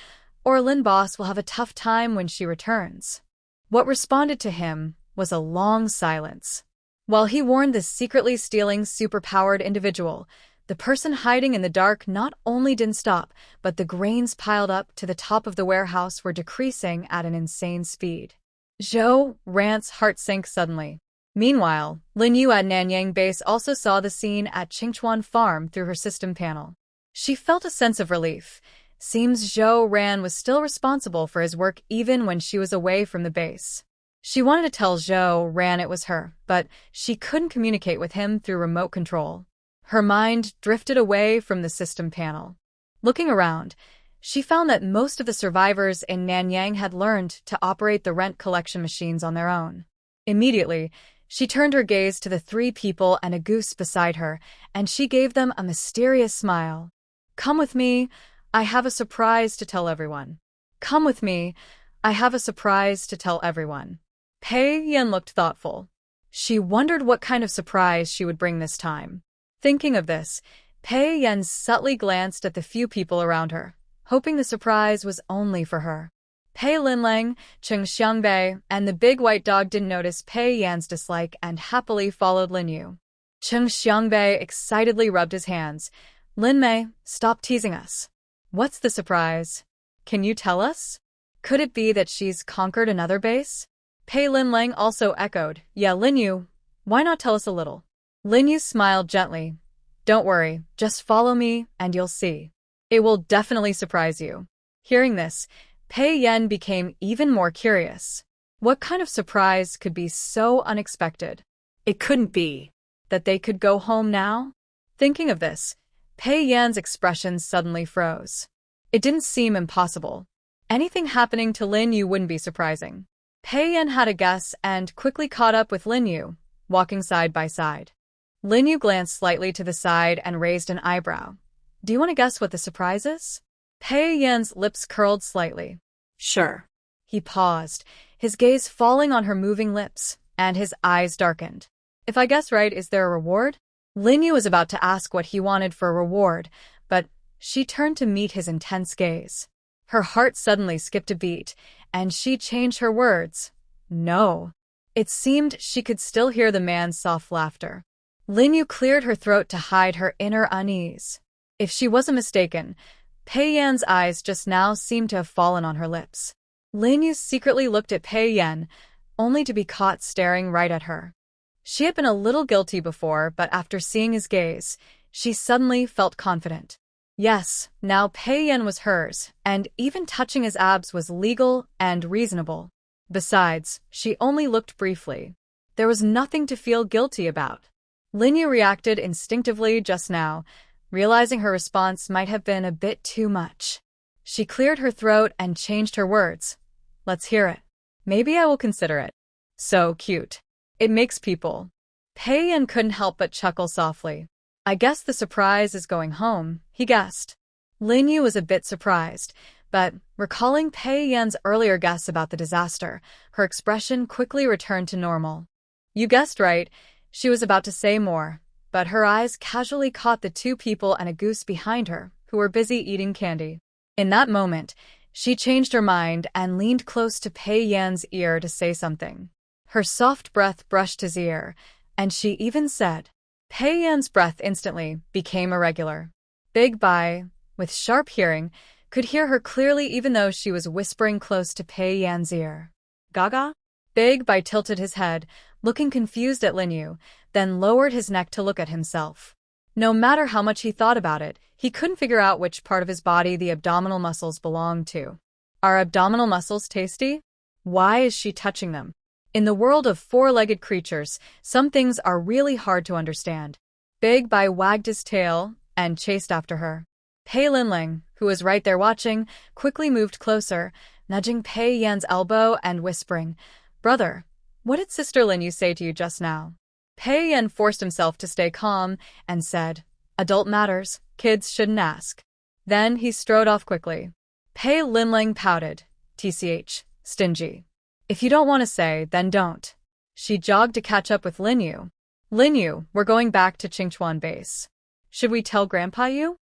or Lin Boss will have a tough time when she returns." What responded to him was a long silence. While he warned the secretly stealing superpowered individual, the person hiding in the dark not only didn't stop, but the grains piled up to the top of the warehouse were decreasing at an insane speed. Zhou Ran's heart sank suddenly. Meanwhile, Lin Yu at Nanyang base also saw the scene at Qingchuan Farm through her system panel. She felt a sense of relief. Seems Zhou Ran was still responsible for his work even when she was away from the base. She wanted to tell Zhou Ran it was her, but she couldn't communicate with him through remote control. Her mind drifted away from the system panel. Looking around, she found that most of the survivors in Nanyang had learned to operate the rent collection machines on their own. Immediately, she turned her gaze to the three people and a goose beside her, and she gave them a mysterious smile. "Come with me, I have a surprise to tell everyone. Come with me, I have a surprise to tell everyone." Pei Yan looked thoughtful. She wondered what kind of surprise she would bring this time. Thinking of this, Pei Yan subtly glanced at the few people around her, hoping the surprise was only for her. Pei Linlang, Cheng Xiangbei, and the big white dog didn't notice Pei Yan's dislike and happily followed Lin Yu. Cheng Xiangbei excitedly rubbed his hands. "Lin Mei, stop teasing us. What's the surprise? Can you tell us? Could it be that she's conquered another base?" Pei Linlang also echoed, "Yeah, Lin Yu, why not tell us a little?" Lin Yu smiled gently. "Don't worry, just follow me and you'll see. It will definitely surprise you." Hearing this, Pei Yan became even more curious. What kind of surprise could be so unexpected? It couldn't be That they could go home now? Thinking of this, Pei Yan's expression suddenly froze. It didn't seem impossible. Anything happening to Lin Yu wouldn't be surprising. Pei Yan had a guess and quickly caught up with Lin Yu, walking side by side. Lin Yu glanced slightly to the side and raised an eyebrow. "Do you want to guess what the surprise is?" Pei Yan's lips curled slightly. sure. He paused, his gaze falling on her moving lips, and his eyes darkened. "If I guess right, is there a reward?" Lin Yu was about to ask what he wanted for a reward, but she turned to meet his intense gaze. Her heart suddenly skipped a beat, and she changed her words. "No." It seemed she could still hear the man's soft laughter. Lin Yu cleared her throat to hide her inner unease. If she wasn't mistaken, Pei Yan's eyes just now seemed to have fallen on her lips. Lin Yu secretly looked at Pei Yan, only to be caught staring right at her. She had been a little guilty before, but after seeing his gaze, she suddenly felt confident. Yes, now Pei Yan was hers, and even touching his abs was legal and reasonable. Besides, she only looked briefly. There was nothing to feel guilty about. Lin Yu reacted instinctively just now, realizing her response might have been a bit too much. She cleared her throat and changed her words. "Let's hear it. Maybe I will consider it." "So cute. It makes people." Pei Yan couldn't help but chuckle softly. "I guess the surprise is going home," he guessed. Lin Yu was a bit surprised, but recalling Pei Yan's earlier guess about the disaster, her expression quickly returned to normal. "You guessed right." She was about to say more, but her eyes casually caught the two people and a goose behind her, who were busy eating candy. In that moment, she changed her mind and leaned close to Pei Yan's ear to say something. Her soft breath brushed his ear, and she even said. Pei Yan's breath instantly became irregular. Big Bai, with sharp hearing, could hear her clearly even though she was whispering close to Pei Yan's ear. "Gaga?" Big Bai tilted his head, looking confused at Lin Yu, then lowered his neck to look at himself. No matter how much he thought about it, he couldn't figure out which part of his body the abdominal muscles belonged to. Are abdominal muscles tasty? Why is she touching them? In the world of four-legged creatures, some things are really hard to understand. Big Bai wagged his tail and chased after her. Pei Linlang, who was right there watching, quickly moved closer, nudging Pei Yan's elbow and whispering, "Brother, what did Sister Lin Yu say to you just now?" Pei Yan forced himself to stay calm and said, "Adult matters, kids shouldn't ask." Then he strode off quickly. Pei Linlang pouted, "TCH, stingy. If you don't want to say, then don't." She jogged to catch up with Lin Yu. "Lin Yu, we're going back to Qingchuan base. Should we tell Grandpa Yu?"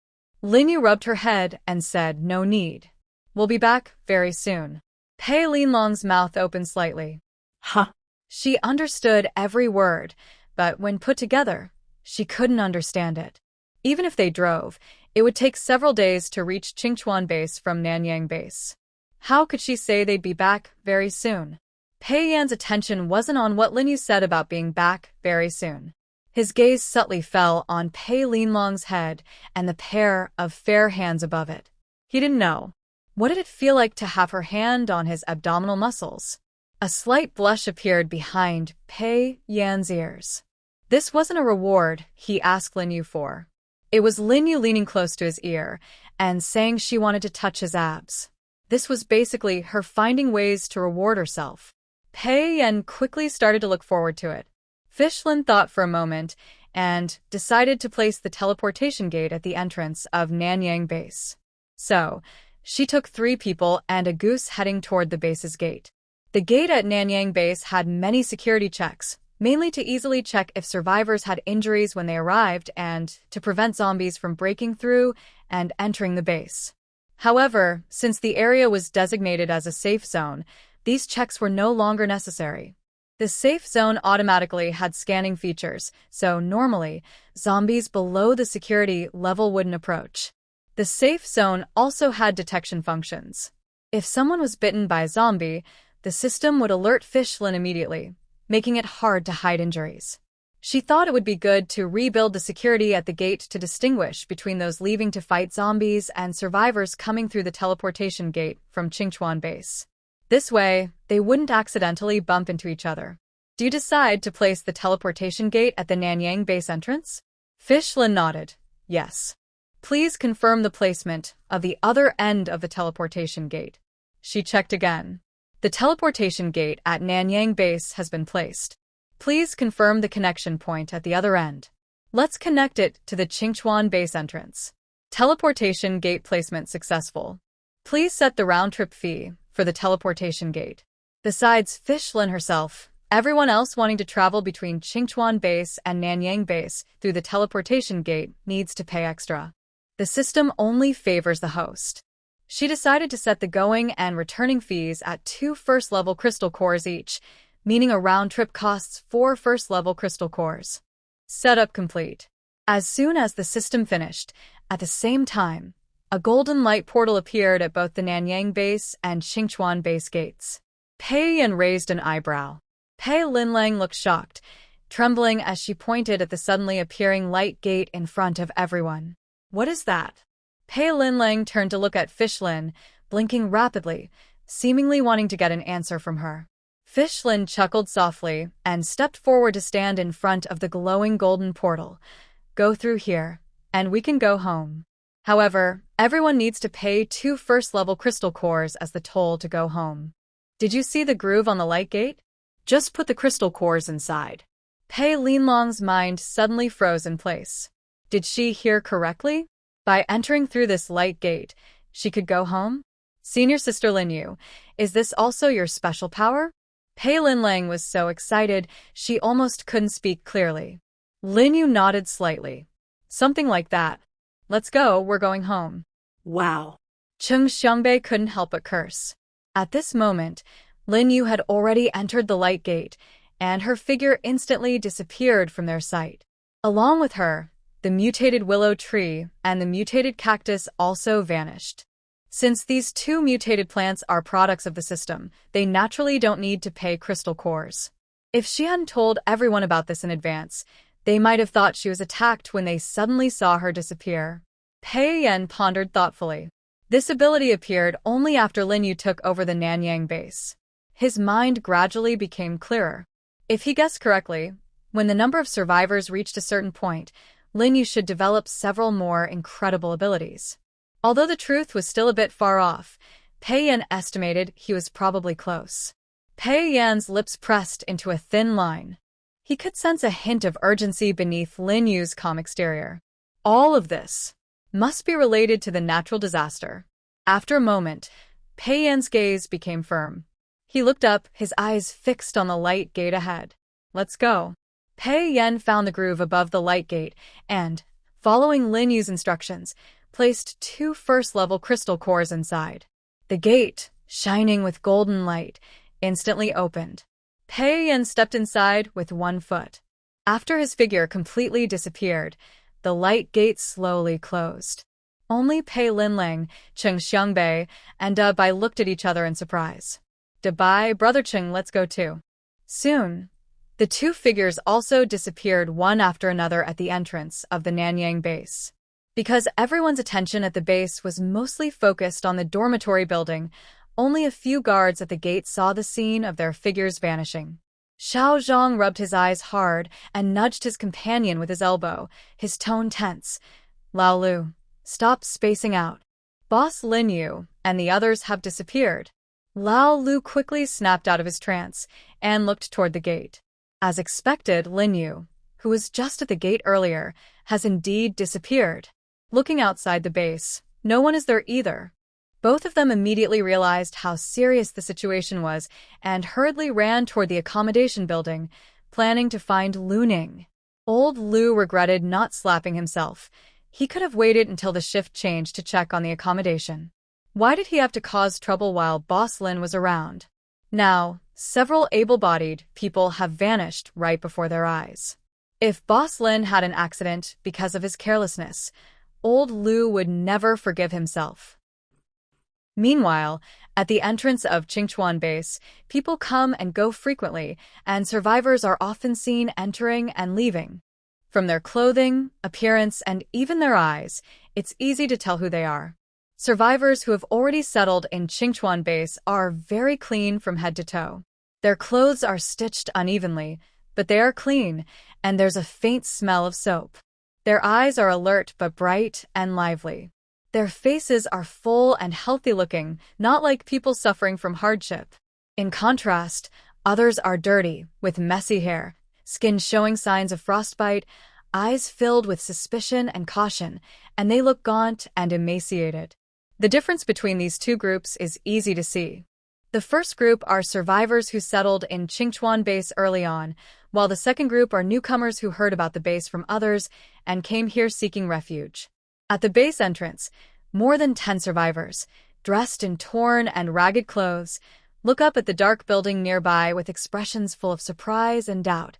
Lin Yu rubbed her head and said, "No need. We'll be back very soon." Pei Linlong's mouth opened slightly. Huh. She understood every word, but when put together, she couldn't understand it. Even if they drove, it would take several days to reach Qingchuan base from Nanyang base. How could she say they'd be back very soon? Pei Yan's attention wasn't on what Lin Yu said about being back very soon. His gaze subtly fell on Pei Linlong's head and the pair of fair hands above it. He didn't know. What did it feel like to have her hand on his abdominal muscles? A slight blush appeared behind Pei Yan's ears. This wasn't a reward he asked Lin Yu for. It was Lin Yu leaning close to his ear and saying she wanted to touch his abs. This was basically her finding ways to reward herself. Pei Yan quickly started to look forward to it. Fishlin thought for a moment and decided to place the teleportation gate at the entrance of Nanyang base. So, she took 3 people and a goose heading toward the base's gate. The gate at Nanyang base had many security checks, mainly to easily check if survivors had injuries when they arrived and to prevent zombies from breaking through and entering the base. However, since the area was designated as a safe zone, these checks were no longer necessary. The safe zone automatically had scanning features, so normally, zombies below the security level wouldn't approach. The safe zone also had detection functions. If someone was bitten by a zombie, the system would alert Fishlin immediately, making it hard to hide injuries. She thought it would be good to rebuild the security at the gate to distinguish between those leaving to fight zombies and survivors coming through the teleportation gate from Qingchuan base. This way, they wouldn't accidentally bump into each other. "Do you decide to place the teleportation gate at the Nanyang base entrance?" Fishlin nodded. "Yes. Please confirm the placement of the other end of the teleportation gate." She checked again. "The teleportation gate at Nanyang base has been placed. Please confirm the connection point at the other end. Let's connect it to the Qingchuan base entrance. Teleportation gate placement successful. Please set the round-trip fee for the teleportation gate." Besides Fishlin herself, everyone else wanting to travel between Qingchuan base and Nanyang base through the teleportation gate needs to pay extra. The system only favors the host. She decided to set the going and returning fees at 2 first-level crystal cores each, meaning a round trip costs 4 first-level crystal cores. Setup complete. As soon as the system finished, at the same time, a golden light portal appeared at both the Nanyang base and Qingchuan base gates. Pei Yan raised an eyebrow. Pei Linlang looked shocked, trembling as she pointed at the suddenly appearing light gate in front of everyone. "What is that?" Pei Linlang turned to look at Fishlin, blinking rapidly, seemingly wanting to get an answer from her. Fishlin chuckled softly and stepped forward to stand in front of the glowing golden portal. "Go through here, and we can go home. However, everyone needs to pay 2 first-level crystal cores as the toll to go home. Did you see the groove on the light gate? Just put the crystal cores inside." Pei Linlong's mind suddenly froze in place. Did she hear correctly? By entering through this light gate, she could go home? "Senior Sister Lin Yu, is this also your special power?" Pei Linlang was so excited she almost couldn't speak clearly. Lin Yu nodded slightly. "Something like that. Let's go, we're going home." Wow. Chung Xiangbei couldn't help but curse. At this moment, Lin Yu had already entered the light gate, and her figure instantly disappeared from their sight. Along with her, the mutated willow tree and the mutated cactus also vanished. Since these 2 mutated plants are products of the system, they naturally don't need to pay crystal cores. If she hadn't told everyone about this in advance, they might have thought she was attacked when they suddenly saw her disappear. Pei Yan pondered thoughtfully. This ability appeared only after Lin Yu took over the Nanyang base. His mind gradually became clearer. If he guessed correctly, when the number of survivors reached a certain point, Lin Yu should develop several more incredible abilities. Although the truth was still a bit far off, Pei Yan estimated he was probably close. Pei Yan's lips pressed into a thin line. He could sense a hint of urgency beneath Lin Yu's calm exterior. All of this must be related to the natural disaster. After a moment, Pei Yan's gaze became firm. He looked up, his eyes fixed on the light gate ahead. Let's go. Pei Yan found the groove above the light gate and, following Lin Yu's instructions, placed 2 first-level crystal cores inside. The gate, shining with golden light, instantly opened. Pei Yan stepped inside with 1 foot. After his figure completely disappeared, the light gate slowly closed. Only Pei Linlang, Cheng Xiangbei, and Bai looked at each other in surprise. Bai, brother Cheng, let's go too. Soon, the 2 figures also disappeared one after another at the entrance of the Nanyang base. Because everyone's attention at the base was mostly focused on the dormitory building, only a few guards at the gate saw the scene of their figures vanishing. Xiao Zhang rubbed his eyes hard and nudged his companion with his elbow, his tone tense. Lao Lu, stop spacing out. Boss Lin Yu and the others have disappeared. Lao Lu quickly snapped out of his trance and looked toward the gate. As expected, Lin Yu, who was just at the gate earlier, has indeed disappeared. Looking outside the base, no one is there either. Both of them immediately realized how serious the situation was and hurriedly ran toward the accommodation building, planning to find Lu Ning. Old Lu regretted not slapping himself. He could have waited until the shift changed to check on the accommodation. Why did he have to cause trouble while Boss Lin was around? Now, several able-bodied people have vanished right before their eyes. If Boss Lin had an accident because of his carelessness, old Lu would never forgive himself. Meanwhile, at the entrance of Qingchuan base, people come and go frequently, and survivors are often seen entering and leaving. From their clothing, appearance, and even their eyes, it's easy to tell who they are. Survivors who have already settled in Qingchuan base are very clean from head to toe. Their clothes are stitched unevenly, but they are clean, and there's a faint smell of soap. Their eyes are alert but bright and lively. Their faces are full and healthy-looking, not like people suffering from hardship. In contrast, others are dirty, with messy hair, skin showing signs of frostbite, eyes filled with suspicion and caution, and they look gaunt and emaciated. The difference between these 2 groups is easy to see. The first group are survivors who settled in Qingchuan base early on, while the second group are newcomers who heard about the base from others and came here seeking refuge. At the base entrance, more than 10 survivors, dressed in torn and ragged clothes, look up at the dark building nearby with expressions full of surprise and doubt.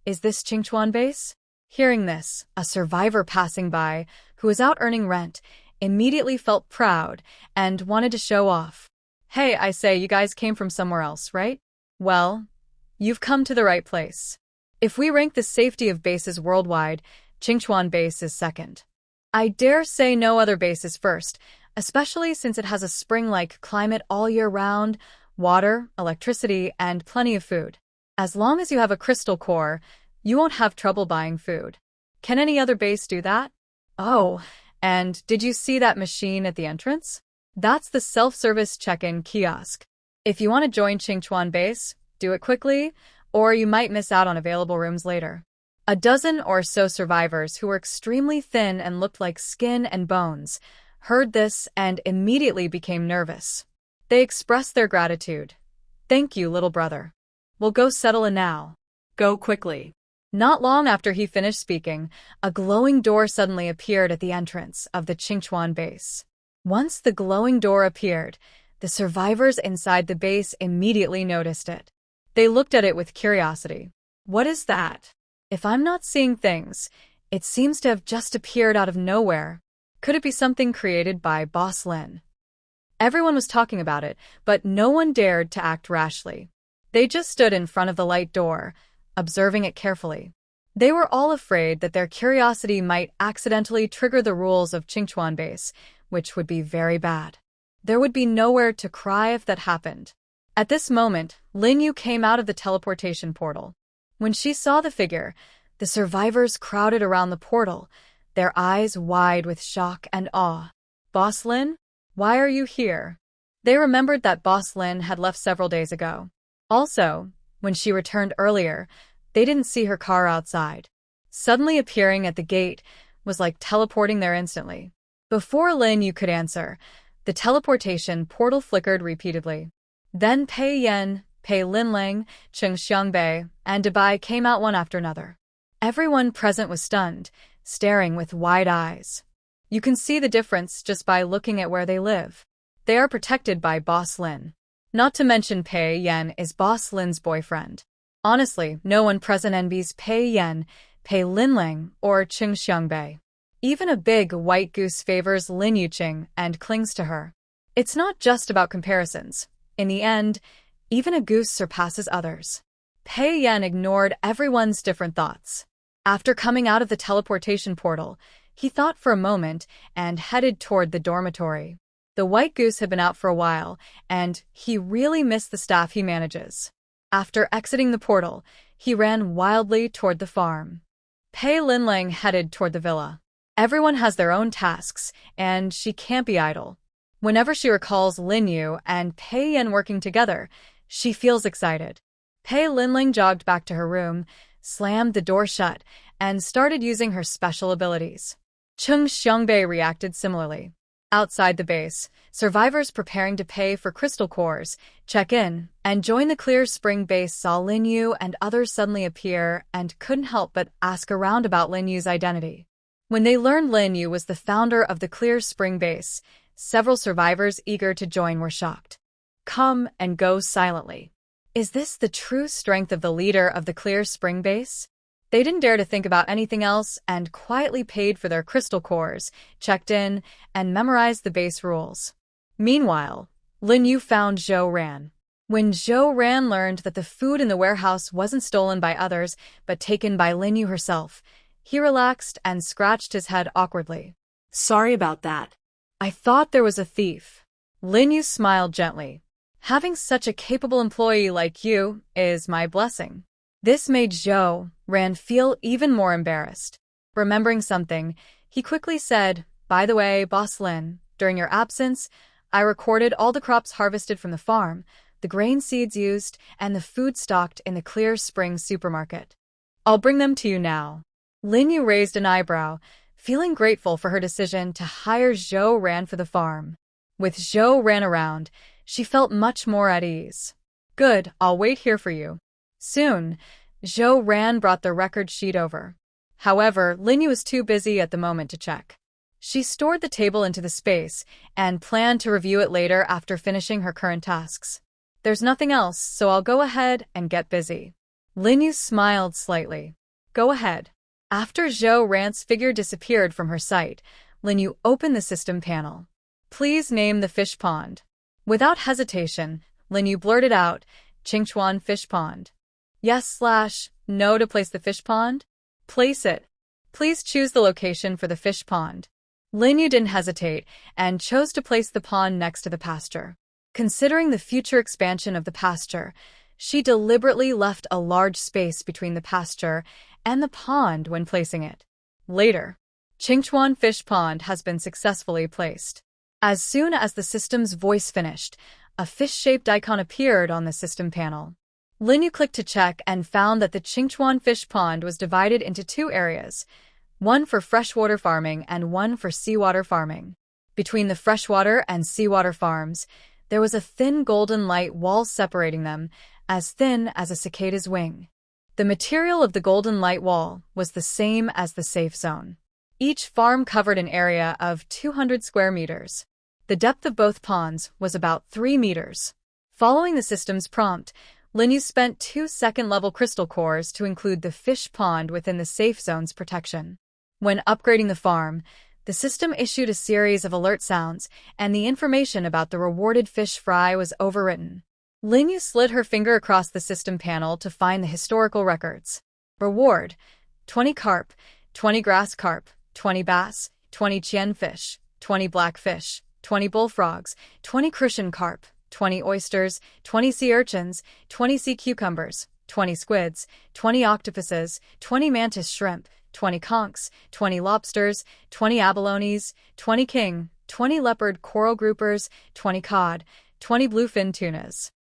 Is this Qingchuan base? Hearing this, a survivor passing by, who was out earning rent, immediately felt proud and wanted to show off. Hey, I say, you guys came from somewhere else, right? Well, you've come to the right place. If we rank the safety of bases worldwide, Qingchuan base is second. I dare say no other base is first, especially since it has a spring-like climate all year round, water, electricity, and plenty of food. As long as you have a crystal core, you won't have trouble buying food. Can any other base do that? Oh, and did you see that machine at the entrance? That's the self-service check-in kiosk. If you want to join Qingchuan base, do it quickly, or you might miss out on available rooms later. A dozen or so survivors who were extremely thin and looked like skin and bones heard this and immediately became nervous. They expressed their gratitude. Thank you, little brother. We'll go settle in now. Go quickly. Not long after he finished speaking, a glowing door suddenly appeared at the entrance of the Qingchuan base. Once the glowing door appeared, the survivors inside the base immediately noticed it. They looked at it with curiosity. What is that? If I'm not seeing things, it seems to have just appeared out of nowhere. Could it be something created by Boss Lin? Everyone was talking about it, but no one dared to act rashly. They just stood in front of the light door, observing it carefully. They were all afraid that their curiosity might accidentally trigger the rules of Qingchuan base, which would be very bad. There would be nowhere to cry if that happened. At this moment, Lin Yu came out of the teleportation portal. When she saw the figure, the survivors crowded around the portal, their eyes wide with shock and awe. Boss Lin, why are you here? They remembered that Boss Lin had left several days ago. Also, when she returned earlier, they didn't see her car outside. Suddenly appearing at the gate was like teleporting there instantly. Before Lin Yu could answer, the teleportation portal flickered repeatedly. Then Pei Yan, Pei Linlang, Cheng Xiangbei, and Dabai came out one after another. Everyone present was stunned, staring with wide eyes. You can see the difference just by looking at where they live. They are protected by Boss Lin. Not to mention Pei Yan is Boss Lin's boyfriend. Honestly, no one present envies Pei Yan, Pei Linlang, or Cheng Xiangbei. Even a big white goose favors Lin Yuqing and clings to her. It's not just about comparisons. In the end, even a goose surpasses others. Pei Yan ignored everyone's different thoughts. After coming out of the teleportation portal, he thought for a moment and headed toward the dormitory. The white goose had been out for a while, and he really missed the staff he manages. After exiting the portal, he ran wildly toward the farm. Pei Linlang headed toward the villa. Everyone has their own tasks, and she can't be idle. Whenever she recalls Lin Yu and Pei Yan working together, she feels excited. Pei Linlang jogged back to her room, slammed the door shut, and started using her special abilities. Cheng Xiangbei reacted similarly. Outside the base, survivors preparing to pay for crystal cores, check in, and join the Clear Spring base saw Lin Yu and others suddenly appear and couldn't help but ask around about Lin Yu's identity. When they learned Lin Yu was the founder of the Clear Spring base, several survivors eager to join were shocked. Come and go silently. Is this the true strength of the leader of the Clear Spring base? They didn't dare to think about anything else and quietly paid for their crystal cores, checked in, and memorized the base rules. Meanwhile, Lin Yu found Zhou Ran. When Zhou Ran learned that the food in the warehouse wasn't stolen by others but taken by Lin Yu herself, he relaxed and scratched his head awkwardly. Sorry about that. I thought there was a thief. Lin Yu smiled gently. Having such a capable employee like you is my blessing. This made Zhou Ran feel even more embarrassed. Remembering something, he quickly said, "By the way, Boss Lin, during your absence, I recorded all the crops harvested from the farm, the grain seeds used, and the food stocked in the Clear Spring supermarket. I'll bring them to you now." Lin Yu raised an eyebrow, feeling grateful for her decision to hire Zhou Ran for the farm. With Zhou Ran around, she felt much more at ease. Good, I'll wait here for you. Soon, Zhou Ran brought the record sheet over. However, Lin Yu was too busy at the moment to check. She stored the table into the space and planned to review it later after finishing her current tasks. There's nothing else, so I'll go ahead and get busy. Lin Yu smiled slightly. Go ahead. After Zhou Ran's figure disappeared from her sight, Lin Yu opened the system panel. Please name the fish pond. Without hesitation, Lin Yu blurted out, Qingchuan Fish Pond. Yes/no to place the fish pond? Place it. Please choose the location for the fish pond. Lin Yu didn't hesitate and chose to place the pond next to the pasture. Considering the future expansion of the pasture, she deliberately left a large space between the pasture and the pond when placing it. Later, Qingchuan Fish Pond has been successfully placed. As soon as the system's voice finished, a fish-shaped icon appeared on the system panel. Lin Yu clicked to check and found that the Qingchuan Fish Pond was divided into two areas, one for freshwater farming and one for seawater farming. Between the freshwater and seawater farms, there was a thin golden light wall separating them, as thin as a cicada's wing. The material of the golden light wall was the same as the safe zone. Each farm covered an area of 200 square meters. The depth of both ponds was about 3 meters. Following the system's prompt, Lin Yu spent 2 second-level crystal cores to include the fish pond within the safe zone's protection. When upgrading the farm, the system issued a series of alert sounds, and the information about the rewarded fish fry was overwritten. Lin Yu slid her finger across the system panel to find the historical records. Reward: 20 carp, 20 grass carp, 20 bass, 20 chien fish, 20 black fish, 20 bullfrogs, 20 crucian carp, 20 oysters, 20 sea urchins, 20 sea cucumbers, 20 squids, 20 octopuses, 20 mantis shrimp, 20 conchs, 20 lobsters, 20 abalones, 20 king, 20 leopard coral groupers, 20 cod, 20 bluefin tunas.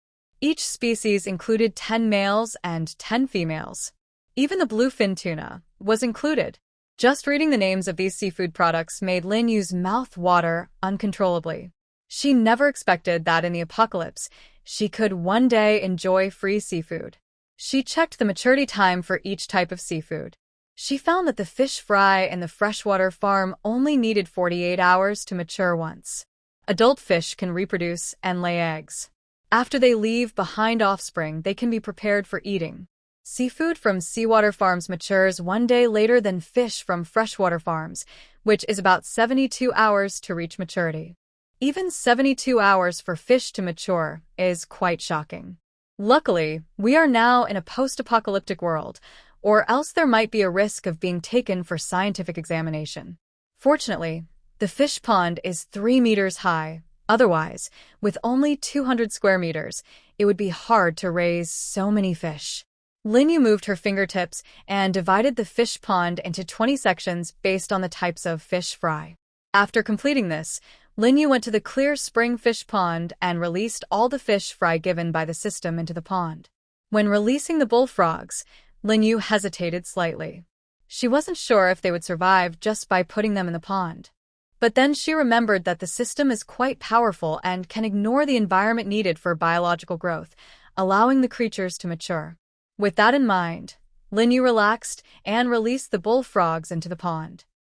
Each species included 10 males and 10 females. Even the bluefin tuna was included. Just reading the names of these seafood products made Lin Yu's mouth water uncontrollably. She never expected that in the apocalypse, she could one day enjoy free seafood. She checked the maturity time for each type of seafood. She found that the fish fry in the freshwater farm only needed 48 hours to mature once. Adult fish can reproduce and lay eggs. After they leave behind offspring, they can be prepared for eating. Seafood from seawater farms matures one day later than fish from freshwater farms, which is about 72 hours to reach maturity. Even 72 hours for fish to mature is quite shocking. Luckily, we are now in a post-apocalyptic world, or else there might be a risk of being taken for scientific examination. Fortunately, the fish pond is 3 meters high. Otherwise, with only 200 square meters, it would be hard to raise so many fish. Lin Yu moved her fingertips and divided the fish pond into 20 sections based on the types of fish fry. After completing this, Lin Yu went to the clear spring fish pond and released all the fish fry given by the system into the pond. When releasing the bullfrogs, Lin Yu hesitated slightly. She wasn't sure if they would survive just by putting them in the pond. But then she remembered that the system is quite powerful and can ignore the environment needed for biological growth, allowing the creatures to mature. With that in mind, Lin Yu relaxed and released the bullfrogs into the pond.